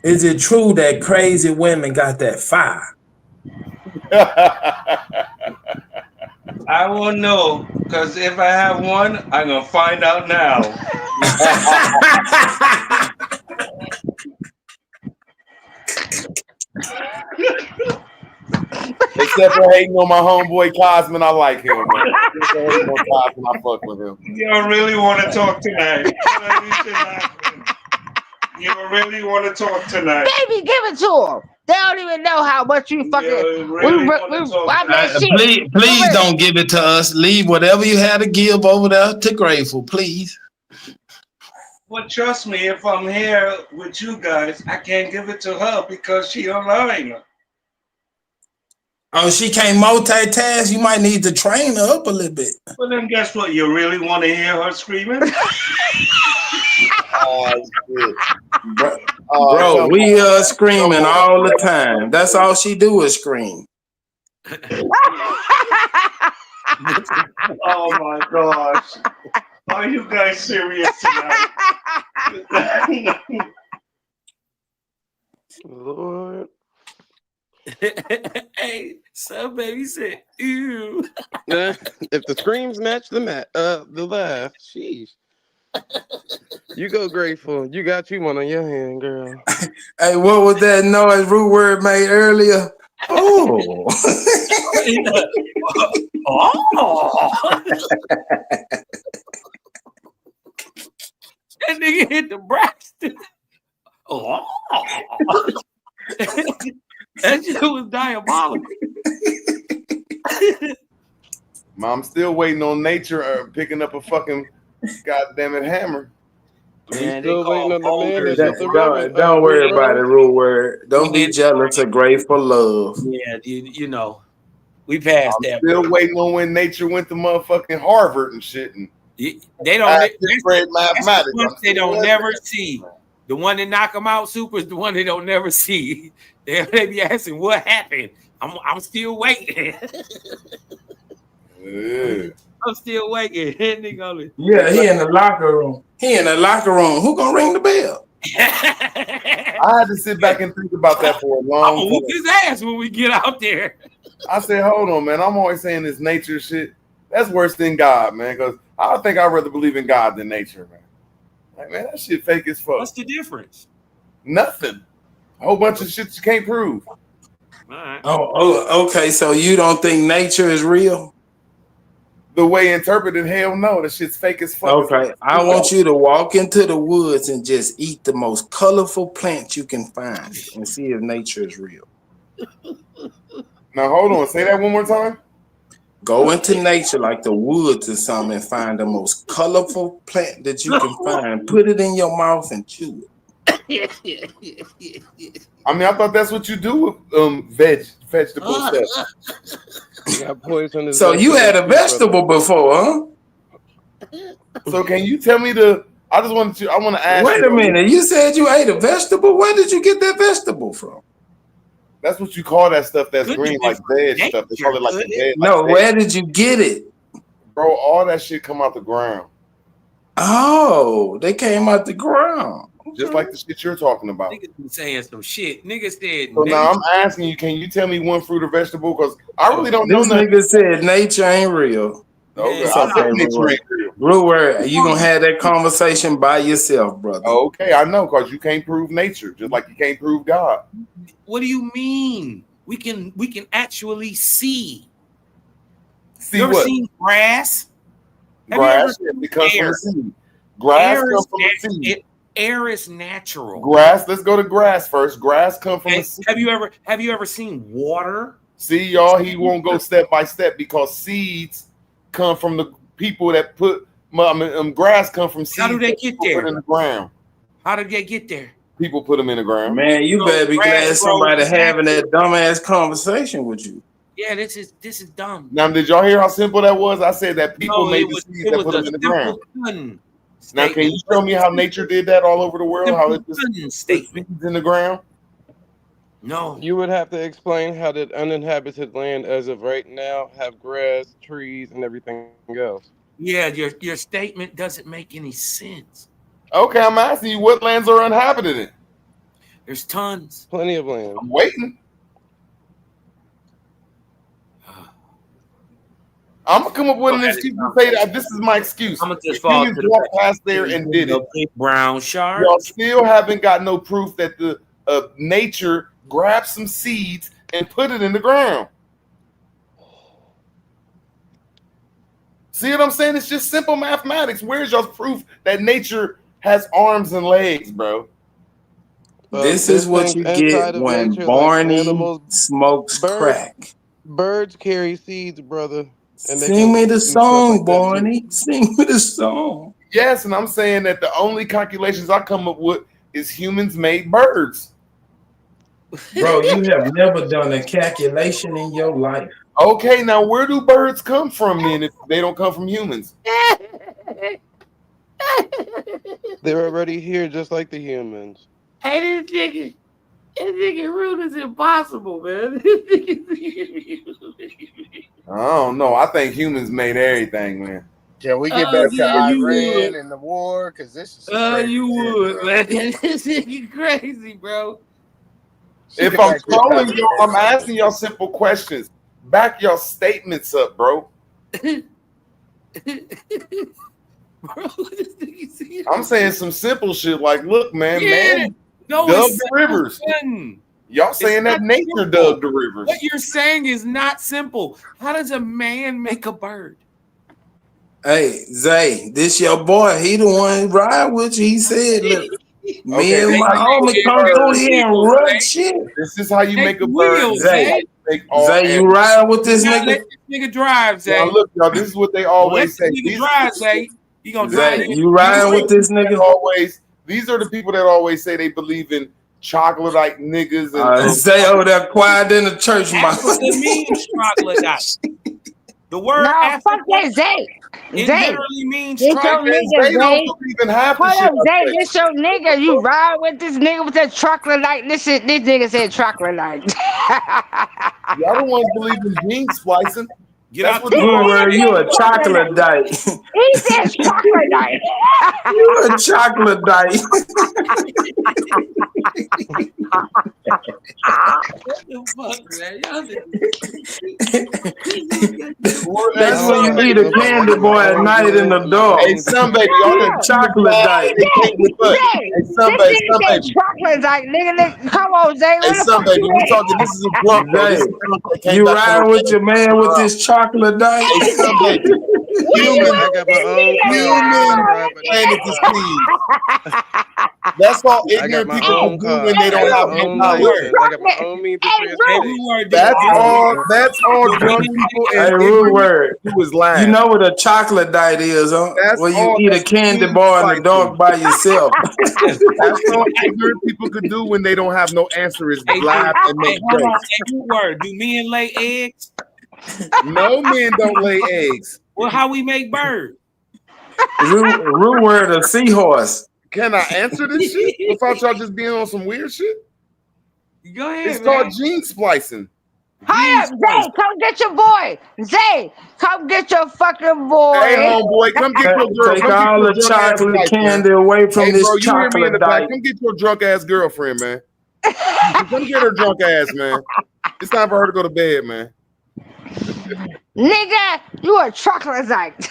Is it true that crazy women got that fire? I won't know, because if I have one, I'm gonna find out now. Except for hating on my homeboy Cosman, I like him, man. Except for hating on Cosman, I fuck with him. You don't really want to talk tonight. You don't really want to talk tonight. Baby, give it to them. They don't even know how much you fucking. Please don't give it to us. Leave whatever you had to give over there to Grateful, please. But trust me, if I'm here with you guys, I can't give it to her because she online. Oh, she can't multitask. You might need to train her up a little bit. Well, then guess what? You really want to hear her screaming? Bro, we hear her screaming all the time. That's all she do is scream. Oh my gosh. Are you guys serious tonight? Lord. Hey, some baby said, ew. If the screams match the laugh, sheesh. You go, Grateful. You got you one on your hand, girl. Hey, what was that noise Root Word made earlier? Oh. That nigga hit the Braxton. That shit was diabolical. I'm still waiting on nature picking up a fucking goddamn it hammer. Man, still waiting on the man that shut the river. Don't worry about it, Root Word. Don't be jealous of Grateful love. Yeah, you know, we passed that. Still waiting on when nature went to motherfucking Harvard and shit. And they don't. That's mathematics. The one they don't never see. The one that knock them out super is the one they don't never see. They be asking what happened. I'm still waiting. I'm still waiting. Yeah, he in the locker room. Who gonna ring the bell? I had to sit back and think about that for a long I'm gonna time. whoop his ass when we get out there. I said, hold on, man. I'm always saying this nature shit. That's worse than God, man. Because I think I'd rather believe in God than nature, man. Like, man, that shit fake as fuck. What's the difference? Nothing. A whole bunch of shit you can't prove. All right. Oh, okay. So you don't think nature is real? The way interpreted, hell no. That shit's fake as fuck. Okay. I want you to walk into the woods and just eat the most colorful plant you can find and see if nature is real. Now hold on. Say that one more time. Go into nature like the woods or something and find the most colorful plant that you can find. Put it in your mouth and chew it. I mean, I thought that's what you do with vegetable stuff. You got poison. So you had a vegetable before, huh? So can you tell me I want to ask. Wait a minute. You said you ate a vegetable? Where did you get that vegetable from? That's what you call that stuff that's green, like veg stuff. They call it like veg. No, where did you get it? Bro, all that shit come out the ground. Oh, they came out the ground. Just like the shit you're talking about. Niggas be saying some shit. Niggas said. So now I'm asking you, can you tell me one fruit or vegetable? Because I really don't know This nothing. nigga said nature ain't real. Okay, It's I okay, think nature Root ain't real. Root Word, you gonna have that conversation by yourself, brother. Okay, I know, because you can't prove nature, just like you can't prove God. What do you mean? We can actually see. See you ever what? seen grass? Grass, it comes from the seed. Grass comes from the seed. Air is natural. Grass. Let's go to grass first. Grass come from the seed. Have you ever seen water? See, y'all, he won't go step by step because seeds come from the people that put grass come from seeds. How do they get there? Put in the ground. How did they get there? People put them in the ground. Man, you better be glad somebody having that dumbass conversation with you. Yeah, this is dumb. Now, did y'all hear how simple that was? I said that people No, made it the was seeds that put a them in the simple ground. sun Now, can you show me how nature did that all over the world? How it just Simple put statement. seeds in the ground? No. You would have to explain how did uninhabited land as of right now have grass, trees, and everything else. Yeah, your statement doesn't make any sense. Okay, I'm asking you what lands are uninhabited. There's tons. Plenty of land. I'm waiting. I'm gonna come up with an excuse to say that this is my excuse. I'm gonna just The fall humans to the walked back. past there and did it. Big brown shark. Y'all still haven't got no proof that the nature grabbed some seeds and put it in the ground. See what I'm saying? It's just simple mathematics. Where's y'all's proof that nature has arms and legs, bro? This is what you get when Barney smokes crack. Birds carry seeds, brother. And they Sing can me eat the and stuff song, like that, too. Barney. Sing me the song. Yes, and I'm saying that the only calculations I come up with is humans made birds. Bro, you have never done a calculation in your life. Okay, now where do birds come from then if they don't come from humans? They're already here just like the humans. Hey, this nigga root is impossible, man. I don't know. I think humans made everything, man. Can we get back to Iran and the war? Because this is You would, man. This nigga crazy, bro. If I'm trolling y'all, I'm asking y'all simple questions. Back your statements up, bro. I'm saying some simple shit like, look, man, man dug the rivers. Y'all saying that nature dug the rivers. What you're saying is not simple. How does a man make a bird? Hey, Zay, this your boy. He the one ride with you. He said, look, me and my homie come through here and run shit. This is how you make a bird. Zay, you ride with this nigga? Let this nigga drive, Zay. Now look, y'all, this is what they always say. Let this nigga drive, Zay. You gonna Zay, drive? you riding with this nigga? These are the people that always say they believe in chocolate like niggas. And Zay over there quiet in the church, That's what it means, troglodyte. The word No, fuck that, Zay. it Zay, literally means this your troglodyte. nigga, Zay. even half the Hold shit up, Zay, this your nigga. You ride with this nigga with that chocolate light. This nigga said chocolate light. Y'all don't want to believe in gene splicing. That's what you a chocolate dyke. He said chocolate light. You a chocolate dyke. That's when you eat a candy boy at night in the dark. Hey, some baby, y'all done chocolate dyke. Hey, some baby, some baby. Chocolate light, nigga. Come on, Zay. Hey, some baby, we talking. This is a plump. You riding with your man with this chocolate dyke? Hey, some baby. I got my own Planet is clean. That's all ignorant people do when they don't have no power. I got my own means of transportation. That's all drunk people Hey, and rude ignorant word. people is lying. You know what a chocolate diet is, huh? That's Where you all eat a that's candy gene bar in the dark by yourself. That's all ignorant people could do when they don't have no answer is laugh and make Hold on, jokes. hey, good word. Do men lay eggs? No men don't lay eggs. Well, how we make birds? Root word a seahorse. Can I answer this shit without y'all just being on some weird shit? Go ahead. It's called gene splicing. Hi up, Zay. Come get your boy. Zay, come get your fucking boy. Hey, homeboy, come get your girl. Take Come get all your the drunk ass chocolate wife, candy man. away from Hey, this bro, you hear me in the chocolate back? diet. Come get your drunk ass girlfriend, man. Come get her drunk ass, man. It's time for her to go to bed, man. Nigga, you a troglodyte.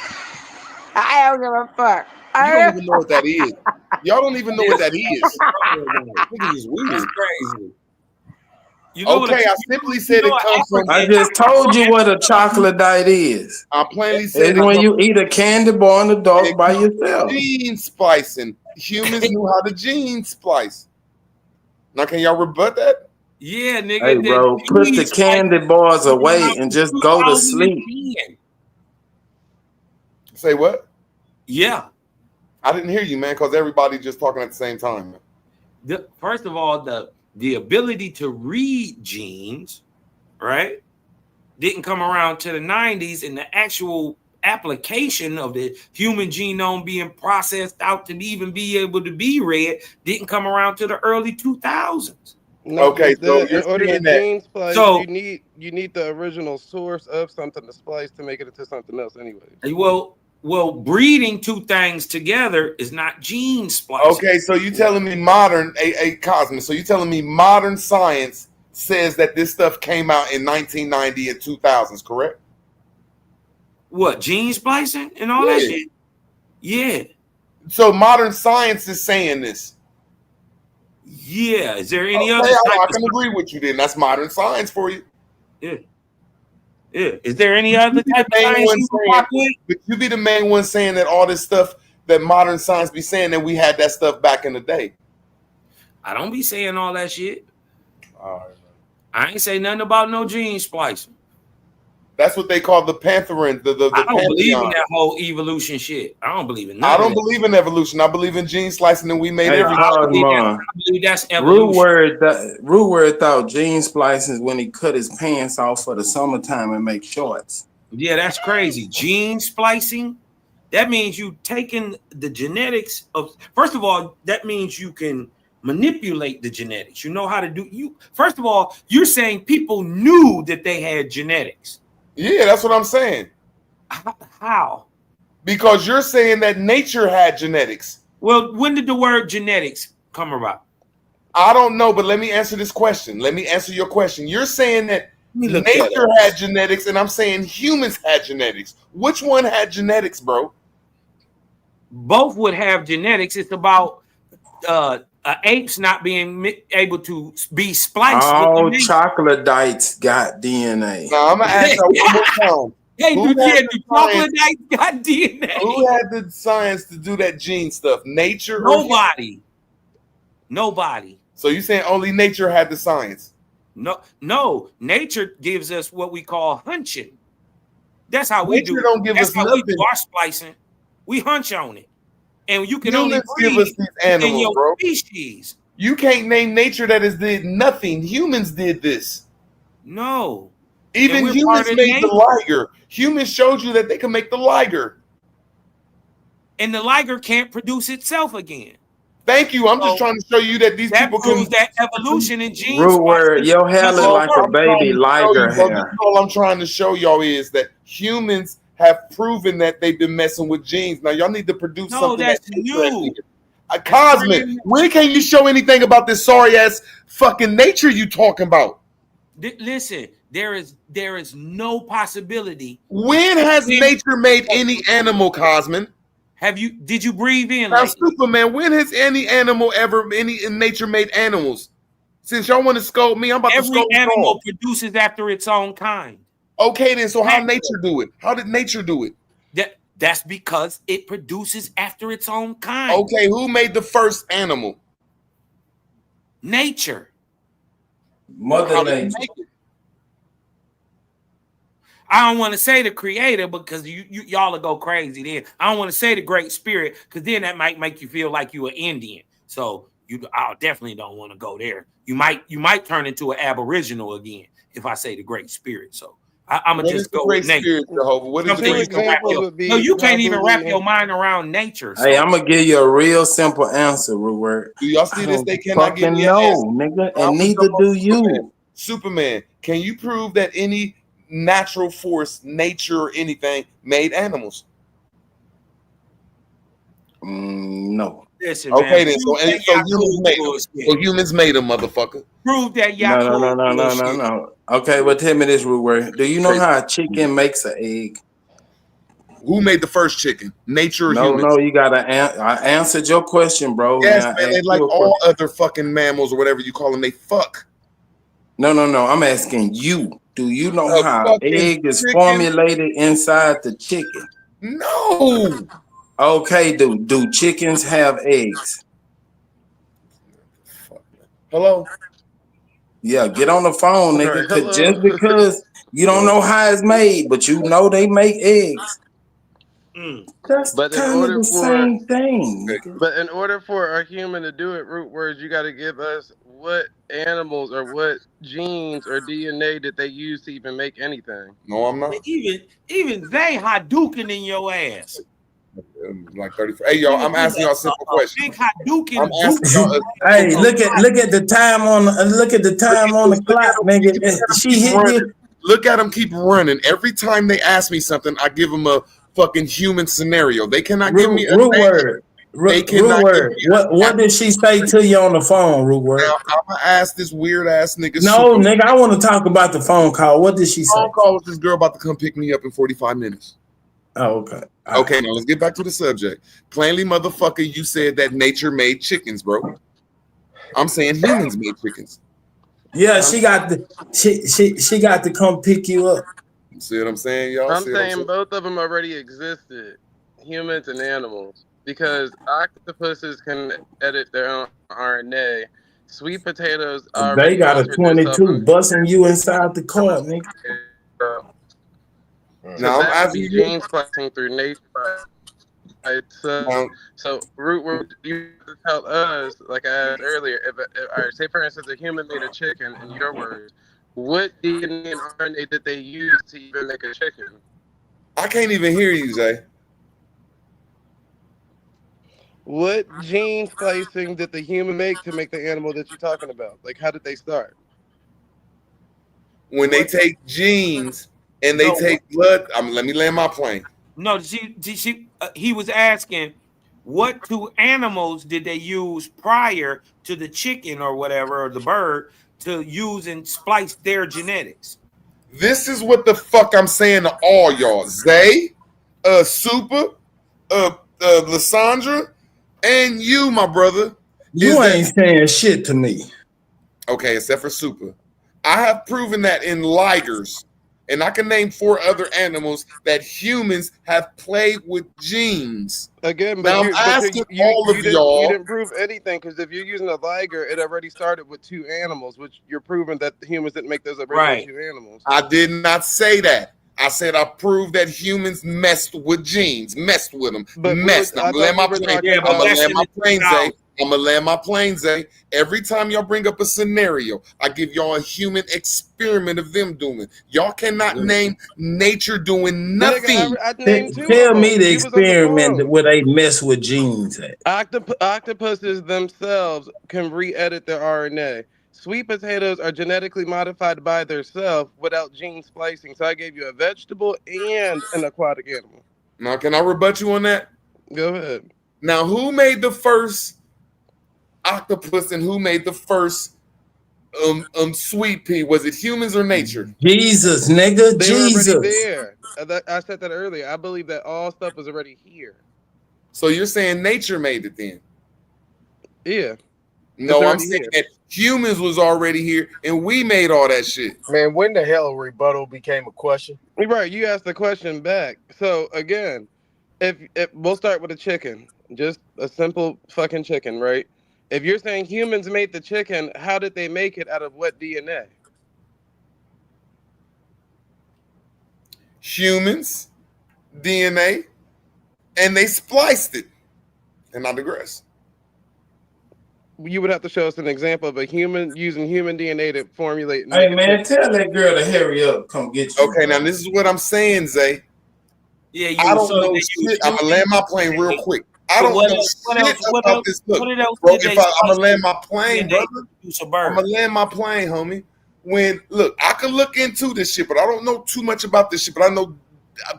I don't give a fuck. You don't even know what that is. Y'all don't even know what that is. Niggas is weird. Crazy. Okay, I simply said it comes from. I just told you what a chocolate diet is. I plainly said It's it when comes you eat a candy bar in the dark by yourself. gene splicing. Humans knew how to gene splice. Now, can y'all rebut that? Yeah, nigga. Hey, bro, put the candy bars away and just go to sleep. Say what? Yeah. I didn't hear you, man, because everybody just talking at the same time. First of all, the ability to read genes, right? didn't come around to the 90s, and the actual application of the human genome being processed out to even be able to be read didn't come around to the early 2000s. No, Okay, so in you're order to saying that. gene splice, So- you need the original source of something to splice to make it into something else anyway. Well, breeding two things together is not gene splicing. Okay, so you telling me modern a Cosmic? So you telling me modern science says that this stuff came out in 1990 and 2000s, correct? What, gene splicing and all that Yeah. shit? Yeah. So modern science is saying this. Yeah. Is there any Okay, other I type can agree with you then. That's modern science for you. Yeah. Yeah. Is there any other type of science you can rock with? But you be the main one saying that all this stuff that modern science be saying that we had that stuff back in the day. I don't be saying all that shit. All right. I ain't say nothing about no gene splicing. That's what they call the pantheon. The I don't believe in pantheon. that whole evolution shit. I don't believe in none I of don't that. believe in evolution. I believe in gene slicing, and we made Hey, everything. I believe that's evolution. Rude Word thought gene splicing is when he cut his pants off for the summertime and make shorts. Yeah, that's crazy. Gene splicing, that means you taking the genetics of, first of all, that means you can manipulate the genetics. You know how to do you. First of all, you're saying people knew that they had genetics. Yeah, that's what I'm saying. How? Because you're saying that nature had genetics. Well, when did the word genetics come about? I don't know, but let me answer this question. Let me answer your question. You're saying that look nature that had genetics, and I'm saying humans had genetics. Which one had genetics, bro? Both would have genetics. It's about apes not being able to be spliced. All with the troglodytes got DNA. Now I'm gonna ask that one more time. Hey, Who dude, had yeah, the the science- troglodytes got DNA. Who had the science to do that gene stuff? Nature? or Nobody. Nobody. So you saying only nature had the science? No. Nature gives us what we call hunching. That's how we Nature do. don't give That's us how nothing. we do our splicing. We hunch on it, and you can only Humans give us breed these in animals, your bro. species. You can't name nature that has did nothing. Humans did this. No. Even And we're humans part of made nature. the liger. Humans showed you that they can make the liger. And the liger can't produce itself again. Thank you. I'm just trying to show you that these That people proves can. that evolution in genes. Rude Word, your hair doesn't look like a work. baby liger This is hair. all I'm trying to show y'all is that humans have proven that they've been messing with genes. Now y'all need to produce No, something that's that new. Cosmic. When can you show anything about this sorry ass fucking nature you talking about? Listen, there is no possibility. When has nature made any animal, Cosmin? Did you breathe in? Now, Like, Superman, when has any animal ever, any in nature made animals? Since y'all want to scold me, I'm about to every scold animal y'all. produces after its own kind. Okay, then. So how nature do it? How did nature do it? That's because it produces after its own kind. Okay, who made the first animal? Nature. Mother How did it Nature. make it? I don't want to say the creator because y'all will go crazy then. I don't want to say the great spirit because then that might make you feel like you are Indian. So I definitely don't want to go there. You might turn into an Aboriginal again if I say the great spirit. So I'm gonna What is just the go great with nature. spirit, Jehovah? What is the Something great you can wrap examples your- would be No, you can't even wrap Babu your mind around nature. So. Hey, I'm gonna give you a real simple answer, Rude Word. Do y'all see I this? don't They cannot give fucking me an know, answer. nigga, I'm and neither gonna do go you. Superman, can you prove that any natural force, nature, or anything made animals? No. Listen, Okay, man, then. So, prove that so y'all humans cool made them. bullshit. So humans made them, motherfucker. Prove that No, y'all no. Okay, well, tell me this, Rude Word. Do you know how a chicken makes an egg? Who made the first chicken? Nature or No, humans? no, you gotta. I answered your question, bro. Yes, Now I man. They ask like you a all question. other fucking mammals or whatever you call them. They fuck. No. I'm asking you. Do you know A how fucking egg is chicken? formulated inside the chicken? No. Okay, do chickens have eggs? Hello. Yeah, get on the phone, nigga. 'Cause Hello. just because you don't know how it's made, but you know they make eggs. That's But in kind of order the for same thing. But in order for a human to do it, root words, you got to give us what animals or what genes or DNA did they use to even make anything. No, I'm not. But even they Hadouken in your ass. Like 34. Hey, y'all, I'm asking y'all a simple question. Big Hadouken. I'm asking y'all Hey, look at the time on the clock, nigga. She hit you. Look at them keep running. Every time they ask me something, I give them a fucking human scenario. They cannot give me a root word. They cannot root word. What did she say to you on the phone, root word? Now, I'm gonna ask this weird ass nigga. No, nigga, I want to talk about the phone call. What did she say? Phone call with this girl about to come pick me up in 45 minutes. Oh, okay. Okay, now let's get back to the subject. Plainly, motherfucker, you said that nature made chickens, bro. I'm saying humans made chickens. Yeah, she got to come pick you up. See what I'm saying, y'all? I'm saying both of them already existed, humans and animals, because octopuses can edit their own RNA. Sweet potatoes They got a 22 busting you inside the car, nigga. Now I'm that would be asking you. gene splicing through nature. Right? So root word, you tell us, like I asked earlier, if all right, say for instance a human made a chicken, in your words, what DNA and RNA did they use to even make a chicken? I can't even hear you, Zay. What gene splicing did the human make to make the animal that you're talking about? Like, how did they start? When they take genes and they take blood, let me land my plane. No, he was asking, what two animals did they use prior to the chicken or whatever, or the bird, to use and splice their genetics? This is what the fuck I'm saying to all y'all. Zay, Super, Lysandra, and you, my brother. You ain't saying shit to me. Okay, except for Super. I have proven that in ligers, and I can name 4 other animals that humans have played with genes. Again, now I'm asking all of y'all. You didn't prove anything, because if you're using a liger, it already started with 2 animals, which you're proving that the humans didn't make those original 2 animals. I did not say that. I said I proved that humans messed with genes, messed with them, messed. I'm gonna land my plane, Zay. I'm gonna land my plane, Zay. Every time y'all bring up a scenario, I give y'all a human experiment of them doing it. Y'all cannot name nature doing nothing. Tell me the experiment where they mess with genes at. Octopuses themselves can re-edit their RNA. Sweet potatoes are genetically modified by themselves without gene splicing. So I gave you a vegetable and an aquatic animal. Now, can I rebut you on that? Go ahead. Now, who made the first octopus and who made the first sweet pea? Was it humans or nature? Jesus, nigga, They Jesus. were already there. I said that earlier. I believe that all stuff was already here. So you're saying nature made it then? Yeah. No, I'm saying that humans was already here and we made all that shit. Man, when the hell rebuttal became a question? Right, you asked the question back. So again, if we'll start with a chicken, just a simple fucking chicken, right? If you're saying humans made the chicken, how did they make it out of what DNA? Humans, DNA, and they spliced it. And I digress. You would have to show us an example of a human using human DNA to formulate. Hey man, tell that girl to hurry up, come get you. Okay, now this is what I'm saying, Zay. Yeah, I don't know shit. I'm gonna land my plane real quick. I don't know shit about this. Look, bro, I'm gonna land my plane, brother. I'm gonna land my plane, homie. Look, I can look into this shit, but I don't know too much about this shit. But I know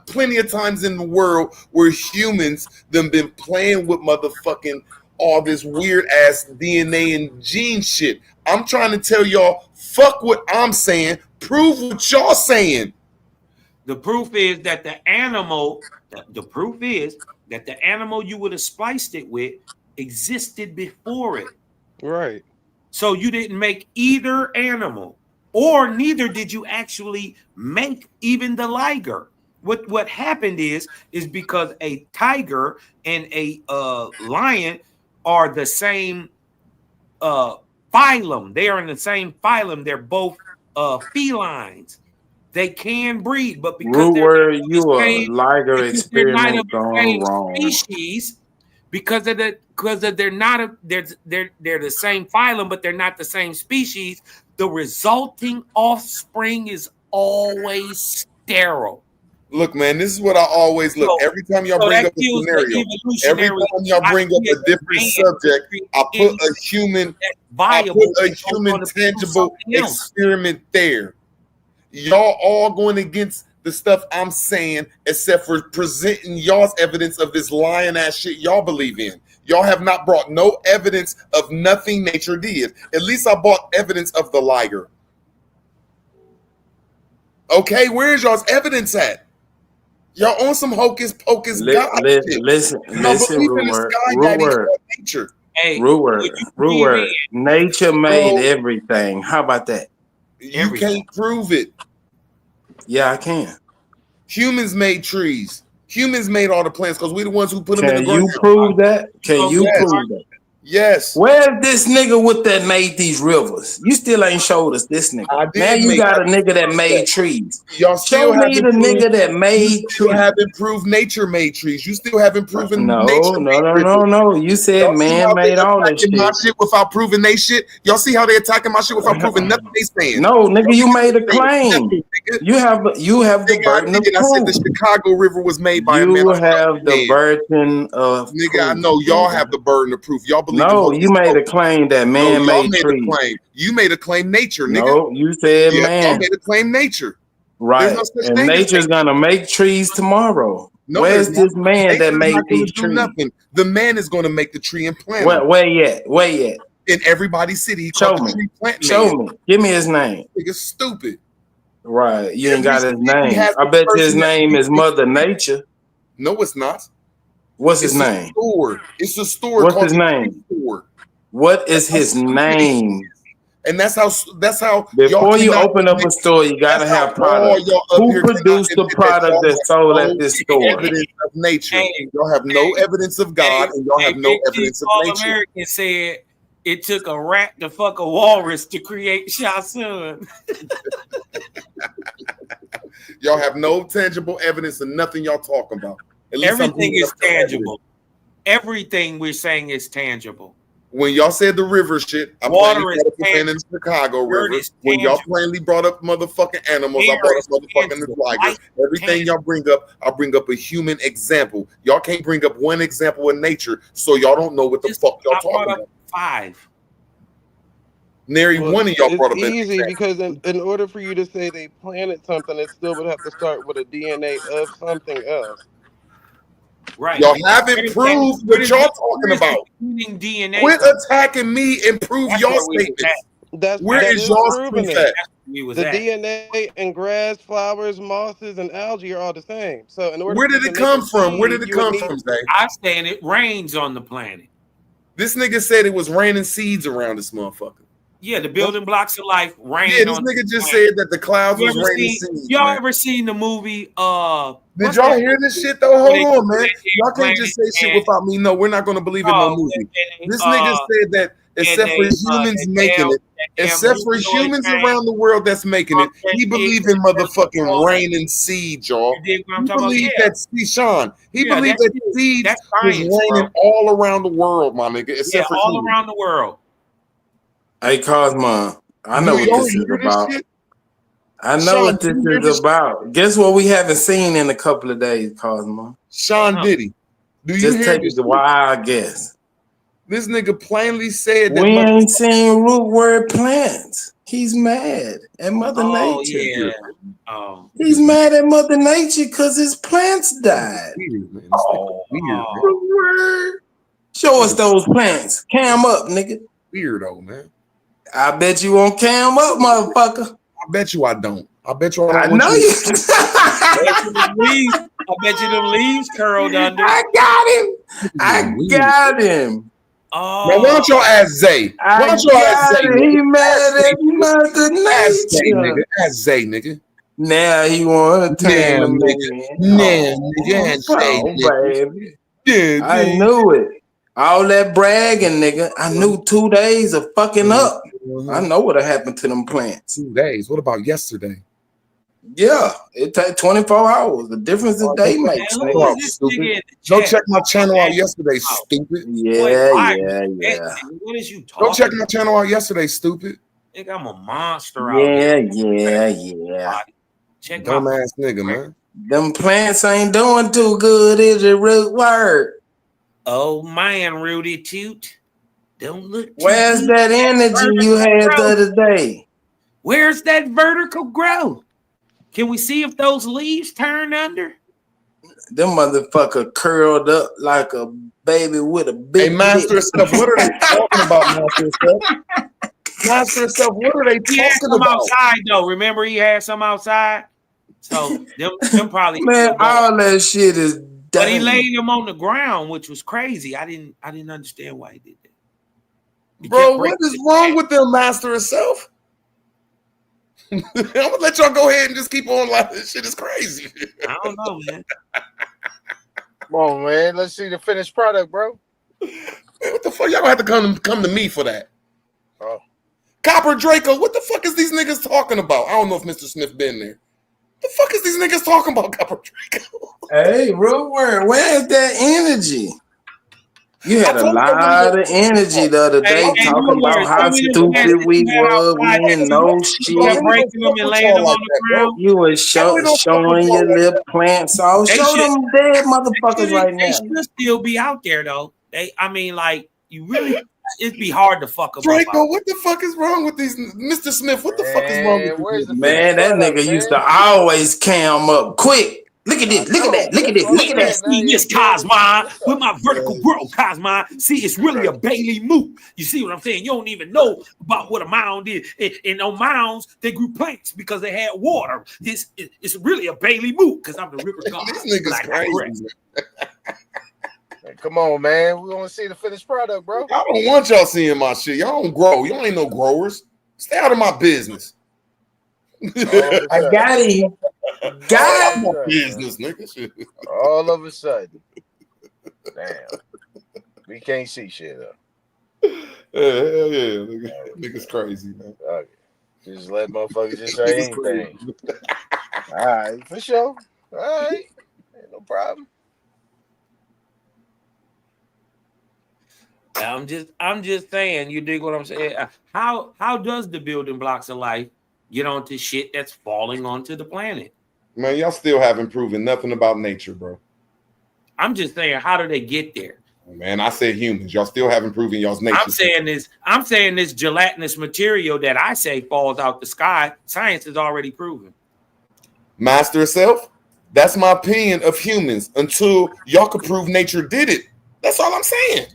plenty of times in the world where humans them been playing with motherfucking all this weird ass DNA and gene shit. I'm trying to tell y'all, fuck what I'm saying. Prove what y'all saying. The proof is that the animal you would have spliced it with existed before it. Right. So you didn't make either animal, or neither did you actually make even the liger. What happened is because a tiger and a lion are the same phylum. They are in the same phylum. They're both felines. They can breed, but because Root they're word, not you the a same, Liger because they're not experiment of the gone same wrong. species, because they're not they're the same phylum, but they're not the same species. The resulting offspring is always sterile. Look, man, this is what I always look. So- Every time y'all so bring that up a kills the scenario, every evolutionary time y'all bring up a different subject, I put a human, tangible experiment there. Y'all all going against the stuff I'm saying, except for presenting y'all's evidence of this lying ass shit y'all believe in. Y'all have not brought no evidence of nothing nature did. At least I brought evidence of the liger. Okay, where's y'all's evidence at? Y'all on some hocus pocus God shit. Listen, Y'all believe in the sky daddy called nature. Root word. Nature made everything. How about that? You can't prove it. Yeah, I can. Humans made trees. Humans made all the plants because we're the ones who put them in the Can ground. you prove that? Can you prove that? Yes. Where's this nigga with that made these rivers? You still ain't showed us this nigga. Now you got a nigga that made trees. Y'all still Show me the nigga that made you still haven't proved nature made trees. You still haven't proven No. nature. You said Y'all see man how they made all that attacking my shit. shit without proving they shit. Y'all see how they attacking my shit without proving nothing they saying. No, nigga, you made a claim. Nothing, nigga. You have the burden of I said the proof. Chicago River was made by a man. You have the burden of Nigga, proof. I know y'all have the burden of proof. Y'all believe No, in you made a claim that man y'all made made trees. a claim. You made a claim nature, nigga. No, you said Y'all man. made a claim nature. Right. There's no such And thing as nature's gonna make trees tomorrow. No, Where's there's not. this man that Nature's made not gonna these do trees? nothing. The man is going to make the tree and plant them. Where yet? In everybody's city, he Show called me. the tree plant Show man. me. Give me his name. Nigga, stupid. Right. You ain't Every got his city name. has I the bet you his person that name is makes Mother Nature. No, it's not. What's his It's a name? store. It's a store What's called his the name? Tree Store. What is That's how his stupid name? And that's how Before you cannot open up a store, you gotta that's how have product. all y'all up Who here produced cannot the admit that product y'all that's have sold no at this store? evidence of nature. Y'all have no evidence of God, and y'all have no Big Chief evidence of All nature. American said it took a rat to fuck a walrus to create Shasun. Y'all have no tangible evidence of nothing y'all talking about. At least Everything is tangible. Everything we're saying is tangible. When y'all said the river shit, I Water plainly is brought up the fan in the Chicago Word River. is When y'all tangible. plainly brought up motherfucking animals, I Air brought is up motherfucking tangible. liger. Life is Everything y'all bring up, I bring up a human example. Y'all can't bring up one example of nature, so y'all don't know what the fuck y'all I brought talking up about. 5. Nary Well, one of y'all it's brought up an easy example. because in order for you to say they planted something, it still would have to start with a DNA of something else. Right. Y'all haven't proved what y'all talking about. DNA Quit attacking me and prove That's y'all where we was statements. That Where is is y'all's proving proof it. at? The DNA in grass, flowers, mosses, and algae are all the same. So in order Where for you did to it make come a from? Where seed, did it you would come need from, Zay? I saying it rains on the planet. This nigga said it was raining seeds around this motherfucker. Yeah, the building blocks of life rain Yeah, this on nigga the just planet. said that the clouds was raining seeds. Y'all Man. ever seen the movie Did what's y'all that hear this movie shit though? where Hold they on, man. plant Y'all can't just say shit without me. No, we're not gonna believe in no movie. This nigga said that except for humans making it, except for humans around the world that's making it, he believe in motherfucking raining seeds, y'all. You dig what I'm He talking about? believe Yeah. that, see, Sean, he Yeah, believed that's that it. seeds That's was science, raining all around the world, my nigga, Yeah, except for all humans. around the world. Hey, Cosmo, I know Do what y'all this is hear this about. shit? I know Sean, what this do you hear is this about. Guess what we haven't seen in a couple of days, Cosmo? Sean Diddy. Do you Just hear take this? the wild guess. This nigga plainly said that We ain't seen root word plants. He's mad at Mother Oh Nature. yeah. Oh. He's mad at Mother Nature because his plants died. Oh, Root word. Show us those plants. Cam up, nigga. Weirdo, man. I bet you won't cam up, motherfucker. I bet you I don't. I bet you I I don't. know you. I bet you them leaves curled under. I got him. Oh. Now, why don't y'all ask Zay? Why don't y'all ask Zay? He mad at Mother Ask Zay, Nature. nigga. Ask Zay, nigga. Now he want to turn Nah, the nigga. man. Nah, nigga. Ask Zay, Oh, nigga. baby. Yeah, I nigga. knew it. All that bragging, nigga. I knew 2 days of fucking up. I know what happened to them plants. 2 days. What about yesterday? Yeah, it takes 24 hours. The difference a day makes. Man, Nigga. who is this nigga in the Go chat? check my channel out yesterday, stupid. Yeah. What is you Go talking check my channel out yesterday, stupid. Nigga, I'm a monster out here. Yeah. Check my Dumbass nigga, man. Them plants ain't doing too good, is it, Root? Word. Oh man, Rudy Toot. Don't look too Where's deep. that energy you had the other day? Where's that vertical growth? Can we see if those leaves turn under? Them motherfucker curled up like a baby with a big Hey, Master of Stuff, what are they talking about, Master of Stuff? Master of Stuff, what are they He had talking some about? outside though. Remember, he had some outside. So them probably Man, all that shit is but he done. laid them on the ground, which was crazy. I didn't understand why he did that. He Bro, kept what breaking is it wrong down. with them, Master of Self? I'm gonna let y'all go ahead and just keep on like this shit is crazy. I don't know, man. Come on, man. Let's see the finished product, bro. Man, what the fuck? Y'all gonna have to come to me for that. Oh. Copper Draco, what the fuck is these niggas talking about? I don't know if Mr. Smith been there. The fuck is these niggas talking about, Copper Draco? Hey, Root, where's that energy? You had a lot of energy the other day talking about how stupid we were. We didn't know shit. Breaking them and laying them on the ground. You was showing your little plants off. They Show should- them dead motherfuckers right They now. should still be out there though. Like you really, it'd be hard to fuck them Draco, up. what the fuck is wrong with these? Mr. Smith, what the fuck is wrong with these? Man, that nigga used to always cam up quick. Look at this. Look at that. Look at this. Look at that. See this Cosmine with my vertical growth, Cosmine. See, it's really a Bailey moot. You see what I'm saying? You don't even know about what a mound is. And on mounds, they grew plants because they had water. It's really a Bailey moot because I'm the river god. These niggas crazy. Come on, man. We want to see the finished product, bro. I don't want y'all seeing my shit. Y'all don't grow. Y'all ain't no growers. Stay out of my business. I got him. Got my business, nigga. Shit. All of a sudden. Damn. We can't see shit up. Yeah, hell yeah. Niggas crazy, man. Okay. Just let motherfuckers just say anything. All right, for sure. All right. Ain't no problem. I'm just saying, you dig what I'm saying? How does the building blocks of life get onto shit that's falling onto the planet? Man, y'all still haven't proven nothing about nature, bro. I'm just saying, how do they get there? Man, I said humans. Y'all still haven't proven y'all's nature. I'm saying this gelatinous material that I say falls out the sky, science has already proven. Master of Self, that's my opinion of humans until y'all can prove nature did it. That's all I'm saying.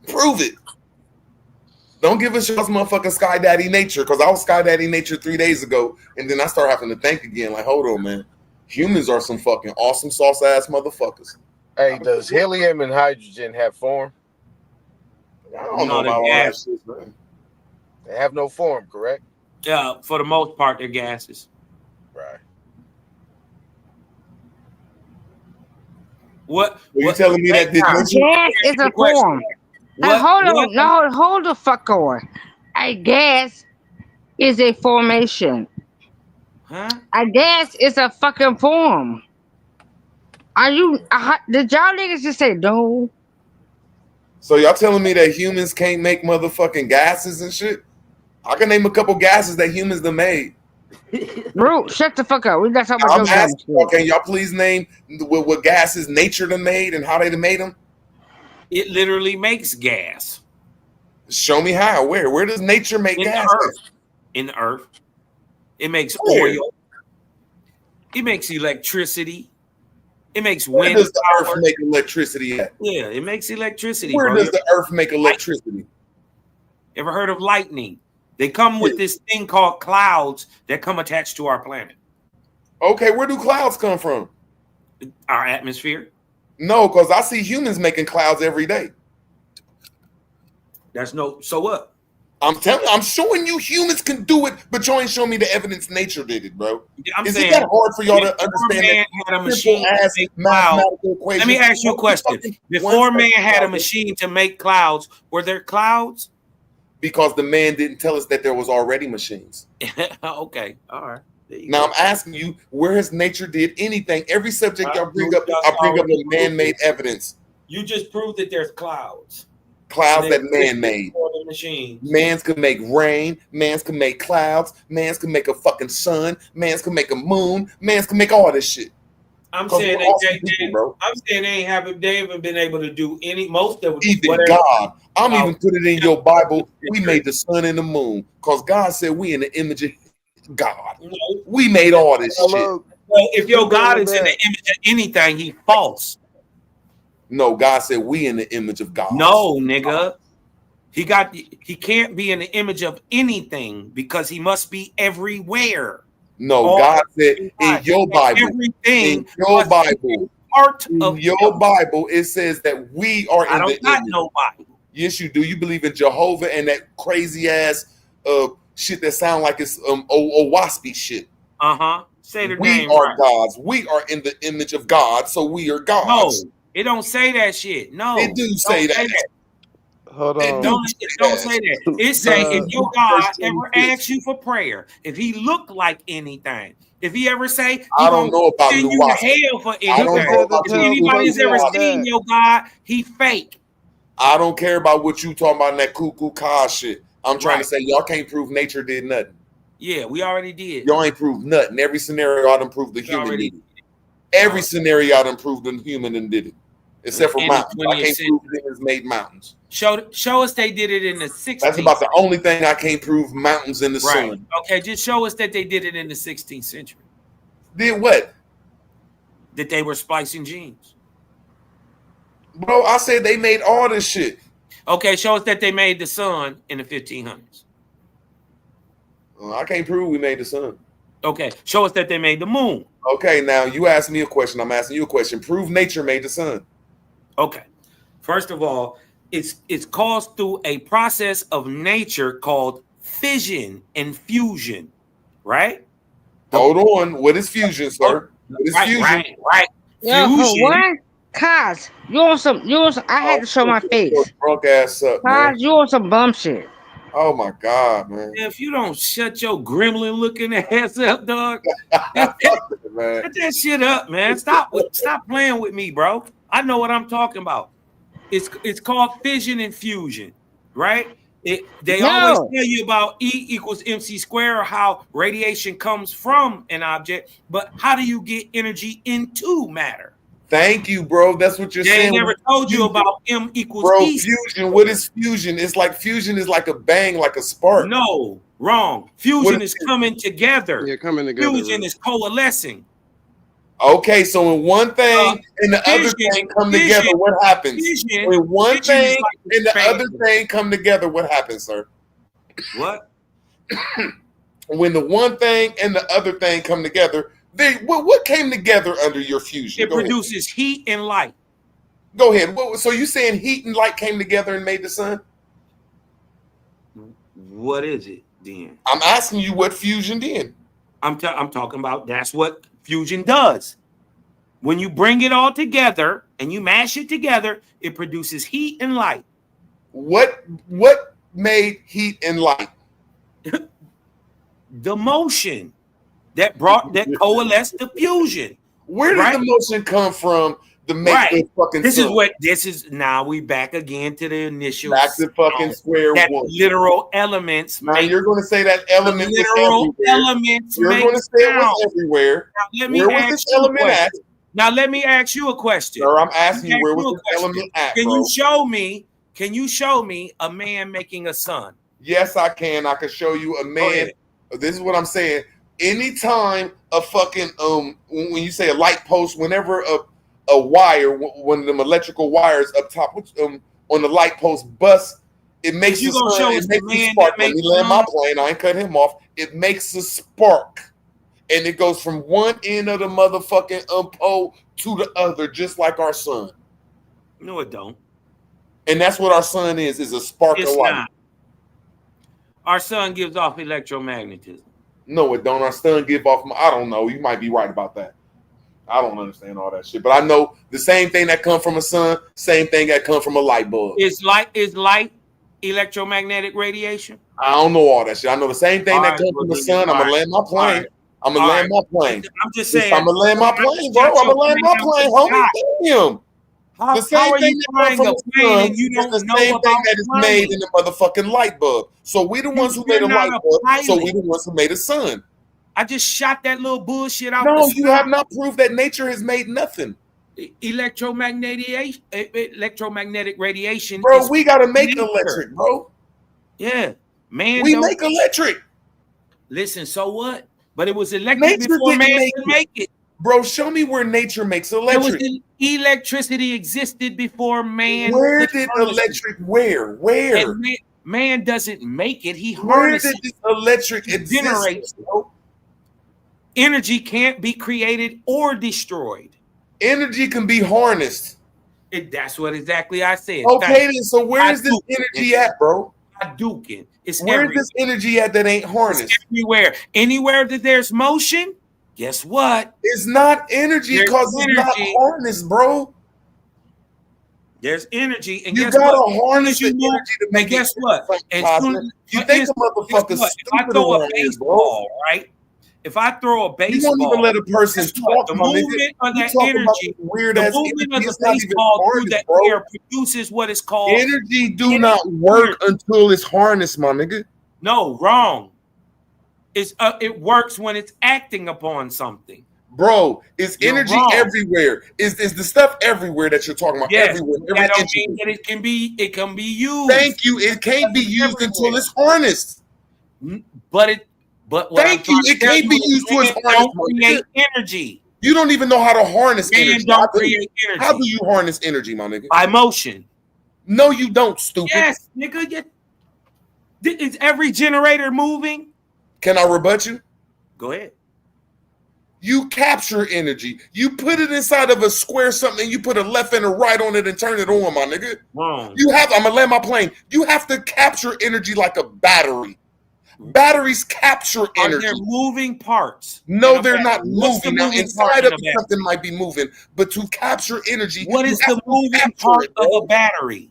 Prove it. Don't give us y'all's motherfucking Sky Daddy nature, because I was Sky Daddy nature 3 days ago, and then I start having to think again, like, hold on, man. Humans are some fucking awesome sauce ass motherfuckers. Hey, does helium and hydrogen have form? I don't know about all that shit, man. They have no form, correct? Yeah, for the most part, they're gases. Right. What? You telling me that Gas is a form. Hey, hold the fuck on. A gas is a formation. Huh? A gas is a fucking form. Did y'all niggas just say no? So y'all telling me that humans can't make motherfucking gases and shit? I can name a couple gases that humans have made. Bro, shut the fuck up. We got talking about I'm your asking, can y'all please name what gases nature done made and how they done made them? It literally makes gas. Show me how. Where does nature make gas? In the earth. It makes Where? oil. It makes electricity. It makes Where wind does the power. earth make electricity at? Yeah, it makes electricity. Where bro. does the earth make electricity? Ever heard of lightning? They come with this thing called clouds that come attached to our planet. Okay, where do clouds come from? Our atmosphere. No, because I see humans making clouds every day. So what? I'm showing you humans can do it, but you ain't showing me the evidence nature did it, bro. I'm Is saying, it that hard for y'all to before understand man that had a machine to simple-ass make mathematical clouds? equation? Let me ask you a question. Before man had a machine to make clouds, were there clouds? Because the man didn't tell us that there was already machines. Okay, all right. Now I'm asking you, where has nature did anything? Every subject y'all bring up, I bring up a man-made evidence. You just proved that there's clouds. Clouds that man-made. Machines. Mans can make rain. Mans can make clouds. Mans can make a fucking sun. Mans can make a moon. Mans can make all this shit. I'm 'Cause saying we're awesome people, bro. they haven't been able to do most of it. Even whatever. God, I'm even put it in your Bible. We made the sun and the moon because God said we in the image of God. We made all this shit. Well, if your God is in the image of anything, he false. No, God said we in the image of God. No, nigga. He can't be in the image of anything because he must be everywhere. No, God said in your Bible, everything in your Bible, part in of your Bible, it says that we are in I don't the got image. no Bible. Yes, you do. You believe in Jehovah and that crazy ass shit that sound like it's waspy shit. Say the We name are right. gods. We are in the image of God, so we are gods. No, it don't say that shit. No, It do say that. Hold It on. don't say that. It say if your God ever asks you for prayer, if he looked like anything, if he ever say I don't know about send you to hell for I don't know anything, about if anybody's ever seen your God, he fake. I don't care about what you talking about in that cuckoo car shit. I'm trying to say y'all can't prove nature did nothing. Yeah, we already did. Y'all ain't proved nothing. Every scenario I done proved the human did it. Every scenario I done proved the human and did it. Except for In the mountains. I 20th can't prove humans made mountains. Show us they did it in the 16th. That's about the only thing I can't prove mountains in the Right. sun. Okay, just show us that they did it in the 16th century. Did what? That they were splicing genes. Bro, I said they made all this shit. Okay, show us that they made the sun in the 1500s. I can't prove we made the sun. Okay, show us that they made the moon. Okay, now you asked me a question. I'm asking you a question. Prove nature made the sun. Okay. First of all, it's caused through a process of nature called fission and fusion, right? Hold on. What is fusion, sir? What is fusion? Right. Yo, Fusion. what? Cuz, you on some, I had to show my face. Drunk ass up, man. Cuz, you on some bum shit. Oh my God, man. If you don't shut your gremlin looking ass up, dog, man. shut that shit up, man. Stop playing with me, bro. I know what I'm talking about. It's called fission and fusion, right? They always tell you about E equals MC squared, or how radiation comes from an object, but how do you get energy into matter? Thank you, bro. That's what you're They saying. never told you about M equals Bro, E. fusion. What is fusion? It's like fusion is like a bang, like a spark. No, wrong. Fusion is coming together. Yeah, coming together. Fusion is coalescing. Okay, so when one thing and the other thing come together, what happens? When one thing and the other thing come together, what happens, sir? What? When the one thing and the other thing come together, what came together under your fusion? It produces heat and light. Go ahead. So you saying heat and light came together and made the sun? What is it then? I'm asking you what fusion did. I'm talking about that's what fusion does. When you bring it all together and you mash it together, it produces heat and light. What made heat and light? The motion that coalesced the fusion. Where did the motion come from to make the fucking sun? Now we back again to the initial. Back to fucking square one. Literal elements. Now you're going to say that element was literal everywhere. elements. You're going to say it was everywhere. Where was this element at? Now let me ask you a question. Sir, I'm asking you, where was this element at, Can bro? you show me a man making a sun? Yes, I can. I can show you a man. This is what I'm saying. Anytime a fucking when you say a light post, whenever a wire, one of them electrical wires up top on the light post bust, it makes a sun. It makes a spark. Let me land my plane. I ain't cut him off. It makes a spark, and it goes from one end of the motherfucking pole to the other, just like our sun. No, it don't. And that's what our sun is a spark of light. Not. Our sun gives off electromagnetism. No, it don't. Our sun give off. I don't know. You might be right about that. I don't understand all that shit, but I know the same thing that come from a sun, same thing that come from a light bulb. Is light electromagnetic radiation? I don't know all that shit. I know the same thing that comes from the sun. I'm gonna land my plane. I'm gonna land my plane. I'm just saying. I'm gonna land my plane, bro. I'm gonna land my plane, homie. Damn. How, The same how are thing you that comes flying from a the plane sun and you is don't the know same thing about that is flying? made in the motherfucking light bulb. So we the ones who made a You're not light a bulb. So pilot. we the ones who made a sun. I just shot that little bullshit out No, the you sky. have not proved that nature has made nothing. Electromagnetic radiation. Bro, is we gotta make nature. electric, bro. Yeah. Man, We don't make electric. listen, so what? But it was electric Nature before didn't man make could it. make it. Bro, show me where nature makes There was electric. electricity existed before man. Where could did harness it. electric Where? And man doesn't make it, he Where harnesses did this electric it, exist? generates it. Bro? Energy can't be created or destroyed. Energy can be harnessed. That's what exactly I said. Okay, then, so where is this energy at, bro? Hadouken. It's Where's everywhere. this energy at that ain't harnessed? It's everywhere. Anywhere that there's motion, guess what? It's not energy There's because it's not energy. harnessed, bro. There's energy, and You guess gotta what? harness the As soon as you move- energy to make and guess it. what? Like, As soon Cosmic, as you think a guess motherfucker's what? If I stupid throw a around here, bro. baseball, right? If I throw a You baseball, won't even let a person guess what? talk, The my nigga. movement of You that talk about energy, weird the ass movement energy. of It's the not even baseball through harnessed, that bro. air produces what is called Energy do not work until it's harnessed, my nigga. no, wrong. It works when it's acting upon something. Bro, is You're energy wrong. everywhere? Is the stuff everywhere that you're talking about? Yes, Everywhere, that every don't inch mean of it. that it can be used. Thank you. It can't be used until it's harnessed. But what Thank I'm trying you. to It tell can't you be is used to its man harness. don't create energy. You don't even know how to harness Man energy. don't I do. create energy. How do you harness energy, my nigga? By motion. No, you don't, stupid. Yes, nigga. Is every generator moving? Can I rebut you? Go ahead. You capture energy. You put it inside of a square something, and you put a left and a right on it and turn it on, my nigga. Wrong. I'm gonna land my plane. You have to capture energy like a battery. Batteries capture Are energy. there moving parts? No, in a they're battery? not What's the moving. Now, moving inside part of in a it, battery? something might be moving, but to capture energy, What you is have the to moving capture part it, of bro. a battery?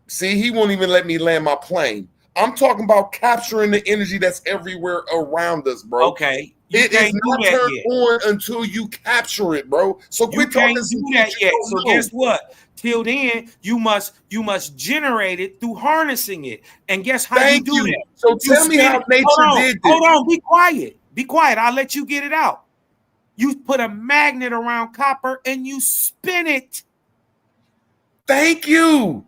See, he won't even let me land my plane. I'm talking about capturing the energy that's everywhere around us, bro. Okay. You It is can't do not that turned yet. on until you capture it, bro. So You quit can't talking some do shit that you yet. don't So know. guess what? Till then, you must generate it through harnessing it. And guess how Thank you do you. that? So You tell me spin how it. nature Hold on, did this. hold on. Be quiet. Be quiet. I'll let you get it out. You put a magnet around copper and you spin it. Thank you.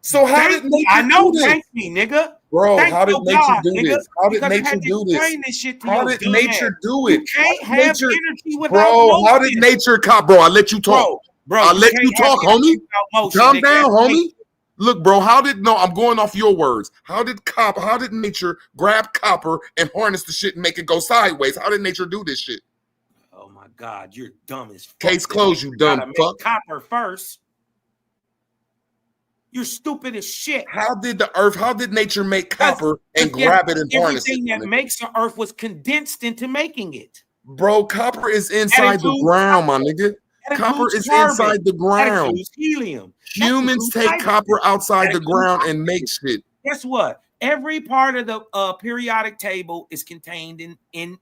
So how did nature I know. do this? Thank me, nigga. Bro, Thank how did your nature God, do nigga, this? How did because I nature had to do this? explain this shit to How your did dumb nature ass. do You it? can't How did have nature, energy without bro, motion. how did nature cop? Bro, I let you talk. Bro, I you let can't you have talk, energy homie. without motion, Calm nigga. down, That's homie. nature. Look, bro, I'm going off your words. How did nature grab copper and harness the shit and make it go sideways? How did nature do this shit? Oh my God, you're dumb as fuck. Case closed, you dumb Gotta make fuck. copper first. You're stupid as shit. How did nature make copper and Because grab it and harness it? everything that makes the earth was condensed into making it. Bro, copper is inside the ground, my nigga. That Copper includes is carbon. inside the That ground. includes helium. That Humans includes take hydrogen. copper outside That the includes ground and oxygen. make shit. Guess what? Every part of the periodic table is contained in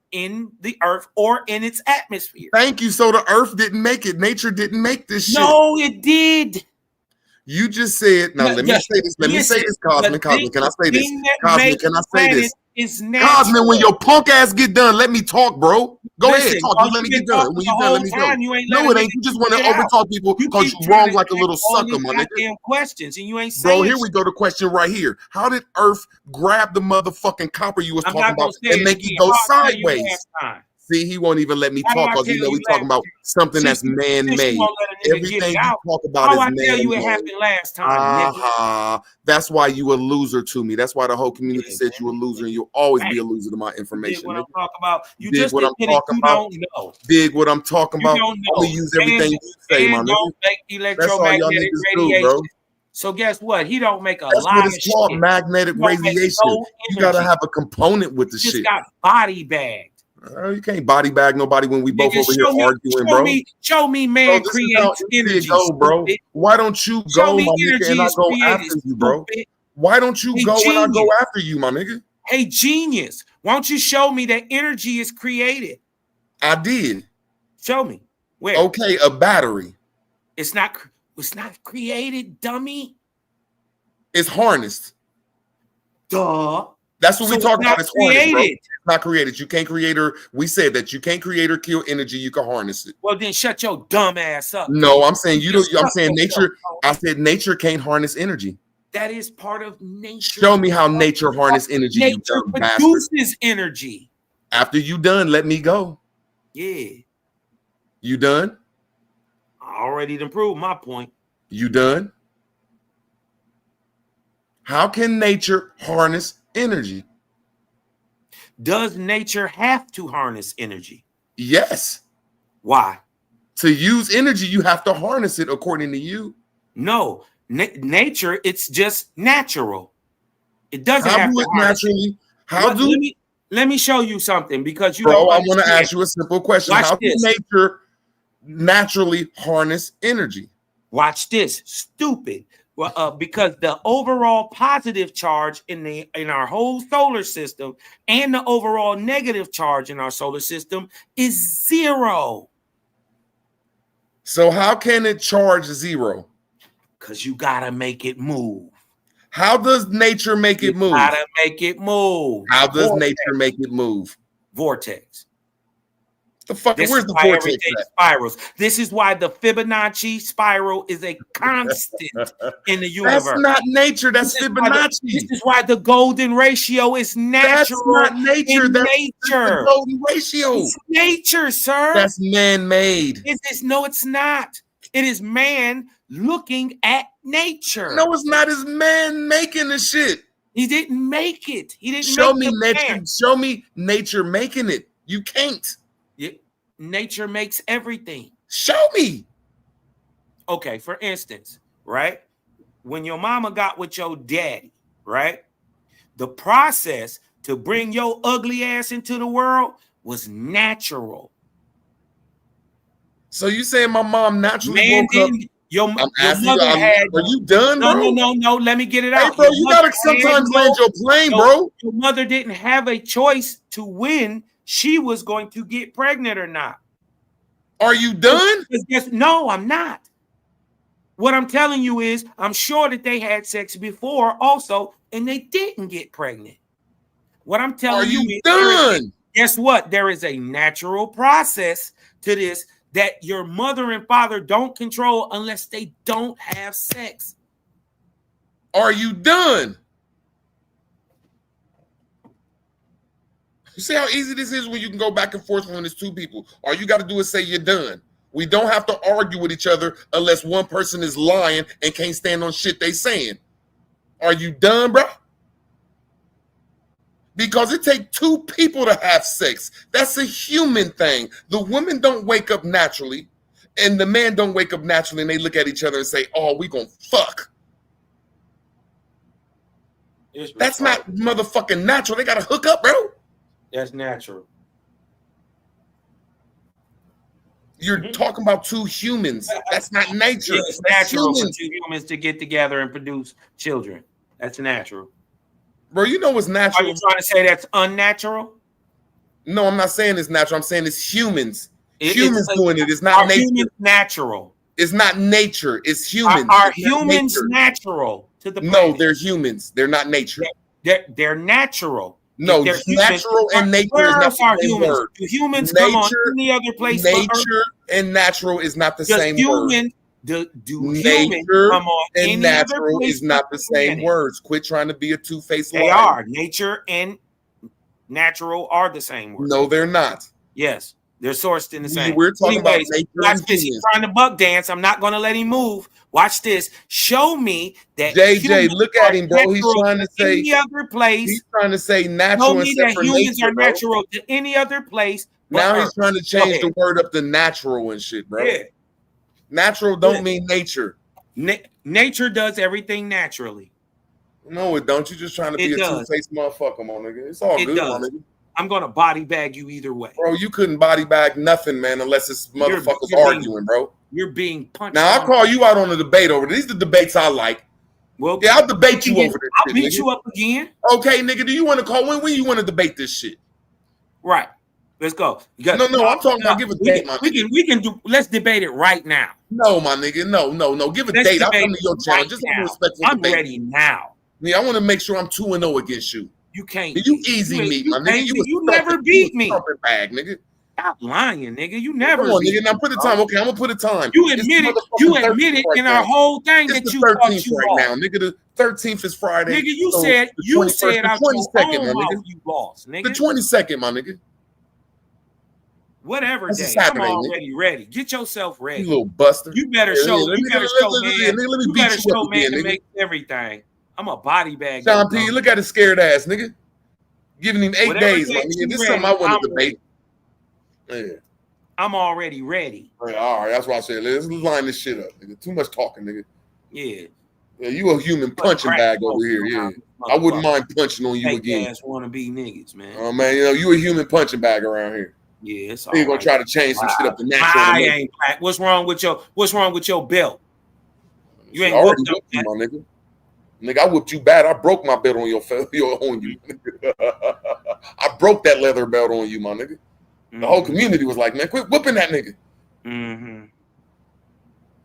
the earth or in its atmosphere. Thank you. So the earth didn't make it. Nature didn't make this shit. No, it did. You just said, now let me say this. Let me say this, Cosmic. Cosmic, can I say this? Cosmic, can I say this? Is Cosmic, when your punk ass get done, let me talk, bro. Go ahead, talk. You let me get done. When you done, let me go. No, it ain't. You just want to overtalk people because you wrong like a little sucker, my nigga. Goddamn questions, and you ain't saying. Bro, here we go to question right here. How did Earth grab the motherfucking copper you was talking about and make it go sideways? See, he won't even let me talk because we talking about something that's man-made. Everything you talk about is man-made. Tell you it happened last time, nigga. That's why you a loser to me. That's why the whole community said you a loser, and you'll always be a loser to my information. Dig what I'm talking about. You dig just what I'm admitted talking you about. don't know. Dig what I'm talking You about. don't know. I'm gonna use everything you say, my nigga. Don't make That's all y'all electromagnetic niggas do, radiation. bro. So guess what? He don't make a That's lot what of it's called, shit. magnetic He don't make radiation. no You gotta energy. have a component with the He just shit. got body bagged. You can't body bag nobody when we both Nigga, over here arguing, bro. Show me Bro, man this is how creates easy it energy. go, bro. Stupid. Why don't you Show go, me my nigga, energy and I is go created, after you, bro? stupid. Why don't you Hey, go and I go genius. after you, my nigga? Hey, genius, why don't you show me that energy is created? I did. Show me. Where? Okay, a battery. It's not created, dummy. It's harnessed. Duh. That's what we So talk it's about. not It's harnessed, bro. created. It's not created. You can't create or we said that you can't create or kill energy. You can harness it. Well, then shut your dumb ass up. No, I'm saying you don't. I'm Shut saying yourself nature. up. I said nature can't harness energy. That is part of nature. Show me how nature harness energy. Nature You dumb bastard. produces energy. After you done, let me go. Yeah. You done? I already done proved my point. You done? How can nature harness energy? Does nature have to harness energy? Yes. Why? To use energy, you have to harness it according to you. No. Nature, it's just natural. It doesn't How have do to it harness naturally? How do let me show you something because you bro? don't I want to understand. ask you a simple question. Watch How this. does nature naturally harness energy? Watch this, stupid. Well, because the overall positive charge in our whole solar system and the overall negative charge in our solar system is 0. So how can it charge 0? Because you gotta make it move. How does nature make it move? Gotta make it move. How does Vortex. nature make it move? Vortex. The fuck? This Where's is the why vortex everything at? spirals. This is why the Fibonacci spiral is a constant in the universe. That's not nature. That's This Fibonacci. is why the golden ratio is natural. That's not nature. In That's nature. the golden ratio. It's nature, sir. That's man-made. No, it's not. It is man looking at nature. No, it's not. It's man making the shit. He didn't make it. He didn't Show make me the nature. man. Show me nature making it. You can't. Nature makes everything. Show me. Okay, for instance, right? When your mama got with your daddy, right? The process to bring your ugly ass into the world was natural. So you saying my mom naturally Man woke up? didn't. Your I'm mother asking you. had. Are you done, bro? No. Let me get it Hey, out. bro, Your you mother gotta sometimes had land your plane, bro. Your mother didn't have a choice to when she was going to get pregnant or not. Are you done? No, I'm not. What I'm telling you is, I'm sure that they had sex before also, and they didn't get pregnant. What I'm telling you is, done? Guess what? There is a natural process to this that your mother and father don't control unless they don't have sex. Are you done? You see how easy this is when you can go back and forth when there's two people. All you got to do is say you're done. We don't have to argue with each other unless one person is lying and can't stand on shit they saying. Are you done, bro? Because it takes two people to have sex. That's a human thing. The women don't wake up naturally, and the man don't wake up naturally, and they look at each other and say, "Oh, we gonna fuck." That's not motherfucking natural. They gotta hook up, bro. That's natural. You're talking about two humans. That's not nature. Yeah, it's That's natural for humans. two humans to get together and produce children. That's natural. Bro, you know what's natural. Are you trying to say that's unnatural? No, I'm not saying it's natural. I'm saying it's humans. It's doing it. It's not nature. Humans natural. It's not nature. It's humans. Are It's not humans nature. natural to the No, planet? they're humans. They're not nature. They're natural. No, If they're humans, natural and nature where is not else are the same humans? word. Do humans come on Nature- any other place but Earth? Nature and natural is not the Does same word. human do humans Nature come on and any other natural place is not but the same planet? words. Quit trying to be a two-faced They liar. are. Nature and natural are the same word. No, they're not. Yes, they're sourced in the same. We're talking about Anyways, nature watch and this. He's humans. trying to buck dance. I'm not going to let him move. Watch this. Show me that JJ, humans look at are him, bro. He's natural trying to say any other place. He's trying to say Show natural me that except for humans nature, are bro. natural to any other place. but Now he's Earth. trying to Go change ahead. the word up to natural and shit, bro. Yeah. Natural don't mean nature. Nature does everything naturally. No, it don't. You just trying to be It a does. two-faced motherfucker, my nigga. It's all It good, does. my nigga. I'm going to body bag you either way. Bro, you couldn't body bag nothing, man, unless it's motherfuckers you're being- arguing, bro. You're being punched. Now I'll on- call you out on a debate over. These are the debates I like. Well, yeah, I'll debate you over this. I'll beat you up again. Okay, nigga. Do you want to call when you want to debate this shit? Right. Let's go. No, I'm talking about give a date, my nigga. We can do. Let's debate it right now. No, my nigga. No. Give a date. I'll come to your channel. Just have a respectful I'm debate. ready now. Yeah, I want to make sure I'm 2-0 against you. You can't. You easy meat, my nigga. You never beat me. Bag, nigga. Stop lying, nigga. You never. Come on, beat nigga. Now put the time. Okay, I'm gonna put the time. You admitted in our whole thing that you thought you right lost. now, nigga. The 13th is Friday. Nigga, you so said the 21st, out the your 22nd, own my mouth nigga. you lost, nigga. The 22nd, my nigga. Whatever That's a day. Saturday, I'm nigga. already ready. Get yourself ready. You little buster. You better Yeah, show. yeah, You better show, man. let me You beat better you show, up man, again, to nigga. make everything. I'm a body bag. Sean P, look at his scared ass, nigga. Giving him 8 Whatever days, my days nigga. you This is something I ready, want I'm to debate. Yeah. I'm already ready. All right, that's why I said let's line this shit up, nigga. Too much talking, nigga. Yeah. Yeah, you a human punching bag over here. Yeah, I wouldn't mind punching on you Fake again. ass wanna be niggas, man. Oh man, you know you a human punching bag around here. Yeah, it's all You gonna right. try to change some shit up to natural. I ain't black. What's wrong with your belt? You ain't I already whooped up whooped you, my nigga. Nigga, I whooped you bad. I broke my belt on on you. I broke that leather belt on you, my nigga. The whole community was like, man, quit whooping that nigga. Mm-hmm.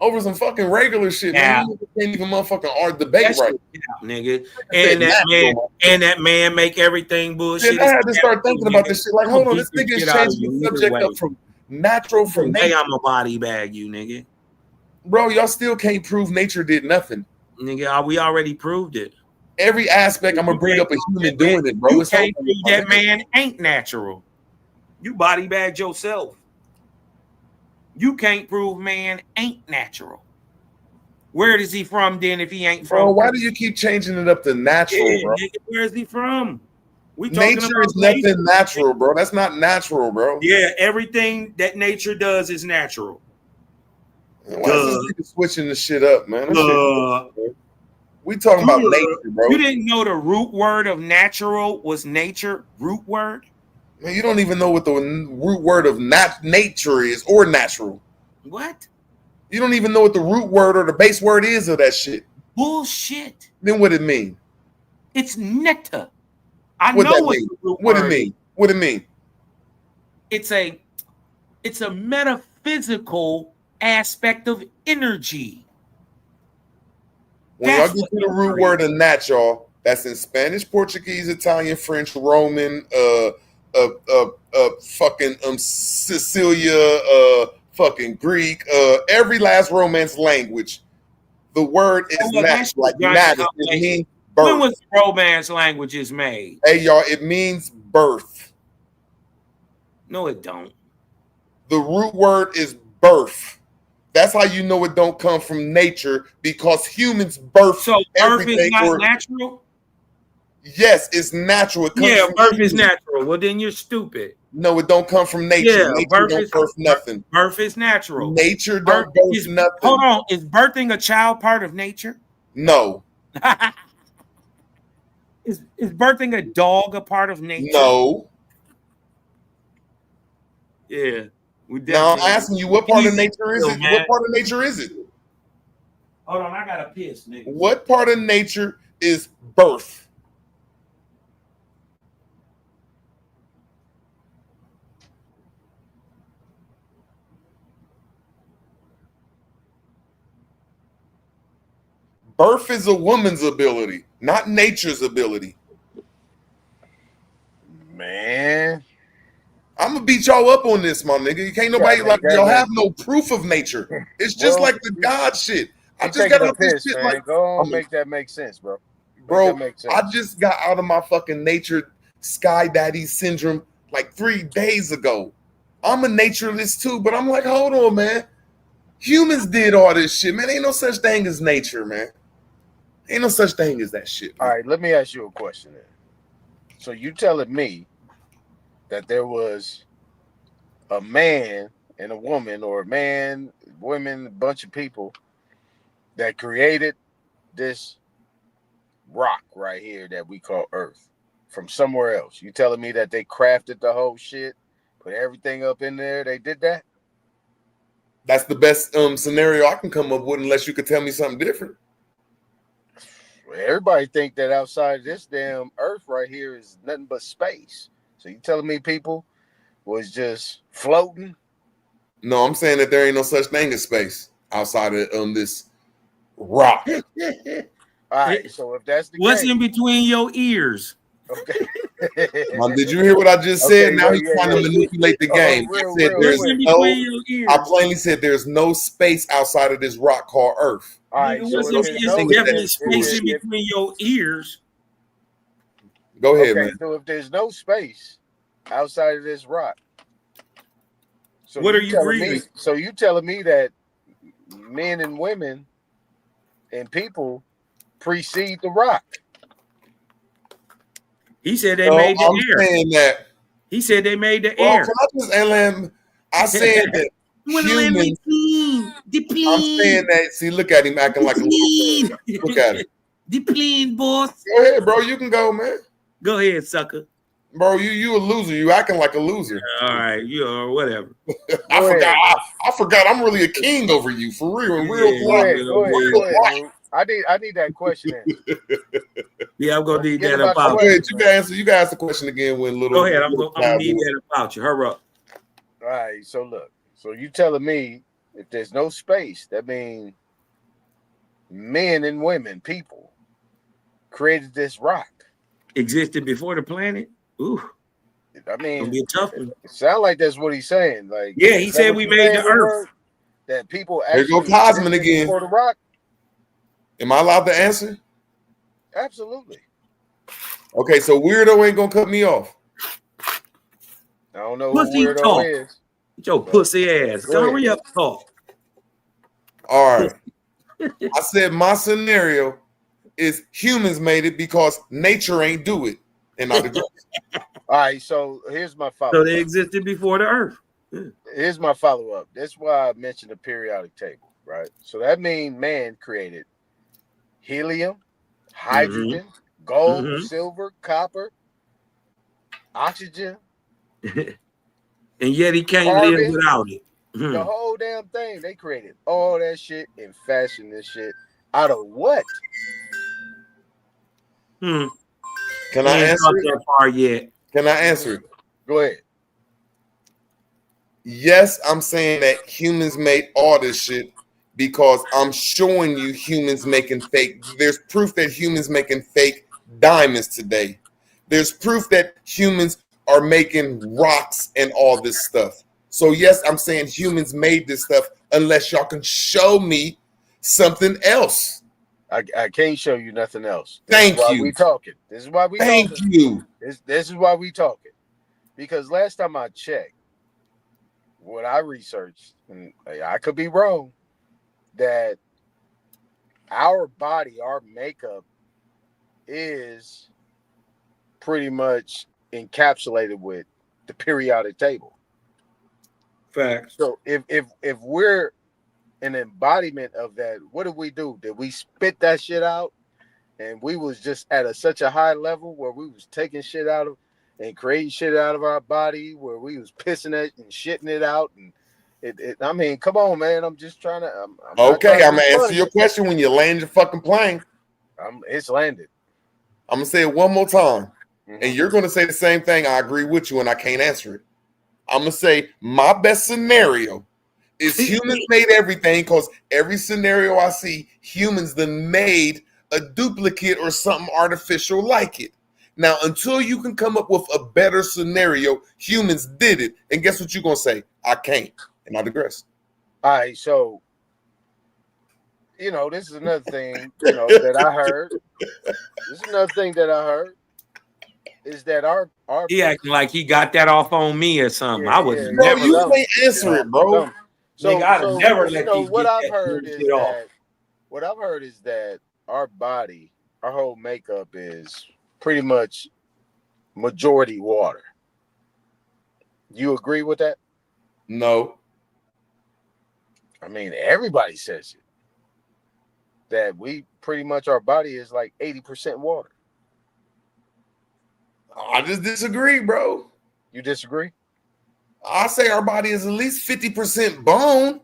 Over some fucking regular shit, man. You can't even motherfucking debate That right. shit get out, nigga. And that man make everything bullshit. Then I had to start thinking about this shit. Like, hold on, this nigga is changing the subject up from natural from Hey, nature. I'm a body bag, you nigga. Bro, y'all still can't prove nature did nothing. Nigga, we already proved it. Every aspect, I'm gonna bring up a human doing it, bro. You It's can't over, prove my that nigga. man ain't natural. You body bagged yourself. You can't prove man ain't natural. Where is he from then if he ain't from? Bro, why do you keep changing it up to natural, Yeah, bro? nigga, where is he from? We talking Nature about is nothing nature. natural, bro. That's not natural, bro. Yeah, everything that nature does is natural. Why is this nigga switching the shit up, man? That shit- we talking about nature, bro. You didn't know the root word of natural was nature? Root word? Man, you don't even know what the root word of nature is or natural. What? You don't even know what the root word or the base word is of that shit. Bullshit. Then what it mean? It's netta. I What know that what mean? the root What it word mean? is. What it mean? It's a metaphysical aspect of energy. When y'all get to the root word of natural, that's in Spanish, Portuguese, Italian, French, Roman, fucking Sicilia, fucking Greek, every last Romance language. The word is like native. It means birth. When was Romance languages made? Hey y'all, it means birth. No, it don't. The root word is birth. That's how you know it don't come from nature, because humans birth. So birth is everything not or- natural? Yes, it's natural. It comes Yeah, from birth is humans. natural. Well, then you're stupid. No, it don't come from nature. Yeah, Nature birth don't is- birth nothing. Birth is natural. Nature don't birth nothing. Hold on. Is birthing a child part of nature? No, Is birthing a dog a part of nature? no. Yeah. We Now I'm definitely- asking you, what part of nature is it? Man. What part of nature is it? Hold on, I gotta piss, nigga. What part of nature is birth? Birth is a woman's ability, not nature's ability. Man, I'm gonna beat y'all up on this, my nigga. You can't nobody Yeah, like man, y'all that- have no proof of nature. It's just Well, like the God shit. I you just taking got a out this piss, shit man. like, Go on, I'm- make that make sense, bro. Make bro. that make sense. I just got out of my fucking nature sky daddy syndrome like 3 days ago. I'm a naturalist too, but I'm like, hold on, man. Humans did all this shit, man. Ain't no such thing as nature, man. Ain't no such thing as that shit. All right, let me ask you a question then. So you telling me that there was a man and a woman, or a man, women, a bunch of people that created this rock right here that we call Earth from somewhere else? You telling me that they crafted the whole shit, put everything up in there? They did that? That's the best scenario I can come up with, unless you could tell me something different. Everybody think that outside this damn Earth right here is nothing but space. So you telling me people was just floating? No, I'm saying that there ain't no such thing as space outside of this rock. All right, so if that's the What's case, in between your ears? okay. Did you hear what I just said? Okay, Now well, he's yeah, trying to yeah. manipulate the game. I said there's What's in no. between your ears? I plainly said there's no space outside of this rock called Earth. All right, Nigga, so what's if in, there's it's no, definitely if space there- in between your ears. Go ahead, okay, man. so if there's no space outside of this rock, so What are you telling breathing? me? So you telling me that men and women and people precede the rock? He said they No, made the I'm air. saying that. He said they made the Well, air. can I just LM? I said that humans. I'm saying that. See, look at him acting like a little kid. Look at him. Deplete, boss. Go ahead, bro. You can go, man. Go ahead, sucker. Bro, you a loser. You acting like a loser. All right, you or whatever. I forgot. I forgot. I'm really a king over you for real. In real Go life. ahead, go ahead, Root. I need that question answered. Yeah, I'm gonna need Forget that about the about Go you. ahead. You can answer. You can ask the question again when little. Go ahead. I'm little gonna Cloud need do it. that about you. Hurry up. All right, so look. So you telling me if there's no space, that means men and women, people, created this rock. Existed before the planet. Ooh, I mean, gonna be a tough one. it sounds like that's what he's saying. Like, Yeah, he is that said what we you made saying, the Earth. Word? That people Here actually go Cosman existed again. before the rock. Am I allowed to answer? Absolutely. Okay, so weirdo ain't gonna cut me off. I don't know Pussy who weirdo talk. is. Get your pussy ass. Go Hurry ahead. up, talk. All right. I said my scenario is humans made it because nature ain't do it. And I agree. All right, so here's my follow So up. they existed before the Earth. Here's my follow up. That's why I mentioned the periodic table, right? So that means man created helium, hydrogen, gold, Mhm. silver, copper, oxygen, And yet he can't live carbon, without it. the whole damn thing. They created all that shit and fashioned this shit out of what? Hmm. Can He I ain't answer got it? that far yet. Can I answer it? Go ahead. Yes, I'm saying that humans made all this shit because I'm showing you humans making fake. There's proof that humans making fake diamonds today. There's proof that humans are making rocks and all this stuff. So yes, I'm saying humans made this stuff unless y'all can show me something else. I can't show you nothing else. Thank Why you. we talking? This is why we Thank talking. you. This is why we talking. Because last time I checked, what I researched, and I could be wrong, that our body, our makeup is pretty much encapsulated with the periodic table. Facts. So if we're an embodiment of that, what did we do? Did we spit that shit out? And we was just at such a high level where we was taking shit out of and creating shit out of our body, where we was pissing it and shitting it out. And I mean, come on, man. I'm just trying to. I'm not Okay, trying to I'm be gonna answer funny. your question when you land your fucking plane. It's landed. I'm gonna say it one more time, Mm-hmm. and you're gonna say the same thing. I agree with you, and I can't answer it. I'm gonna say my best scenario is humans made everything because every scenario I see, humans then made a duplicate or something artificial like it. Now, until you can come up with a better scenario, humans did it. And guess what you're gonna say? I can't, and I digress. All right, so this is another thing that I heard. This is another thing that I heard is that our He acting like he got that off on me or something. I was yeah, never. You some- can't answer it, bro. some. So, Nigga, I'd have never let you what get I've that heard is bullshit off. that what I've heard is that our body, our whole makeup is pretty much majority water. You agree with that? No. I mean, everybody says it. That we pretty much our body is like 80% water. I just disagree, bro. You disagree? I say our body is at least 50% bone.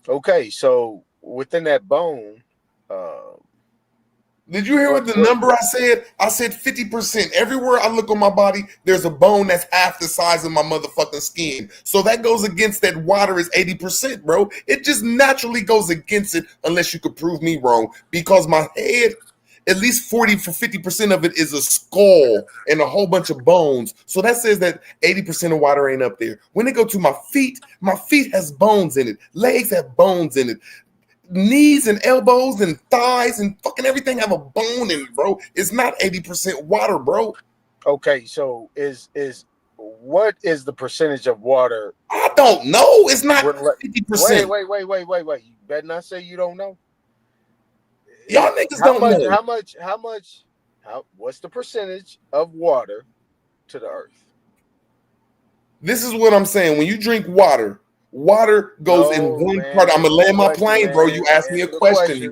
Okay, so within that bone, Did you hear what the number I said? I said 50%. Everywhere I look on my body, there's a bone that's half the size of my motherfucking skin. So that goes against that water is 80%, bro. It just naturally goes against it unless you could prove me wrong. Because my head, at least 50% of it is a skull and a whole bunch of bones. So that says that 80% of water ain't up there. When they go to my feet has bones in it. Legs have bones in it. Knees and elbows and thighs and fucking everything have a bone in it, bro. It's not 80% water, bro. Okay, so what is the percentage of water? I don't know. It's not 50%. Wait. You better not say you don't know. Y'all niggas don't know. What's the percentage of water to the earth? This is what I'm saying. When you drink water goes in one part. I'm gonna land my plane, bro. You asked me a question.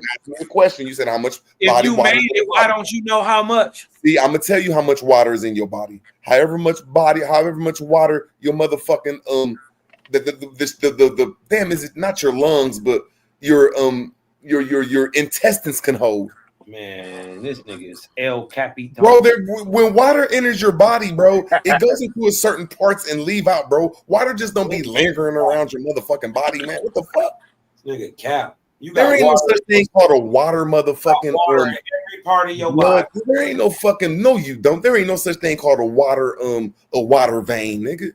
You said how much If you water. made it, why don't you know how much? See, I'm gonna tell you how much water is in your body. However much water your motherfucking the damn, is it not your lungs, but your intestines can hold. Man, this nigga is El Capitan. Bro, when water enters your body, bro, it goes into a certain parts and leave out, bro. Water just don't be lingering around your motherfucking body, man. What the fuck? Nigga, Cap. There ain't no such thing called a water motherfucking water in every part of your body. There ain't no fucking you don't. There ain't no such thing called a water vein, nigga.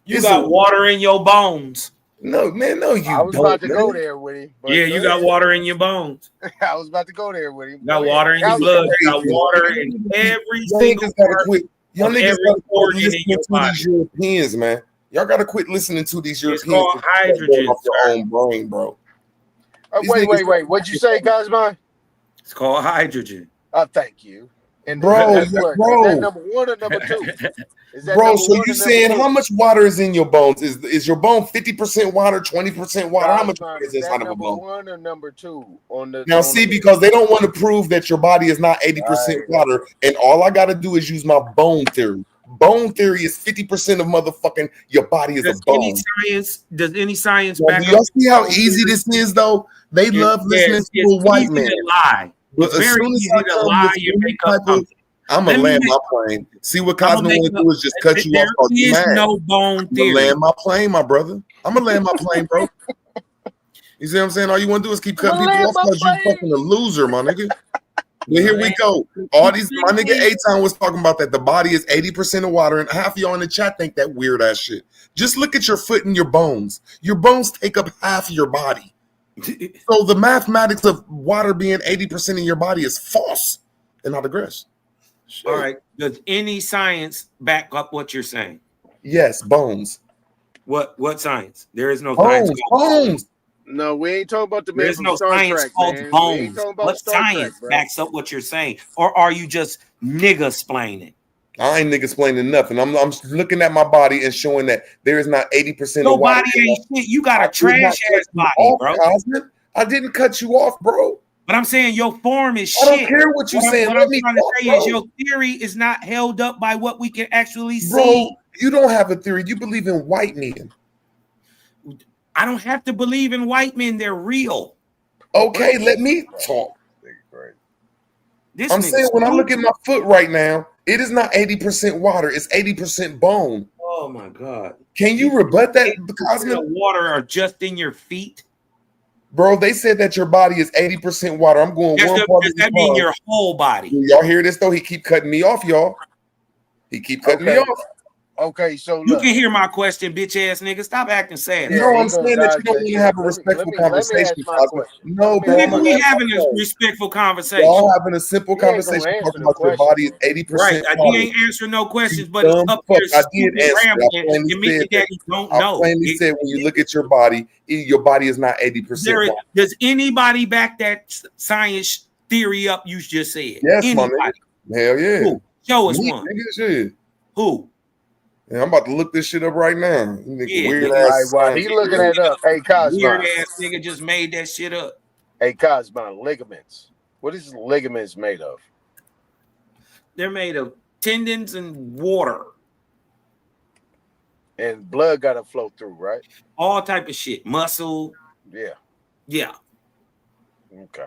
You got water in your bones. No, man, no, you don't. I was about to go there with him. Yeah, you got water in your bones. I was about to go there with him. You got water in your blood. You got water in every single part. Y'all niggas gotta quit listening to these Europeans, man. Y'all gotta quit listening to these Europeans. It's called hydrogen. Off your own brain, bro. Wait. What'd you say, Cosmo? It's called hydrogen. Oh, thank you. And bro, is that number one or number two? Bro, so you saying how much water is in your bones? Is your bone 50% water, 20% water? How much water is inside of a bone? Number one or number two on the now? See, because they don't want to prove that your body is not 80% water, and all I got to do is use my bone theory. Bone theory is 50% of motherfucking your body is a bone. Does any science back up? Do y'all see how easy this is, though? They love listening to a white man. Lie. But it's very easy to lie and make up something. I'm gonna land my plane. See what Cosmo want to do is just cut you off. There is no bone theory. Land my plane, my brother. I'm gonna land my plane, bro. You see what I'm saying? All you want to do is keep cutting people off because you fucking a loser, my nigga. But here we go. All these, my nigga A-Town was talking about that the body is 80% of water, and half of y'all in the chat think that weird ass shit. Just look at your foot and your bones. Your bones take up half of your body. So the mathematics of water being 80% in your body is false and not aggressive. All right. Does any science back up what you're saying? Yes, bones. What science? There is no bones. Bones. No, we ain't talking about the man. There's no science called bones. What science backs up what you're saying? Or are you just nigga-splaining? I ain't nigga-splaining nothing. I'm looking at my body and showing that there is not 80% of water. Nobody ain't shit. You got a trash-ass body, bro. Cosman. I didn't cut you off, bro. But I'm saying your form is shit. I don't care what you're saying. What I'm trying to say is your theory is not held up by what we can actually see. Bro, you don't have a theory. You believe in white men. I don't have to believe in white men. They're real. Okay, let me talk. I'm saying when I look at my foot right now, it is not 80% water. It's 80% bone. Oh, my God. Can you rebut that? The water are just in your feet? Bro, they said that your body is 80% water. I'm going one part. Does that mean your whole body? Y'all hear this though? He keep cutting me off, y'all. He keep cutting me off. Okay, so you can hear my question, bitch ass nigga. Stop acting sad. No, I'm saying that you don't even have a respectful conversation. No, bro. We having a respectful conversation. Y'all having a simple conversation talking about your body is 80%. Right. He ain't answering no questions, but it's up here. I did answer. I plainly said when you look at your body is not 80%. Does anybody back that science theory up you just said? Yes, anybody? My nigga. Hell yeah. Who? Show us one. Who? Yeah, I'm about to look this shit up right now. Weird ass. While he looking it up, hey Cosmo. Weird ass nigga just made that shit up. Hey Cosmo, ligaments. What is ligaments made of? They're made of tendons and water. And blood gotta flow through, right? All type of shit. Muscle. Yeah. Yeah. Okay.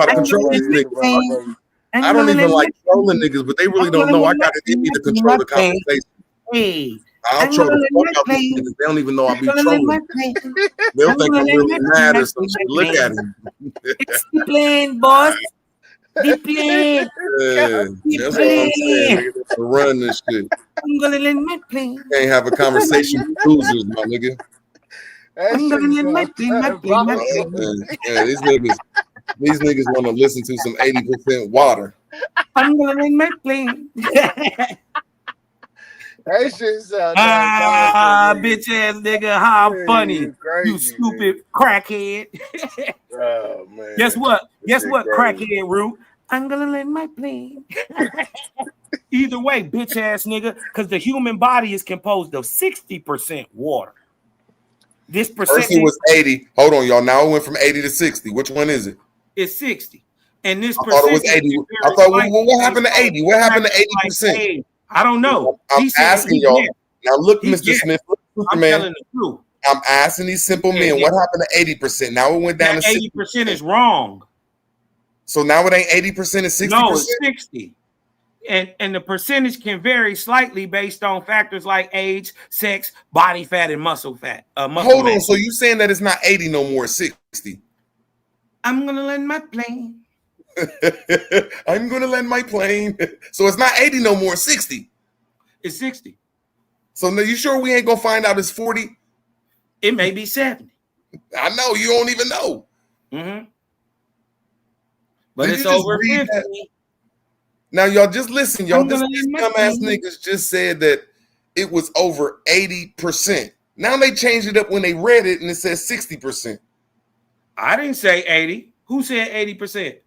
how to control these niggas. I don't even like trolling niggas, but they really don't know I got it in me to control the conversation. I'll troll the fuck out these niggas. They don't even know I be trolling. They'll think I'm really mad or some shit. Look at him. It's the plane, boss. The plane. Yeah, that's what I'm saying. Nigga. Run this shit. I'm gonna land my plane. Can't have a conversation with losers, my nigga. I'm gonna land my plane, my plane. Yeah, these niggas want to listen to some 80% water. I'm gonna land my plane. That shit sound bitch ass nigga, how I'm funny. You crazy, You stupid crackhead. Oh man. Guess what? Guess shit what, crazy. crackhead Root? I'm gonna land my plane. Either way, bitch ass nigga, because the human body is composed of 60% water. This First percentage it was 80. Hold on, y'all. Now it went from 80 to 60. Which one is it? is 60. And this I thought it was percentage 80. is I very thought, slight what happened to based on 80? What happened to factors like 80%? age. I don't know. I'm He said asking he y'all. guessed. Now look, He Mr. guessed. Smith, look, I'm Superman. telling the truth. I'm asking these simple men, Yeah. what happened to 80%? Now it went down That to 80% is wrong. So now it ain't 80%, it's 60%? No, it's 60. And the percentage can vary slightly based on factors like age, sex, body fat, and muscle fat. Muscle Hold on, mass. so you saying that it's not 80 no more, it's 60. I'm gonna land my plane. I'm gonna land my plane. So it's not 80 no more, it's 60. It's 60. So now you sure we ain't gonna find out it's 40? It may be 70. I know, you don't even know. Mm-hmm. But Did it's you just over read 50. that? Now y'all just listen, y'all. I'm This gonna land my dumbass plane. niggas just said that it was over 80%. Now they changed it up when they read it and it says 60%. I didn't say 80. Who said 80%?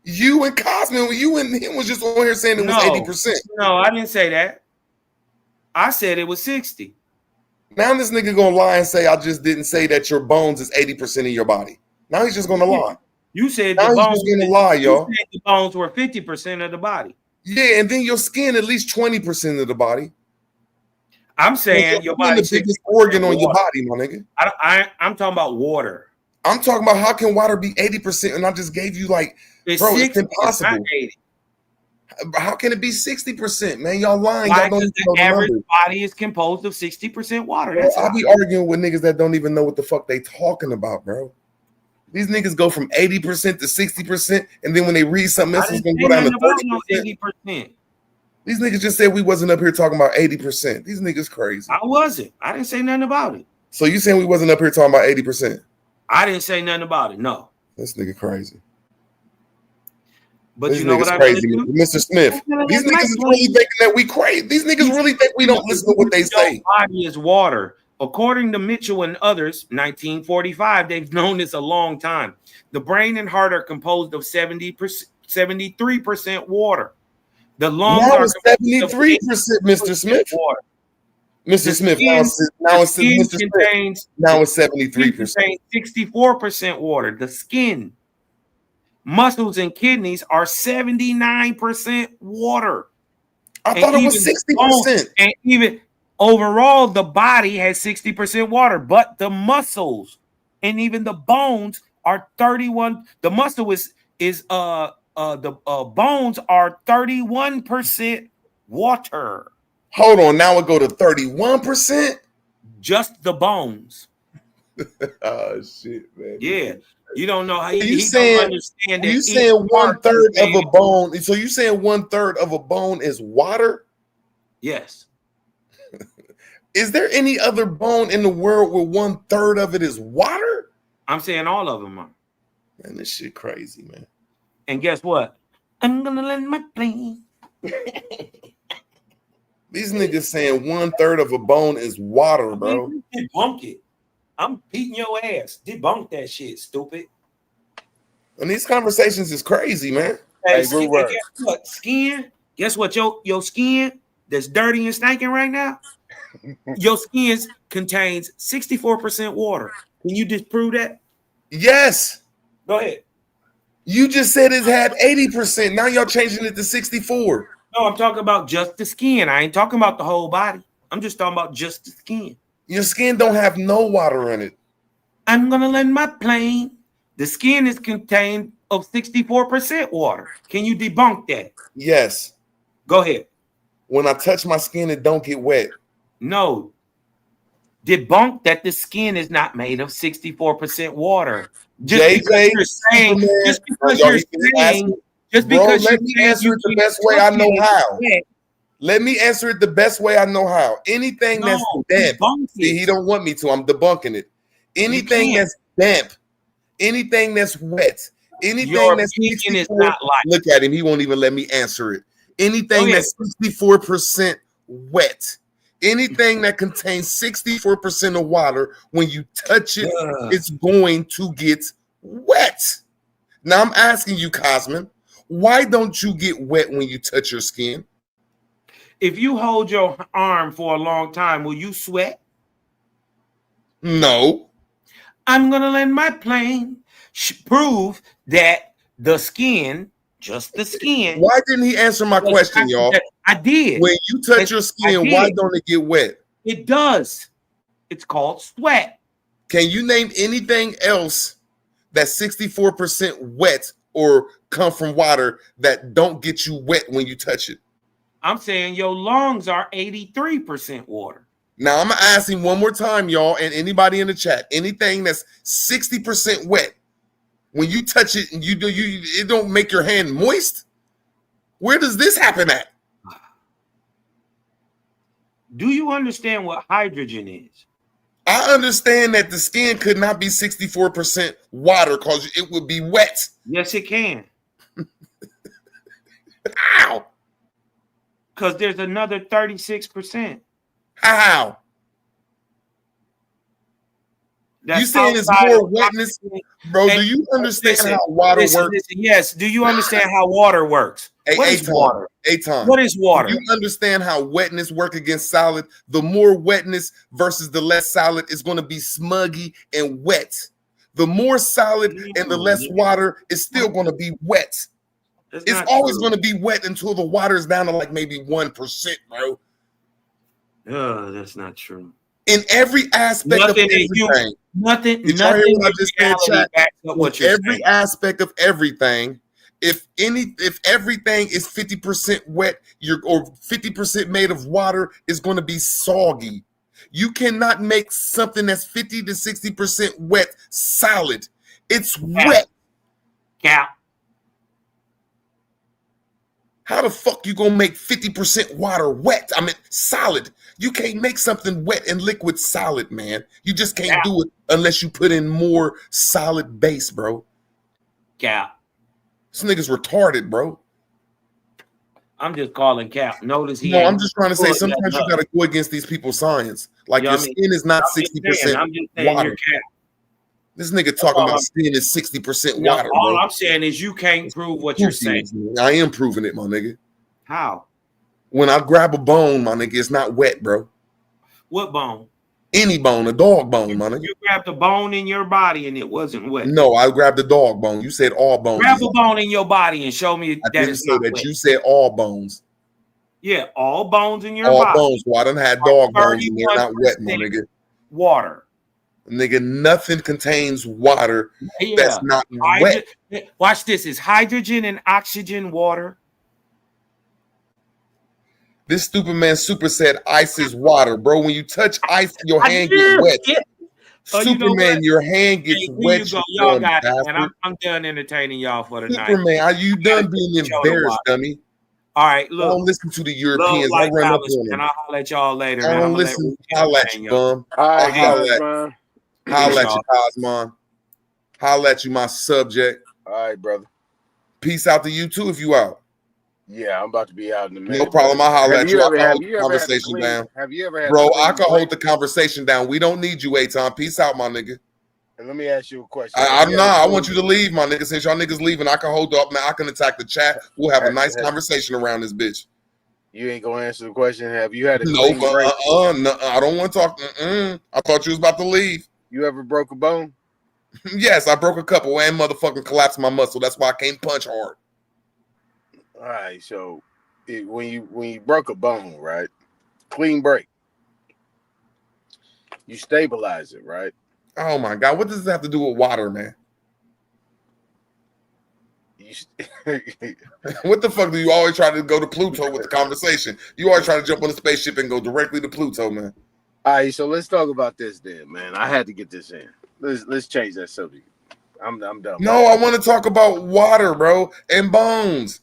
You and Cosman, you and him was just on here saying it was 80%. No, I didn't say that. I said it was 60. Now this nigga gonna lie and say I just didn't say that your bones is 80% of your body. Now he's just gonna lie. You said Now the he's bones. just gonna lie, y'all. You said the bones were 50% of the body. Yeah, and then your skin at least 20% of the body. I'm saying your body body's the biggest 60% organ on your water. body, my nigga. I'm talking about water. I'm talking about how can water be 80%? And I just gave you like, bro, it's 60, impossible. not 80. How can it be 60%, man? Y'all lying. Why? Y'all don't Because even know the the average numbers. body is composed of 60% water. Bro, That's I'll all. be arguing with niggas that don't even know what the fuck they talking about, bro. These niggas go from 80% to 60%, and then when they read something I else, it's didn't gonna say go down nothing to about no 30%. 80%. These niggas just said we wasn't up here talking about 80%. These niggas crazy. I wasn't. I didn't say nothing about it. So you saying we wasn't up here talking about 80%? I didn't say nothing about it. No. This nigga crazy. But These you know niggas what I'm crazy, gonna do? Mr. Smith. These niggas is really thinking that we crazy. These niggas really think we don't listen to what they say. Your body is water. According to Mitchell and others, 1945, they've known this a long time. The brain and heart are composed of 73% water. The lungs Now are it's 73%, Mr. Smith. Water. Mr. Smith. Now it's Mr. Smith. Now it's 73%. 64% water. The skin, muscles, and kidneys are 79% water. I thought it was 60%. And even overall, the body has 60% water, but the muscles and even the bones are 31. The muscle is the bones are 31% water. Hold on, now it go to 31%. Just the bones. Oh shit, man. Yeah, you don't know how You he saying don't understand that. you saying 1/3 of a bone? So you saying 1/3 of a bone is water? Yes. Is there any other bone in the world where 1/3 of it is water? I'm saying all of them are. Man, this shit crazy, man. And guess what? I'm gonna land my plane. These niggas saying 1/3 of a bone is water, bro. Debunk it. I'm beating your ass. Debunk that shit, stupid. And these conversations is crazy, man. Hey, skin, guess what? Skin. Guess what? Your skin that's dirty and stinking right now. Your skin contains 64% water. Can you disprove that? Yes. Go ahead. You just said it had 80%. Now y'all changing it to 64. No, I'm talking about just the skin. I ain't talking about the whole body. I'm just talking about just the skin. Your skin don't have no water in it. I'm gonna land my plane. The skin is contained of 64% water. Can you debunk that? Yes. Go ahead. When I touch my skin, it don't get wet. No. Debunk that the skin is not made of 64% water. Just JJ, because you're saying, Superman, just because y'all you're need to saying, ask- just Bro, because let you're me saying answer you it the can't best way I touch know it, how. yeah. Let me answer it the best way I know how. Anything that's damp. See, he don't want me to. I'm debunking it. Anything that's damp, anything that's wet, anything Your that's opinion is 64 not like. Look at him. He won't even let me answer it. Anything that's 64% wet. Anything that contains 64% of water, when you touch it, it's going to get wet. Now I'm asking you, Cosman, why don't you get wet when you touch your skin? If you hold your arm for a long time, will you sweat? No. I'm going to land my plane. Prove that the skin, just the skin. Why didn't he answer my question, y'all? I did. When you touch your skin, why don't it get wet? It does. It's called sweat. Can you name anything else that's 64% wet or come from water that don't get you wet when you touch it? I'm saying your lungs are 83% water. Now I'm gonna ask him one more time, y'all, and anybody in the chat. Anything that's 60% wet, when you touch it and it don't make your hand moist. Where does this happen at? Do you understand what hydrogen is? I understand that the skin could not be 64% water because it would be wet. Yes, it can. How? Because there's another 36%. How? That's you saying it's outside more of wetness, bro? Do you understand how water works? Listen, yes. Do you understand how water works? What is water? What is water? Do you understand how wetness work against solid? The more wetness versus the less solid is going to be smuggy and wet. The more solid and the less water is still going to be wet. It's always going to be wet until the water is down to like maybe 1%, bro. Oh, that's not true. In every aspect of everything. Nothing. Did y'all hear what I just said, chat? What Every aspect of everything. If everything is 50% wet, or 50% made of water, is going to be soggy. You cannot make something that's 50 to 60% wet solid. It's wet. Cap. How the fuck you gonna make 50% water wet? I mean solid. You can't make something wet and liquid solid, man. You just can't do it unless you put in more solid base, bro. Cap. This nigga's retarded, bro. I'm just calling Cap. Notice he. No, I'm just trying to say sometimes you gotta go against these people's science. Like your skin is not 60% I'm just saying water. you're Cap. This nigga talking about skin is 60% water. All bro. I'm saying is you can't prove what you're saying. I am proving it, my nigga. How? When I grab a bone, my nigga, it's not wet, bro. What bone? Any bone, a dog bone, my nigga. You grabbed a bone in your body and it wasn't wet. No, I grabbed the dog bone. You said all bones. Grab a bone in your body and show me I that didn't it's say not that. wet. You said all bones. Yeah, all bones in your All body. bones. Well, I done had dog bones and they're not wet, my nigga. Water. Nigga, nothing contains water that's not wet. Watch this. Is hydrogen and oxygen water? This stupid man super said ice is water, bro. When you touch ice, your hand gets wet. Superman, your hand gets Hey, here wet. you go. you Y'all dumb got it, bastard. man. I'm done entertaining y'all for the night. Superman, are you done being Show to embarrassed, watch. dummy? All right, look. Don't listen to the Love Europeans. I like run up Palace, on man. them. I'll holler at y'all later, I man. I'm don't gonna listen. let I'll let you, bum. All right, I'll holler guys, at man. Holla at you, Cosmon. Holla at you, my subject. All right, brother. Peace out to you too if you out. Yeah, I'm about to be out in a minute. No problem. I'll holler at you. I can hold the Have conversation down. you ever had Bro, to I clean can hold break? the conversation down. We don't need you, Aton. Peace out, my nigga. And let me ask you a question. I'm not. I want you to leave, my nigga. Since y'all niggas leaving, I can hold up, man. I can attack the chat. We'll have a nice conversation around this bitch. You ain't gonna answer the question. Have you had a No, clean break? no, I don't want to talk. I thought you was about to leave. You ever broke a bone? Yes, I broke a couple and motherfucking collapsed my muscle. That's why I can't punch hard. All right, so when you broke a bone, right? Clean break. You stabilize it, right? Oh my God, what does this have to do with water, man? What the fuck do you always try to go to Pluto with the conversation? You always try to jump on the spaceship and go directly to Pluto, man. All right, so let's talk about this then, man. I had to get this in. Let's change that subject. I'm done. No, I want to talk about water, bro, and bones.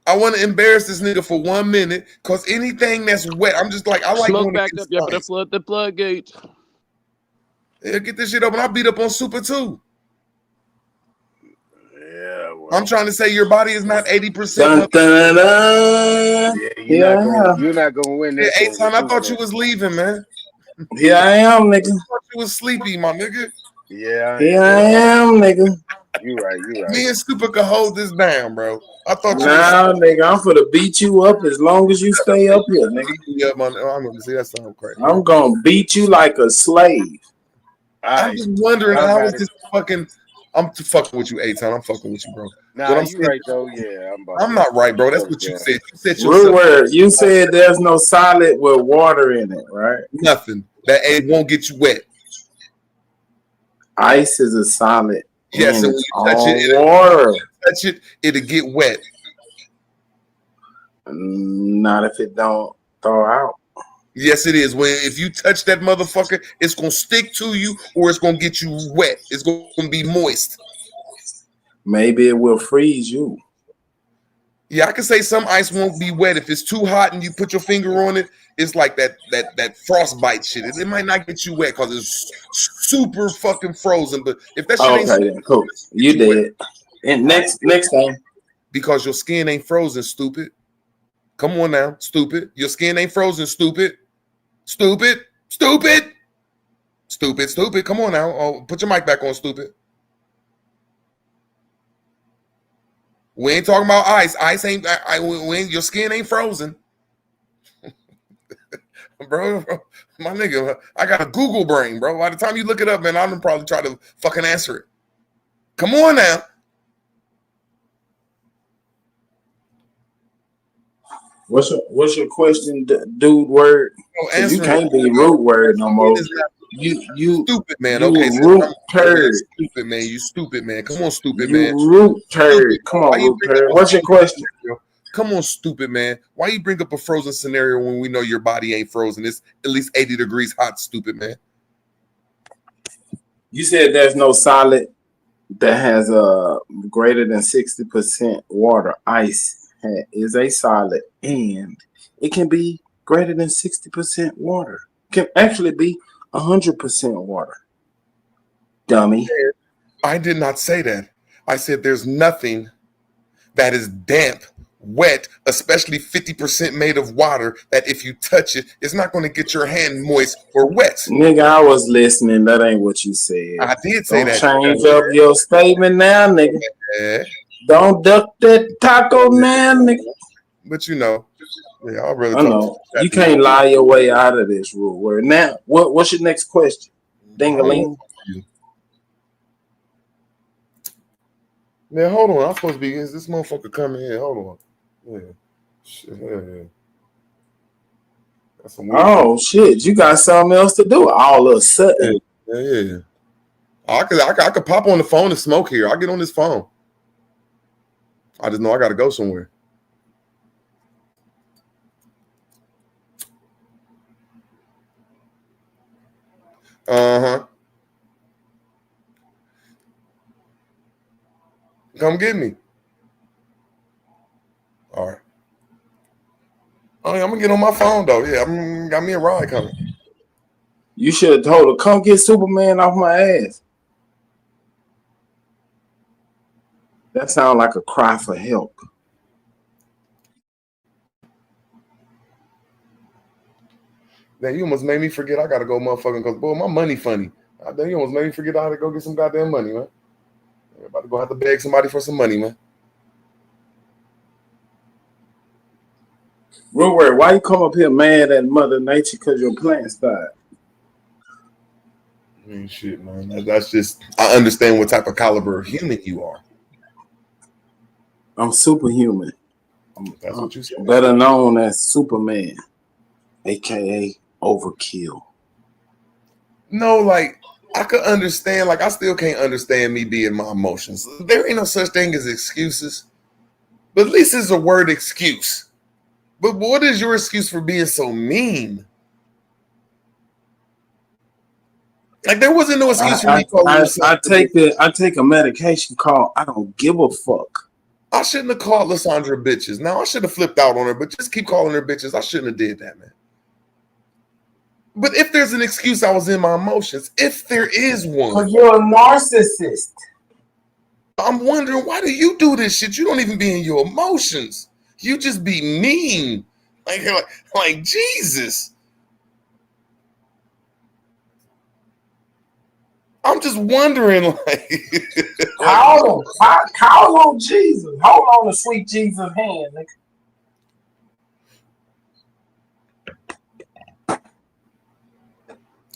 I want to embarrass this nigga for 1 minute because anything that's wet, I'm just like, I like Smoke going back against up. You better science. flood the floodgates. Yeah, get this shit open. I'll beat up on Super too. Yeah, I'm trying to say your body is not 80%. Dun, dun, dun. Yeah, you're not gonna win Yeah, this. Aton, I thought you was leaving, man. Here I am, nigga. I thought you was sleepy, my nigga. Yeah, Here I am, nigga. You right. Me and Stupid could hold this down, bro. I thought you Nah, nigga, I'm for to beat you up as long as you stay up here, nigga. Yeah, man. I'm gonna see that sound crazy. I'm gonna beat you like a slave. I'm just wondering how is this fucking. I'm fucking with you, Aton. I'm fucking with you, bro. Nah, But I'm you saying, right though. Yeah, I'm not right, bro. That's what you said. You said Root yourself. word. You said there's no solid with water in it, right? Nothing. That it won't get you wet. Ice is a solid. Yes, and when it's you touch it, water. It'll get wet. Not if it don't thaw out. Yes, it is. When if you touch that motherfucker, it's gonna stick to you or it's gonna get you wet. It's gonna be moist. Maybe it will freeze you. Yeah, I can say some ice won't be wet. If it's too hot and you put your finger on it, it's like that frostbite shit. It might not get you wet because it's super fucking frozen. But if that shit ain't Okay, then cool. You did. And next time. Because your skin ain't frozen, stupid. Come on now, stupid. Your skin ain't frozen, stupid. Stupid. Stupid. Stupid. Stupid. Come on now. Oh, put your mic back on, stupid. We ain't talking about ice. Ice ain't. Your skin ain't frozen, bro. My nigga, I got a Google brain, bro. By the time you look it up, man, I'm gonna probably try to fucking answer it. Come on now. What's your question, dude? Word. Oh, You can't be root word no more. You stupid man. You Okay, root turd. Stupid man. You stupid man. Come on, stupid You man. root turd. Come on, root turd. What's your question? Come on, stupid man. Why you bring up a frozen scenario when we know your body ain't frozen? It's at least 80 degrees hot, stupid man. You said there's no solid that has a greater than 60% water. Ice is a solid, and it can be greater than 60% water. Can actually be 100% water. Dummy. I did not say that. I said there's nothing that is damp, wet, especially 50% made of water, that if you touch it, it's not going to get your hand moist or wet. Nigga, I was listening. That ain't what you said. I did say that. Change up your statement now, nigga. Yeah. Don't duck that taco now, nigga. But you know, yeah, I'll really I know. You can't lie your way out of this rule word. Now, what's your next question? Ding-a-ling. Man, hold on. I'm supposed to be. Is this motherfucker coming in? Hold on. Yeah. Shit. Yeah. That's some weird Shit. You got something else to do all of a sudden. Yeah. I could pop on the phone and smoke here. I'll get on this phone. I just know I got to go somewhere. Uh-huh. Come get me. All right. Oh, yeah, I'm gonna get on my phone though. Yeah, got me a ride coming. You should have told her, come get Superman off my ass. That sounds like a cry for help. Man, you almost made me forget I gotta go motherfucking because boy, my money funny. You almost made me forget I had to go get some goddamn money, man. I'm about to go have to beg somebody for some money, man. Real word, why you come up here mad at Mother Nature because your plants died? I mean, shit, man. That's just, I understand what type of caliber of human you are. I'm superhuman. That's what you said. Better known as Superman, aka Overkill. No, like, I could understand, like, I still can't understand me being my emotions. There ain't no such thing as excuses. But at least it's a word excuse. But what is your excuse for being so mean? Like, there wasn't no excuse for me calling you. I take a medication called I don't give a fuck. I shouldn't have called Lysandra bitches. Now, I should have flipped out on her, but just keep calling her bitches. I shouldn't have did that, man. But if there's an excuse, I was in my emotions. If there is one. Because you're a narcissist. I'm wondering, why do you do this shit? You don't even be in your emotions. You just be mean. Like Jesus. I'm just wondering, like, Call on Jesus. Hold on to sweet Jesus' hand, nigga.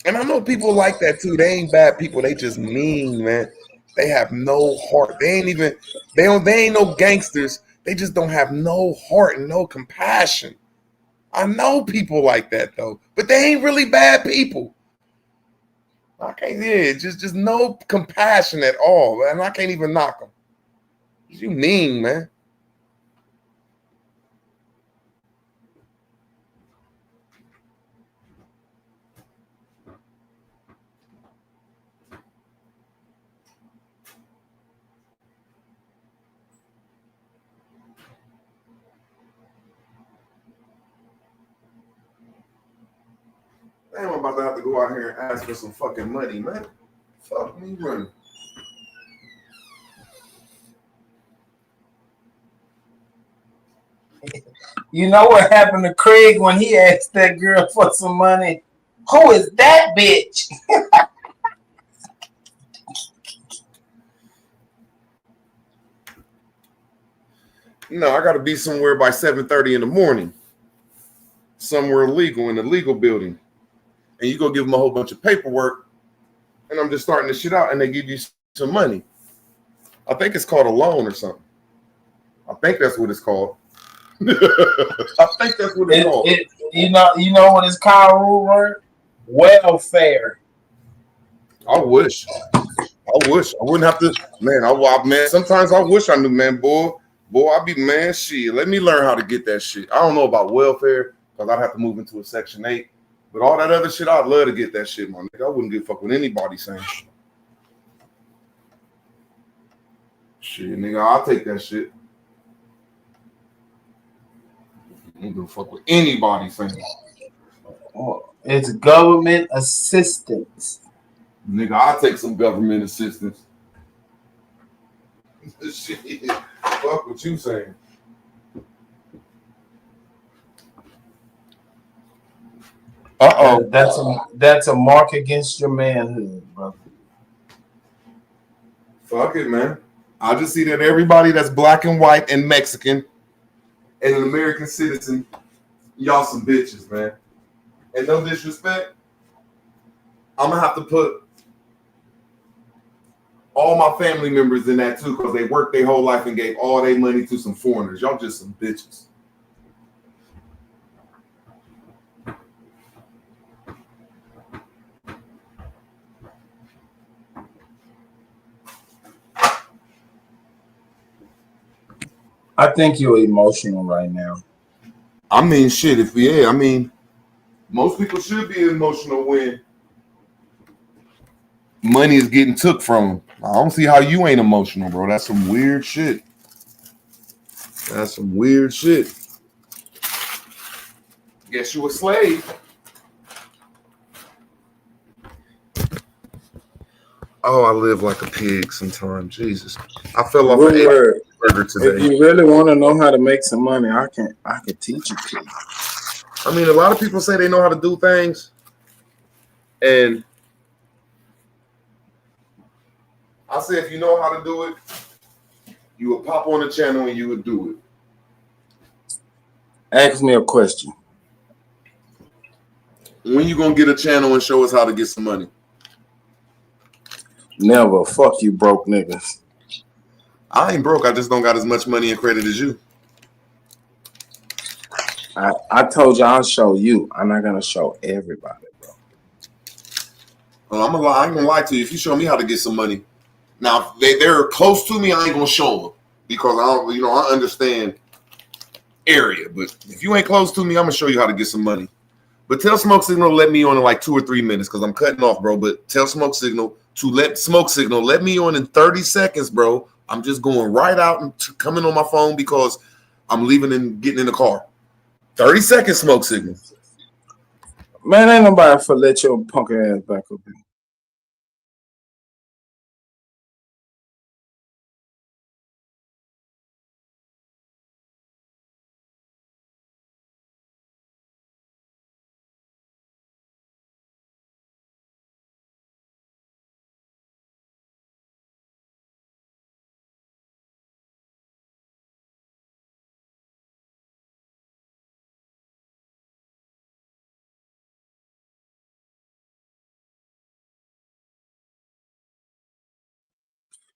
and I know people like that too. They ain't bad people. They just mean, man. They have no heart. They ain't no gangsters. They just don't have no heart and no compassion. I know people like that though, but they ain't really bad people. I can't, just no compassion at all, man. I can't even knock them. You mean, man. Damn, I'm about to have to go out here and ask for some fucking money, man. Fuck me running. You know what happened to Craig when he asked that girl for some money? Who is that bitch? No, I got to be somewhere by 7:30 in the morning. Somewhere legal in the legal building. And you go give them a whole bunch of paperwork, and I'm just starting this shit out, and they give you some money. I think it's called a loan or something. I think that's what it's called. I think that's what it's called. You know what it's called, rule word? Welfare. I wish I wouldn't have to, man. Sometimes I wish I knew, man. Boy, I be, man, shit. Let me learn how to get that shit. I don't know about welfare because I'd have to move into a Section 8. But all that other shit, I'd love to get that shit, my nigga. I wouldn't give a fuck with anybody saying shit, nigga. I'll take that shit. I don't give a fuck with anybody saying. It's government assistance. Nigga, I'll take some government assistance. Shit. Fuck what you saying. That's a mark against your manhood, brother. Fuck it, man. I just see that everybody that's black and white and Mexican and an American citizen, y'all some bitches, man. And no disrespect, I'm gonna have to put all my family members in that too, because they worked their whole life and gave all their money to some foreigners. Y'all just some bitches. I think you're emotional right now. I mean, shit, most people should be emotional when money is getting took from them. I don't see how you ain't emotional, bro. That's some weird shit. Guess you a slave. Oh, I live like a pig sometimes. Jesus. I fell off an burger today. If you really want to know how to make some money, I can teach you to. I mean, a lot of people say they know how to do things, and I say if you know how to do it, you would pop on the channel and you would do it. Ask me a question. When you gonna get a channel and show us how to get some money? Never. Fuck you, broke niggas. I ain't broke. I just don't got as much money and credit as you. I told you I'll show you. I'm not gonna show everybody, bro. Well, I ain't gonna lie to you. If you show me how to get some money, now if they're close to me, I ain't gonna show them because I understand area. But if you ain't close to me, I'm gonna show you how to get some money. But tell Smoke Signal to let me on in like 2 or 3 minutes because I'm cutting off, bro. But tell Smoke Signal to let me on in 30 seconds, bro. I'm just going right out and coming on my phone because I'm leaving and getting in the car. 30 seconds, Smoke Signal. Man, ain't nobody for let your punk ass back up here.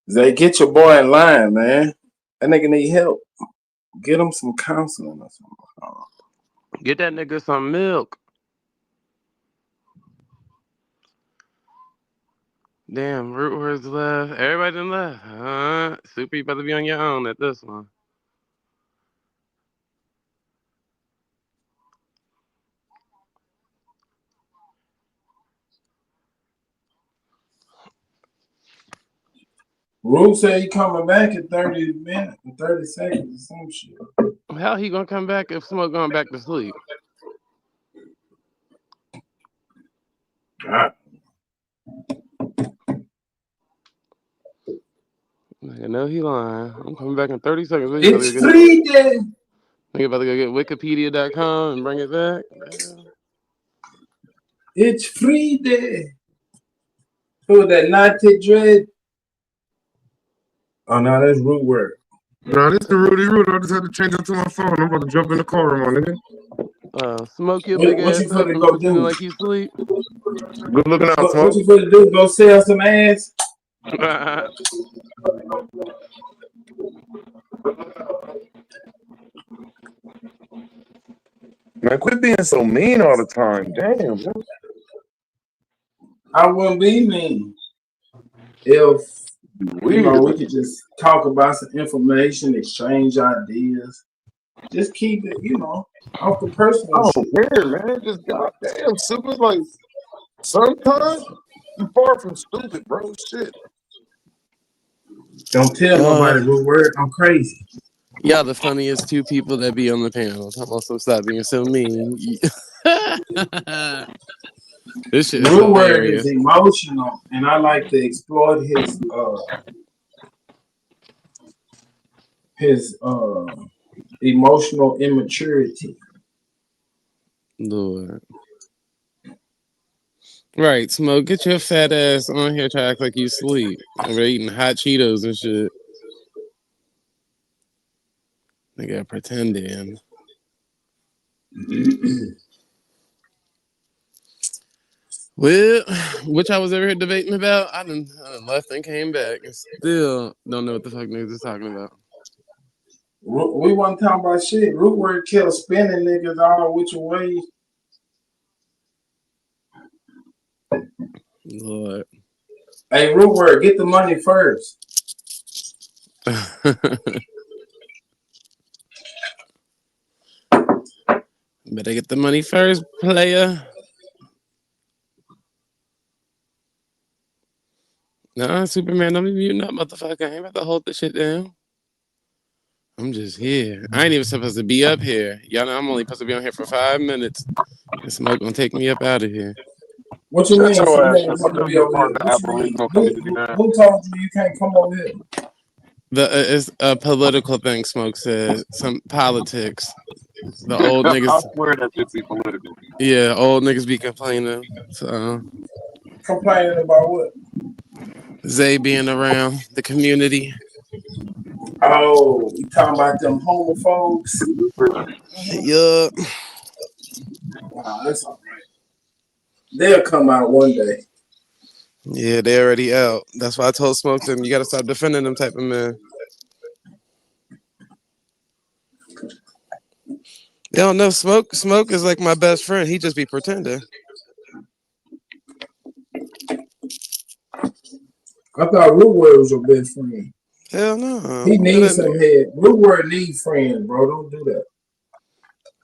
Zay, get your boy in line, man. That nigga need help. Get him some counseling or something. Get that nigga some milk. Damn, Root Words left. Everybody done left. Super, you better be on your own at this one. Root said he coming back in 30 minutes, 30 seconds or some shit. How he gonna come back if Smoke going back to sleep? God. I know he lying. I'm coming back in 30 seconds. It's free day. Nigga about to go get Wikipedia.com and bring it back. It's free day. Who that Naughty Dread? Oh no, that's Root Word. No, this is Rudy Root. I just had to change it to my phone. I'm about to jump in the car, my nigga. Smoke your What big you ass up finna and go pretend do? like you sleep. Good looking out, What Smoke. you finna do? Go sell some ass? Man, quit being so mean all the time. Damn, bro. I wouldn't be mean if we could just talk about some information, exchange ideas. Just keep it, off the personal I shit. don't care, man. Just goddamn super. Like sometimes you far from stupid, bro. Shit. Don't tell nobody Root Word. I'm crazy. Y'all the funniest two people that be on the panel. I'm also stop being so mean. This shit is Root Word hilarious. is emotional, and I like to exploit his emotional immaturity. Lord. Right, Smoke, get your fat ass on here to act like you sleep. We're eating hot Cheetos and shit. Nigga pretending. Well, which I was ever here debating about, I done left and came back and still don't know what the fuck niggas is talking about. We wasn't talking about shit. Root Word kept spinning niggas all which way. Lord. Hey, Root Word, get the money first. Better get the money first, player. Nah, Superman, don't be muting up, motherfucker. I ain't about to hold this shit down. I'm just here. I ain't even supposed to be up here. Y'all know I'm only supposed to be on here for 5 minutes. And Smoke gonna take me up out of here. What you mean? Shut your ass You up. ain't I know be you're over part here. of the What you mean? Aboriginal community now. Who told you can't come over here? It's a political thing, Smoke said. Some politics. The old I niggas. swear that shit be political. Yeah, old niggas be complaining. So Complaining about what? Zay being around the community. Oh, you talking about them homophobes? Yup. Wow, that's all right. They'll come out one day. Yeah, they already out. That's why I told Smoke them you gotta stop defending them type of men. They don't know Smoke is like my best friend. He just be pretending. I thought Root Word was your best friend. Hell no. He needs some head. Root Word needs friends, bro. Don't do that.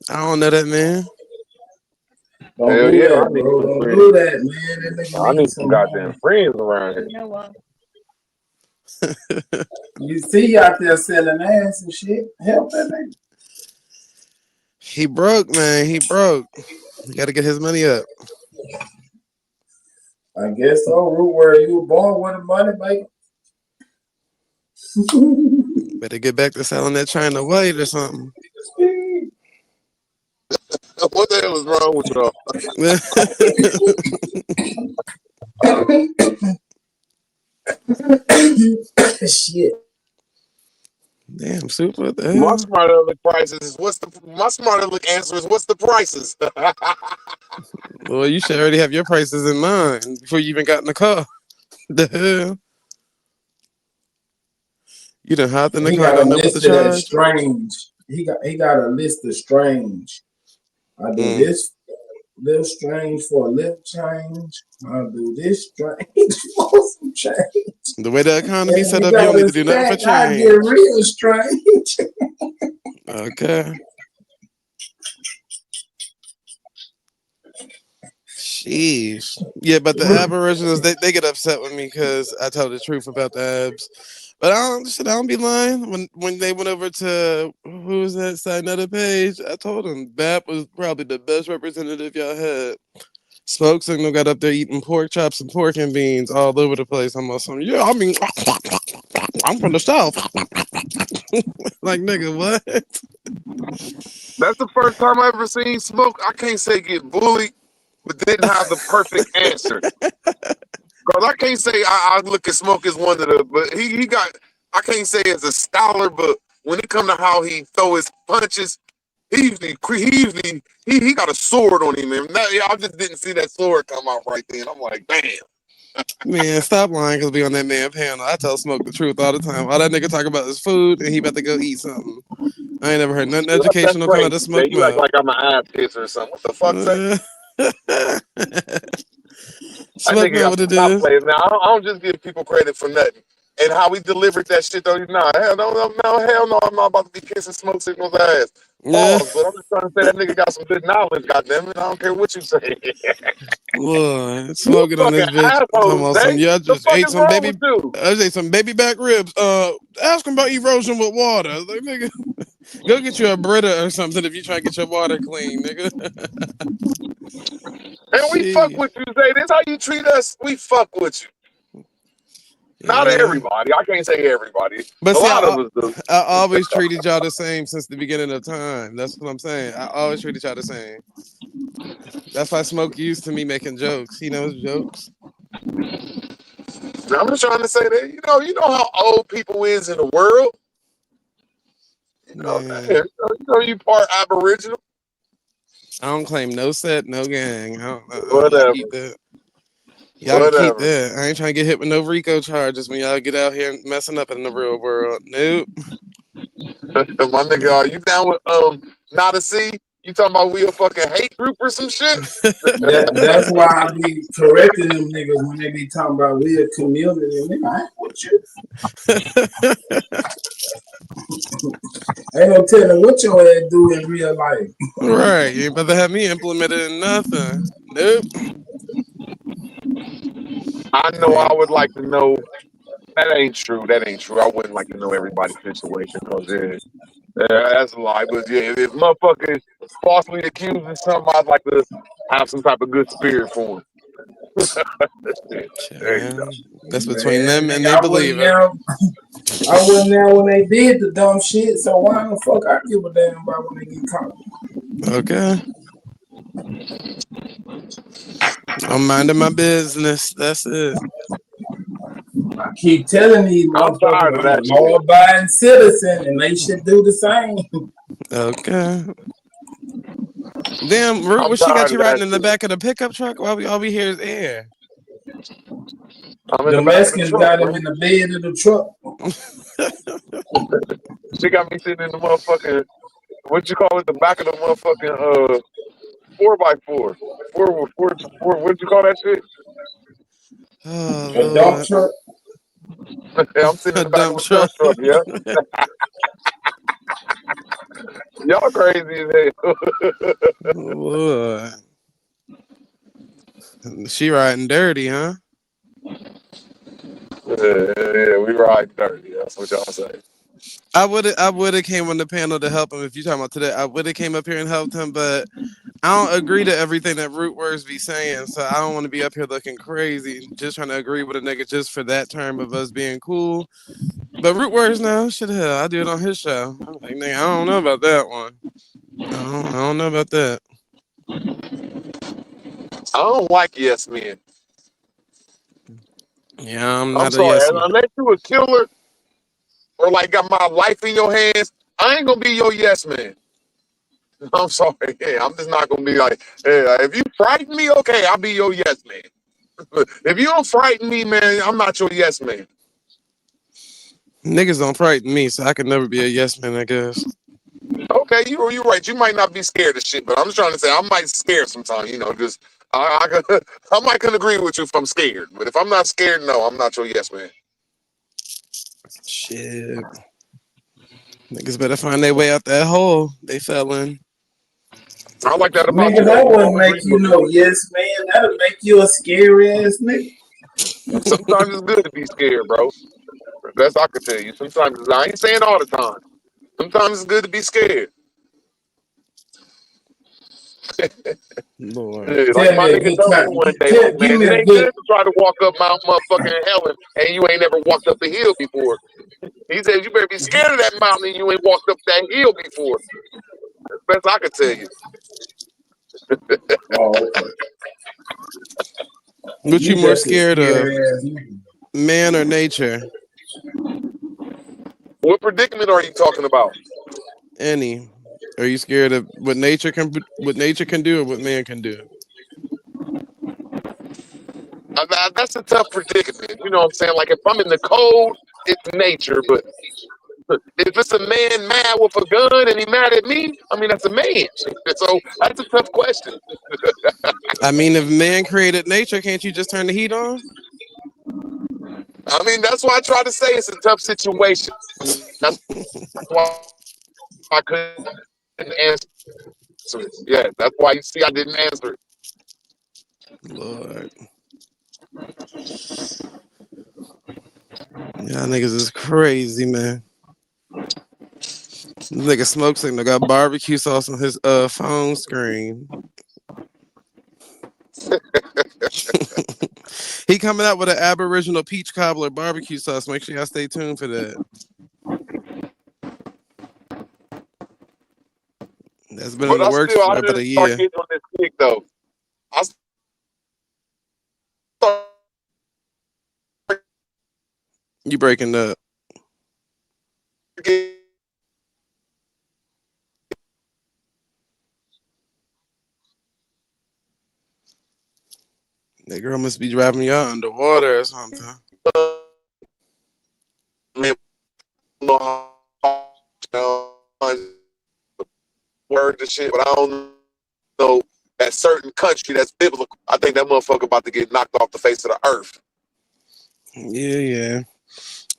I don't know that man. Don't Hell do yeah, that, I need bro. some Don't friends. do that, man. That nigga I need needs some goddamn friends around here. You see out there selling ass and shit. Help that nigga. He broke, man. He broke. You gotta get his money up. I guess so. Root Word, you were born with the money, baby. Better get back to selling that China white or something. What the hell is wrong with y'all? Shit. Damn, Super. What the My hell? smart aleck prices is my smart aleck answer is what's the prices? Well, you should already have your prices in mind before you even got in the car. The hell? You done hopped in the He car, got a don't know what to list of that charge? strange. He got a list of strange. I do this little strange for a little change. I do this strange for some change. The way the economy And set you up, you don't got need a to do nothing for stack, I get change. real strange. Okay. Jeez. Yeah, but the Aboriginals, they get upset with me because I tell the truth about the Abs. But I don't be lying. When they went over to who was that side another page, I told them BAP was probably the best representative y'all had. Smoke Signal got up there eating pork chops and pork and beans all over the place. I'm awesome. Yeah, I mean, I'm from the South. Like, nigga, what? That's the first time I ever seen Smoke. I can't say get bullied, but didn't have the perfect answer. Cause I can't say I look at Smoke as one of the, but he got. I can't say as a scholar, but when it come to how he throw his punches, he got a sword on him, and I just didn't see that sword come out right then. I'm like, damn. Man, stop lying because we on that man panel. I tell Smoke the truth all the time. All that nigga talk about is food and he about to go eat something. I ain't never heard nothing educational come out of Smoke You act mouth. like I'm an ass kisser or something. What the fuck? Smoke know what it is. Now I don't just give people credit for nothing. And how we delivered that shit though, hell no, I'm not about to be kissing Smoke Signal's ass. Yeah. Pause, but I'm just trying to say that nigga got some good knowledge, goddamn it. I don't care what you say. Boy, smoking on this fucking bitch. assholes, Talking about some, Zay. yeah, I The just fuck ate is some wrong baby. with you? I just ate some baby back ribs. Ask him about erosion with water. I was like, nigga, go get you a Brita or something if you try to get your water clean, nigga. And we fuck with you, Zay. This how you treat us. We fuck with you. Not Yeah. everybody. I can't say everybody. But A see, lot of us do. I always treated y'all the same since the beginning of time. That's what I'm saying. I always treated y'all the same. That's why Smoke used to me making jokes. He knows jokes. I'm just trying to say that you know how old people is in the world. You know you part Aboriginal. I don't claim no set, no gang. Whatever. Y'all keep that. Y'all can keep that. I ain't trying to get hit with no RICO charges when y'all get out here messing up in the real world. Nope. My nigga, are you down with not a C? You talking about we a fucking hate group or some shit? That's why I be correcting them niggas when they be talking about we a community. Nigga, I ain't with you. Ain't no telling what your ass do in real life. Right. You ain't about to have me implemented in nothing. Nope. I know I would like to know. That ain't true. That ain't true. I wouldn't like to know everybody's situation because that's a lie. But yeah, if motherfuckers falsely accusing somebody, I'd like to have some type of good spirit for him. There you go. That's between them and nigga, they believe it. I wasn't there when they did the dumb shit, so why the fuck I give a damn about when they get caught? Okay. I'm minding my business. That's it. I keep telling these motherfuckers I'm a law-abiding citizen and they should do the same. Okay. Damn, Root, what she got you riding in the back of the pickup truck? All we hear is air. The Mexicans got him in the bed of the truck. She got me sitting in the motherfucking, what you call it, the back of the motherfucking 4x4. What'd you call that shit? Oh, a dump truck. Yeah, I'm sitting in the back of a dump truck, yeah. Y'all crazy as hell. Lord. She riding dirty, huh? Yeah, we ride dirty. That's what y'all say. I would have came on the panel to help him if you talking about today. I would have came up here and helped him, but I don't agree to everything that Root Words be saying, so I don't want to be up here looking crazy, just trying to agree with a nigga just for that term of us being cool. But Root Words now, shit hell, I do it on his show. I'm like, nigga, I don't know about that one. I don't know about that. I don't like yes men. Yeah, I'm I'm not a sorry. yes man. Unless you a killer or like got my life in your hands, I ain't gonna be your yes man. I'm sorry. Yeah, I'm just not gonna be like, yeah, if you frighten me, okay, I'll be your yes man. If you don't frighten me, man, I'm not your yes man. Niggas don't frighten me, so I could never be a yes man, I guess. Okay, you're right. You might not be scared of shit, but I'm just trying to say I might scare sometimes. You know, just I might can agree with you if I'm scared, but if I'm not scared, no, I'm not your yes man. Shit. Niggas better find their way out that hole they fell in. I like that about Nigga, you. that wouldn't make you no yes man. That'll make you a scary ass nigga. Sometimes it's good to be scared, bro. That's I can tell you. Sometimes I ain't saying all the time. Sometimes it's good to be scared. Lord. Yeah, like my nigga told me one day, like, man, it ain't good to try to walk up Mount motherfucking Helen and you ain't never walked up the hill before. He said you better be scared of that mountain and you ain't walked up that hill before. That's best I can tell you. What you more scared of? ass. Man or nature? What predicament are you talking about? Any. Are you scared of what nature can do or what man can do? That's a tough predicament. You know what I'm saying? Like if I'm in the cold, it's nature, but if it's a man mad with a gun and he mad at me, I mean that's a man. So that's a tough question. I mean, if man created nature, can't you just turn the heat on? I mean that's why I try to say it's a tough situation. That's why I couldn't answer it. Yeah, that's why you see I didn't answer it. Lord. Y'all niggas is crazy, man. This nigga Smoke Signal got barbecue sauce on his phone screen. He coming out with an Aboriginal peach cobbler barbecue sauce. Make sure y'all stay tuned for that. That's been in the works for about a year. Getting on this kick though. You breaking up. That girl must be driving y'all underwater or something. Word to shit, but I don't know that certain country that's biblical. I think that motherfucker about to get knocked off the face of the earth. Yeah.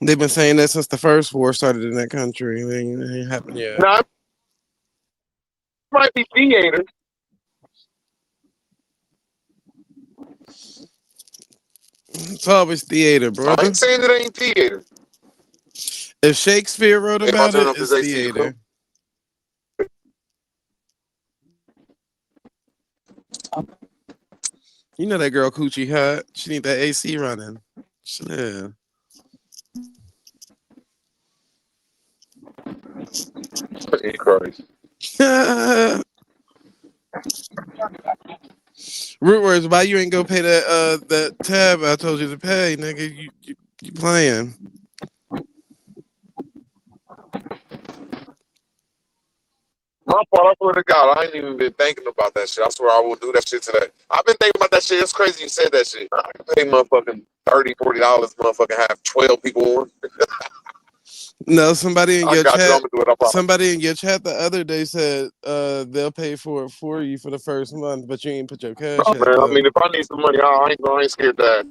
They've been saying that since the first war started in that country. It ain't happened yet. Now, it might be theater. It's always theater, brother. I ain't saying it ain't theater. If Shakespeare wrote about it, it's theater. You know that girl Coochie hot. She need that AC running. Yeah. Christ. Root words, why you ain't go pay that tab I told you to pay, nigga? You playing. My fault, I swear to God, I ain't even been thinking about that shit. I swear I will do that shit today. I've been thinking about that shit. It's crazy you said that shit. I can pay motherfucking $30, $40, motherfucking have 12 people on. No, somebody in I your got you. chat. I'm gonna do it. I promise. Somebody in your chat the other day said they'll pay for it for you for the first month, but you ain't put your cash Oh, app man, up. I mean, if I need some money, I ain't scared that.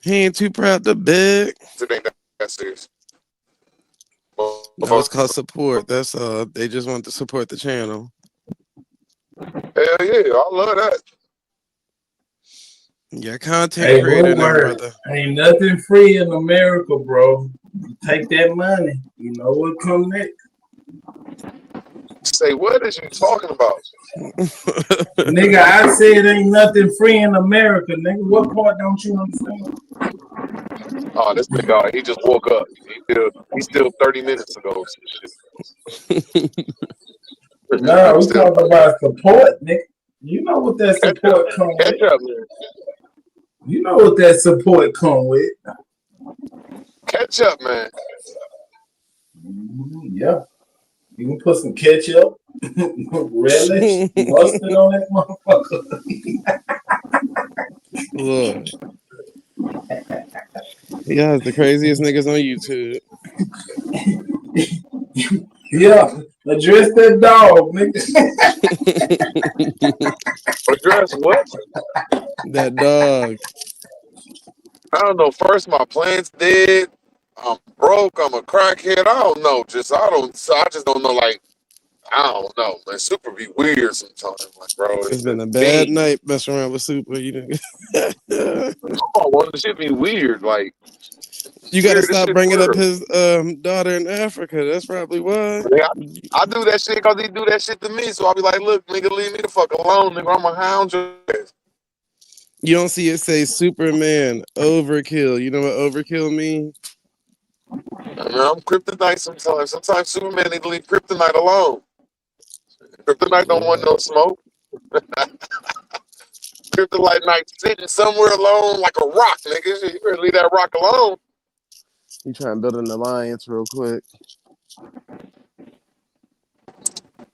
He ain't too proud to beg. It ain't that serious. No, it's called support. That's all. They just want to support the channel. Hell yeah, I love that. Yeah, content Hey, creator now, word. brother. Ain't nothing free in America, bro. You take that money. You know what come next. Say, what is you talking about? Nigga, I said ain't nothing free in America, nigga. What part don't you understand? Oh, this nigga, he just woke up. He's still 30 minutes ago. No, we talking about support, nigga. You know what that support come with. Catch up, man. You know what that support come with. Catch up, man. Yeah. You can put some ketchup, relish, mustard on that motherfucker. Look. Yeah, the craziest niggas on YouTube. Yeah, address that dog, nigga. Address what? That dog. I don't know. First, my plan's dead. I'm broke. I'm a crackhead. I don't know. I just don't know. Like, I don't know, man. Super be weird sometimes, like, bro. It's been a bad night messing around with Super. You know. Oh, well, the shit be weird. Like, You gotta weird as stop shit bringing up weird. his daughter in Africa. That's probably why. Yeah, I do that shit because he do that shit to me. So I'll be like, look, nigga, leave me the fuck alone, nigga. I'm a hound your ass. You don't see it say Superman overkill. You know what overkill means? I mean, I'm kryptonite sometimes. Sometimes Superman need to leave kryptonite alone. Kryptonite don't want no smoke. Kryptonite sitting somewhere alone like a rock, nigga. You better leave that rock alone. You trying to build an alliance real quick.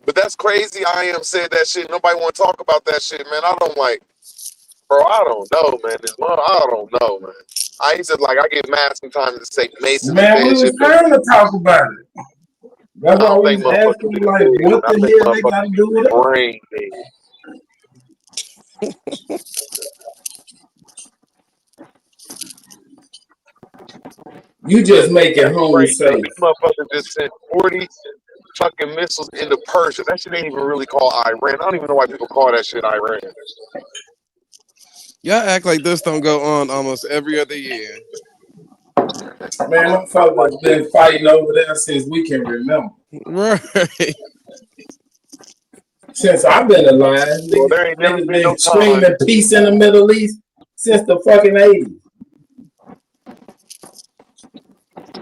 But that's crazy. I am said that shit. Nobody want to talk about that shit, man. I don't like, bro. I don't know, man. I don't know, man. I used to I get mad sometimes to say Mason. Man, we was trying to talk about it. That's why we was asking, like, what the hell they got to do with it? Brain, You just make it home safe. These motherfuckers just sent 40 fucking missiles into Persia. That shit ain't even really called Iran. I don't even know why people call that shit Iran. Y'all act like this don't go on almost every other year. Man, them fellas been fighting over there since we can remember. Right. Since I've been alive, Well, there ain't never been no screaming time. peace in the Middle East since the fucking 80s.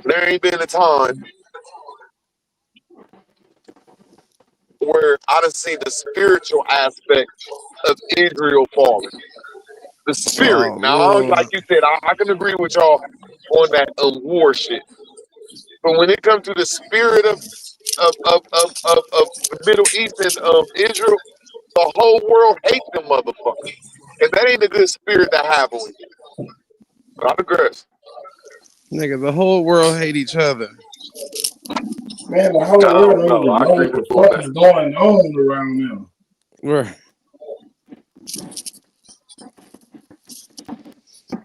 There ain't been a time where I done seen the spiritual aspect of Israel falling. The spirit. Now, like you said, I can agree with y'all on that war shit. But when it comes to the spirit of the Middle East and of Israel, the whole world hates them motherfuckers. And that ain't a good spirit to have on you. I digress. Nigga, the whole world hate each other. Man, the whole world don't even know what the fuck is going on around them. Right.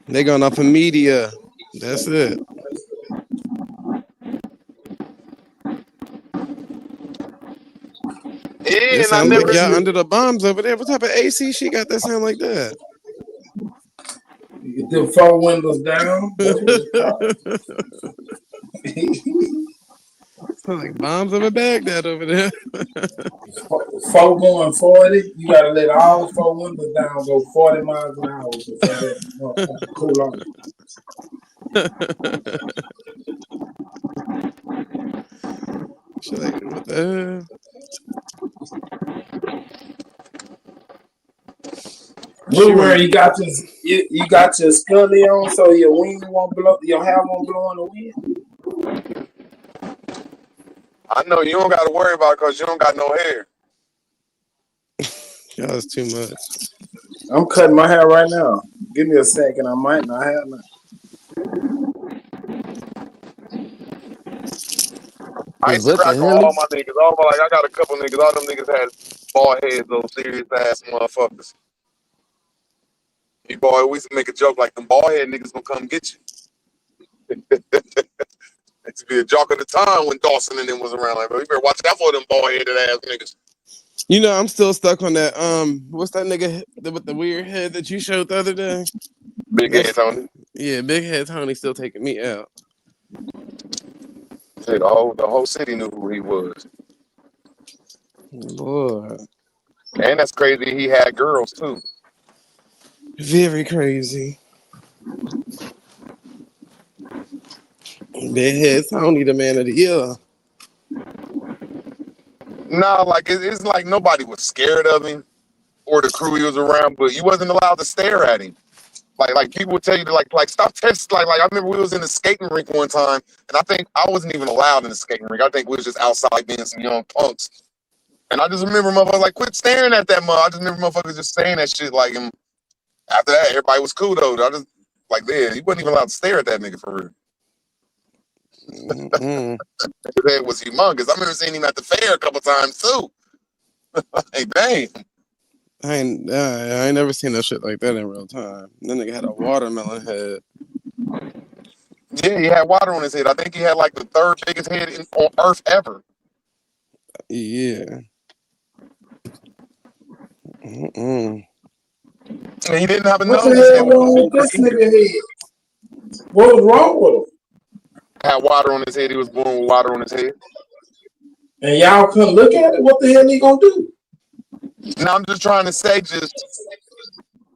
They going off of media. That's it. It sound like y'all under the bombs over there. What type of AC she got that sound like that? You get them 4 windows down. Sound like bombs over Baghdad over there. 4 going 40. You gotta let all 4 windows down go 40 miles an hour before that cool off. Like, what the hell? Blueberry, you got your scully on so your wing won't blow, your hair won't blow in the wind. I know you don't got to worry about it because you don't got no hair. Y'all is too much. I'm cutting my hair right now. Give me a second. I might not have none. I used to crack on all my niggas. I got a couple niggas. All them niggas had bald heads, those serious ass motherfuckers. We used to make a joke like them bald head niggas gonna come get you. It used to be a joke at the time when Dawson and them was around. Like, bro, you better watch out for them bald headed ass niggas. You know, I'm still stuck on that. What's that nigga with the weird head that you showed the other day? Big Head Tony. Yeah, Big Head Tony still taking me out. Hey, the whole city knew who he was. Boy. And that's crazy. He had girls too. Very crazy. Big Head Tony, the man of the year. No, like it's like nobody was scared of him or the crew he was around, but you wasn't allowed to stare at him. Like people would tell you to like stop testing. Like I remember we was in the skating rink one time, and I think I wasn't even allowed in the skating rink. I think we was just outside being some young punks. And I just remember motherfuckers like quit staring at that mother. I just remember motherfuckers just saying that shit like him. After that, everybody was cool though. Like, yeah, he wasn't even allowed to stare at that nigga for real. His head was humongous. I remember seeing him at the fair a couple times too. Hey, dang. I ain't never seen no shit like that in real time. That nigga had a watermelon head. Yeah, he had water on his head. I think he had like the third biggest head on Earth ever. Yeah. And he didn't have a What nose. the hell wrong with this nigga head? What was wrong with him? Had water on his head. He was born with water on his head. And y'all couldn't look at it? What the hell he gonna do? Now I'm just trying to say, just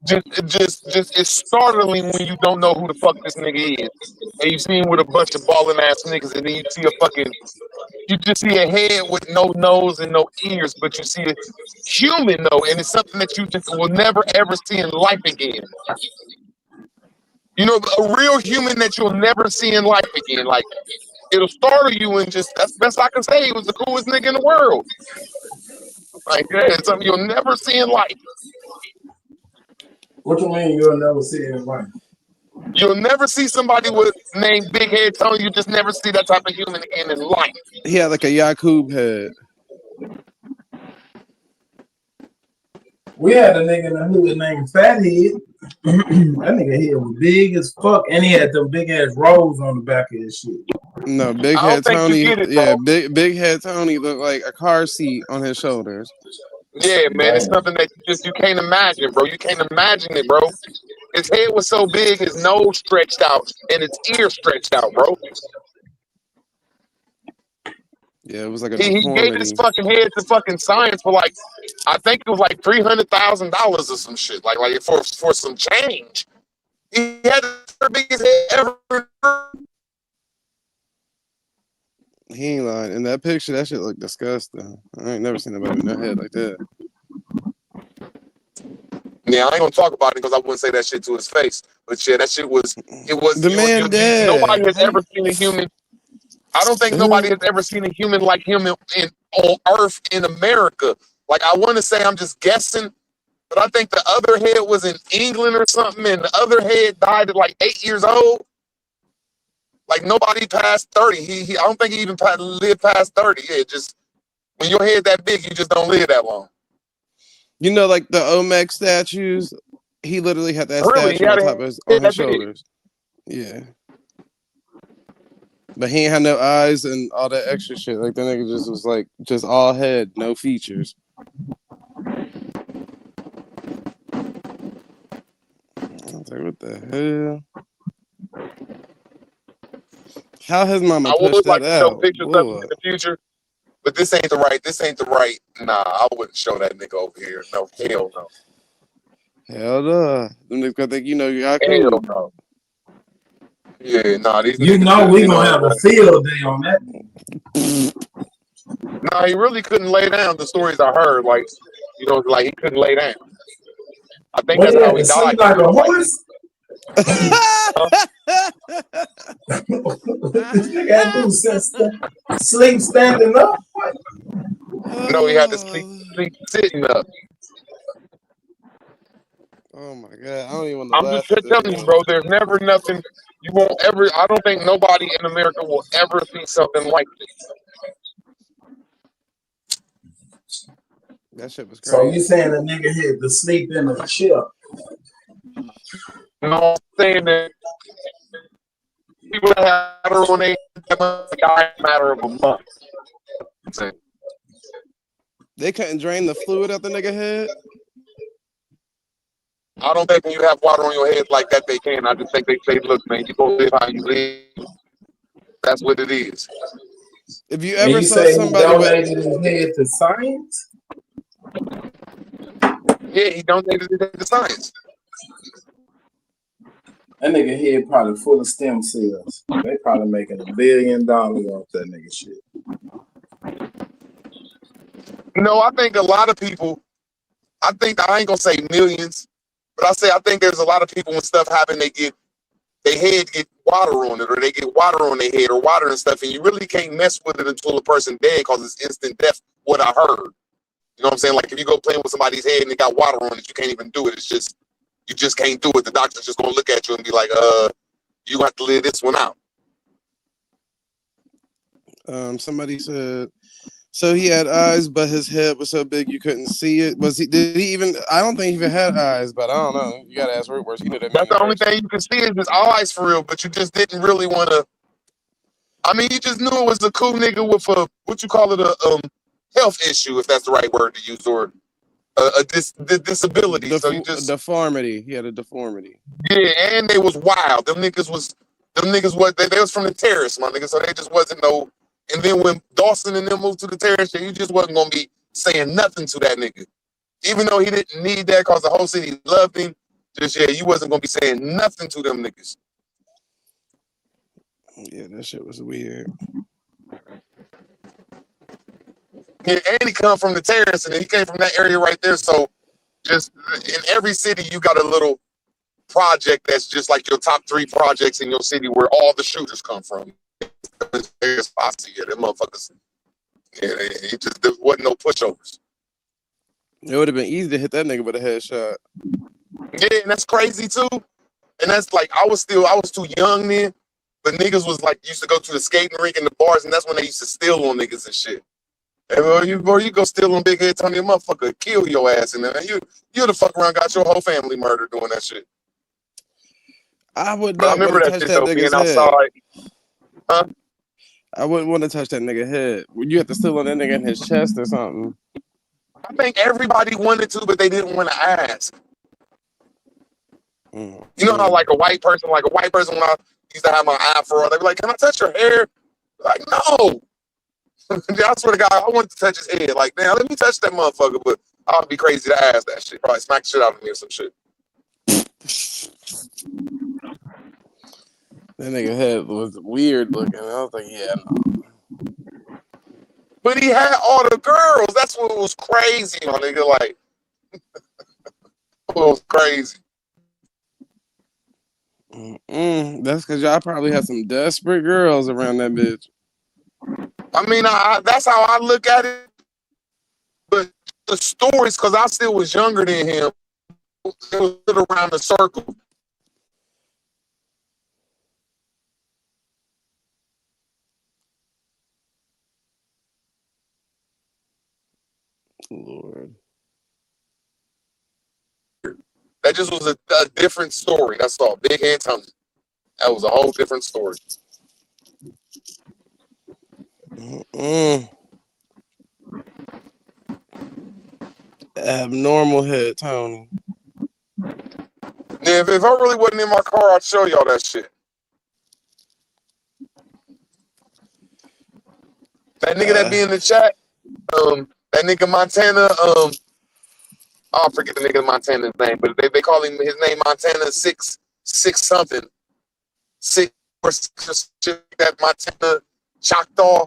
it's startling when you don't know who the fuck this nigga is, and you see him with a bunch of balling ass niggas, and then you see you just see a head with no nose and no ears, but you see a human though, and it's something that you just will never ever see in life again. You know, a real human that you'll never see in life again. Like, it'll startle you, and just that's the best I can say. He was the coolest nigga in the world. Like, yeah, it's something you'll never see in life. What you mean you'll never see it in life? You'll never see somebody with named Big Head Tony. You just never see that type of human again in life. He had like a Yakub head. We had a nigga in the hood named Fathead. That nigga head was big as fuck, and he had them big ass rolls on the back of his shit. No, Big Head Tony. Big Head Tony looked like a car seat on his shoulders. Yeah, man, it's something that you can't imagine, bro. You can't imagine it, bro. His head was so big, his nose stretched out, and his ear stretched out, bro. Yeah, it was like a He gave his fucking head to fucking science for like, I think it was like $300,000 or some shit, like for some change. He had the biggest head ever. He ain't lying. In that picture, that shit looked disgusting. I ain't never seen nobody with no head like that. Yeah, I ain't gonna talk about it because I wouldn't say that shit to his face. But yeah, that shit was. The man dead. Nobody has ever seen a human. I don't think nobody has ever seen a human like him on Earth in America. Like, I want to say, I'm just guessing, but I think the other head was in England or something, and the other head died at like 8 years old. Like, nobody past 30. I don't think he even lived past 30. Yeah, just when your head that big, you just don't live that long. You know, like the Olmec statues, he literally had that Really? statue on top of his shoulders. Yeah. But he ain't had no eyes and all that extra shit. Like, the nigga just was like, just all head, no features. I was like, what the hell? How has mama I would pushed like that to show out? pictures of him in the future, but this ain't the right. Nah, I wouldn't show that nigga over here. No, hell no. Hell no. Them niggas gonna think you know you're Hell no. Yeah, nah, these You niggas know just, we gonna have a field day on that. Nah, he really couldn't lay down. The stories I heard, like, you know, like he couldn't lay down. I think that's how he died. Sleep like a horse. This nigga had to do since sleep standing up. No, he had to sleep sitting up. Oh my god, I don't even want to I'm laugh just at this telling you, bro. There's never nothing you won't ever. I don't think nobody in America will ever see something like this. That shit was crazy. So you saying a nigga had to sleep in a chair? No, I'm saying that people that have water on their head die in a matter of a month. I'm saying. They couldn't drain the fluid out the nigga head. I don't think when you have water on your head like that, they can. I just think they say, look, man, you go live how you live. That's what it is. If you ever saw somebody donated his head to science? Yeah, he donated it to science. That nigga head probably full of stem cells. They probably making $1 billion off that nigga shit. No, I think a lot of people, I ain't gonna say millions, but I think there's a lot of people when stuff happen, their head get water on it, or they get water on their head or water and stuff, and you really can't mess with it until the person dead because it's instant death, what I heard. You know what I'm saying? Like if you go playing with somebody's head and they got water on it, you can't even do it. It's just You just can't do it. The doctor's just gonna look at you and be like, you have to live this one out. Somebody said, so he had eyes, but his head was so big you couldn't see it. Did he even? I don't think he even had eyes, but I don't know. You gotta ask Root. He knew that. That's the only thing you can see is his eyes for real, but you just didn't really want to. I mean, you just knew it was a cool nigga with a health issue, if that's the right word to use, or a disability. So you just deformity. He had a deformity. Yeah, and they was wild. Them niggas was they was from the terrace, my nigga. So they just wasn't no. And then when Dawson and them moved to the terrace, you just wasn't gonna be saying nothing to that nigga, even though he didn't need that because the whole city loved him. You wasn't gonna be saying nothing to them niggas. Yeah, that shit was weird. And he come from the terrace, and he came from that area right there. So, just in every city, you got a little project that's just like your top 3 projects in your city where all the shooters come from. There's posse, yeah, them motherfuckers. Yeah, there wasn't no pushovers. It would have been easy to hit that nigga with a headshot. Yeah, and that's crazy too. And that's like I was too young then, but niggas was like used to go to the skating rink and the bars, and that's when they used to steal on niggas and shit. And you go steal on Big Head Tony, a motherfucker kill your ass, and then you the fuck around got your whole family murdered doing that shit. I would not want to touch that nigga's head. Huh? I wouldn't want to touch that nigga head. Would you have to steal on that nigga in his chest or something? I think everybody wanted to, but they didn't want to ask. You know how like a white person when I used to have my afro, they'd be like, "Can I touch your hair?" Like, no. I swear to God, I wanted to touch his head. Like, damn, let me touch that motherfucker, but I would be crazy to ask that shit. Probably smack the shit out of me or some shit. That nigga head was weird looking. I was like, yeah, no. But he had all the girls. That's what was crazy, my nigga. Like, it was crazy. That's because y'all probably had some desperate girls around that bitch. I mean, that's how I look at it. But the stories, because I still was younger than him, it was around the circle. Lord. That just was a different story. That's all. Big Head Tony. That was a whole different story. Abnormal head, Tony. Yeah, if I really wasn't in my car, I'd show y'all that shit. That nigga that be in the chat, that nigga Montana, I forget the nigga Montana's name, but they call him his name Montana 6 something. 6 or 6 that Montana Choctaw.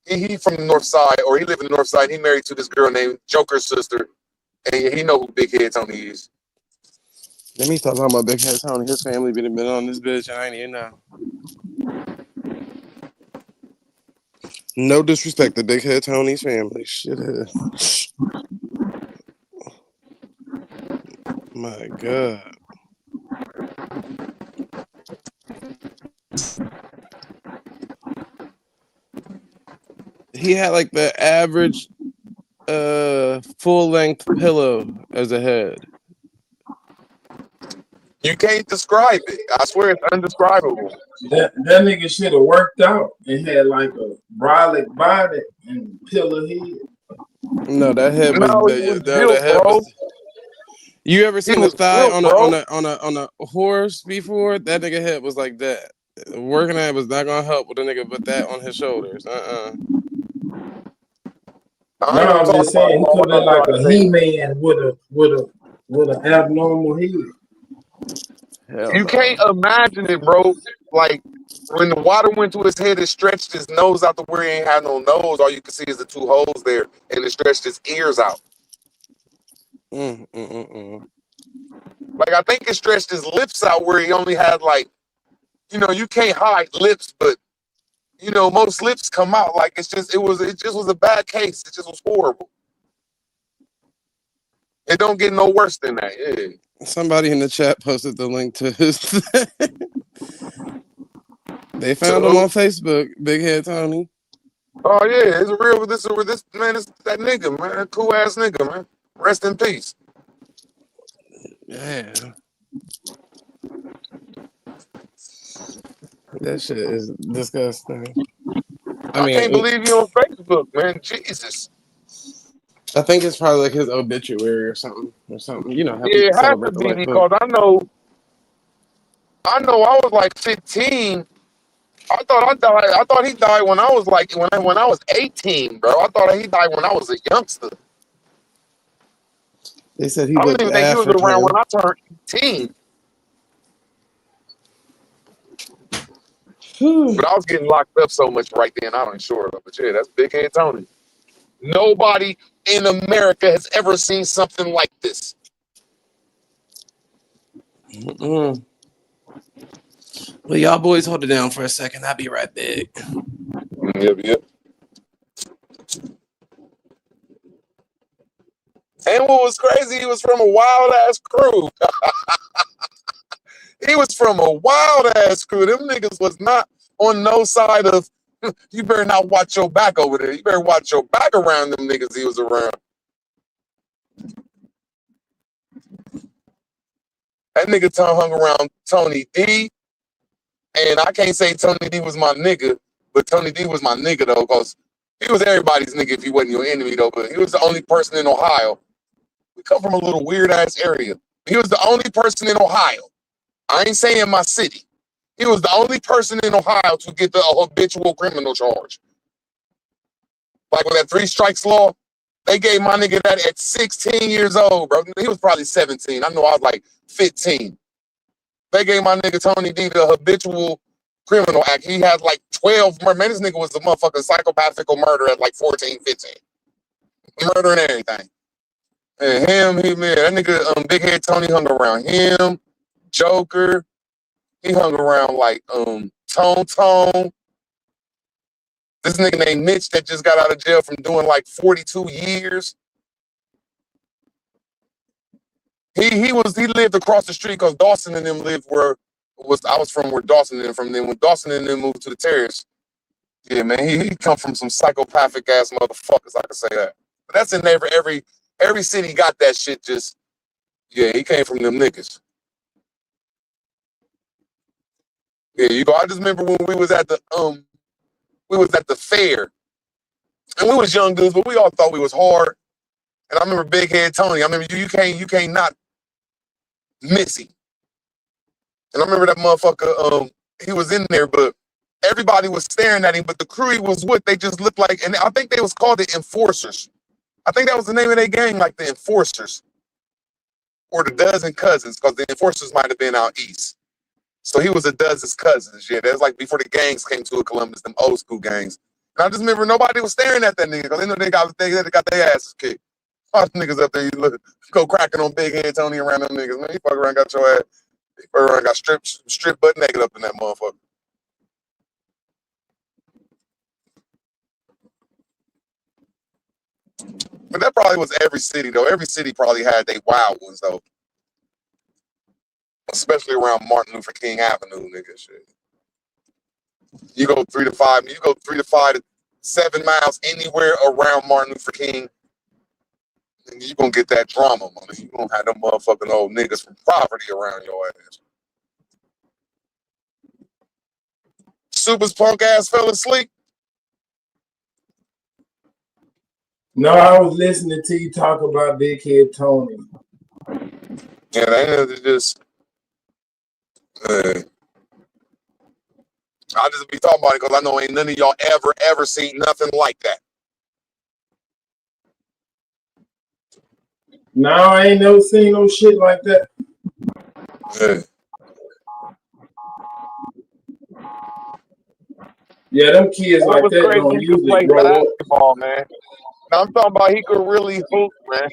He from the north side, or he live in the north side. He married to this girl named Joker's sister, and he know who Big Head Tony is. Let me stop talking about Big Head Tony. His family been on this bitch, and I ain't even know. No disrespect to Big Head Tony's family. Shit. My God. He had like the average full-length pillow as a head. You can't describe it. I swear it's undescribable. That nigga should have worked out and had like a brolic body and pillow head. No, that head was that head was. You ever seen the thigh on a horse before? That nigga head was like that. Working at was not gonna help with a nigga put that on his shoulders. No, I'm just saying he could have like a He-Man with an abnormal head. You can't imagine it, bro. Like when the water went to his head, it stretched his nose out to where he ain't had no nose. All you can see is the 2 holes there, and it stretched his ears out. Like I think it stretched his lips out where he only had like, you can't hide lips, but most lips come out. Like it just was a bad case. It just was horrible. It don't get no worse than that. Yeah. Somebody in the chat posted the link to his. They found him on Facebook, Big Head Tony. Oh yeah, it's real. This man, is that nigga, man, cool ass nigga, man. Rest in peace. Yeah. That shit is disgusting. I can't believe you on Facebook, man. Jesus. I think it's probably like his obituary or something. You know how Yeah, people it has to celebrate the be white because book. I know I was like 15. I thought he died when I was like when I was 18, bro. I thought he died when I was a youngster. They said he I don't looked even think he was around when African. I turned 18. But I was getting locked up so much right then, I don't sure. But yeah, that's Big Head Tony. Nobody in America has ever seen something like this. Well, y'all boys hold it down for a second. I'll be right back. Yep. And what was crazy, he was from a wild ass crew. He was from a wild ass crew. Them niggas was not on no side of. You better not watch your back over there. You better watch your back around them niggas he was around. That nigga hung around Tony D. And I can't say Tony D was my nigga, but Tony D was my nigga though, because he was everybody's nigga if he wasn't your enemy though. But he was the only person in Ohio. We come from a little weird ass area. He was the only person in Ohio. I ain't saying my city. He was the only person in Ohio to get the habitual criminal charge. Like with that 3 strikes law, they gave my nigga that at 16 years old, bro. He was probably 17. I know I was like 15. They gave my nigga Tony D the habitual criminal act. He had like 12 murder. Man, this nigga was a motherfucking psychopathical murderer at like 14, 15. Murdering everything. And that nigga Big Head Tony hung around him, Joker. He hung around like Tone. This nigga named Mitch that just got out of jail from doing like 42 years. He lived across the street because Dawson and them lived I was from where Dawson and them from. Then when Dawson and them moved to the terrace, yeah, man, he come from some psychopathic ass motherfuckers. I can say that. But that's in every city got that shit. Just yeah, he came from them niggas. Yeah, you go. I just remember when we was at the fair, and we was young dudes, but we all thought we was hard. And I remember Big Head Tony. I remember you can't not miss him. And I remember that motherfucker. He was in there, but everybody was staring at him. But the crew he was with, they just looked like, and I think they was called the Enforcers. I think that was the name of their gang, like the Enforcers, or the Dozen Cousins, because the Enforcers might have been out east. So he was a Dozen's cousins. Yeah, that's like before the gangs came to Columbus, them old school gangs. And I just remember nobody was staring at that nigga because they know they got their asses kicked. All the niggas up there, you look, go cracking on Big Head Tony around them niggas. Man, you fuck around, got your ass. You fuck around, got stripped butt naked up in that motherfucker. But that probably was every city though. Every city probably had their wild ones though. Especially around Martin Luther King Avenue, nigga. Shit. You go 3 to 5 to 7 miles anywhere around Martin Luther King, and you gonna get that drama, man. You gonna have them motherfucking old niggas from poverty around your ass. Super's punk ass fell asleep. No, I was listening to you talk about Big Head Tony. Yeah, they just. I just be talking about it because I know ain't none of y'all ever seen nothing like that. No, I ain't never seen no shit like that. Yeah, them kids like that don't usually grow up. Basketball, man. Now I'm talking about he could really hoop, man.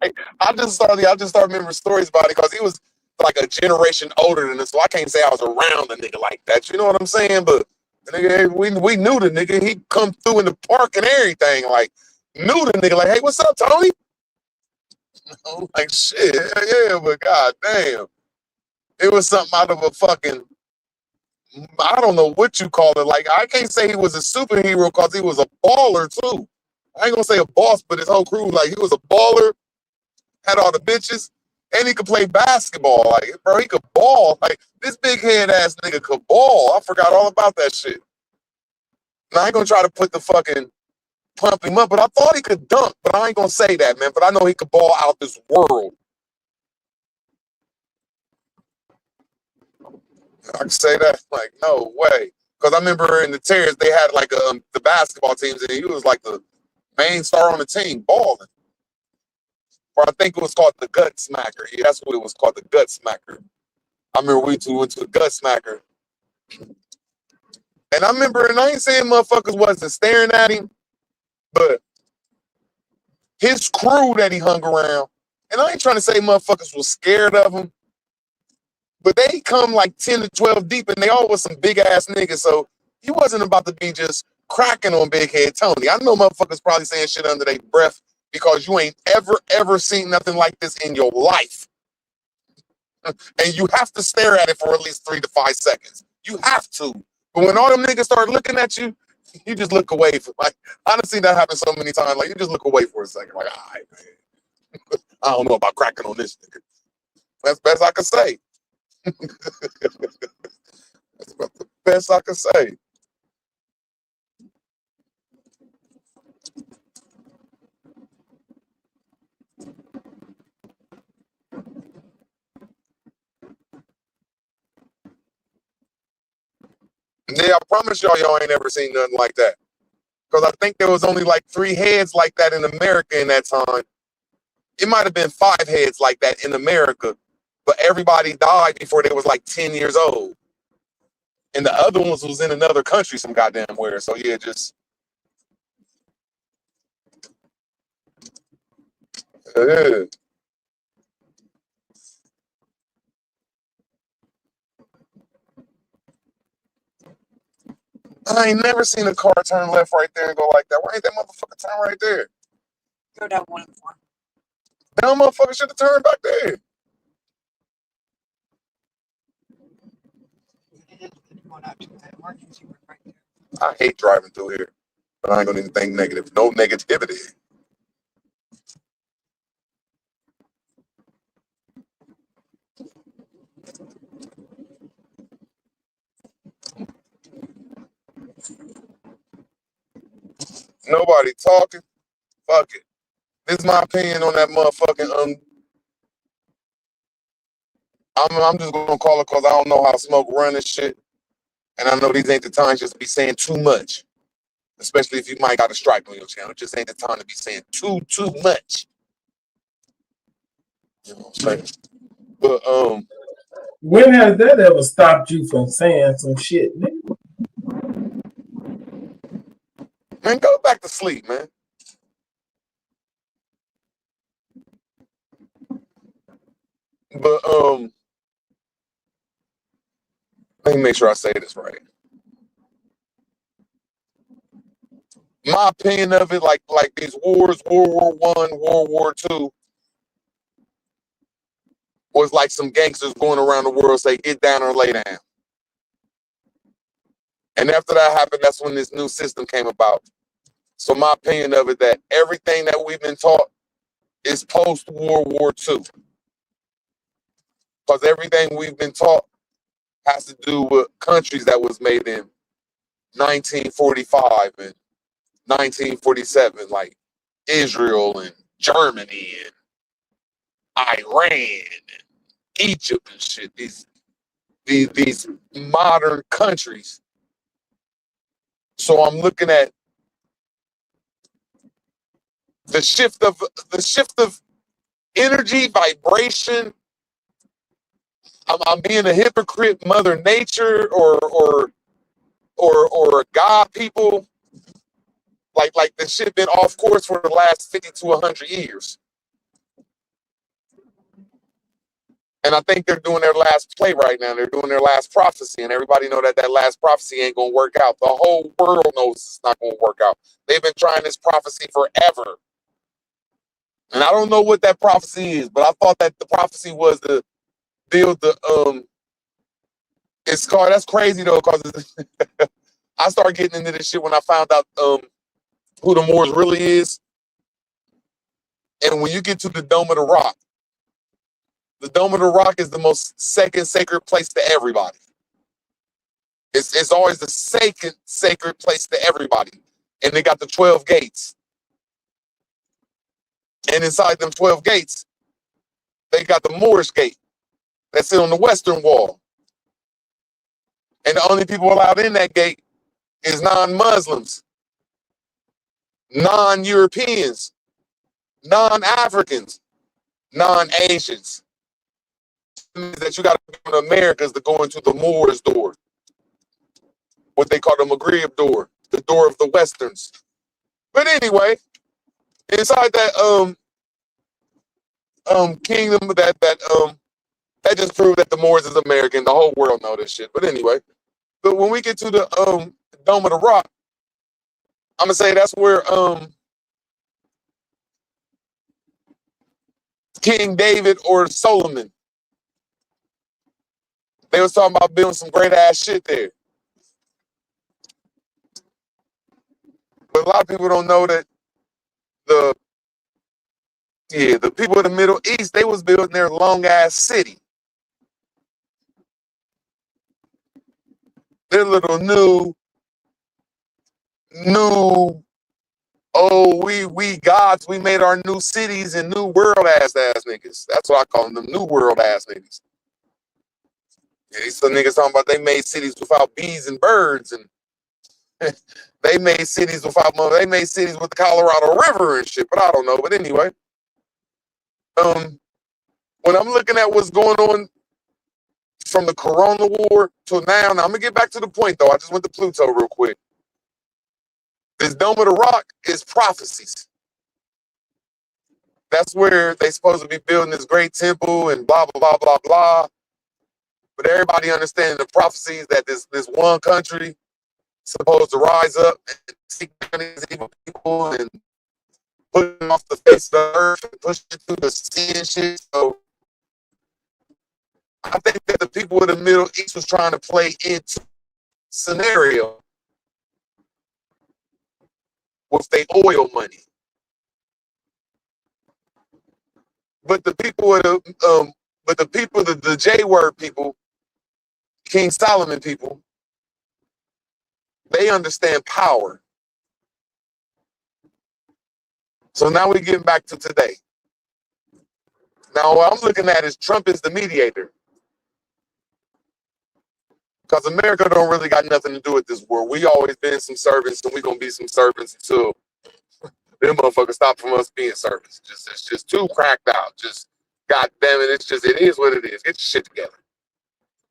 Like, I just started remembering stories about it because he was like a generation older than us, so I can't say I was around a nigga like that. You know what I'm saying? But the nigga, we knew the nigga. He come through in the park and everything. Like, knew the nigga. Like, hey, what's up, Tony? I'm like, shit, yeah, but god damn. It was something out of a fucking, I don't know what you call it. Like, I can't say he was a superhero because he was a baller too. I ain't gonna say a boss, but his whole crew, like, he was a baller, had all the bitches, and he could play basketball. Like, bro, he could ball. Like, this big head ass nigga could ball. I forgot all about that shit. Now I ain't gonna try to put the fucking pump him up, but I thought he could dunk, but I ain't gonna say that, man. But I know he could ball out this world. I can say that, like, no way. Because I remember in the Terriers, they had like the basketball teams, and he was like the main star on the team, balling. Or I think it was called the Gut Smacker. Yeah, that's what it was called, the Gut Smacker. I remember we two went to the Gut Smacker. And I remember, and I ain't saying motherfuckers wasn't staring at him, but his crew that he hung around, and I ain't trying to say motherfuckers was scared of him, but they come like 10 to 12 deep, and they all was some big ass niggas. So he wasn't about to be just cracking on Big Head Tony. I know motherfuckers probably saying shit under their breath because you ain't ever seen nothing like this in your life. And you have to stare at it for at least 3 to 5 seconds. You have to. But when all them niggas start looking at you, you just look away. Like, I done seen that happen so many times. Like, you just look away for a second. Like, all right, man. I don't know about cracking on this nigga. That's best I can say. That's about the best I can say. Yeah, I promise y'all ain't ever seen nothing like that. Because I think there was only like 3 heads like that in America in that time. It might have been 5 heads like that in America, but everybody died before they was like 10 years old. And the other ones was in another country some goddamn where. So yeah, just yeah. I ain't never seen a car turn left right there and go like that. Why ain't that motherfucker turn right there? Go down 1 and 4. That motherfucker should have turned back there. I hate driving through here, but I ain't gonna even think negative. No negativity. Nobody talking. Fuck it. This is my opinion on that motherfucking I'm just gonna call it because I don't know how Smoke run this shit, and I know these ain't the times just to be saying too much, especially if you might got a strike on your channel. It just ain't the time to be saying too much. You know what I'm saying? But when has that ever stopped you from saying some shit, nigga? Man, go back to sleep, man. But let me make sure I say this right. My opinion of it, like these wars, World War I, World War II, was like some gangsters going around the world say, get down or lay down. And after that happened, that's when this new system came about. So my opinion of it, that everything that we've been taught is post-World War II. Because everything we've been taught has to do with countries that was made in 1945 and 1947, like Israel and Germany and Iran and Egypt and shit. These modern countries. So I'm looking at the shift of energy, vibration. I'm being a hypocrite, Mother Nature, or God people. Like the shit been off course for the last 50 to 100 years. And I think they're doing their last play right now. They're doing their last prophecy, and everybody know that last prophecy ain't gonna work out. The whole world knows it's not gonna work out. They've been trying this prophecy forever. And I don't know what that prophecy is, but I thought that the prophecy was to build the it's called, that's crazy though, because I started getting into this shit when I found out who the Moors really is. And when you get to the Dome of the Rock is the most second sacred place to everybody. It's always the second sacred place to everybody. And they got the 12 gates. And inside them 12 gates, they got the Moorish gate that sit on the western wall. And the only people allowed in that gate is non-Muslims, non-Europeans, non-Africans, non-Asians. It means that you got to go to Americas to go into the Moors door, what they call the Maghreb door, the door of the Westerns. But anyway, inside that kingdom, that just proved that the Moors is American. The whole world know this shit. But anyway, but when we get to the Dome of the Rock, I'm gonna say that's where King David or Solomon, they was talking about building some great ass shit there. But a lot of people don't know that the people in the Middle East, they was building their long ass city. Their little new, we gods, we made our new cities and new world ass niggas. That's what I call them, new world ass niggas. Yeah, these some niggas talking about they made cities without bees and birds, and they made cities with the Colorado River and shit, but I don't know. But anyway, when I'm looking at what's going on from the Corona War till now, I'm gonna get back to the point though. I just went to Pluto real quick. This Dome of the Rock is prophecies. That's where they supposed to be building this great temple and blah blah blah blah blah. But everybody understanding the prophecies that this one country supposed to rise up and seek down these evil people and put them off the face of the earth and push it through the sea and shit. So I think that the people in the Middle East was trying to play into scenario with their oil money. But the people of the J-word people, King Solomon people, they understand power. So now we're getting back to today. Now what I'm looking at is Trump is the mediator. Because America don't really got nothing to do with this world. We always been some servants, and we gonna be some servants until them motherfuckers stop from us being servants. It's just too cracked out. Just God damn it, it is what it is. Get your shit together.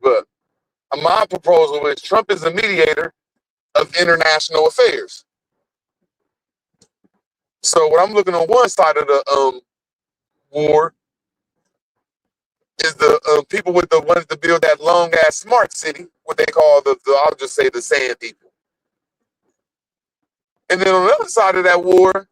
But my proposal is Trump is the mediator of international affairs. So when I'm looking on one side of the war is the people with the ones to build that long ass smart city, what they call I'll just say the sand people. And then on the other side of that war,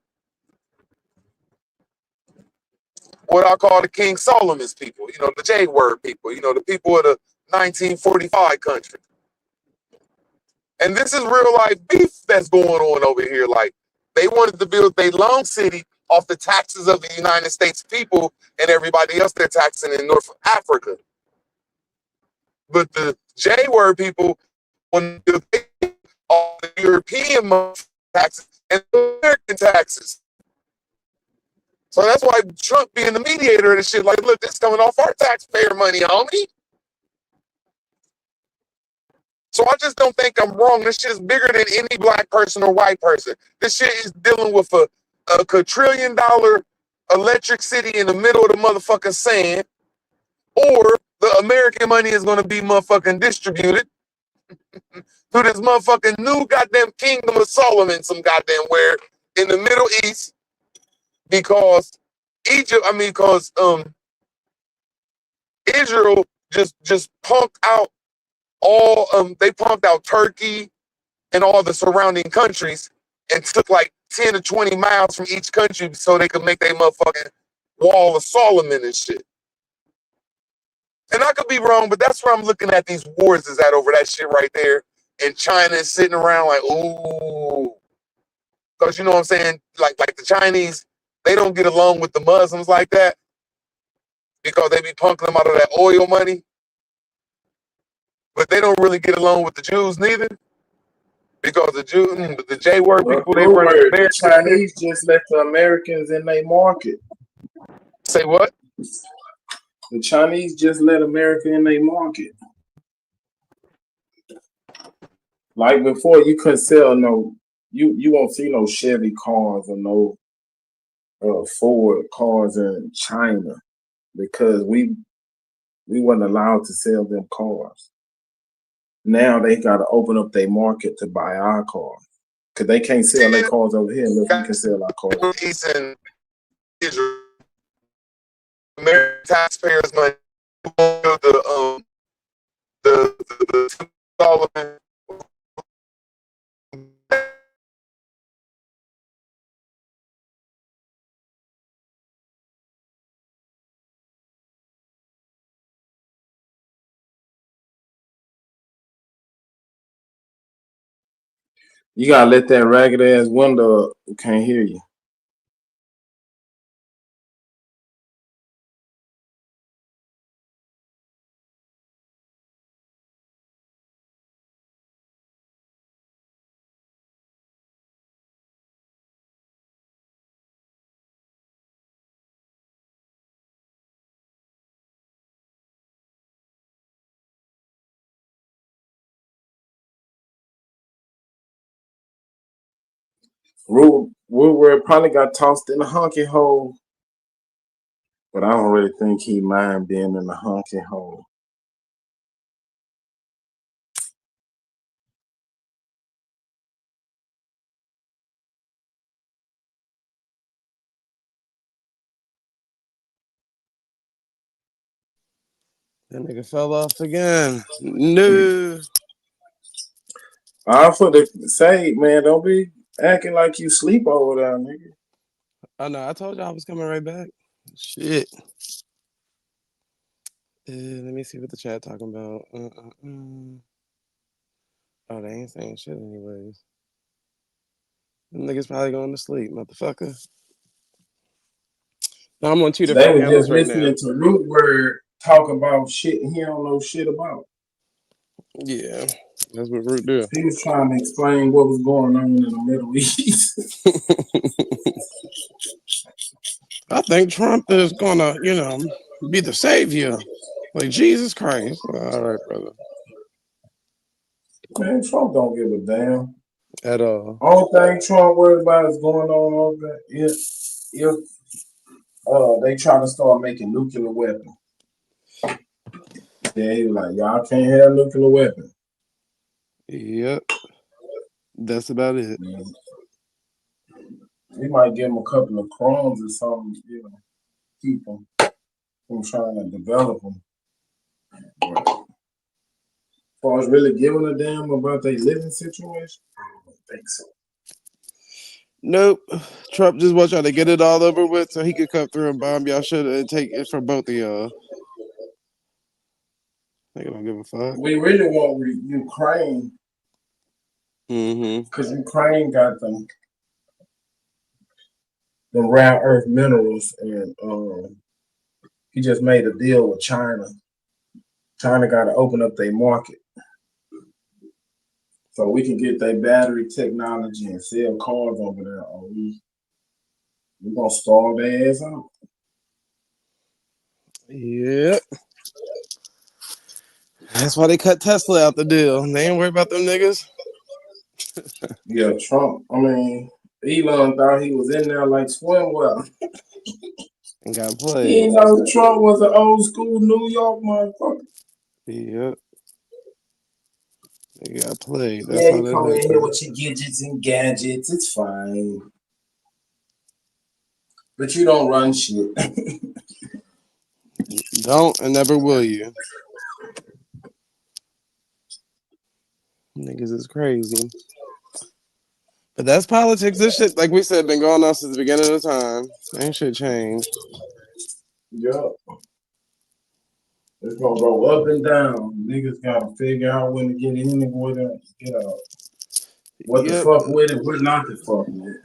what I call the King Solomon's people, the J-word people, the people of the 1945 country. And this is real life beef that's going on over here. Like, they wanted to build their long city off the taxes of the United States people and everybody else they're taxing in North Africa. But the J-word people want to build all the European taxes and the American taxes. So that's why Trump being the mediator of this shit, like, look, this coming off our taxpayer money, homie. So I just don't think I'm wrong. This shit is bigger than any black person or white person. This shit is dealing with a quadrillion-dollar electric city in the middle of the motherfucking sand, or the American money is going to be motherfucking distributed through this motherfucking new goddamn kingdom of Solomon, some goddamn where in the Middle East, because Israel just punked out they punked out Turkey and all the surrounding countries and took like 10 to 20 miles from each country so they could make their motherfucking Hall of Solomon and shit. And I could be wrong, but that's where I'm looking at these wars is at over that shit right there. And China is sitting around like, ooh. Because you know what I'm saying? Like the Chinese, they don't get along with the Muslims like that because they be punking them out of that oil money. But they don't really get along with the Jews neither. Because the J-word people, they run the Chinese just let the Americans in their market. Say what? The Chinese just let America in their market. Like before, you couldn't sell you won't see no Chevy cars or no Ford cars in China because we weren't allowed to sell them cars. Now they got to open up their market to buy our cars because they can't sell their cars over here unless we can sell our cars. Eastern Israel, American taxpayers' money. The Solomon. You gotta let that ragged ass window up. We can't hear you. Woodward probably got tossed in the honky hole, but I don't really think he mind being in the honky hole. That nigga fell off again. No. I for the say, man, don't be acting like you sleep over there, nigga. I know. I told you I was coming right back. Shit. Let me see what the chat talking about. Oh, they ain't saying shit anyways. Them niggas probably going to sleep, motherfucker. No, I'm on two They different were accounts just right now. listening to Root Word talk about shit he don't know shit about. Yeah, that's what Root do. He was trying to explain what was going on in the Middle East. I think Trump is gonna, be the savior. Like Jesus Christ. All right, brother. Man, Trump don't give a damn. At all. Only thing Trump worried about is going on over there if they try to start making nuclear weapons. Then he was like, y'all can't have nuclear weapons. Yep. That's about it. We might give him a couple of crumbs or something, keep them from trying to develop them. But as far as really giving a damn about their living situation, I don't think so. Nope. Trump just wants y'all to get it all over with so he could come through and bomb y'all shit and take it from both of y'all. They don't give a fuck. We really want Ukraine. Because Ukraine got them rare earth minerals, and he just made a deal with China. China got to open up their market so we can get their battery technology and sell cars over there. Or we're gonna starve their ass out. Yep. That's why they cut Tesla out the deal. They ain't worried about them niggas. Yeah, Trump. I mean, Elon thought he was in there like swimwear. And got He played. didn't know Trump was an old school New York motherfucker. Yep. They got played. That's Yeah, how you that come in happened. here with your gadgets and gadgets. It's fine. But you don't run shit. Don't and never will you. Niggas is crazy. But that's politics. This shit, like we said, been going on since the beginning of the time. Ain't shit changed. Yup. It's gonna go up and down. Niggas gotta figure out when to get in and when to get out. What the fuck with it, what not to fuck with.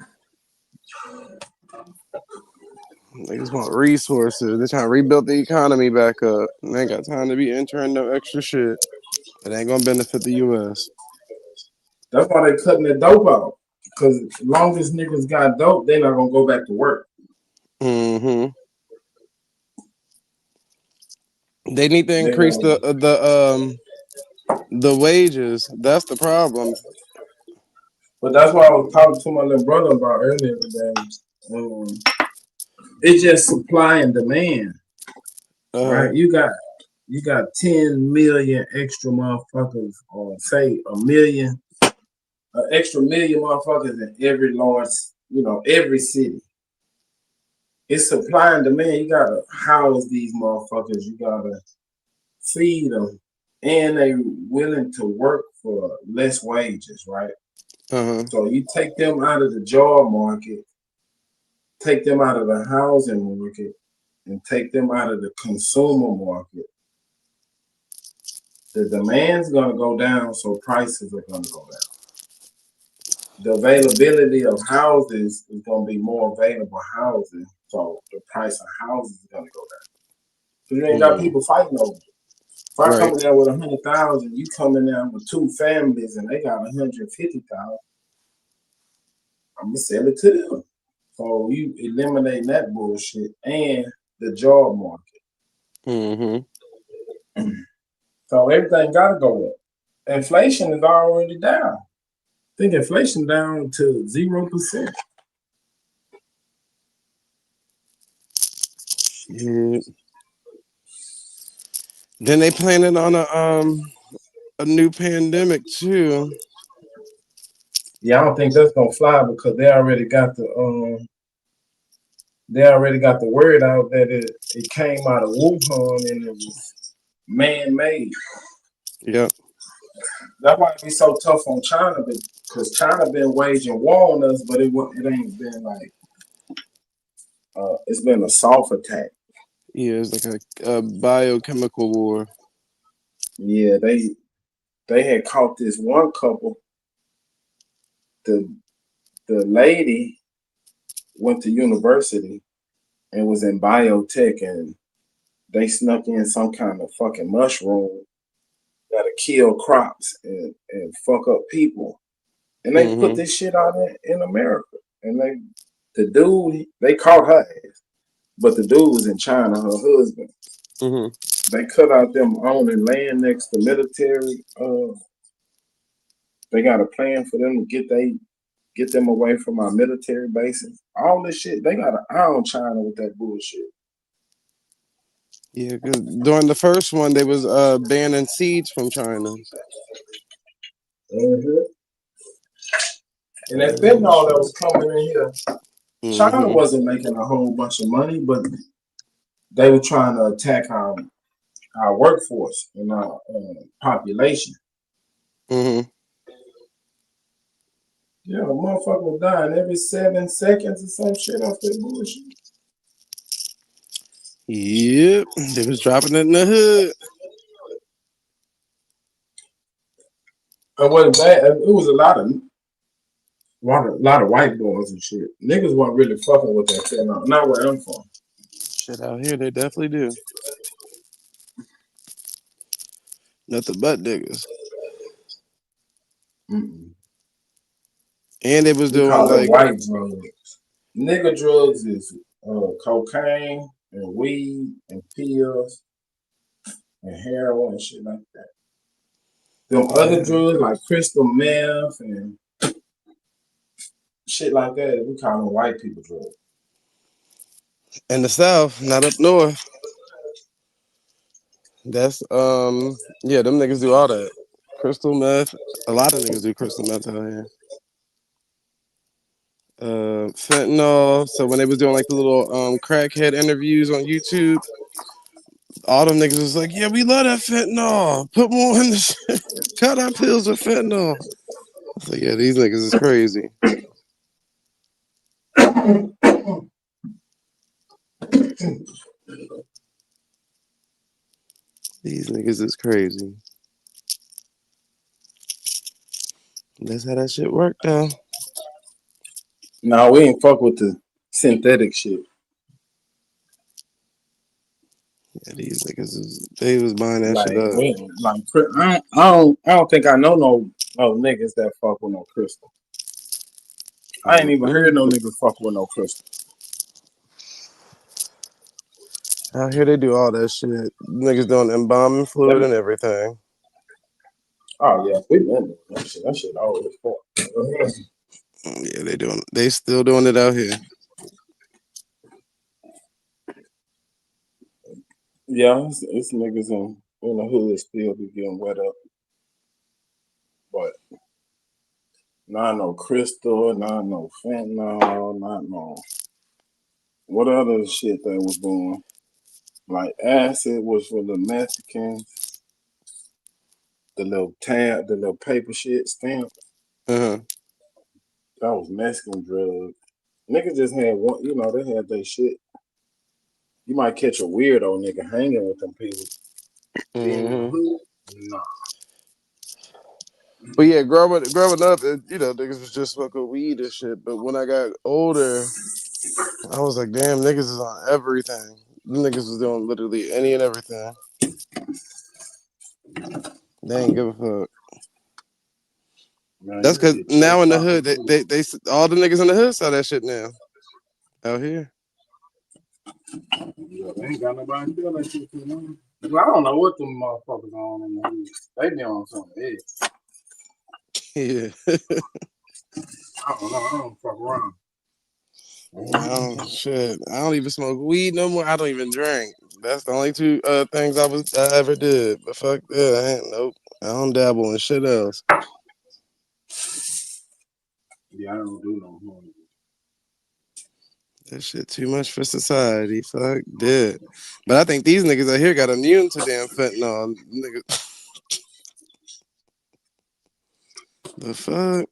Niggas want resources. They're trying to rebuild the economy back up. And they ain't got time to be entering no extra shit. It ain't gonna benefit the U.S. That's why they cutting the dope out. Because as long as niggas got dope, they not gonna go back to work. Mm-hmm. They need to increase the wages. That's the problem. But that's what I was talking to my little brother about earlier today. It's just supply and demand, right? You got 10 million extra motherfuckers, or say a million, an extra million motherfuckers in every large, every city. It's supply and demand. You gotta house these motherfuckers. You gotta feed them, and they willing to work for less wages, right? So you take them out of the job market, take them out of the housing market, and take them out of the consumer market. The demand's gonna go down, so prices are gonna go down. The availability of houses is gonna be more available housing, so the price of houses is gonna go down. So you ain't got people fighting over it. If I come in there with 100,000, you come in there with 2 families and they got 150,000, I'm gonna sell it to them. So you eliminate that bullshit and the job market. So everything gotta go up. Inflation is already down. I think inflation down to 0%. Then they planning on a new pandemic too. Yeah, I don't think that's gonna fly because they already got the word out that it came out of Wuhan and it was man-made. Yep. That's why it be so tough on China, because China been waging war on us, but it ain't been like it's been a soft attack. Yeah, it's like a biochemical war. Yeah, they had caught this one couple. The lady went to university and was in biotech, and they snuck in some kind of fucking mushroom that'll kill crops and fuck up people. And they put this shit out in America. And they caught her ass. But the dude was in China, her husband. They cut out them owning land next to military. They got a plan for them to get them away from our military bases. All this shit, they got an eye on China with that bullshit. Yeah, because during the first one, they was banning seeds from China. And that fentanyl that was coming in here, China wasn't making a whole bunch of money, but they were trying to attack our workforce and our population. Yeah, a motherfucker was dying every 7 seconds or some shit off that bullshit. Yep, they was dropping it in the hood. It wasn't bad. It was a lot of white boys and shit. Niggas weren't really fucking with that shit. Not where I'm from. Shit out here, they definitely do. Nothing but niggas. And they was We doing call it like white drugs. Nigga drugs is cocaine and weed and pills and heroin and shit like that. Them other drugs like crystal meth and shit like that, we call them white people drugs. in the South, not up north. That's yeah, them niggas do all that. Crystal meth. A lot of niggas do crystal meth out here. Fentanyl. So when they was doing like the little crackhead interviews on YouTube, all them niggas was like, yeah, we love that fentanyl. Put more in the shit. Cut our pills with fentanyl. I was like, yeah, these niggas is crazy. These niggas is crazy. That's how that shit worked, though. Nah, we ain't fuck with the synthetic shit. Yeah, these niggas they was buying that shit up. I don't think I know no niggas that fuck with no crystal. I ain't even heard no niggas fuck with no crystal. Out here they do all that shit. Niggas doing embalming fluid and everything. Oh yeah, we been that shit. That shit always fuck. Yeah, they still doing it out here. Yeah, it's niggas in the hood still be getting wet up. But not no crystal, not no fentanyl, not no what other shit they was doing. Like acid was for the Mexicans. The little paper shit stamp. Uh-huh. That was Mexican drug. Niggas just had one, they had their shit. You might catch a weirdo nigga hanging with them people. Nah. But yeah, growing up, niggas was just smoking weed and shit. But when I got older, I was like, damn, niggas is on everything. Niggas was doing literally any and everything. They ain't give a fuck. Man, that's because now in the hood, they all the niggas in the hood saw that shit now. Out here. Yeah, they ain't got nobody feel that shit too long. I don't know what them motherfuckers on in the hood. They be on something else. Yeah. I don't know. I don't fuck around. Oh shit! I don't even smoke weed no more. I don't even drink. That's the only two things I ever did. But fuck that, nope. I don't dabble in shit else. Yeah, I don't do no more. That shit too much for society. Fuck that. But I think these niggas out here got immune to damn fentanyl. Niggas. The fuck?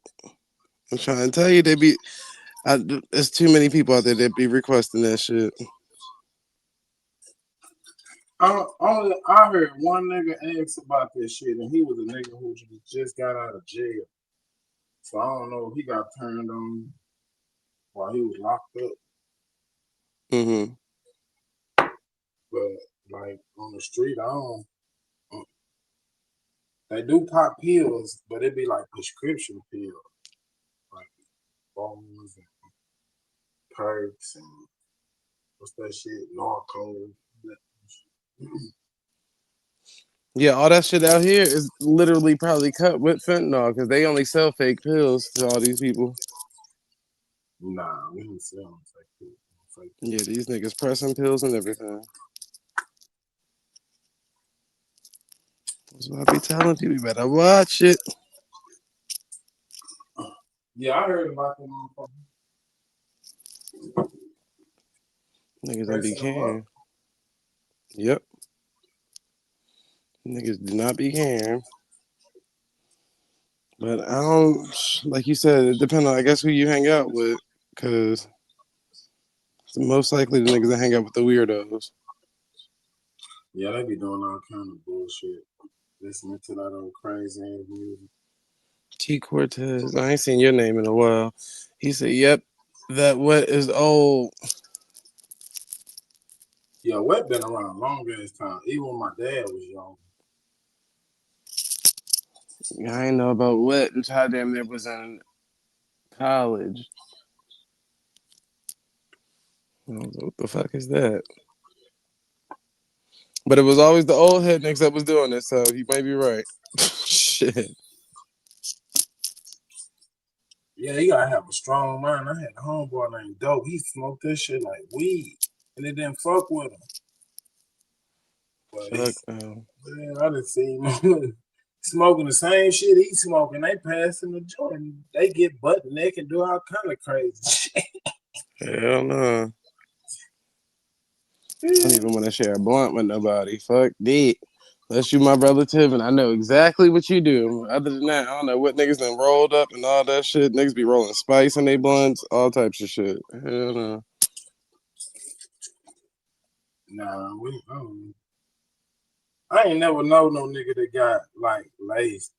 I'm trying to tell you, there's too many people out there that be requesting that shit. I heard one nigga ask about this shit, and he was a nigga who just got out of jail. So I don't know if he got turned on while he was locked up. Mm-hmm. But like on the street, they do pop pills, but it be like prescription pills, like bones and perks and what's that shit, narco. Yeah, all that shit out here is literally probably cut with fentanyl because they only sell fake pills to all these people. Nah, we don't sell them fake pills. Yeah, these niggas pressing pills and everything. That's what I be telling people. You better watch it. Yeah, I heard about them motherfuckers. Niggas don't be caring. Yep. Niggas do not be caring. But I don't, like you said, it depends on, I guess, who you hang out with. Because most likely the niggas that hang out with the weirdos. Yeah, they be doing all kind of bullshit. Listening to that old crazy ass music. T. Cortez, I ain't seen your name in a while. He said, yep, that Wet is old. Yeah, Wet been around long as time. Even when my dad was young. I ain't know about Wet until I damn near was in college. I was like, what the fuck is that? But it was always the old head niggas that was doing it, so you might be right. Shit. Yeah, you gotta have a strong mind. I had a homeboy named Dope. He smoked this shit like weed, and it didn't fuck with him. But man, I done seen him smoking the same shit he smoking. They pass him the joint. They get butt naked and do all kind of crazy shit. Hell no. I don't even want to share a blunt with nobody. Fuck that. Unless you my relative and I know exactly what you do. Other than that, I don't know what niggas done rolled up and all that shit. Niggas be rolling spice in they blunts, all types of shit. Hell no. Nah, I I ain't never know no nigga that got like laced.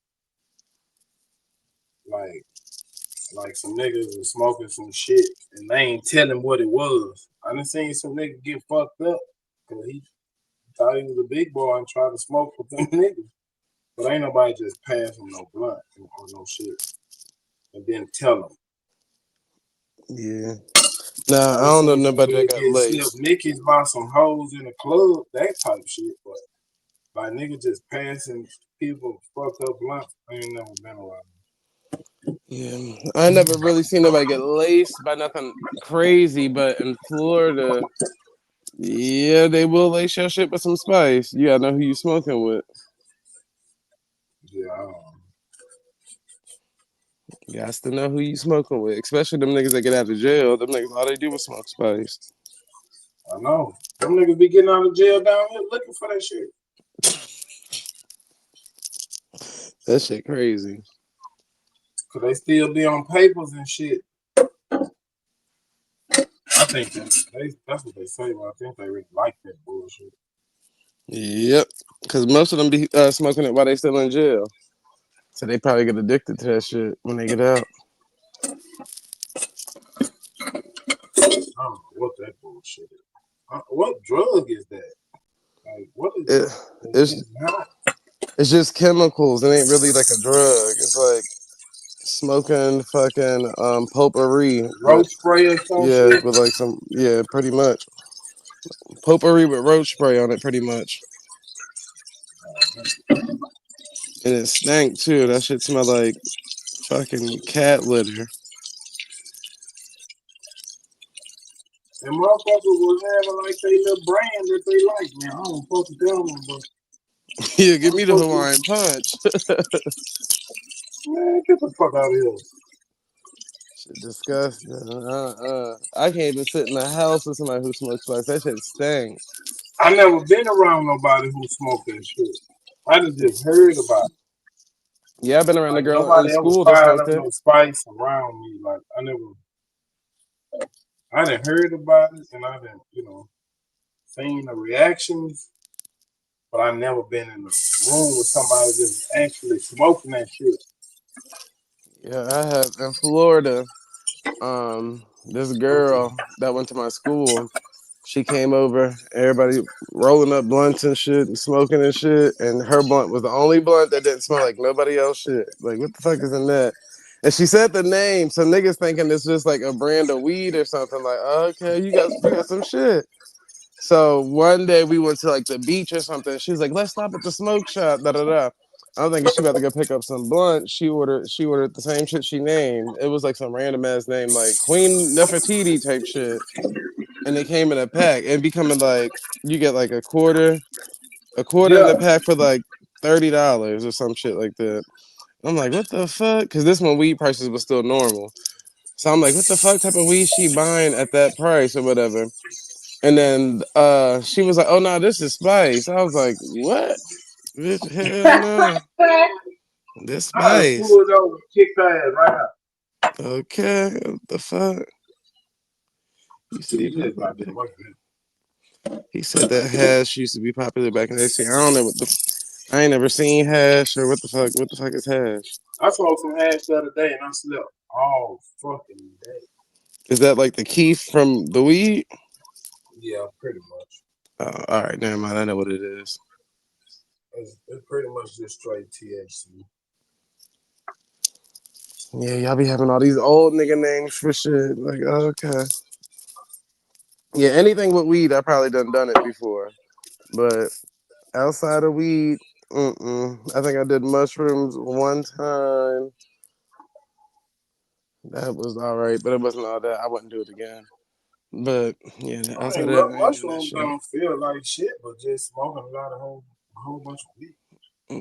Like some niggas was smoking some shit and they ain't telling what it was. I done seen some nigga get fucked up because he thought he was a big boy and tried to smoke with them niggas. But ain't nobody just pass him no blunt or no shit and then tell him. Yeah. Nah, I don't know nobody that got Get laced. slipped Nickies by some hoes in the club, that type shit. But like nigga just passing people fucked up blunts, I ain't never been around. Yeah, I never really seen nobody get laced by nothing crazy, but in Florida, yeah, they will lace your shit with some spice. You gotta know who you smoking with. Yeah. You got to know who you smoking with, especially them niggas that get out of jail. Them niggas, all they do is smoke spice. I know. Them niggas be getting out of jail down here looking for that shit. That shit crazy. Cause they still be on papers and shit. I think that's what they say, but I think they really like that bullshit. Yep, because most of them be smoking it while they still in jail. So they probably get addicted to that shit when they get out. I don't know what that bullshit is. What drug is that? Like, what is It's just chemicals. It ain't really like a drug. It's like smoking fucking potpourri. roach spray or some shit? With like some pretty much. Potpourri with roach spray on it, pretty much. And it stank too. That shit smelled like fucking cat litter. And motherfuckers was having like they little brand that they like, man. I don't fuck with them, but Yeah, give me the Hawaiian punch. Man, get the fuck out of here. Shit disgusting. I can't even sit in the house with somebody who smokes spice. That shit stinks. I never been around nobody who smoked that shit. I just heard about it. Yeah, I've been around Like, a girl nobody in ever school that fired smoked up it. no spice around me. Like I didn't heard about it, and I didn't, seen the reactions, but I never been in the room with somebody just actually smoking that shit. Yeah, I have in Florida. This girl that went to my school, she came over, everybody rolling up blunts and shit and smoking and shit, and her blunt was the only blunt that didn't smell like nobody else shit. Like, what the fuck is in that? And she said the name, so niggas thinking it's just like a brand of weed or something. Like, oh, okay, you got some shit. So one day we went to like the beach or something. She was like, let's stop at the smoke shop. Da da da. I'm thinking she about to go pick up some blunt. She ordered the same shit she named. It was like some random ass name, like Queen Nefertiti type shit. And it came in a pack. And becoming like you get like a quarter in the pack for like $30 or some shit like that. I'm like, what the fuck? Because this one weed prices was still normal. So I'm like, what the fuck type of weed she buying at that price or whatever? And then she was like, oh no, this is spice. I was like, what? Bitch, hell no. This spice. Pull it over, kick her ass right out. Okay, what the fuck? You see, he said that hash used to be popular back in the day. I don't know I ain't never seen hash or what the fuck is hash? I smoked some hash the other day and I slept all fucking day. Is that like the keef from the weed? Yeah, pretty much. Oh, all right, never mind. I know what it is. It's pretty much just straight THC. Yeah, y'all be having all these old nigga names for shit. Like, okay. Yeah, anything with weed, I probably done it before. But outside of weed, I think I did mushrooms one time. That was all right, but it wasn't all that. I wouldn't do it again. But yeah, outside of that, I ain't doing that shit. Don't feel like shit, but just smoking a whole bunch of weed.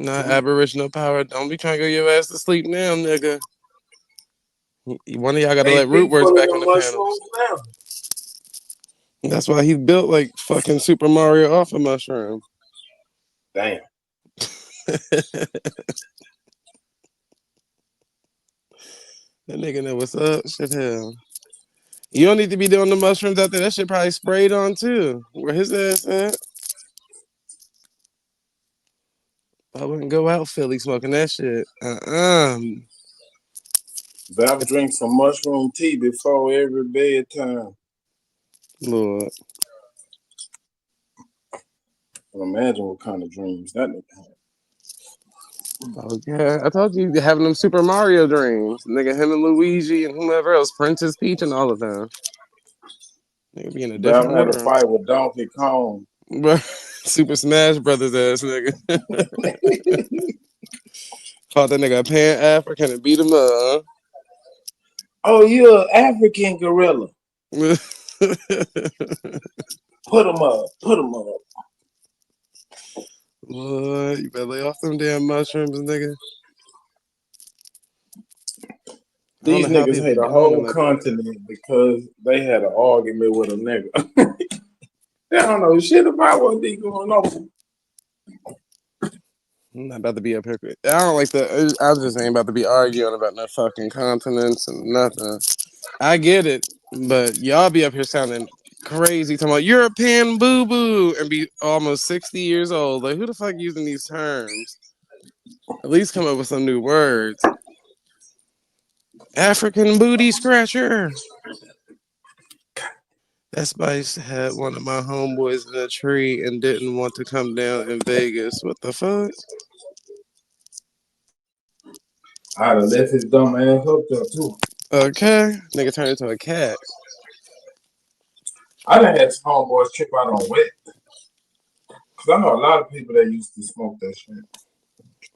Not aboriginal power. Don't be trying to go your ass to sleep now, nigga. One of y'all got to let Root Words back on the panels. That's why he's built like fucking Super Mario off a mushroom. Damn. That nigga know what's up. Shit, hell. You don't need to be doing the mushrooms out there. That shit probably sprayed on too. Where his ass at? I wouldn't go out Philly smoking that shit. Val drinks some mushroom tea before every bedtime. Lord. Imagine what kind of dreams that nigga had. Okay, I told you having them Super Mario dreams. Nigga, him and Luigi and whomever else, Princess Peach and all of them. Nigga be in a different Val had a world. fight with Donkey Kong. Super Smash Brothers ass nigga. Called that nigga a Pan-African and beat him up, huh? Oh, you're an African gorilla. Put him up. Put him up. Boy, you better lay off them damn mushrooms, nigga. These niggas hate a whole continent because they had an argument with a nigga. They don't know shit about what they going on. I'm not about to be up here. I don't like the. I just ain't about to be arguing about no fucking continents and nothing. I get it, but y'all be up here sounding crazy, talking about European boo boo, and be almost 60 years old. Like, who the fuck using these terms? At least come up with some new words. African booty scratcher. That Spice had one of my homeboys in a tree and didn't want to come down in Vegas. What the fuck? I'd have left his dumb ass up there too. Okay, nigga turned into a cat. I done had some homeboys trip out on wet. Cause I know a lot of people that used to smoke that shit.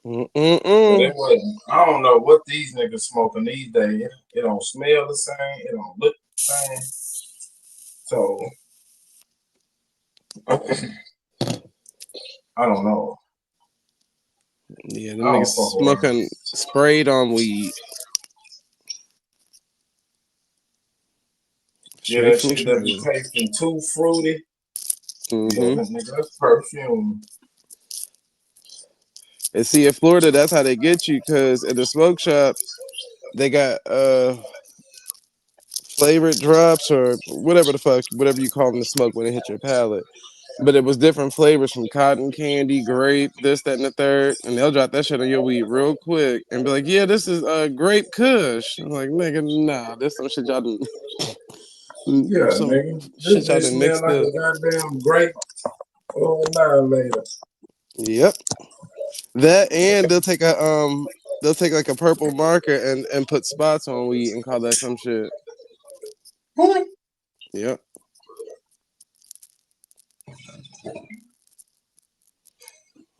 But it wasn't. I don't know what these niggas smoking these days. It don't smell the same. It don't look the same. So I don't know. Yeah, them niggas smoking sprayed on weed. Yeah, that shit that be tasting too fruity. Yeah, nigga, that's perfume. And see, in Florida, that's how they get you, because in the smoke shop, they got flavored drops or whatever the fuck, whatever you call them to smoke when it hit your palate. But it was different flavors from cotton candy, grape, this, that, and the third. And they'll drop that shit on your weed real quick and be like, yeah, this is grape kush. I'm like, nigga, nah, this some shit y'all done. Yeah, some nigga. shit This y'all bitch done smell mixed like up. a goddamn grape annihilator. Yep. That, and they'll take like a purple marker and put spots on weed and call that some shit. Yep.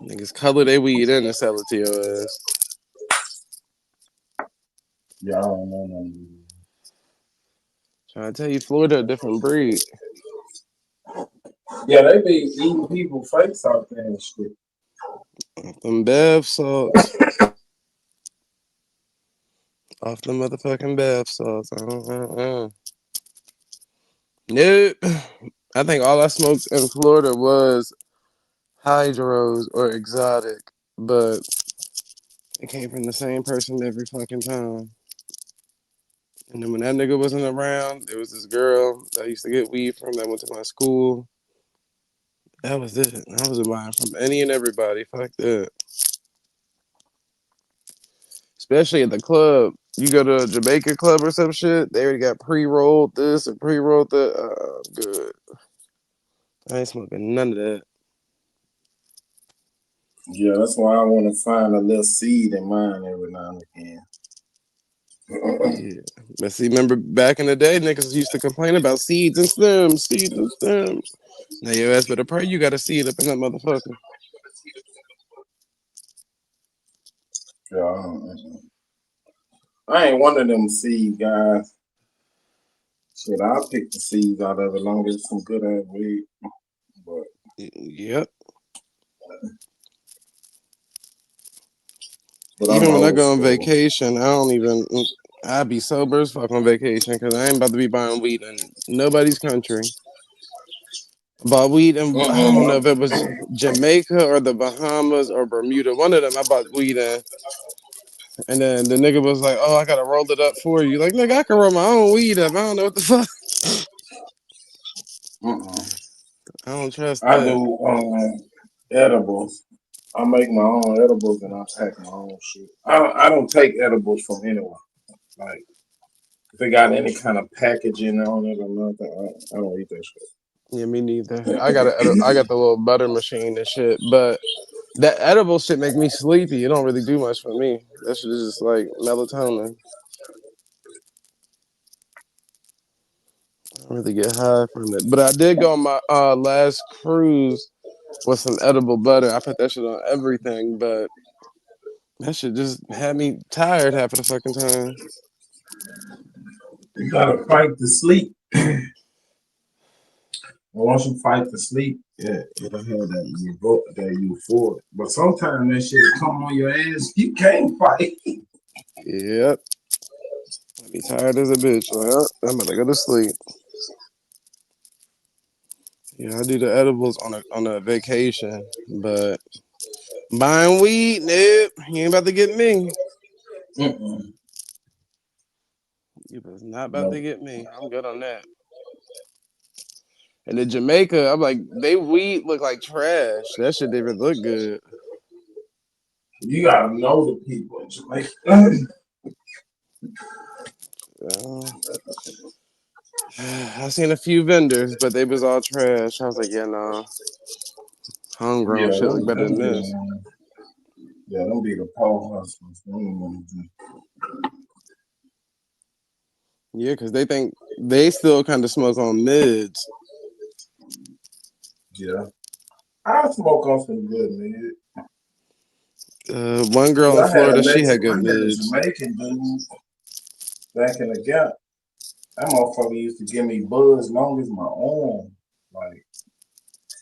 Niggas color their weed in and sell it to your ass. Yeah, I don't know. Trying to tell you, Florida a different breed. Yeah, they be eating people face out there and shit. Them bath salts. Off the motherfucking bath salts. Nope. I think all I smoked in Florida was hydros or exotic, but it came from the same person every fucking time. And then when that nigga wasn't around, there was this girl that I used to get weed from that went to my school. That was it. I wasn't buying from any and everybody. Fuck that. Especially at the club. You go to a Jamaican club or some shit, they already got pre-rolled this and pre-rolled that. Good. I ain't smoking none of that. Yeah, that's why I want to find a little seed in mine every now and again. Yeah. But see, remember back in the day, niggas used to complain about seeds and stems. Now your ass better pray you got a seed up in that motherfucker. Yeah, I ain't one of them seed guys. Shit, I'll pick the seeds out of it long as it's some good ass weed. But yep. But Even when I go on school. vacation, I be sober as fuck on vacation because I ain't about to be buying weed in nobody's country. Bought weed in, I don't know if it was Jamaica or the Bahamas or Bermuda. One of them I bought weed in. And then the nigga was like, oh, I gotta roll it up for you. Like, nigga, I can roll my own weed up. I don't know what the fuck. I don't trust that. I do edibles. I make my own edibles and I pack my own shit. I don't take edibles from anyone. Like if it got any kind of packaging on it or nothing, I don't eat that shit. Yeah, me neither. I got the little butter machine and shit, but that edible shit make me sleepy. It don't really do much for me. That shit is just like melatonin. I don't really get high from it. But I did go on my last cruise with some edible butter. I put that shit on everything, but that shit just had me tired half of the fucking time. You gotta fight to sleep. Once you fight to sleep, yeah, it'll have that euphoric. But sometimes that shit come on your ass, you can't fight. Yep. I be tired as a bitch. Well, I'm gonna go to sleep. Yeah, I do the edibles on a vacation, but buying weed, nope, you ain't about to get me. Mm-mm. You was not about to get me. I'm good on that. And in Jamaica, I'm like, they weed look like trash. That shit didn't even look good. You gotta know the people in Jamaica. I seen a few vendors, but they was all trash. I was like, yeah, nah. Homegrown shit look better than this. Yeah, them be the pole hustlers. Yeah, because they think they still kind of smoke on mids. Yeah. I smoke on some good mid. One girl in Florida, she had good I had a mids. Jamaican dude back in the Gap. That motherfucker used to give me buzz long as my arm. Like,